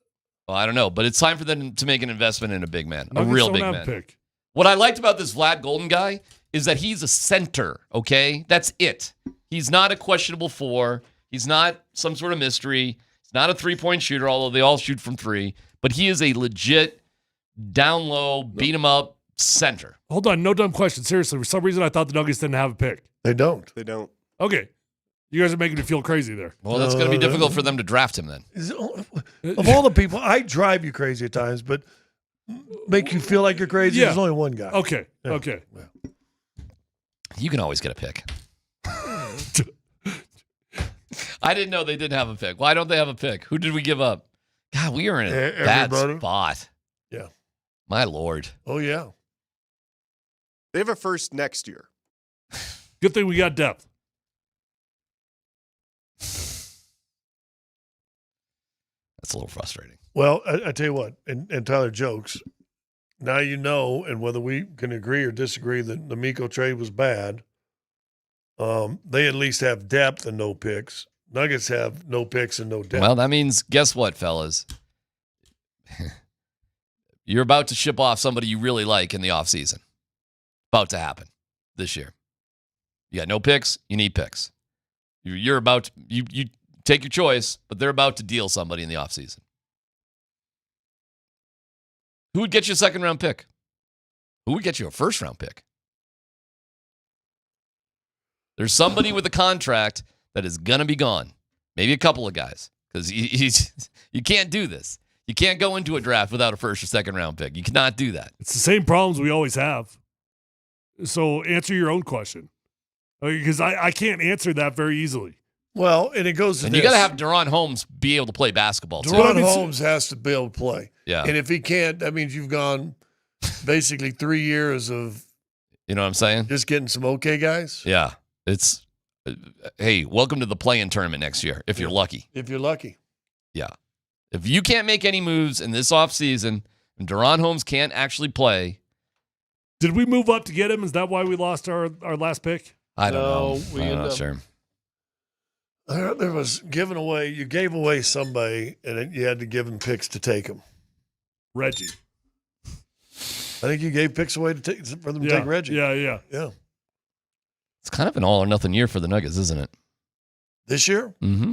Speaker 18: Well, I don't know, but it's time for them to make an investment in a big man,
Speaker 5: Nuggets
Speaker 18: a real
Speaker 5: don't
Speaker 18: big
Speaker 5: have
Speaker 18: man.
Speaker 5: Pick.
Speaker 18: What I liked about this Vlad Golden guy is that he's a center, okay? That's it. He's not a questionable four. He's not some sort of mystery. He's not a three-point shooter, although they all shoot from three. But he is a legit down low, beat him up center.
Speaker 5: Hold on, no dumb question. Seriously, for some reason I thought the Nuggets didn't have a pick.
Speaker 19: They don't.
Speaker 20: They don't.
Speaker 5: Okay. You guys are making me feel crazy there.
Speaker 18: Well, that's going to be difficult for them to draft him then.
Speaker 19: Of all the people, I drive you crazy at times, but make you feel like you're crazy.
Speaker 5: Yeah.
Speaker 19: There's only one guy.
Speaker 5: Okay.
Speaker 19: Yeah.
Speaker 5: Okay.
Speaker 18: You can always get a pick. I didn't know they didn't have a pick. Why don't they have a pick? Who did we give up? God, we are in a bad spot.
Speaker 19: Yeah.
Speaker 18: My Lord.
Speaker 19: Oh, yeah.
Speaker 20: They have a first next year.
Speaker 5: Good thing we got depth.
Speaker 18: That's a little frustrating.
Speaker 19: Well, I tell you what, and Tyler jokes. Now you know, and whether we can agree or disagree that the Miko trade was bad, they at least have depth and no picks. Nuggets have no picks and no depth.
Speaker 18: Well, that means, guess what, fellas? You're about to ship off somebody you really like in the offseason. About to happen this year. You got no picks, you need picks. You're about to, you take your choice, but they're about to deal somebody in the offseason. Who would get you a second-round pick? Who would get you a first-round pick? There's somebody with a contract that is going to be gone. Maybe a couple of guys. Because you can't do this. You can't go into a draft without a first or second-round pick. You cannot do that.
Speaker 5: It's the same problems we always have. So answer your own question. Because I can't answer that very easily.
Speaker 19: Well, and it goes to
Speaker 18: And
Speaker 19: this.
Speaker 18: you got to have Deron Holmes be able to play basketball, too.
Speaker 19: Deron Holmes has to be able to play.
Speaker 18: Yeah.
Speaker 19: And if he can't, that means you've gone basically 3 years of
Speaker 18: You know what I'm saying?
Speaker 19: just getting some okay guys.
Speaker 18: Yeah. It's, hey, welcome to the play-in tournament next year, if you're lucky.
Speaker 19: If you're lucky.
Speaker 18: Yeah. If you can't make any moves in this offseason and Deron Holmes can't actually play.
Speaker 5: Did we move up to get him? Is that why we lost our last pick?
Speaker 18: I don't know.
Speaker 19: we
Speaker 18: I'm
Speaker 19: end
Speaker 18: not
Speaker 19: up-
Speaker 18: sure.
Speaker 19: There was giving away. You gave away somebody, and you had to give them picks to take them.
Speaker 5: Reggie.
Speaker 19: I think you gave picks away for them to take Reggie.
Speaker 5: Yeah.
Speaker 18: It's kind of an all or nothing year for the Nuggets, isn't it?
Speaker 19: This year?
Speaker 18: Mm-hmm.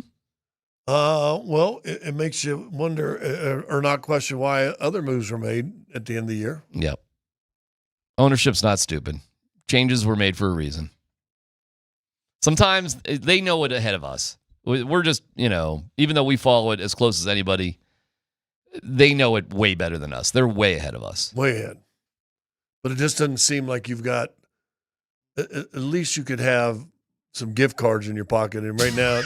Speaker 19: Well, it makes you wonder or not question why other moves were made at the end of the year.
Speaker 18: Yep. Ownership's not stupid. Changes were made for a reason. Sometimes they know it ahead of us. We're just, even though we follow it as close as anybody, they know it way better than us. They're way ahead of us.
Speaker 19: Way ahead. But it just doesn't seem like you've got, at least you could have some gift cards in your pocket. And right now,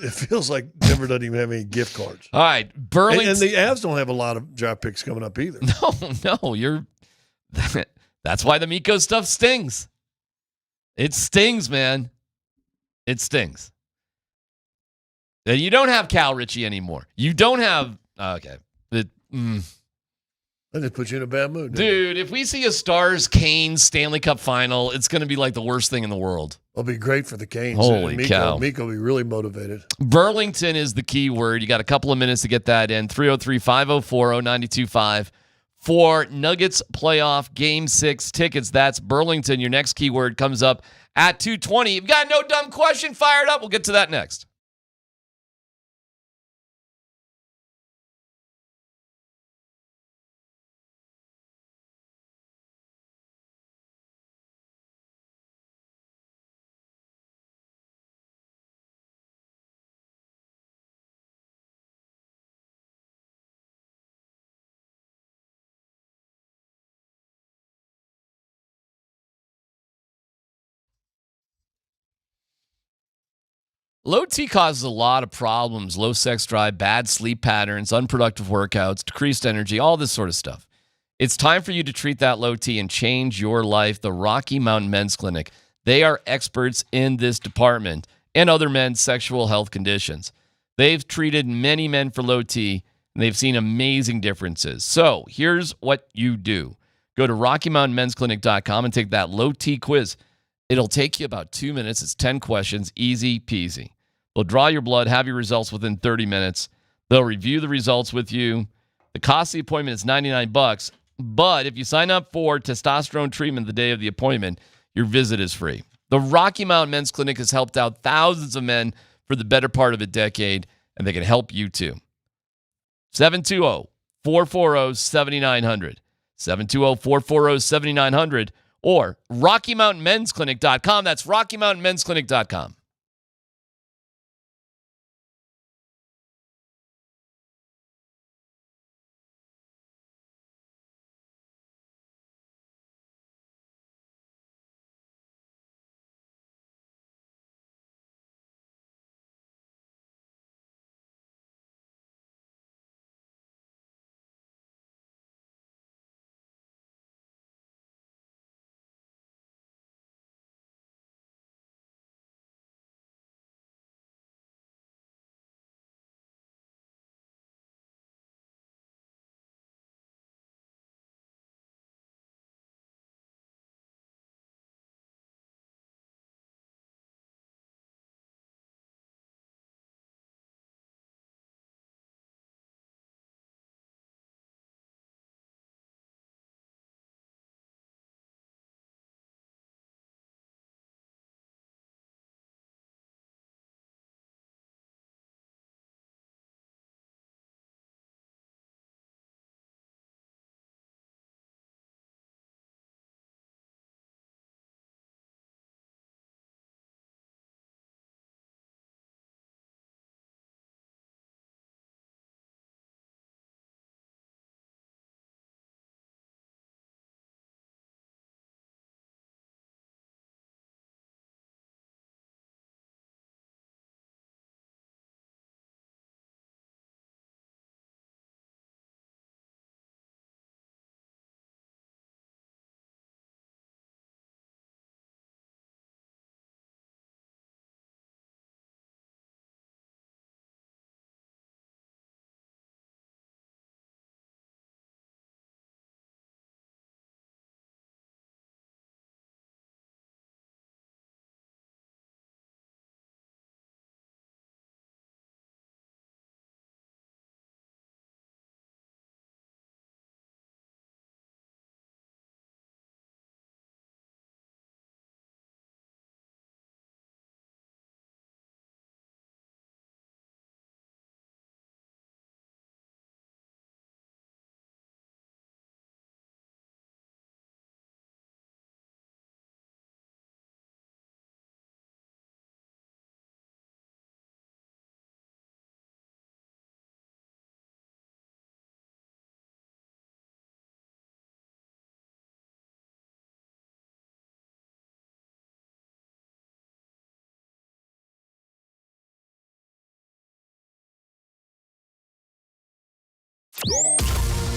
Speaker 19: it feels like Denver doesn't even have any gift cards.
Speaker 18: All right. Burlington.
Speaker 19: And the Avs don't have a lot of draft picks coming up either.
Speaker 18: No, that's why the Miko stuff stings. It stings, man. It stings. And you don't have Cal Ritchie anymore. You don't have, okay.
Speaker 19: That just puts you in a bad mood.
Speaker 18: Dude, if we see a Stars Kane Stanley Cup final, it's going to be like the worst thing in the world.
Speaker 19: It'll be great for the Canes.
Speaker 18: Holy cow.
Speaker 19: Miko will be really motivated.
Speaker 18: Burlington is the key word. You got a couple of minutes to get that in. 303-504-0925 for Nuggets playoff Game 6 tickets. That's Burlington. Your next keyword comes up at 2:20. You've got no dumb question fired up. We'll get to that next. Low T causes a lot of problems. Low sex drive, bad sleep patterns, unproductive workouts, decreased energy, all this sort of stuff. It's time for you to treat that low T and change your life. The Rocky Mountain Men's Clinic. They are experts in this department and other men's sexual health conditions. They've treated many men for low T, and they've seen amazing differences. So here's what you do. Go to RockyMountainMen'sClinic.com and take that low T quiz. It'll take you about 2 minutes. It's 10 questions, easy peasy. They'll draw your blood, have your results within 30 minutes. They'll review the results with you. The cost of the appointment is $99, but if you sign up for testosterone treatment the day of the appointment, your visit is free. The Rocky Mountain Men's Clinic has helped out thousands of men for the better part of a decade, and they can help you too. 720-440-7900. 720-440-7900. Or RockyMountainMen'sClinic.com. That's RockyMountainMen'sClinic.com.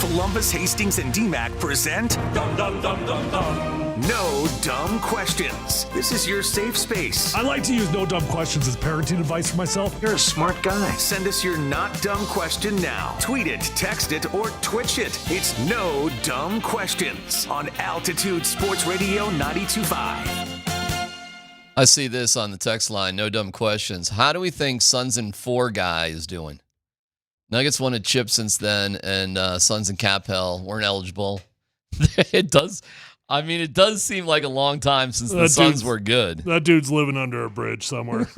Speaker 9: Polumbus, Hastings, and DMac present No Dumb Questions. This is your safe space.
Speaker 5: I like to use no dumb questions as parenting advice for myself.
Speaker 9: You're a smart guy. Send us your not dumb question now. Tweet it, text it, or Twitch it. It's No Dumb Questions on Altitude Sports Radio 92.5.
Speaker 18: I see this on the text line. No dumb questions. How do we think Suns and 4 guy is doing? Nuggets won a chip since then, and Suns and Capel weren't eligible. It does seem like a long time since the Suns were good.
Speaker 5: That dude's living under a bridge somewhere.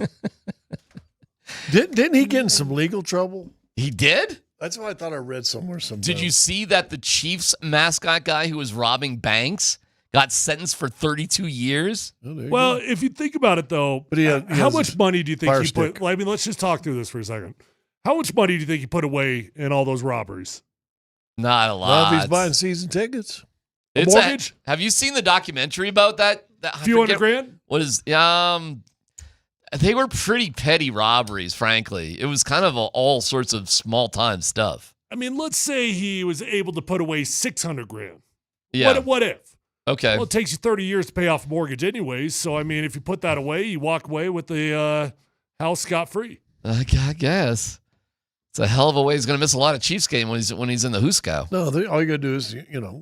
Speaker 19: Didn't he get in some legal trouble?
Speaker 18: He did?
Speaker 19: That's what I thought I read somewhere.
Speaker 18: Did you see that the Chiefs mascot guy who was robbing banks got sentenced for 32 years?
Speaker 5: Well, if you think about it, though,
Speaker 19: but
Speaker 5: how much money do you think he put? I mean, let's just talk through this for a second. How much money do you think he put away in all those robberies?
Speaker 18: Not a lot.
Speaker 19: Well, if he's buying season tickets.
Speaker 5: A mortgage?
Speaker 18: Have you seen the documentary about that?
Speaker 5: A few $100,000?
Speaker 18: What is they were pretty petty robberies, frankly. It was kind of all sorts of small time stuff.
Speaker 5: I mean, let's say he was able to put away $600,000.
Speaker 18: Yeah.
Speaker 5: What if?
Speaker 18: Okay.
Speaker 5: Well, it takes you 30 years to pay off a mortgage anyways. So, I mean, if you put that away, you walk away with the house scot-free.
Speaker 18: I guess. It's a hell of a way. He's going to miss a lot of Chiefs game when he's in the Huskow.
Speaker 19: No, all you got to do is,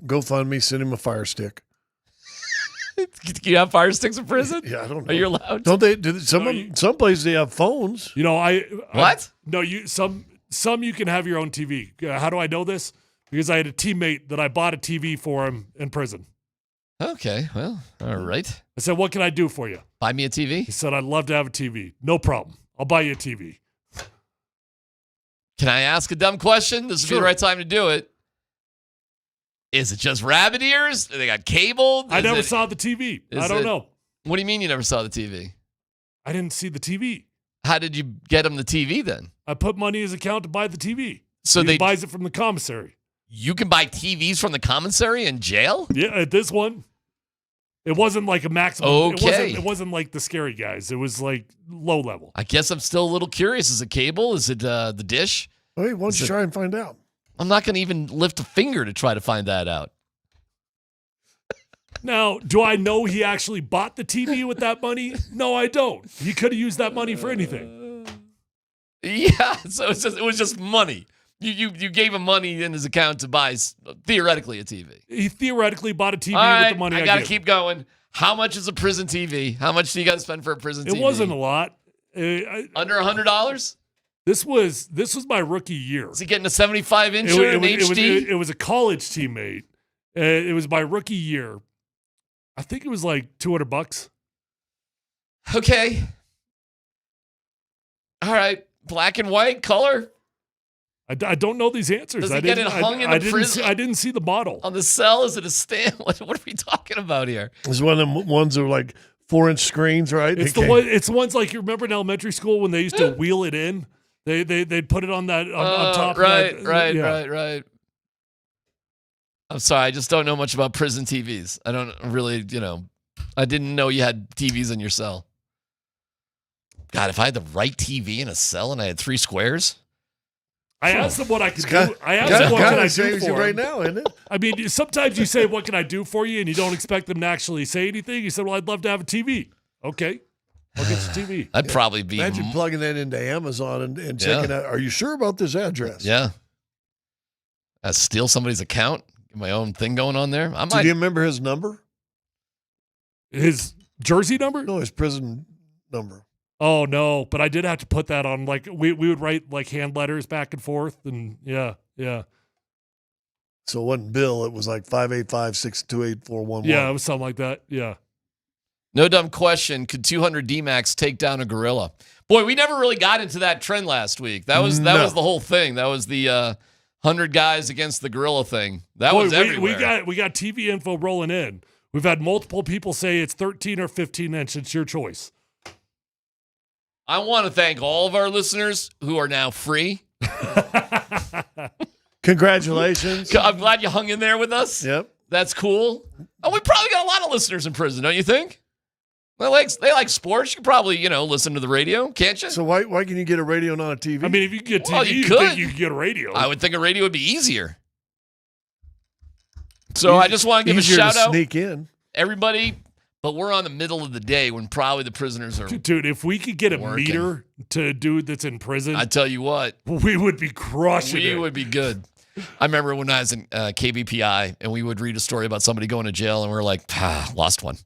Speaker 19: go fund me, send him a fire stick.
Speaker 18: Do you have fire sticks in prison?
Speaker 19: Yeah, I don't know.
Speaker 18: Are you allowed?
Speaker 19: Don't they? Some places they have phones.
Speaker 18: What?
Speaker 5: Some you can have your own TV. How do I know this? Because I had a teammate that I bought a TV for him in prison.
Speaker 18: Okay, well, all right.
Speaker 5: I said, what can I do for you?
Speaker 18: Buy me a TV?
Speaker 5: He said, I'd love to have a TV. No problem. I'll buy you a TV.
Speaker 18: Can I ask a dumb question? This would be the right time to do it. Is it just rabbit ears? They got cable?
Speaker 5: I never saw the TV. I don't know.
Speaker 18: What do you mean you never saw the TV?
Speaker 5: I didn't see the TV.
Speaker 18: How did you get him the TV then?
Speaker 5: I put money in his account to buy the TV.
Speaker 18: So
Speaker 5: he buys it from the commissary.
Speaker 18: You can buy TVs from the commissary in jail?
Speaker 5: Yeah, at this one. It wasn't like a maximum.
Speaker 18: Okay.
Speaker 5: It wasn't like the scary guys. It was like low level.
Speaker 18: I guess I'm still a little curious. Is it cable? Is it the dish?
Speaker 19: Hey, why don't you try and find out?
Speaker 18: I'm not going to even lift a finger to try to find that out.
Speaker 5: Now, do I know he actually bought the TV with that money? No, I don't. He could have used that money for anything.
Speaker 18: Yeah, so it was just money. You gave him money in his account to buy, theoretically, a TV.
Speaker 5: He theoretically bought a TV
Speaker 18: with
Speaker 5: the money
Speaker 18: I got to keep going. How much is a prison TV? How much do you got to spend for a prison TV?
Speaker 5: It wasn't a lot.
Speaker 18: Under $100?
Speaker 5: This was my rookie year.
Speaker 18: Is he getting a 75-incher in HD?
Speaker 5: It was a college teammate. It was my rookie year. I think it was like $200.
Speaker 18: Okay. All right. Black and white, color?
Speaker 5: I don't know these answers.
Speaker 18: Does he get it hung in the prison?
Speaker 5: I didn't see the model.
Speaker 18: On the cell? Is it a stand? What are we talking about here?
Speaker 19: It's one of them ones that are like 4-inch screens, right?
Speaker 5: It's the ones like you remember in elementary school when they used to wheel it in? They'd put it on that on top.
Speaker 18: Right. I'm sorry, I just don't know much about prison TVs. I don't really, I didn't know you had TVs in your cell. God, if I had the right TV in a cell and I had 3 squares.
Speaker 5: I asked them what I could do. I asked them what can I do for
Speaker 19: right now, isn't it?
Speaker 5: I mean, sometimes you say, what can I do for you? And you don't expect them to actually say anything. You said, well, I'd love to have a TV. Okay. I'll get your TV.
Speaker 18: I'd probably be.
Speaker 19: Imagine plugging that into Amazon and checking out. Are you sure about this address?
Speaker 18: Yeah. Steal somebody's account? Get my own thing going on there?
Speaker 19: Do you remember his number?
Speaker 5: His jersey number?
Speaker 19: No, his prison number.
Speaker 5: Oh, no. But I did have to put that on. Like, we would write, like, hand letters back and forth. And, yeah.
Speaker 19: So it wasn't Bill. It was like 585-628-411.
Speaker 5: Yeah, it was something like that. Yeah.
Speaker 18: No dumb question. Could 200 DMacs take down a gorilla? Boy, we never really got into that trend last week. That was the whole thing. That was the 100 guys against the gorilla thing. That was everywhere.
Speaker 5: We got TV info rolling in. We've had multiple people say it's 13 or 15 inch. It's your choice.
Speaker 18: I want to thank all of our listeners who are now free.
Speaker 19: Congratulations.
Speaker 18: I'm glad you hung in there with us.
Speaker 19: Yep.
Speaker 18: That's cool. Oh, we probably got a lot of listeners in prison, don't you think? They like sports. You can probably, listen to the radio, can't you?
Speaker 19: So why can you get a radio and not a TV?
Speaker 5: I mean, if you can get TV,
Speaker 18: well,
Speaker 5: you think you can get a radio.
Speaker 18: I would think a radio would be easier. So I just want to give a shout out.
Speaker 19: Sneak in.
Speaker 18: everybody, but we're on the middle of the day when probably the prisoners are.
Speaker 5: Dude, if we could get a
Speaker 18: working.
Speaker 5: meter to a dude that's in prison,
Speaker 18: I tell you what,
Speaker 5: we would be crushing it.
Speaker 18: We would be good. I remember when I was in KBPI and we would read a story about somebody going to jail and we were like, lost one.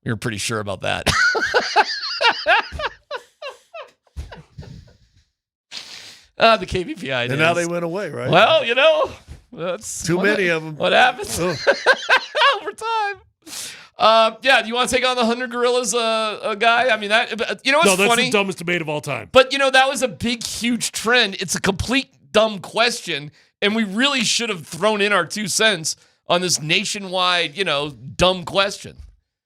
Speaker 18: We were pretty sure about that. The KBPI days.
Speaker 19: And now they went away, right?
Speaker 18: Well, that's
Speaker 19: too many of them.
Speaker 18: What happens over time? Do you want to take on the 100 Gorillas guy? I mean, that what's
Speaker 5: that's
Speaker 18: funny?
Speaker 5: the dumbest debate of all time.
Speaker 18: But, that was a big, huge trend. It's a complete dumb question, and we really should have thrown in our 2 cents on this nationwide, dumb question.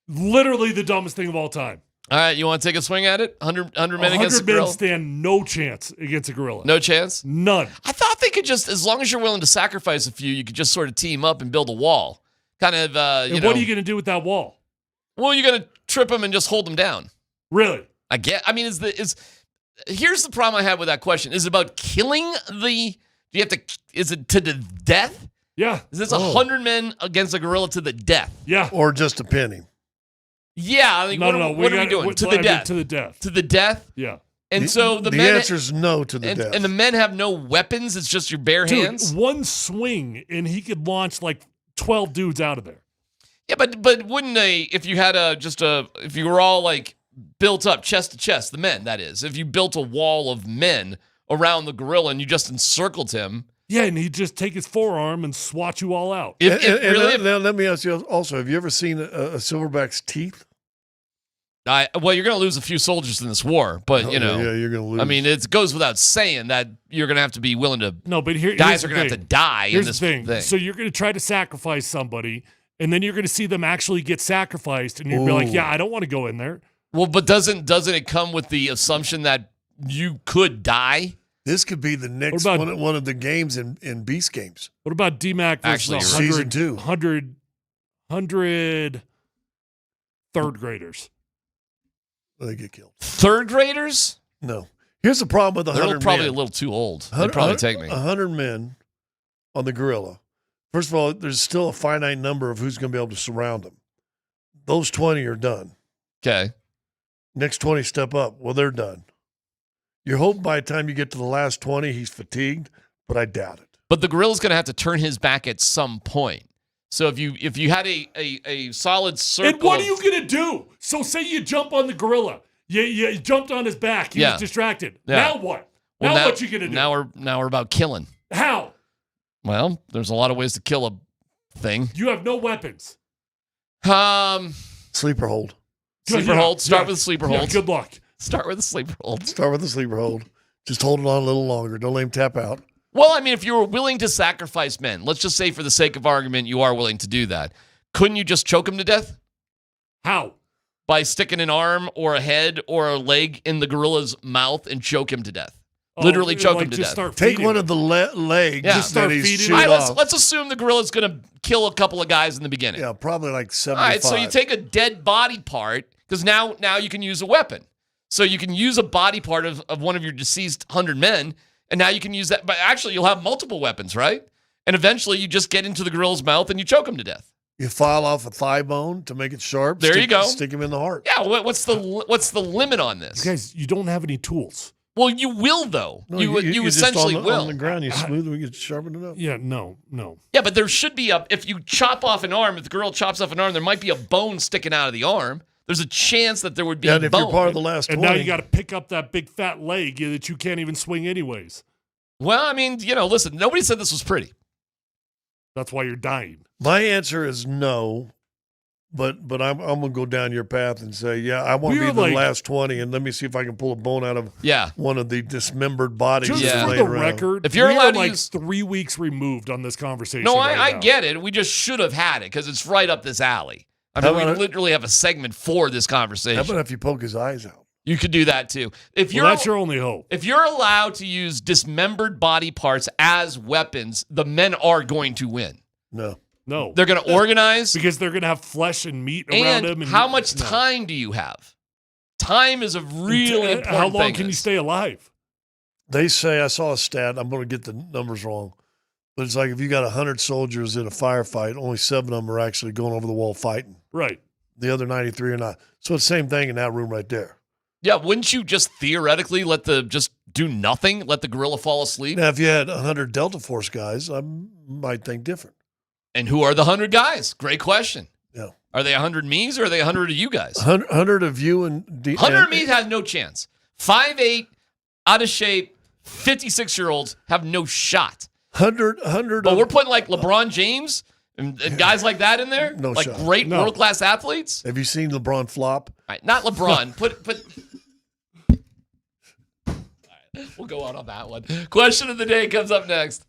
Speaker 5: Literally the dumbest thing of all time.
Speaker 18: All right, you want to take a swing at it? 100 men against a
Speaker 5: 100
Speaker 18: gorilla?
Speaker 5: men stand no chance against a gorilla.
Speaker 18: No chance?
Speaker 5: None.
Speaker 18: I thought they could just, as long as you're willing to sacrifice a few, you could just sort of team up and build a wall. Kind of,
Speaker 5: and what are you going to do with that wall?
Speaker 18: Well, you're going to trip them and just hold them down.
Speaker 5: Really?
Speaker 18: Here's the problem I have with that question. Is it about killing is it to the death?
Speaker 5: Yeah.
Speaker 18: Is this 100 men against a gorilla to the death?
Speaker 5: Yeah.
Speaker 19: Or just to pin him?
Speaker 18: Yeah. What are we doing? To the death.
Speaker 5: To the death.
Speaker 18: To the death?
Speaker 5: Yeah.
Speaker 18: And so
Speaker 19: the
Speaker 18: men...
Speaker 19: answer is no to the death.
Speaker 18: And the men have no weapons? It's just your bare hands?
Speaker 5: One swing, and he could launch like 12 dudes out of there.
Speaker 18: Yeah, but wouldn't they, if you had if you were all like built up chest to chest, the men, that is, if you built a wall of men around the gorilla and you just encircled him.
Speaker 5: Yeah, and he'd just take his forearm and swat you all out.
Speaker 19: Now, let me ask you also, have you ever seen a silverback's teeth?
Speaker 18: You're going to lose a few soldiers in this war, but,
Speaker 19: Yeah, you're going to lose.
Speaker 18: I mean, it goes without saying that you're going to have to be willing to.
Speaker 5: No, but
Speaker 18: guys are going to have to die
Speaker 5: Here's
Speaker 18: in this
Speaker 5: the thing. So you're going to try to sacrifice somebody, and then you're going to see them actually get sacrificed, and you'll be like, yeah, I don't want to go in there.
Speaker 18: Well, but doesn't it come with the assumption that you could die?
Speaker 19: This could be the next one of the games in Beast Games.
Speaker 5: What about DMac versus
Speaker 19: season 2?
Speaker 5: 100 third graders.
Speaker 19: They get killed.
Speaker 18: Third graders?
Speaker 19: No. Here's the problem with 100 men.
Speaker 18: They're probably a little too old. They'd probably take me.
Speaker 19: 100 men on the gorilla. First of all, there's still a finite number of who's going to be able to surround them. Those 20 are done.
Speaker 18: Okay.
Speaker 19: Next 20 step up. Well, they're done. You're hoping by the time you get to the last 20, he's fatigued, but I doubt it.
Speaker 18: But the gorilla's going to have to turn his back at some point. So if you had a solid circle.
Speaker 5: And what are you going to do? So say you jump on the gorilla. You jumped on his back. He was distracted.
Speaker 18: Yeah.
Speaker 5: Now what? Now what you going to do?
Speaker 18: Now we're about killing.
Speaker 5: How?
Speaker 18: Well, there's a lot of ways to kill a thing.
Speaker 5: You have no weapons.
Speaker 19: Sleeper hold.
Speaker 18: Sleeper hold. Start with a sleeper hold.
Speaker 5: Good luck.
Speaker 18: Start with a sleeper hold.
Speaker 19: Start with a sleeper hold. Just hold it on a little longer. Don't let him tap out.
Speaker 18: Well, I mean, if you were willing to sacrifice men, let's just say for the sake of argument, you are willing to do that. Couldn't you just choke him to death?
Speaker 5: How?
Speaker 18: By sticking an arm or a head or a leg in the gorilla's mouth and choke him to death. Literally choke him to death.
Speaker 19: Take one of the legs.
Speaker 18: Yeah.
Speaker 19: Just start feeding.
Speaker 18: Let's assume the gorilla's going to kill a couple of guys in the beginning.
Speaker 19: Yeah, probably like 75.
Speaker 18: All right, so you take a dead body part, because now you can use a weapon. So you can use a body part of one of your deceased 100 men, and now you can use that. But actually, you'll have multiple weapons, right? And eventually, you just get into the gorilla's mouth and you choke him to death.
Speaker 19: You file off a thigh bone to make it sharp.
Speaker 18: You go.
Speaker 19: Stick him in the heart.
Speaker 18: Yeah, what's the limit on this?
Speaker 5: Guys, you don't have any tools.
Speaker 18: Well, you will, though.
Speaker 19: No,
Speaker 18: you essentially
Speaker 19: just
Speaker 18: will.
Speaker 19: On the ground, you smooth and you sharpen it up.
Speaker 5: Yeah, no.
Speaker 18: Yeah, but there should be if you chop off an arm, if the gorilla chops off an arm, there might be a bone sticking out of the arm. There's a chance that there would be a
Speaker 19: and if
Speaker 18: bone.
Speaker 19: you're part of the last 20.
Speaker 5: And now you got to pick up that big fat leg that you can't even swing anyways.
Speaker 18: Well, I mean, listen, nobody said this was pretty.
Speaker 5: That's why you're dying.
Speaker 19: My answer is no, but I'm going to go down your path and say, yeah, I want to be the last 20, and let me see if I can pull a bone out of one of the dismembered bodies.
Speaker 5: Just
Speaker 19: that's
Speaker 5: for
Speaker 19: laying
Speaker 5: the
Speaker 19: around.
Speaker 5: record,
Speaker 18: if you're allowed to use
Speaker 5: 3 weeks removed on this conversation.
Speaker 18: No,
Speaker 5: right
Speaker 18: I
Speaker 5: now.
Speaker 18: get it. We just should have had it because it's right up this alley. I mean, we literally have a segment for this conversation.
Speaker 19: How about if you poke his eyes out?
Speaker 18: You could do that too.
Speaker 5: That's your only hope.
Speaker 18: If you're allowed to use dismembered body parts as weapons, the men are going to win.
Speaker 19: No.
Speaker 5: No.
Speaker 18: They're going to organize.
Speaker 5: Because they're going to have flesh and meat around them.
Speaker 18: And how much time do you have? Time is a really important thing.
Speaker 5: How long can you stay alive?
Speaker 19: They say, I saw a stat, I'm going to get the numbers wrong. But it's like if you got 100 soldiers in a firefight, only 7 of them are actually going over the wall fighting.
Speaker 5: Right.
Speaker 19: The other 93 are not. So it's the same thing in that room right there.
Speaker 18: Yeah, wouldn't you just theoretically just do nothing, let the gorilla fall asleep?
Speaker 19: Now, if you had 100 Delta Force guys, I might think different.
Speaker 18: And who are the 100 guys? Great question.
Speaker 19: Yeah.
Speaker 18: Are they 100 me's or are they 100 of you guys?
Speaker 19: 100 of you and
Speaker 18: 100 of me has no chance. 5'8", out of shape, 56-year-olds have no shot.
Speaker 19: 100.
Speaker 18: But we're putting like LeBron James and guys like that in there?
Speaker 19: No
Speaker 18: like
Speaker 19: shot.
Speaker 18: Great world-class athletes?
Speaker 19: Have you seen LeBron flop?
Speaker 18: All right, not LeBron. put. All right, we'll go out on that one. Question of the day comes up next.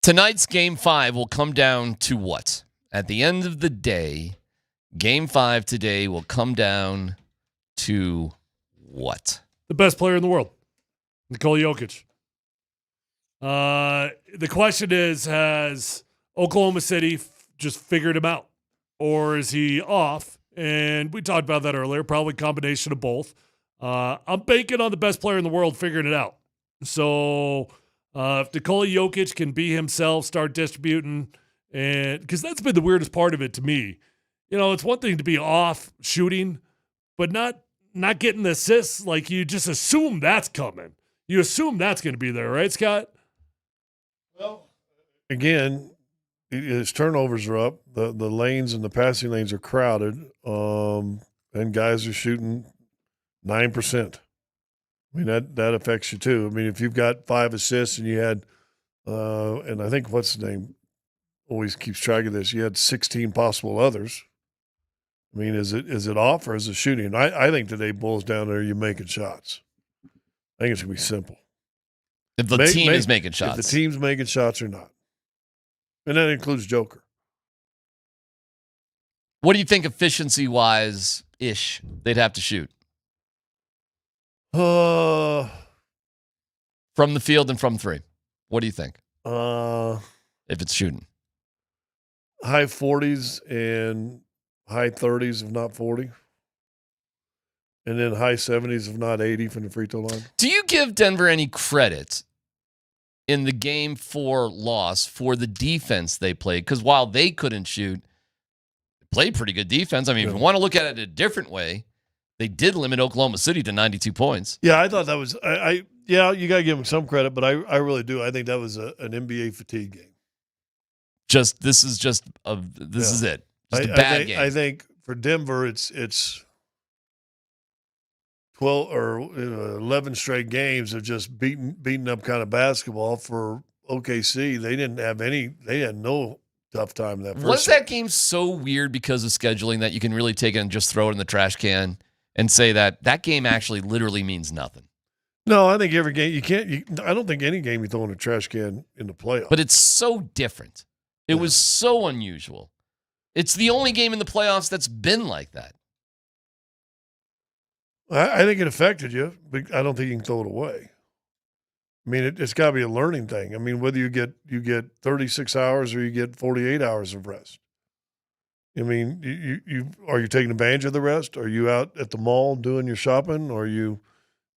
Speaker 1: Tonight's Game 5 will come down to what? At the end of the day, Game 5 today will come down to what?
Speaker 5: The best player in the world, Nikola Jokic. The question is, has Oklahoma City just figured him out? Or is he off? And we talked about that earlier, probably a combination of both. I'm banking on the best player in the world figuring it out. So if Nikola Jokic can be himself, start distributing, and because that's been the weirdest part of it to me. You know, it's one thing to be off shooting, but not getting the assists. Like, you just assume that's coming. You assume that's going to be there, right, Scott?
Speaker 19: Well, again, his turnovers are up. The lanes and the passing lanes are crowded, and guys are shooting 9%. I mean, that affects you too. I mean, if you've got 5 assists and you had, and I think what's the name always keeps track of this, you had 16 possible others. I mean, is it off or is it shooting? I think today boils down to, are you making shots? I think it's going to be simple.
Speaker 1: If the team is making shots.
Speaker 19: If the team's making shots or not. And that includes Joker.
Speaker 1: What do you think efficiency-wise-ish they'd have to shoot? From the field and from 3. What do you think? If it's shooting.
Speaker 19: High 40s and high 30s, if not 40. And then high 70s, if not 80 from the free throw line.
Speaker 1: Do you give Denver any credit in the Game 4 loss for the defense they played? Because while they couldn't shoot, they played pretty good defense. I mean, if you want to look at it a different way, they did limit Oklahoma City to 92 points.
Speaker 19: Yeah, I thought that was yeah, you got to give them some credit, but I really do. I think that was an NBA fatigue game.
Speaker 1: This is it. Just a bad game.
Speaker 19: I think for Denver, it's 12 or 11 straight games of just beating up kind of basketball. For OKC, they had no tough time that first.
Speaker 1: Was that game so weird because of scheduling that you can really take it and just throw it in the trash can and say that game actually literally means nothing?
Speaker 19: No, I think every game I don't think any game you throw in a trash can in the playoffs.
Speaker 1: But it's so different. It was so unusual. It's the only game in the playoffs that's been like that.
Speaker 19: I think it affected you, but I don't think you can throw it away. I mean, it's got to be a learning thing. I mean, whether you get 36 hours or you get 48 hours of rest. I mean, you are you taking advantage of the rest? Are you out at the mall doing your shopping? Or are you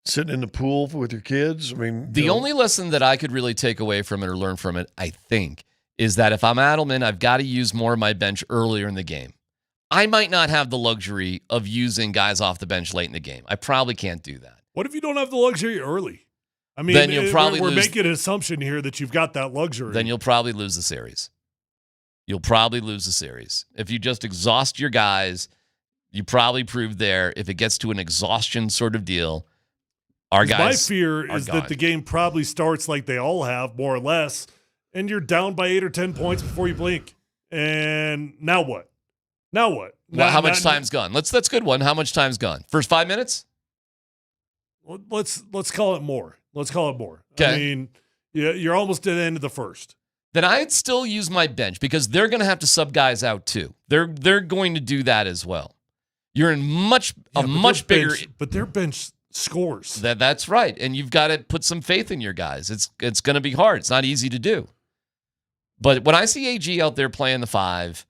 Speaker 19: sitting in the pool with your kids? I mean,
Speaker 1: the only lesson that I could really take away from it or learn from it, I think, is that if I'm Adelman, I've got to use more of my bench earlier in the game. I might not have the luxury of using guys off the bench late in the game. I probably can't do that.
Speaker 5: What if you don't have the luxury early? I mean,
Speaker 1: then you'll probably
Speaker 5: we're making an assumption here that you've got that luxury.
Speaker 1: Then you'll probably lose the series. If you just exhaust your guys, you probably prove there. If it gets to an exhaustion sort of deal, our guys.
Speaker 5: My fear is that the game probably starts like they all have, more or less, and you're down by 8 or 10 points before you blink. And now what?
Speaker 1: Well, how much time's gone? That's a good one. How much time's gone? First 5 minutes?
Speaker 5: Let's call it more.
Speaker 1: Okay.
Speaker 5: I mean, you're almost at the end of the first.
Speaker 1: Then I'd still use my bench because they're going to have to sub guys out too. They're going to do that as well. You're in much bigger.
Speaker 5: But their bench scores.
Speaker 1: That's right, and you've got to put some faith in your guys. It's going to be hard. It's not easy to do. But when I see AG out there playing the 5,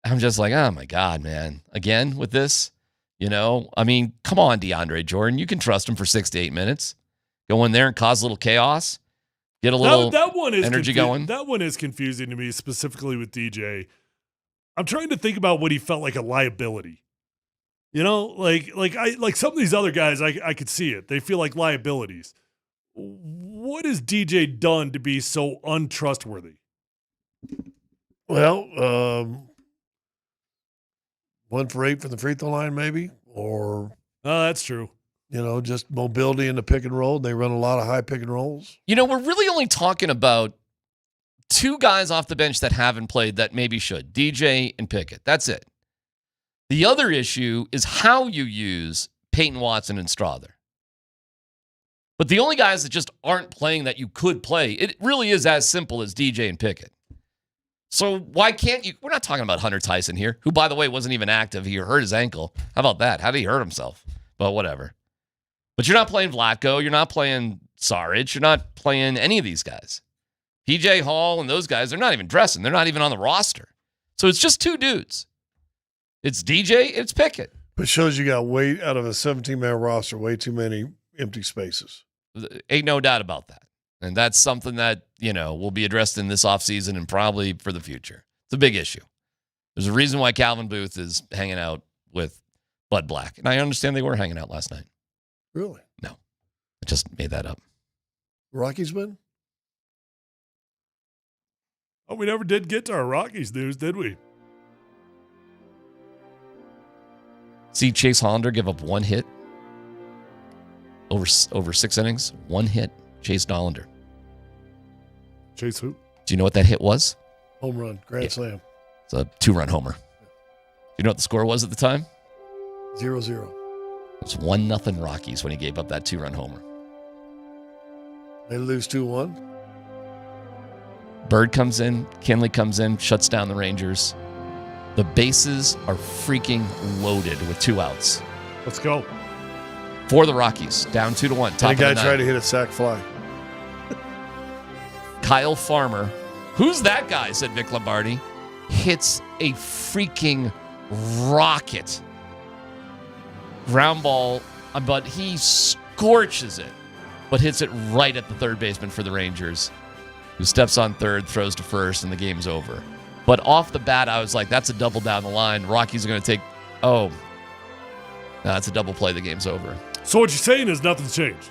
Speaker 1: I'm just like, oh my God, man! Again with this, I mean, come on, DeAndre Jordan, you can trust him for 6 to 8 minutes. Go in there and cause a little chaos. Get a little energy going.
Speaker 5: That one is confusing to me, specifically with DJ. I'm trying to think about what he felt like a liability. Like some of these other guys, I could see it. They feel like liabilities. What has DJ done to be so untrustworthy?
Speaker 19: Well, 1 for 8 from the free throw line, maybe, or
Speaker 5: that's true.
Speaker 19: Just mobility in the pick and roll. They run a lot of high pick and rolls.
Speaker 1: We're really only talking about 2 guys off the bench that haven't played that maybe should. DJ and Pickett. That's it. The other issue is how you use Peyton Watson and Strother.
Speaker 18: But the only guys that just aren't playing that you could play, it really is as simple as DJ and Pickett. So why can't you? We're not talking about Hunter Tyson here, who, by the way, wasn't even active. He hurt his ankle. How about that? How did he hurt himself? But whatever. But you're not playing Vlatko. You're not playing Saric. You're not playing any of these guys. PJ Hall and those guys, they're not even dressing. They're not even on the roster. So it's just two dudes. It's DJ, it's Pickett.
Speaker 19: But shows you got way out of a 17-man roster, way too many empty spaces.
Speaker 18: Ain't no doubt about that. And that's something that, will be addressed in this offseason and probably for the future. It's a big issue. There's a reason why Calvin Booth is hanging out with Bud Black. And I understand they were hanging out last night.
Speaker 19: Really?
Speaker 18: No. I just made that up.
Speaker 19: Rockies win?
Speaker 5: Oh, we never did get to our Rockies news, did we?
Speaker 18: See Chase Hollander give up one hit over 6 innings. One hit. Chase Hollander.
Speaker 5: Chase who?
Speaker 18: Do you know what that hit was?
Speaker 19: Home run. Grand slam.
Speaker 18: It's a 2-run homer. Do you know what the score was at the time?
Speaker 19: 0-0.
Speaker 18: It was 1-0 Rockies when he gave up that 2-run homer.
Speaker 19: They lose 2-1.
Speaker 18: Bird comes in. Kinley comes in. Shuts down the Rangers. The bases are freaking loaded with 2 outs.
Speaker 5: Let's go.
Speaker 18: For the Rockies. Down 2-1. Top
Speaker 19: and a guy
Speaker 18: of the
Speaker 19: tried
Speaker 18: ninth.
Speaker 19: to hit a sac fly.
Speaker 18: Kyle Farmer. Who's that guy? Said Vic Lombardi. Hits a freaking rocket. Ground ball, but he scorches it, but hits it right at the third baseman for the Rangers, who steps on third, throws to first, and the game's over. But off the bat, I was like, that's a double down the line. Rockies are going to take, no, that's a double play. The game's over.
Speaker 5: So what you're saying is nothing's changed?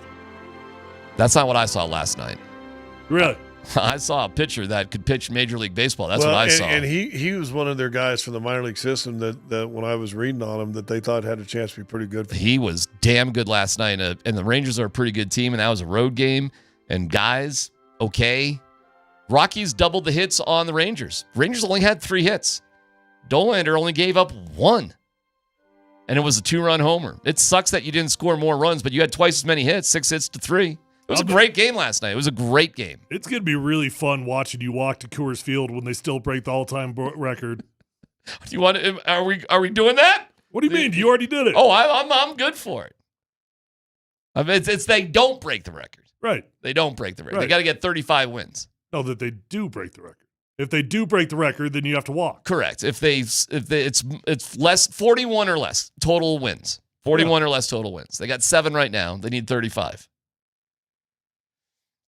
Speaker 18: That's not what I saw last night.
Speaker 5: Really?
Speaker 18: I saw a pitcher that could pitch Major League Baseball. That's what I saw.
Speaker 19: And he was one of their guys from the minor league system that when I was reading on him that they thought had a chance to be pretty good.
Speaker 18: He was damn good last night. And the Rangers are a pretty good team, and that was a road game. And guys, okay. Rockies doubled the hits on the Rangers. Rangers only had 3 hits. Dollander only gave up 1. And it was a 2-run homer. It sucks that you didn't score more runs, but you had twice as many hits, 6 hits to 3. It was a great game last night. It was a great game.
Speaker 5: It's going to be really fun watching you walk to Coors Field when they still break the all-time record.
Speaker 18: Do you want to? Are we doing that?
Speaker 5: What do you mean? You already did it.
Speaker 18: Oh, I'm good for it. I mean, it's they don't break the record.
Speaker 5: Right.
Speaker 18: They don't break the record.
Speaker 5: Right.
Speaker 18: They got to get 35 wins.
Speaker 5: No, that they do break the record. If they do break the record, then you have to walk.
Speaker 18: Correct. If it's less 41 or less total wins. 41 or less total wins. They got 7 right now. They need 35.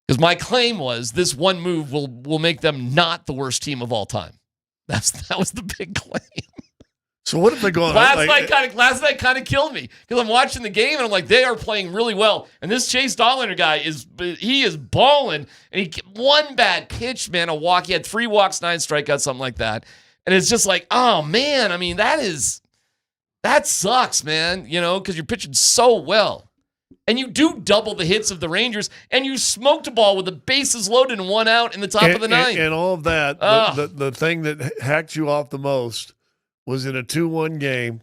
Speaker 18: Because my claim was this one move will make them not the worst team of all time. That was the big claim.
Speaker 19: So what if they go on?
Speaker 18: Last night kind of killed me because I'm watching the game and I'm like, they are playing really well. And this Chase Dollander guy is balling. And he one bad pitch, man, a walk. He had 3 walks, 9 strikeouts, something like that. And it's just like, oh man, I mean that sucks, man. Because you're pitching so well. And you do double the hits of the Rangers, and you smoked a ball with the bases loaded and 1 out in the top of the ninth.
Speaker 19: And all of that, the thing that hacked you off the most was in a 2-1 game,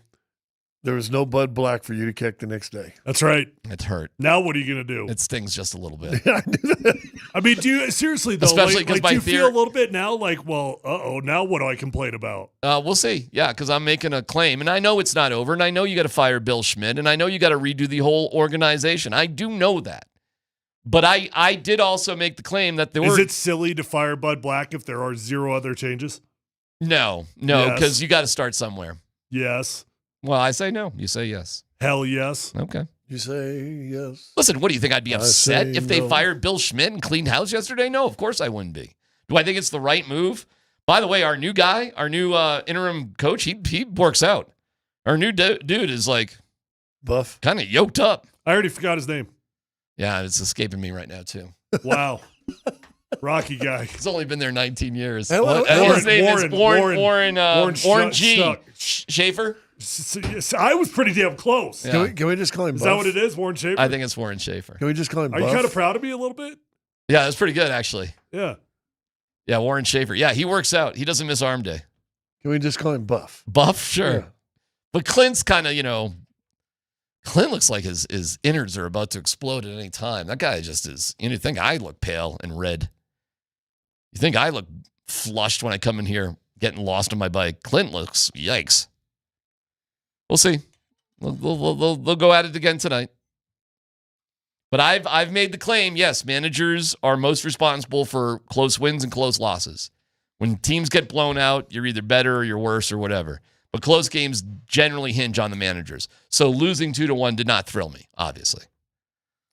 Speaker 19: there was no Bud Black for you to kick the next day.
Speaker 5: That's right.
Speaker 18: It hurt.
Speaker 5: Now what are you going to do?
Speaker 18: It stings just a little bit.
Speaker 5: I mean, do you seriously though?
Speaker 18: Especially because
Speaker 5: do you feel a little bit now like, well, now what do I complain about?
Speaker 18: We'll see. Yeah, because I'm making a claim, and I know it's not over, and I know you got to fire Bill Schmidt, and I know you got to redo the whole organization. I do know that. But I did also make the claim that
Speaker 5: Is it silly to fire Bud Black if there are 0 other changes?
Speaker 18: No, because you got to start somewhere.
Speaker 5: Yes.
Speaker 18: Well, I say no. You say yes.
Speaker 5: Hell yes.
Speaker 18: Okay.
Speaker 19: You say yes.
Speaker 18: Listen, what do you think? I'd be upset if they fired Bill Schmidt and cleaned house yesterday? No, of course I wouldn't be. Do I think it's the right move? By the way, our new guy, our new interim coach, he works out. Our new dude is like
Speaker 19: buff,
Speaker 18: kind of yoked up.
Speaker 5: I already forgot his name.
Speaker 18: Yeah, it's escaping me right now too.
Speaker 5: Wow. Rocky guy.
Speaker 18: He's only been there 19 years.
Speaker 5: His name is
Speaker 18: Warren G. Schaefer.
Speaker 5: I was pretty damn close.
Speaker 18: Yeah.
Speaker 19: Can we just call him
Speaker 5: Is
Speaker 19: Buff?
Speaker 5: that what it is, Warren Schaefer?
Speaker 18: I think it's Warren Schaefer.
Speaker 19: Can we just call him
Speaker 5: Are
Speaker 19: Buff?
Speaker 5: you kind of proud of me a little bit?
Speaker 18: Yeah, that's pretty good, actually.
Speaker 5: Yeah.
Speaker 18: Yeah, Warren Schaefer. Yeah, he works out. He doesn't miss arm day.
Speaker 19: Can we just call him Buff?
Speaker 18: Buff? Sure.
Speaker 19: Yeah.
Speaker 18: But Clint's kind of, Clint looks like his innards are about to explode at any time. That guy just is. You think I look pale and red. You think I look flushed when I come in here getting lost on my bike. Clint looks, yikes. We'll see. They'll go at it again tonight. But I've made the claim, yes, managers are most responsible for close wins and close losses. When teams get blown out, you're either better or you're worse or whatever. But close games generally hinge on the managers. So losing 2-1 did not thrill me, obviously.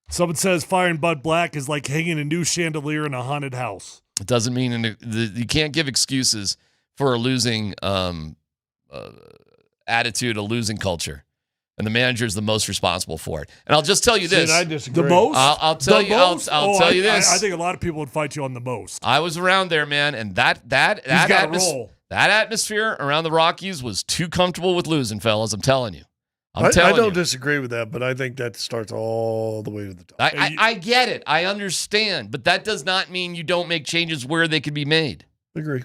Speaker 5: Someone says firing Bud Black is like hanging a new chandelier in a haunted house.
Speaker 18: It doesn't mean you can't give excuses for a losing attitude, a losing culture. And the manager is the most responsible for it. And I'll just tell you this.
Speaker 2: I disagree.
Speaker 5: The most?
Speaker 18: I'll tell you. I'll tell you this.
Speaker 5: I think a lot of people would fight you on the most.
Speaker 18: I was around there, man, and that atmosphere around the Rockies was too comfortable with losing, fellas. I'm telling you.
Speaker 19: I don't disagree with that, but I think that starts all the way to the top.
Speaker 18: I get it. I understand, but that does not mean you don't make changes where they can be made.
Speaker 19: Agree.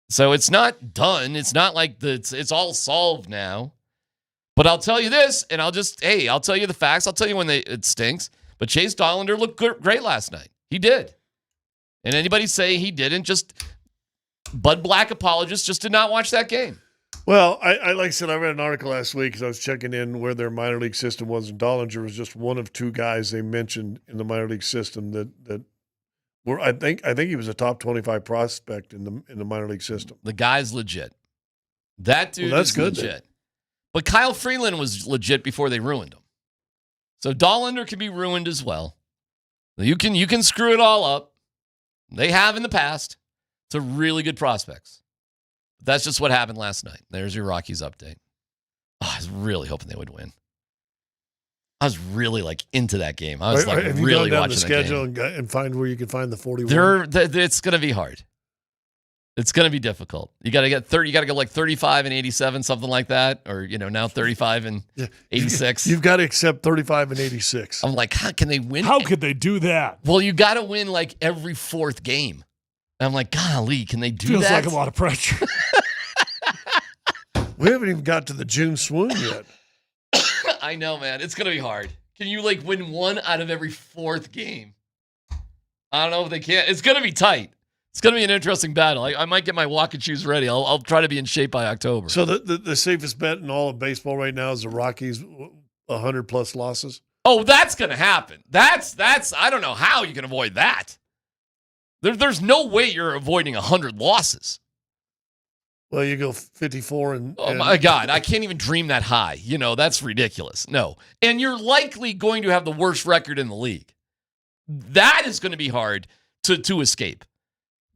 Speaker 18: So it's not done. It's not like it's all solved now. But I'll tell you this, and I'll tell you the facts. I'll tell you when it stinks. But Chase Dollander looked great last night. He did. And anybody say he didn't, just Bud Black apologists just did not watch that game.
Speaker 19: Well, I like I said, I read an article last week because I was checking in where their minor league system was, and Dollinger was just one of two guys they mentioned in the minor league system that were. I think he was a top 25 prospect in the minor league system.
Speaker 18: The guy's legit. That dude
Speaker 19: that's
Speaker 18: is
Speaker 19: good,
Speaker 18: legit.
Speaker 19: then.
Speaker 18: But Kyle Freeland was legit before they ruined him. So Dollander can be ruined as well. You can screw it all up. They have in the past. It's a really good prospects. That's just what happened last night. There's your Rockies update. Oh, I was really hoping they would win. I was really into that game. I was
Speaker 19: have you
Speaker 18: really
Speaker 19: gone down
Speaker 18: watching
Speaker 19: the schedule and find where you can find the 41?
Speaker 18: It's going to be hard. It's going to be difficult. You got to get 30. You got to go 35 and 87, something like that, or now 35 and 86.
Speaker 19: You've got to accept 35 and 86.
Speaker 18: I'm like, how can they win?
Speaker 5: How could they do that?
Speaker 18: Well, you got to win every fourth game. And I'm like, golly, can they do
Speaker 5: Feels
Speaker 18: that?
Speaker 5: like a lot of pressure.
Speaker 19: We haven't even got to the June swoon yet.
Speaker 18: I know, man. It's going to be hard. Can you win one out of every fourth game? I don't know if they can. It's going to be tight. It's going to be an interesting battle. I might get my walking shoes ready. I'll try to be in shape by October.
Speaker 19: So the safest bet in all of baseball right now is the Rockies 100+ losses?
Speaker 18: Oh, that's going to happen. That's I don't know how you can avoid that. There's no way you're avoiding 100 losses.
Speaker 19: Well, you go 54 and...
Speaker 18: Oh, my God. I can't even dream that high. That's ridiculous. No. And you're likely going to have the worst record in the league. That is going to be hard to escape.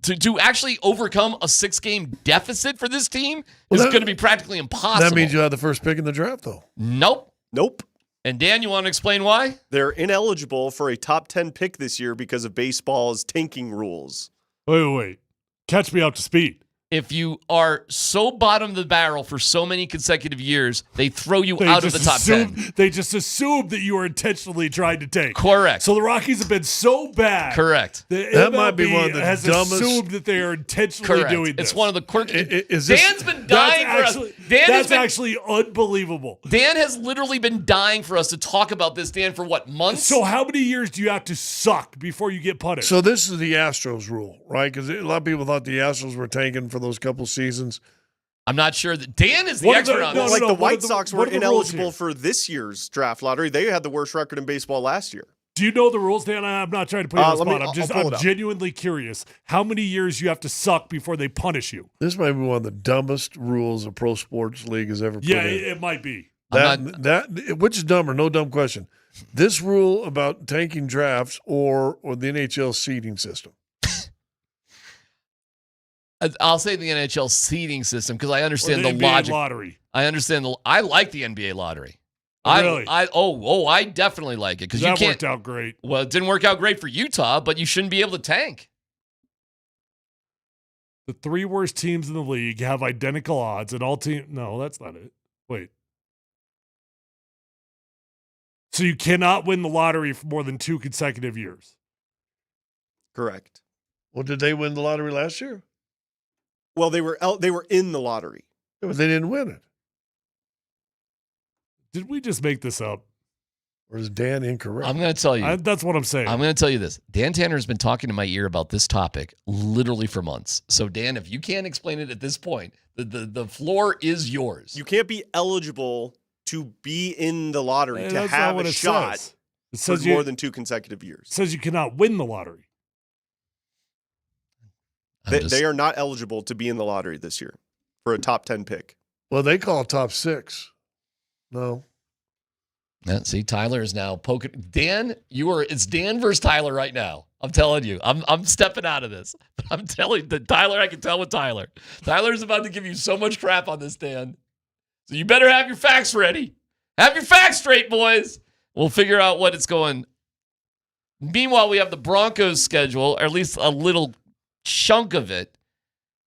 Speaker 18: To actually overcome a 6-game deficit for this team is going to be practically impossible.
Speaker 19: That means you have the first pick in the draft, though.
Speaker 18: Nope. And Dan, you want to explain why?
Speaker 20: They're ineligible for a top 10 pick this year because of baseball's tanking rules.
Speaker 5: Wait. Catch me up to speed.
Speaker 18: If you are so bottom of the barrel for so many consecutive years, they throw you out of the top 10.
Speaker 5: They just assume that you are intentionally trying to take.
Speaker 18: Correct.
Speaker 5: So the Rockies have been so bad.
Speaker 18: Correct.
Speaker 19: That might be one of the
Speaker 5: has
Speaker 19: dumbest.
Speaker 5: Assumed that they are intentionally doing this.
Speaker 18: It's one of the quirky.
Speaker 19: Dan's
Speaker 18: been dying for us.
Speaker 5: That's actually unbelievable.
Speaker 18: Dan has literally been dying for us to talk about this, Dan, for what, months?
Speaker 5: So how many years do you have to suck before you get punished?
Speaker 19: So this is the Astros rule, right? Because a lot of people thought the Astros were tanking for those couple seasons.
Speaker 18: I'm not sure that Dan is the expert on this.
Speaker 20: The White Sox were ineligible for this year's draft lottery. They had the worst record in baseball last year.
Speaker 5: Do you know the rules, Dan? I'm not trying to put you on the spot. I'm
Speaker 20: I'm
Speaker 5: genuinely curious. How many years you have to suck before they punish you?
Speaker 19: This might be one of the dumbest rules a pro sports league has ever put in.
Speaker 5: Yeah, it might be.
Speaker 19: Which is dumber? No dumb question. This rule about tanking drafts or the NHL seeding system.
Speaker 18: I'll say the NHL seeding system because I understand
Speaker 5: the
Speaker 18: the
Speaker 5: NBA
Speaker 18: logic.
Speaker 5: Lottery.
Speaker 18: I understand I like the NBA lottery.
Speaker 5: Really?
Speaker 18: I definitely like it because you can't.
Speaker 5: Worked out great.
Speaker 18: Well, it didn't work out great for Utah, but you shouldn't be able to tank.
Speaker 5: The 3 worst teams in the league have identical odds, and all teams. No, that's not it. Wait. So you cannot win the lottery for more than 2 consecutive years.
Speaker 20: Correct.
Speaker 19: Well, did they win the lottery last year?
Speaker 20: Well, they were in the lottery.
Speaker 19: Yeah, but they didn't win it.
Speaker 5: Did we just make this up?
Speaker 19: Or is Dan incorrect?
Speaker 18: I'm going to tell you.
Speaker 5: That's what I'm saying.
Speaker 18: I'm going to tell you this. Dan Tanner has been talking to my ear about this topic literally for months. So, Dan, if you can't explain it at this point, the floor is yours.
Speaker 20: You can't be eligible to be in the lottery to
Speaker 5: That's
Speaker 20: have
Speaker 5: not what
Speaker 20: a
Speaker 5: it
Speaker 20: shot
Speaker 5: says. It
Speaker 20: for
Speaker 5: says
Speaker 20: more than 2 consecutive years.
Speaker 5: It says you cannot win the lottery.
Speaker 20: They are not eligible to be in the lottery this year for a top 10 pick.
Speaker 19: Well, they call it top 6. No.
Speaker 18: Yeah, see, Tyler is now poking. Dan, it's Dan versus Tyler right now. I'm telling you. I'm stepping out of this. I'm telling you, Tyler, I can tell with Tyler. Tyler's about to give you so much crap on this, Dan. So you better have your facts ready. Have your facts straight, boys. We'll figure out what it's going. Meanwhile, we have the Broncos schedule, or at least a little chunk of it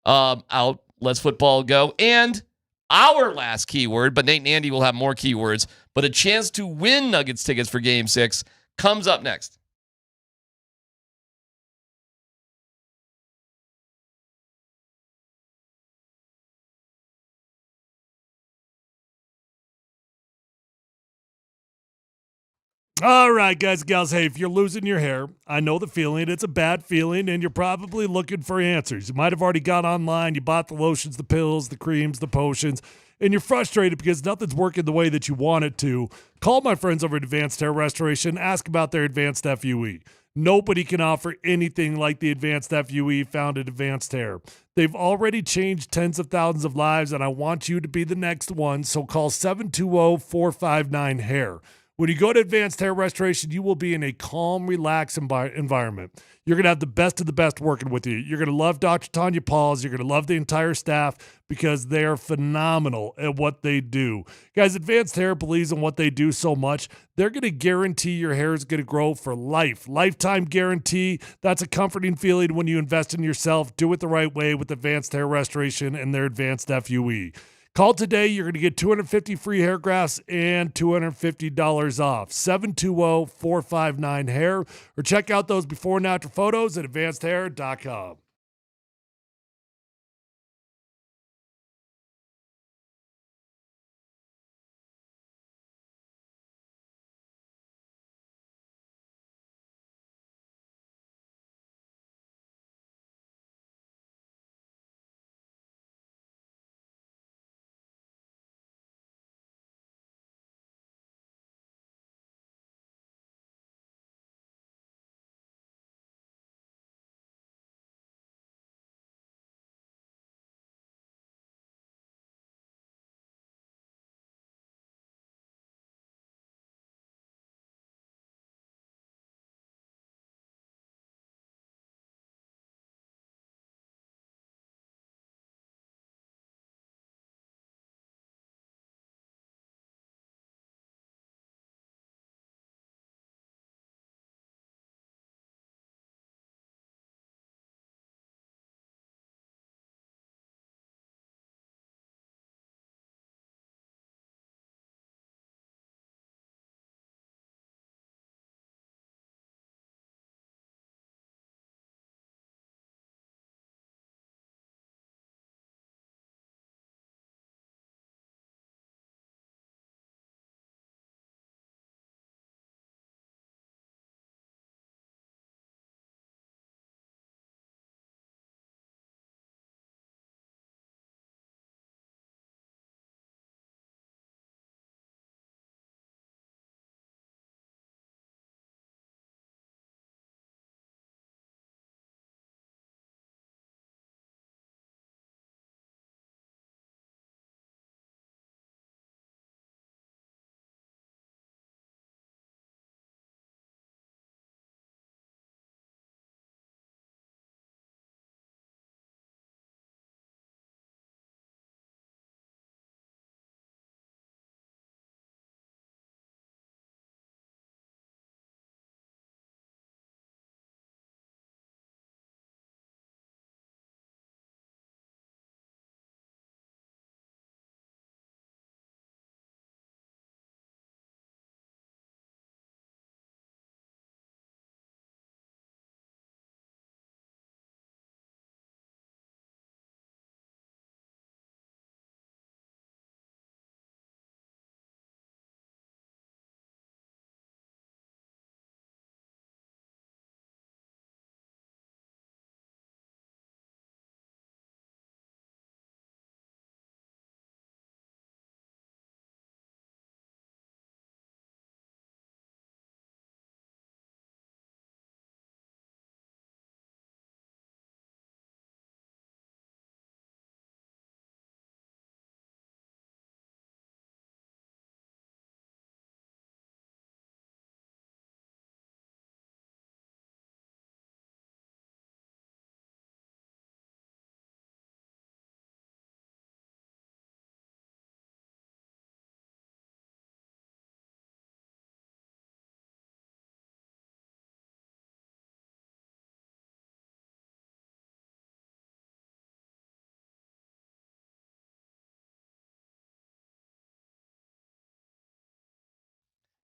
Speaker 18: out. Let's football go. And our last keyword, but Nate and Andy will have more keywords, but a chance to win Nuggets tickets for Game 6 comes up next.
Speaker 5: All right, guys and gals. Hey, if you're losing your hair, I know the feeling. It's a bad feeling, and you're probably looking for answers. You might have already got online. You bought the lotions, the pills, the creams, the potions, and you're frustrated because nothing's working the way that you want it to. Call my friends over at Advanced Hair Restoration. Ask about their Advanced FUE. Nobody can offer anything like the Advanced FUE found at Advanced Hair. They've already changed tens of thousands of lives, and I want you to be the next one, so call 720-459-HAIR. When you go to Advanced Hair Restoration, you will be in a calm, relaxed environment. You're going to have the best of the best working with you. You're going to love Dr. Tanya Pauls. You're going to love the entire staff because they are phenomenal at what they do. Guys, Advanced Hair believes in what they do so much, they're going to guarantee your hair is going to grow for life. Lifetime guarantee. That's a comforting feeling when you invest in yourself. Do it the right way with Advanced Hair Restoration and their Advanced FUE. Call today. You're going to get 250 free hair grafts and $250 off. 720-459-HAIR. Or check out those before and after photos at advancedhair.com.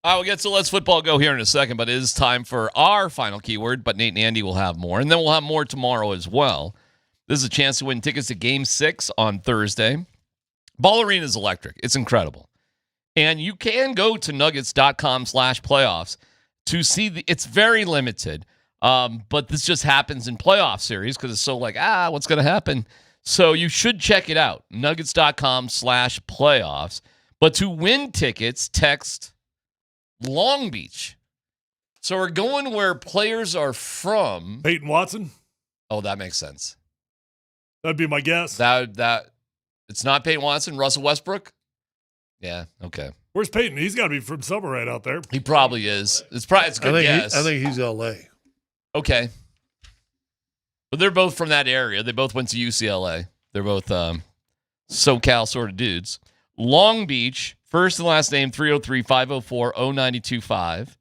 Speaker 18: All right, we'll get to Let's Football Go here in a second, but it is time for our final keyword, but Nate and Andy will have more, and then we'll have more tomorrow as well. This is a chance to win tickets to Game 6 on Thursday. Ball Arena is electric. It's incredible. And you can go to nuggets.com/playoffs to see it's very limited, but this just happens in playoff series because it's so like, what's going to happen? So you should check it out, nuggets.com/playoffs. But to win tickets, text Long Beach. So we're going where players are from.
Speaker 5: Peyton Watson?
Speaker 18: Oh, that makes sense.
Speaker 5: That'd be my guess.
Speaker 18: That it's not Peyton Watson, Russell Westbrook? Yeah, okay.
Speaker 5: Where's Peyton? He's got to be from somewhere right out there.
Speaker 18: He probably is. It's a good guess.
Speaker 19: I think he's L.A.
Speaker 18: Okay. But they're both from that area. They both went to UCLA. They're both SoCal sort of dudes. Long Beach, first and last name, 303-504-0925.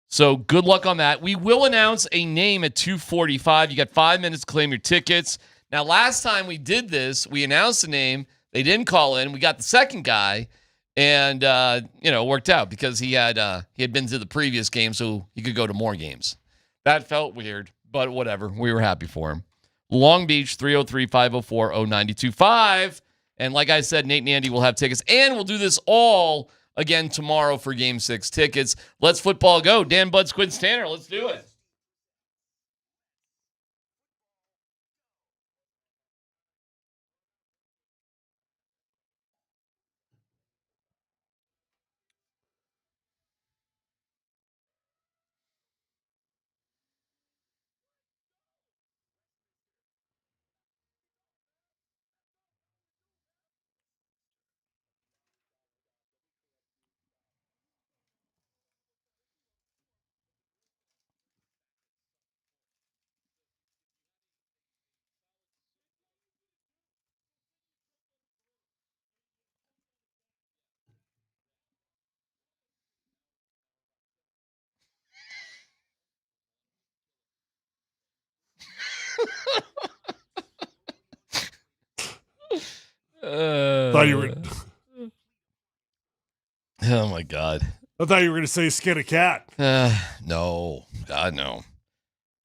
Speaker 18: So good luck on that. We will announce a name at 2:45. You got 5 minutes to claim your tickets. Now, last time we did this, we announced the name. They didn't call in. We got the second guy, and it worked out because he had been to the previous game, so he could go to more games. That felt weird, but whatever. We were happy for him. Long Beach, 303-504-0925. And like I said, Nate and Andy will have tickets. And we'll do this all again tomorrow for Game 6 tickets. Let's football go. Dan Bud Squints Tanner, let's do it.
Speaker 5: Thought you were.
Speaker 18: Oh my God!
Speaker 5: I thought you were going to say skin a cat.
Speaker 18: No, God no.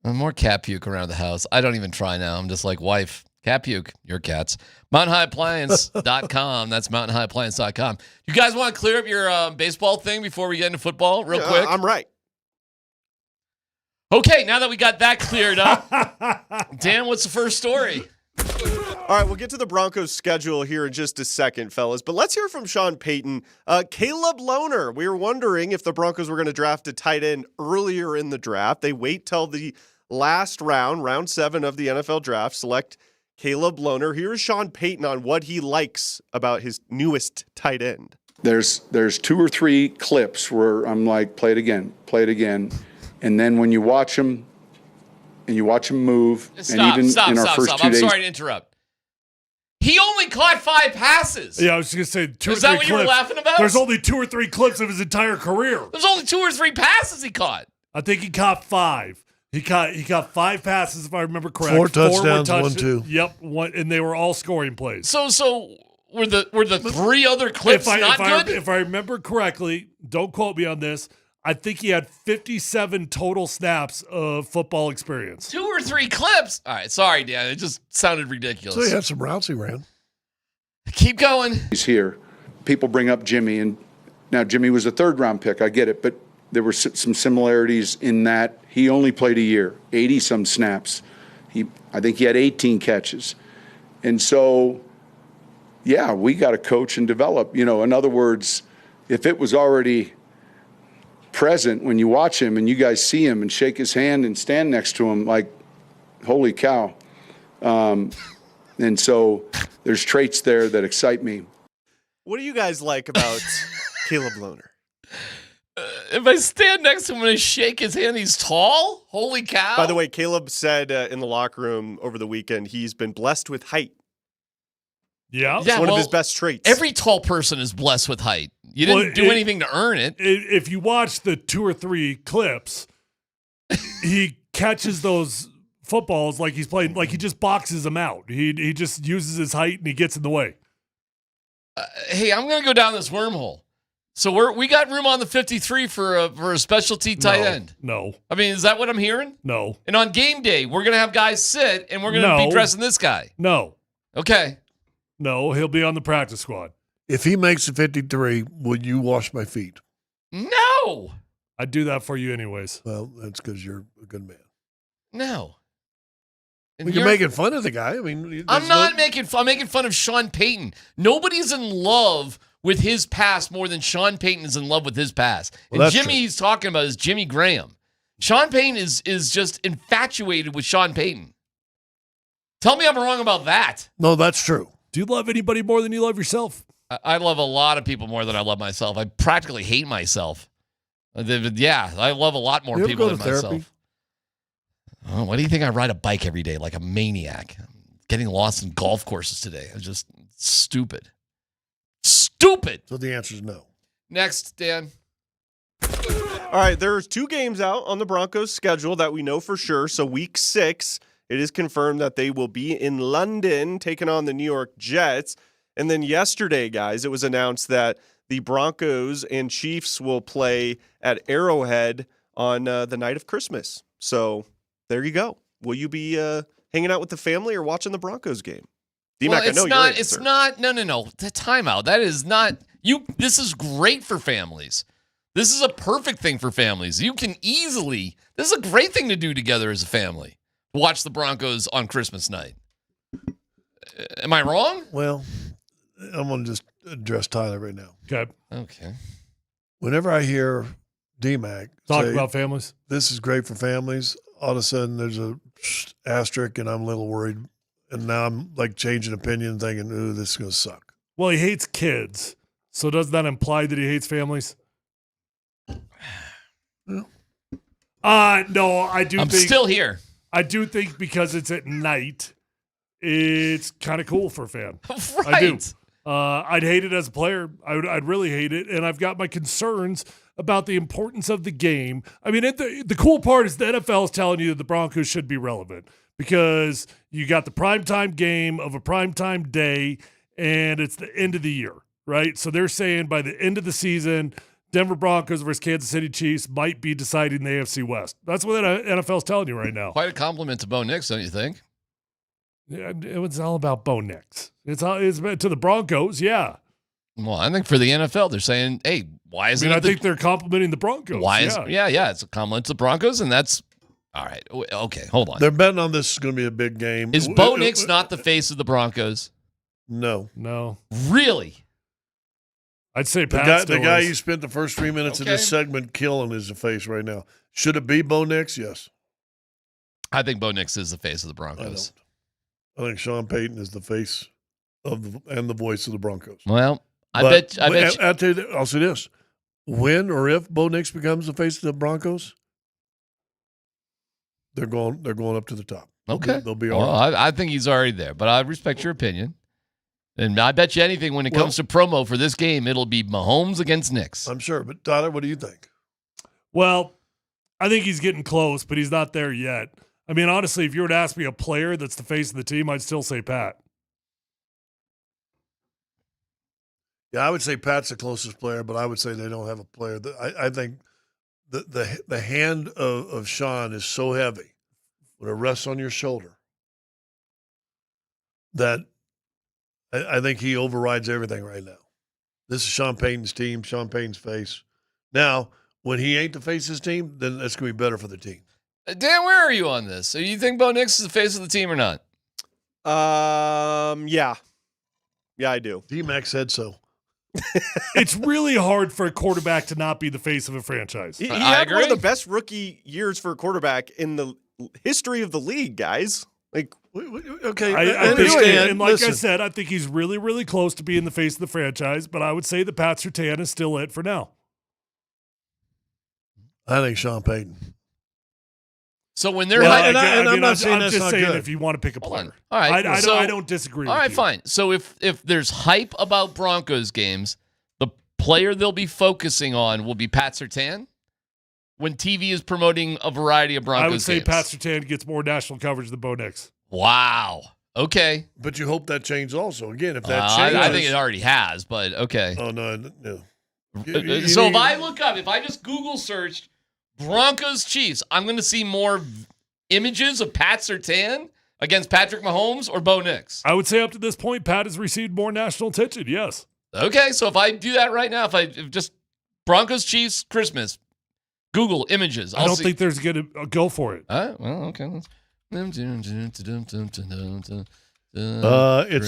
Speaker 18: More cat puke around the house. I don't even try now. I'm just like, wife, cat puke. Your cats. MountainHighAppliance.com. That's MountainHighAppliance.com. You guys want to clear up your baseball thing before we get into football, real quick?
Speaker 20: I'm right.
Speaker 18: Okay, now that we got that cleared up, Dan, what's the first story?
Speaker 20: All right, we'll get to the Broncos' schedule here in just a second, fellas. But let's hear from Sean Payton. Caleb Lohner, we were wondering if the Broncos were going to draft a tight end earlier in the draft. They wait till the last round, round 7 of the NFL draft, select Caleb Lohner. Here's Sean Payton on what he likes about his newest tight end.
Speaker 17: There's 2 or 3 clips where I'm like, play it again. And then when you watch them, and you watch him move,
Speaker 18: Stop.
Speaker 17: in our first 2 days.
Speaker 18: I'm sorry to interrupt. He only caught 5 passes.
Speaker 5: Yeah, I was just going to say 2 or 3 clips.
Speaker 18: Is that what you were laughing about?
Speaker 5: There's only 2 or 3 clips of his entire career.
Speaker 18: There's only 2 or 3 passes he caught.
Speaker 5: I think he caught 5. He caught 5 passes, if I remember correct.
Speaker 19: 4 touchdowns, 1, 2.
Speaker 5: Yep, and they were all scoring plays.
Speaker 18: So were the 3 other clips not good?
Speaker 5: If I remember correctly, don't quote me on this, I think he had 57 total snaps of football experience.
Speaker 18: 2 or 3 clips? All right, sorry, Dan. It just sounded ridiculous.
Speaker 19: So he had some routes he ran.
Speaker 18: Keep going.
Speaker 17: He's here. People bring up Jimmy, and now Jimmy was a 3rd-round pick. I get it, but there were some similarities in that he only played a year, 80-some snaps. I think he had 18 catches. And so, yeah, we got to coach and develop. In other words, if it was already present when you watch him and you guys see him and shake his hand and stand next to him, like, holy cow. And so there's traits there that excite me.
Speaker 20: What do you guys like about Caleb Lohner?
Speaker 18: If I stand next to him and I shake his hand, he's tall? Holy cow.
Speaker 20: By the way, Caleb said in the locker room over the weekend he's been blessed with height.
Speaker 5: Yeah.
Speaker 20: It's one of his best traits.
Speaker 18: Every tall person is blessed with height. You didn't do anything to earn it.
Speaker 5: If you watch the 2 or 3 clips, he catches those footballs like he's playing, like he just boxes them out. He just uses his height and he gets in the way.
Speaker 18: Hey, I'm going to go down this wormhole. So we got room on the 53 for a specialty tight end.
Speaker 5: No.
Speaker 18: I mean, is that what I'm hearing?
Speaker 5: No.
Speaker 18: And on game day, we're going to have guys sit, and we're going to be dressing this guy.
Speaker 5: No.
Speaker 18: Okay.
Speaker 5: No, he'll be on the practice squad.
Speaker 19: If he makes the 53, will you wash my feet?
Speaker 18: No.
Speaker 5: I'd do that for you anyways.
Speaker 19: Well, that's because you're a good man.
Speaker 18: No.
Speaker 19: Well, you're making fun of the guy. I mean,
Speaker 18: I'm not making fun. I'm making fun of Sean Payton. Nobody's in love with his pass more than Sean Payton is in love with his pass.
Speaker 19: Well,
Speaker 18: and Jimmy he's talking about is Jimmy Graham. Sean Payton is just infatuated with Sean Payton. Tell me I'm wrong about that.
Speaker 19: No, that's true.
Speaker 5: Do you love anybody more than you love yourself?
Speaker 18: I love a lot of people more than I love myself. I practically hate myself. Yeah, I love a lot more
Speaker 19: You ever
Speaker 18: people
Speaker 19: go
Speaker 18: than
Speaker 19: to therapy?
Speaker 18: myself. Oh, why do you think I ride a bike every day like a maniac? I'm getting lost in golf courses today. I'm just stupid. Stupid.
Speaker 19: So the answer is no.
Speaker 18: Next, Dan.
Speaker 20: All right, there's 2 games out on the Broncos' schedule that we know for sure. So week 6, it is confirmed that they will be in London taking on the New York Jets. And then yesterday, guys, it was announced that the Broncos and Chiefs will play at Arrowhead on the night of Christmas. So there you go. Will you be hanging out with the family or watching the Broncos game? DMac,
Speaker 18: Well,
Speaker 20: I know your answer.
Speaker 18: it's not. No. The timeout. That is not. This is great for families. This is a perfect thing for families. You can easily. This is a great thing to do together as a family. Watch the Broncos on Christmas night. Am I wrong?
Speaker 19: Well, I'm going to just address Tyler right now.
Speaker 18: Okay.
Speaker 19: Whenever I hear DMac
Speaker 5: Talk
Speaker 19: say,
Speaker 5: about families.
Speaker 19: This is great for families, all of a sudden there's a asterisk and I'm a little worried. And now I'm like changing opinion thinking, ooh, this is going to suck.
Speaker 5: Well, he hates kids. So does that imply that he hates families? No, I do
Speaker 18: I'm
Speaker 5: think.
Speaker 18: still here.
Speaker 5: I do think because it's at night, it's kind of cool for a fan.
Speaker 18: Right.
Speaker 5: I do. I'd hate it as a player. I'd really hate it. And I've got my concerns about the importance of the game. I mean, the cool part is the NFL is telling you that the Broncos should be relevant because you got the primetime game of a primetime day, and it's the end of the year, right? So they're saying by the end of the season, Denver Broncos versus Kansas City Chiefs might be deciding the AFC West. That's what the NFL's telling you right now.
Speaker 18: Quite a compliment to Bo Nix, don't you think?
Speaker 5: Yeah, it was all about Bo Nix. It's to the Broncos, yeah.
Speaker 18: Well, I think for the NFL, they're saying, hey, why isn't
Speaker 5: I think they're complimenting the Broncos.
Speaker 18: It's a compliment to the Broncos, and that's all right. Okay, hold on.
Speaker 19: They're betting on this is going to be a big game.
Speaker 18: Is Bo Nix not the face of the Broncos?
Speaker 19: No.
Speaker 18: Really?
Speaker 5: I'd say
Speaker 19: the guy you spent the first 3 minutes of this segment killing is the face right now. Should it be Bo Nix? Yes.
Speaker 18: I think Bo Nix is the face of the Broncos.
Speaker 19: I think Sean Payton is the face and the voice of the Broncos.
Speaker 18: Well, I bet
Speaker 19: I'll say this. When or if Bo Nix becomes the face of the Broncos, they're going up to the top.
Speaker 18: Okay.
Speaker 19: They'll be all right.
Speaker 18: I think he's already there, but I respect your opinion. And I bet you anything when it comes to promo for this game, it'll be Mahomes against Nix.
Speaker 19: I'm sure. But Tyler, what do you think?
Speaker 5: Well, I think he's getting close, but he's not there yet. I mean, honestly, if you were to ask me a player that's the face of the team, I'd still say Pat.
Speaker 19: Yeah, I would say Pat's the closest player, but I would say they don't have a player. I think the hand of Sean is so heavy when it rests on your shoulder that I think he overrides everything right now. This is Sean Payton's team, Sean Payton's face. Now, when he ain't the face of his team, then that's going to be better for the team.
Speaker 18: Dan, where are you on this? So you think Bo Nix is the face of the team or not?
Speaker 20: Yeah. Yeah, I do.
Speaker 19: DMac said so.
Speaker 5: It's really hard for a quarterback to not be the face of a franchise.
Speaker 20: He had one of the best rookie years for a quarterback in the history of the league, guys. Like,
Speaker 19: okay,
Speaker 5: I think, and like I said, I think he's really, really close to being the face of the franchise, but I would say that Pat Surtain is still it for now.
Speaker 19: I think Sean Payton.
Speaker 18: So when they're
Speaker 19: I'm not saying that's
Speaker 5: just
Speaker 19: not
Speaker 5: saying
Speaker 19: good.
Speaker 5: if you want to pick a player.
Speaker 18: All right,
Speaker 5: I don't disagree with you.
Speaker 18: All right, fine. So if there's hype about Broncos games, the player they'll be focusing on will be Pat Surtain when TV is promoting a variety of Broncos
Speaker 5: I would say
Speaker 18: games.
Speaker 5: Pat Surtain gets more national coverage than Bo Nix.
Speaker 18: Wow. Okay.
Speaker 19: But you hope that changes also. Again, if that changes.
Speaker 18: I think it already has, but okay.
Speaker 19: Oh, no.
Speaker 18: So if I look up, if I just Google searched Broncos Chiefs, I'm going to see more images of Pat Surtain against Patrick Mahomes or Bo Nix.
Speaker 5: I would say up to this point, Pat has received more national attention. Yes.
Speaker 18: Okay, so if I do that right now, if just Broncos Chiefs Christmas, Google images.
Speaker 5: I don't think there's going to go for it.
Speaker 18: Well, okay.
Speaker 2: It's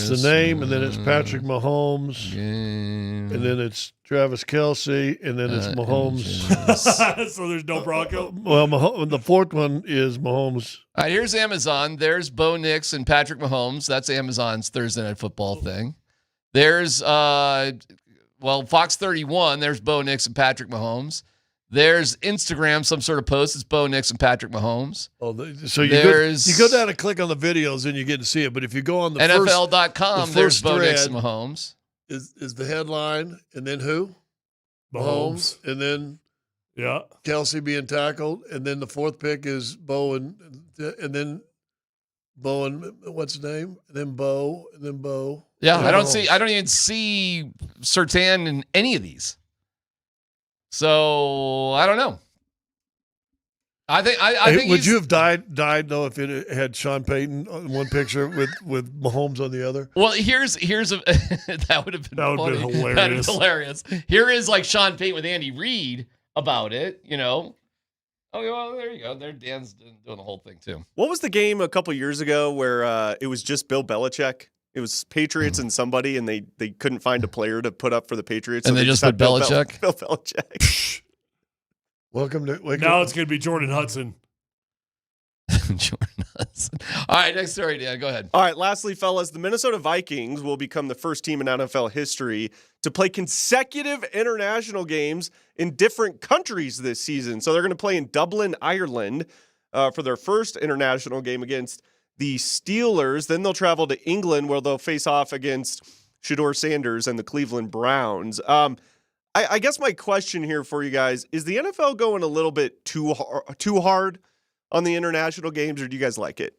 Speaker 2: the name, and then it's Patrick Mahomes, and then it's Travis Kelce, and then it's Mahomes.
Speaker 5: So there's no Bronco?
Speaker 2: Well, the fourth one is Mahomes.
Speaker 18: All right, here's Amazon. There's Bo Nix and Patrick Mahomes. That's Amazon's Thursday Night Football thing. There's, Fox 31. There's Bo Nix and Patrick Mahomes. There's Instagram, some sort of post. It's Bo Nix and Patrick Mahomes.
Speaker 2: Oh, so you go down and click on the videos and you get to see it. But if you go on the
Speaker 18: NFL.com, there's Bo Nix and Mahomes.
Speaker 2: Is the headline, and then who? Mahomes, and then Kelce being tackled, and then the fourth pick is Bo and then Bo and what's his name? And then Bo, and then Bo.
Speaker 18: Yeah, I don't even see Surtain in any of these. So I don't know. I think.
Speaker 2: Would you have died though if it had Sean Payton on one picture with Mahomes on the other?
Speaker 18: Well, here's that would have been funny.
Speaker 5: Hilarious.
Speaker 18: That would be hilarious. Here is like Sean Payton with Andy Reid about it. Oh, well, there you go. There, Dan's doing the whole thing too.
Speaker 20: What was the game a couple years ago where it was just Bill Belichick? It was Patriots and somebody, and they couldn't find a player to put up for the Patriots.
Speaker 18: And so they just put Belichick?
Speaker 20: Bill Belichick.
Speaker 2: Welcome to
Speaker 5: now it's going to be Jordan Hudson.
Speaker 18: Jordan Hudson. All right, next story, Dan. Go ahead.
Speaker 20: All right, lastly, fellas, the Minnesota Vikings will become the first team in NFL history to play consecutive international games in different countries this season. So they're going to play in Dublin, Ireland for their first international game against the Steelers. Then they'll travel to England where they'll face off against Shedeur Sanders and the Cleveland Browns. I guess my question here for you guys, is the NFL going a little bit too hard on the international games, or do you guys like it?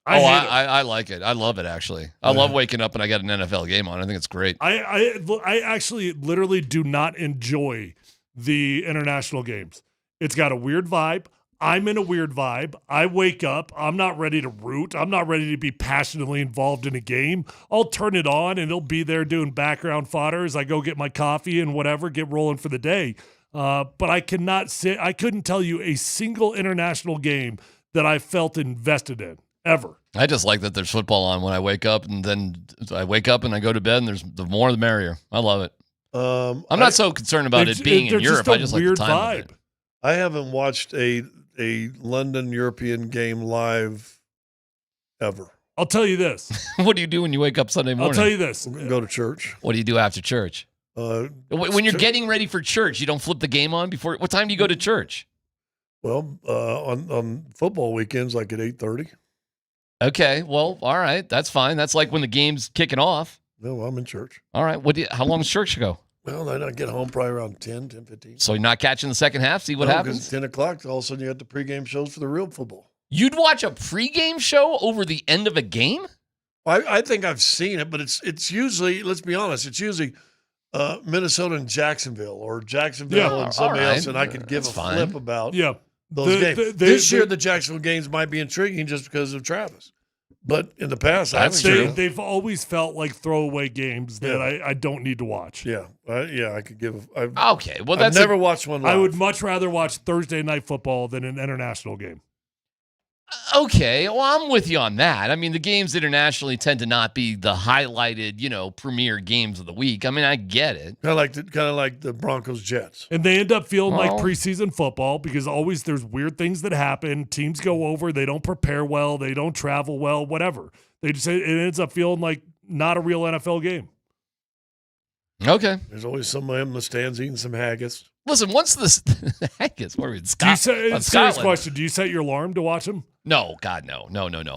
Speaker 18: I like it. I love it, actually. I love waking up and I got an NFL game on. I think it's great.
Speaker 5: I actually literally do not enjoy the international games. It's got a weird vibe. I'm in a weird vibe. I wake up. I'm not ready to root. I'm not ready to be passionately involved in a game. I'll turn it on, and it'll be there doing background fodder as I go get my coffee and whatever, get rolling for the day. But I couldn't tell you a single international game that I felt invested in, ever.
Speaker 18: I just like that there's football on when I wake up, and then I wake up and I go to bed, and there's the more the merrier. I love it. I'm not so concerned about it being in Europe. I just like the time of it.
Speaker 2: I haven't watched a London European game live ever.
Speaker 5: I'll tell you this.
Speaker 18: What do you do when you wake up Sunday morning?
Speaker 5: I'll tell you this.
Speaker 2: Go to church.
Speaker 18: What do you do after church? When you're getting ready for church, you don't flip the game on before. What time do you go to church?
Speaker 2: Well, on football weekends, like at 8:30.
Speaker 18: Okay, well, all right, that's fine. That's like when the game's kicking off.
Speaker 2: No, I'm in church.
Speaker 18: All right, how long does church go?
Speaker 2: Well, then I get home probably around 10:15.
Speaker 18: So you're not catching the second half? See what happens?
Speaker 2: 10 o'clock, all of a sudden you got the pregame shows for the real football.
Speaker 18: You'd watch a pregame show over the end of a game?
Speaker 2: I think I've seen it, but it's usually, let's be honest, it's usually Minnesota and Jacksonville, or Jacksonville and somebody else, and I could give a flip about those games. This year, the Jacksonville games might be intriguing just because of Travis. But in the past,
Speaker 5: they've always felt like throwaway games that I don't need to watch.
Speaker 2: Yeah, I could give.
Speaker 18: Okay, well,
Speaker 2: I've never watched one live.
Speaker 5: I would much rather watch Thursday Night Football than an international game.
Speaker 18: Okay, well, I'm with you on that. I mean, the games internationally tend to not be the highlighted, premier games of the week. I mean, I get it.
Speaker 2: Kind of like the Broncos Jets,
Speaker 5: and they end up feeling like preseason football because always there's weird things that happen. Teams go over, they don't prepare well, they don't travel well, whatever. It ends up feeling like not a real NFL game.
Speaker 18: Okay.
Speaker 2: There's always somebody in the stands eating some haggis.
Speaker 18: Listen, once the haggis, what are we in Scotland?
Speaker 5: Serious question. Do you set your alarm to watch them?
Speaker 18: No, God, no.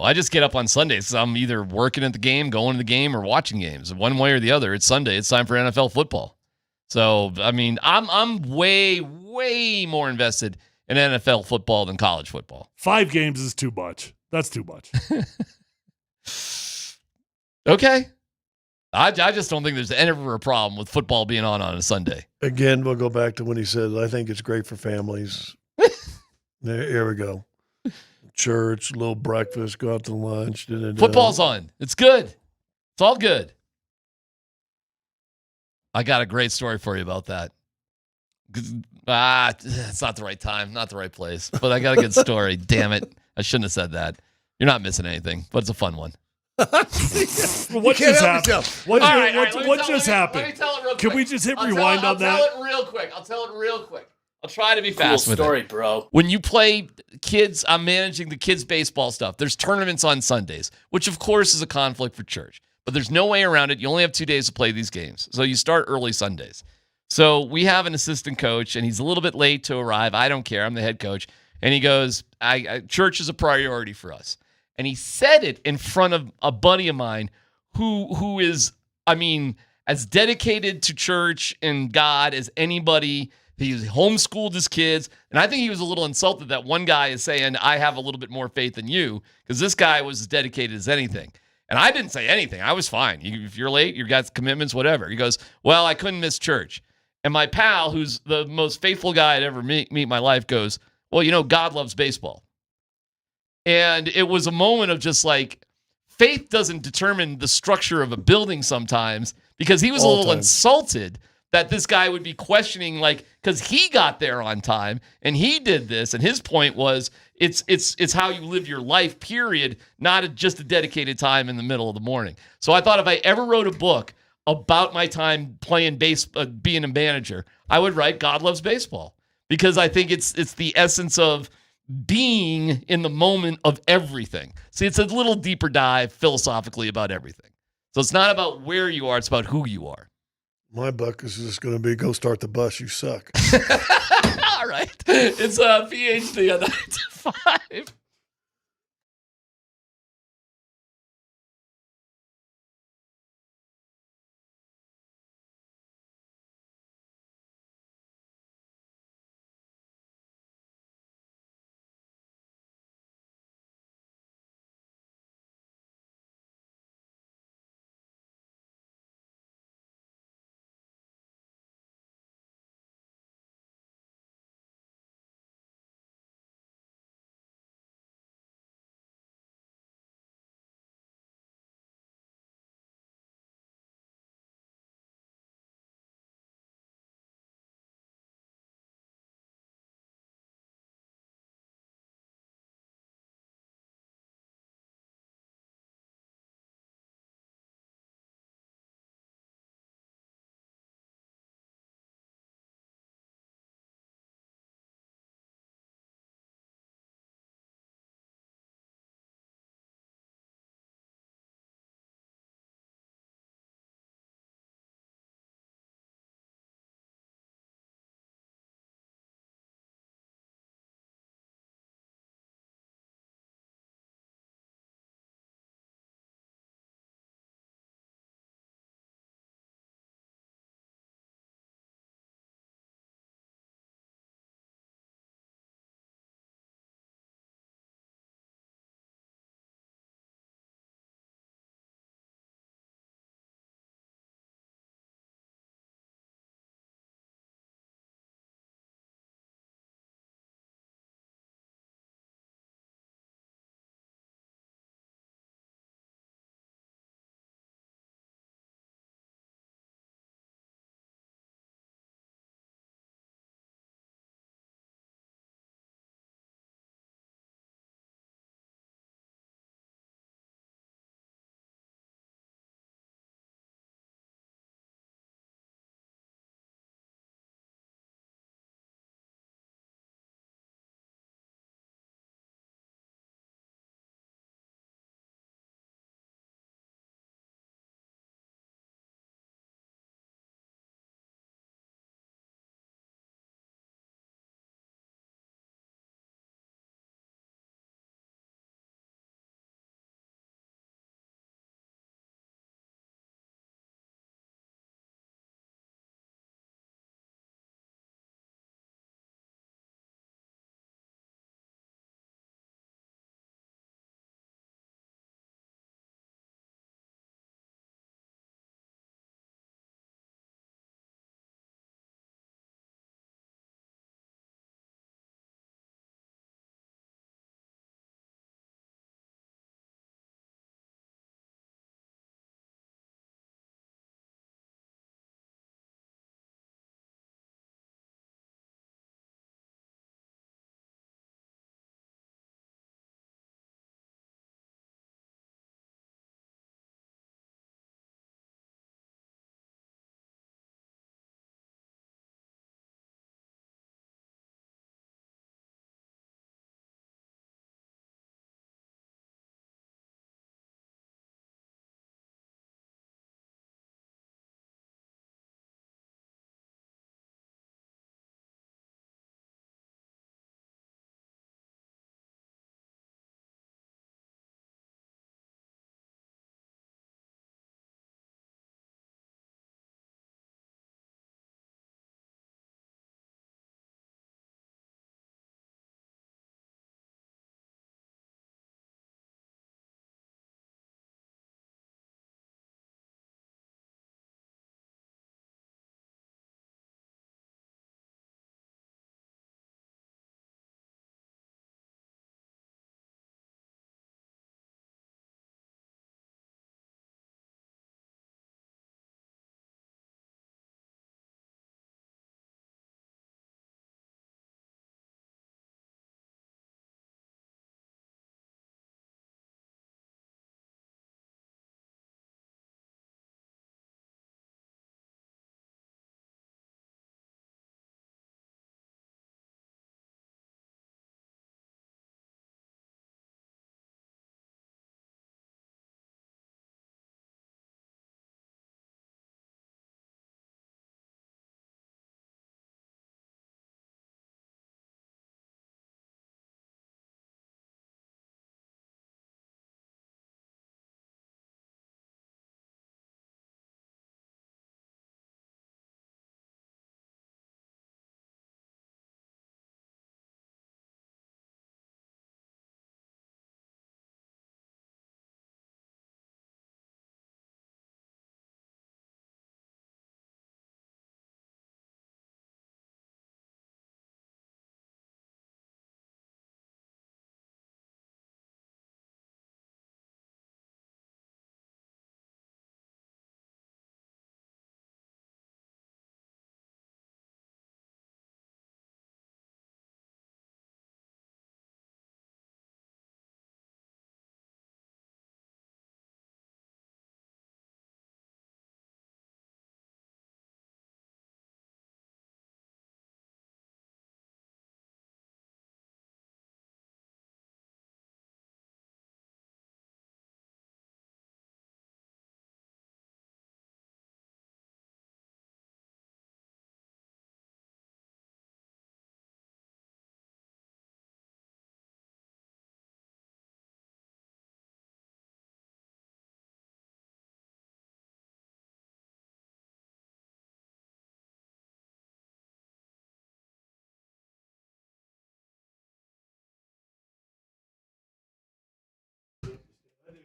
Speaker 18: I just get up on Sundays. So I'm either working at the game, going to the game, or watching games. One way or the other. It's Sunday. It's time for NFL football. So, I mean, I'm way, way more invested in NFL football than college football.
Speaker 5: 5 games is too much. That's too much.
Speaker 18: Okay. I just don't think there's ever a problem with football being on a Sunday.
Speaker 19: Again, we'll go back to when he said, I think it's great for families. Here we go. Church, a little breakfast, go out to lunch.
Speaker 18: Football's on. It's good. It's all good. I got a great story for you about that. It's not the right time, not the right place. But I got a good story. Damn it. I shouldn't have said that. You're not missing anything, but it's a fun one.
Speaker 5: What just happened? What just happened?
Speaker 18: Let me tell it real quick.
Speaker 5: Can we just hit rewind on that?
Speaker 18: I'll tell it real quick. I'll try to be fast with
Speaker 10: story,
Speaker 18: it.
Speaker 10: bro.
Speaker 18: When you play kids, I'm managing the kids' baseball stuff. There's tournaments on Sundays, which of course is a conflict for church. But there's no way around it. You only have 2 days to play these games. So you start early Sundays. So we have an assistant coach, and he's a little bit late to arrive. I don't care. I'm the head coach. And he goes, church is a priority for us. And he said it in front of a buddy of mine who is, as dedicated to church and God as anybody. He's homeschooled his kids. And I think he was a little insulted that one guy is saying, I have a little bit more faith than you, because this guy was as dedicated as anything. And I didn't say anything. I was fine. If you're late, you got commitments, whatever. He goes, well, I couldn't miss church. And my pal, who's the most faithful guy I'd ever meet in my life, goes, well, God loves baseball. And it was a moment of just like, faith doesn't determine the structure of a building sometimes, because he was a little insulted that this guy would be questioning, because he got there on time and he did this. And his point was, it's how you live your life, period, not just a dedicated time in the middle of the morning. So I thought if I ever wrote a book about my time playing being a manager, I would write God Loves Baseball, because I think it's the essence of being in the moment of everything. See, it's a little deeper dive philosophically about everything. So it's not about where you are, it's about who you are.
Speaker 19: My buck is just going to be, go start the bus, you suck.
Speaker 18: All right. It's a PhD on 9 to 5.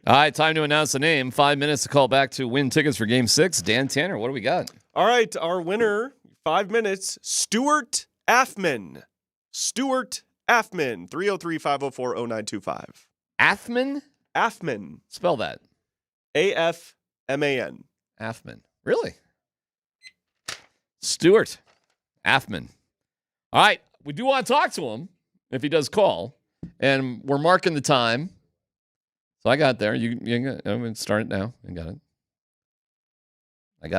Speaker 18: All right, time to announce the name. 5 minutes to call back to win tickets for Game 6. Dan Tanner, what do we got?
Speaker 20: All right, our winner, 5 minutes, Stuart Affman. Stuart Affman, 303-504-0925.
Speaker 18: Affman?
Speaker 20: Affman.
Speaker 18: Spell that.
Speaker 20: A-F-M-A-N.
Speaker 18: Affman. Really? Stuart Affman. All right, we do want to talk to him if he does call, and we're marking the time. So I got there. I'm going to start it now. I got it.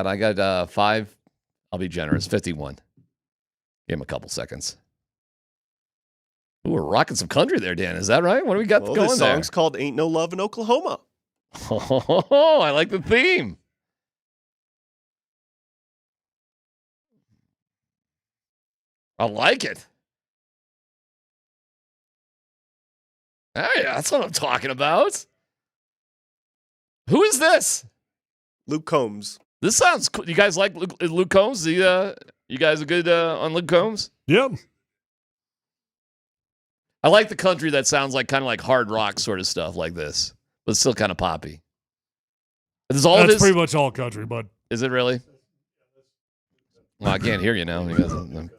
Speaker 18: I got 5. I'll be generous. 51. Give him a couple seconds. Ooh, we're rocking some country there, Dan. Is that right? What do we got going
Speaker 20: this
Speaker 18: there?
Speaker 20: song's called Ain't No Love in Oklahoma.
Speaker 18: Oh, I like the theme. I like it. Hey, that's what I'm talking about. Who is this?
Speaker 20: Luke Combs.
Speaker 18: This sounds cool. You guys like Luke Combs? You guys are good on Luke Combs?
Speaker 5: Yep.
Speaker 18: I like the country that sounds like kind of like hard rock sort of stuff like this, but still kind of poppy.
Speaker 5: That's pretty much all country, but
Speaker 18: is it really? Well, I can't hear you now. You guys have the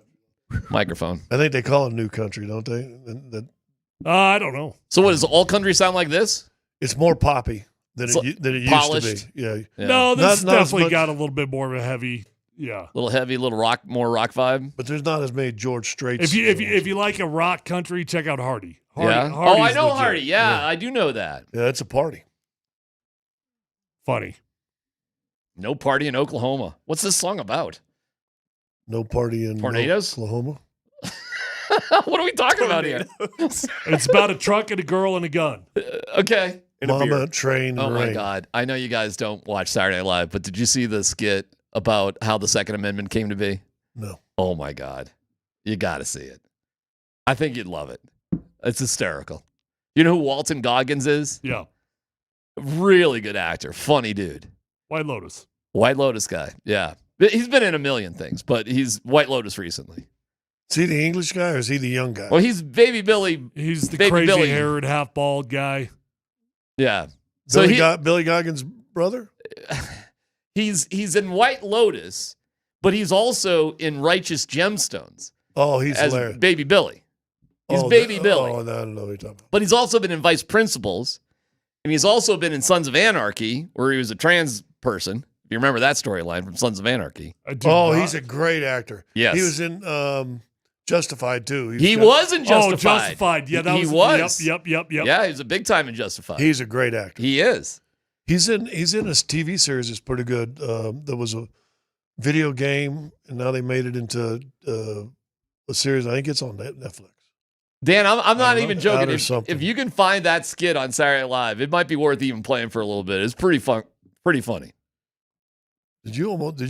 Speaker 18: microphone.
Speaker 19: I think they call it new country, don't they?
Speaker 5: I don't know.
Speaker 18: So what, does all country sound like this?
Speaker 19: It's more poppy than it
Speaker 18: polished.
Speaker 19: used to be. Yeah.
Speaker 5: No, this
Speaker 19: Not
Speaker 5: definitely
Speaker 19: as much,
Speaker 5: got a little bit more of a heavy,
Speaker 18: little heavy, little rock, more rock vibe.
Speaker 19: but there's not as many George Straits.
Speaker 5: If you like a rock country, check out Hardy.
Speaker 18: Yeah.
Speaker 5: Hardy's
Speaker 18: I know
Speaker 5: legit.
Speaker 18: Hardy. Yeah, I do know that.
Speaker 19: Yeah, it's a party.
Speaker 5: Funny.
Speaker 18: No party in Oklahoma. What's this song about?
Speaker 19: No party in
Speaker 18: Tornadoes?
Speaker 19: Oklahoma.
Speaker 18: What are we talking about here?
Speaker 5: It's about a truck and a girl and a gun.
Speaker 18: Okay.
Speaker 19: Mama, train,
Speaker 18: Oh my
Speaker 19: rain.
Speaker 18: God. I know you guys don't watch Saturday Night Live, but did you see the skit about how the Second Amendment came to be?
Speaker 19: No.
Speaker 18: Oh my God. You got to see it. I think you'd love it. It's hysterical. You know who Walton Goggins is?
Speaker 5: Yeah.
Speaker 18: Really good actor. Funny dude.
Speaker 5: White Lotus.
Speaker 18: White Lotus guy. Yeah. He's been in a million things, but he's White Lotus recently.
Speaker 19: Is he the English guy or is he the young guy?
Speaker 18: Well, he's Baby Billy.
Speaker 5: He's the
Speaker 18: Baby Billy.
Speaker 5: crazy-haired, half-bald guy.
Speaker 18: Yeah.
Speaker 19: Billy Goggins' brother?
Speaker 18: He's in White Lotus, but he's also in Righteous Gemstones.
Speaker 19: Oh, he's
Speaker 18: as
Speaker 19: hilarious.
Speaker 18: Baby Billy. He's Baby Billy.
Speaker 19: Oh, I don't know what you're talking about.
Speaker 18: But he's also been in Vice Principals, and he's also been in Sons of Anarchy, where he was a trans person. If you remember that storyline from Sons of Anarchy.
Speaker 19: He's a great actor.
Speaker 18: Yes.
Speaker 19: He was in Justified, too.
Speaker 18: He was in Justified.
Speaker 5: Oh, Justified. Yeah, that
Speaker 18: he
Speaker 5: was.
Speaker 18: was.
Speaker 5: Yep.
Speaker 18: Yeah, he was a big time in Justified.
Speaker 19: He's a great actor.
Speaker 18: He is.
Speaker 19: He's in a TV series that's pretty good. There was a video game, and now they made it into a series. I think it's on Netflix.
Speaker 18: Dan, I'm not even joking.
Speaker 19: Something.
Speaker 18: If you can find that skit on Saturday Night Live, it might be worth even playing for a little bit. It's pretty fun, pretty funny.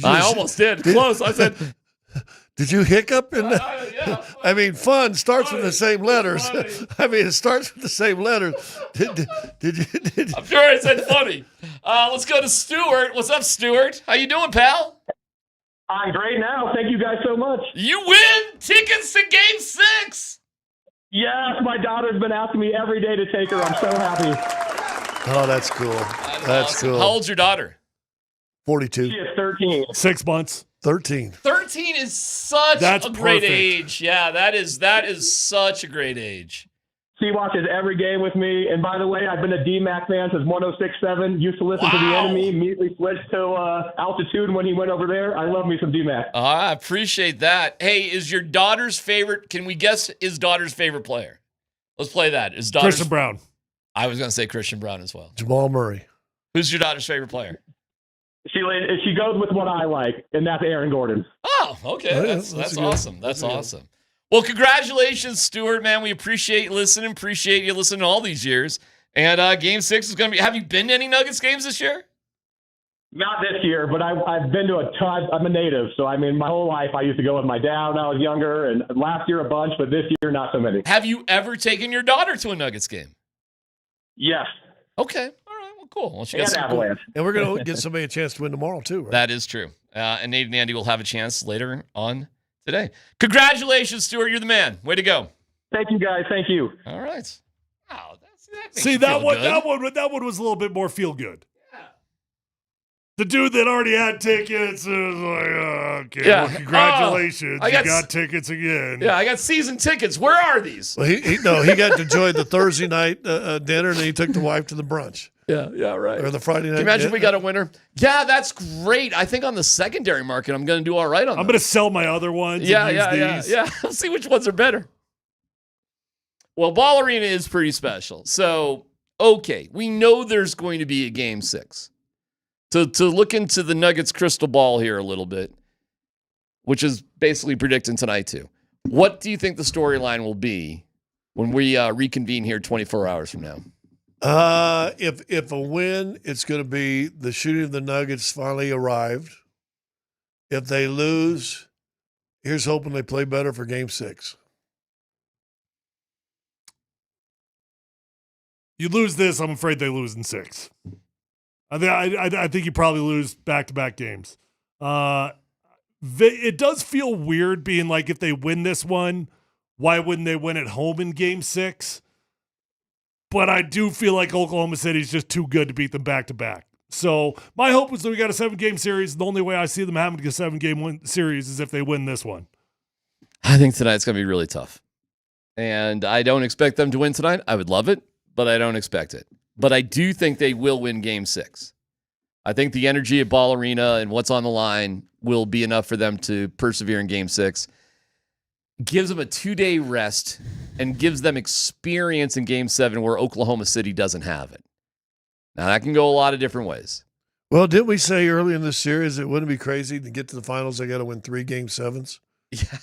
Speaker 18: I almost did. Close. I said.
Speaker 19: Did you hiccup in that?
Speaker 18: Yeah.
Speaker 19: I mean, fun starts with the same letters. I mean, it starts with the same letters. Did you?
Speaker 18: I'm sure I said funny. Let's go to Stuart. What's up, Stuart? How you doing, pal?
Speaker 3: I'm great now. Thank you guys so much.
Speaker 18: You win tickets to Game 6.
Speaker 3: Yes, my daughter's been asking me every day to take her. I'm so happy.
Speaker 19: Oh, that's cool. That's
Speaker 18: awesome.
Speaker 19: cool.
Speaker 18: How old's your daughter?
Speaker 19: 42.
Speaker 3: She is 13.
Speaker 5: 6 months.
Speaker 19: 13.
Speaker 18: 13 is such
Speaker 5: That's
Speaker 18: a great
Speaker 5: perfect.
Speaker 18: age. Yeah, that is such a great age.
Speaker 3: She watches every game with me. And by the way, I've been a DMac fan since 106.7. Used to listen to The Enemy. Immediately switched to Altitude when he went over there. I love me some DMac.
Speaker 18: I appreciate that. Hey, is your daughter's favorite? Can we guess his daughter's favorite player? Let's play that. Is daughter's
Speaker 5: Christian Brown.
Speaker 18: I was going to say Christian Brown as well.
Speaker 19: Jamal Murray.
Speaker 18: Who's your daughter's favorite player?
Speaker 3: She goes with what I like, and that's Aaron Gordon.
Speaker 18: Oh, okay.
Speaker 19: Oh, yeah,
Speaker 18: That's
Speaker 19: good.
Speaker 18: awesome. That's awesome. Well, congratulations, Stuart, man. We appreciate you listening. Appreciate you listening all these years. And Game 6 is going to be – have you been to any Nuggets games this year?
Speaker 3: Not this year, but I've been to a ton. I'm a native, so I mean, my whole life I used to go with my dad when I was younger, and last year a bunch, but this year not so many.
Speaker 18: Have you ever taken your daughter to a Nuggets game?
Speaker 3: Yes.
Speaker 18: Okay. All right. Well, cool. Well, she
Speaker 3: And
Speaker 18: got some
Speaker 3: Avalanche.
Speaker 19: And we're going to get somebody a chance to win tomorrow, too, right?
Speaker 18: That is true. And Nate and Andy will have a chance later on today. Congratulations, Stuart. You're the man. Way to go.
Speaker 3: Thank you, guys. Thank you.
Speaker 18: All right. Wow, that's
Speaker 5: See, that one was a little bit more feel good. The dude that already had tickets is like, okay, well, congratulations. You got tickets again.
Speaker 18: Yeah, I got season tickets. Where are these?
Speaker 19: Well, he got to enjoy the Thursday night dinner, and then he took the wife to the brunch.
Speaker 18: Yeah, right.
Speaker 19: Or the Friday night.
Speaker 18: Can you imagine if we got a winner? Yeah, that's great. I think on the secondary market, I'm going to do all right on
Speaker 5: I'm going to sell my other ones.
Speaker 18: Yeah. I'll see which ones are better. Well, Ball Arena is pretty special. So, okay, we know there's going to be a Game 6. To look into the Nuggets crystal ball here a little bit, which is basically predicting tonight too. What do you think the storyline will be when we reconvene here 24 hours from now?
Speaker 19: If a win, it's going to be the shooting of the Nuggets finally arrived. If they lose, here's hoping they play better for Game 6.
Speaker 5: You lose this, I'm afraid they lose in 6. I think you probably lose back-to-back games. It does feel weird being like, if they win this one, why wouldn't they win at home in Game 6? But I do feel like Oklahoma City is just too good to beat them back-to-back. So my hope is that we got a 7-game series. The only way I see them having a 7-game series is if they win this one.
Speaker 18: I think tonight's going to be really tough. And I don't expect them to win tonight. I would love it, but I don't expect it. But I do think they will win Game 6. I think the energy at Ball Arena and what's on the line will be enough for them to persevere in Game 6. Gives them a 2-day rest and gives them experience in Game 7 where Oklahoma City doesn't have it. Now, that can go a lot of different ways.
Speaker 19: Well, didn't we say early in this series it wouldn't be crazy to get to the finals, they got to win 3 Game 7s?
Speaker 18: Yeah.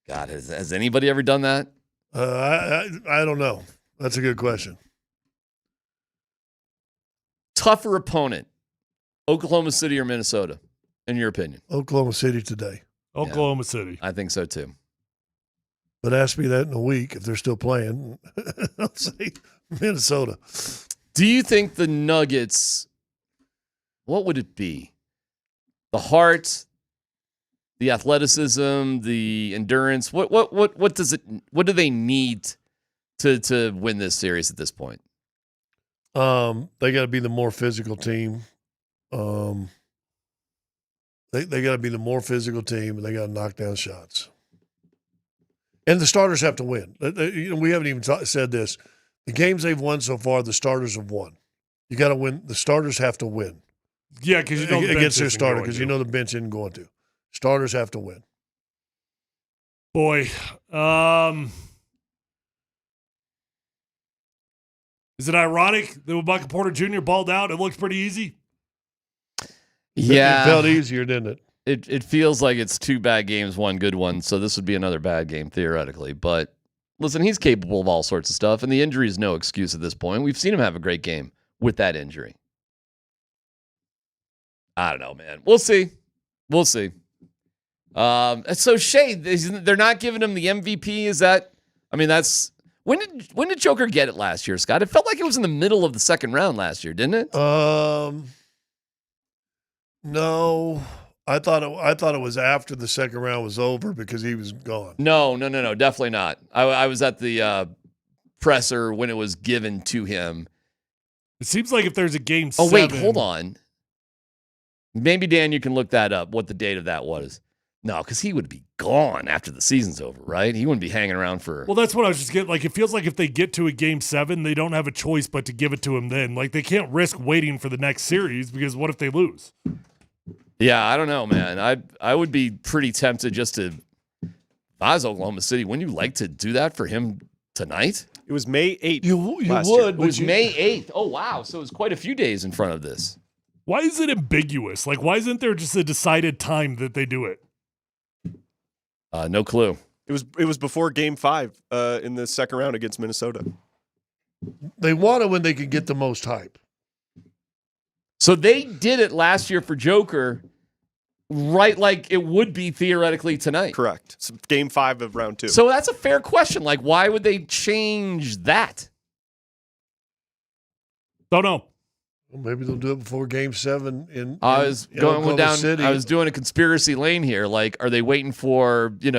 Speaker 18: God, has anybody ever done that?
Speaker 19: I don't know. That's a good question.
Speaker 18: Tougher opponent, Oklahoma City or Minnesota, in your opinion?
Speaker 19: Oklahoma City today.
Speaker 5: Oklahoma City.
Speaker 18: I think so, too.
Speaker 19: But ask me that in a week if they're still playing. I'll say Minnesota.
Speaker 18: Do you think the Nuggets, what would it be? The heart, the athleticism, the endurance, what do they need to win this series at this point?
Speaker 19: They got to be the more physical team. They got to be the more physical team, and they got to knock down shots. And the starters have to win. We haven't even said this. The games they've won so far, the starters have won. You got to win. The starters have to win.
Speaker 5: Yeah, because you know the
Speaker 19: against their starter, because you know the bench isn't going to. Starters have to win.
Speaker 5: Boy, is it ironic that when Michael Porter Jr. balled out, it looked pretty easy?
Speaker 18: Yeah.
Speaker 19: It felt easier, didn't it?
Speaker 18: It feels like it's 2 bad games, 1 good one, so this would be another bad game, theoretically. But, listen, he's capable of all sorts of stuff, and the injury is no excuse at this point. We've seen him have a great game with that injury. I don't know, man. We'll see. So, Shay, they're not giving him the MVP? Is that – I mean, that's – when did Joker get it last year, Scott? It felt like it was in the middle of the second round last year, didn't it?
Speaker 19: No, I thought it was after the second round was over because he was gone.
Speaker 18: No, definitely not. I was at the presser when it was given to him.
Speaker 5: It seems like if there's a Game 7.
Speaker 18: Oh, wait, hold on. Maybe, Dan, you can look that up, what the date of that was. No, because he would be gone after the season's over, right? He wouldn't be hanging around for...
Speaker 5: Well, that's what I was just getting. Like, it feels like if they get to a Game 7, they don't have a choice but to give it to him then. Like, they can't risk waiting for the next series because what if they lose?
Speaker 18: Yeah, I don't know, man. I would be pretty tempted just to... If I was Oklahoma City, wouldn't you like to do that for him tonight?
Speaker 20: It was May 8th.
Speaker 19: You would.
Speaker 18: It was May 8th. Oh, wow. So it was quite a few days in front of this.
Speaker 5: Why is it ambiguous? Like, why isn't there just a decided time that they do it?
Speaker 18: No clue.
Speaker 20: It was before Game 5 in the second round against Minnesota.
Speaker 19: They want it when they can get the most hype.
Speaker 18: So they did it last year for Joker, right? Like it would be theoretically tonight.
Speaker 20: Correct. It's Game 5 of round 2.
Speaker 18: So that's a fair question. Like, why would they change that?
Speaker 5: Don't know.
Speaker 19: Well, maybe they'll do it before Game 7 in
Speaker 18: I was going
Speaker 19: Oklahoma
Speaker 18: down.
Speaker 19: City.
Speaker 18: I was doing a conspiracy lane here. Like, are they waiting for, do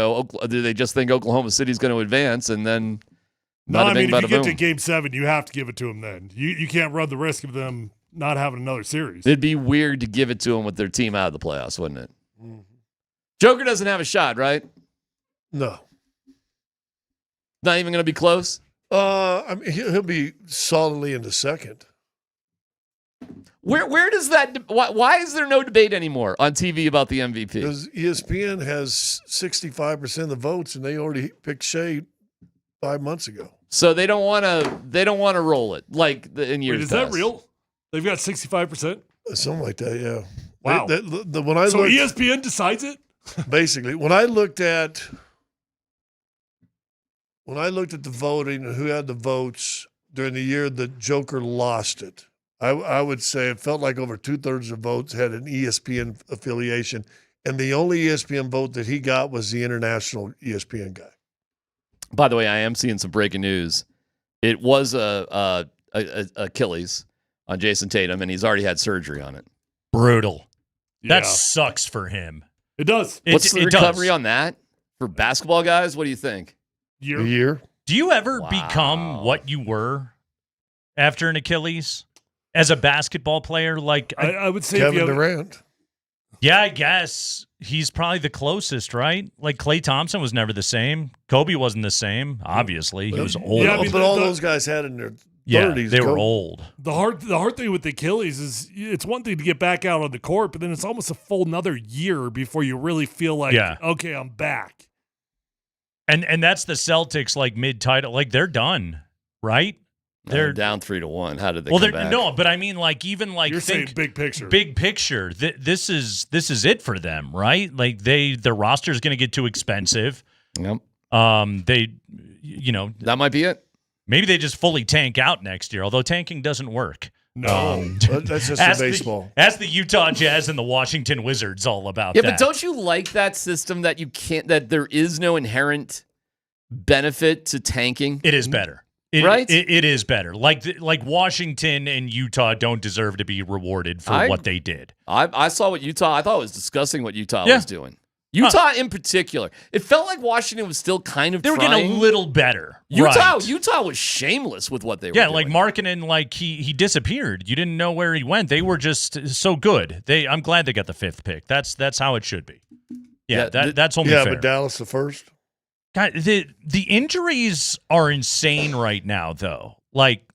Speaker 18: they just think Oklahoma City's going to advance and then
Speaker 5: No, I mean, if you get to Game 7, you have to give it to them then. You can't run the risk of them not having another series.
Speaker 18: It'd be weird to give it to them with their team out of the playoffs, wouldn't it? Mm-hmm. Joker doesn't have a shot, right?
Speaker 19: No.
Speaker 18: Not even going to be close?
Speaker 19: I mean, he'll be solidly in the second.
Speaker 18: Where does that? Why is there no debate anymore on TV about the MVP?
Speaker 19: Because ESPN has 65% of the votes, and they already picked Shea 5 months ago.
Speaker 18: So they don't want to. They don't want to roll it like in years.
Speaker 5: Wait, is
Speaker 18: past.
Speaker 5: that real? They've got 65%.
Speaker 19: Something like that, yeah.
Speaker 5: Wow. So ESPN decides it.
Speaker 19: Basically, when I looked at the voting and who had the votes during the year that Joker lost it, I would say it felt like over 2/3 of votes had an ESPN affiliation, and the only ESPN vote that he got was the international ESPN guy.
Speaker 18: By the way, I am seeing some breaking news. It was a Achilles on Jason Tatum, and he's already had surgery on it.
Speaker 6: Brutal.
Speaker 5: Yeah.
Speaker 6: That sucks for him.
Speaker 5: It does.
Speaker 18: What's the recovery on that for basketball guys? What do you think?
Speaker 19: A year.
Speaker 6: Do you ever become what you were after an Achilles as a basketball player? Like
Speaker 5: I would say
Speaker 19: Kevin Durant.
Speaker 6: Yeah, I guess he's probably the closest, right? Like Klay Thompson was never the same. Kobe wasn't the same. Obviously, he was old.
Speaker 19: Yeah, but all those guys had in their 30s.
Speaker 6: They were old.
Speaker 5: The hard thing with the Achilles is it's one thing to get back out on the court, but then it's almost a full another year before you really feel like, okay, I'm back.
Speaker 6: And that's the Celtics like mid-title, like they're done, right?
Speaker 18: They're down 3-1. How did they come back?
Speaker 6: No, but I mean, like even like
Speaker 5: you're saying big picture.
Speaker 6: Big picture. This is it for them, right? Like their roster is going to get too expensive.
Speaker 18: Yep.
Speaker 6: That
Speaker 18: might be it.
Speaker 6: Maybe they just fully tank out next year. Although tanking doesn't work.
Speaker 19: No, that's just a baseball.
Speaker 6: Ask the Utah Jazz and the Washington Wizards all about that.
Speaker 18: Yeah, but don't you like that system that you can't? That there is no inherent benefit to tanking?
Speaker 6: It is better.
Speaker 18: Right?
Speaker 6: It is better. Like Washington and Utah don't deserve to be rewarded for what they did.
Speaker 18: I saw what Utah. I thought it was disgusting what Utah was doing. Utah in particular. It felt like Washington was still kind of
Speaker 6: They were getting a little better.
Speaker 18: Utah was shameless with what they were doing.
Speaker 6: Yeah, like Markkanen, like he disappeared. You didn't know where he went. They were just so good. I'm glad they got the 5th pick. That's how it should be. Yeah, that's only fair.
Speaker 19: Yeah, but Dallas the first.
Speaker 6: God, the injuries are insane right now, though. Like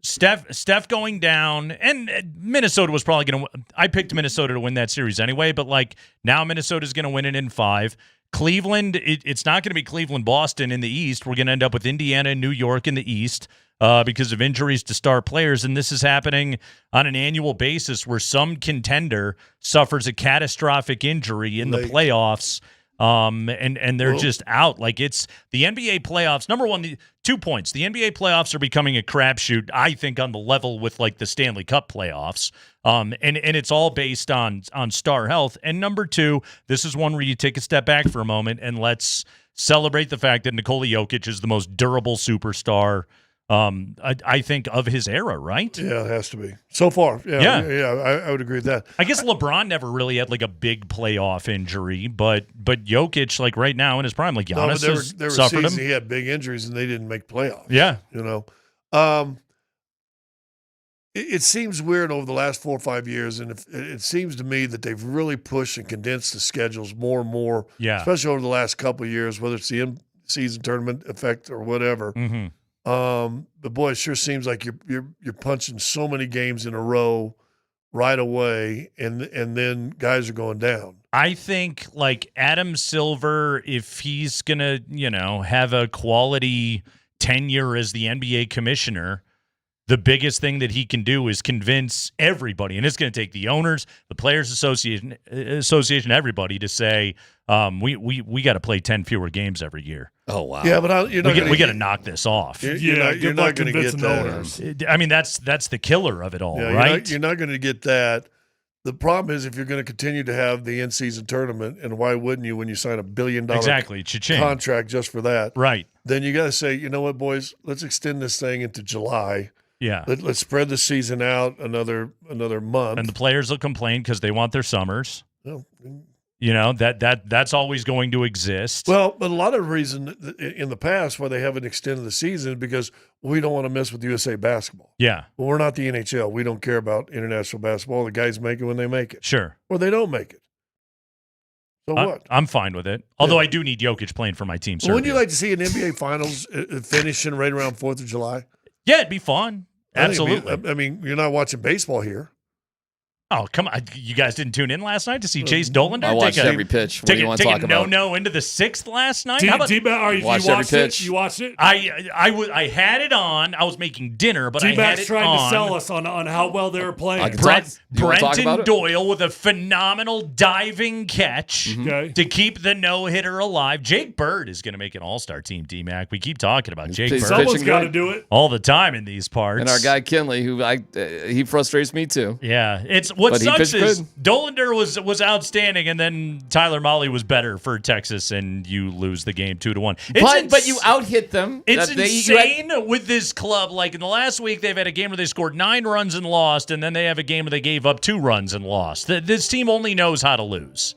Speaker 6: Steph going down, and Minnesota was probably going to – I picked Minnesota to win that series anyway, but, like, now Minnesota's going to win it in 5. Cleveland, it's not going to be Cleveland-Boston in the East. We're going to end up with Indiana and New York in the East because of injuries to star players, and this is happening on an annual basis where some contender suffers a catastrophic injury in the playoffs. And they're just out. Like it's the NBA playoffs. Number one, 2 points. The NBA playoffs are becoming a crapshoot, I think, on the level with like the Stanley Cup playoffs. And it's all based on star health. And number 2, this is one where you take a step back for a moment and let's celebrate the fact that Nikola Jokic is the most durable superstar I think of his era, right?
Speaker 19: Yeah, it has to be. So far. Yeah, I would agree with that.
Speaker 6: I guess LeBron never really had like a big playoff injury, but Jokic, like right now in his prime, like Giannis
Speaker 19: there were
Speaker 6: suffered
Speaker 19: seasons
Speaker 6: him.
Speaker 19: he had big injuries and they didn't make playoffs.
Speaker 6: Yeah.
Speaker 19: It seems weird over the last 4 or 5 years, and it seems to me that they've really pushed and condensed the schedules more and more, especially over the last couple of years, whether it's the in-season tournament effect or whatever.
Speaker 6: Mm-hmm.
Speaker 19: But boy, it sure seems like you're punching so many games in a row right away, and then guys are going down.
Speaker 6: I think like Adam Silver, if he's gonna have a quality tenure as the NBA commissioner, the biggest thing that he can do is convince everybody, and it's going to take the owners, the Players Association, everybody to say, we got to play 10 fewer games every year.
Speaker 18: Oh wow!
Speaker 19: Yeah, but we
Speaker 6: got to knock this off.
Speaker 19: You're not going to get that.
Speaker 6: I mean, that's the killer of it all, right?
Speaker 19: You're not going to get that. The problem is if you're going to continue to have the in-season tournament, and why wouldn't you when you sign $1 billion contract just for that?
Speaker 6: Right.
Speaker 19: Then you got to say, you know what, boys, let's extend this thing into July.
Speaker 6: Yeah.
Speaker 19: Let's spread the season out another month.
Speaker 6: And the players will complain because they want their summers.
Speaker 19: Well,
Speaker 6: That's always going to exist.
Speaker 19: Well, but a lot of reason in the past why they haven't extended the season is because we don't want to mess with USA basketball.
Speaker 6: Yeah.
Speaker 19: Well, we're not the NHL. We don't care about international basketball. The guys make it when they make it.
Speaker 6: Sure.
Speaker 19: Or they don't make it. So what?
Speaker 6: I'm fine with it. Although I do need Jokic playing for my team.
Speaker 19: Well, wouldn't you like to see an NBA Finals finishing right around 4th of July?
Speaker 6: Yeah, it'd be fun. Absolutely.
Speaker 19: I mean, you're not watching baseball here.
Speaker 6: Oh, come on. You guys didn't tune in last night to see Chase Dollander?
Speaker 18: I watched every pitch. What do you want to talk about?
Speaker 6: No into the 6th last night?
Speaker 5: Did you watch
Speaker 18: every pitch.
Speaker 5: You watched it?
Speaker 6: I had it on. I was making dinner, but I had it
Speaker 5: trying
Speaker 6: on.
Speaker 5: to sell us on how well they were playing.
Speaker 6: Brenton Doyle with a phenomenal diving catch to keep the no-hitter alive. Jake Bird is going to make an all-star team, DMac. We keep talking about Jake Bird.
Speaker 5: Someone's got to do it.
Speaker 6: All the time in these parts.
Speaker 18: And our guy Kinley, who he frustrates me too.
Speaker 6: Yeah. What sucks is Dollander was outstanding, and then Tyler Motley was better for Texas, and you lose the game 2-1.
Speaker 18: But you out-hit them.
Speaker 6: It's insane with this club. Like in the last week, they've had a game where they scored 9 runs and lost, and then they have a game where they gave up 2 runs and lost. This team only knows how to lose.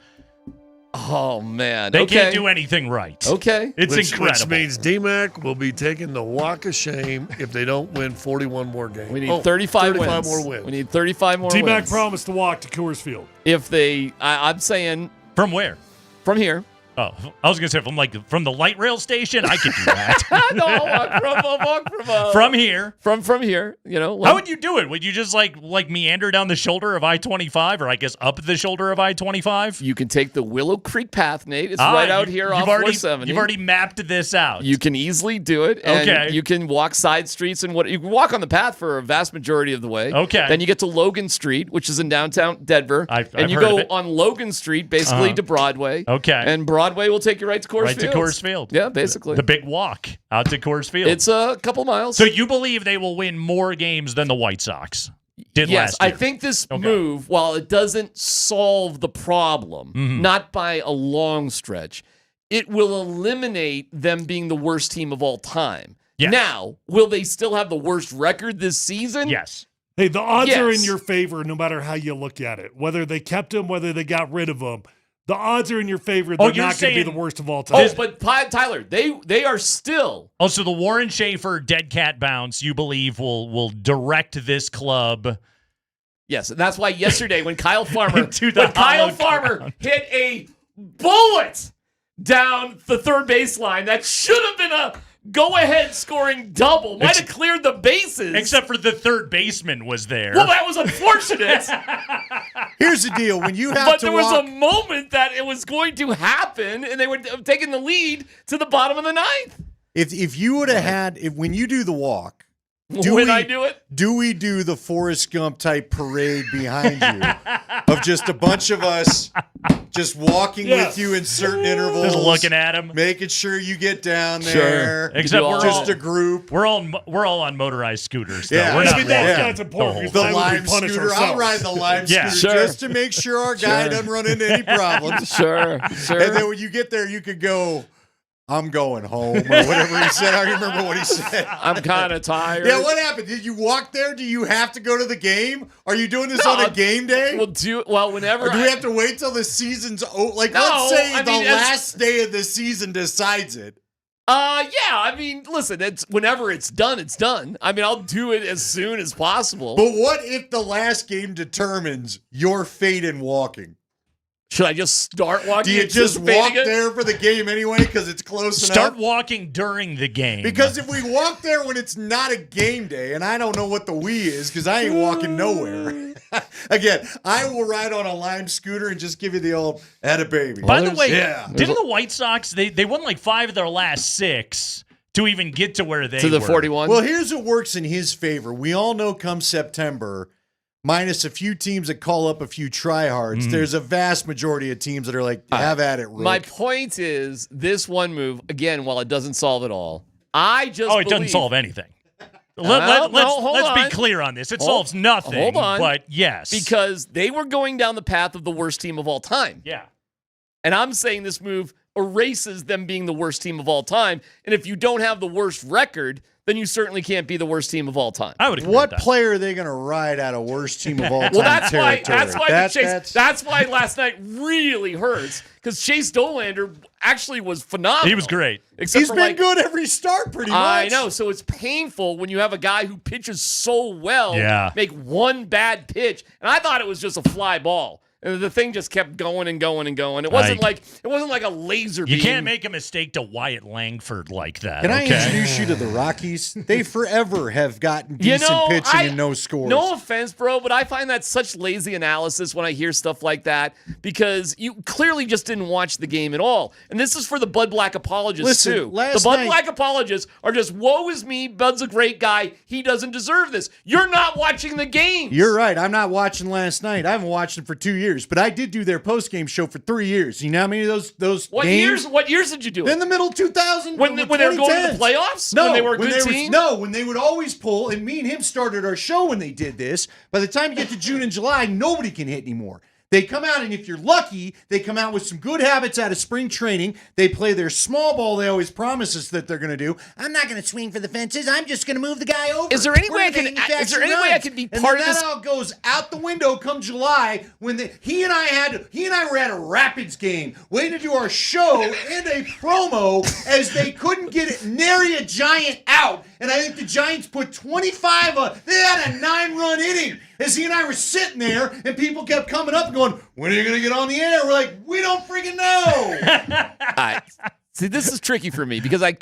Speaker 18: Oh, man.
Speaker 6: They can't do anything right.
Speaker 18: Okay.
Speaker 6: It's incredible.
Speaker 19: Which means DMac will be taking the walk of shame if they don't win 41 more games.
Speaker 18: We need 35
Speaker 19: more wins.
Speaker 18: We need 35 more wins.
Speaker 5: DMac promised to walk to Coors Field.
Speaker 18: If they, I'm saying.
Speaker 6: From where?
Speaker 18: From here.
Speaker 6: Oh, I was going to say from the light rail station, I could do that.
Speaker 18: No, I'll walk
Speaker 6: from here.
Speaker 18: From here,
Speaker 6: How would you do it? Would you just like meander down the shoulder of I-25, or I guess up the shoulder of I-25?
Speaker 18: You can take the Willow Creek path, Nate. It's right out here off 470.
Speaker 6: You've already mapped this out.
Speaker 18: You can easily do it. And you can walk side streets and you can walk on the path for a vast majority of the way.
Speaker 6: Okay.
Speaker 18: Then you get to Logan Street, which is in downtown Denver.
Speaker 6: And
Speaker 18: you go on Logan Street, basically to Broadway.
Speaker 6: Okay.
Speaker 18: And Broadway will take you right to Coors Field.
Speaker 6: Right to Coors Field.
Speaker 18: Yeah, basically.
Speaker 6: The big walk out to Coors Field.
Speaker 18: It's a couple miles.
Speaker 6: So you believe they will win more games than the White Sox did last year?
Speaker 18: I think this move, while it doesn't solve the problem, not by a long stretch, it will eliminate them being the worst team of all time.
Speaker 6: Yes.
Speaker 18: Now, will they still have the worst record this season?
Speaker 6: Yes.
Speaker 5: Hey, the odds are in your favor no matter how you look at it. Whether they kept him, whether they got rid of him. The odds are in your favor. They're not going to be the worst of all time.
Speaker 18: Oh, but Tyler, they are still.
Speaker 6: Oh, so the Warren Schaefer dead cat bounce, you believe, will direct this club.
Speaker 18: Yes, and that's why yesterday when Kyle Farmer hit a bullet down the third baseline, that should have been a go-ahead scoring double. Might have cleared the bases.
Speaker 6: Except for the third baseman was there.
Speaker 18: Well, that was unfortunate.
Speaker 7: Here's the deal. When you have
Speaker 18: but there was a moment that it was going to happen, and they were taking the lead to the bottom of the ninth.
Speaker 7: If you would have had, when you do the walk,
Speaker 18: I do it?
Speaker 7: Do we do the Forrest Gump type parade behind you of just a bunch of us just walking with you in certain intervals,
Speaker 6: just looking at him,
Speaker 7: making sure you get down there?
Speaker 6: Sure. Except we're
Speaker 7: just a group.
Speaker 6: We're all on motorized scooters. Though.
Speaker 7: Yeah,
Speaker 6: we're not
Speaker 5: that's important.
Speaker 7: The lime scooter. I'll ride the lime scooter just to make sure our guy doesn't run into any problems.
Speaker 18: Sure.
Speaker 7: And then when you get there, you could go, I'm going home, or whatever he said. I don't remember what he said.
Speaker 18: I'm kind of tired.
Speaker 7: Yeah, what happened? Did you walk there? Do you have to go to the game? Are you doing this on a game day?
Speaker 18: Whenever.
Speaker 7: Or do we have to wait till the season's over? Like, let's say the last day of the season decides it.
Speaker 18: Yeah. I mean, listen, whenever it's done, it's done. I mean, I'll do it as soon as possible.
Speaker 7: But what if the last game determines your fate in walking?
Speaker 18: Should I just start walking?
Speaker 7: Do you just walk there for the game anyway because it's close enough?
Speaker 6: Start walking during the game.
Speaker 7: Because if we walk there when it's not a game day, and I don't know what the we is because I ain't walking nowhere. Again, I will ride on a lime scooter and just give you the old atta baby.
Speaker 6: By the way, didn't the White Sox, they won like 5 of their last 6 to even get to where they were.
Speaker 18: To the 41?
Speaker 7: Well, here's what works in his favor. We all know come September, minus a few teams that call up a few tryhards, there's a vast majority of teams that are like, have at it, Rick.
Speaker 18: My point is, this one move, again, while it doesn't solve it all, it
Speaker 6: doesn't solve anything. Let's be clear on this. It solves nothing.
Speaker 18: Hold on.
Speaker 6: But yes.
Speaker 18: Because they were going down the path of the worst team of all time.
Speaker 6: Yeah.
Speaker 18: And I'm saying this move erases them being the worst team of all time. And if you don't have the worst record, then you certainly can't be the worst team of all time.
Speaker 6: I would agree
Speaker 7: What
Speaker 6: with that.
Speaker 7: player are they going to ride out of worst team of all time
Speaker 18: Well, that's why.
Speaker 7: territory?
Speaker 18: That's why last night really hurts because Chase Dolander actually was phenomenal.
Speaker 6: He was great.
Speaker 18: Except
Speaker 7: He's
Speaker 18: for
Speaker 7: been good every start, pretty much.
Speaker 18: I know. So it's painful when you have a guy who pitches so well make one bad pitch, and I thought it was just a fly ball. And the thing just kept going and going and going. It wasn't like a laser beam.
Speaker 6: You can't make a mistake to Wyatt Langford like that.
Speaker 7: Can I
Speaker 6: okay?
Speaker 7: introduce you to the Rockies? They forever have gotten decent pitching and no scores.
Speaker 18: No offense, bro, but I find that such lazy analysis when I hear stuff like that because you clearly just didn't watch the game at all. And this is for the Bud Black apologists, too. The Bud Black apologists are just, woe is me, Bud's a great guy. He doesn't deserve this. You're not watching the games.
Speaker 7: You're right. I'm not watching last night. I haven't watched it for 2 years, but I did do their post-game show for 3 years. You know how many of those games?
Speaker 18: What years did you do it?
Speaker 7: In the middle of 2000.
Speaker 18: When they were going to the playoffs?
Speaker 7: No.
Speaker 18: When they were a good team?
Speaker 7: When they would always pull, and me and him started our show when they did this. By the time you get to June and July, nobody can hit anymore. They come out, and if you're lucky, they come out with some good habits out of spring training. They play their small ball they always promise us that they're going to do. I'm not going to swing for the fences. I'm just going to move the guy over.
Speaker 18: Is there any way I can be part of this?
Speaker 7: And that all goes out the window come July when he and I were at a Rapids game waiting to do our show and a promo as they couldn't get it nary a Giant out. And I think the Giants put 25 they had a 9-run inning as he and I were sitting there and people kept coming up and going, when are you going to get on the air? We're like, we don't freaking know.
Speaker 18: See, this is tricky for me because I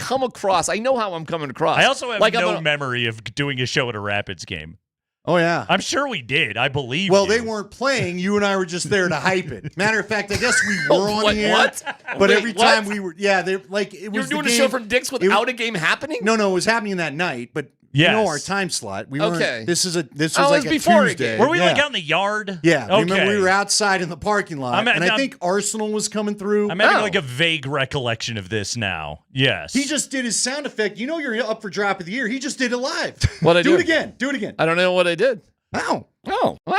Speaker 18: know how I'm coming across.
Speaker 6: I also have no memory of doing a show at a Rapids game.
Speaker 7: Oh, yeah.
Speaker 6: I'm sure we did. I believe
Speaker 7: Well,
Speaker 6: you.
Speaker 7: they weren't playing. You and I were just there to hype it. Matter of fact, I guess we were on the air.
Speaker 18: What?
Speaker 7: But every time we were, they like it was.
Speaker 18: You were doing
Speaker 7: the
Speaker 18: a show from Dick's without a game happening?
Speaker 7: No, it was happening that night. But
Speaker 6: yes.
Speaker 7: you know our time slot. We weren't.
Speaker 18: Okay.
Speaker 7: This was
Speaker 18: was
Speaker 7: like a
Speaker 18: before
Speaker 7: Tuesday.
Speaker 6: Were we like out in the yard?
Speaker 7: Yeah.
Speaker 6: Okay.
Speaker 7: Remember we were outside in the parking lot, and I think Arsenal was coming through.
Speaker 6: I'm having like a vague recollection of this now. Yes.
Speaker 7: He just did his sound effect. You know you're up for drop of the year. He just did it live.
Speaker 18: What I
Speaker 7: do it again. Do it again.
Speaker 18: I don't know what I did.
Speaker 7: Wow.
Speaker 18: Oh, wow.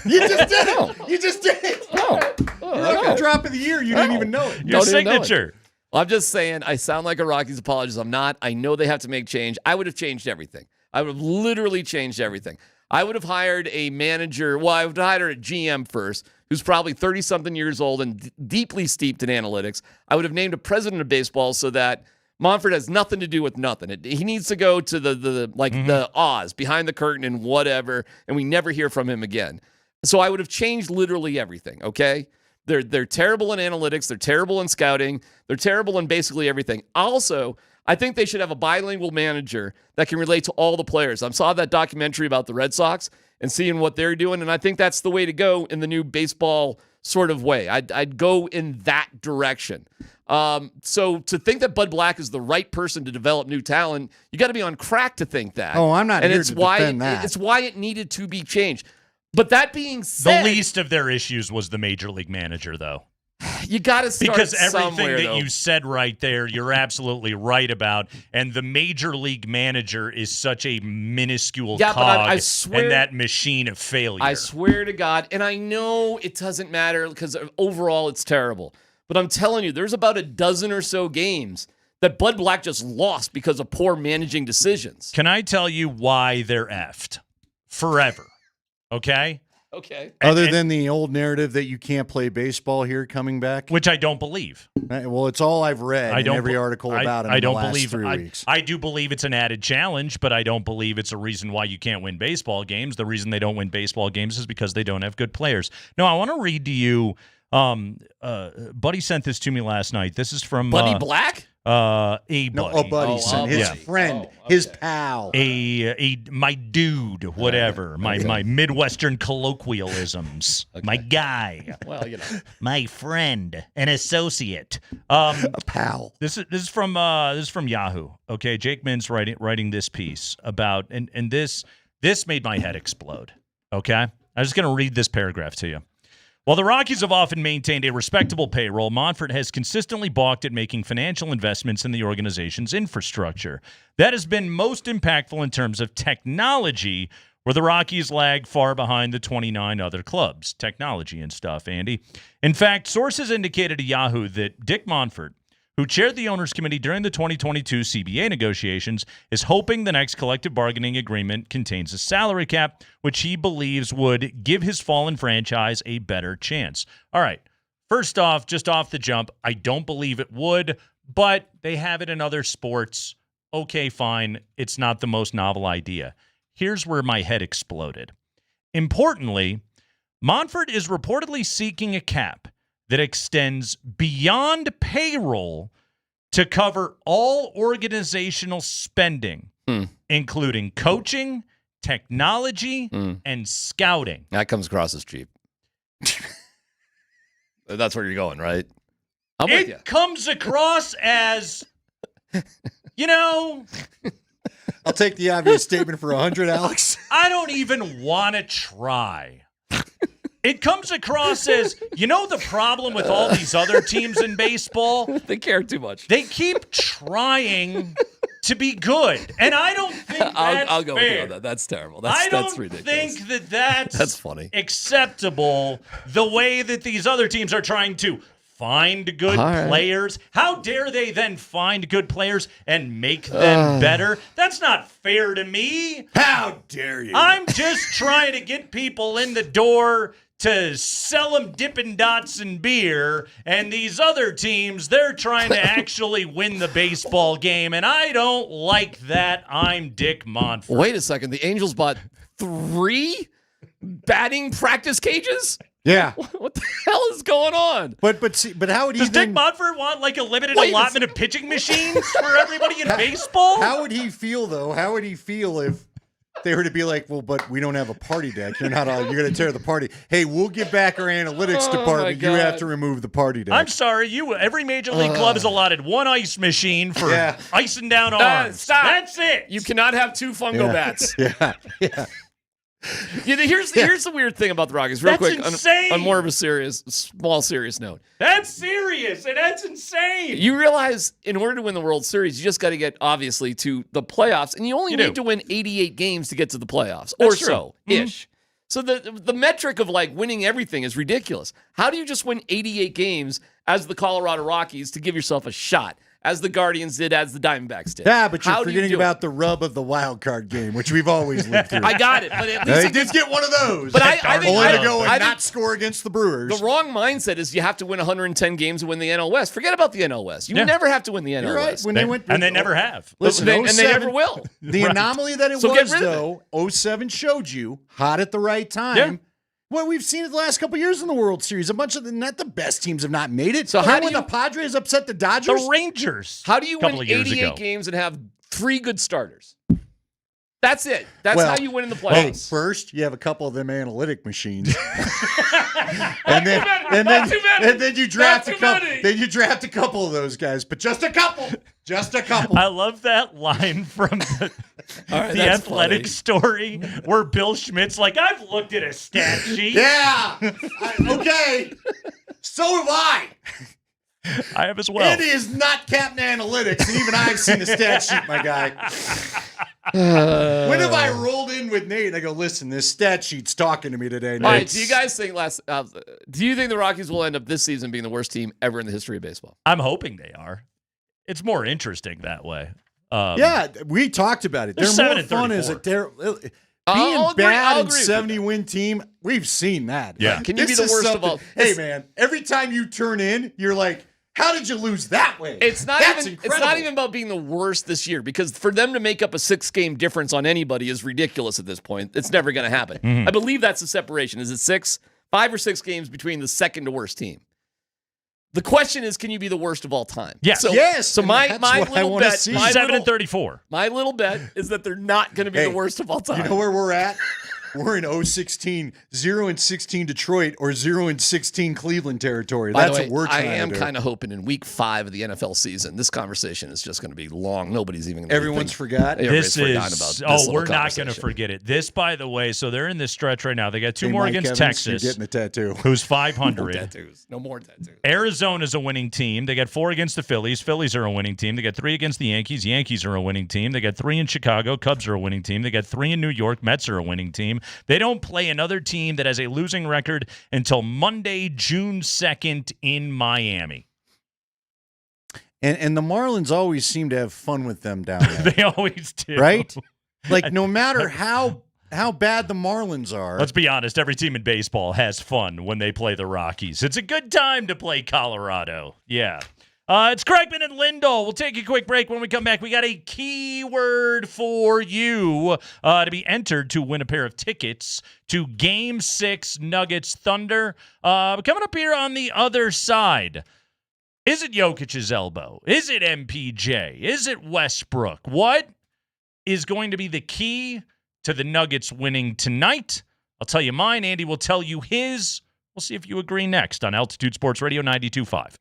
Speaker 7: You just did it. You just did it. You're up for drop of the year. You didn't even know it.
Speaker 6: Your signature.
Speaker 18: Well, I'm just saying, I sound like a Rockies apologist. I'm not. I know they have to make change. I would have changed everything. I would have literally changed everything. I would have hired a manager. Well, I would have hired a GM first, who's probably 30-something years old and deeply steeped in analytics. I would have named a president of baseball so that Monfort has nothing to do with nothing. He needs to go to the Oz, behind the curtain and whatever, and we never hear from him again. So I would have changed literally everything, okay? They're terrible in analytics. They're terrible in scouting. They're terrible in basically everything. Also, I think they should have a bilingual manager that can relate to all the players. I saw that documentary about the Red Sox and seeing what they're doing, and I think that's the way to go in the new baseball sort of way. I'd go in that direction. So to think that Bud Black is the right person to develop new talent, you got to be on crack to think that.
Speaker 7: Oh, I'm not
Speaker 18: and
Speaker 7: here
Speaker 18: it's
Speaker 7: to
Speaker 18: why
Speaker 7: defend that.
Speaker 18: It's why it needed to be changed. But that being said,
Speaker 6: the least of their issues was the major league manager, though.
Speaker 18: You got to start
Speaker 6: because everything
Speaker 18: somewhere,
Speaker 6: that
Speaker 18: though.
Speaker 6: you said right there, you're absolutely right about. And the major league manager is such a minuscule
Speaker 18: Yeah, but
Speaker 6: cog
Speaker 18: I swear-
Speaker 6: in that machine of failure.
Speaker 18: I swear to God, and I know it doesn't matter because overall it's terrible. But I'm telling you, there's about a dozen or so games that Bud Black just lost because of poor managing decisions.
Speaker 6: Can I tell you why they're effed? Forever. Okay?
Speaker 18: Okay.
Speaker 7: Other than the old narrative that you can't play baseball here coming back?
Speaker 6: Which I don't believe.
Speaker 7: Well, it's all I've read in every article about it in the last 3 weeks.
Speaker 6: I do believe it's an added challenge, but I don't believe it's a reason why you can't win baseball games. The reason they don't win baseball games is because they don't have good players. No, I want to read to you. Buddy sent this to me last night. This is from
Speaker 18: Buddy Black?
Speaker 6: A buddy.
Speaker 7: Buddy sent his friend, his pal.
Speaker 6: My dude, whatever. My Midwestern colloquialisms. Okay. My guy.
Speaker 18: Well, you know.
Speaker 6: My friend, an associate.
Speaker 7: A pal.
Speaker 6: This is from Yahoo. Okay, Jake Mintz writing this piece about and this made my head explode. Okay? I'm just going to read this paragraph to you. While the Rockies have often maintained a respectable payroll, Monfort has consistently balked at making financial investments in the organization's infrastructure. That has been most impactful in terms of technology, where the Rockies lag far behind the 29 other clubs. Technology and stuff, Andy. In fact, sources indicated to Yahoo that Dick Monfort who chaired the owners committee during the 2022 CBA negotiations, is hoping the next collective bargaining agreement contains a salary cap, which he believes would give his fallen franchise a better chance. All right. First off, just off the jump, I don't believe it would, but they have it in other sports. Okay, fine. It's not the most novel idea. Here's where my head exploded. Importantly, Montford is reportedly seeking a cap that extends beyond payroll to cover all organizational spending, including coaching, technology, and scouting.
Speaker 1: That comes across as cheap. That's where you're going, right? I'm with you.
Speaker 6: It comes across as,
Speaker 7: I'll take the obvious statement for 100, Alex.
Speaker 6: I don't even want to try. It comes across as, the problem with all these other teams in baseball?
Speaker 1: They care too much.
Speaker 6: They keep trying to be good. And I don't think that's
Speaker 1: I'll go
Speaker 6: fair.
Speaker 1: with you on that. That's terrible.
Speaker 6: I
Speaker 1: That's
Speaker 6: don't
Speaker 1: ridiculous.
Speaker 6: think that's
Speaker 1: funny.
Speaker 6: Acceptable the way that these other teams are trying to find good players. How dare they then find good players and make them better? That's not fair to me.
Speaker 7: How dare you?
Speaker 6: I'm just trying to get people in the door to sell them Dippin' Dots and beer, and these other teams, they're trying to actually win the baseball game, and I don't like that. I'm Dick Montfort.
Speaker 1: Wait a second. The Angels bought 3 batting practice cages?
Speaker 7: Yeah.
Speaker 1: What the hell is going on?
Speaker 7: But how would he
Speaker 6: Does Dick Montfort want like a limited allotment of pitching machines for everybody in baseball?
Speaker 7: How would he feel, though? How would he feel if they were to be like, well, but we don't have a party deck. You're going to tear the party. Hey, we'll give back our analytics department. You have to remove the party deck.
Speaker 6: I'm sorry. Every major league club is allotted 1 ice machine for icing down arms.
Speaker 18: Stop.
Speaker 6: That's it.
Speaker 18: You cannot have 2 fungo bats.
Speaker 7: Yeah.
Speaker 1: Here's the weird thing about the Rockies, real quick, on more of a small serious note.
Speaker 6: That's serious, and that's insane.
Speaker 1: You realize in order to win the World Series, you just got to get, obviously, to the playoffs, and you only need to win 88 games to get to the playoffs,
Speaker 6: That's
Speaker 1: or
Speaker 6: true.
Speaker 1: so-ish. So the metric of, winning everything is ridiculous. How do you just win 88 games as the Colorado Rockies to give yourself a shot, as the Guardians did, as the Diamondbacks did?
Speaker 7: Yeah, but you're
Speaker 1: How do
Speaker 7: forgetting
Speaker 1: do
Speaker 7: about the rub of the wild card game, which we've always lived through.
Speaker 1: I got it, but at least
Speaker 7: they did get one of those.
Speaker 1: But I think
Speaker 7: only to go and not score against the Brewers.
Speaker 1: The wrong mindset is you have to win 110 games to win the NL West. Forget about the NL West. You never have to win the NL
Speaker 7: You're right.
Speaker 1: West.
Speaker 7: When they went,
Speaker 6: and they never have.
Speaker 7: Listen,
Speaker 1: and they never will.
Speaker 7: The anomaly that it
Speaker 1: So get
Speaker 7: was,
Speaker 1: rid of
Speaker 7: though, 07 showed you hot at the right time.
Speaker 6: Yeah.
Speaker 7: What we've seen in the last couple of years in the World Series, a bunch of not the best teams have not made it.
Speaker 1: So how do
Speaker 7: when
Speaker 1: you-
Speaker 7: the Padres upset the Dodgers?
Speaker 6: The Rangers.
Speaker 1: How do you win
Speaker 6: couple of years
Speaker 1: 88
Speaker 6: ago.
Speaker 1: games and have 3 good starters? That's it. That's
Speaker 7: Well,
Speaker 1: how you win in the
Speaker 7: Hey,
Speaker 1: playoffs.
Speaker 7: first you have a couple of them analytic machines,
Speaker 6: Not too many.
Speaker 7: and then you draft
Speaker 6: Not
Speaker 7: a
Speaker 6: too
Speaker 7: couple.
Speaker 6: many.
Speaker 7: Then you draft a couple of those guys, but just a couple. Just a couple.
Speaker 6: I love that line from the
Speaker 1: right,
Speaker 6: the
Speaker 1: that's
Speaker 6: athletic
Speaker 1: funny.
Speaker 6: story where Bill Schmidt's like, I've looked at a stat sheet.
Speaker 7: Yeah. Okay. So have I.
Speaker 6: I have as well.
Speaker 7: It is not Captain Analytics, and even I've seen the stat sheet, my guy. When have I rolled in with Nate and I go, listen, this stat sheet's talking to me today, Nate?
Speaker 1: All right, do you guys think do you think the Rockies will end up this season being the worst team ever in the history of baseball?
Speaker 6: I'm hoping they are. It's more interesting that way.
Speaker 7: Yeah, we talked about it.
Speaker 6: They're
Speaker 7: They're more
Speaker 6: 7 and
Speaker 7: fun
Speaker 6: 34.
Speaker 7: as a being
Speaker 1: I'll agree
Speaker 7: bad and
Speaker 1: with you.
Speaker 7: 70-win team. We've seen that.
Speaker 6: Yeah.
Speaker 1: Can you be
Speaker 7: This
Speaker 1: the
Speaker 7: is
Speaker 1: worst of
Speaker 7: something-
Speaker 1: all?
Speaker 7: Hey, man, every time you turn in, you're like, how did you lose that way?
Speaker 1: It's not
Speaker 7: That's
Speaker 1: even. It's
Speaker 7: incredible.
Speaker 1: not even about being the worst this year, because for them to make up a 6-game difference on anybody is ridiculous at this point. It's never going to happen.
Speaker 6: Mm-hmm.
Speaker 1: I believe that's the separation. Is it 5 or 6 games between the second to worst team? The question is, can you be the worst of all time?
Speaker 6: Yes.
Speaker 1: So,
Speaker 7: Yes,
Speaker 1: So
Speaker 7: and
Speaker 1: my
Speaker 7: that's what I
Speaker 1: little
Speaker 7: wanna
Speaker 1: bet.
Speaker 7: see.
Speaker 1: My
Speaker 6: 7 and
Speaker 1: little,
Speaker 6: 34.
Speaker 1: my little bet is that they're not going to be
Speaker 7: Hey,
Speaker 1: the worst of all time.
Speaker 7: You know where we're at? We're in 0-16, 0-16 Detroit, or 0-16 Cleveland territory.
Speaker 1: By the
Speaker 7: That's
Speaker 1: way,
Speaker 7: what we're
Speaker 1: I
Speaker 7: trying
Speaker 1: am
Speaker 7: to do.
Speaker 1: kind of hoping in week 5 of the NFL season, this conversation is just going to be long. Nobody's even going to
Speaker 7: Everyone's forgot.
Speaker 1: Everybody's
Speaker 6: This
Speaker 1: forgotten
Speaker 6: is.
Speaker 1: about this
Speaker 6: Oh,
Speaker 1: little
Speaker 6: we're not going to
Speaker 1: conversation.
Speaker 6: forget it. This, by the way, so they're in this stretch right now. They got 2
Speaker 7: Hey,
Speaker 6: more
Speaker 7: Mike
Speaker 6: against
Speaker 7: Evans,
Speaker 6: Texas,
Speaker 7: You're getting a tattoo.
Speaker 6: who's
Speaker 1: No
Speaker 6: 500.
Speaker 1: tattoos. No more tattoos.
Speaker 6: Arizona's a winning team. They got 4 against the Phillies. Phillies are a winning team. They got 3 against the Yankees. Yankees are a winning team. They got 3 in Chicago. Cubs are a winning team. They got 3 in New York. Mets are a winning team. They don't play another team that has a losing record until Monday, June 2nd in Miami.
Speaker 8: And the Marlins always seem to have fun with them down there.
Speaker 6: They always do.
Speaker 8: Right? Like, no matter how bad the Marlins are.
Speaker 6: Let's be honest, every team in baseball has fun when they play the Rockies. It's a good time to play Colorado. Yeah. It's Kreckman and Lindahl. We'll take a quick break. When we come back, we got a keyword for you to be entered to win a pair of tickets to Game 6 Nuggets Thunder. Coming up here on the other side, is it Jokic's elbow? Is it MPJ? Is it Westbrook? What is going to be the key to the Nuggets winning tonight? I'll tell you mine. Andy will tell you his. We'll see if you agree next on Altitude Sports Radio 92.5.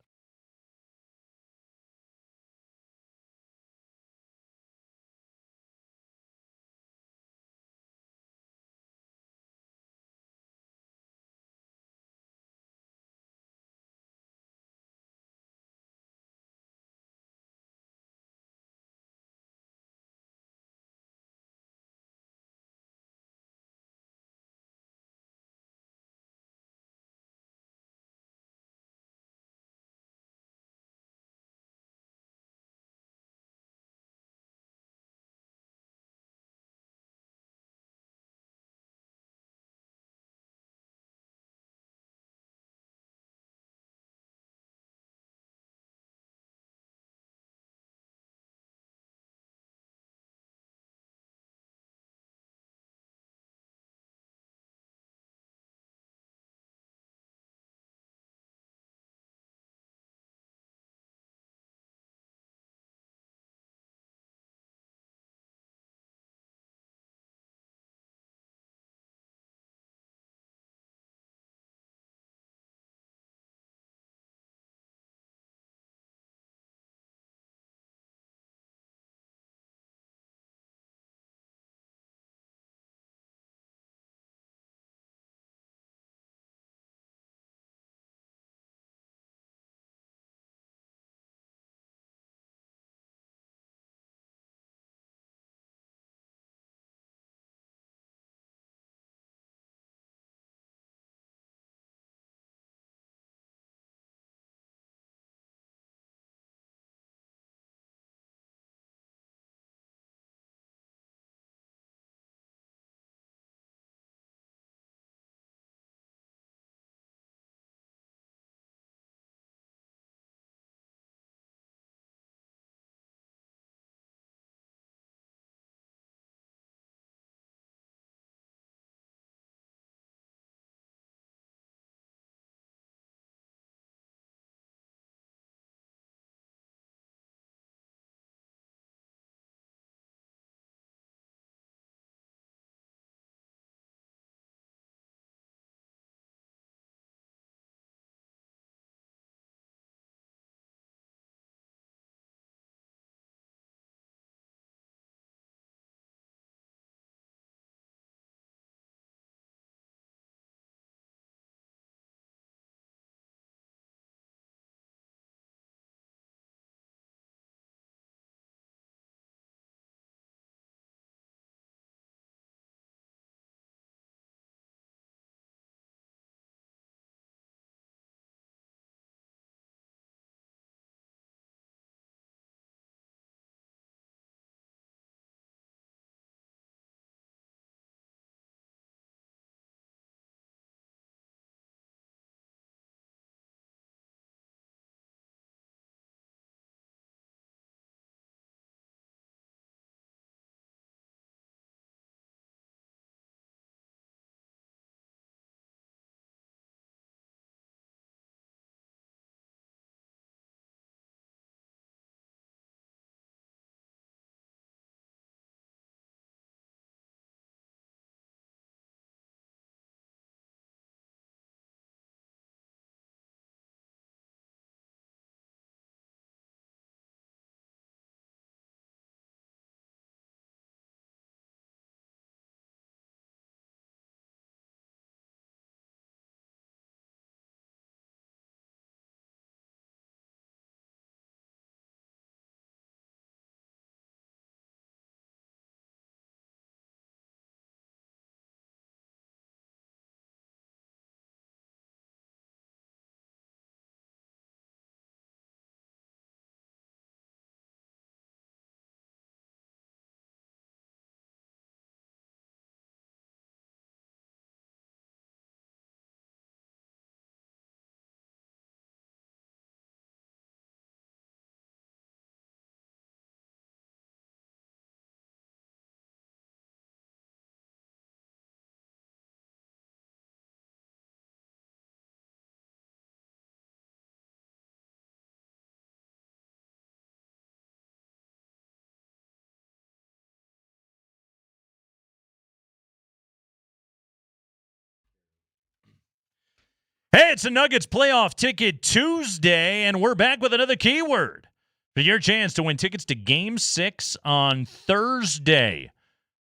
Speaker 6: Hey, it's a Nuggets Playoff Ticket Tuesday, and we're back with another keyword for your chance to win tickets to Game 6 on Thursday.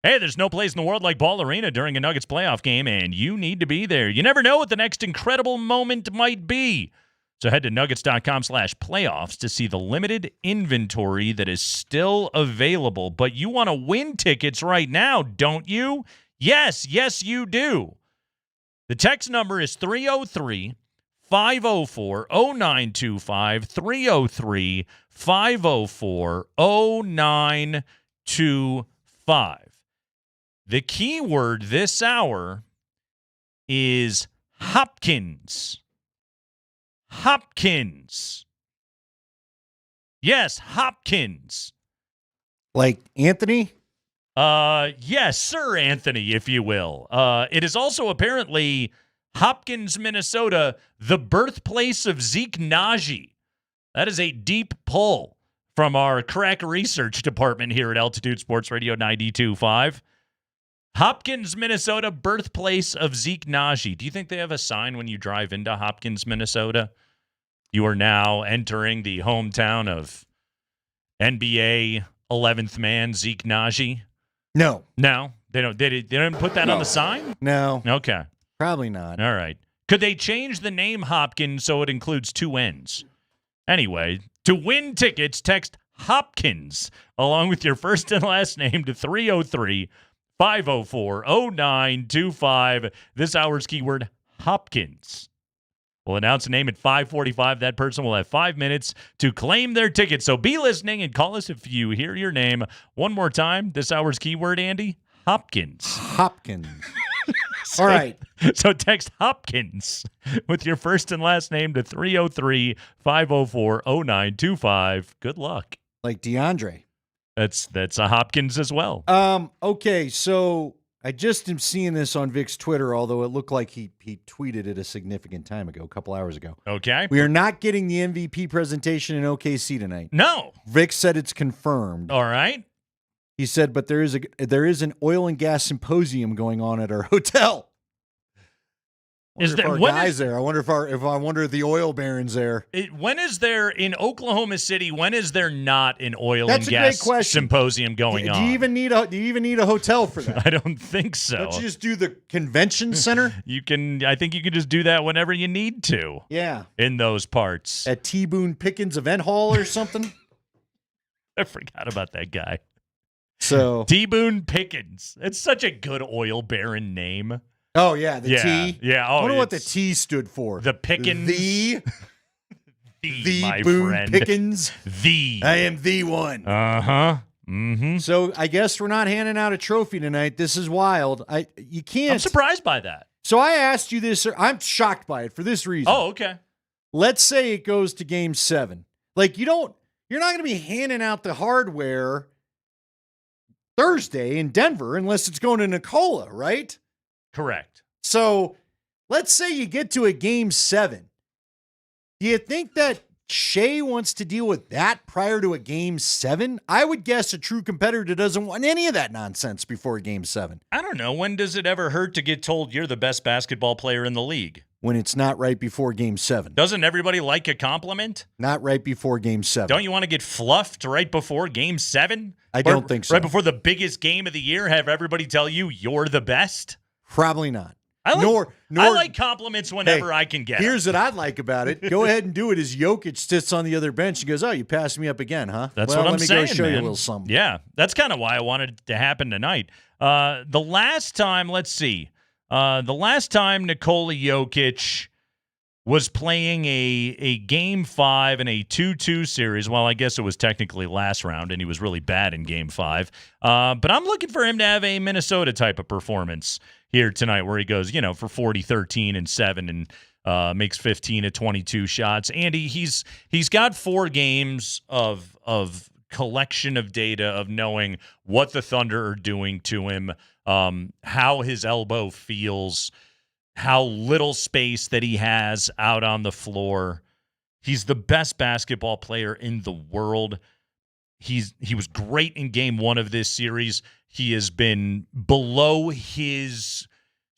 Speaker 6: Hey, there's no place in the world like Ball Arena during a Nuggets playoff game, and you need to be there. You never know what the next incredible moment might be. So head to nuggets.com/playoffs to see the limited inventory that is still available. But you want to win tickets right now, don't you? Yes, you do. The text number is 303-504-0925, 303-504-0925. The keyword this hour is Hopkins. Hopkins. Yes, Hopkins.
Speaker 8: Like Anthony?
Speaker 6: Yes, Sir Anthony, if you will. It is also apparently Hopkins, Minnesota, the birthplace of Zeke Najee. That is a deep pull from our crack research department here at Altitude Sports Radio 92.5. Hopkins, Minnesota, birthplace of Zeke Najee. Do you think they have a sign when you drive into Hopkins, Minnesota? You are now entering the hometown of NBA 11th man Zeke Najee.
Speaker 8: No.
Speaker 6: No, they don't. They didn't put that on the sign.
Speaker 8: No.
Speaker 6: Okay.
Speaker 8: Probably not.
Speaker 6: All right. Could they change the name Hopkins so it includes two N's? Anyway, to win tickets, text Hopkins along with your first and last name to 303-504-0925. This hour's keyword, Hopkins. We'll announce a name at 5:45. That person will have 5 minutes to claim their ticket. So be listening and call us if you hear your name. One more time, this hour's keyword, Andy, Hopkins.
Speaker 8: Hopkins. All right.
Speaker 6: So text Hopkins with your first and last name to 303-504-0925. Good luck.
Speaker 8: Like DeAndre.
Speaker 6: That's a Hopkins as well.
Speaker 8: Okay, so I just am seeing this on Vic's Twitter, although it looked like he tweeted it a significant time ago, a couple hours ago.
Speaker 6: Okay.
Speaker 8: We are not getting the MVP presentation in OKC tonight.
Speaker 6: No.
Speaker 8: Vic said it's confirmed.
Speaker 6: All right.
Speaker 8: He said, but there is an oil and gas symposium going on at our hotel.
Speaker 6: Is there
Speaker 8: guys there? I wonder if the oil baron's there.
Speaker 6: When is there in Oklahoma City? When is there not an oil
Speaker 8: That's
Speaker 6: and
Speaker 8: a
Speaker 6: gas
Speaker 8: great question.
Speaker 6: symposium going on?
Speaker 8: Do you even need a hotel for that?
Speaker 6: I don't think so.
Speaker 8: Don't you just do the convention center?
Speaker 6: I think you can just do that whenever you need to.
Speaker 8: Yeah.
Speaker 6: In those parts.
Speaker 8: At T. Boone Pickens Event Hall or something?
Speaker 6: I forgot about that guy.
Speaker 8: So
Speaker 6: T. Boone Pickens. It's such a good oil baron name.
Speaker 8: Oh, yeah, the T.
Speaker 6: Yeah.
Speaker 8: I wonder what the T stood for.
Speaker 6: The Pickens.
Speaker 8: The
Speaker 6: my
Speaker 8: Boone
Speaker 6: friend.
Speaker 8: Pickens.
Speaker 6: The.
Speaker 8: I am the one.
Speaker 6: Uh-huh. Mm-hmm.
Speaker 8: So I guess we're not handing out a trophy tonight. This is wild. You can't.
Speaker 6: I'm surprised by that.
Speaker 8: So I asked you this. I'm shocked by it for this reason.
Speaker 6: Oh, okay.
Speaker 8: Let's say it goes to Game 7. Like, you're not going to be handing out the hardware Thursday in Denver unless it's going to Nikola, right?
Speaker 6: Correct.
Speaker 8: So let's say you get to a Game 7. Do you think that Shea wants to deal with that prior to a Game 7? I would guess a true competitor doesn't want any of that nonsense before a Game 7.
Speaker 6: I don't know. When does it ever hurt to get told you're the best basketball player in the league?
Speaker 8: When it's not right before Game 7.
Speaker 6: Doesn't everybody like a compliment?
Speaker 8: Not right before Game 7.
Speaker 6: Don't you want to get fluffed right before Game 7?
Speaker 8: I don't think so.
Speaker 6: Right before the biggest game of the year, have everybody tell you you're the best?
Speaker 8: Probably not.
Speaker 6: I like compliments whenever I can get
Speaker 8: Here's what I'd like about it. Go ahead and do it as Jokic sits on the other bench and goes, oh, you passed me up again, huh?
Speaker 6: That's what I'm saying,
Speaker 8: let me go show
Speaker 6: man.
Speaker 8: you a little something.
Speaker 6: Yeah, that's kind of why I wanted it to happen tonight. The last time, let's see. The last time Nikola Jokic was playing a Game 5 in a 2-2 series. Well, I guess it was technically last round, and he was really bad in Game 5. But I'm looking for him to have a Minnesota type of performance here tonight where he goes, for 40, 13, and 7 and makes 15 of 22 shots. Andy, he's got 4 games of collection of data of knowing what the Thunder are doing to him, how his elbow feels, how little space that he has out on the floor. He's the best basketball player in the world. He was great in Game 1 of this series. He has been below his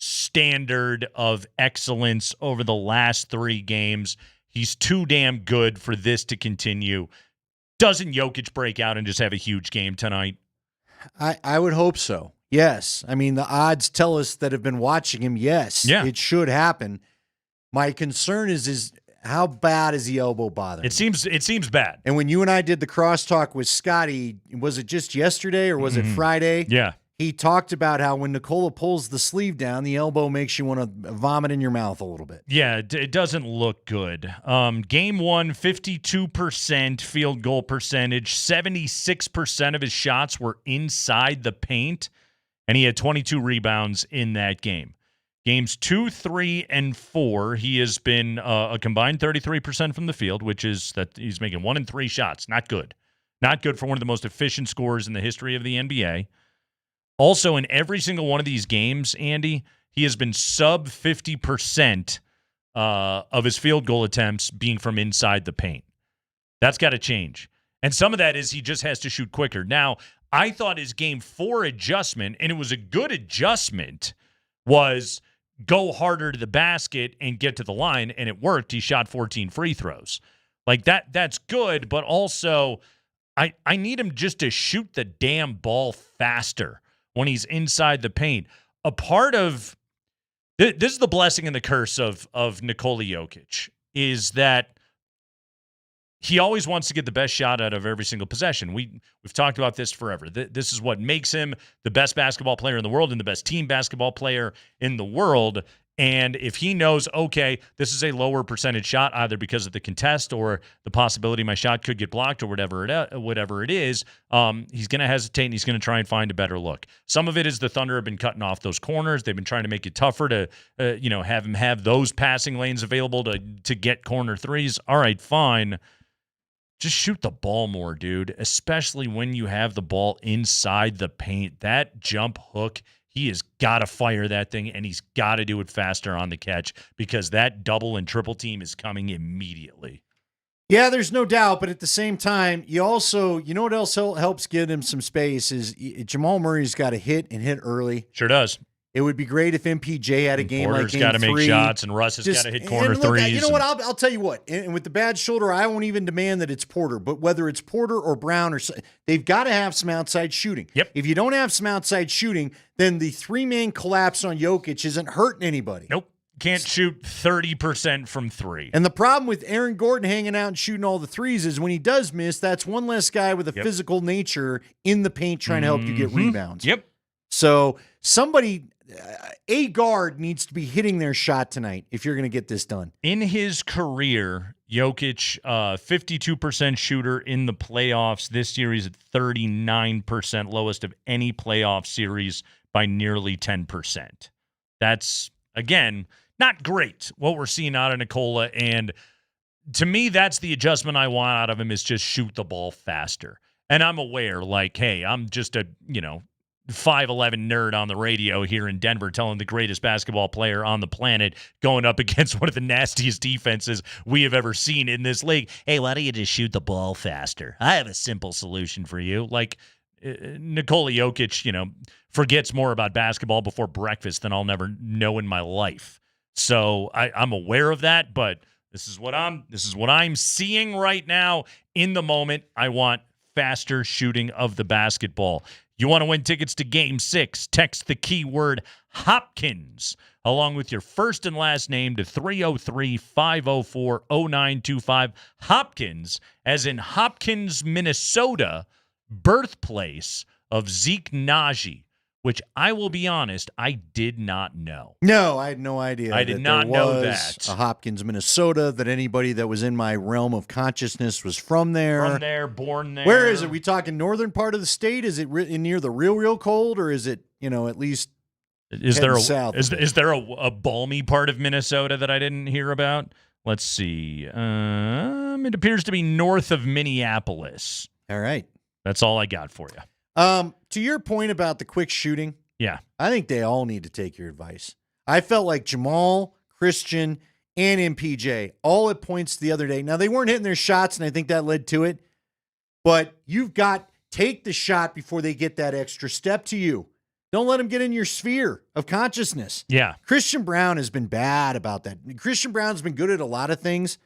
Speaker 6: standard of excellence over the last 3 games. He's too damn good for this to continue. Doesn't Jokic break out and just have a huge game tonight?
Speaker 8: I would hope so. Yes. I mean, the odds tell us that have been watching him, yes, it should happen. My concern is how bad is the elbow bothering?
Speaker 6: It seems bad.
Speaker 8: And when you and I did the crosstalk with Scotty, was it just yesterday or was it Friday?
Speaker 6: Yeah.
Speaker 8: He talked about how when Nikola pulls the sleeve down, the elbow makes you want to vomit in your mouth a little bit.
Speaker 6: Yeah, it doesn't look good. Game 1, 52% field goal percentage. 76% of his shots were inside the paint, and he had 22 rebounds in that game. Games 2, 3, and 4, he has been a combined 33% from the field, which is that he's making 1 in 3 shots. Not good. Not good for one of the most efficient scorers in the history of the NBA. Also, in every single one of these games, Andy, he has been sub 50% of his field goal attempts being from inside the paint. That's got to change. And some of that is he just has to shoot quicker. Now, I thought his Game 4 adjustment, and it was a good adjustment, was go harder to the basket and get to the line, and it worked. He shot 14 free throws. Like, that's good, but also I need him just to shoot the damn ball faster when he's inside the paint. A part of this is the blessing and the curse of Nikola Jokic, is that he always wants to get the best shot out of every single possession. We've talked about this forever. This is what makes him the best basketball player in the world and the best team basketball player in the world. And if he knows, okay, this is a lower percentage shot, either because of the contest or the possibility my shot could get blocked or whatever it is, he's going to hesitate and he's going to try and find a better look. Some of it is the Thunder have been cutting off those corners. They've been trying to make it tougher to, have him have those passing lanes available to get corner threes. All right, fine. Just shoot the ball more, dude, especially when you have the ball inside the paint. That jump hook, he has got to fire that thing, and he's got to do it faster on the catch because that double and triple team is coming immediately.
Speaker 8: Yeah, there's no doubt, but at the same time, you know what else helps give him some space is Jamal Murray's got to hit and hit early.
Speaker 6: Sure does.
Speaker 8: It would be great if MPJ had a game
Speaker 6: Porter's
Speaker 8: like Game 3.
Speaker 6: got to make shots, and Russ has got to hit corner threes.
Speaker 8: You know what? I'll tell you what. And with the bad shoulder, I won't even demand that it's Porter. But whether it's Porter or Brown, they've got to have some outside shooting.
Speaker 6: Yep.
Speaker 8: If you don't have some outside shooting, then the 3-man collapse on Jokic isn't hurting anybody.
Speaker 6: Nope. Can't shoot 30% from 3.
Speaker 8: And the problem with Aaron Gordon hanging out and shooting all the threes is when he does miss, that's one less guy with a physical nature in the paint trying to help you get rebounds.
Speaker 6: Yep.
Speaker 8: So somebody, a guard needs to be hitting their shot tonight if you're going to get this done.
Speaker 6: In his career, Jokic, 52% shooter in the playoffs. This series at 39%, lowest of any playoff series by nearly 10%. That's, again, not great what we're seeing out of Nikola. And to me, that's the adjustment I want out of him, is just shoot the ball faster. And I'm aware, like, hey, I'm just a, 5'11" nerd on the radio here in Denver telling the greatest basketball player on the planet going up against one of the nastiest defenses we have ever seen in this league. Hey, why don't you just shoot the ball faster? I have a simple solution for you. Like, Nikola Jokic, forgets more about basketball before breakfast than I'll never know in my life. So I'm aware of that, but this is what I'm seeing right now in the moment. I want faster shooting of the basketball. You want to win tickets to Game 6? Text the keyword Hopkins along with your first and last name to 303-504-0925. Hopkins, as in Hopkins, Minnesota, birthplace of Zeke Naji, which I will be honest, I did not know.
Speaker 8: No, I had no idea.
Speaker 6: I did not know that.
Speaker 8: A Hopkins, Minnesota, that anybody that was in my realm of consciousness was from there.
Speaker 6: From there, born there.
Speaker 8: Where is it? We talking northern part of the state? Is it near the real cold, or is it, at least
Speaker 6: is there
Speaker 8: south?
Speaker 6: Is there a balmy part of Minnesota that I didn't hear about? Let's see. It appears to be north of Minneapolis.
Speaker 8: All right.
Speaker 6: That's all I got for you.
Speaker 8: To your point about the quick shooting,
Speaker 6: yeah,
Speaker 8: I think they all need to take your advice. I felt like Jamal, Christian, and MPJ all at points the other day. Now, they weren't hitting their shots, and I think that led to it. But you've got take the shot before they get that extra step to you. Don't let him get in your sphere of consciousness.
Speaker 6: Yeah.
Speaker 8: Christian Brown has been bad about that. Christian Brown's been good at a lot of things,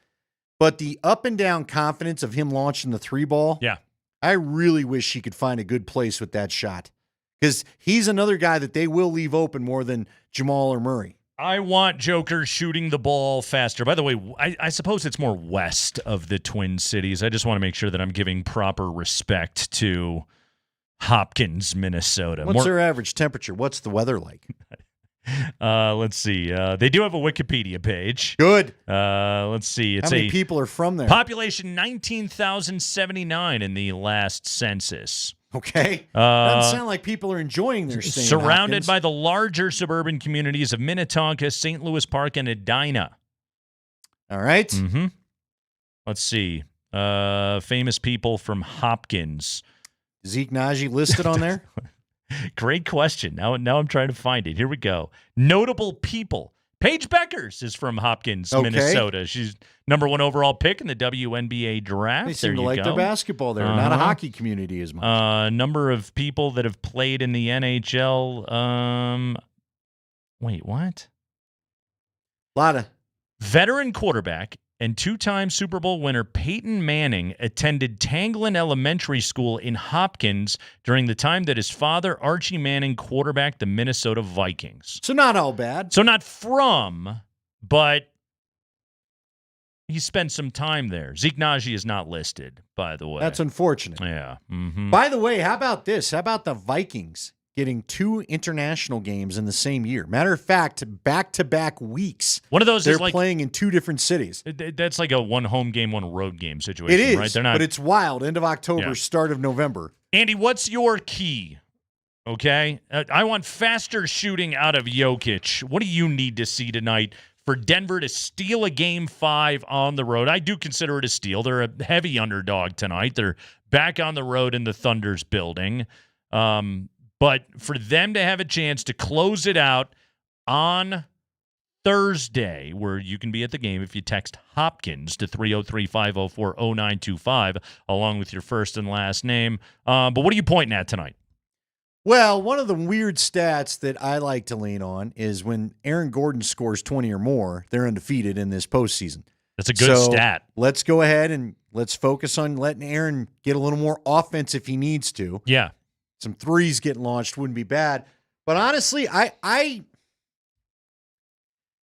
Speaker 8: but the up and down confidence of him launching the 3-ball,
Speaker 6: yeah,
Speaker 8: I really wish he could find a good place with that shot, because he's another guy that they will leave open more than Jamal or Murray.
Speaker 6: I want Joker shooting the ball faster. By the way, I suppose it's more west of the Twin Cities. I just want to make sure that I'm giving proper respect to Hopkins, Minnesota.
Speaker 8: What's their average temperature? What's the weather like?
Speaker 6: Let's see. They do have a Wikipedia page.
Speaker 8: Good.
Speaker 6: Let's see. It's
Speaker 8: How many people are from there?
Speaker 6: Population 19,079 in the last census.
Speaker 8: Okay. Doesn't sound like people are enjoying their stay in
Speaker 6: Surrounded
Speaker 8: Hopkins.
Speaker 6: by the larger suburban communities of Minnetonka, St. Louis Park, and Edina.
Speaker 8: All right.
Speaker 6: Mm-hmm. Let's see. Famous people from Hopkins.
Speaker 8: Zeke Najee listed on there?
Speaker 6: Great question. Now I'm trying to find it. Here we go. Notable people. Paige Beckers is from Hopkins, Minnesota. She's #1 overall pick in the WNBA draft.
Speaker 8: They seem
Speaker 6: there
Speaker 8: to
Speaker 6: you
Speaker 8: like
Speaker 6: go.
Speaker 8: their basketball there. Not a hockey community as much.
Speaker 6: Number of people that have played in the NHL. Wait, what?
Speaker 8: A lot of
Speaker 6: veteran quarterback and 2-time Super Bowl winner Peyton Manning attended Tanglin Elementary School in Hopkins during the time that his father, Archie Manning, quarterbacked the Minnesota Vikings.
Speaker 8: So not all bad.
Speaker 6: So not from, but he spent some time there. Zeke Najee is not listed, by the way.
Speaker 8: That's unfortunate.
Speaker 6: Yeah. Mm-hmm.
Speaker 8: By the way, how about this? How about the Vikings getting 2 international games in the same year? Matter of fact, back-to-back weeks.
Speaker 6: One of those
Speaker 8: they're
Speaker 6: is like
Speaker 8: playing in 2 different cities.
Speaker 6: That's like a 1 home game, 1 road game situation,
Speaker 8: It is,
Speaker 6: right? They're not,
Speaker 8: but it's wild. End of October,
Speaker 6: Yeah.
Speaker 8: start of November.
Speaker 6: Andy, what's your key? Okay? I want faster shooting out of Jokic. What do you need to see tonight for Denver to steal a Game 5 on the road? I do consider it a steal. They're a heavy underdog tonight. They're back on the road in the Thunder's building. But for them to have a chance to close it out on Thursday, where you can be at the game if you text Hopkins to 303-504-0925, along with your first and last name. But what are you pointing at tonight?
Speaker 8: Well, one of the weird stats that I like to lean on is when Aaron Gordon scores 20 or more, they're undefeated in this postseason.
Speaker 6: That's a good stat.
Speaker 8: Let's go ahead and let's focus on letting Aaron get a little more offense if he needs to.
Speaker 6: Yeah.
Speaker 8: Some threes getting launched wouldn't be bad. But honestly,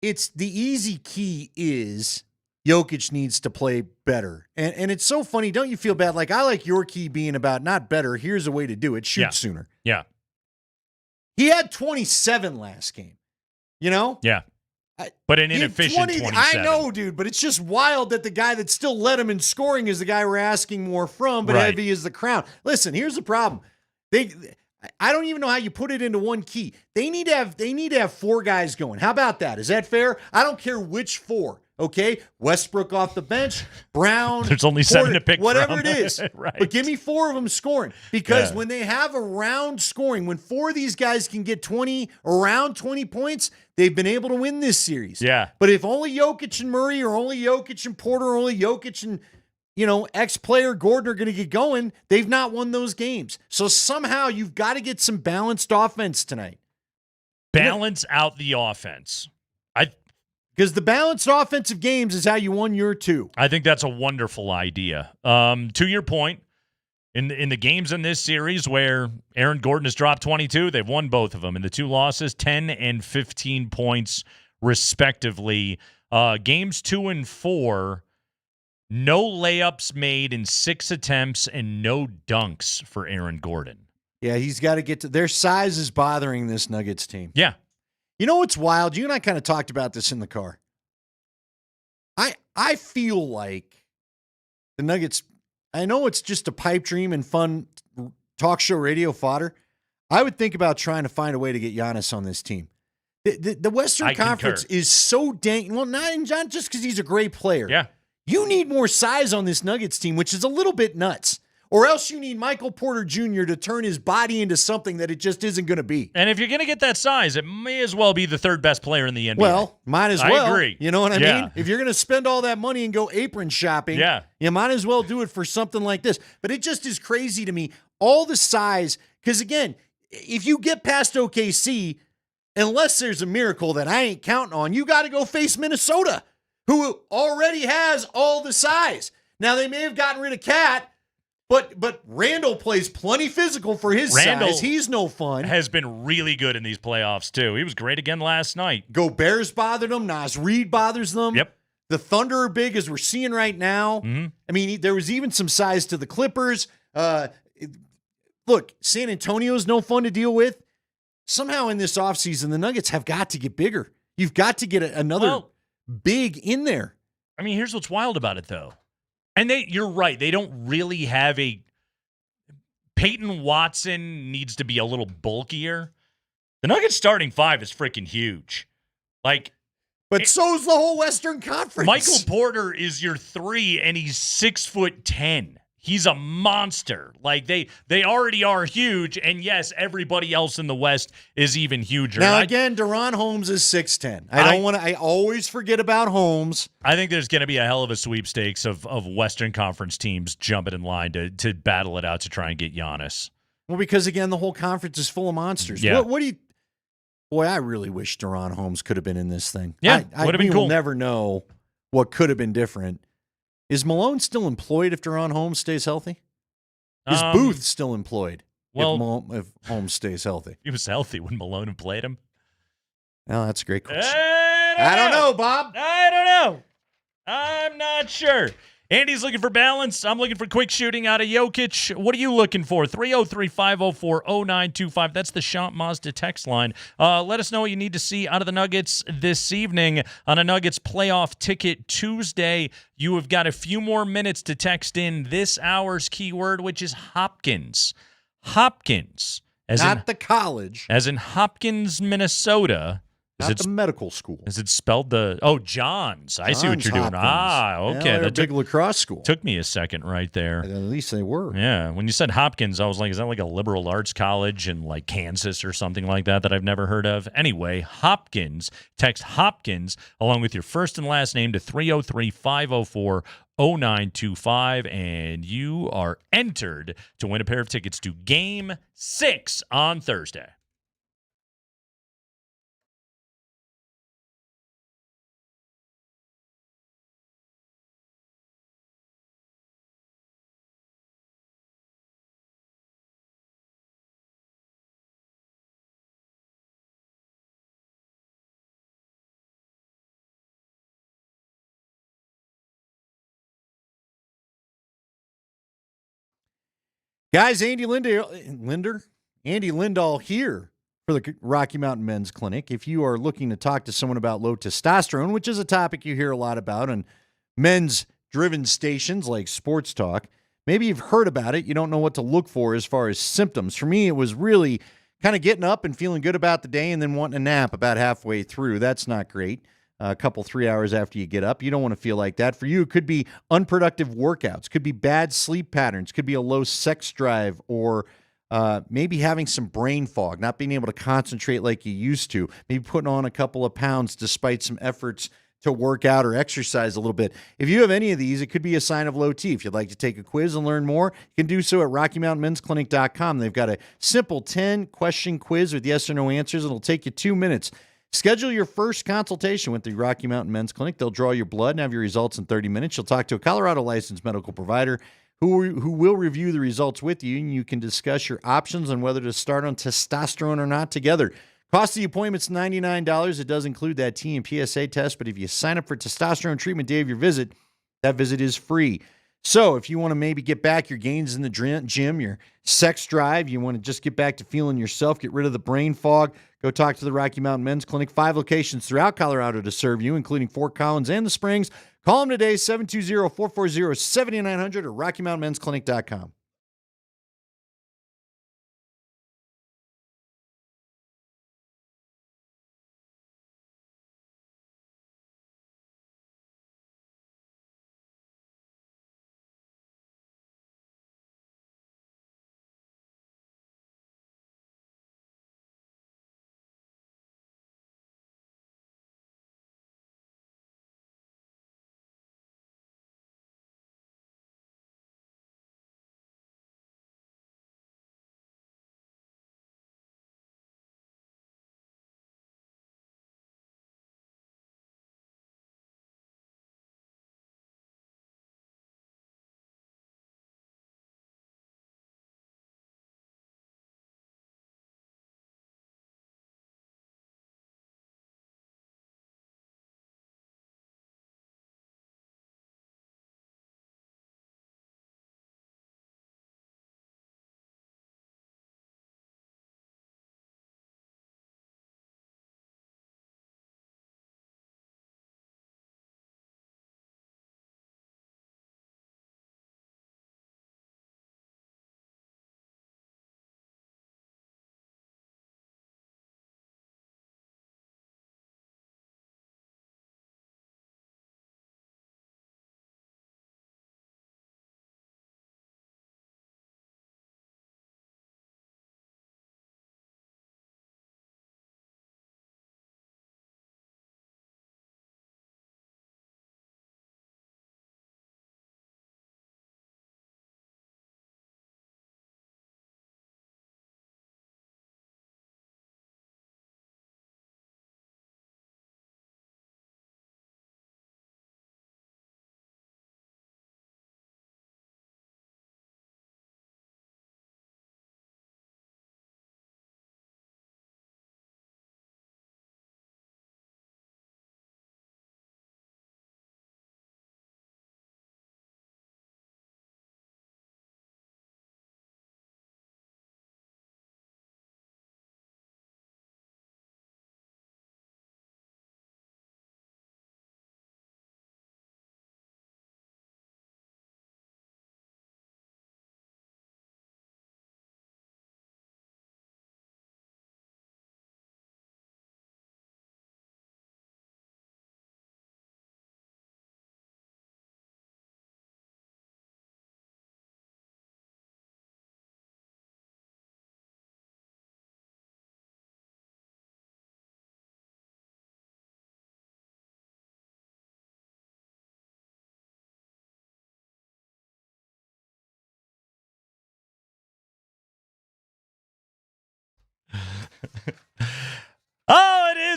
Speaker 8: it's the easy key is Jokic needs to play better. And it's so funny. Don't you feel bad? Like, I like your key being about not better. Here's a way to do it. Shoot sooner.
Speaker 6: Yeah.
Speaker 8: He had 27 last game. You know?
Speaker 6: Yeah. But an inefficient 27.
Speaker 8: I know, dude, but it's just wild that the guy that still led him in scoring is the guy we're asking more from, but
Speaker 6: Right.
Speaker 8: heavy is the crown. Listen, here's the problem. I don't even know how you put it into one key. They need to have 4 guys going. How about that? Is that fair? I don't care which 4. Okay, Westbrook off the bench, Brown.
Speaker 6: There's only 7 to pick
Speaker 8: whatever
Speaker 6: from.
Speaker 8: it is.
Speaker 6: Right.
Speaker 8: But give me 4 of them scoring, because
Speaker 6: Yeah.
Speaker 8: when they have a round scoring, when 4 of these guys can get around 20 points, they've been able to win this series.
Speaker 6: Yeah.
Speaker 8: But if only Jokic and Murray, or only Jokic and Porter, or only Jokic and ex-player Gordon are going to get going, they've not won those games. So somehow you've got to get some balanced offense tonight.
Speaker 6: Balance out the offense.
Speaker 8: Because the balanced offensive games is how you won your 2.
Speaker 6: I think that's a wonderful idea. To your point, in the games in this series where Aaron Gordon has dropped 22, they've won both of them. In the 2 losses, 10 and 15 points respectively. Games 2 and 4, no layups made in 6 attempts and no dunks for Aaron Gordon.
Speaker 8: Yeah, he's got to get to their size is bothering this Nuggets team.
Speaker 6: Yeah.
Speaker 8: You know what's wild? You and I kind of talked about this in the car. I feel like the Nuggets, I know it's just a pipe dream and fun talk show radio fodder. I would think about trying to find a way to get Giannis on this team. The Western Conference is so dang, well, not just because he's a great player.
Speaker 6: Yeah.
Speaker 8: You need more size on this Nuggets team, which is a little bit nuts. Or else you need Michael Porter Jr. to turn his body into something that it just isn't going to be.
Speaker 6: And if you're going to get that size, it may as well be the 3rd best player in the NBA.
Speaker 8: Well, might as well.
Speaker 6: I agree.
Speaker 8: You know what I
Speaker 6: Yeah.
Speaker 8: mean? If you're going to spend all that money and go apron shopping, you might as well do it for something like this. But it just is crazy to me. All the size, because again, if you get past OKC, unless there's a miracle that I ain't counting on, you got to go face Minnesota, who already has all the size. Now, they may have gotten rid of Cat, but Randall plays plenty physical for his size. He's no fun.
Speaker 6: Has been really good in these playoffs, too. He was great again last night.
Speaker 8: Gobert's bothered them. Nas Reed bothers them.
Speaker 6: Yep.
Speaker 8: The Thunder are big, as we're seeing right now.
Speaker 6: Mm-hmm.
Speaker 8: I mean, there was even some size to the Clippers. Look, San Antonio's no fun to deal with. Somehow in this offseason, the Nuggets have got to get bigger. You've got to get another big in there.
Speaker 6: I mean, here's what's wild about it, though. And you're right. They don't really have a – Peyton Watson needs to be a little bulkier. The Nuggets starting five is freaking huge.
Speaker 8: But so's the whole Western Conference.
Speaker 6: Michael Porter is your 3, and he's 6'10". He's a monster. They already are huge, and yes, everybody else in the West is even huger.
Speaker 8: Now again, Deron Holmes is 6'10". I always forget about Holmes.
Speaker 6: I think there's going to be a hell of a sweepstakes of Western Conference teams jumping in line to battle it out to try and get Giannis.
Speaker 8: Well, because again, the whole conference is full of monsters.
Speaker 6: Yeah.
Speaker 8: What do you? Boy, I really wish Deron Holmes could have been in this thing.
Speaker 6: Yeah, would have been cool.
Speaker 8: We'll never know what could have been different. Is Malone still employed if Deron Holmes stays healthy? Is Booth still employed if Holmes stays healthy?
Speaker 6: He was healthy when Malone played him.
Speaker 8: Well, that's a great question.
Speaker 6: I
Speaker 8: don't know, Bob.
Speaker 6: I don't know. I'm not sure. Andy's looking for balance. I'm looking for quick shooting out of Jokic. What are you looking for? 303-504-0925. That's the Champ Mazda text line. Let us know what you need to see out of the Nuggets this evening on a Nuggets playoff ticket Tuesday. You have got a few more minutes to text in this hour's keyword, which is Hopkins. Hopkins.
Speaker 8: Not the college.
Speaker 6: As in Hopkins, Minnesota.
Speaker 8: Not the medical school.
Speaker 6: Is it spelled Johns? I see what you're doing.
Speaker 8: Hopkins.
Speaker 6: Okay.
Speaker 8: They're a big lacrosse school.
Speaker 6: Took me a second right there.
Speaker 8: At least they were.
Speaker 6: Yeah. When you said Hopkins, I was like, is that like a liberal arts college in Kansas or something like that I've never heard of? Anyway, Hopkins. Text Hopkins along with your first and last name to 303-504-0925, and you are entered to win a pair of tickets to Game 6 on Thursday.
Speaker 8: Guys, Andy Lindahl here for the Rocky Mountain Men's Clinic. If you are looking to talk to someone about low testosterone, which is a topic you hear a lot about on men's driven stations like Sports Talk, maybe you've heard about it. You don't know what to look for as far as symptoms. For me, it was really kind of getting up and feeling good about the day and then wanting a nap about halfway through. That's not great. A couple, 3 hours after you get up. You don't want to feel like that. For you, it could be unproductive workouts, could be bad sleep patterns, could be a low sex drive, or maybe having some brain fog, not being able to concentrate like you used to, maybe putting on a couple of pounds despite some efforts to work out or exercise a little bit. If you have any of these, it could be a sign of low T. If you'd like to take a quiz and learn more, you can do so at RockyMountainMen'sClinic.com. They've got a simple 10-question quiz with yes or no answers. It'll take you 2 minutes. Schedule your first consultation with the Rocky Mountain Men's Clinic. They'll draw your blood and have your results in 30 minutes. You'll talk to a Colorado licensed medical provider who will review the results with you, and you can discuss your options on whether to start on testosterone or not together. Cost of the appointment's $99. It does include that T and PSA test, but if you sign up for testosterone treatment day of your visit, that visit is free. So if you want to maybe get back your gains in the gym, your sex drive, you want to just get back to feeling yourself, get rid of the brain fog, go talk to the Rocky Mountain Men's Clinic. 5 locations throughout Colorado to serve you, including Fort Collins and the Springs. Call them today, 720-440-7900 or RockyMountainMen'sClinic.com.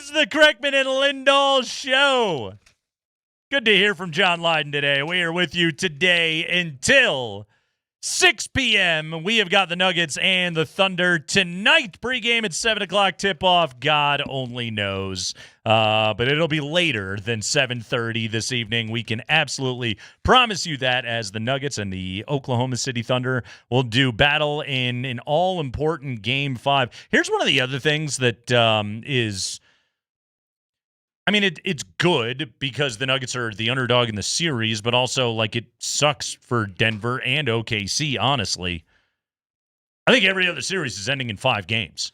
Speaker 6: is the Kreckman and Lindahl Show. Good to hear from John Lydon today. We are with you today until 6 p.m. We have got the Nuggets and the Thunder tonight. Pregame at 7 o'clock tip-off. God only knows. But it'll be later than 7:30 this evening. We can absolutely promise you that, as the Nuggets and the Oklahoma City Thunder will do battle in an all-important Game 5. Here's one of the other things that is... I mean, it's good because the Nuggets are the underdog in the series, but also, like, it sucks for Denver and OKC, honestly. I think every other series is ending in 5 games.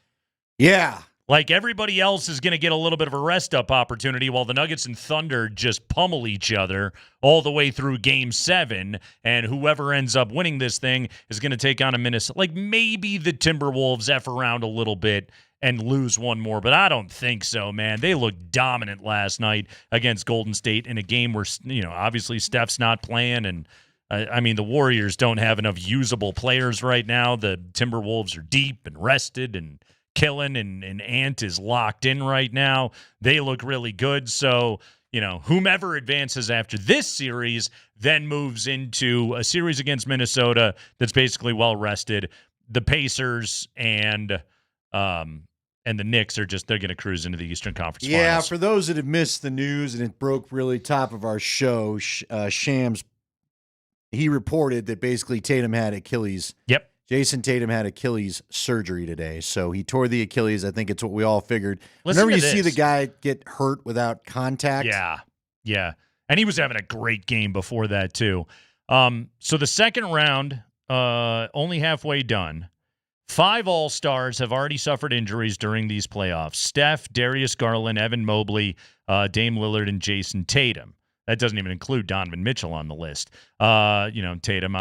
Speaker 8: Yeah.
Speaker 6: Like, everybody else is going to get a little bit of a rest-up opportunity while the Nuggets and Thunder just pummel each other all the way through Game 7, and whoever ends up winning this thing is going to take on a Minnesota. Like, maybe the Timberwolves F around a little bit and lose one more, but I don't think so, man. They looked dominant last night against Golden State in a game where, obviously Steph's not playing, and I mean, the Warriors don't have enough usable players right now. The Timberwolves are deep and rested, and killing, and Ant is locked in right now. They look really good, so, whomever advances after this series then moves into a series against Minnesota that's basically well-rested. The Pacers and the Knicks they're going to cruise into the Eastern Conference Finals.
Speaker 8: Yeah, for those that have missed the news, and it broke really top of our show, Shams, he reported that basically Tatum had Achilles.
Speaker 6: Yep.
Speaker 8: Jason Tatum had Achilles surgery today, so he tore the Achilles. I think it's what we all figured.
Speaker 6: Listen
Speaker 8: Whenever you
Speaker 6: to
Speaker 8: see
Speaker 6: this.
Speaker 8: the guy get hurt without contact.
Speaker 6: Yeah. And he was having a great game before that, too. So the second round, only halfway done. 5 All-Stars have already suffered injuries during these playoffs. Steph, Darius Garland, Evan Mobley, Dame Lillard, and Jason Tatum. That doesn't even include Donovan Mitchell on the list. Tatum,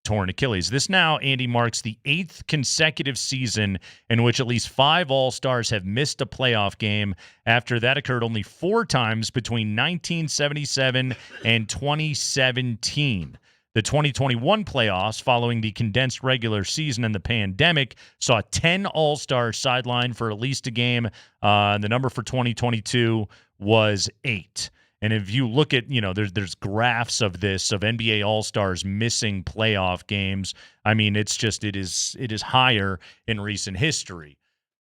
Speaker 6: torn Achilles. This now, Andy, marks the 8th consecutive season in which at least 5 All-Stars have missed a playoff game. After that occurred only 4 times between 1977 and 2017. The 2021 playoffs, following the condensed regular season and the pandemic, saw 10 All-Stars sidelined for at least a game. The number for 2022 was 8. And if you look at, there's graphs of this, of NBA All-Stars missing playoff games. I mean, it is higher in recent history.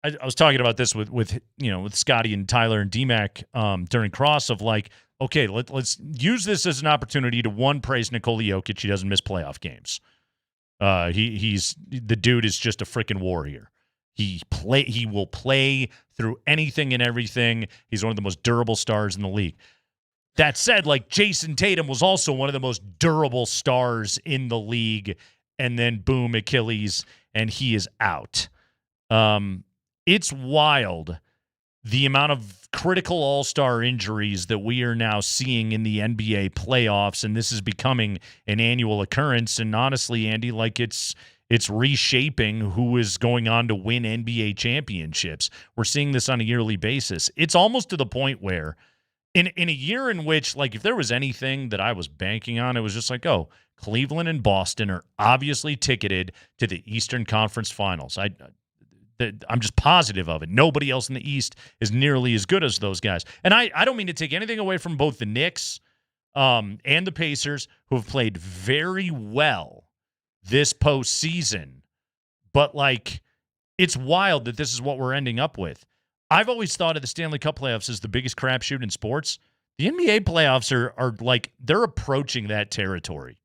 Speaker 6: I was talking about this with Scotty and Tyler and DMac during Cross of like, okay, let's use this as an opportunity to, one, praise Nikola Jokic. He doesn't miss playoff games. The dude is just a freaking warrior. He will play through anything and everything. He's one of the most durable stars in the league. That said, like, Jason Tatum was also one of the most durable stars in the league, and then boom, Achilles, and he is out. It's wild the amount of critical all-star injuries that we are now seeing in the NBA playoffs, and this is becoming an annual occurrence. And honestly, Andy, like, it's reshaping who is going on to win NBA championships. We're seeing this on a yearly basis. It's almost to the point where in a year in which, like, if there was anything that I was banking on, it was just like, oh, Cleveland and Boston are obviously ticketed to the Eastern Conference Finals. I'm just positive of it. Nobody else in the East is nearly as good as those guys. And I don't mean to take anything away from both the Knicks and the Pacers, who have played very well this postseason. But, like, it's wild that this is what we're ending up with. I've always thought of the Stanley Cup playoffs as the biggest crapshoot in sports. The NBA playoffs are like, they're approaching that territory.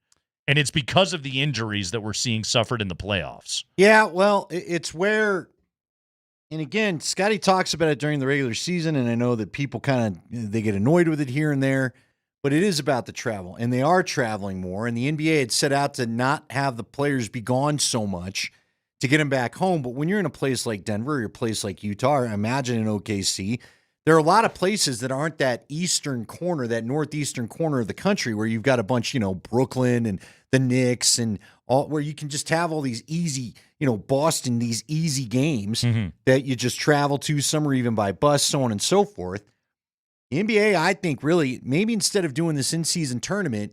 Speaker 6: And it's because of the injuries that we're seeing suffered in the playoffs.
Speaker 8: Yeah, well, it's where, and again, Scotty talks about it during the regular season, and I know that people they get annoyed with it here and there, but it is about the travel, and they are traveling more, and the NBA had set out to not have the players be gone so much to get them back home. But when you're in a place like Denver or a place like Utah, or imagine in OKC, there are a lot of places that aren't that eastern corner, that northeastern corner of the country, where you've got a bunch, Brooklyn and the Knicks and all, where you can just have all these easy, Boston, these easy games that you just travel to, some are even by bus, so on and so forth. The NBA, I think, really, maybe instead of doing this in-season tournament,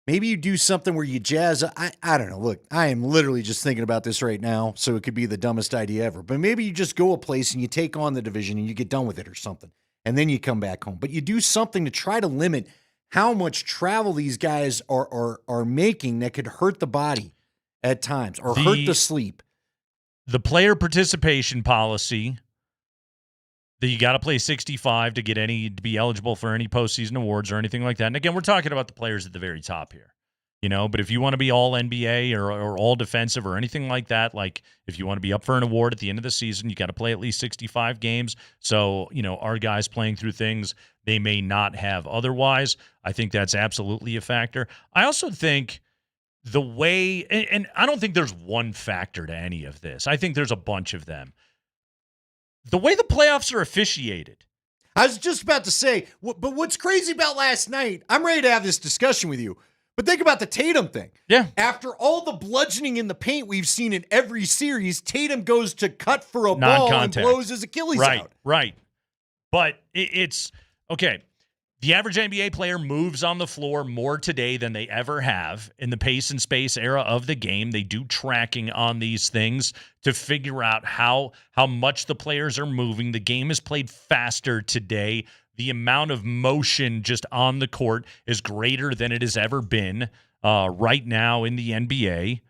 Speaker 8: maybe you do something where you jazz. I don't know. Look, I am literally just thinking about this right now, so it could be the dumbest idea ever. But maybe you just go a place and you take on the division and you get done with it or something, and then you come back home. But you do something to try to limit how much travel these guys are making that could hurt the body at times or hurt the sleep.
Speaker 6: The player participation policy that you got to play 65 to be eligible for any postseason awards or anything like that. And again, we're talking about the players at the very top here, but if you want to be all NBA or all defensive or anything like that, like if you want to be up for an award at the end of the season, you got to play at least 65 games. So, our guys playing through things they may not have otherwise. I think that's absolutely a factor. I also think the way, and I don't think there's one factor to any of this. I think there's a bunch of them. The way the playoffs are officiated.
Speaker 8: I was just about to say, but what's crazy about last night, I'm ready to have this discussion with you, but think about the Tatum thing.
Speaker 6: Yeah.
Speaker 8: After all the bludgeoning in the paint we've seen in every series, Tatum goes to cut for a ball and blows his Achilles out.
Speaker 6: Right. But it's, okay, the average NBA player moves on the floor more today than they ever have in the pace and space era of the game. They do tracking on these things to figure out how much the players are moving. The game is played faster today. The amount of motion just on the court is greater than it has ever been right now in the NBA.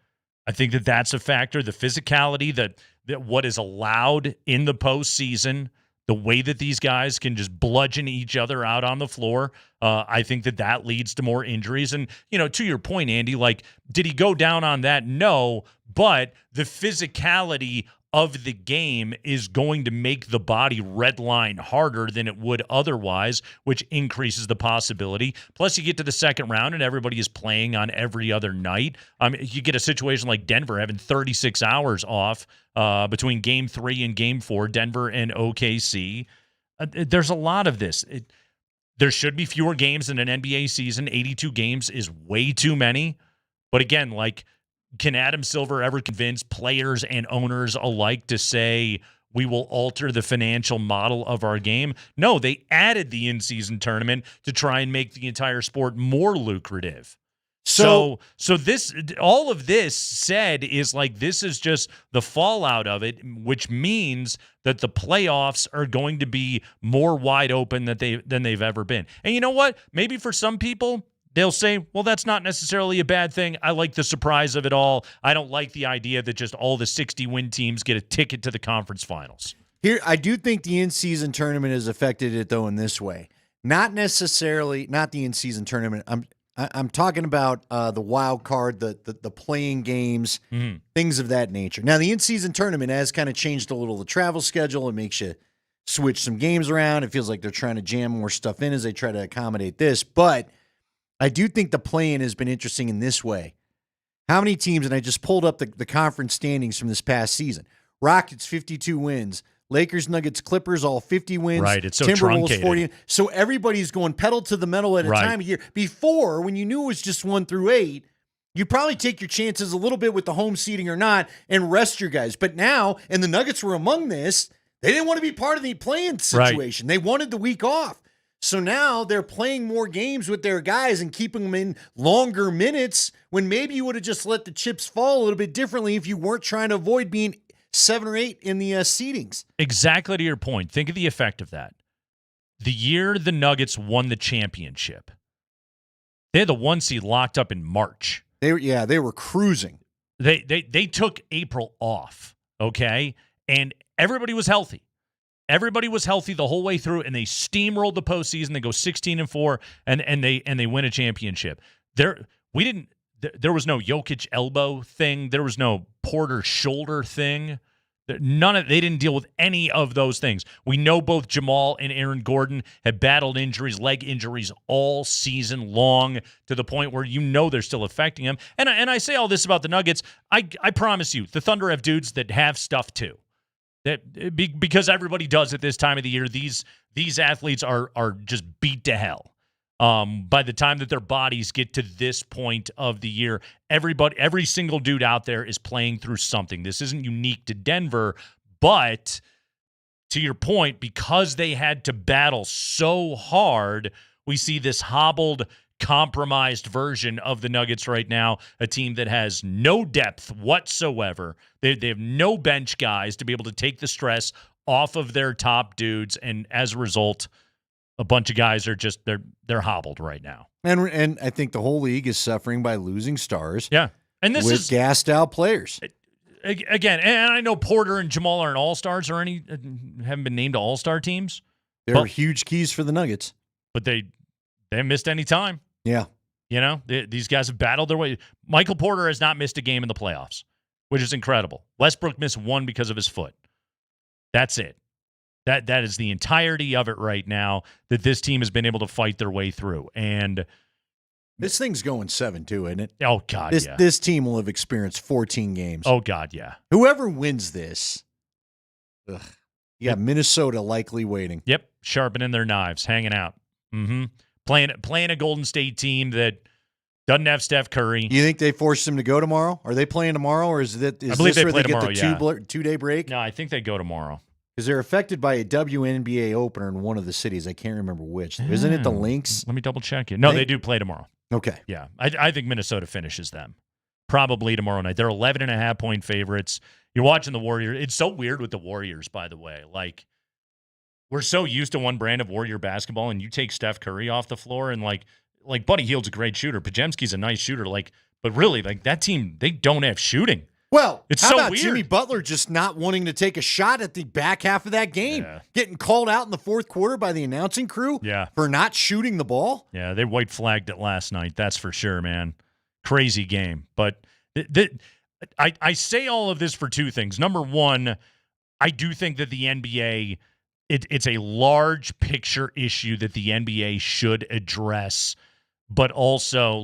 Speaker 6: I think that's a factor. The physicality, that what is allowed in the postseason, the way that these guys can just bludgeon each other out on the floor, I think that leads to more injuries. And, to your point, Andy, like, did he go down on that? No, but the physicality of the game is going to make the body redline harder than it would otherwise, which increases the possibility. Plus, you get to the second round and everybody is playing on every other night. You get a situation like Denver having 36 hours off between Game 3 and Game 4, Denver and OKC. There's a lot of this. There should be fewer games in an NBA season. 82 games is way too many. But again, like, can Adam Silver ever convince players and owners alike to say we will alter the financial model of our game? No, they added the in-season tournament to try and make the entire sport more lucrative. So this, all of this said is like, this is just the fallout of it, which means that the playoffs are going to be more wide open than they've ever been. And you know what? Maybe for some people, they'll say, well, that's not necessarily a bad thing. I like the surprise of it all. I don't like the idea that just all the 60-win teams get a ticket to the conference finals.
Speaker 8: Here, I do think the in-season tournament has affected it, though, in this way. Not the in-season tournament. I'm talking about the wild card, the playing games, things of that nature. Now, the in-season tournament has kind of changed a little the travel schedule. It makes you switch some games around. It feels like they're trying to jam more stuff in as they try to accommodate this. But I do think the play-in has been interesting in this way. How many teams, and I just pulled up the conference standings from this past season. Rockets, 52 wins. Lakers, Nuggets, Clippers, all 50 wins.
Speaker 6: Right, it's so
Speaker 8: Timberwolves,
Speaker 6: truncated.
Speaker 8: 40. So everybody's going pedal to the metal at a time of year. Before, when you knew it was just 1 through 8, you probably take your chances a little bit with the home seeding or not and rest your guys. But now, and the Nuggets were among this, they didn't want to be part of the play-in situation. Right. They wanted the week off. So now they're playing more games with their guys and keeping them in longer minutes when maybe you would have just let the chips fall a little bit differently if you weren't trying to avoid being 7 or 8 in the seedings.
Speaker 6: Exactly to your point. Think of the effect of that. The year the Nuggets won the championship, they had the 1 seed locked up in March.
Speaker 8: They were cruising.
Speaker 6: They took April off, okay? And everybody was healthy. Everybody was healthy the whole way through, and they steamrolled the postseason. They go 16-4, and they win a championship. There was no Jokic elbow thing. There was no Porter shoulder thing. They didn't deal with any of those things. We know both Jamal and Aaron Gordon have battled injuries, leg injuries all season long, to the point where they're still affecting them. And I say all this about the Nuggets. I promise you, the Thunder have dudes that have stuff too. Because everybody does at this time of the year. These athletes are just beat to hell. By the time that their bodies get to this point of the year, every single dude out there is playing through something. This isn't unique to Denver, but to your point, because they had to battle so hard, we see this hobbled compromised version of the Nuggets right now, a team that has no depth whatsoever. They have no bench guys to be able to take the stress off of their top dudes, and as a result, a bunch of guys are just they're hobbled right now.
Speaker 8: And I think the whole league is suffering by losing stars.
Speaker 6: Yeah. And this
Speaker 8: with
Speaker 6: is
Speaker 8: gassed out players.
Speaker 6: Again, and I know Porter and Jamal aren't all-stars or haven't been named to all-star teams.
Speaker 8: They're huge keys for the Nuggets.
Speaker 6: But they haven't missed any time.
Speaker 8: Yeah.
Speaker 6: You know, these guys have battled their way. Michael Porter has not missed a game in the playoffs, which is incredible. Westbrook missed one because of his foot. That's it. That is the entirety of it right now that this team has been able to fight their way through. And
Speaker 8: this thing's going 7-2, isn't it?
Speaker 6: Oh, God, yeah.
Speaker 8: This team will have experienced 14 games.
Speaker 6: Oh, God, yeah.
Speaker 8: Whoever wins this, you got Minnesota likely waiting.
Speaker 6: Yep, sharpening their knives, hanging out. Mm-hmm. Playing a Golden State team that doesn't have Steph Curry.
Speaker 8: You think they forced him to go tomorrow? Are they playing tomorrow, or is
Speaker 6: I believe
Speaker 8: this
Speaker 6: they
Speaker 8: where
Speaker 6: play
Speaker 8: they get
Speaker 6: tomorrow,
Speaker 8: the two-day break?
Speaker 6: No, I think they go tomorrow.
Speaker 8: Because they're affected by a WNBA opener in one of the cities. I can't remember which. Isn't it the Lynx?
Speaker 6: Let me double check it. No, they do play tomorrow.
Speaker 8: Okay.
Speaker 6: Yeah, I think Minnesota finishes them probably tomorrow night. They're 11.5-point favorites. You're watching the Warriors. It's so weird with the Warriors, by the way. Like, we're so used to one brand of Warrior basketball, and you take Steph Curry off the floor, and like Buddy Hield's a great shooter. Pajemski's a nice shooter. But really, that team, they don't have shooting.
Speaker 8: Well,
Speaker 6: it's
Speaker 8: how
Speaker 6: so
Speaker 8: about
Speaker 6: weird.
Speaker 8: Jimmy Butler just not wanting to take a shot at the back half of that game, getting called out in the fourth quarter by the announcing crew for not shooting the ball?
Speaker 6: Yeah, they white flagged it last night. That's for sure, man. Crazy game. But I say all of this for two things. Number one, I do think that the NBA, it's a large picture issue that the NBA should address, but also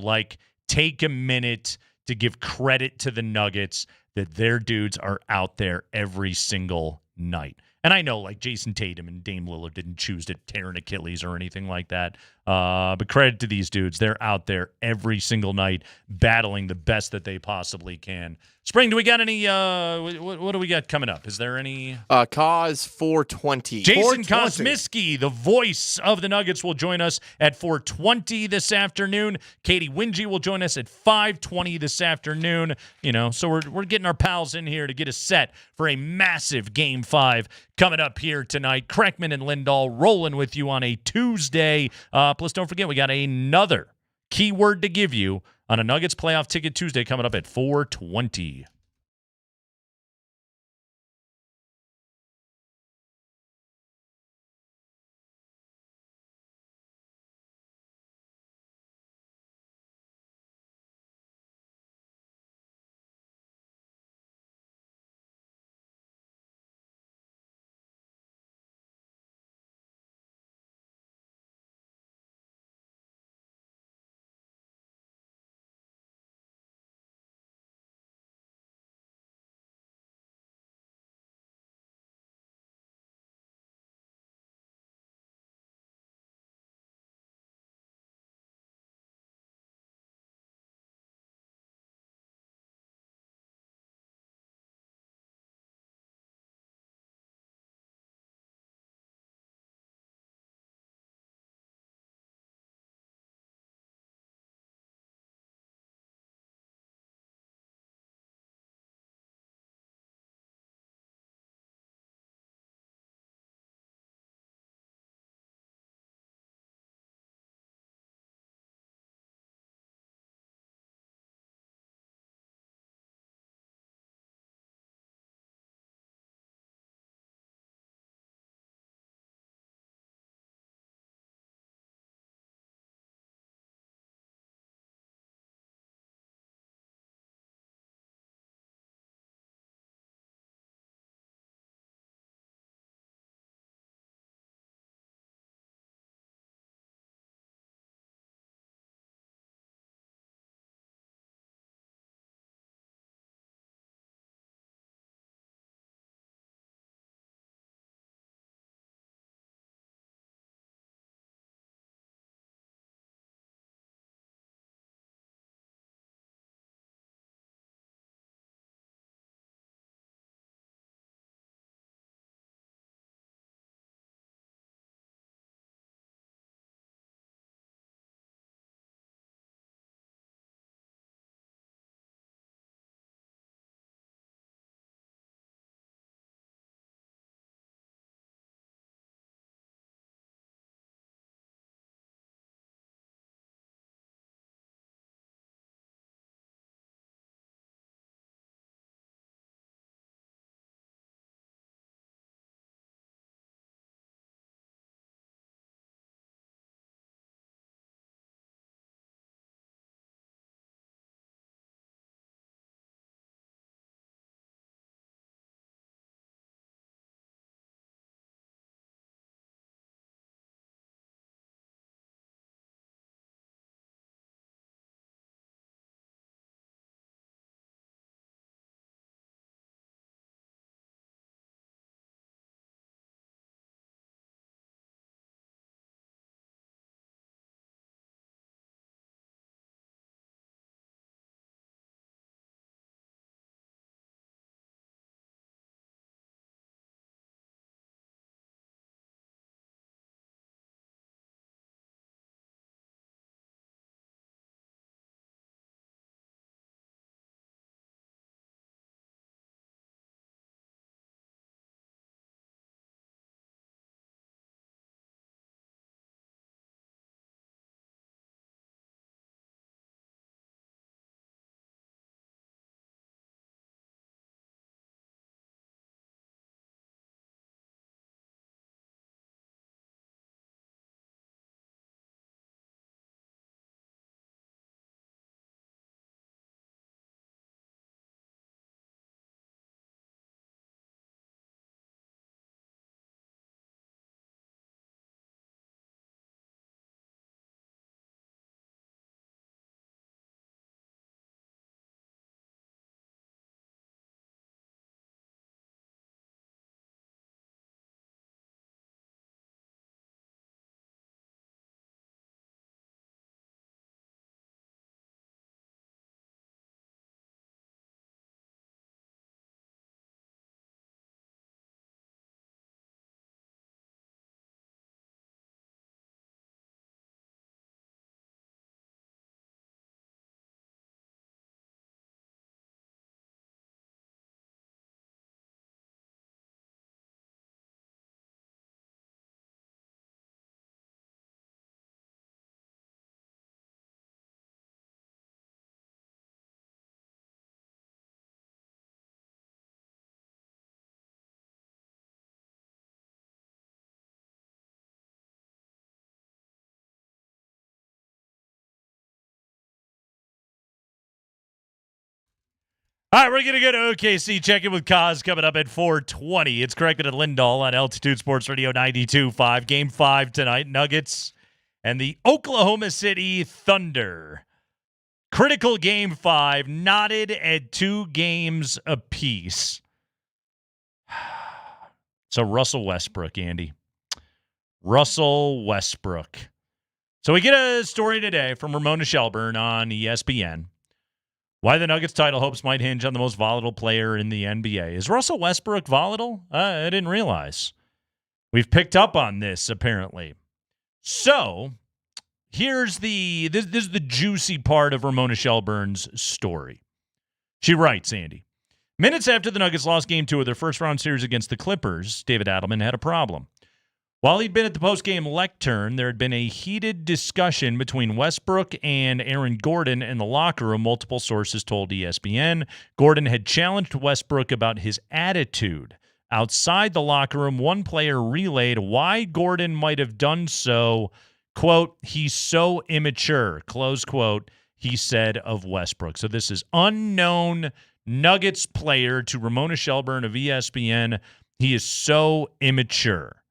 Speaker 6: take a minute to give credit to the Nuggets that their dudes are out there every single night. And I know Jason Tatum and Dame Lillard didn't choose to tear an Achilles or anything like that. But credit to these dudes. They're out there every single night battling the best that they possibly can. Spring, do we got any what do we got coming up? Is there any
Speaker 4: Cause 420.
Speaker 6: Jason Kosmiski, the voice of the Nuggets, will join us at 4:20 this afternoon. Katie Wingy will join us at 5:20 this afternoon. So we're getting our pals in here to get us set for a massive Game 5 coming up here tonight. Kreckman and Lindahl rolling with you on a Tuesday. Plus, don't forget, we got another keyword to give you on a Nuggets Playoff Ticket Tuesday coming up at 4:20. All right, we're going to go to OKC, check in with Kaz coming up at 4:20. It's Kreckman and Lindahl on Altitude Sports Radio 92.5. Game 5 tonight, Nuggets and the Oklahoma City Thunder. Critical Game 5, knotted at 2 games apiece. So Russell Westbrook, Andy. Russell Westbrook. So we get a story today from Ramona Shelburne on ESPN. Why the Nuggets title hopes might hinge on the most volatile player in the NBA. Is Russell Westbrook volatile? I didn't realize. We've picked up on this, apparently. So, this is the juicy part of Ramona Shelburne's story. She writes, Andy, minutes after the Nuggets lost Game 2 of their first-round series against the Clippers, David Adelman had a problem. While he'd been at the post-game lectern, there had been a heated discussion between Westbrook and Aaron Gordon in the locker room, multiple sources told ESPN. Gordon had challenged Westbrook about his attitude. Outside the locker room, one player relayed why Gordon might have done so. Quote, he's so immature, close quote, he said of Westbrook. So this is unknown Nuggets player to Ramona Shelburne of ESPN. He is so immature.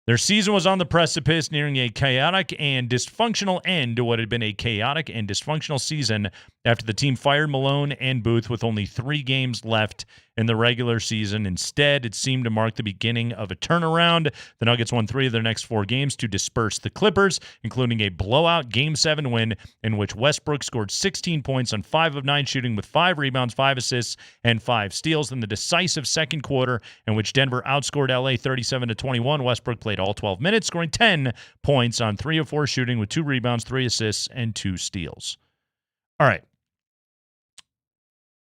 Speaker 6: Their season was on the precipice, nearing a chaotic and dysfunctional end to what had been a chaotic and dysfunctional season after the team fired Malone and Booth with only 3 games left in the regular season. Instead, it seemed to mark the beginning of a turnaround. The Nuggets won 3 of their next 4 games to disperse the Clippers, including a blowout Game 7 win in which Westbrook scored 16 points on 5 of 9 shooting with 5 rebounds, 5 assists, and 5 steals. In the decisive second quarter, in which Denver outscored LA 37-21, Westbrook played all 12 minutes, scoring 10 points on 3 of 4 shooting with 2 rebounds, 3 assists, and 2 steals. All right.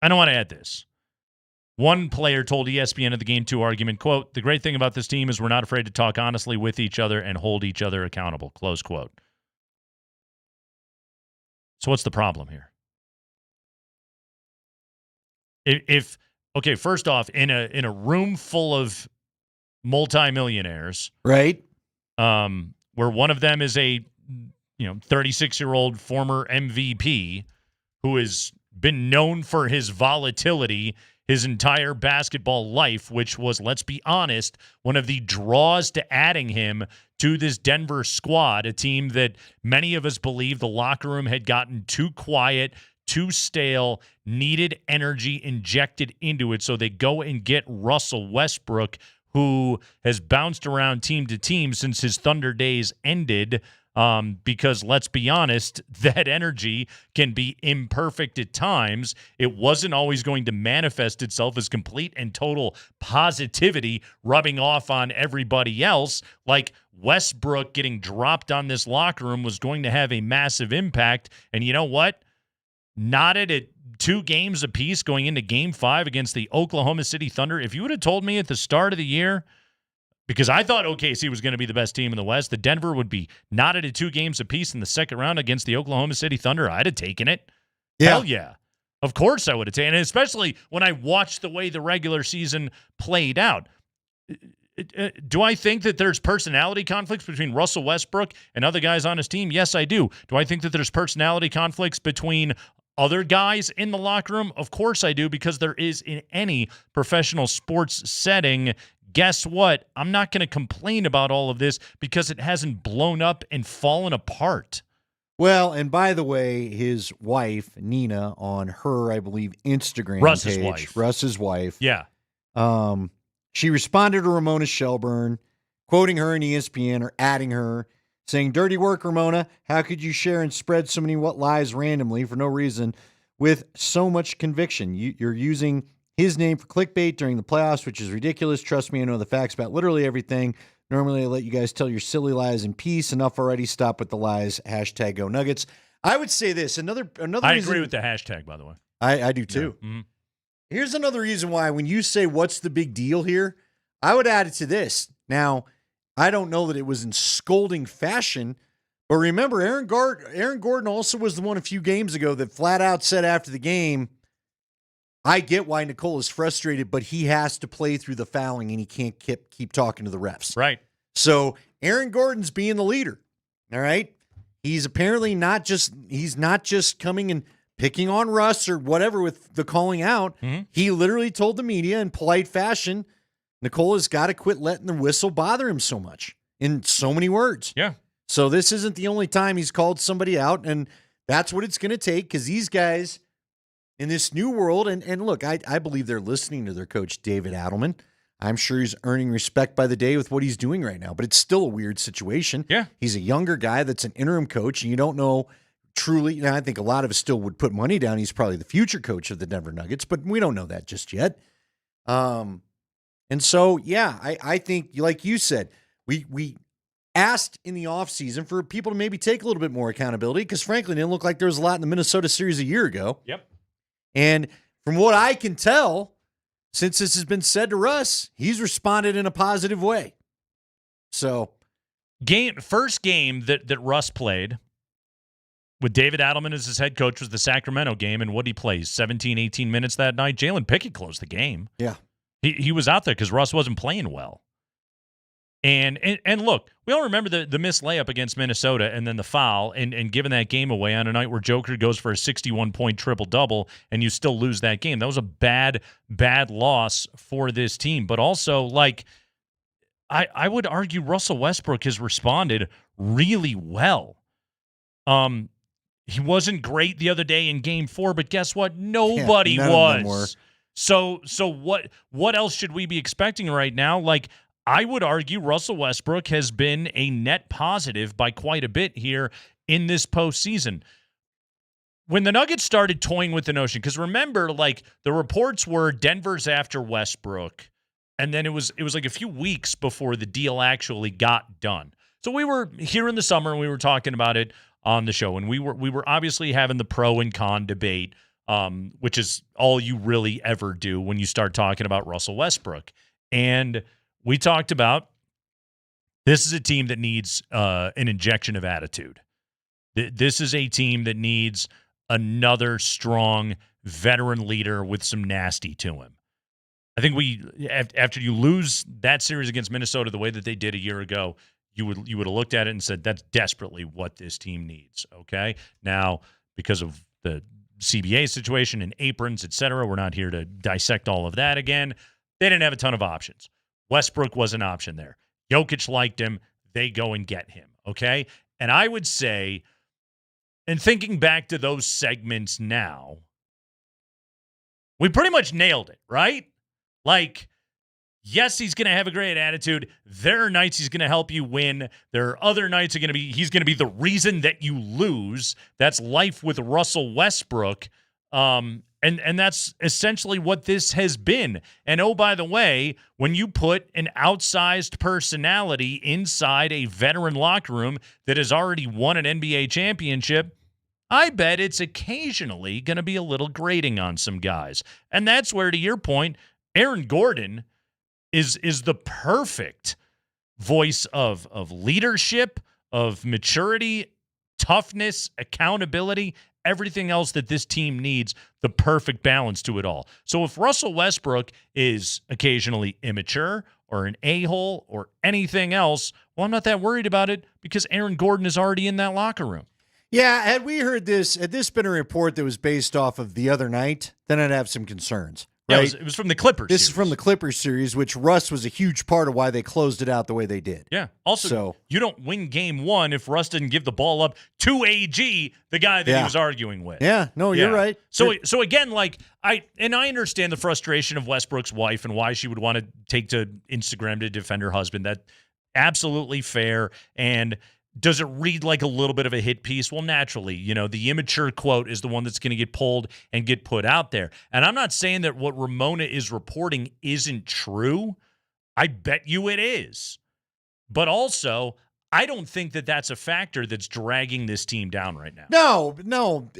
Speaker 6: I don't want to add this. One player told ESPN at the Game 2 argument, quote, the great thing about this team is we're not afraid to talk honestly with each other and hold each other accountable, close quote. So what's the problem here? Okay, first off, in a room full of multimillionaires,
Speaker 8: right?
Speaker 6: Where one of them is a 36-year-old former MVP who has been known for his volatility his entire basketball life, which was, let's be honest, one of the draws to adding him to this Denver squad, a team that many of us believe the locker room had gotten too quiet, too stale, needed energy injected into it, so they go and get Russell Westbrook, who has bounced around team to team since his Thunder days ended, because let's be honest, that energy can be imperfect at times. It wasn't always going to manifest itself as complete and total positivity rubbing off on everybody else. Like Westbrook getting dropped on this locker room was going to have a massive impact. And you know what? Knotted at 2 games apiece going into Game 5 against the Oklahoma City Thunder. If you would have told me at the start of the year, because I thought OKC was going to be the best team in the West, that Denver would be knotted at 2 games apiece in the second round against the Oklahoma City Thunder, I'd have taken it. Yeah. Hell yeah. Of course I would have taken it, especially when I watched the way the regular season played out. Do I think that there's personality conflicts between Russell Westbrook and other guys on his team? Yes, I do. Do I think that there's personality conflicts between other guys in the locker room? Of course I do, because there is in any professional sports setting. Guess what? I'm not going to complain about all of this because it hasn't blown up and fallen apart.
Speaker 8: Well, and by the way, his wife, Nina, on her, I believe, Instagram page, Russ's wife.
Speaker 6: Yeah.
Speaker 8: She responded to Ramona Shelburne, quoting her in ESPN or adding her, saying, dirty work, Ramona. How could you share and spread so many lies randomly for no reason with so much conviction? You're using his name for clickbait during the playoffs, which is ridiculous. Trust me, I know the facts about literally everything. Normally, I let you guys tell your silly lies in peace. Enough already. Stop with the lies. Hashtag go Nuggets. I would say this. Another
Speaker 6: I
Speaker 8: reason,
Speaker 6: agree with the hashtag, by the way.
Speaker 8: I do too.
Speaker 6: Yeah. Mm-hmm.
Speaker 8: Here's another reason why when you say what's the big deal here, I would add it to this. Now, I don't know that it was in scolding fashion, but remember, Aaron Gordon also was the one a few games ago that flat out said after the game, I get why Nicole is frustrated, but he has to play through the fouling and he can't keep talking to the refs.
Speaker 6: Right.
Speaker 8: So Aaron Gordon's being the leader. All right. He's apparently not just coming and picking on Russ or whatever with the calling out, he literally told the media in polite fashion, Nicola's got to quit letting the whistle bother him so much in so many words.
Speaker 6: Yeah.
Speaker 8: So this isn't the only time he's called somebody out, and that's what it's going to take because these guys in this new world, and look, I believe they're listening to their coach, David Adelman. I'm sure he's earning respect by the day with what he's doing right now, but it's still a weird situation.
Speaker 6: Yeah.
Speaker 8: He's a younger guy that's an interim coach, and you don't know truly. I think a lot of us still would put money down. He's probably the future coach of the Denver Nuggets, but we don't know that just yet. And so, yeah, I think, like you said, we asked in the offseason for people to maybe take a little bit more accountability because, frankly, it didn't look like there was a lot in the Minnesota series a year ago.
Speaker 6: Yep.
Speaker 8: And from what I can tell, since this has been said to Russ, he's responded in a positive way. So,
Speaker 6: first game that Russ played with David Adelman as his head coach was the Sacramento game, and what he plays 17, 18 minutes that night. Jalen Pickett closed the game.
Speaker 8: Yeah.
Speaker 6: He was out there because Russ wasn't playing well. And look, we all remember the missed layup against Minnesota and then the foul and giving that game away on a night where Joker goes for a 61-point triple-double and you still lose that game. That was a bad loss for this team. But also, like, I would argue Russell Westbrook has responded really well. He wasn't great the other day in Game 4, but guess what? Nobody was. So what else should we be expecting right now? Like, I would argue Russell Westbrook has been a net positive by quite a bit here in this postseason. When the Nuggets started toying with the notion, because remember, like, the reports were Denver's after Westbrook, and then it was like a few weeks before the deal actually got done. So we were here in the summer and we were talking about it on the show, and we were obviously having the pro and con debate, which is all you really ever do when you start talking about Russell Westbrook. And we talked about this is a team that needs an injection of attitude. This is a team that needs another strong veteran leader with some nasty to him. I think after you lose that series against Minnesota the way that they did a year ago, you would have looked at it and said that's desperately what this team needs. Okay, now because of the CBA situation and aprons, et cetera, we're not here to dissect all of that again. They didn't have a ton of options. Westbrook was an option there. Jokic liked him. They go and get him, okay? And I would say, and thinking back to those segments now, we pretty much nailed it, right? Like, yes, he's going to have a great attitude. There are nights he's going to help you win. There are other nights he's going to be the reason that you lose. That's life with Russell Westbrook. And that's essentially what this has been. And oh, by the way, when you put an outsized personality inside a veteran locker room that has already won an NBA championship, I bet it's occasionally going to be a little grating on some guys. And that's where, to your point, Aaron Gordon is the perfect voice of leadership, of maturity, toughness, accountability, everything else that this team needs, the perfect balance to it all. So if Russell Westbrook is occasionally immature or an a-hole or anything else, well, I'm not that worried about it because Aaron Gordon is already in that locker room.
Speaker 8: Yeah, had this been a report that was based off of the other night, then I'd have some concerns. Right?
Speaker 6: Yeah, it was from the Clippers
Speaker 8: This
Speaker 6: series.
Speaker 8: is from the Clippers series, which Russ was a huge part of why they closed it out the way they did.
Speaker 6: Yeah. Also, you don't win game one if Russ didn't give the ball up to AG, the guy that he was arguing with.
Speaker 8: Yeah, no, you're right.
Speaker 6: So again, like I understand the frustration of Westbrook's wife and why she would want to take to Instagram to defend her husband. That absolutely fair. And does it read like a little bit of a hit piece? Well, naturally, the immature quote is the one that's going to get pulled and get put out there. And I'm not saying that what Ramona is reporting isn't true. I bet you it is. But also, I don't think that that's a factor that's dragging this team down right now.
Speaker 8: No.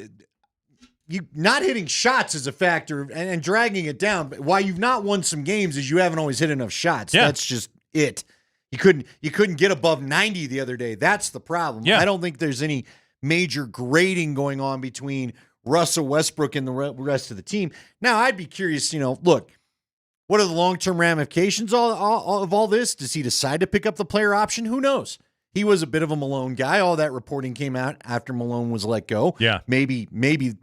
Speaker 8: You not hitting shots is a factor and dragging it down. But why you've not won some games is you haven't always hit enough shots.
Speaker 6: Yeah.
Speaker 8: That's just it. You couldn't get above 90 the other day. That's the problem.
Speaker 6: Yeah.
Speaker 8: I don't think there's any major grading going on between Russell Westbrook and the rest of the team. Now, I'd be curious, look, what are the long-term ramifications of all this? Does he decide to pick up the player option? Who knows? he was a bit of a Malone guy. All that reporting came out after Malone was let go.
Speaker 6: Yeah.
Speaker 8: Maybe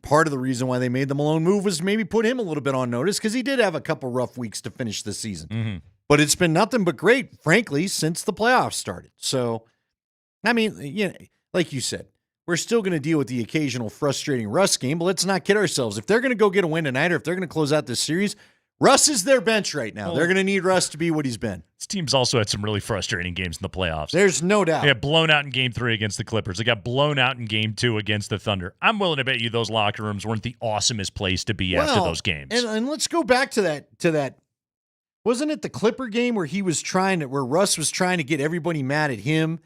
Speaker 8: part of the reason why they made the Malone move was maybe put him a little bit on notice because he did have a couple rough weeks to finish the season.
Speaker 6: Mm-hmm.
Speaker 8: But it's been nothing but great, frankly, since the playoffs started. So, I mean, like you said, we're still going to deal with the occasional frustrating Russ game, but let's not kid ourselves. If they're going to go get a win tonight or if they're going to close out this series, Russ is their bench right now. They're going to need Russ to be what he's been.
Speaker 6: This team's also had some really frustrating games in the playoffs.
Speaker 8: There's no doubt.
Speaker 6: They got blown out in Game 3 against the Clippers. They got blown out in Game 2 against the Thunder. I'm willing to bet you those locker rooms weren't the awesomest place to be after those games.
Speaker 8: And let's go back to that. Wasn't it the Clipper game where where Russ was trying to get everybody mad at him?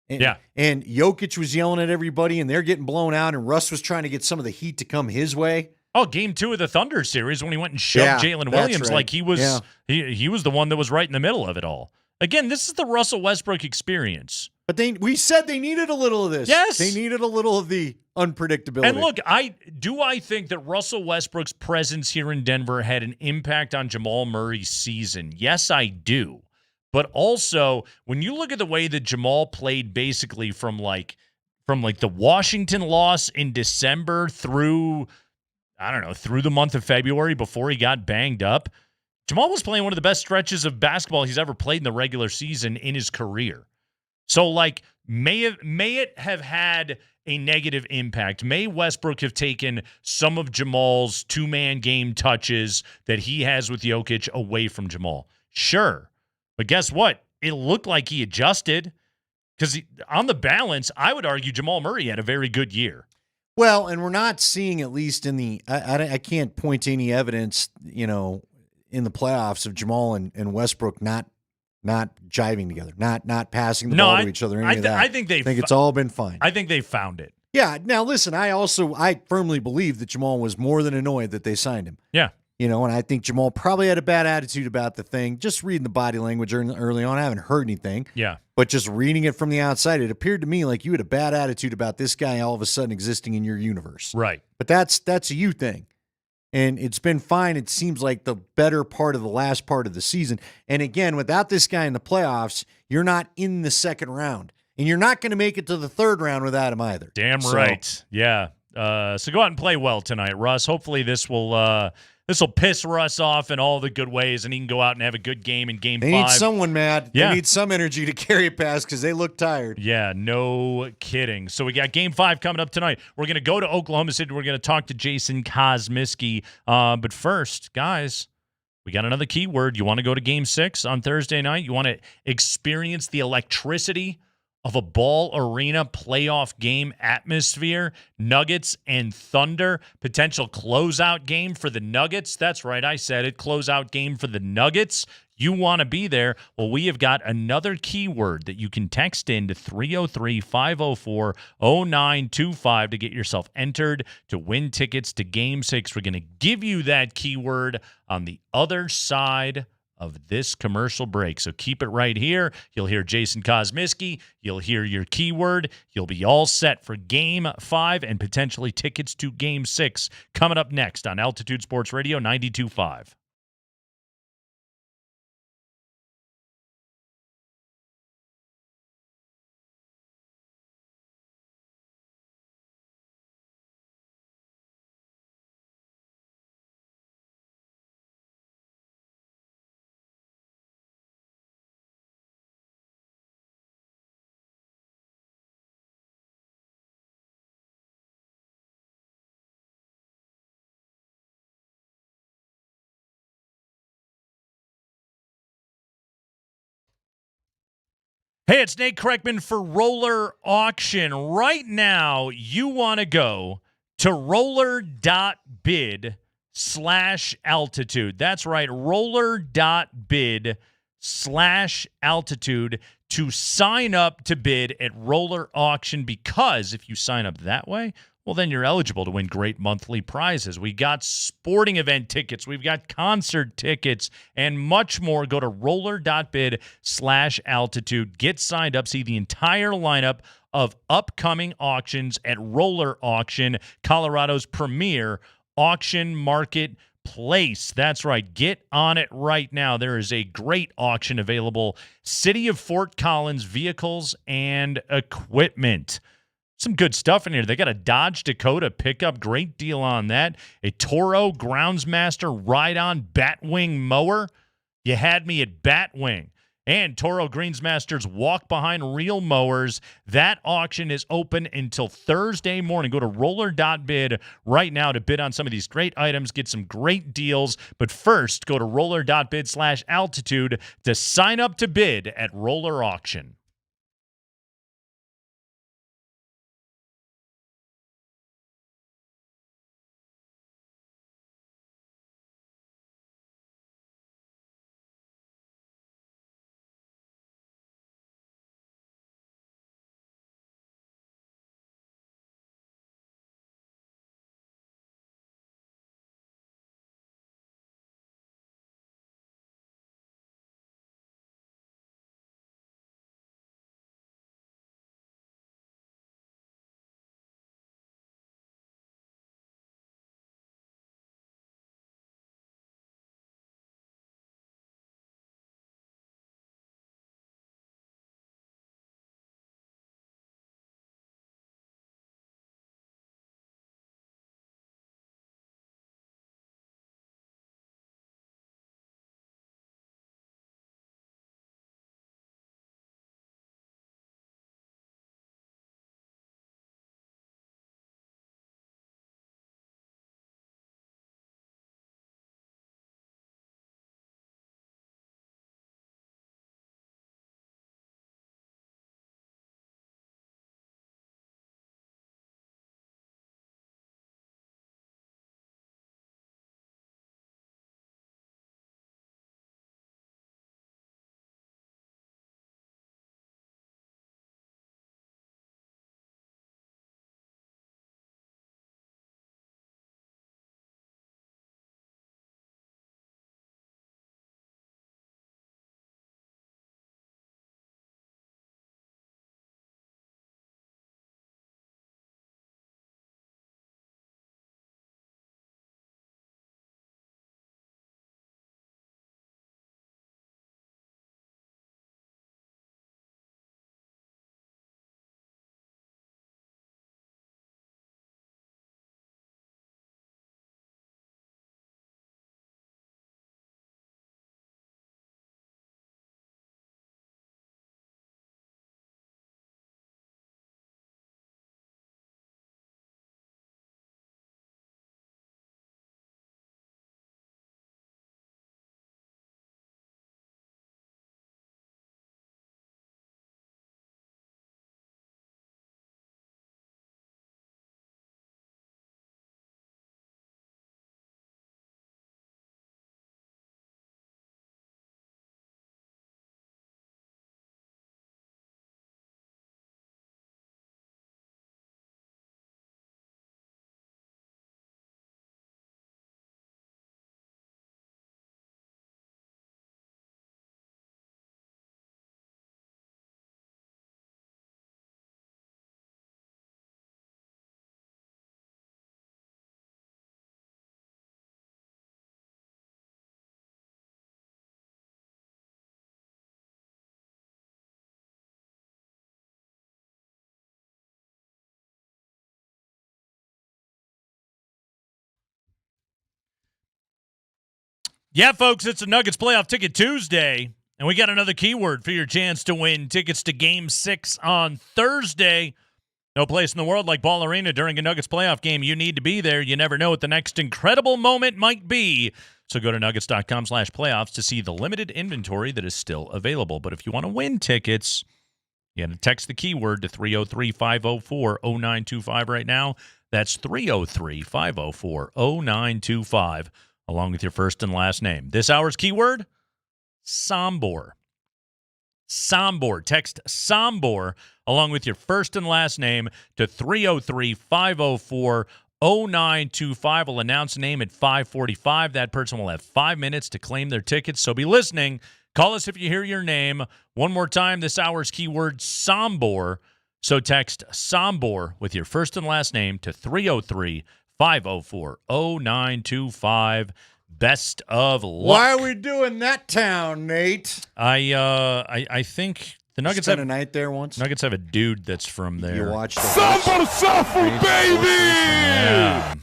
Speaker 8: And Jokic was yelling at everybody, and they're getting blown out, and Russ was trying to get some of the heat to come his way.
Speaker 6: Oh, Game 2 of the Thunder series when he went and shoved Jalen Williams
Speaker 8: right.
Speaker 6: like he was he was the one that was right in the middle of it all. Again, this is the Russell Westbrook experience.
Speaker 8: But we said they needed a little of this.
Speaker 6: Yes.
Speaker 8: They needed a little of the unpredictability.
Speaker 6: And look, I think that Russell Westbrook's presence here in Denver had an impact on Jamal Murray's season. Yes, I do. But also, when you look at the way that Jamal played basically from the Washington loss in December through the month of February before he got banged up, Jamal was playing one of the best stretches of basketball he's ever played in the regular season in his career. So, may it have had a negative impact? May Westbrook have taken some of Jamal's two-man game touches that he has with Jokic away from Jamal? Sure. But guess what? It looked like he adjusted because on the balance, I would argue Jamal Murray had a very good year.
Speaker 8: Well, and we're not seeing, at least in the I can't point to any evidence, in the playoffs of Jamal and Westbrook not jiving together, not passing the ball to each other. Any of that.
Speaker 6: I think
Speaker 8: it's all been fine.
Speaker 6: I think they found it.
Speaker 8: Yeah. Now, listen, I firmly believe that Jamal was more than annoyed that they signed him.
Speaker 6: Yeah.
Speaker 8: And I think Jamal probably had a bad attitude about the thing. Just reading the body language early on, I haven't heard anything.
Speaker 6: Yeah.
Speaker 8: But just reading it from the outside, it appeared to me like you had a bad attitude about this guy all of a sudden existing in your universe.
Speaker 6: Right.
Speaker 8: But that's a you thing. And it's been fine, it seems like, the better part of the last part of the season. And again, without this guy in the playoffs, you're not in the second round. And you're not going to make it to the third round without him either.
Speaker 6: Damn right. Yeah. So go out and play well tonight, Russ. Hopefully this will piss Russ off in all the good ways, and he can go out and have a good game in Game 5.
Speaker 8: They need someone mad.
Speaker 6: Yeah.
Speaker 8: They need some energy to carry it past because they look tired.
Speaker 6: Yeah, no kidding. So we got Game 5 coming up tonight. We're going to go to Oklahoma City. We're going to talk to Jason Kosmiski. But first, guys, we got another keyword. You want to go to Game 6 on Thursday night? You want to experience the electricity of a ball arena playoff game atmosphere, Nuggets and Thunder, potential closeout game for the Nuggets. That's right, I said it, closeout game for the Nuggets. You want to be there. Well, we have got another keyword that you can text in to 303-504-0925 to get yourself entered to win tickets to Game 6. We're going to give you that keyword on the other side of this commercial break. So keep it right here. You'll hear Jason Kosmiski. You'll hear your keyword. You'll be all set for Game 5 and potentially tickets to Game 6 coming up next on Altitude Sports Radio 92.5. Hey, it's Nate Kreckman for Roller Auction. Right now, you want to go to roller.bid/altitude. That's right, roller.bid/altitude to sign up to bid at Roller Auction, because if you sign up that way, well, then you're eligible to win great monthly prizes. We got sporting event tickets. We've got concert tickets and much more. Go to roller.bid/altitude. Get signed up. See the entire lineup of upcoming auctions at Roller Auction, Colorado's premier auction market place. That's right. Get on it right now. There is a great auction available. City of Fort Collins vehicles and equipment. Some good stuff in here. They got a Dodge Dakota pickup. Great deal on that. A Toro Groundsmaster ride-on Batwing mower. You had me at Batwing. And Toro Greensmaster's walk-behind reel mowers. That auction is open until Thursday morning. Go to roller.bid right now to bid on some of these great items. Get some great deals. But first, go to roller.bid/altitude to sign up to bid at Roller Auction. Yeah, folks, it's a Nuggets Playoff Ticket Tuesday, and we got another keyword for your chance to win tickets to Game 6 on Thursday. No place in the world like Ball Arena during a Nuggets playoff game. You need to be there. You never know what the next incredible moment might be. So go to nuggets.com/playoffs to see the limited inventory that is still available. But if you want to win tickets, you got to text the keyword to 303-504-0925 right now. That's 303-504-0925. Along with your first and last name. This hour's keyword, Sombor. Sombor. Text Sombor along with your first and last name to 303-504-0925. We'll announce a name at 5:45. That person will have 5 minutes to claim their tickets, so be listening. Call us if you hear your name. One more time, this hour's keyword, Sombor. So text Sombor with your first and last name to 303-504-0925. 504-0925. Best of luck.
Speaker 8: Why are we doing that town, Nate?
Speaker 6: I think the Nuggets
Speaker 8: Spent
Speaker 6: have
Speaker 8: a night there once.
Speaker 6: Nuggets have a dude that's from there.
Speaker 8: You watched the
Speaker 19: Sanford, baby!
Speaker 6: Yeah.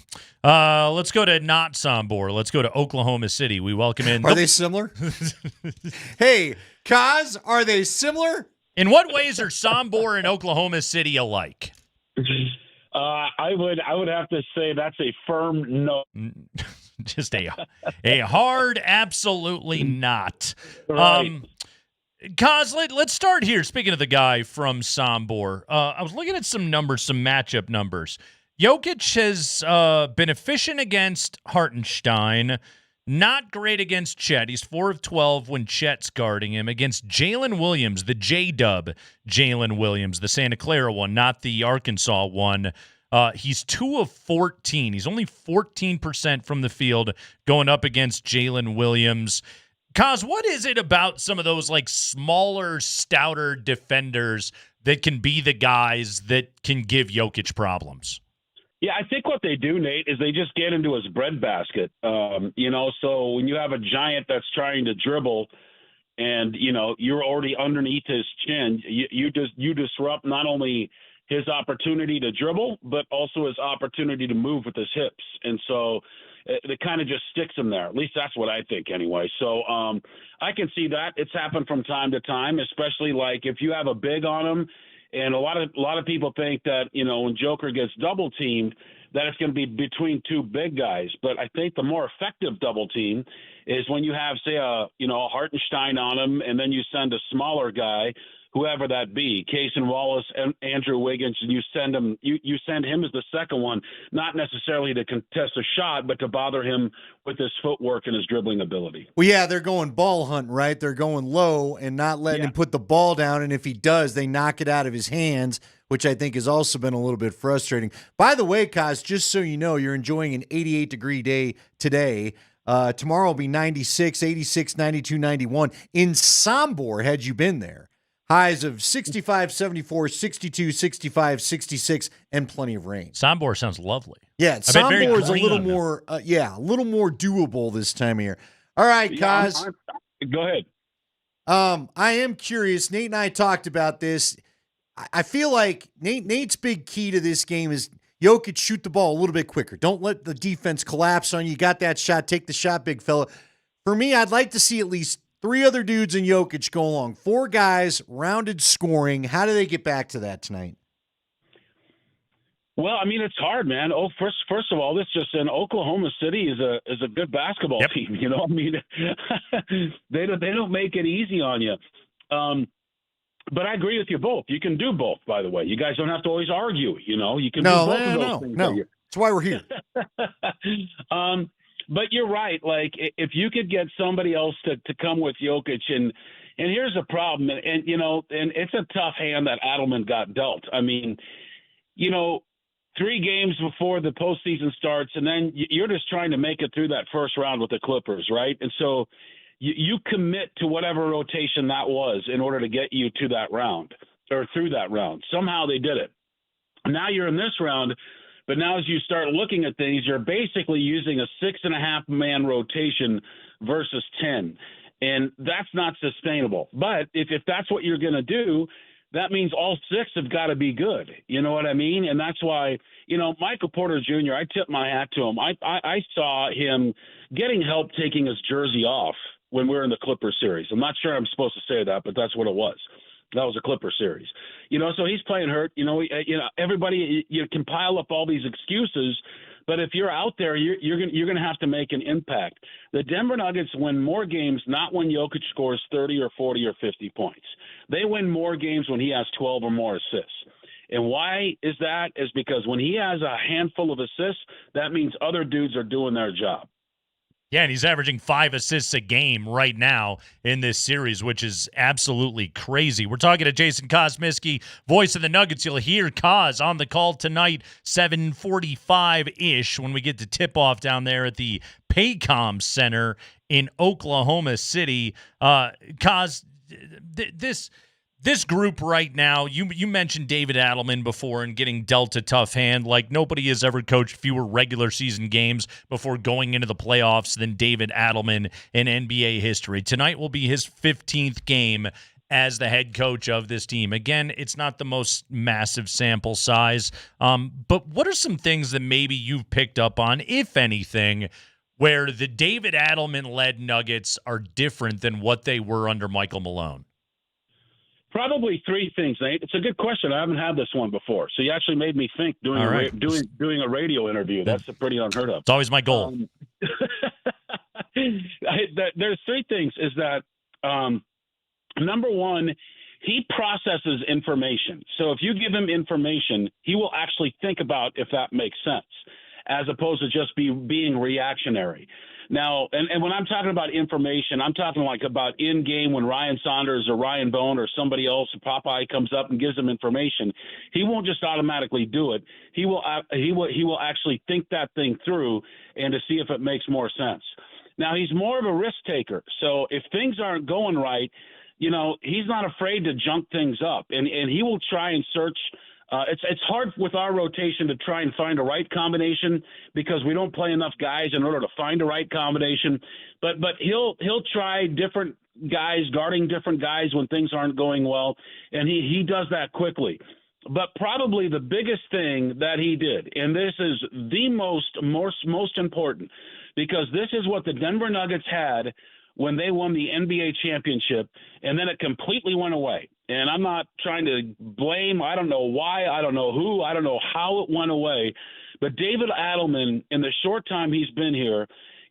Speaker 6: Let's go to not Sombor. Let's go to Oklahoma City. We welcome in.
Speaker 8: Are they similar? Hey, Kaz, are they similar?
Speaker 6: In what ways are Sombor and Oklahoma City alike?
Speaker 13: I would have to say that's a firm no.
Speaker 6: Just a hard, absolutely not.
Speaker 13: Right.
Speaker 6: Kaz, let's start here. Speaking of the guy from Sombor, I was looking at some numbers, some matchup numbers. Jokic has been efficient against Hartenstein, not great against Chet. He's 4 of 12 when Chet's guarding him. Against Jalen Williams, the J-Dub Jalen Williams, the Santa Clara one, not the Arkansas one. He's 2 of 14. He's only 14% from the field going up against Jalen Williams. Kaz, what is it about some of those like smaller, stouter defenders that can be the guys that can give Jokic problems?
Speaker 13: Yeah, I think what they do, Nate, is they just get into his breadbasket. So when you have a giant that's trying to dribble and, you're already underneath his chin, you disrupt not only his opportunity to dribble, but also his opportunity to move with his hips. And so it kind of just sticks him there. At least that's what I think anyway. So I can see that. It's happened from time to time, especially like if you have a big on him. And a lot of people think that, when Joker gets double teamed, that it's going to be between two big guys. But I think the more effective double team is when you have, say, a Hartenstein on him, and then you send a smaller guy, whoever that be, Cason Wallace and Andrew Wiggins, and you send him as the second one, not necessarily to contest a shot, but to bother him with his footwork and his dribbling ability.
Speaker 8: Well, yeah, they're going ball hunting, right? They're going low and not letting him put the ball down, and if he does, they knock it out of his hands, which I think has also been a little bit frustrating. By the way, Kaz, just so you know, you're enjoying an 88-degree day today. Tomorrow will be 96, 86, 92, 91. In Sombor, had you been there, highs of 65, 74, 62, 65, 66, and plenty of rain.
Speaker 6: Sombor sounds lovely.
Speaker 8: Yeah, Sombor is a little more, a little more doable this time of year. All right, Kaz.
Speaker 13: Go ahead.
Speaker 8: I am curious. Nate and I talked about this. I feel like Nate's big key to this game is Jokic shoot the ball a little bit quicker. Don't let the defense collapse on you. You got that shot. Take the shot, big fella. For me, I'd like to see at least 3 other dudes and Jokic go along. 4 guys, rounded scoring. How do they get back to that tonight?
Speaker 13: Well, I mean, it's hard, man. First of all, this just in Oklahoma City is a good basketball team. I mean, they don't make it easy on you. But I agree with you both. You can do both, by the way. You guys don't have to always argue. You can do both of those things.
Speaker 8: No. That's why we're here.
Speaker 13: But you're right. Like, if you could get somebody else to come with Jokic, and here's a problem, and it's a tough hand that Adelman got dealt. I mean, 3 games before the postseason starts, and then you're just trying to make it through that first round with the Clippers, right? And so you commit to whatever rotation that was in order to get you to that round or through that round. Somehow they did it. Now you're in this round. But now as you start looking at things, you're basically using a 6.5-man rotation versus 10. And that's not sustainable. But if that's what you're going to do, that means all 6 have got to be good. You know what I mean? And that's why, Michael Porter Jr., I tip my hat to him. I saw him getting help taking his jersey off when we were in the Clipper series. I'm not sure I'm supposed to say that, but that's what it was. That was a Clipper series. So he's playing hurt. Everybody can pile up all these excuses, but if you're out there, you're going to have to make an impact. The Denver Nuggets win more games not when Jokic scores 30 or 40 or 50 points. They win more games when he has 12 or more assists. And why is that? Is because when he has a handful of assists, that means other dudes are doing their job.
Speaker 6: Yeah, and he's averaging 5 assists a game right now in this series, which is absolutely crazy. We're talking to Jason Kosmiski, voice of the Nuggets. You'll hear Kos on the call tonight, 7:45-ish, when we get to tip-off down there at the Paycom Center in Oklahoma City. Kos, this group right now, you mentioned David Adelman before and getting dealt a tough hand. Like, nobody has ever coached fewer regular season games before going into the playoffs than David Adelman in NBA history. Tonight will be his 15th game as the head coach of this team. Again, it's not the most massive sample size, but what are some things that maybe you've picked up on, if anything, where the David Adelman-led Nuggets are different than what they were under Michael Malone?
Speaker 13: Probably three things, Nate. It's a good question. I haven't had this one before, so you actually made me think doing a radio interview. That's pretty unheard of.
Speaker 6: It's always my goal.
Speaker 13: There's three things. Is that number one, he processes information. So if you give him information, he will actually think about if that makes sense, as opposed to just being reactionary. Now, and when I'm talking about information, I'm talking like about in game when Ryan Saunders or Ryan Bone or somebody else, Popeye, comes up and gives him information. He won't just automatically do it. He will actually think that thing through and to see if it makes more sense. Now, he's more of a risk taker. So if things aren't going right, he's not afraid to junk things up, and he will try and search. It's hard with our rotation to try and find a right combination because we don't play enough guys in order to find a right combination. But he'll try different guys, guarding different guys when things aren't going well, and he does that quickly. But probably the biggest thing that he did, and this is the most important, because this is what the Denver Nuggets had when they won the NBA championship, and then it completely went away. And I'm not trying to blame. I don't know why. I don't know who. I don't know how it went away. But David Adelman, in the short time he's been here,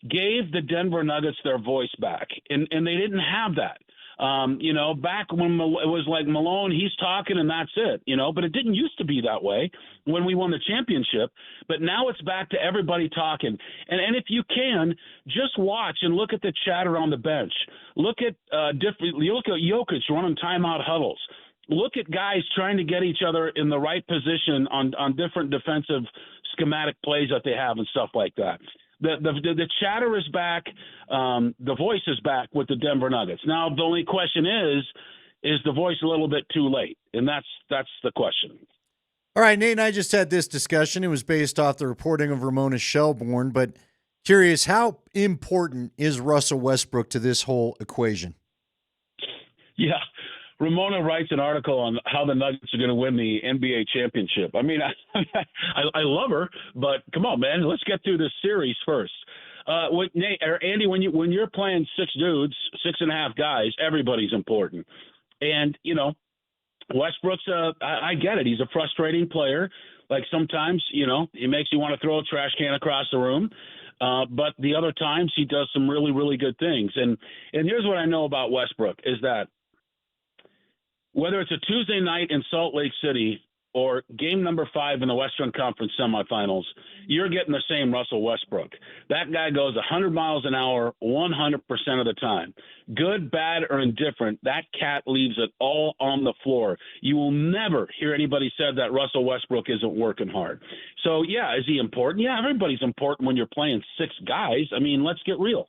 Speaker 13: gave the Denver Nuggets their voice back. And they didn't have that. Back when it was like Malone, he's talking and that's it, but it didn't used to be that way when we won the championship. But now it's back to everybody talking. And if you can, just watch and look at the chatter on the bench. Look at you look at Jokic running timeout huddles. Look at guys trying to get each other in the right position on different defensive schematic plays that they have and stuff like that. The chatter is back. The voice is back with the Denver Nuggets. Now, the only question is the voice a little bit too late? And that's the question.
Speaker 8: All right, Nate and I just had this discussion. It was based off the reporting of Ramona Shelbourne, but curious, how important is Russell Westbrook to this whole equation?
Speaker 13: Yeah. Ramona writes an article on how the Nuggets are going to win the NBA championship. I mean, I love her, but come on, man, let's get through this series first. Nate or Andy, when you're playing six dudes, 6.5 guys, everybody's important. And Westbrook's I get it. He's a frustrating player. Like sometimes, he makes you want to throw a trash can across the room. But the other times he does some really, really good things. And here's what I know about Westbrook is that whether it's a Tuesday night in Salt Lake City or game number 5 in the Western Conference semifinals, you're getting the same Russell Westbrook. That guy goes 100 miles an hour 100% of the time. Good, bad, or indifferent, that cat leaves it all on the floor. You will never hear anybody said that Russell Westbrook isn't working hard. So, yeah, is he important? Yeah, everybody's important when you're playing 6 guys. I mean, let's get real.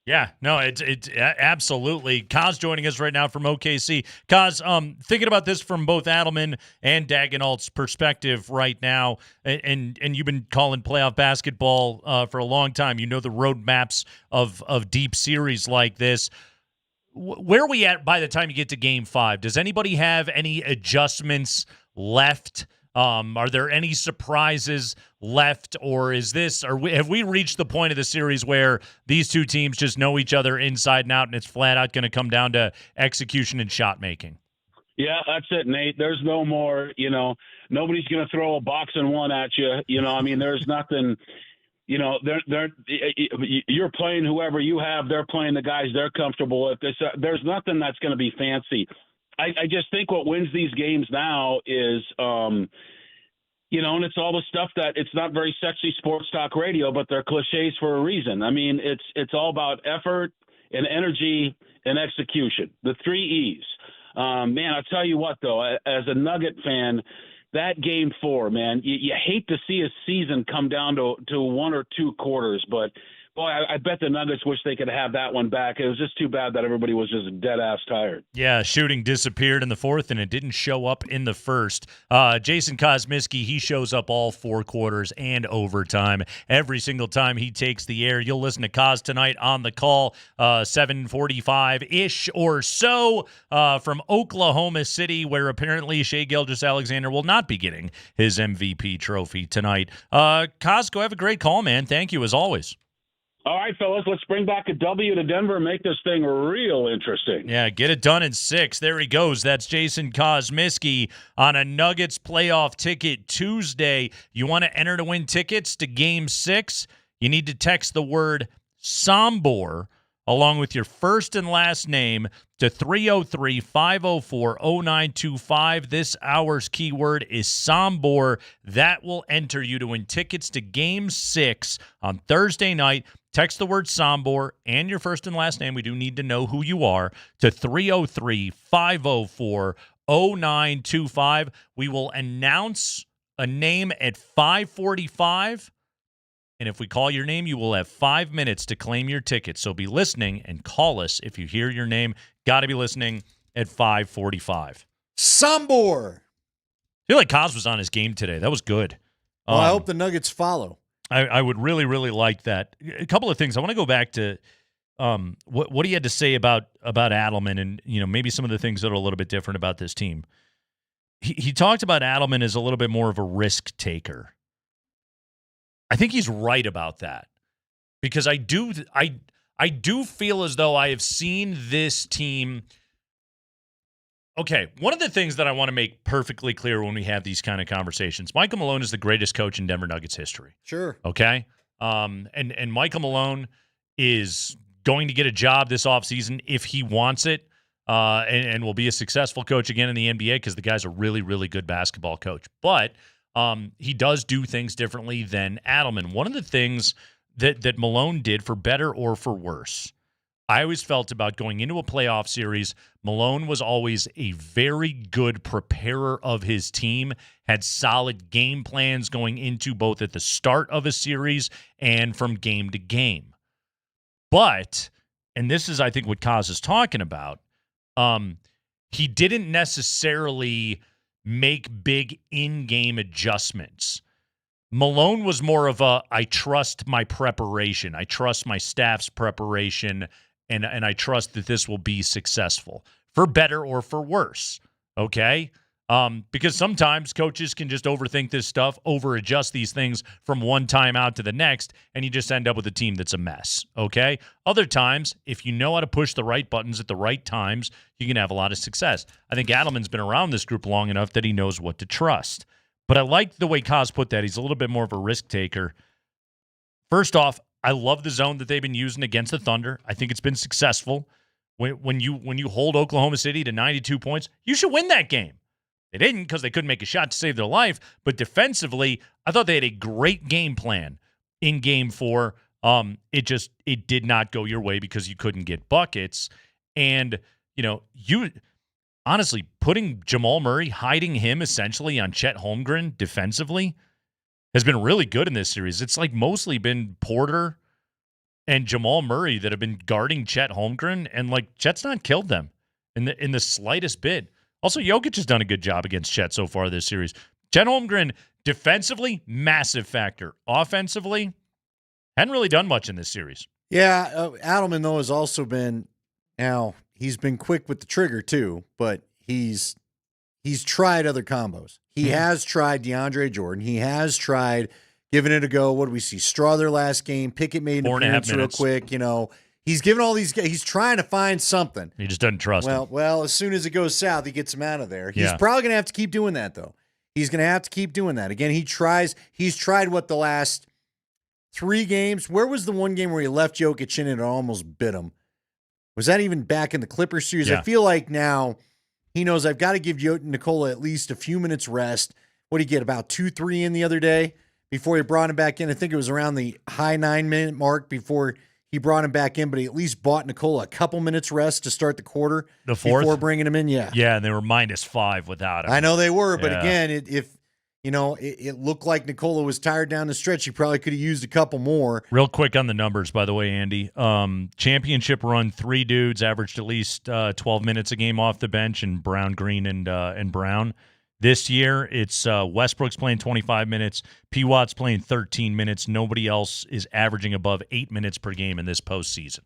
Speaker 6: Yeah, no, it's absolutely. Kaz joining us right now from OKC. Kaz, thinking about this from both Adelman and Dagenhalt's perspective right now, and you've been calling playoff basketball for a long time. You know the roadmaps of deep series like this. Where are we at by the time you get to Game 5? Does anybody have any adjustments left? Are there any surprises left, or have we reached the point of the series where these two teams just know each other inside and out, and it's flat out going to come down to execution and shot making?
Speaker 13: Yeah, that's it, Nate. There's no more, nobody's going to throw a box and one at you. There's nothing, you're playing whoever you have. They're playing the guys they're comfortable with. There's nothing that's going to be fancy. I just think what wins these games now is, and it's all the stuff that it's not very sexy sports talk radio, but they're cliches for a reason. I mean, it's all about effort and energy and execution, the 3 E's. Man, I'll tell you what, though, as a Nugget fan, that Game 4, man, you hate to see a season come down to 1 or 2 quarters, but boy, I bet the Nuggets wish they could have that one back. It was just too bad that everybody was just dead ass tired.
Speaker 6: Yeah, shooting disappeared in the fourth, and it didn't show up in the first. Jason Kosmiski, he shows up all 4 quarters and overtime. Every single time he takes the air, you'll listen to Kos tonight on the call, 7:45-ish or so from Oklahoma City, where apparently Shai Gilgeous-Alexander will not be getting his MVP trophy tonight. Kos, go have a great call, man. Thank you, as always.
Speaker 13: All right, fellas, let's bring back a W to Denver and make this thing real interesting.
Speaker 6: Yeah, get it done in 6. There he goes. That's Jason Kosmiski on a Nuggets playoff ticket Tuesday. You want to enter to win tickets to Game 6? You need to text the word Sombor along with your first and last name to 303-504-0925. This hour's keyword is Sombor. That will enter you to win tickets to Game 6 on Thursday night. Text the word Sombor and your first and last name. We do need to know who you are to 303-504-0925. We will announce a name at 5:45. And if we call your name, you will have 5 minutes to claim your ticket. So be listening and call us if you hear your name. Got to be listening at 5:45.
Speaker 8: Sombor.
Speaker 6: I feel like Kos was on his game today. That was good.
Speaker 8: Well, I hope the Nuggets follow.
Speaker 6: I would really, really like that. A couple of things. I want to go back to what he had to say about Adelman and maybe some of the things that are a little bit different about this team. He talked about Adelman as a little bit more of a risk taker. I think he's right about that because I do feel as though I have seen this team. Okay, one of the things that I want to make perfectly clear when we have these kind of conversations, Michael Malone is the greatest coach in Denver Nuggets history.
Speaker 8: Sure.
Speaker 6: Okay? And Michael Malone is going to get a job this offseason if he wants it and will be a successful coach again in the NBA because the guy's a really, really good basketball coach. But he does do things differently than Adelman. One of the things that Malone did, for better or for worse, I always felt about going into a playoff series, Malone was always a very good preparer of his team, had solid game plans going into both at the start of a series and from game to game. But, and this is, I think, what Kos is talking about, he didn't necessarily make big in-game adjustments. Malone was more of a, I trust my preparation. I trust my staff's preparation, and I trust that this will be successful, for better or for worse, okay? Because sometimes coaches can just overthink this stuff, over-adjust these things from one time out to the next, and you just end up with a team that's a mess, okay? Other times, if you know how to push the right buttons at the right times, you can have a lot of success. I think Adelman's been around this group long enough that he knows what to trust. But I like the way Kos put that. He's a little bit more of a risk taker. First off, I love the zone that they've been using against the Thunder. I think it's been successful. When you hold Oklahoma City to 92 points, you should win that game. They didn't because they couldn't make a shot to save their life. But defensively, I thought they had a great game plan in Game 4. It did not go your way because you couldn't get buckets. And, you honestly, putting Jamal Murray, hiding him essentially on Chet Holmgren defensively has been really good in this series. It's like mostly been Porter and Jamal Murray that have been guarding Chet Holmgren, and like Chet's not killed them in the slightest bit. Also, Jokic has done a good job against Chet so far this series. Chet Holmgren, defensively, massive factor. Offensively, hadn't really done much in this series.
Speaker 8: Yeah, Adelman, though, has also been, now, he's been quick with the trigger, too, but he's tried other combos. He has tried DeAndre Jordan. He has tried giving it a go. What do we see? Straw their last game. Pickett made an appearance real quick. He's given all these guys. He's trying to find something.
Speaker 6: He just doesn't trust him.
Speaker 8: Well, as soon as it goes south, he gets him out of there. He's probably going to have to keep doing that, though. He's going to have to keep doing that. Again, he's tried the last 3 games? Where was the one game where he left Jokic in and it almost bit him? Was that even back in the Clippers series? Yeah. I feel like now he knows I've got to give Nikola at least a few minutes rest. What did he get, about 2-3 in the other day before he brought him back in? I think it was around the high 9-minute mark before he brought him back in, but he at least bought Nikola a couple minutes rest to start the quarter before bringing him in. Yeah,
Speaker 6: and they were -5 without him.
Speaker 8: I know they were, but again, if it looked like Nikola was tired down the stretch. He probably could have used a couple more.
Speaker 6: Real quick on the numbers, by the way, Andy. Championship run, 3 dudes averaged at least 12 minutes a game off the bench, and Brown, Green, and Brown. This year, it's Westbrook's playing 25 minutes. P. Watt's playing 13 minutes. Nobody else is averaging above 8 minutes per game in this postseason.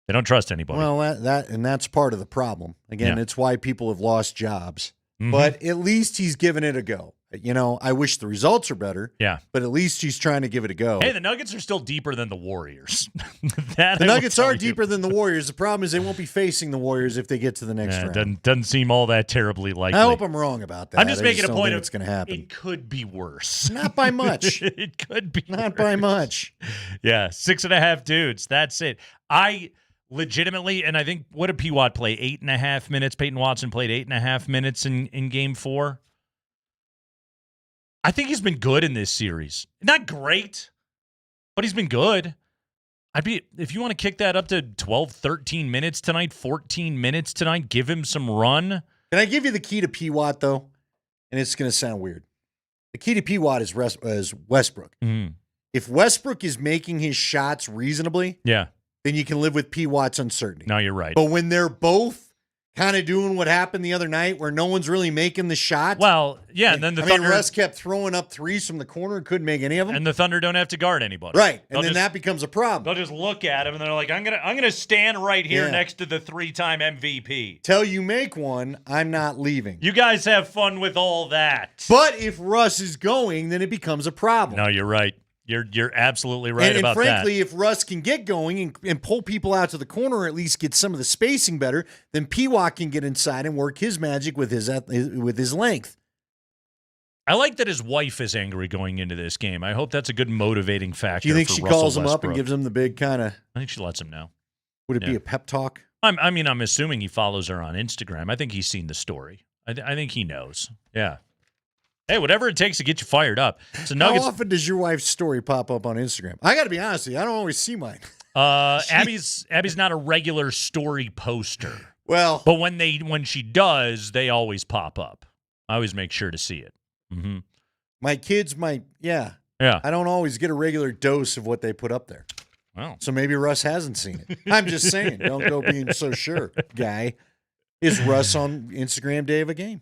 Speaker 6: They don't trust anybody.
Speaker 8: Well, that's part of the problem. Again, it's why people have lost jobs. Mm-hmm. But at least he's given it a go. I wish the results are better.
Speaker 6: Yeah.
Speaker 8: But at least he's trying to give it a go.
Speaker 6: Hey, the Nuggets are still deeper than the Warriors.
Speaker 8: The Nuggets are deeper than the Warriors. The problem is they won't be facing the Warriors if they get to the next round.
Speaker 6: Doesn't seem all that terribly likely.
Speaker 8: I hope I'm wrong about that.
Speaker 6: I'm just making a point of
Speaker 8: it's going to happen.
Speaker 6: It could be worse.
Speaker 8: Not by much.
Speaker 6: It could be
Speaker 8: not by much.
Speaker 6: Yeah, 6.5 dudes. That's it. I legitimately, and I think, what did P. Watt play? 8.5 minutes. Peyton Watson played 8.5 minutes in Game 4. I think he's been good in this series. Not great, but he's been good. If you want to kick that up to 12, 13 minutes tonight, 14 minutes tonight, give him some run.
Speaker 8: Can I give you the key to P. Watt, though? And it's going to sound weird. The key to P. Watt is Westbrook.
Speaker 6: Mm.
Speaker 8: If Westbrook is making his shots reasonably, then you can live with P. Watt's uncertainty.
Speaker 6: No, you're right.
Speaker 8: But when they're both kind of doing what happened the other night where no one's really making the shots.
Speaker 6: Well, yeah, and then the Thunder...
Speaker 8: Russ kept throwing up threes from the corner and couldn't make any of them.
Speaker 6: And the Thunder don't have to guard anybody.
Speaker 8: Right, and then that becomes a problem.
Speaker 6: They'll just look at him and they're like, I'm gonna stand right here next to the 3-time MVP.
Speaker 8: Till you make one, I'm not leaving.
Speaker 6: You guys have fun with all that.
Speaker 8: But if Russ is going, then it becomes a problem.
Speaker 6: No, you're right. You're absolutely right about that.
Speaker 8: And frankly, if Russ can get going and pull people out to the corner, or at least get some of the spacing better, then P-Watt can get inside and work his magic with his length.
Speaker 6: I like that his wife is angry going into this game. I hope that's a good motivating factor.
Speaker 8: Do you think
Speaker 6: for
Speaker 8: she
Speaker 6: Russell
Speaker 8: calls him
Speaker 6: Westbrook.
Speaker 8: up and gives him the big kind of?
Speaker 6: I think she lets him know.
Speaker 8: Would it be a pep talk?
Speaker 6: I'm assuming he follows her on Instagram. I think he's seen the story. I think he knows. Yeah. Hey, whatever it takes to get you fired up. So Nuggets.
Speaker 8: How often does your wife's story pop up on Instagram? I got to be honest with you, I don't always see mine.
Speaker 6: Abby's not a regular story poster.
Speaker 8: Well,
Speaker 6: but when she does, they always pop up. I always make sure to see it. Mm-hmm.
Speaker 8: My kids might, yeah. I don't always get a regular dose of what they put up there.
Speaker 6: Wow.
Speaker 8: So maybe Russ hasn't seen it. I'm just saying, don't go being so sure, guy. Is Russ on Instagram day of a game?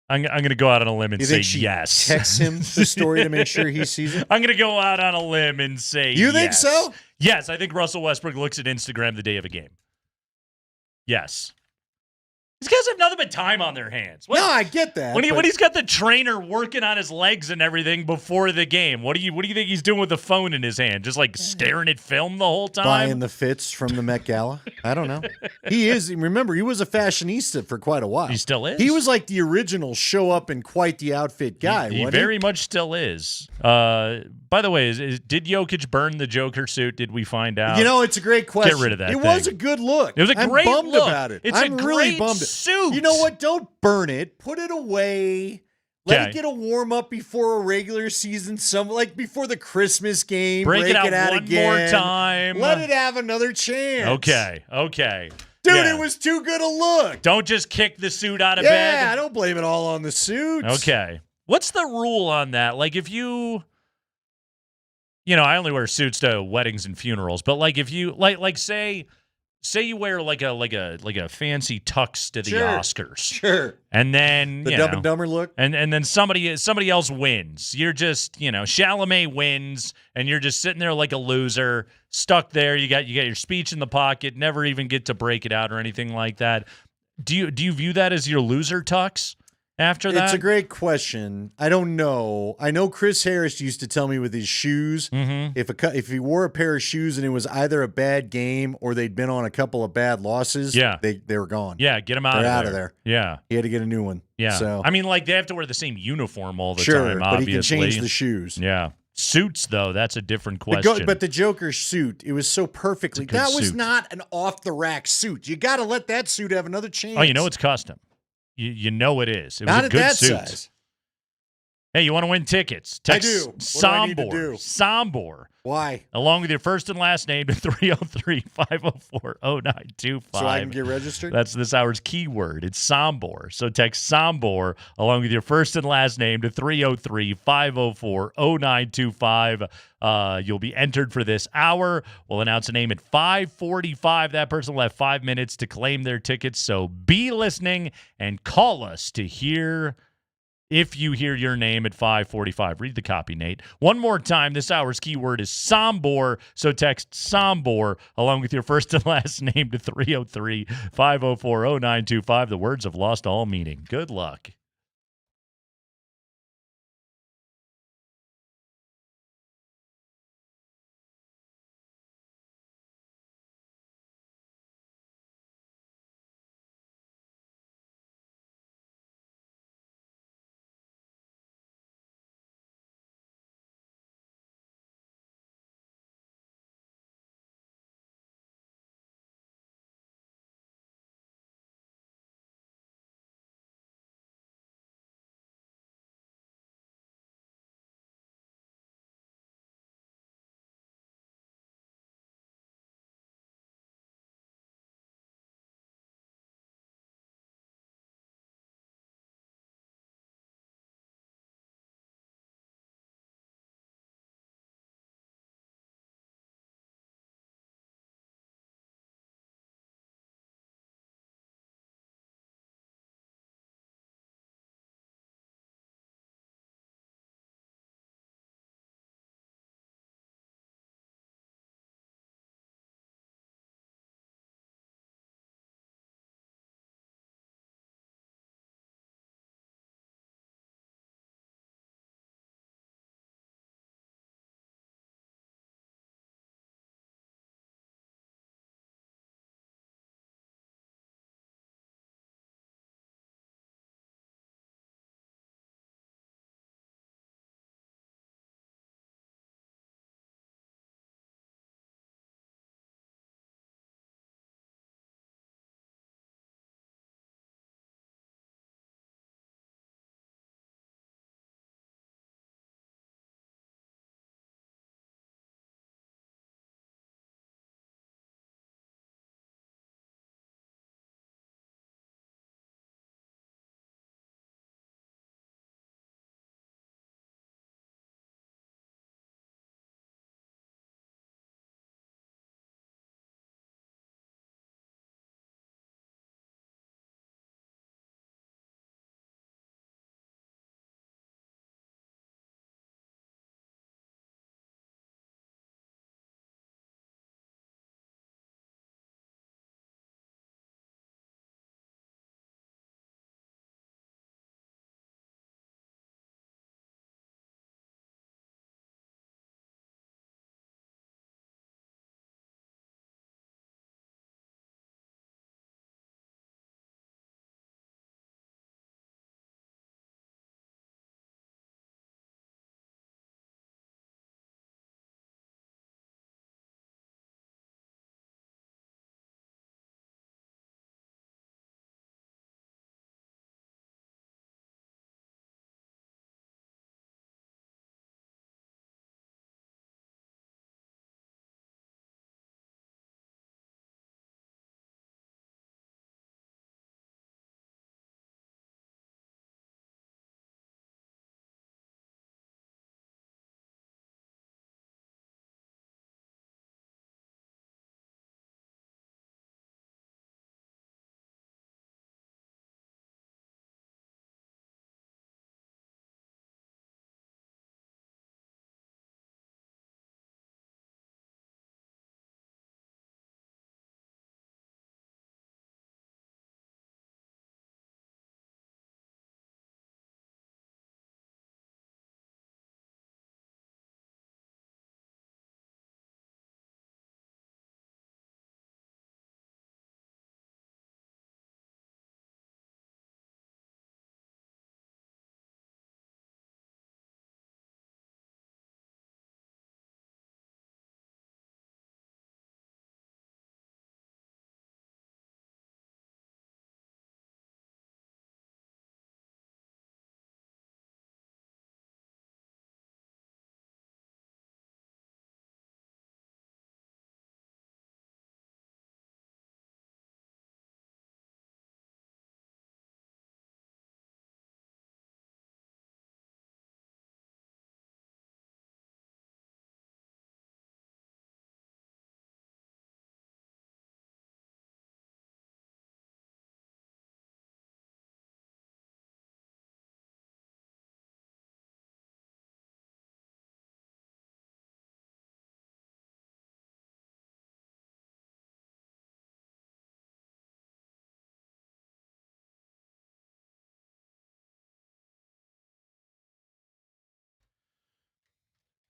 Speaker 6: I'm going to go out on a limb and say
Speaker 8: she
Speaker 6: yes.
Speaker 8: Text him the story to make sure he sees it?
Speaker 6: I'm going to go out on a limb and say
Speaker 8: You
Speaker 6: yes.
Speaker 8: think so?
Speaker 6: Yes, I think Russell Westbrook looks at Instagram the day of a game. Yes. These guys have nothing but time on their hands.
Speaker 8: No, I get that.
Speaker 6: When he's got the trainer working on his legs and everything before the game, what do you think he's doing with the phone in his hand? Just like staring at film the whole time?
Speaker 8: Buying the fits from the Met Gala? I don't know. He is. Remember, he was a fashionista for quite a while.
Speaker 6: He still is.
Speaker 8: He was like the original show up in quite the outfit guy.
Speaker 6: He very much still is. By the way, did Jokic burn the Joker suit? Did we find out?
Speaker 8: It's a great question.
Speaker 6: Get rid of that
Speaker 8: It
Speaker 6: thing.
Speaker 8: was a good look.
Speaker 6: It was a great
Speaker 8: I'm bummed
Speaker 6: look.
Speaker 8: about it.
Speaker 6: I'm
Speaker 8: really bummed.
Speaker 6: Suit.
Speaker 8: You know what? Don't burn it. Put it away. Let
Speaker 6: Okay.
Speaker 8: it get a warm up before a regular season, like before the Christmas game.
Speaker 6: Break it out
Speaker 8: one
Speaker 6: one more time.
Speaker 8: Let it have another chance.
Speaker 6: Okay.
Speaker 8: Dude,
Speaker 6: Yeah.
Speaker 8: it was too good a look.
Speaker 6: Don't just kick the suit out of
Speaker 8: Yeah,
Speaker 6: bed.
Speaker 8: I don't blame it all on the suit.
Speaker 6: Okay. What's the rule on that? Like if you I only wear suits to weddings and funerals, but like if you like say you wear like a fancy tux to the Oscars.
Speaker 8: Sure.
Speaker 6: And then
Speaker 8: The Dumb and Dumber look.
Speaker 6: And then somebody else wins. You're just, Chalamet wins and you're just sitting there like a loser, stuck there. You got your speech in the pocket, never even get to break it out or anything like that. Do you view that as your loser tux after that?
Speaker 8: It's a great question. I don't know. I know Chris Harris used to tell me with his shoes, if he wore a pair of shoes and it was either a bad game or they'd been on a couple of bad losses, they were gone.
Speaker 6: Yeah, get them out
Speaker 8: They're
Speaker 6: of there.
Speaker 8: out of there.
Speaker 6: Yeah.
Speaker 8: He had to get a new one.
Speaker 6: Yeah.
Speaker 8: So
Speaker 6: I mean, like they have to wear the same uniform all the
Speaker 8: sure,
Speaker 6: time,
Speaker 8: but
Speaker 6: obviously.
Speaker 8: he can change the shoes.
Speaker 6: Yeah. Suits, though, that's a different question.
Speaker 8: But the Joker suit, it was so perfectly.
Speaker 6: It's a good
Speaker 8: That was
Speaker 6: suit.
Speaker 8: not an off-the-rack suit. You got to let that suit have another chance.
Speaker 6: Oh, it's custom. You know it is. It was
Speaker 8: Not
Speaker 6: a
Speaker 8: at
Speaker 6: good
Speaker 8: that
Speaker 6: suit.
Speaker 8: size.
Speaker 6: Hey, you want to win tickets?
Speaker 8: I
Speaker 6: Text
Speaker 8: do. What do I need to do?
Speaker 6: Sombor.
Speaker 8: Why?
Speaker 6: Along with your first and last name to 303-504-0925.
Speaker 8: So I can get registered?
Speaker 6: That's this hour's keyword. It's Sombor. So text Sombor along with your first and last name to 303-504-0925. You'll be entered for this hour. We'll announce a name at 5:45. That person will have 5 minutes to claim their tickets. So be listening and call us to hear if you hear your name at 5:45. Read the copy, Nate. One more time, this hour's keyword is Sombor, so text Sombor along with your first and last name to 303-504-0925. The words have lost all meaning. Good luck.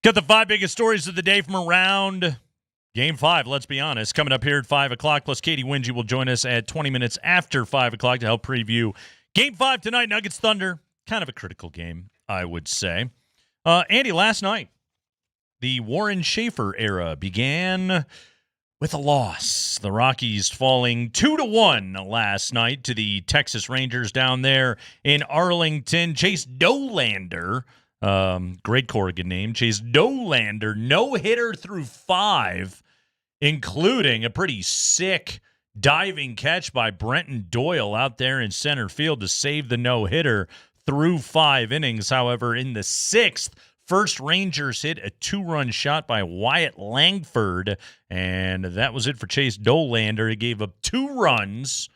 Speaker 6: Got the 5 biggest stories of the day from around Game 5, let's be honest. Coming up here at 5 o'clock, plus Katie Wingy will join us at 20 minutes after 5 o'clock to help preview Game 5 tonight, Nuggets Thunder. Kind of a critical game, I would say. Andy, last night, the Warren Schaefer era began with a loss. The Rockies falling 2-1 last night to the Texas Rangers down there in Arlington. Chase Dollander, great Corrigan name, Chase Dollander, no-hitter through 5, including a pretty sick diving catch by Brenton Doyle out there in center field to save the no-hitter through 5 innings. However, in the 6th, first Rangers hit a 2-run shot by Wyatt Langford, and that was it for Chase Dollander. He gave up 2 runs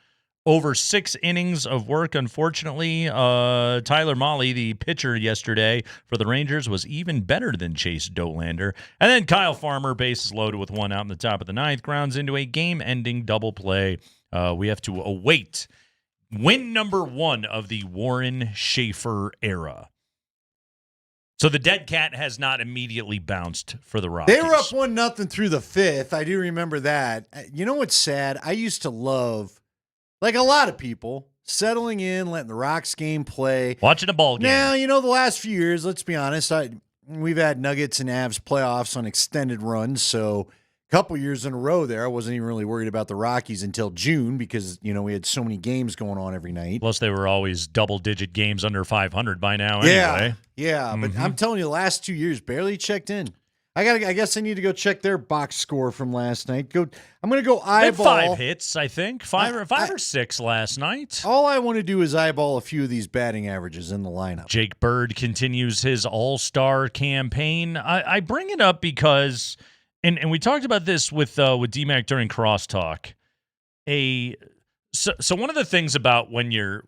Speaker 6: over 6 innings of work. Unfortunately, Tyler Mahle, the pitcher yesterday for the Rangers, was even better than Chase Dollander. And then Kyle Farmer, bases loaded with 1 out in the top of the 9th, grounds into a game-ending double play. We have to await win number 1 of the Warren Schaefer era. So the dead cat has not immediately bounced for the Rockies.
Speaker 8: They were up 1-0 through the 5th. I do remember that. You know what's sad? I used to love, like a lot of people, settling in, letting the Rocks game play.
Speaker 6: Watching a ball game.
Speaker 8: Now, the last few years, let's be honest, we've had Nuggets and Avs playoffs on extended runs, so a couple years in a row there, I wasn't even really worried about the Rockies until June because, we had so many games going on every night.
Speaker 6: Plus, they were always double-digit games under 500 by now anyway.
Speaker 8: Yeah, but I'm telling you, the last 2 years barely checked in. I guess I need to go check their box score from last night. I'm going to go eyeball.
Speaker 6: They had 5 hits, I think. 5 or 6 last night.
Speaker 8: All I want to do is eyeball a few of these batting averages in the lineup.
Speaker 6: Jake Bird continues his all-star campaign. I bring it up because, and we talked about this with DMac during Crosstalk. So one of the things about when you're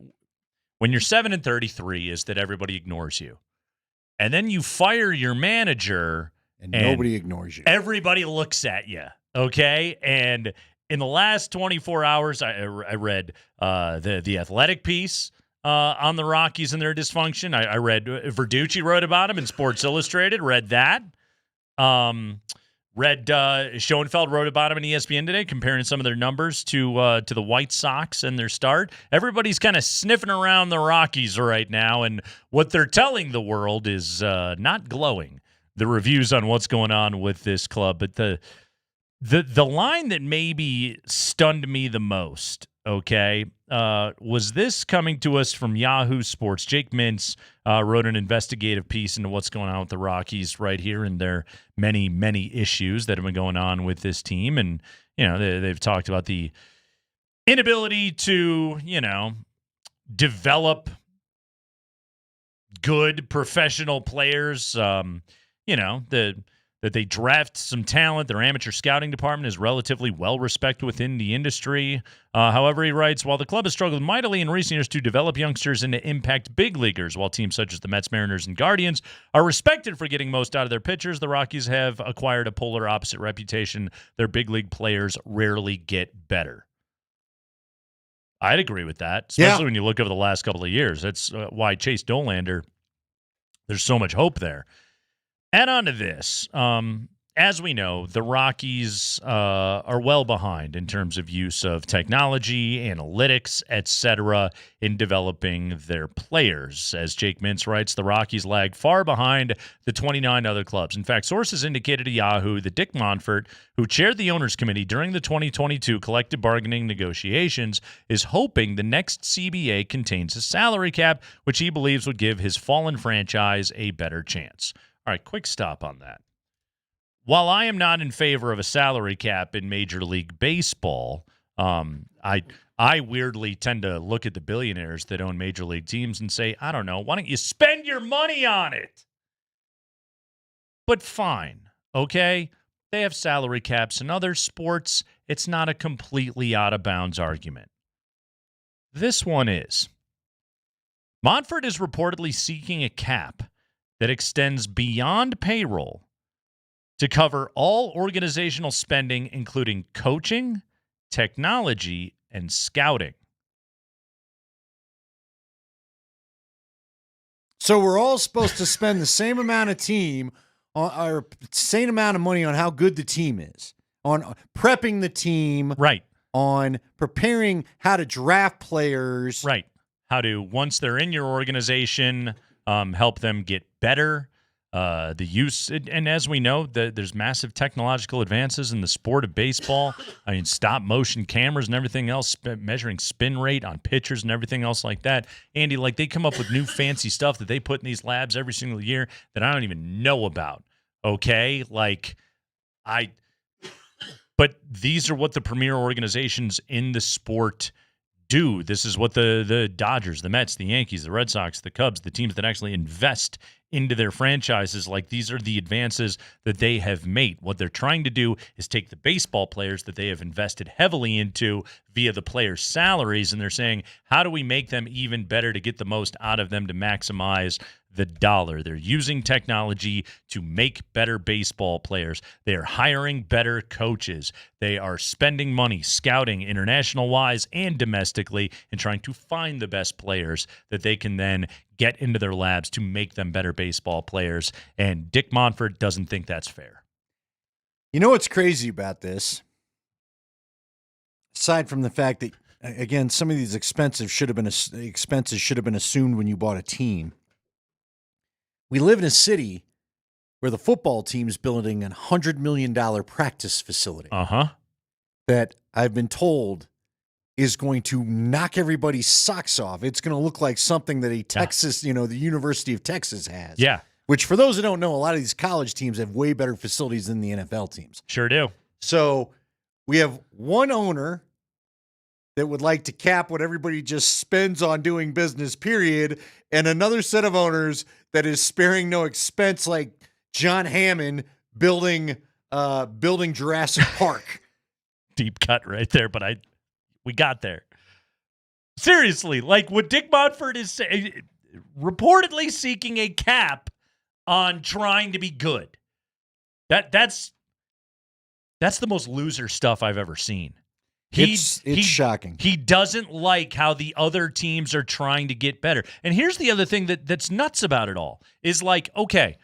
Speaker 6: 7-33 is that everybody ignores you. And then you fire your manager,
Speaker 8: and nobody ignores you.
Speaker 6: Everybody looks at you, okay? And in the last 24 hours, I read the Athletic piece on the Rockies and their dysfunction. I read Verducci wrote about him in Sports Illustrated. Read that. Read Schoenfeld wrote about him in ESPN today, comparing some of their numbers to the White Sox and their start. Everybody's kind of sniffing around the Rockies right now, and what they're telling the world is not glowing. The reviews on what's going on with this club, but the line that maybe stunned me the most, okay, was this coming to us from Yahoo Sports. Jake Mintz wrote an investigative piece into what's going on with the Rockies right here and their many, many issues that have been going on with this team. And, they've talked about the inability to, develop good professional players, that they draft some talent. Their amateur scouting department is relatively well-respected within the industry. However, he writes, while the club has struggled mightily in recent years to develop youngsters into impact big leaguers, while teams such as the Mets, Mariners, and Guardians are respected for getting most out of their pitchers, the Rockies have acquired a polar opposite reputation. Their big league players rarely get better. I'd agree with that, especially when you look over the last couple of years. That's why Chase Dollander, there's so much hope there. Add on to this, as we know, the Rockies are well behind in terms of use of technology, analytics, etc., in developing their players. As Jake Mintz writes, the Rockies lag far behind the 29 other clubs. In fact, sources indicated to Yahoo that Dick Monfort, who chaired the owners committee during the 2022 collective bargaining negotiations, is hoping the next CBA contains a salary cap, which he believes would give his fallen franchise a better chance. All right, quick stop on that. While I am not in favor of a salary cap in Major League Baseball, I weirdly tend to look at the billionaires that own Major League teams and say, I don't know, why don't you spend your money on it? But fine, okay? They have salary caps in other sports. It's not a completely out-of-bounds argument. This one is. Monfort is reportedly seeking a cap that extends beyond payroll to cover all organizational spending, including coaching, technology, and scouting.
Speaker 8: So we're all supposed to spend the same amount of team or insane amount of money on how good the team is, on prepping the team,
Speaker 6: right?
Speaker 8: On preparing how to draft players,
Speaker 6: right? How to, once they're in your organization, help them get better. The use, and as we know, there's massive technological advances in the sport of baseball. I mean, stop motion cameras and everything else, measuring spin rate on pitchers and everything else like that. Andy, like, they come up with new fancy stuff that they put in these labs every single year that I don't even know about. Okay, but these are what the premier organizations in the sport do. This is what the Dodgers, the Mets, the Yankees, the Red Sox, the Cubs, the teams that actually invest into their franchises, like, these are the advances that they have made. What they're trying to do is take the baseball players that they have invested heavily into via the players' salaries, and they're saying, how do we make them even better to get the most out of them to maximize the dollar? They're using technology to make better baseball players. They are hiring better coaches. They are spending money scouting international-wise and domestically and trying to find the best players that they can then get into their labs to make them better baseball players. And Dick Monfort doesn't think that's fair.
Speaker 8: You know what's crazy about this? Aside from the fact that, again, some of these expenses should have been assumed when you bought a team. We live in a city where the football team's building a $100 million practice facility. That I've been told is going to knock everybody's socks off. It's going to look like something that the University of Texas has.
Speaker 6: Yeah.
Speaker 8: Which, for those who don't know, a lot of these college teams have way better facilities than the NFL teams.
Speaker 6: Sure do.
Speaker 8: So we have one owner that would like to cap what everybody just spends on doing business, period, and another set of owners that is sparing no expense, like John Hammond building Jurassic Park.
Speaker 6: Deep cut right there, but we got there. Seriously, like, what Dick Monfort is saying, reportedly seeking a cap on trying to be good. That's the most loser stuff I've ever seen.
Speaker 8: It's shocking.
Speaker 6: He doesn't like how the other teams are trying to get better. And here's the other thing that's nuts about it all is, like, okay,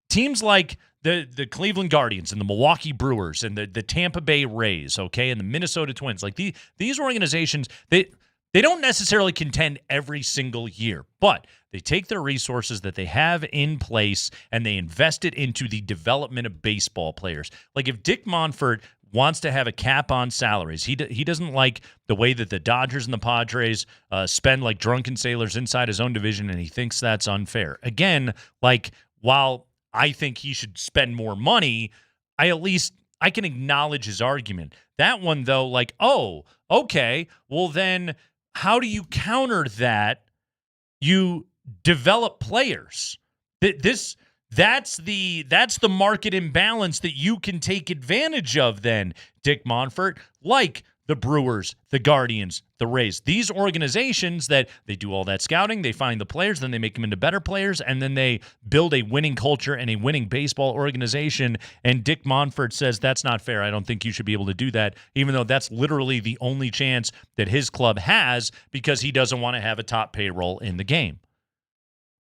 Speaker 6: teams like the Cleveland Guardians and the Milwaukee Brewers and the Tampa Bay Rays, okay, and the Minnesota Twins, like, these organizations, they don't necessarily contend every single year, but they take their resources that they have in place and they invest it into the development of baseball players. Like, if Dick Monfort wants to have a cap on salaries, he doesn't like the way that the Dodgers and the Padres spend like drunken sailors inside his own division, and he thinks that's unfair. Again, like, while I think he should spend more money, I can acknowledge his argument. That one, though, like, oh, okay, well then how do you counter that? You develop players. That's the market imbalance that you can take advantage of then, Dick Monfort, like the Brewers, the Guardians, the Rays. These organizations that they do all that scouting, they find the players, then they make them into better players, and then they build a winning culture and a winning baseball organization. And Dick Monfort says that's not fair. I don't think you should be able to do that, even though that's literally the only chance that his club has because he doesn't want to have a top payroll in the game.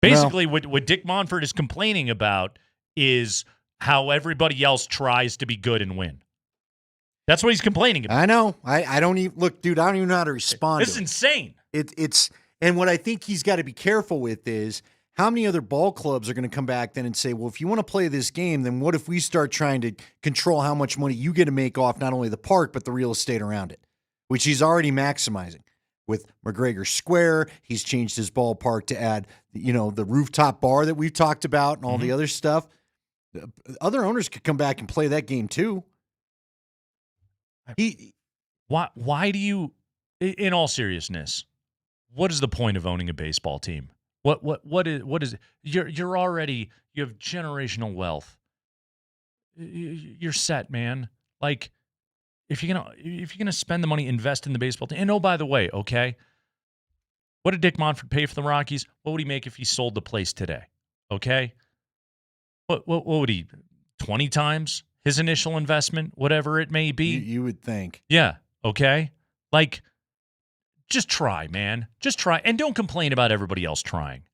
Speaker 6: Basically, what Dick Monfort is complaining about is how everybody else tries to be good and win. That's what he's complaining about.
Speaker 8: I know. I don't even look, dude. I don't even know how to respond.
Speaker 6: It's insane.
Speaker 8: It's and what I think he's got to be careful with is how many other ball clubs are going to come back then and say, well, if you want to play this game, then what if we start trying to control how much money you get to make off not only the park but the real estate around it, which he's already maximizing. With McGregor Square, he's changed his ballpark to add, the rooftop bar that we've talked about and all the other stuff. Other owners could come back and play that game too.
Speaker 6: Why do you, in all seriousness, what is the point of owning a baseball team? What is you're already, you have generational wealth. You're set, man. Like, if you're gonna spend the money, invest in the baseball team. And oh, by the way, okay, what did Dick Monfort pay for the Rockies? What would he make if he sold the place today? Okay, what would he, 20 times his initial investment, whatever it may be?
Speaker 8: You would think.
Speaker 6: Yeah. Okay. Like, just try, man. Just try, and don't complain about everybody else trying.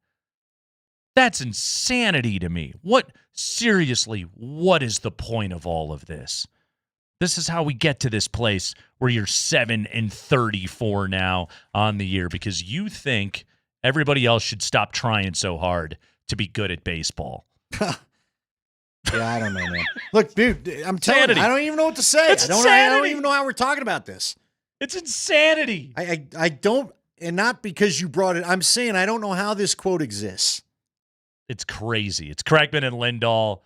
Speaker 6: That's insanity to me. What is the point of all of this? This is how we get to this place where you're 7-34 now on the year because you think everybody else should stop trying so hard to be good at baseball.
Speaker 8: Yeah, I don't know, man. Look, dude, I'm telling you, I don't even know what to say.
Speaker 6: It's
Speaker 8: I don't
Speaker 6: insanity.
Speaker 8: even know how we're talking about this.
Speaker 6: It's insanity.
Speaker 8: I don't, and not because you brought it. I'm saying I don't know how this quote exists.
Speaker 6: It's crazy. It's Kreckman and Lindahl.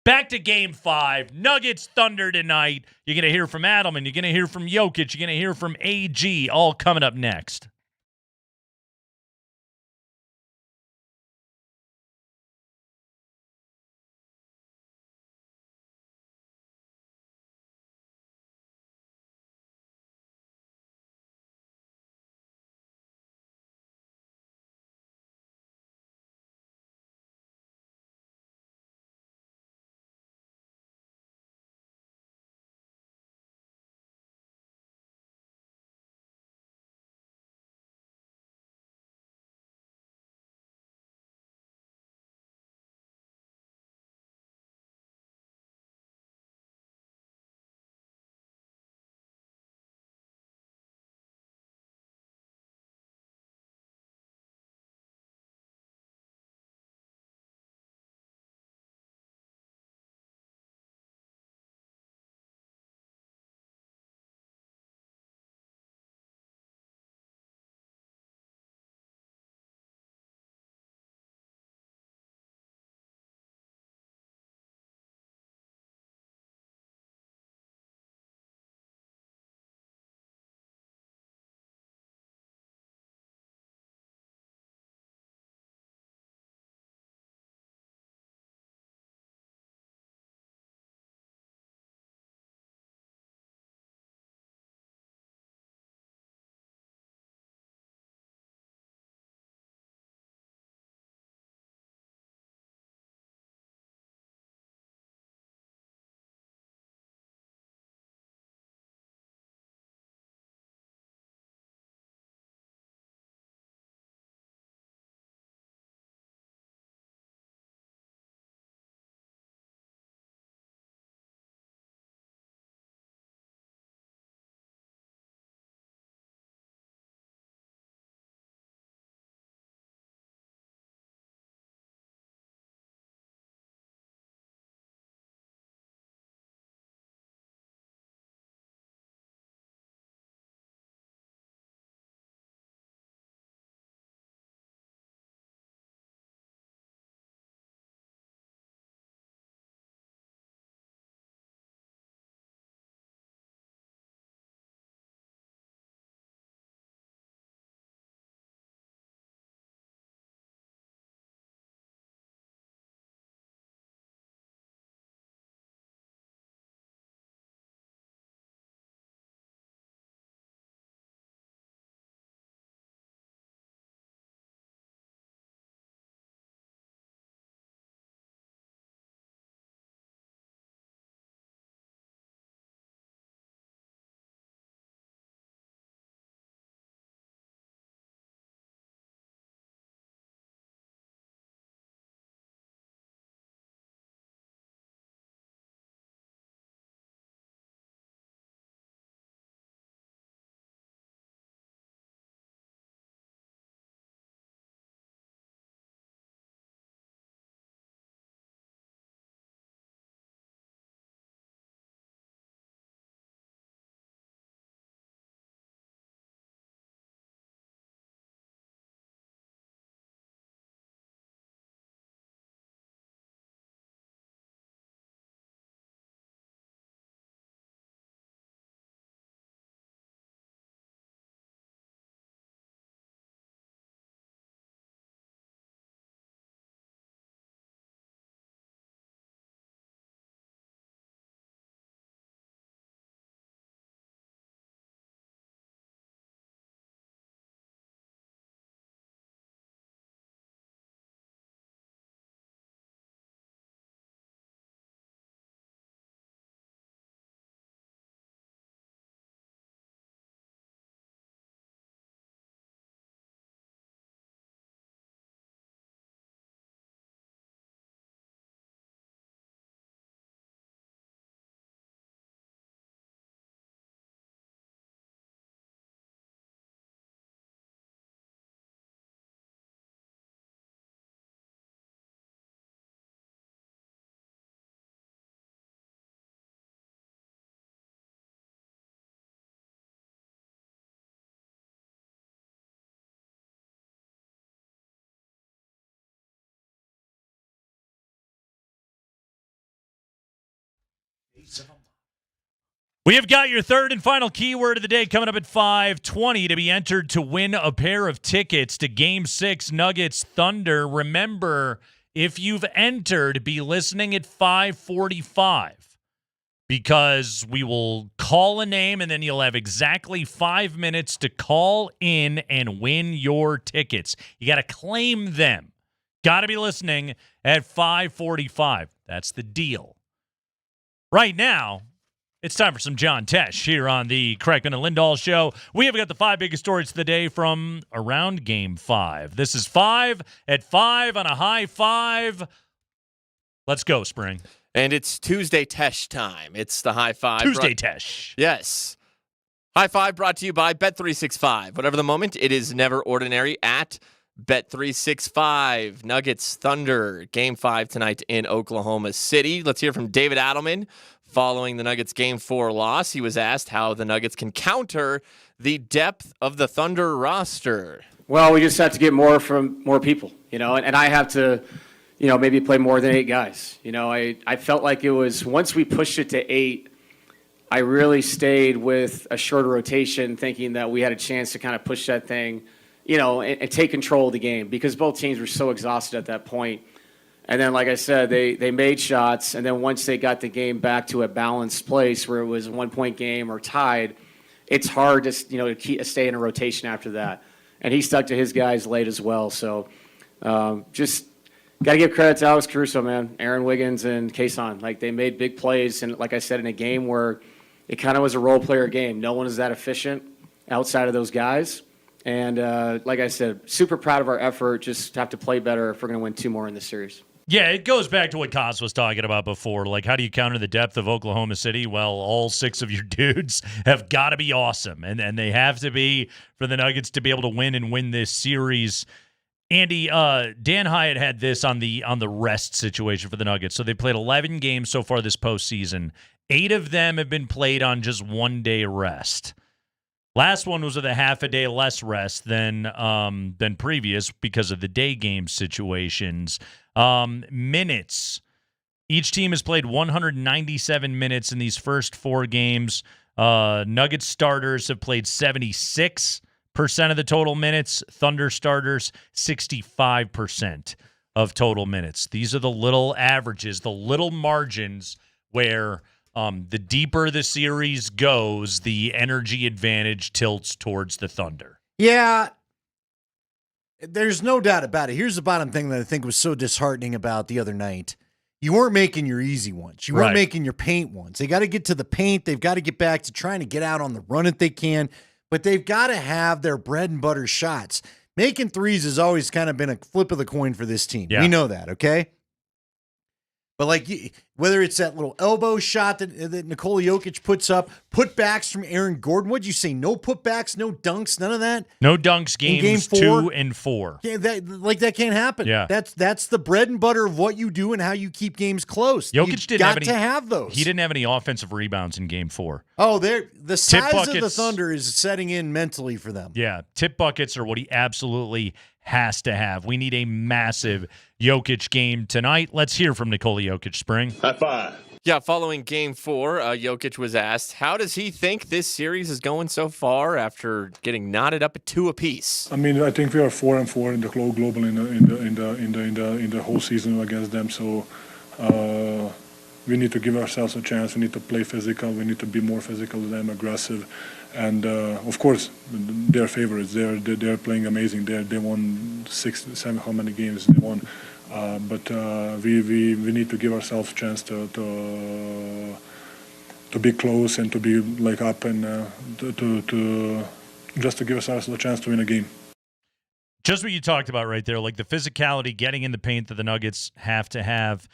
Speaker 6: Back to Game 5. Nuggets Thunder tonight. You're going to hear from Adelman. You're going to hear from Jokic. You're going to hear from AG. All coming up next. We have got your third and final keyword of the day coming up at 5:20 to be entered to win a pair of tickets to Game 6 Nuggets Thunder. Remember, if you've entered, be listening at 5:45 because we will call a name and then you'll have exactly 5 minutes to call in and win your tickets. You got to claim them. Got to be listening at 5:45. That's the deal. Right now, it's time for some John Tesh here on the Kreckman and Lindahl Show. We have got the 5 biggest stories of the day from around Game 5. This is 5 at 5 on a high 5. Let's go, Spring.
Speaker 4: And it's Tuesday Tesh time. It's the high 5.
Speaker 6: Tuesday Tesh.
Speaker 4: Yes. High 5 brought to you by Bet365. Whatever the moment, it is never ordinary at Bet365. Nuggets Thunder, Game 5 tonight in Oklahoma City. Let's hear from David Adelman. Following the Nuggets Game 4 loss, he was asked how the Nuggets can counter the depth of the Thunder roster.
Speaker 11: Well, we just have to get more from more people, and I have to, maybe play more than 8 guys. I felt like it was, once we pushed it to 8, I really stayed with a shorter rotation thinking that we had a chance to kind of push that thing, and take control of the game because both teams were so exhausted at that point. And then, like I said, they made shots, and then once they got the game back to a balanced place where it was a 1-point game or tied, it's hard to to stay in a rotation after that. And he stuck to his guys late as well. So just got to give credit to Alex Caruso, man, Aaron Wiggins and Kason. Like they made big plays, and like I said, in a game where it kind of was a role player game. No one is that efficient outside of those guys. And like I said, super proud of our effort. Just have to play better if we're going to win 2 more in this series.
Speaker 6: Yeah, it goes back to what Kaz was talking about before. Like, how do you counter the depth of Oklahoma City? Well, all 6 of your dudes have got to be awesome, and they have to be for the Nuggets to be able to win this series. Andy, Dan Hyatt had this on the rest situation for the Nuggets. So they played 11 games so far this postseason. 8 of them have been played on just 1 day rest. Last one was with a half a day less rest than previous because of the day game situations. Minutes. Each team has played 197 minutes in these first 4 games. Nuggets starters have played 76% of the total minutes. Thunder starters, 65% of total minutes. These are the little averages, the little margins where the deeper the series goes, the energy advantage tilts towards the Thunder.
Speaker 8: Yeah, there's no doubt about it. Here's the bottom thing that I think was so disheartening about the other night. You weren't making your easy ones. You weren't making your paint ones. They got to get to the paint. They've got to get back to trying to get out on the run if they can, but they've got to have their bread and butter shots. Making threes has always kind of been a flip of the coin for this team. Yeah. We know that, okay? But like whether it's that little elbow shot that Nikola Jokic puts up, putbacks from Aaron Gordon. What'd you say? No putbacks, no dunks, none of that?
Speaker 6: No dunks games 2 and 4.
Speaker 8: Yeah, that can't happen.
Speaker 6: Yeah.
Speaker 8: That's the bread and butter of what you do and how you keep games close.
Speaker 6: Jokic didn't
Speaker 8: have those.
Speaker 6: He didn't have any offensive rebounds in game 4.
Speaker 8: Oh, the size of the Thunder is setting in mentally for them.
Speaker 6: Yeah, tip buckets are what he absolutely has to have. We need a massive Jokic game tonight. Let's hear from Nikola Jokic, Spring.
Speaker 4: High 5. Yeah, following Game 4, Jokic was asked, how does he think this series is going so far after getting knotted up at 2 apiece?
Speaker 16: I mean, I think we are 4-4 in the global in the whole season against them. So we need to give ourselves a chance. We need to play physical. We need to be more physical than them, aggressive. And of course, they're favorites. They're playing amazing. They won 6, 7. How many games they won? But we need to give ourselves a chance to be close and to be like up and to just to give ourselves a chance to win a game.
Speaker 6: Just what you talked about right there, like the physicality, getting in the paint that the Nuggets have to have.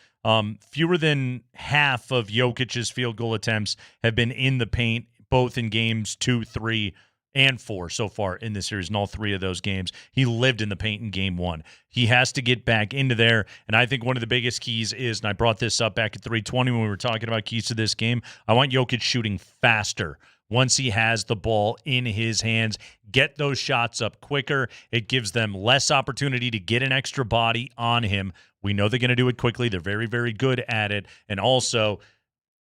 Speaker 6: Fewer than half of Jokic's field goal attempts have been in the paint, both in games 2, 3, and 4 so far in this series. In all 3 of those games, he lived in the paint in game 1. He has to get back into there, and I think one of the biggest keys is, and I brought this up back at 320 when we were talking about keys to this game, I want Jokic shooting faster. Once he has the ball in his hands, get those shots up quicker. It gives them less opportunity to get an extra body on him. We know they're going to do it quickly. They're very, very good at it. And also,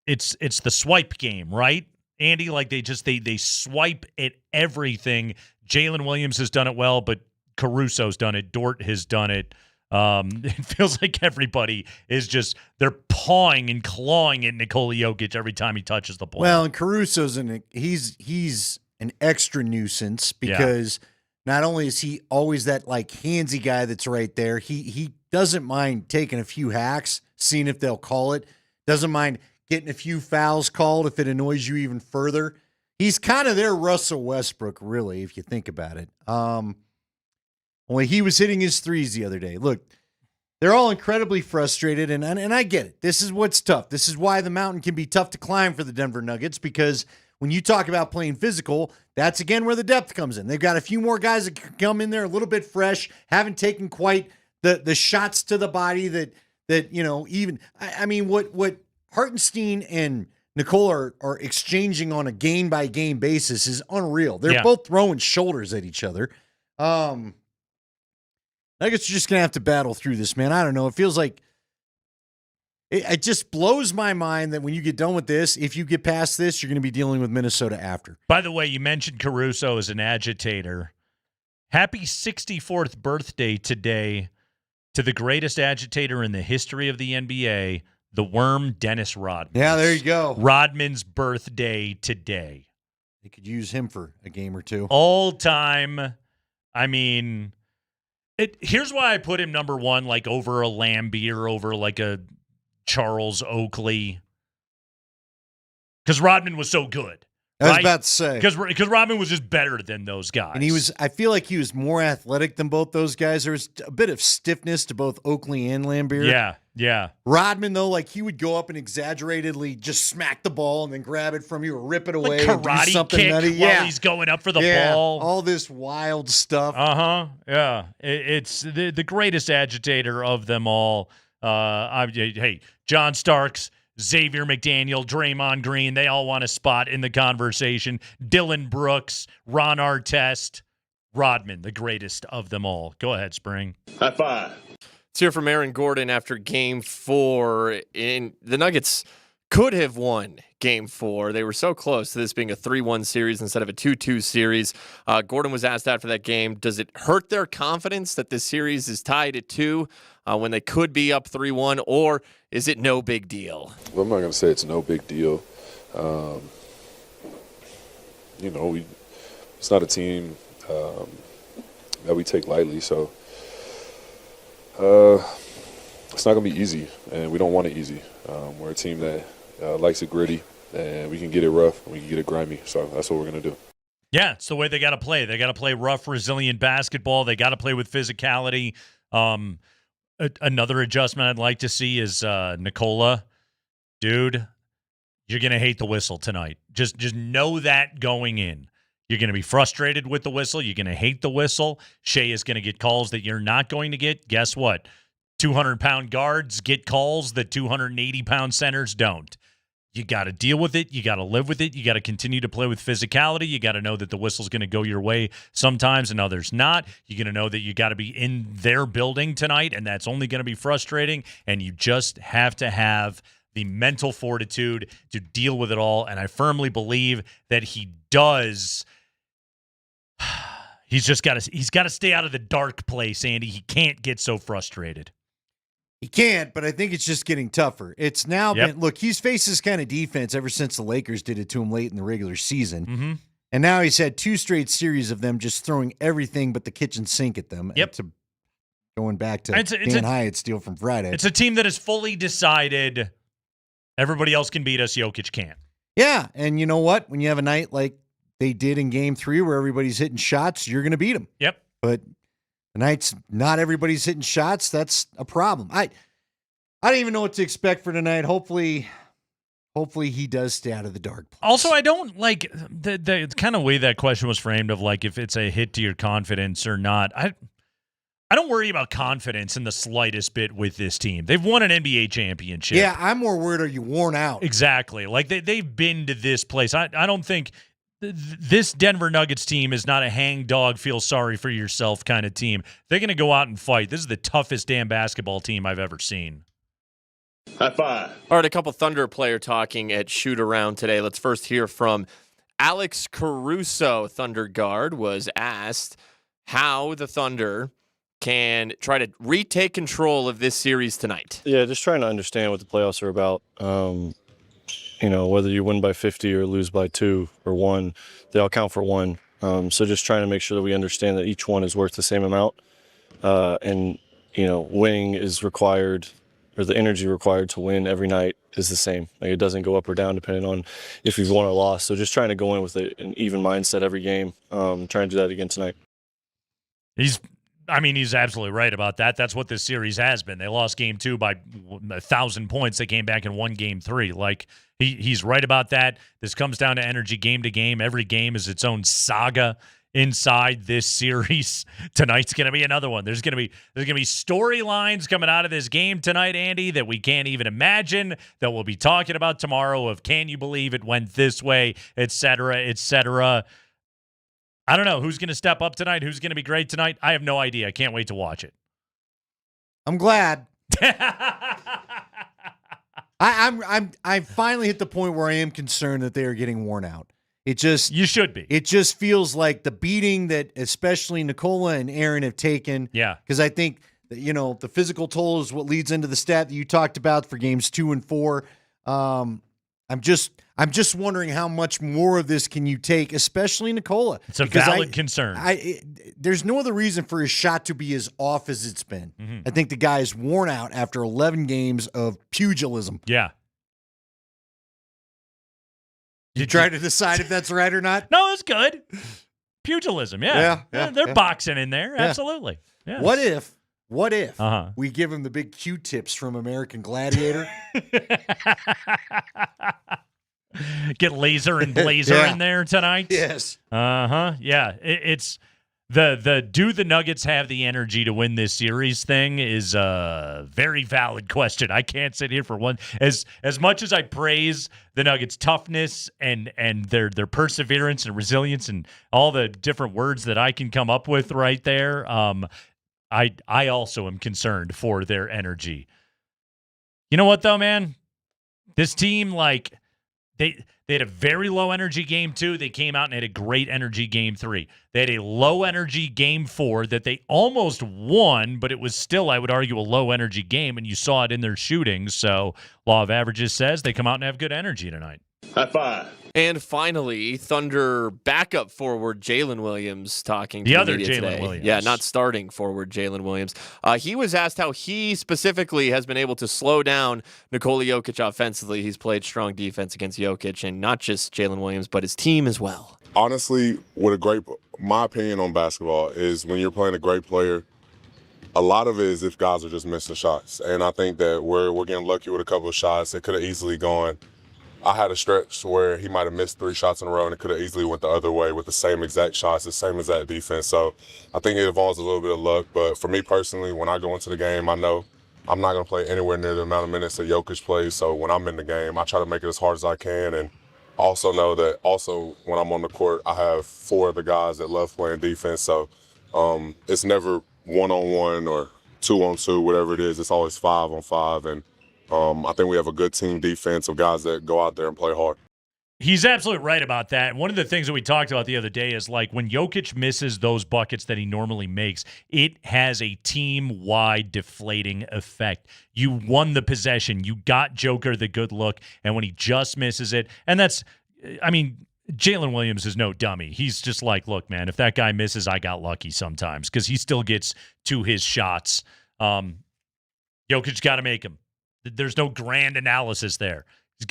Speaker 6: it's the swipe game, right? Andy, like they swipe at everything. Jalen Williams has done it well, but Caruso's done it. Dort has done it. It feels like everybody is just they're pawing and clawing at Nikola Jokic every time he touches the ball.
Speaker 8: Well, and Caruso's he's an extra nuisance because not only is he always that like handsy guy that's right there, he doesn't mind taking a few hacks, seeing if they'll call it. Doesn't mind getting a few fouls called if it annoys you even further. He's kind of their Russell Westbrook, really, if you think about it. When he was hitting his threes the other day, look, they're all incredibly frustrated, and I get it. This is what's tough. This is why the mountain can be tough to climb for the Denver Nuggets, because when you talk about playing physical, that's, again, where the depth comes in. They've got a few more guys that can come in there a little bit fresh, haven't taken quite the shots to the body that even – I mean, what Hartenstein and Nikola are exchanging on a game-by-game basis is unreal. They're both throwing shoulders at each other. Nuggets are just going to have to battle through this, man. I don't know. It feels like it just blows my mind that when you get done with this, if you get past this, you're going to be dealing with Minnesota after.
Speaker 6: By the way, you mentioned Caruso as an agitator. Happy 64th birthday today to the greatest agitator in the history of the NBA, the worm Dennis Rodman.
Speaker 8: Yeah, there you go.
Speaker 6: Rodman's birthday today.
Speaker 8: They could use him for a game or two.
Speaker 6: All time. I mean, here's why I put him number one, like over a Lambeer, over like a Charles Oakley. Because Rodman was so good.
Speaker 8: I was about to say.
Speaker 6: Because Rodman was just better than those guys.
Speaker 8: And I feel like he was more athletic than both those guys. There was a bit of stiffness to both Oakley and Lambeer.
Speaker 6: Yeah.
Speaker 8: Rodman, though, like he would go up and exaggeratedly just smack the ball and then grab it from you or rip it away.
Speaker 6: Like karate
Speaker 8: do something
Speaker 6: kick
Speaker 8: nutty.
Speaker 6: while he's going up for the ball.
Speaker 8: All this wild stuff.
Speaker 6: Yeah. It's the greatest agitator of them all. Hey, John Starks, Xavier McDaniel, Draymond Green, they all want a spot in the conversation. Dylan Brooks, Ron Artest, Rodman, the greatest of them all. Go ahead, Spring.
Speaker 12: High five.
Speaker 4: Let's hear from Aaron Gordon after Game 4. The Nuggets could have won Game 4. They were so close to this being a 3-1 series instead of a 2-2 series. Gordon was asked after that game, does it hurt their confidence that this series is tied at 2 when they could be up 3-1, or is it no big deal?
Speaker 12: Well, I'm not going to say it's no big deal. It's not a team that we take lightly, so it's not going to be easy, and we don't want it easy. We're a team that likes it gritty, and we can get it rough, and we can get it grimy, so that's what we're going to do.
Speaker 6: Yeah, it's the way they got to play. They got to play rough, resilient basketball. They got to play with physicality. Another adjustment I'd like to see is Nikola. Dude, you're going to hate the whistle tonight. Just know that going in. You're going to be frustrated with the whistle. You're going to hate the whistle. Shea is going to get calls that you're not going to get. Guess what? 200-pound guards get calls that 280-pound centers don't. You got to deal with it. You got to live with it. You got to continue to play with physicality. You got to know that the whistle's going to go your way sometimes and others not. You're going to know that you got to be in their building tonight, and that's only going to be frustrating. And you just have to have the mental fortitude to deal with it all. And I firmly believe that he does. He's got to stay out of the dark place, Andy. He can't get so frustrated.
Speaker 8: He can't, but I think it's just getting tougher. It's now been, look, he's faced this kind of defense ever since the Lakers did it to him late in the regular season.
Speaker 6: Mm-hmm.
Speaker 8: And now he's had 2 straight series of them just throwing everything but the kitchen sink at them.
Speaker 6: Yep.
Speaker 8: Going back to Dan Hyatt's deal from Friday.
Speaker 6: It's a team that has fully decided everybody else can beat us, Jokic can't.
Speaker 8: Yeah, and you know what? When you have a night like they did in Game 3 where everybody's hitting shots, you're going to beat them.
Speaker 6: Yep.
Speaker 8: But the nights not everybody's hitting shots, that's a problem. I don't even know what to expect for tonight. Hopefully he does stay out of the dark place.
Speaker 6: Also, I don't like the kind of way that question was framed of like if it's a hit to your confidence or not. I don't worry about confidence in the slightest bit with this team. They've won an NBA championship.
Speaker 8: Yeah, I'm more worried, are you worn out?
Speaker 6: Exactly. Like they've been to this place. I don't think this Denver Nuggets team is not a hang dog, feel sorry for yourself kind of team. They're going to go out and fight. This is the toughest damn basketball team I've ever seen.
Speaker 4: High five. All right, a couple Thunder player talking at shoot around today. Let's first hear from Alex Caruso. Thunder guard was asked how the Thunder can try to retake control of this series tonight.
Speaker 21: Yeah, just trying to understand what the playoffs are about. Whether you win by 50 or lose by 2 or 1, they all count for 1. So just trying to make sure that we understand that each one is worth the same amount. Winning is required, or the energy required to win every night is the same. Like, it doesn't go up or down depending on if you've won or lost. So just trying to go in with an even mindset every game. Trying to do that again tonight.
Speaker 6: He's absolutely right about that. That's what this series has been. They lost game 2 by 1,000 points. They came back and won game 3. Like, he's right about that. This comes down to energy game to game. Every game is its own saga inside this series. Tonight's going to be another one. There's going to be storylines coming out of this game tonight, Andy, that we can't even imagine, that we'll be talking about tomorrow of can you believe it went this way, et cetera, et cetera. I don't know who's going to step up tonight, who's going to be great tonight. I have no idea. I can't wait to watch it.
Speaker 8: I'm glad. I finally hit the point where I am concerned that they are getting worn out.
Speaker 6: You should be.
Speaker 8: It just feels like the beating that especially Nikola and Aaron have taken.
Speaker 6: Yeah.
Speaker 8: Because I think that, the physical toll is what leads into the stat that you talked about for games 2 and 4. I'm just wondering how much more of this can you take, especially Nikola.
Speaker 6: It's a valid concern.
Speaker 8: There's no other reason for his shot to be as off as it's been.
Speaker 6: Mm-hmm.
Speaker 8: I think the guy is worn out after 11 games of pugilism.
Speaker 6: Yeah.
Speaker 8: You try to decide if that's right or not?
Speaker 6: No, it's good. Pugilism, yeah. They're boxing in there, absolutely. Yeah.
Speaker 8: What if we give him the big Q-tips from American Gladiator?
Speaker 6: Get Laser and Blazer in there tonight?
Speaker 8: Yes.
Speaker 6: Yeah. It's the do the Nuggets have the energy to win this series thing is a very valid question. I can't sit here for one. As much as I praise the Nuggets' toughness and their perseverance and resilience and all the different words that I can come up with right there, I also am concerned for their energy. You know what, though, man? This team, they had a very low energy game 2. They came out and had a great energy game 3. They had a low energy game 4 that they almost won, but it was still, I would argue, a low energy game, and you saw it in their shooting. So law of averages says they come out and have good energy tonight.
Speaker 4: High five. And finally, Thunder backup forward Jalen Williams talking to
Speaker 6: the other
Speaker 4: media
Speaker 6: Jalen
Speaker 4: today.
Speaker 6: Williams.
Speaker 4: Yeah, not starting forward Jalen Williams. He was asked how he specifically has been able to slow down Nikola Jokic offensively. He's played strong defense against Jokic, and not just Jalen Williams, but his team as well.
Speaker 12: Honestly, my opinion on basketball is when you're playing a great player, a lot of it is if guys are just missing shots. And I think that we're getting lucky with a couple of shots that could have easily gone. I had a stretch where he might have missed 3 shots in a row, and it could have easily went the other way with the same exact shots, the same exact defense. So I think it involves a little bit of luck. But for me personally, when I go into the game, I know I'm not going to play anywhere near the amount of minutes that Jokic plays. So when I'm in the game, I try to make it as hard as I can. And also know that when I'm on the court, I have 4 of the guys that love playing defense. So it's never 1-on-1 or 2-on-2, whatever it is. It's always 5-on-5. And I think we have a good team defense of guys that go out there and play hard.
Speaker 6: He's absolutely right about that. One of the things that we talked about the other day is when Jokic misses those buckets that he normally makes, it has a team-wide deflating effect. You won the possession. You got Joker the good look, and when he just misses it, and Jalen Williams is no dummy. He's just look, man, if that guy misses, I got lucky sometimes because he still gets to his shots. Jokic got to make him. There's no grand analysis there.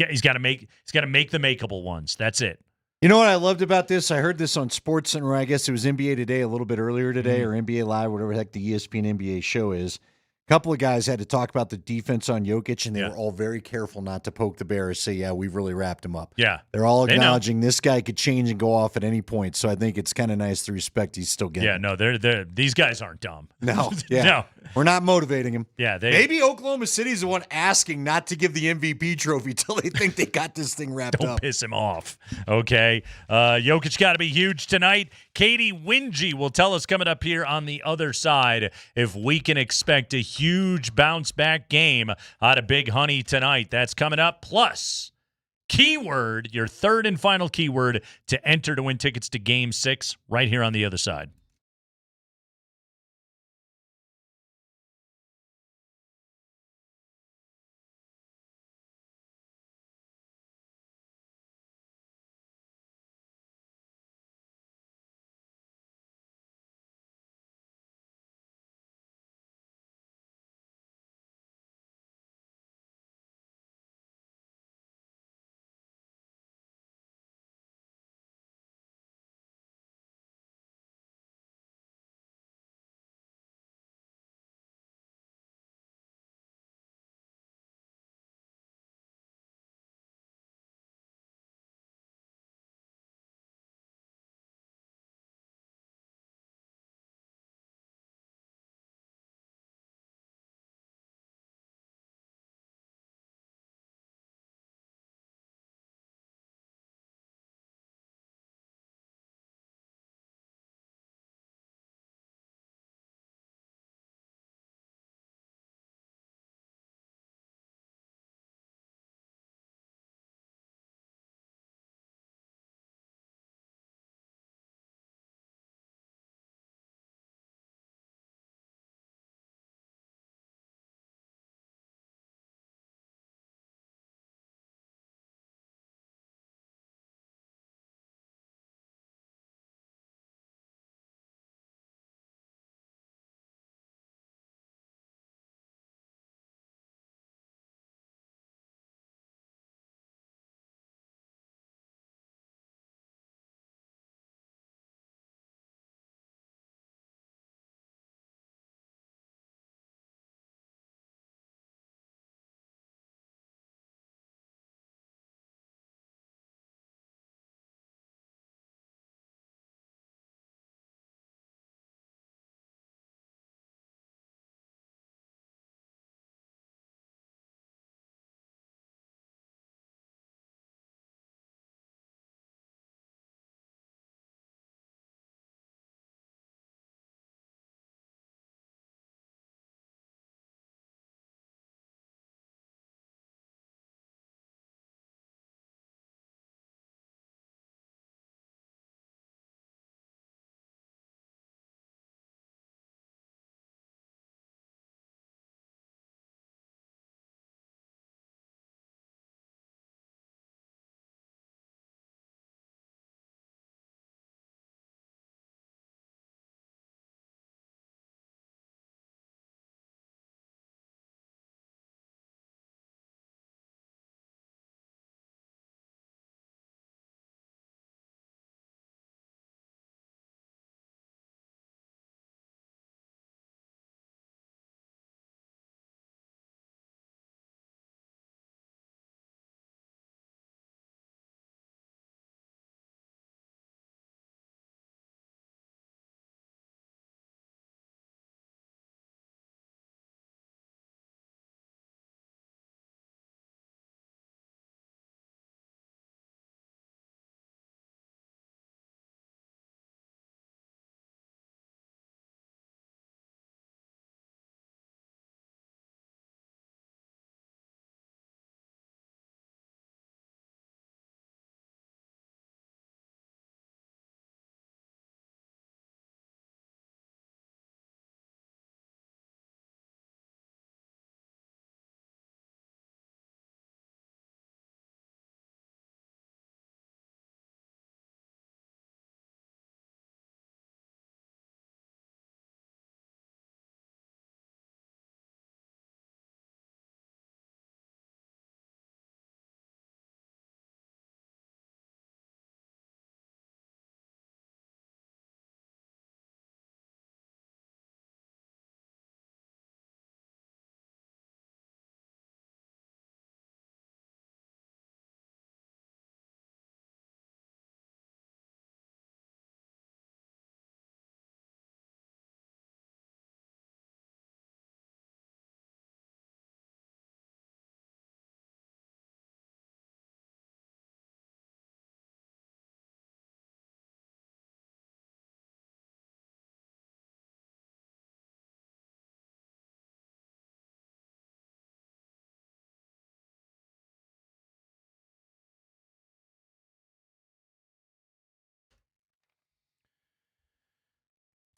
Speaker 6: He's got to make the makeable ones. That's it.
Speaker 8: You know what I loved about this? I heard this on SportsCenter. I guess it was NBA Today a little bit earlier today, or NBA Live, whatever the heck the ESPN NBA show is. A couple of guys had to talk about the defense on Jokic, and they were all very careful not to poke the bear and say, yeah, we've really wrapped him up.
Speaker 6: Yeah.
Speaker 8: They're all acknowledging this guy could change and go off at any point, so I think it's kind of nice the respect he's still getting.
Speaker 6: Yeah, no, these guys aren't dumb.
Speaker 8: No, yeah.
Speaker 6: No.
Speaker 8: We're not motivating him.
Speaker 6: Yeah,
Speaker 8: maybe Oklahoma City's the one asking not to give the MVP trophy till they think they got this thing wrapped up.
Speaker 6: Don't piss him off, okay? Jokic got to be huge tonight. Katie Wingy will tell us coming up here on the other side if we can expect a huge bounce back game out of Big Honey tonight. That's coming up. Plus, keyword, your third and final keyword to enter to win tickets to Game 6 right here on the other side.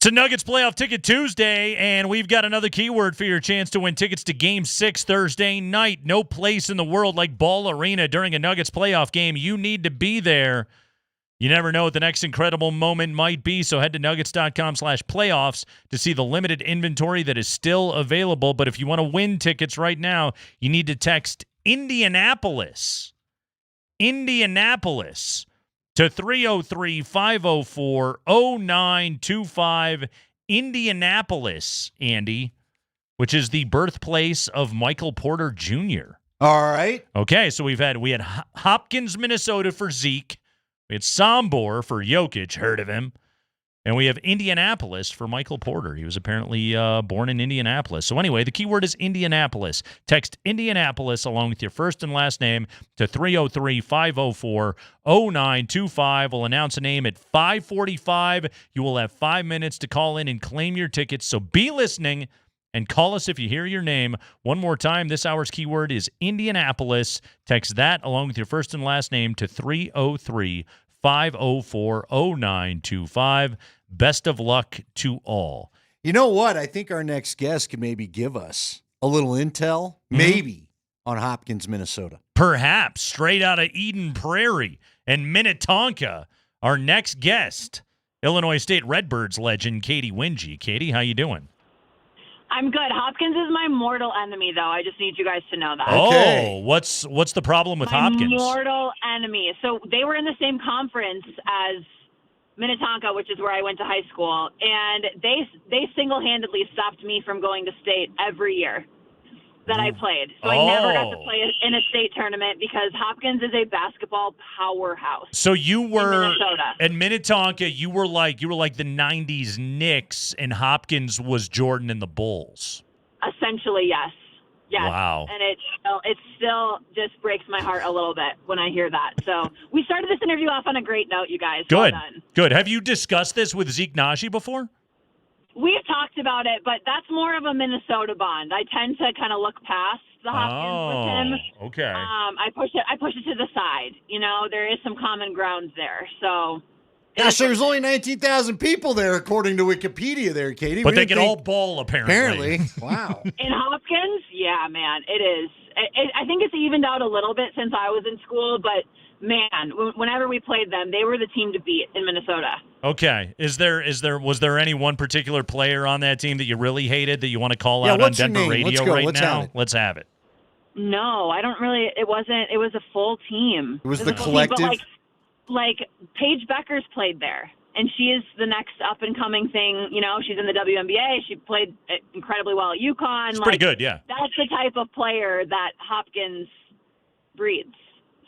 Speaker 6: It's a Nuggets Playoff Ticket Tuesday, and we've got another keyword for your chance to win tickets to Game 6 Thursday night. No place in the world like Ball Arena during a Nuggets playoff game. You need to be there. You never know what the next incredible moment might be, so head to nuggets.com/playoffs to see the limited inventory that is still available. But if you want to win tickets right now, you need to text Indianapolis to 303-504-0925. Indianapolis, Andy, which is the birthplace of Michael Porter Jr.
Speaker 8: All right.
Speaker 6: Okay, so we had Hopkins, Minnesota for Zeke. We had Sombor for Jokic, heard of him. And we have Indianapolis for Michael Porter. He was apparently born in Indianapolis. So anyway, the keyword is Indianapolis. Text Indianapolis along with your first and last name to 303-504-0925. We'll announce a name at 5:45. You will have 5 minutes to call in and claim your tickets. So be listening and call us if you hear your name. One more time, this hour's keyword is Indianapolis. Text that along with your first and last name to 303-504-0925. Best of luck to all.
Speaker 8: You know what? I think our next guest can maybe give us a little intel, maybe, on Hopkins, Minnesota.
Speaker 6: Perhaps straight out of Eden Prairie and Minnetonka. Our next guest, Illinois State Redbirds legend Katie Winge. Katie, how you doing?
Speaker 15: I'm good. Hopkins is my mortal enemy, though. I just need you guys to know that.
Speaker 6: Oh, what's the problem with Hopkins?
Speaker 15: Mortal enemy. So they were in the same conference as Minnetonka, which is where I went to high school, and they single-handedly stopped me from going to state every year that I played. So I never got to play in a state tournament because Hopkins is a basketball powerhouse.
Speaker 6: So you were
Speaker 15: in
Speaker 6: Minnetonka. You were like the '90s Knicks, and Hopkins was Jordan and the Bulls.
Speaker 15: Essentially, yes. Yes.
Speaker 6: Wow.
Speaker 15: And it still just breaks my heart a little bit when I hear that. So we started this interview off on a great note, you guys.
Speaker 6: Good.
Speaker 15: Well done.
Speaker 6: Good. Have you discussed this with Zeke Naji before?
Speaker 15: We've talked about it, but that's more of a Minnesota bond. I tend to kind of look past the Hopkins with him.
Speaker 6: Okay.
Speaker 15: I push it to the side. You know, there is some common ground there. So.
Speaker 8: Gosh, there's only 19,000 people there, according to Wikipedia there, Katie.
Speaker 6: But they can all ball, apparently.
Speaker 8: Wow.
Speaker 15: In Hopkins, yeah, man, it is. I think it's evened out a little bit since I was in school, but, man, whenever we played them, they were the team to beat in Minnesota.
Speaker 6: Okay. Was there any one particular player on that team that you really hated that you want to call out on Denver radio right now? Let's have it.
Speaker 15: No, I don't really. It was a full team.
Speaker 8: It was the collective?
Speaker 15: Team, but like Paige Becker's played there, and she is the next up-and-coming thing. You know, she's in the WNBA. She played incredibly well at UConn.
Speaker 6: It's pretty good, yeah.
Speaker 15: That's the type of player that Hopkins breeds.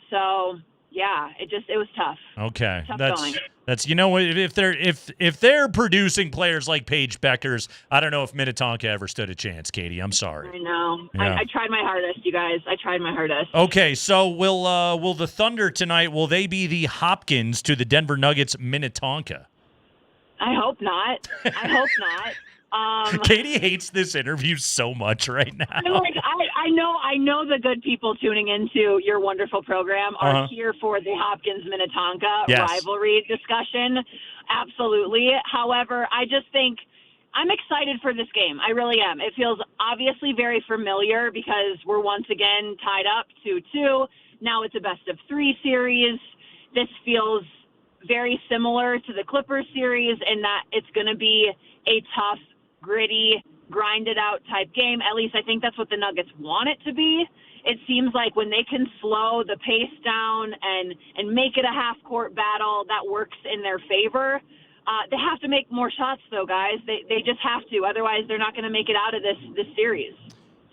Speaker 15: So, yeah, it was tough.
Speaker 6: Okay.
Speaker 15: Tough going.
Speaker 6: That's you know, if they're producing players like Paige Becker's, I don't know if Minnetonka ever stood a chance, Katie. I'm sorry.
Speaker 15: I know.
Speaker 6: Yeah.
Speaker 15: I tried my hardest, you guys. I tried my hardest.
Speaker 6: Okay, so will the Thunder tonight, will they be the Hopkins to the Denver Nuggets Minnetonka?
Speaker 15: I hope not.
Speaker 6: Katie hates this interview so much right now.
Speaker 15: I know the good people tuning into your wonderful program are here for the Hopkins Minnetonka rivalry discussion. Absolutely. However, I just think I'm excited for this game. I really am. It feels obviously very familiar because we're once again tied up 2-2. Now it's a best-of-3 series. This feels very similar to the Clippers series in that it's going to be a tough, gritty, grinded out type game. At least I think that's what the Nuggets want it to be. It seems like when they can slow the pace down and make it a half-court battle, that works in their favor. They have to make more shots, though, guys. They just have to. Otherwise, they're not going to make it out of this series.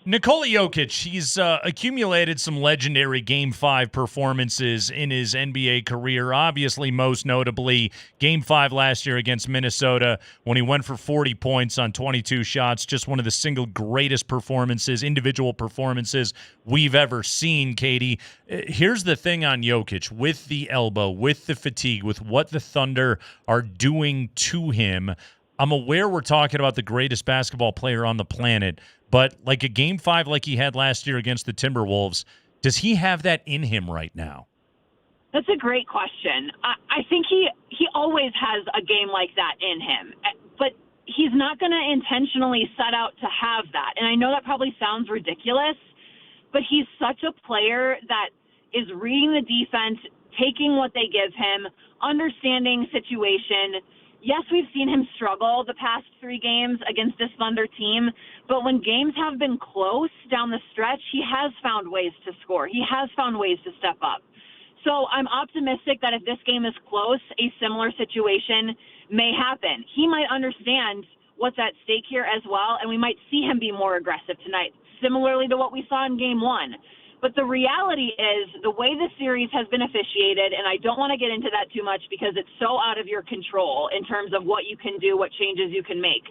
Speaker 6: Nikola Jokic, he's accumulated some legendary Game 5 performances in his NBA career, obviously most notably Game 5 last year against Minnesota when he went for 40 points on 22 shots, just one of the single greatest performances, individual performances we've ever seen, Katie. Here's the thing on Jokic, with the elbow, with the fatigue, with what the Thunder are doing to him, I'm aware we're talking about the greatest basketball player on the planet, but like a Game 5 like he had last year against the Timberwolves, does he have that in him right now?
Speaker 15: That's a great question. I think he always has a game like that in him. But he's not going to intentionally set out to have that. And I know that probably sounds ridiculous, but he's such a player that is reading the defense, taking what they give him, understanding situation. Yes, we've seen him struggle the past 3 games against this Thunder team, but when games have been close down the stretch, he has found ways to score. He has found ways to step up. So I'm optimistic that if this game is close, a similar situation may happen. He might understand what's at stake here as well, and we might see him be more aggressive tonight, similarly to what we saw in Game 1. But the reality is the way the series has been officiated, and I don't want to get into that too much because it's so out of your control in terms of what you can do, what changes you can make.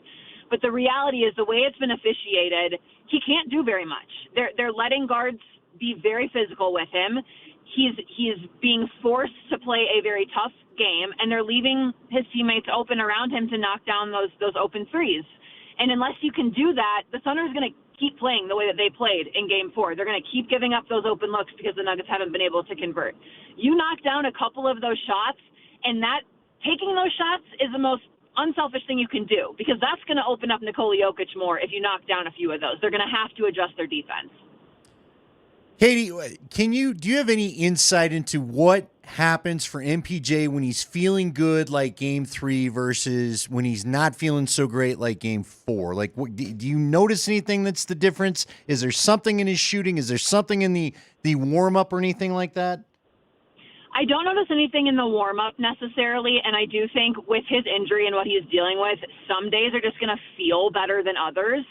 Speaker 15: But the reality is the way it's been officiated, he can't do very much. They're letting guards be very physical with him. He's being forced to play a very tough game, and they're leaving his teammates open around him to knock down those open threes. And unless you can do that, the Thunder is going to keep playing the way that they played in Game 4. They're going to keep giving up those open looks because the Nuggets haven't been able to convert. You knock down a couple of those shots, and that taking those shots is the most unselfish thing you can do because that's going to open up Nikola Jokic more if you knock down a few of those. They're going to have to adjust their defense.
Speaker 8: Katie, do you have any insight into what happens for MPJ when he's feeling good like Game 3 versus when he's not feeling so great like Game 4? Like, do you notice anything that's the difference? Is there something in his shooting? Is there something in the warm-up or anything like that?
Speaker 15: I don't notice anything in the warm-up necessarily, and I do think with his injury and what he's dealing with, some days are just going to feel better than others.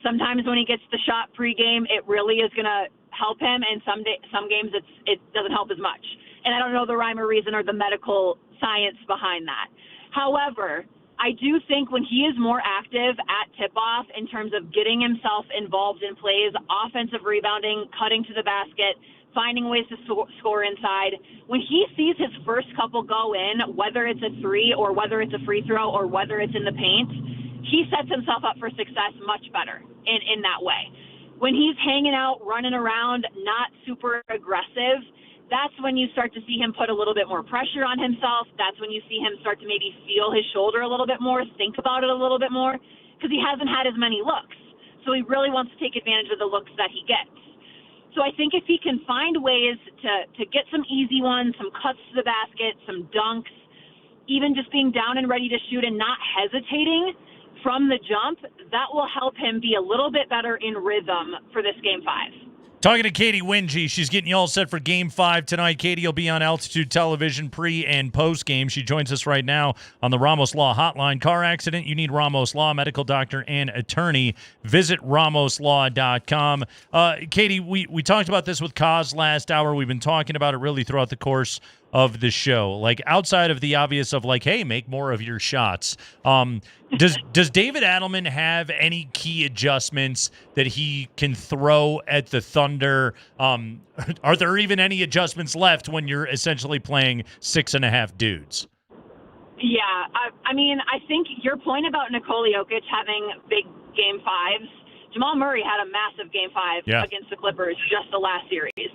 Speaker 15: Sometimes when he gets the shot pregame, it really is going to help him, and some games it doesn't help as much. And I don't know the rhyme or reason or the medical science behind that. However, I do think when he is more active at tip-off in terms of getting himself involved in plays, offensive rebounding, cutting to the basket, finding ways to score inside, when he sees his first couple go in, whether it's a 3 or whether it's a free throw or whether it's in the paint, he sets himself up for success much better in that way. When he's hanging out, running around, not super aggressive, that's when you start to see him put a little bit more pressure on himself. That's when you see him start to maybe feel his shoulder a little bit more, think about it a little bit more, because he hasn't had as many looks. So he really wants to take advantage of the looks that he gets. So I think if he can find ways to get some easy ones, some cuts to the basket, some dunks, even just being down and ready to shoot and not hesitating from the jump, that will help him be a little bit better in rhythm for this Game 5.
Speaker 6: Talking to Katie Wingy. She's getting you all set for Game 5 tonight. Katie will be on Altitude Television pre- and post-game. She joins us right now on the Ramos Law Hotline. Car accident, you need Ramos Law, medical doctor and attorney. Visit ramoslaw.com. Katie, we talked about this with Kaz last hour. We've been talking about it really throughout the course of the show. Like, outside of the obvious of like, hey, make more of your shots. Does David Adelman have any key adjustments that he can throw at the Thunder? Are there even any adjustments left when you're essentially playing 6.5 dudes?
Speaker 15: Yeah, I mean, I think your point about Nikola Jokic having big Game 5s, Jamal Murray had a massive Game 5 against the Clippers just the last series.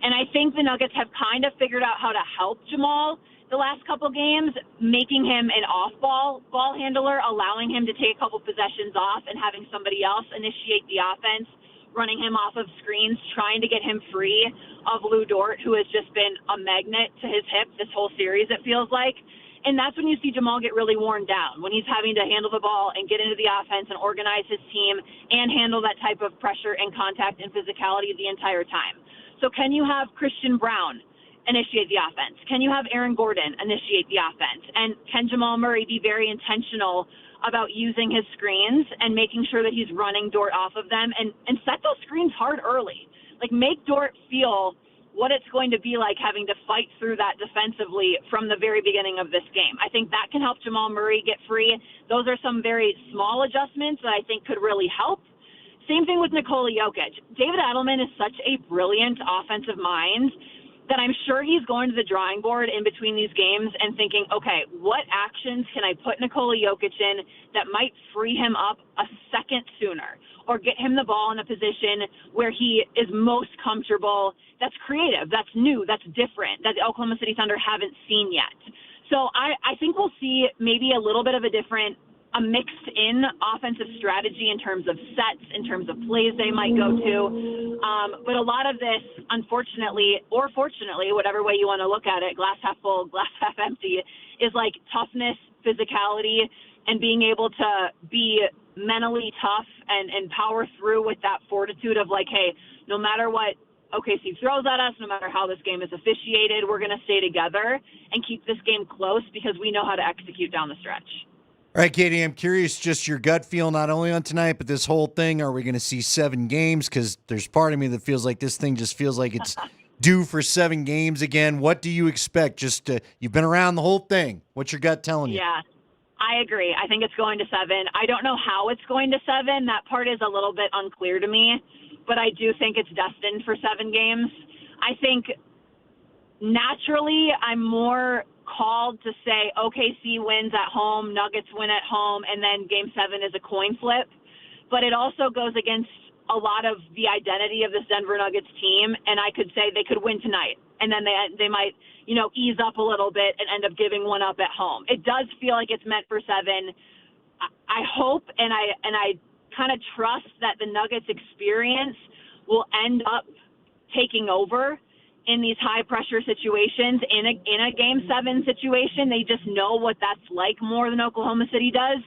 Speaker 15: And I think the Nuggets have kind of figured out how to help Jamal the last couple games, making him an off-ball handler, allowing him to take a couple possessions off and having somebody else initiate the offense, running him off of screens, trying to get him free of Lou Dort, who has just been a magnet to his hip this whole series, it feels like. And that's when you see Jamal get really worn down, when he's having to handle the ball and get into the offense and organize his team and handle that type of pressure and contact and physicality the entire time. So can you have Christian Brown initiate the offense? Can you have Aaron Gordon initiate the offense? And can Jamal Murray be very intentional about using his screens and making sure that he's running Dort off of them and set those screens hard early? Like, make Dort feel what it's going to be like having to fight through that defensively from the very beginning of this game. I think that can help Jamal Murray get free. Those are some very small adjustments that I think could really help. Same thing with Nikola Jokic. David Adelman is such a brilliant offensive mind that I'm sure he's going to the drawing board in between these games and thinking, okay, what actions can I put Nikola Jokic in that might free him up a second sooner or get him the ball in a position where he is most comfortable, that's creative, that's new, that's different, that the Oklahoma City Thunder haven't seen yet. So I think we'll see maybe a little bit of a different a mixed in offensive strategy in terms of sets, in terms of plays they might go to. But a lot of this, unfortunately, or fortunately, whatever way you want to look at it, glass half full, glass half empty, is like toughness, physicality, and being able to be mentally tough and power through with that fortitude of like, hey, no matter what OKC throws at us, no matter how this game is officiated, we're going to stay together and keep this game close because we know how to execute down the stretch.
Speaker 8: All right, Katie, I'm curious, just your gut feel not only on tonight, but this whole thing. Are we going to see 7 games? Because there's part of me that feels like this thing just feels like it's due for 7 games again. What do you expect? You've been around the whole thing. What's your gut telling you?
Speaker 15: Yeah, I agree. I think it's going to 7. I don't know how it's going to 7. That part is a little bit unclear to me, but I do think it's destined for 7 games. I think naturally I'm more called to say OKC wins at home, Nuggets win at home, and then Game 7 is a coin flip. But it also goes against a lot of the identity of this Denver Nuggets team, and I could say they could win tonight, and then they might, ease up a little bit and end up giving one up at home. It does feel like it's meant for 7. I hope and I kind of trust that the Nuggets experience will end up taking over in these high pressure situations. In a Game 7 situation, they just know what that's like more than Oklahoma City does.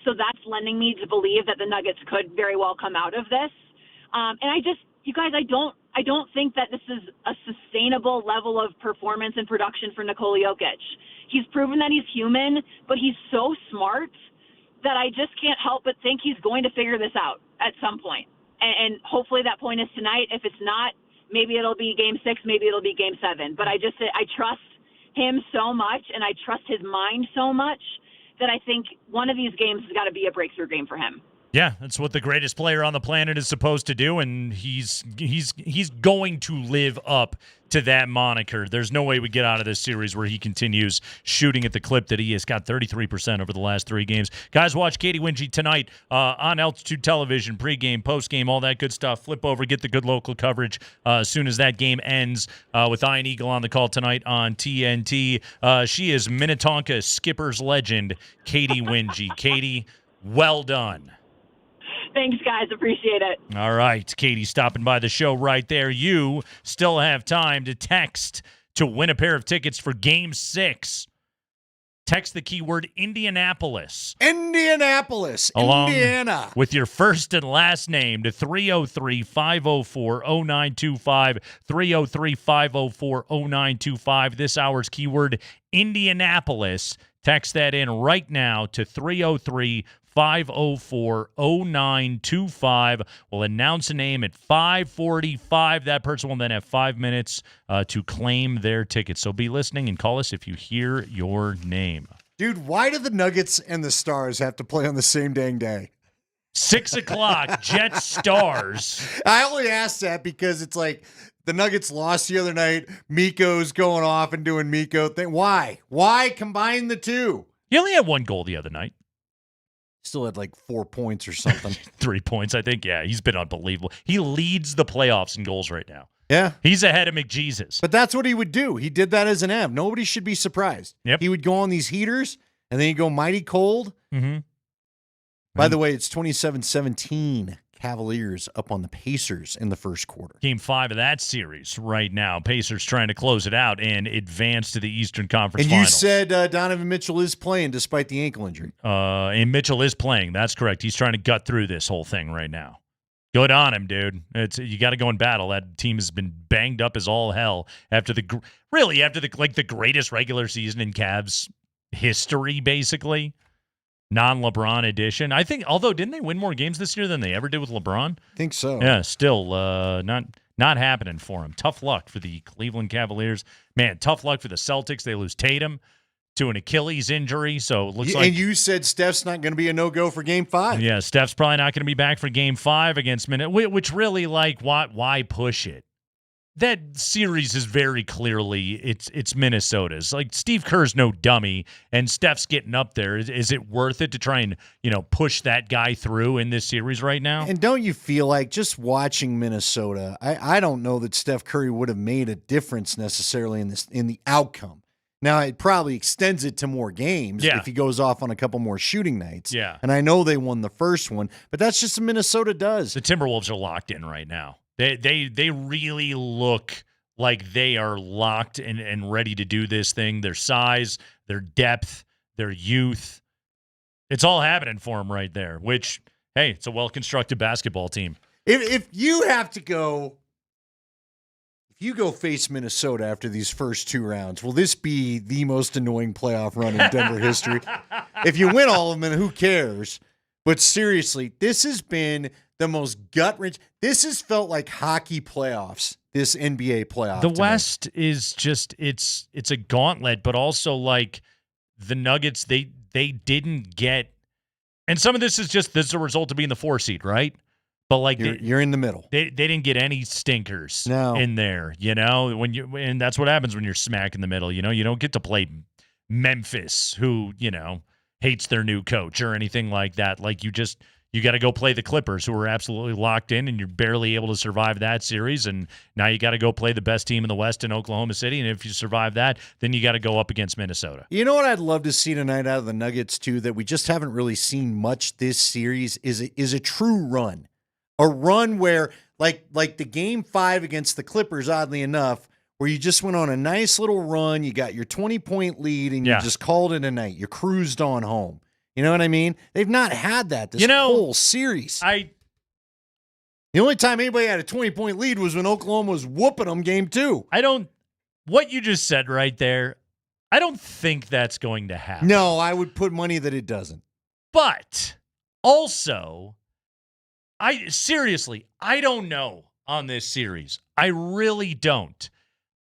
Speaker 15: So that's lending me to believe that the Nuggets could very well come out of this. And you guys, I don't think that this is a sustainable level of performance and production for Nikola Jokic. He's proven that he's human, but he's so smart that I just can't help but think he's going to figure this out at some point. And hopefully that point is tonight. If it's not, maybe it'll be Game 6, maybe it'll be Game 7. But I trust him so much, and I trust his mind so much that I think one of these games has got to be a breakthrough game for him.
Speaker 6: Yeah, that's what the greatest player on the planet is supposed to do, and he's going to live up to that moniker. There's no way we get out of this series where he continues shooting at the clip that he has got 33% over the last 3 games. Guys, watch Katie Wingy tonight on Altitude Television, pregame, postgame, all that good stuff. Flip over, get the good local coverage as soon as that game ends with Ian Eagle on the call tonight on TNT. She is Minnetonka Skipper's legend, Katie Wingy. Katie, well done.
Speaker 15: Thanks, guys. Appreciate it.
Speaker 6: All right. Katie stopping by the show right there. You still have time to text to win a pair of tickets for Game 6. Text the keyword Indianapolis.
Speaker 8: Indianapolis.
Speaker 6: Along
Speaker 8: Indiana.
Speaker 6: with your first and last name to 303-504-0925. 303-504-0925. This hour's keyword Indianapolis. Text that in right now to 303-504-0925. We'll announce a name at 5:45. That person will then have 5 minutes to claim their ticket. So be listening and call us if you hear your name.
Speaker 8: Dude, why do the Nuggets and the Stars have to play on the same dang day?
Speaker 6: 6 o'clock, Jets Stars.
Speaker 8: I only asked that because it's like the Nuggets lost the other night. Miko's going off and doing Miko thing. Why? Why combine the two?
Speaker 6: He only had 1 goal the other night.
Speaker 8: Still had like 4 points or something.
Speaker 6: 3 points, I think. Yeah, he's been unbelievable. He leads the playoffs in goals right now.
Speaker 8: Yeah.
Speaker 6: He's ahead of McJesus.
Speaker 8: But that's what he would do. He did that as an Av. Nobody should be surprised.
Speaker 6: Yep.
Speaker 8: He would go on these heaters, and then he'd go mighty cold.
Speaker 6: Mm-hmm.
Speaker 8: By the way, it's 27-17 Cavaliers up on the Pacers in the first quarter.
Speaker 6: Game 5 of that series right now. Pacers trying to close it out and advance to the Eastern Conference Finals.
Speaker 8: And you said Donovan Mitchell is playing despite the ankle injury.
Speaker 6: And Mitchell is playing. That's correct. He's trying to gut through this whole thing right now. Good on him, dude. You got to go in battle. That team has been banged up as all hell after the greatest regular season in Cavs history, basically. Non-LeBron edition. I think, although didn't they win more games this year than they ever did with LeBron?
Speaker 8: I think so.
Speaker 6: Yeah, still not happening for him. Tough luck for the Cleveland Cavaliers. Man, tough luck for the Celtics. They lose Tatum to an Achilles injury, so it looks like...
Speaker 8: And you said Steph's not going to be a no-go for Game 5.
Speaker 6: Yeah, Steph's probably not going to be back for Game 5 against Minnesota, which really, why push it? That series is very clearly it's Minnesota's. Like, Steve Kerr's no dummy, and Steph's getting up there. Is it worth it to try and push that guy through in this series right now?
Speaker 8: And don't you feel like just watching Minnesota? I don't know that Steph Curry would have made a difference necessarily in the outcome. Now, it probably extends it to more games if he goes off on a couple more shooting nights.
Speaker 6: Yeah.
Speaker 8: And I know they won the first one, but that's just what Minnesota does.
Speaker 6: The Timberwolves are locked in right now. They really look like they are locked and ready to do this thing. Their size, their depth, their youth. It's all happening for them right there, which, hey, it's a well-constructed basketball team.
Speaker 8: If you have to go, if you go face Minnesota after these first 2 rounds, will this be the most annoying playoff run in Denver history? If you win all of them, then who cares? But seriously, this has been the most gut-wrenching. This has felt like hockey playoffs, this NBA playoff.
Speaker 6: The West is just, it's a gauntlet, but also like the Nuggets, they didn't get, and some of this is a result of being the 4 seed, right? But like
Speaker 8: you're in the middle.
Speaker 6: They didn't get any stinkers in there, and that's what happens when you're smack in the middle. You don't get to play Memphis, who hates their new coach or anything like that. Like you got to go play the Clippers, who are absolutely locked in, and you're barely able to survive that series. And now you got to go play the best team in the West in Oklahoma City. And if you survive that, then you got to go up against Minnesota.
Speaker 8: You know what I'd love to see tonight out of the Nuggets too, that we just haven't really seen much this series is a true run. A run where, like the Game 5 against the Clippers, oddly enough, where you just went on a nice little run, you got your 20-point lead, and you just called it a night. You cruised on home. You know what I mean? They've not had that this whole series. The only time anybody had a 20-point lead was when Oklahoma was whooping them Game 2.
Speaker 6: What you just said right there, I don't think that's going to happen.
Speaker 8: No, I would put money that it doesn't.
Speaker 6: But also, I don't know on this series. I really don't.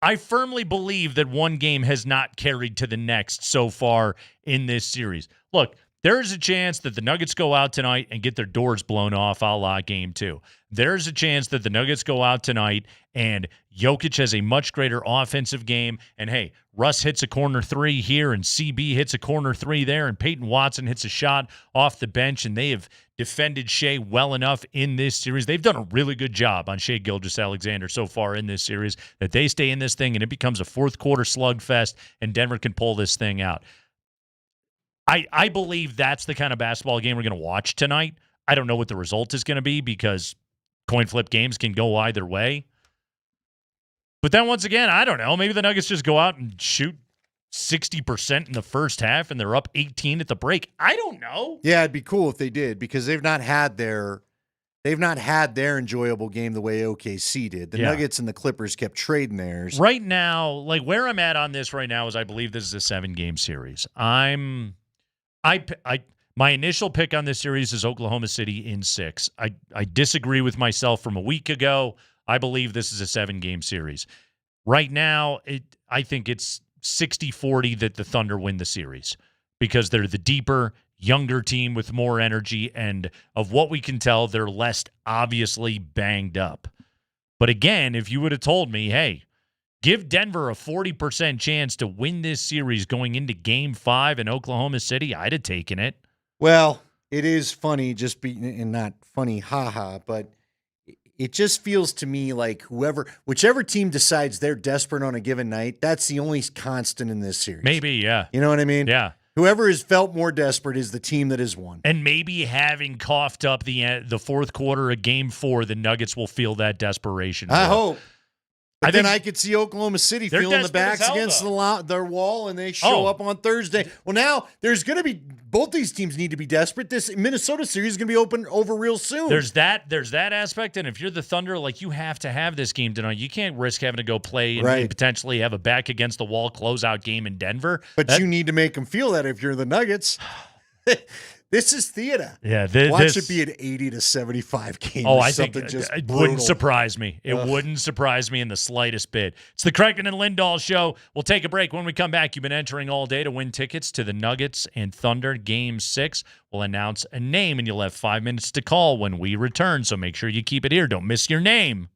Speaker 6: I firmly believe that one game has not carried to the next so far in this series. Look, there's a chance that the Nuggets go out tonight and get their doors blown off a la Game 2. There's a chance that the Nuggets go out tonight and Jokic has a much greater offensive game. And, hey, Russ hits a corner 3 here and CB hits a corner 3 there and Peyton Watson hits a shot off the bench, and they have defended Shea well enough in this series. They've done a really good job on Shea Gilgeous-Alexander so far in this series that they stay in this thing and it becomes a fourth-quarter slugfest and Denver can pull this thing out. I believe that's the kind of basketball game we're going to watch tonight. I don't know what the result is going to be because coin flip games can go either way. But then once again, I don't know. Maybe the Nuggets just go out and shoot 60% in the first half and they're up 18 at the break. I don't know.
Speaker 8: Yeah, it'd be cool if they did because they've not had their enjoyable game the way OKC did. The Nuggets and the Clippers kept trading theirs.
Speaker 6: Right now, like where I'm at on this right now is I believe this is a 7-game series. My initial pick on this series is Oklahoma City in 6. I disagree with myself from a week ago. I believe this is a 7-game series. Right now, I think it's 60-40 that the Thunder win the series because they're the deeper, younger team with more energy, and of what we can tell, they're less obviously banged up. But again, if you would have told me, hey, give Denver a 40% chance to win this series going into Game 5 in Oklahoma City, I'd have taken it.
Speaker 8: Well, it is funny, and not funny, haha, but it just feels to me like whichever team decides they're desperate on a given night, that's the only constant in this series.
Speaker 6: Maybe, yeah.
Speaker 8: You know what I mean?
Speaker 6: Yeah.
Speaker 8: Whoever has felt more desperate is the team that has won.
Speaker 6: And maybe having coughed up the fourth quarter of Game 4, the Nuggets will feel that desperation.
Speaker 8: I hope. But then I could see Oklahoma City feeling the backs against their wall, and they show up on Thursday. Well, now there's going to be both these teams need to be desperate. This Minnesota series is going to be open over real soon.
Speaker 6: There's that aspect, and if you're the Thunder, like you have to have this game tonight. You can't risk having to go play and potentially have a back against the wall closeout game in Denver.
Speaker 8: But you need to make them feel that if you're the Nuggets. This is theater.
Speaker 6: Yeah,
Speaker 8: watch it be an 80-75 game.
Speaker 6: I think it wouldn't surprise me. It wouldn't surprise me in the slightest bit. It's the Kreckman and Lindahl show. We'll take a break. When we come back, you've been entering all day to win tickets to the Nuggets and Thunder Game 6. We'll announce a name, and you'll have 5 minutes to call when we return. So make sure you keep it here. Don't miss your name.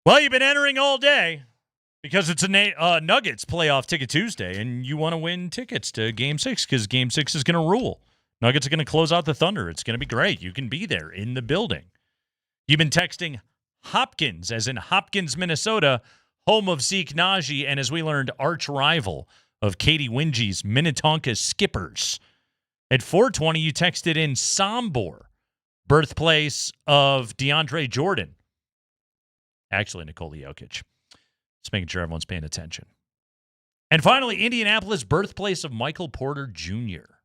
Speaker 6: Well, you've been entering all day because it's a Nuggets playoff ticket Tuesday, and you want to win tickets to Game 6 because Game 6 is going to rule. Nuggets are going to close out the Thunder. It's going to be great. You can be there in the building. You've been texting Hopkins, as in Hopkins, Minnesota, home of Zeke Naji, and as we learned, arch rival of Katie Winge's Minnetonka Skippers. At 4:20, you texted in Sombor, birthplace of DeAndre Jordan. Actually, Nikola Jokic. Just making sure everyone's paying attention. And finally, Indianapolis, birthplace of Michael Porter Jr.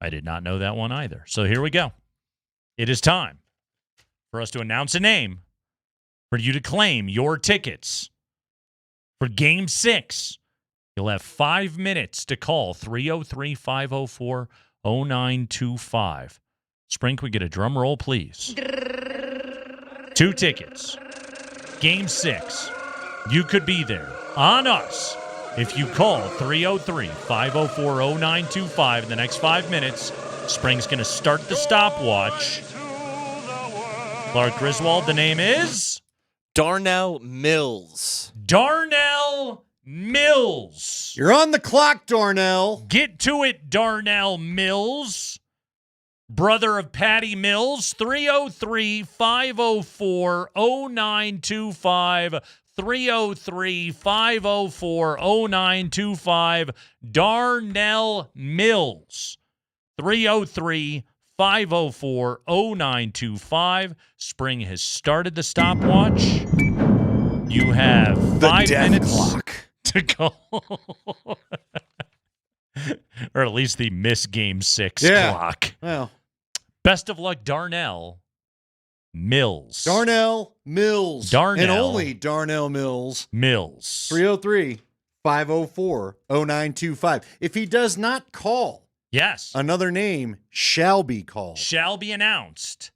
Speaker 6: I did not know that one either. So here we go. It is time for us to announce a name for you to claim your tickets for Game 6. You'll have 5 minutes to call 303-504-0925. Spring, can we get a drum roll, please? 2 tickets. Game 6. You could be there on us if you call 303-504-0925 in the next 5 minutes. Spring's going to start the stopwatch. Clark Griswold, the name is?
Speaker 4: Darnell Mills.
Speaker 6: Darnell Mills.
Speaker 8: You're on the clock, Darnell.
Speaker 6: Get to it, Darnell Mills. Brother of Patty Mills. 303-504-0925. 303-504-0925. Darnell Mills. 303-504-0925. Spring has started the stopwatch. You have 5 minutes
Speaker 8: clock
Speaker 6: to go. Or at least the miss Game 6 clock.
Speaker 8: Well,
Speaker 6: best of luck, Darnell Mills.
Speaker 8: Darnell Mills.
Speaker 6: Darnell.
Speaker 8: And only Darnell Mills. 303-504-0925. If he does not call,
Speaker 6: yes,
Speaker 8: another name shall be called.
Speaker 6: Shall be announced.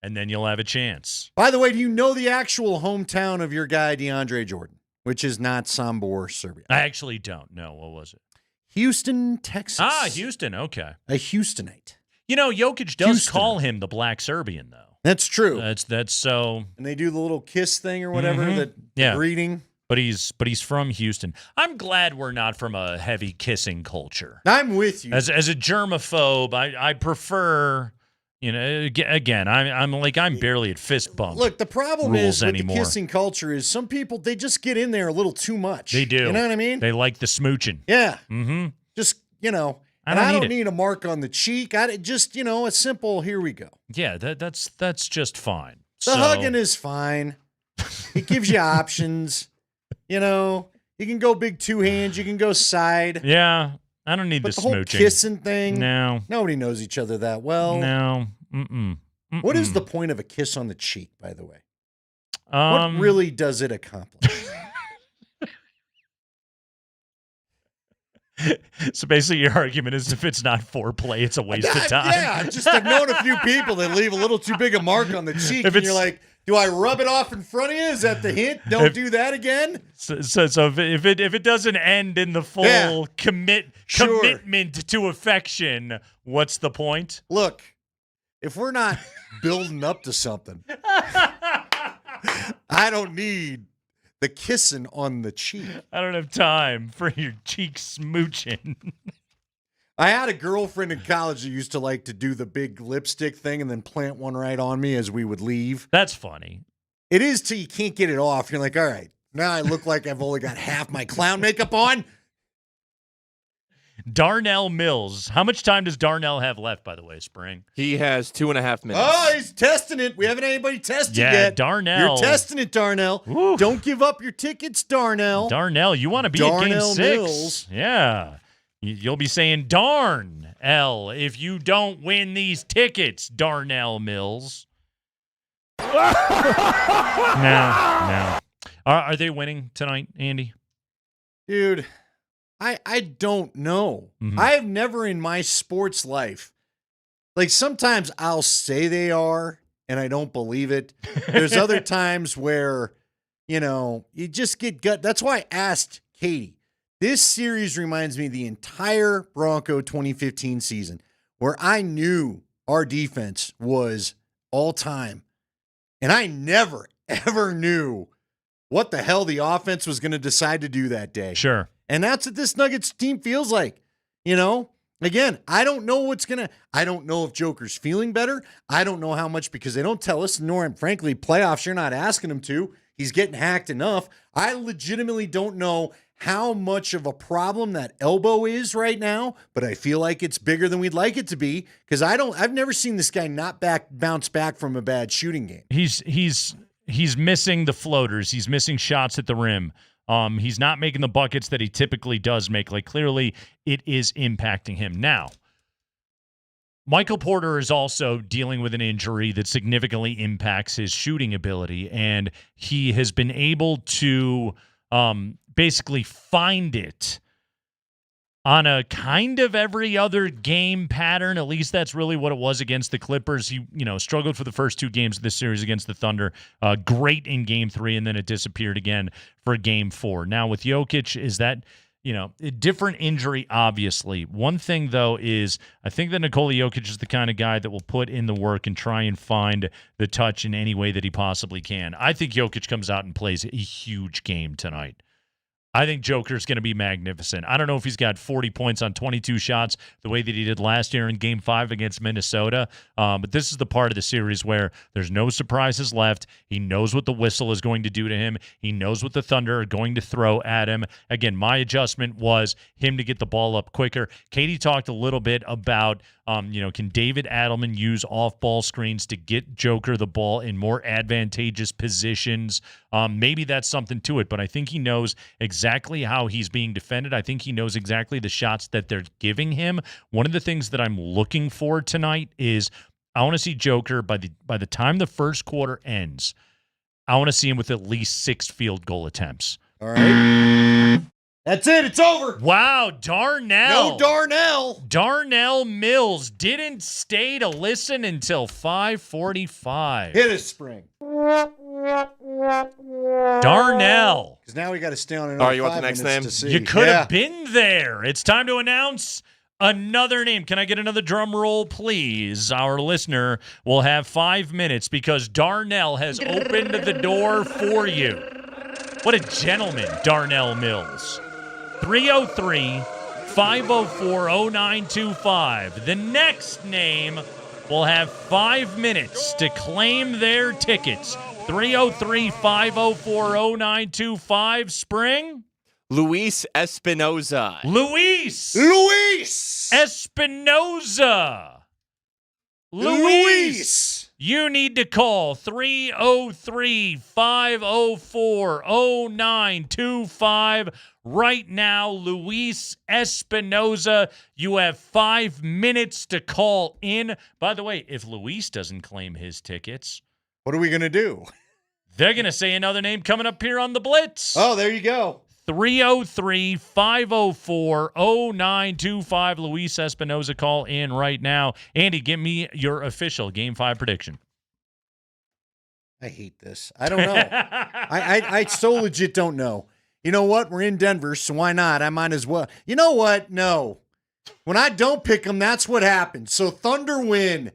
Speaker 6: And then you'll have a chance.
Speaker 8: By the way, do you know the actual hometown of your guy, DeAndre Jordan, which is not Sombor, Serbia?
Speaker 6: I actually don't know. What was it?
Speaker 8: Houston, Texas.
Speaker 6: Ah, Houston. Okay.
Speaker 8: A Houstonite.
Speaker 6: You know, Jokic does call him the Black Serbian, though.
Speaker 8: That's true.
Speaker 6: That's so.
Speaker 8: And they do the little kiss thing or whatever, the greeting.
Speaker 6: But he's from Houston. I'm glad we're not from a heavy kissing culture.
Speaker 8: I'm with you.
Speaker 6: As a germaphobe, I prefer. You know, again, I'm barely at fist bump.
Speaker 8: Look, the problem is with
Speaker 6: anymore.
Speaker 8: the kissing culture is some people, they just get in there a little too much.
Speaker 6: They do.
Speaker 8: You know what I mean?
Speaker 6: They like the smooching.
Speaker 8: Yeah.
Speaker 6: Mm-hmm.
Speaker 8: Just, you know,
Speaker 6: I
Speaker 8: don't need a mark on the cheek. I just, you know, a simple, here we go.
Speaker 6: Yeah, that's just fine.
Speaker 8: The hugging is fine. It gives you options. You know, you can go big 2 hands. You can go side.
Speaker 6: Yeah. I don't need the
Speaker 8: whole
Speaker 6: smooching.
Speaker 8: Kissing thing.
Speaker 6: No.
Speaker 8: Nobody knows each other that well.
Speaker 6: No. Mm-mm.
Speaker 8: What is the point of a kiss on the cheek, by the way? What really does it accomplish?
Speaker 6: So basically your argument is if it's not foreplay, it's a waste of time.
Speaker 8: Yeah, I've known a few people that leave a little too big a mark on the cheek, and you're like, do I rub it off in front of you? Is that the hint? Don't do that again?
Speaker 6: So if it doesn't end in the full commitment to affection, what's the point?
Speaker 8: Look, if we're not building up to something, I don't need the kissing on the cheek.
Speaker 6: I don't have time for your cheek smooching.
Speaker 8: I had a girlfriend in college that used to like to do the big lipstick thing and then plant one right on me as we would leave.
Speaker 6: That's funny.
Speaker 8: It is till you can't get it off. You're like, all right, now I look like I've only got half my clown makeup on.
Speaker 6: Darnell Mills. How much time does Darnell have left, by the way, Spring?
Speaker 4: He has 2.5 minutes.
Speaker 8: Oh, he's testing it. We haven't had anybody test it yet.
Speaker 6: Yeah, Darnell.
Speaker 8: You're testing it, Darnell.
Speaker 6: Oof.
Speaker 8: Don't give up your tickets, Darnell.
Speaker 6: Darnell, you want to be at Game 6.
Speaker 8: Mills.
Speaker 6: Yeah. You'll be saying, darn, L, if you don't win these tickets, Darnell Mills. No. Are they winning tonight, Andy?
Speaker 8: Dude, I don't know.
Speaker 6: Mm-hmm.
Speaker 8: I have never in my sports life, like sometimes I'll say they are and I don't believe it. There's other times where, you know, you just get gut. That's why I asked Katie. This series reminds me of the entire Bronco 2015 season where I knew our defense was all time. And I never, ever knew what the hell the offense was going to decide to do that day.
Speaker 6: Sure.
Speaker 8: And that's what this Nuggets team feels like. You know, again, I don't know if Joker's feeling better. I don't know how much, because they don't tell us, nor, frankly, playoffs, you're not asking him to. He's getting hacked enough. I legitimately don't know how much of a problem that elbow is right now, but I feel like it's bigger than we'd like it to be, because I've never seen this guy bounce back from a bad shooting game.
Speaker 6: He's missing the floaters. He's missing shots at the rim. He's not making the buckets that he typically does make. Like, clearly it is impacting him. Now, Michael Porter is also dealing with an injury that significantly impacts his shooting ability, and he has been able to basically find it on a kind of every other game pattern. At least that's really what it was against the Clippers. He, struggled for the first 2 games of this series against the Thunder. Great in Game 3, and then it disappeared again for Game 4. Now with Jokic, is that, a different injury, obviously. One thing, though, is I think that Nikola Jokic is the kind of guy that will put in the work and try and find the touch in any way that he possibly can. I think Jokic comes out and plays a huge game tonight. I think Joker's going to be magnificent. I don't know if he's got 40 points on 22 shots the way that he did last year in Game 5 against Minnesota, but this is the part of the series where there's no surprises left. He knows what the whistle is going to do to him. He knows what the Thunder are going to throw at him. Again, my adjustment was him to get the ball up quicker. Katie talked a little bit about, can David Adelman use off-ball screens to get Joker the ball in more advantageous positions? Maybe that's something to it, but I think he knows exactly how he's being defended. I think he knows exactly the shots that they're giving him. One of the things that I'm looking for tonight is I want to see Joker by the time the first quarter ends. I want to see him with at least 6 field goal attempts.
Speaker 8: All right. That's it. It's over.
Speaker 6: Wow, Darnell.
Speaker 8: No Darnell.
Speaker 6: Darnell Mills didn't stay to listen until 5:45.
Speaker 8: Hit a spring.
Speaker 6: Darnell.
Speaker 8: Because now we got to stay on another 5 minutes.
Speaker 4: You want the next name?
Speaker 8: To see.
Speaker 6: You could have been there. It's time to announce another name. Can I get another drum roll, please? Our listener will have 5 minutes because Darnell has opened the door for you. What a gentleman, Darnell Mills. 303-504-0925. The next name will have 5 minutes to claim their tickets. 303-504-0925. Spring?
Speaker 4: Luis Espinoza.
Speaker 6: Luis Espinoza. Luis. You need to call 303-504-0925 right now. Luis Espinoza, you have 5 minutes to call in. By the way, if Luis doesn't claim his tickets,
Speaker 8: what are we going to do?
Speaker 6: They're going to say another name coming up here on the Blitz.
Speaker 8: Oh, there you go.
Speaker 6: 303-504-0925. Luis Espinoza, call in right now. Andy, give me your official Game 5 prediction.
Speaker 8: I hate this. I don't know. I so legit don't know. You know what? We're in Denver, so why not? I might as well. You know what? No. When I don't pick them, that's what happens. So Thunder win.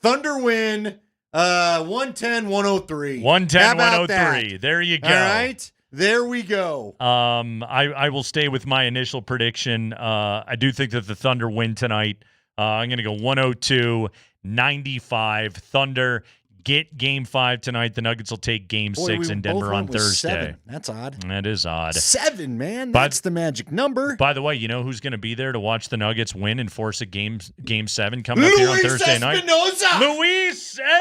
Speaker 8: 110-103.
Speaker 6: 110-103. There you go.
Speaker 8: All right. There we go.
Speaker 6: I will stay with my initial prediction. I do think that the Thunder win tonight. I'm going to go 102-95. Thunder get Game 5 tonight. The Nuggets will take Game 6 in Denver on Thursday.
Speaker 8: 7. That's odd.
Speaker 6: That is odd.
Speaker 8: 7, man. That's the magic number.
Speaker 6: By the way, you know who's going to be there to watch the Nuggets win and force a Game 7 coming up here on Thursday night?
Speaker 8: Luis Espinoza!
Speaker 6: Luis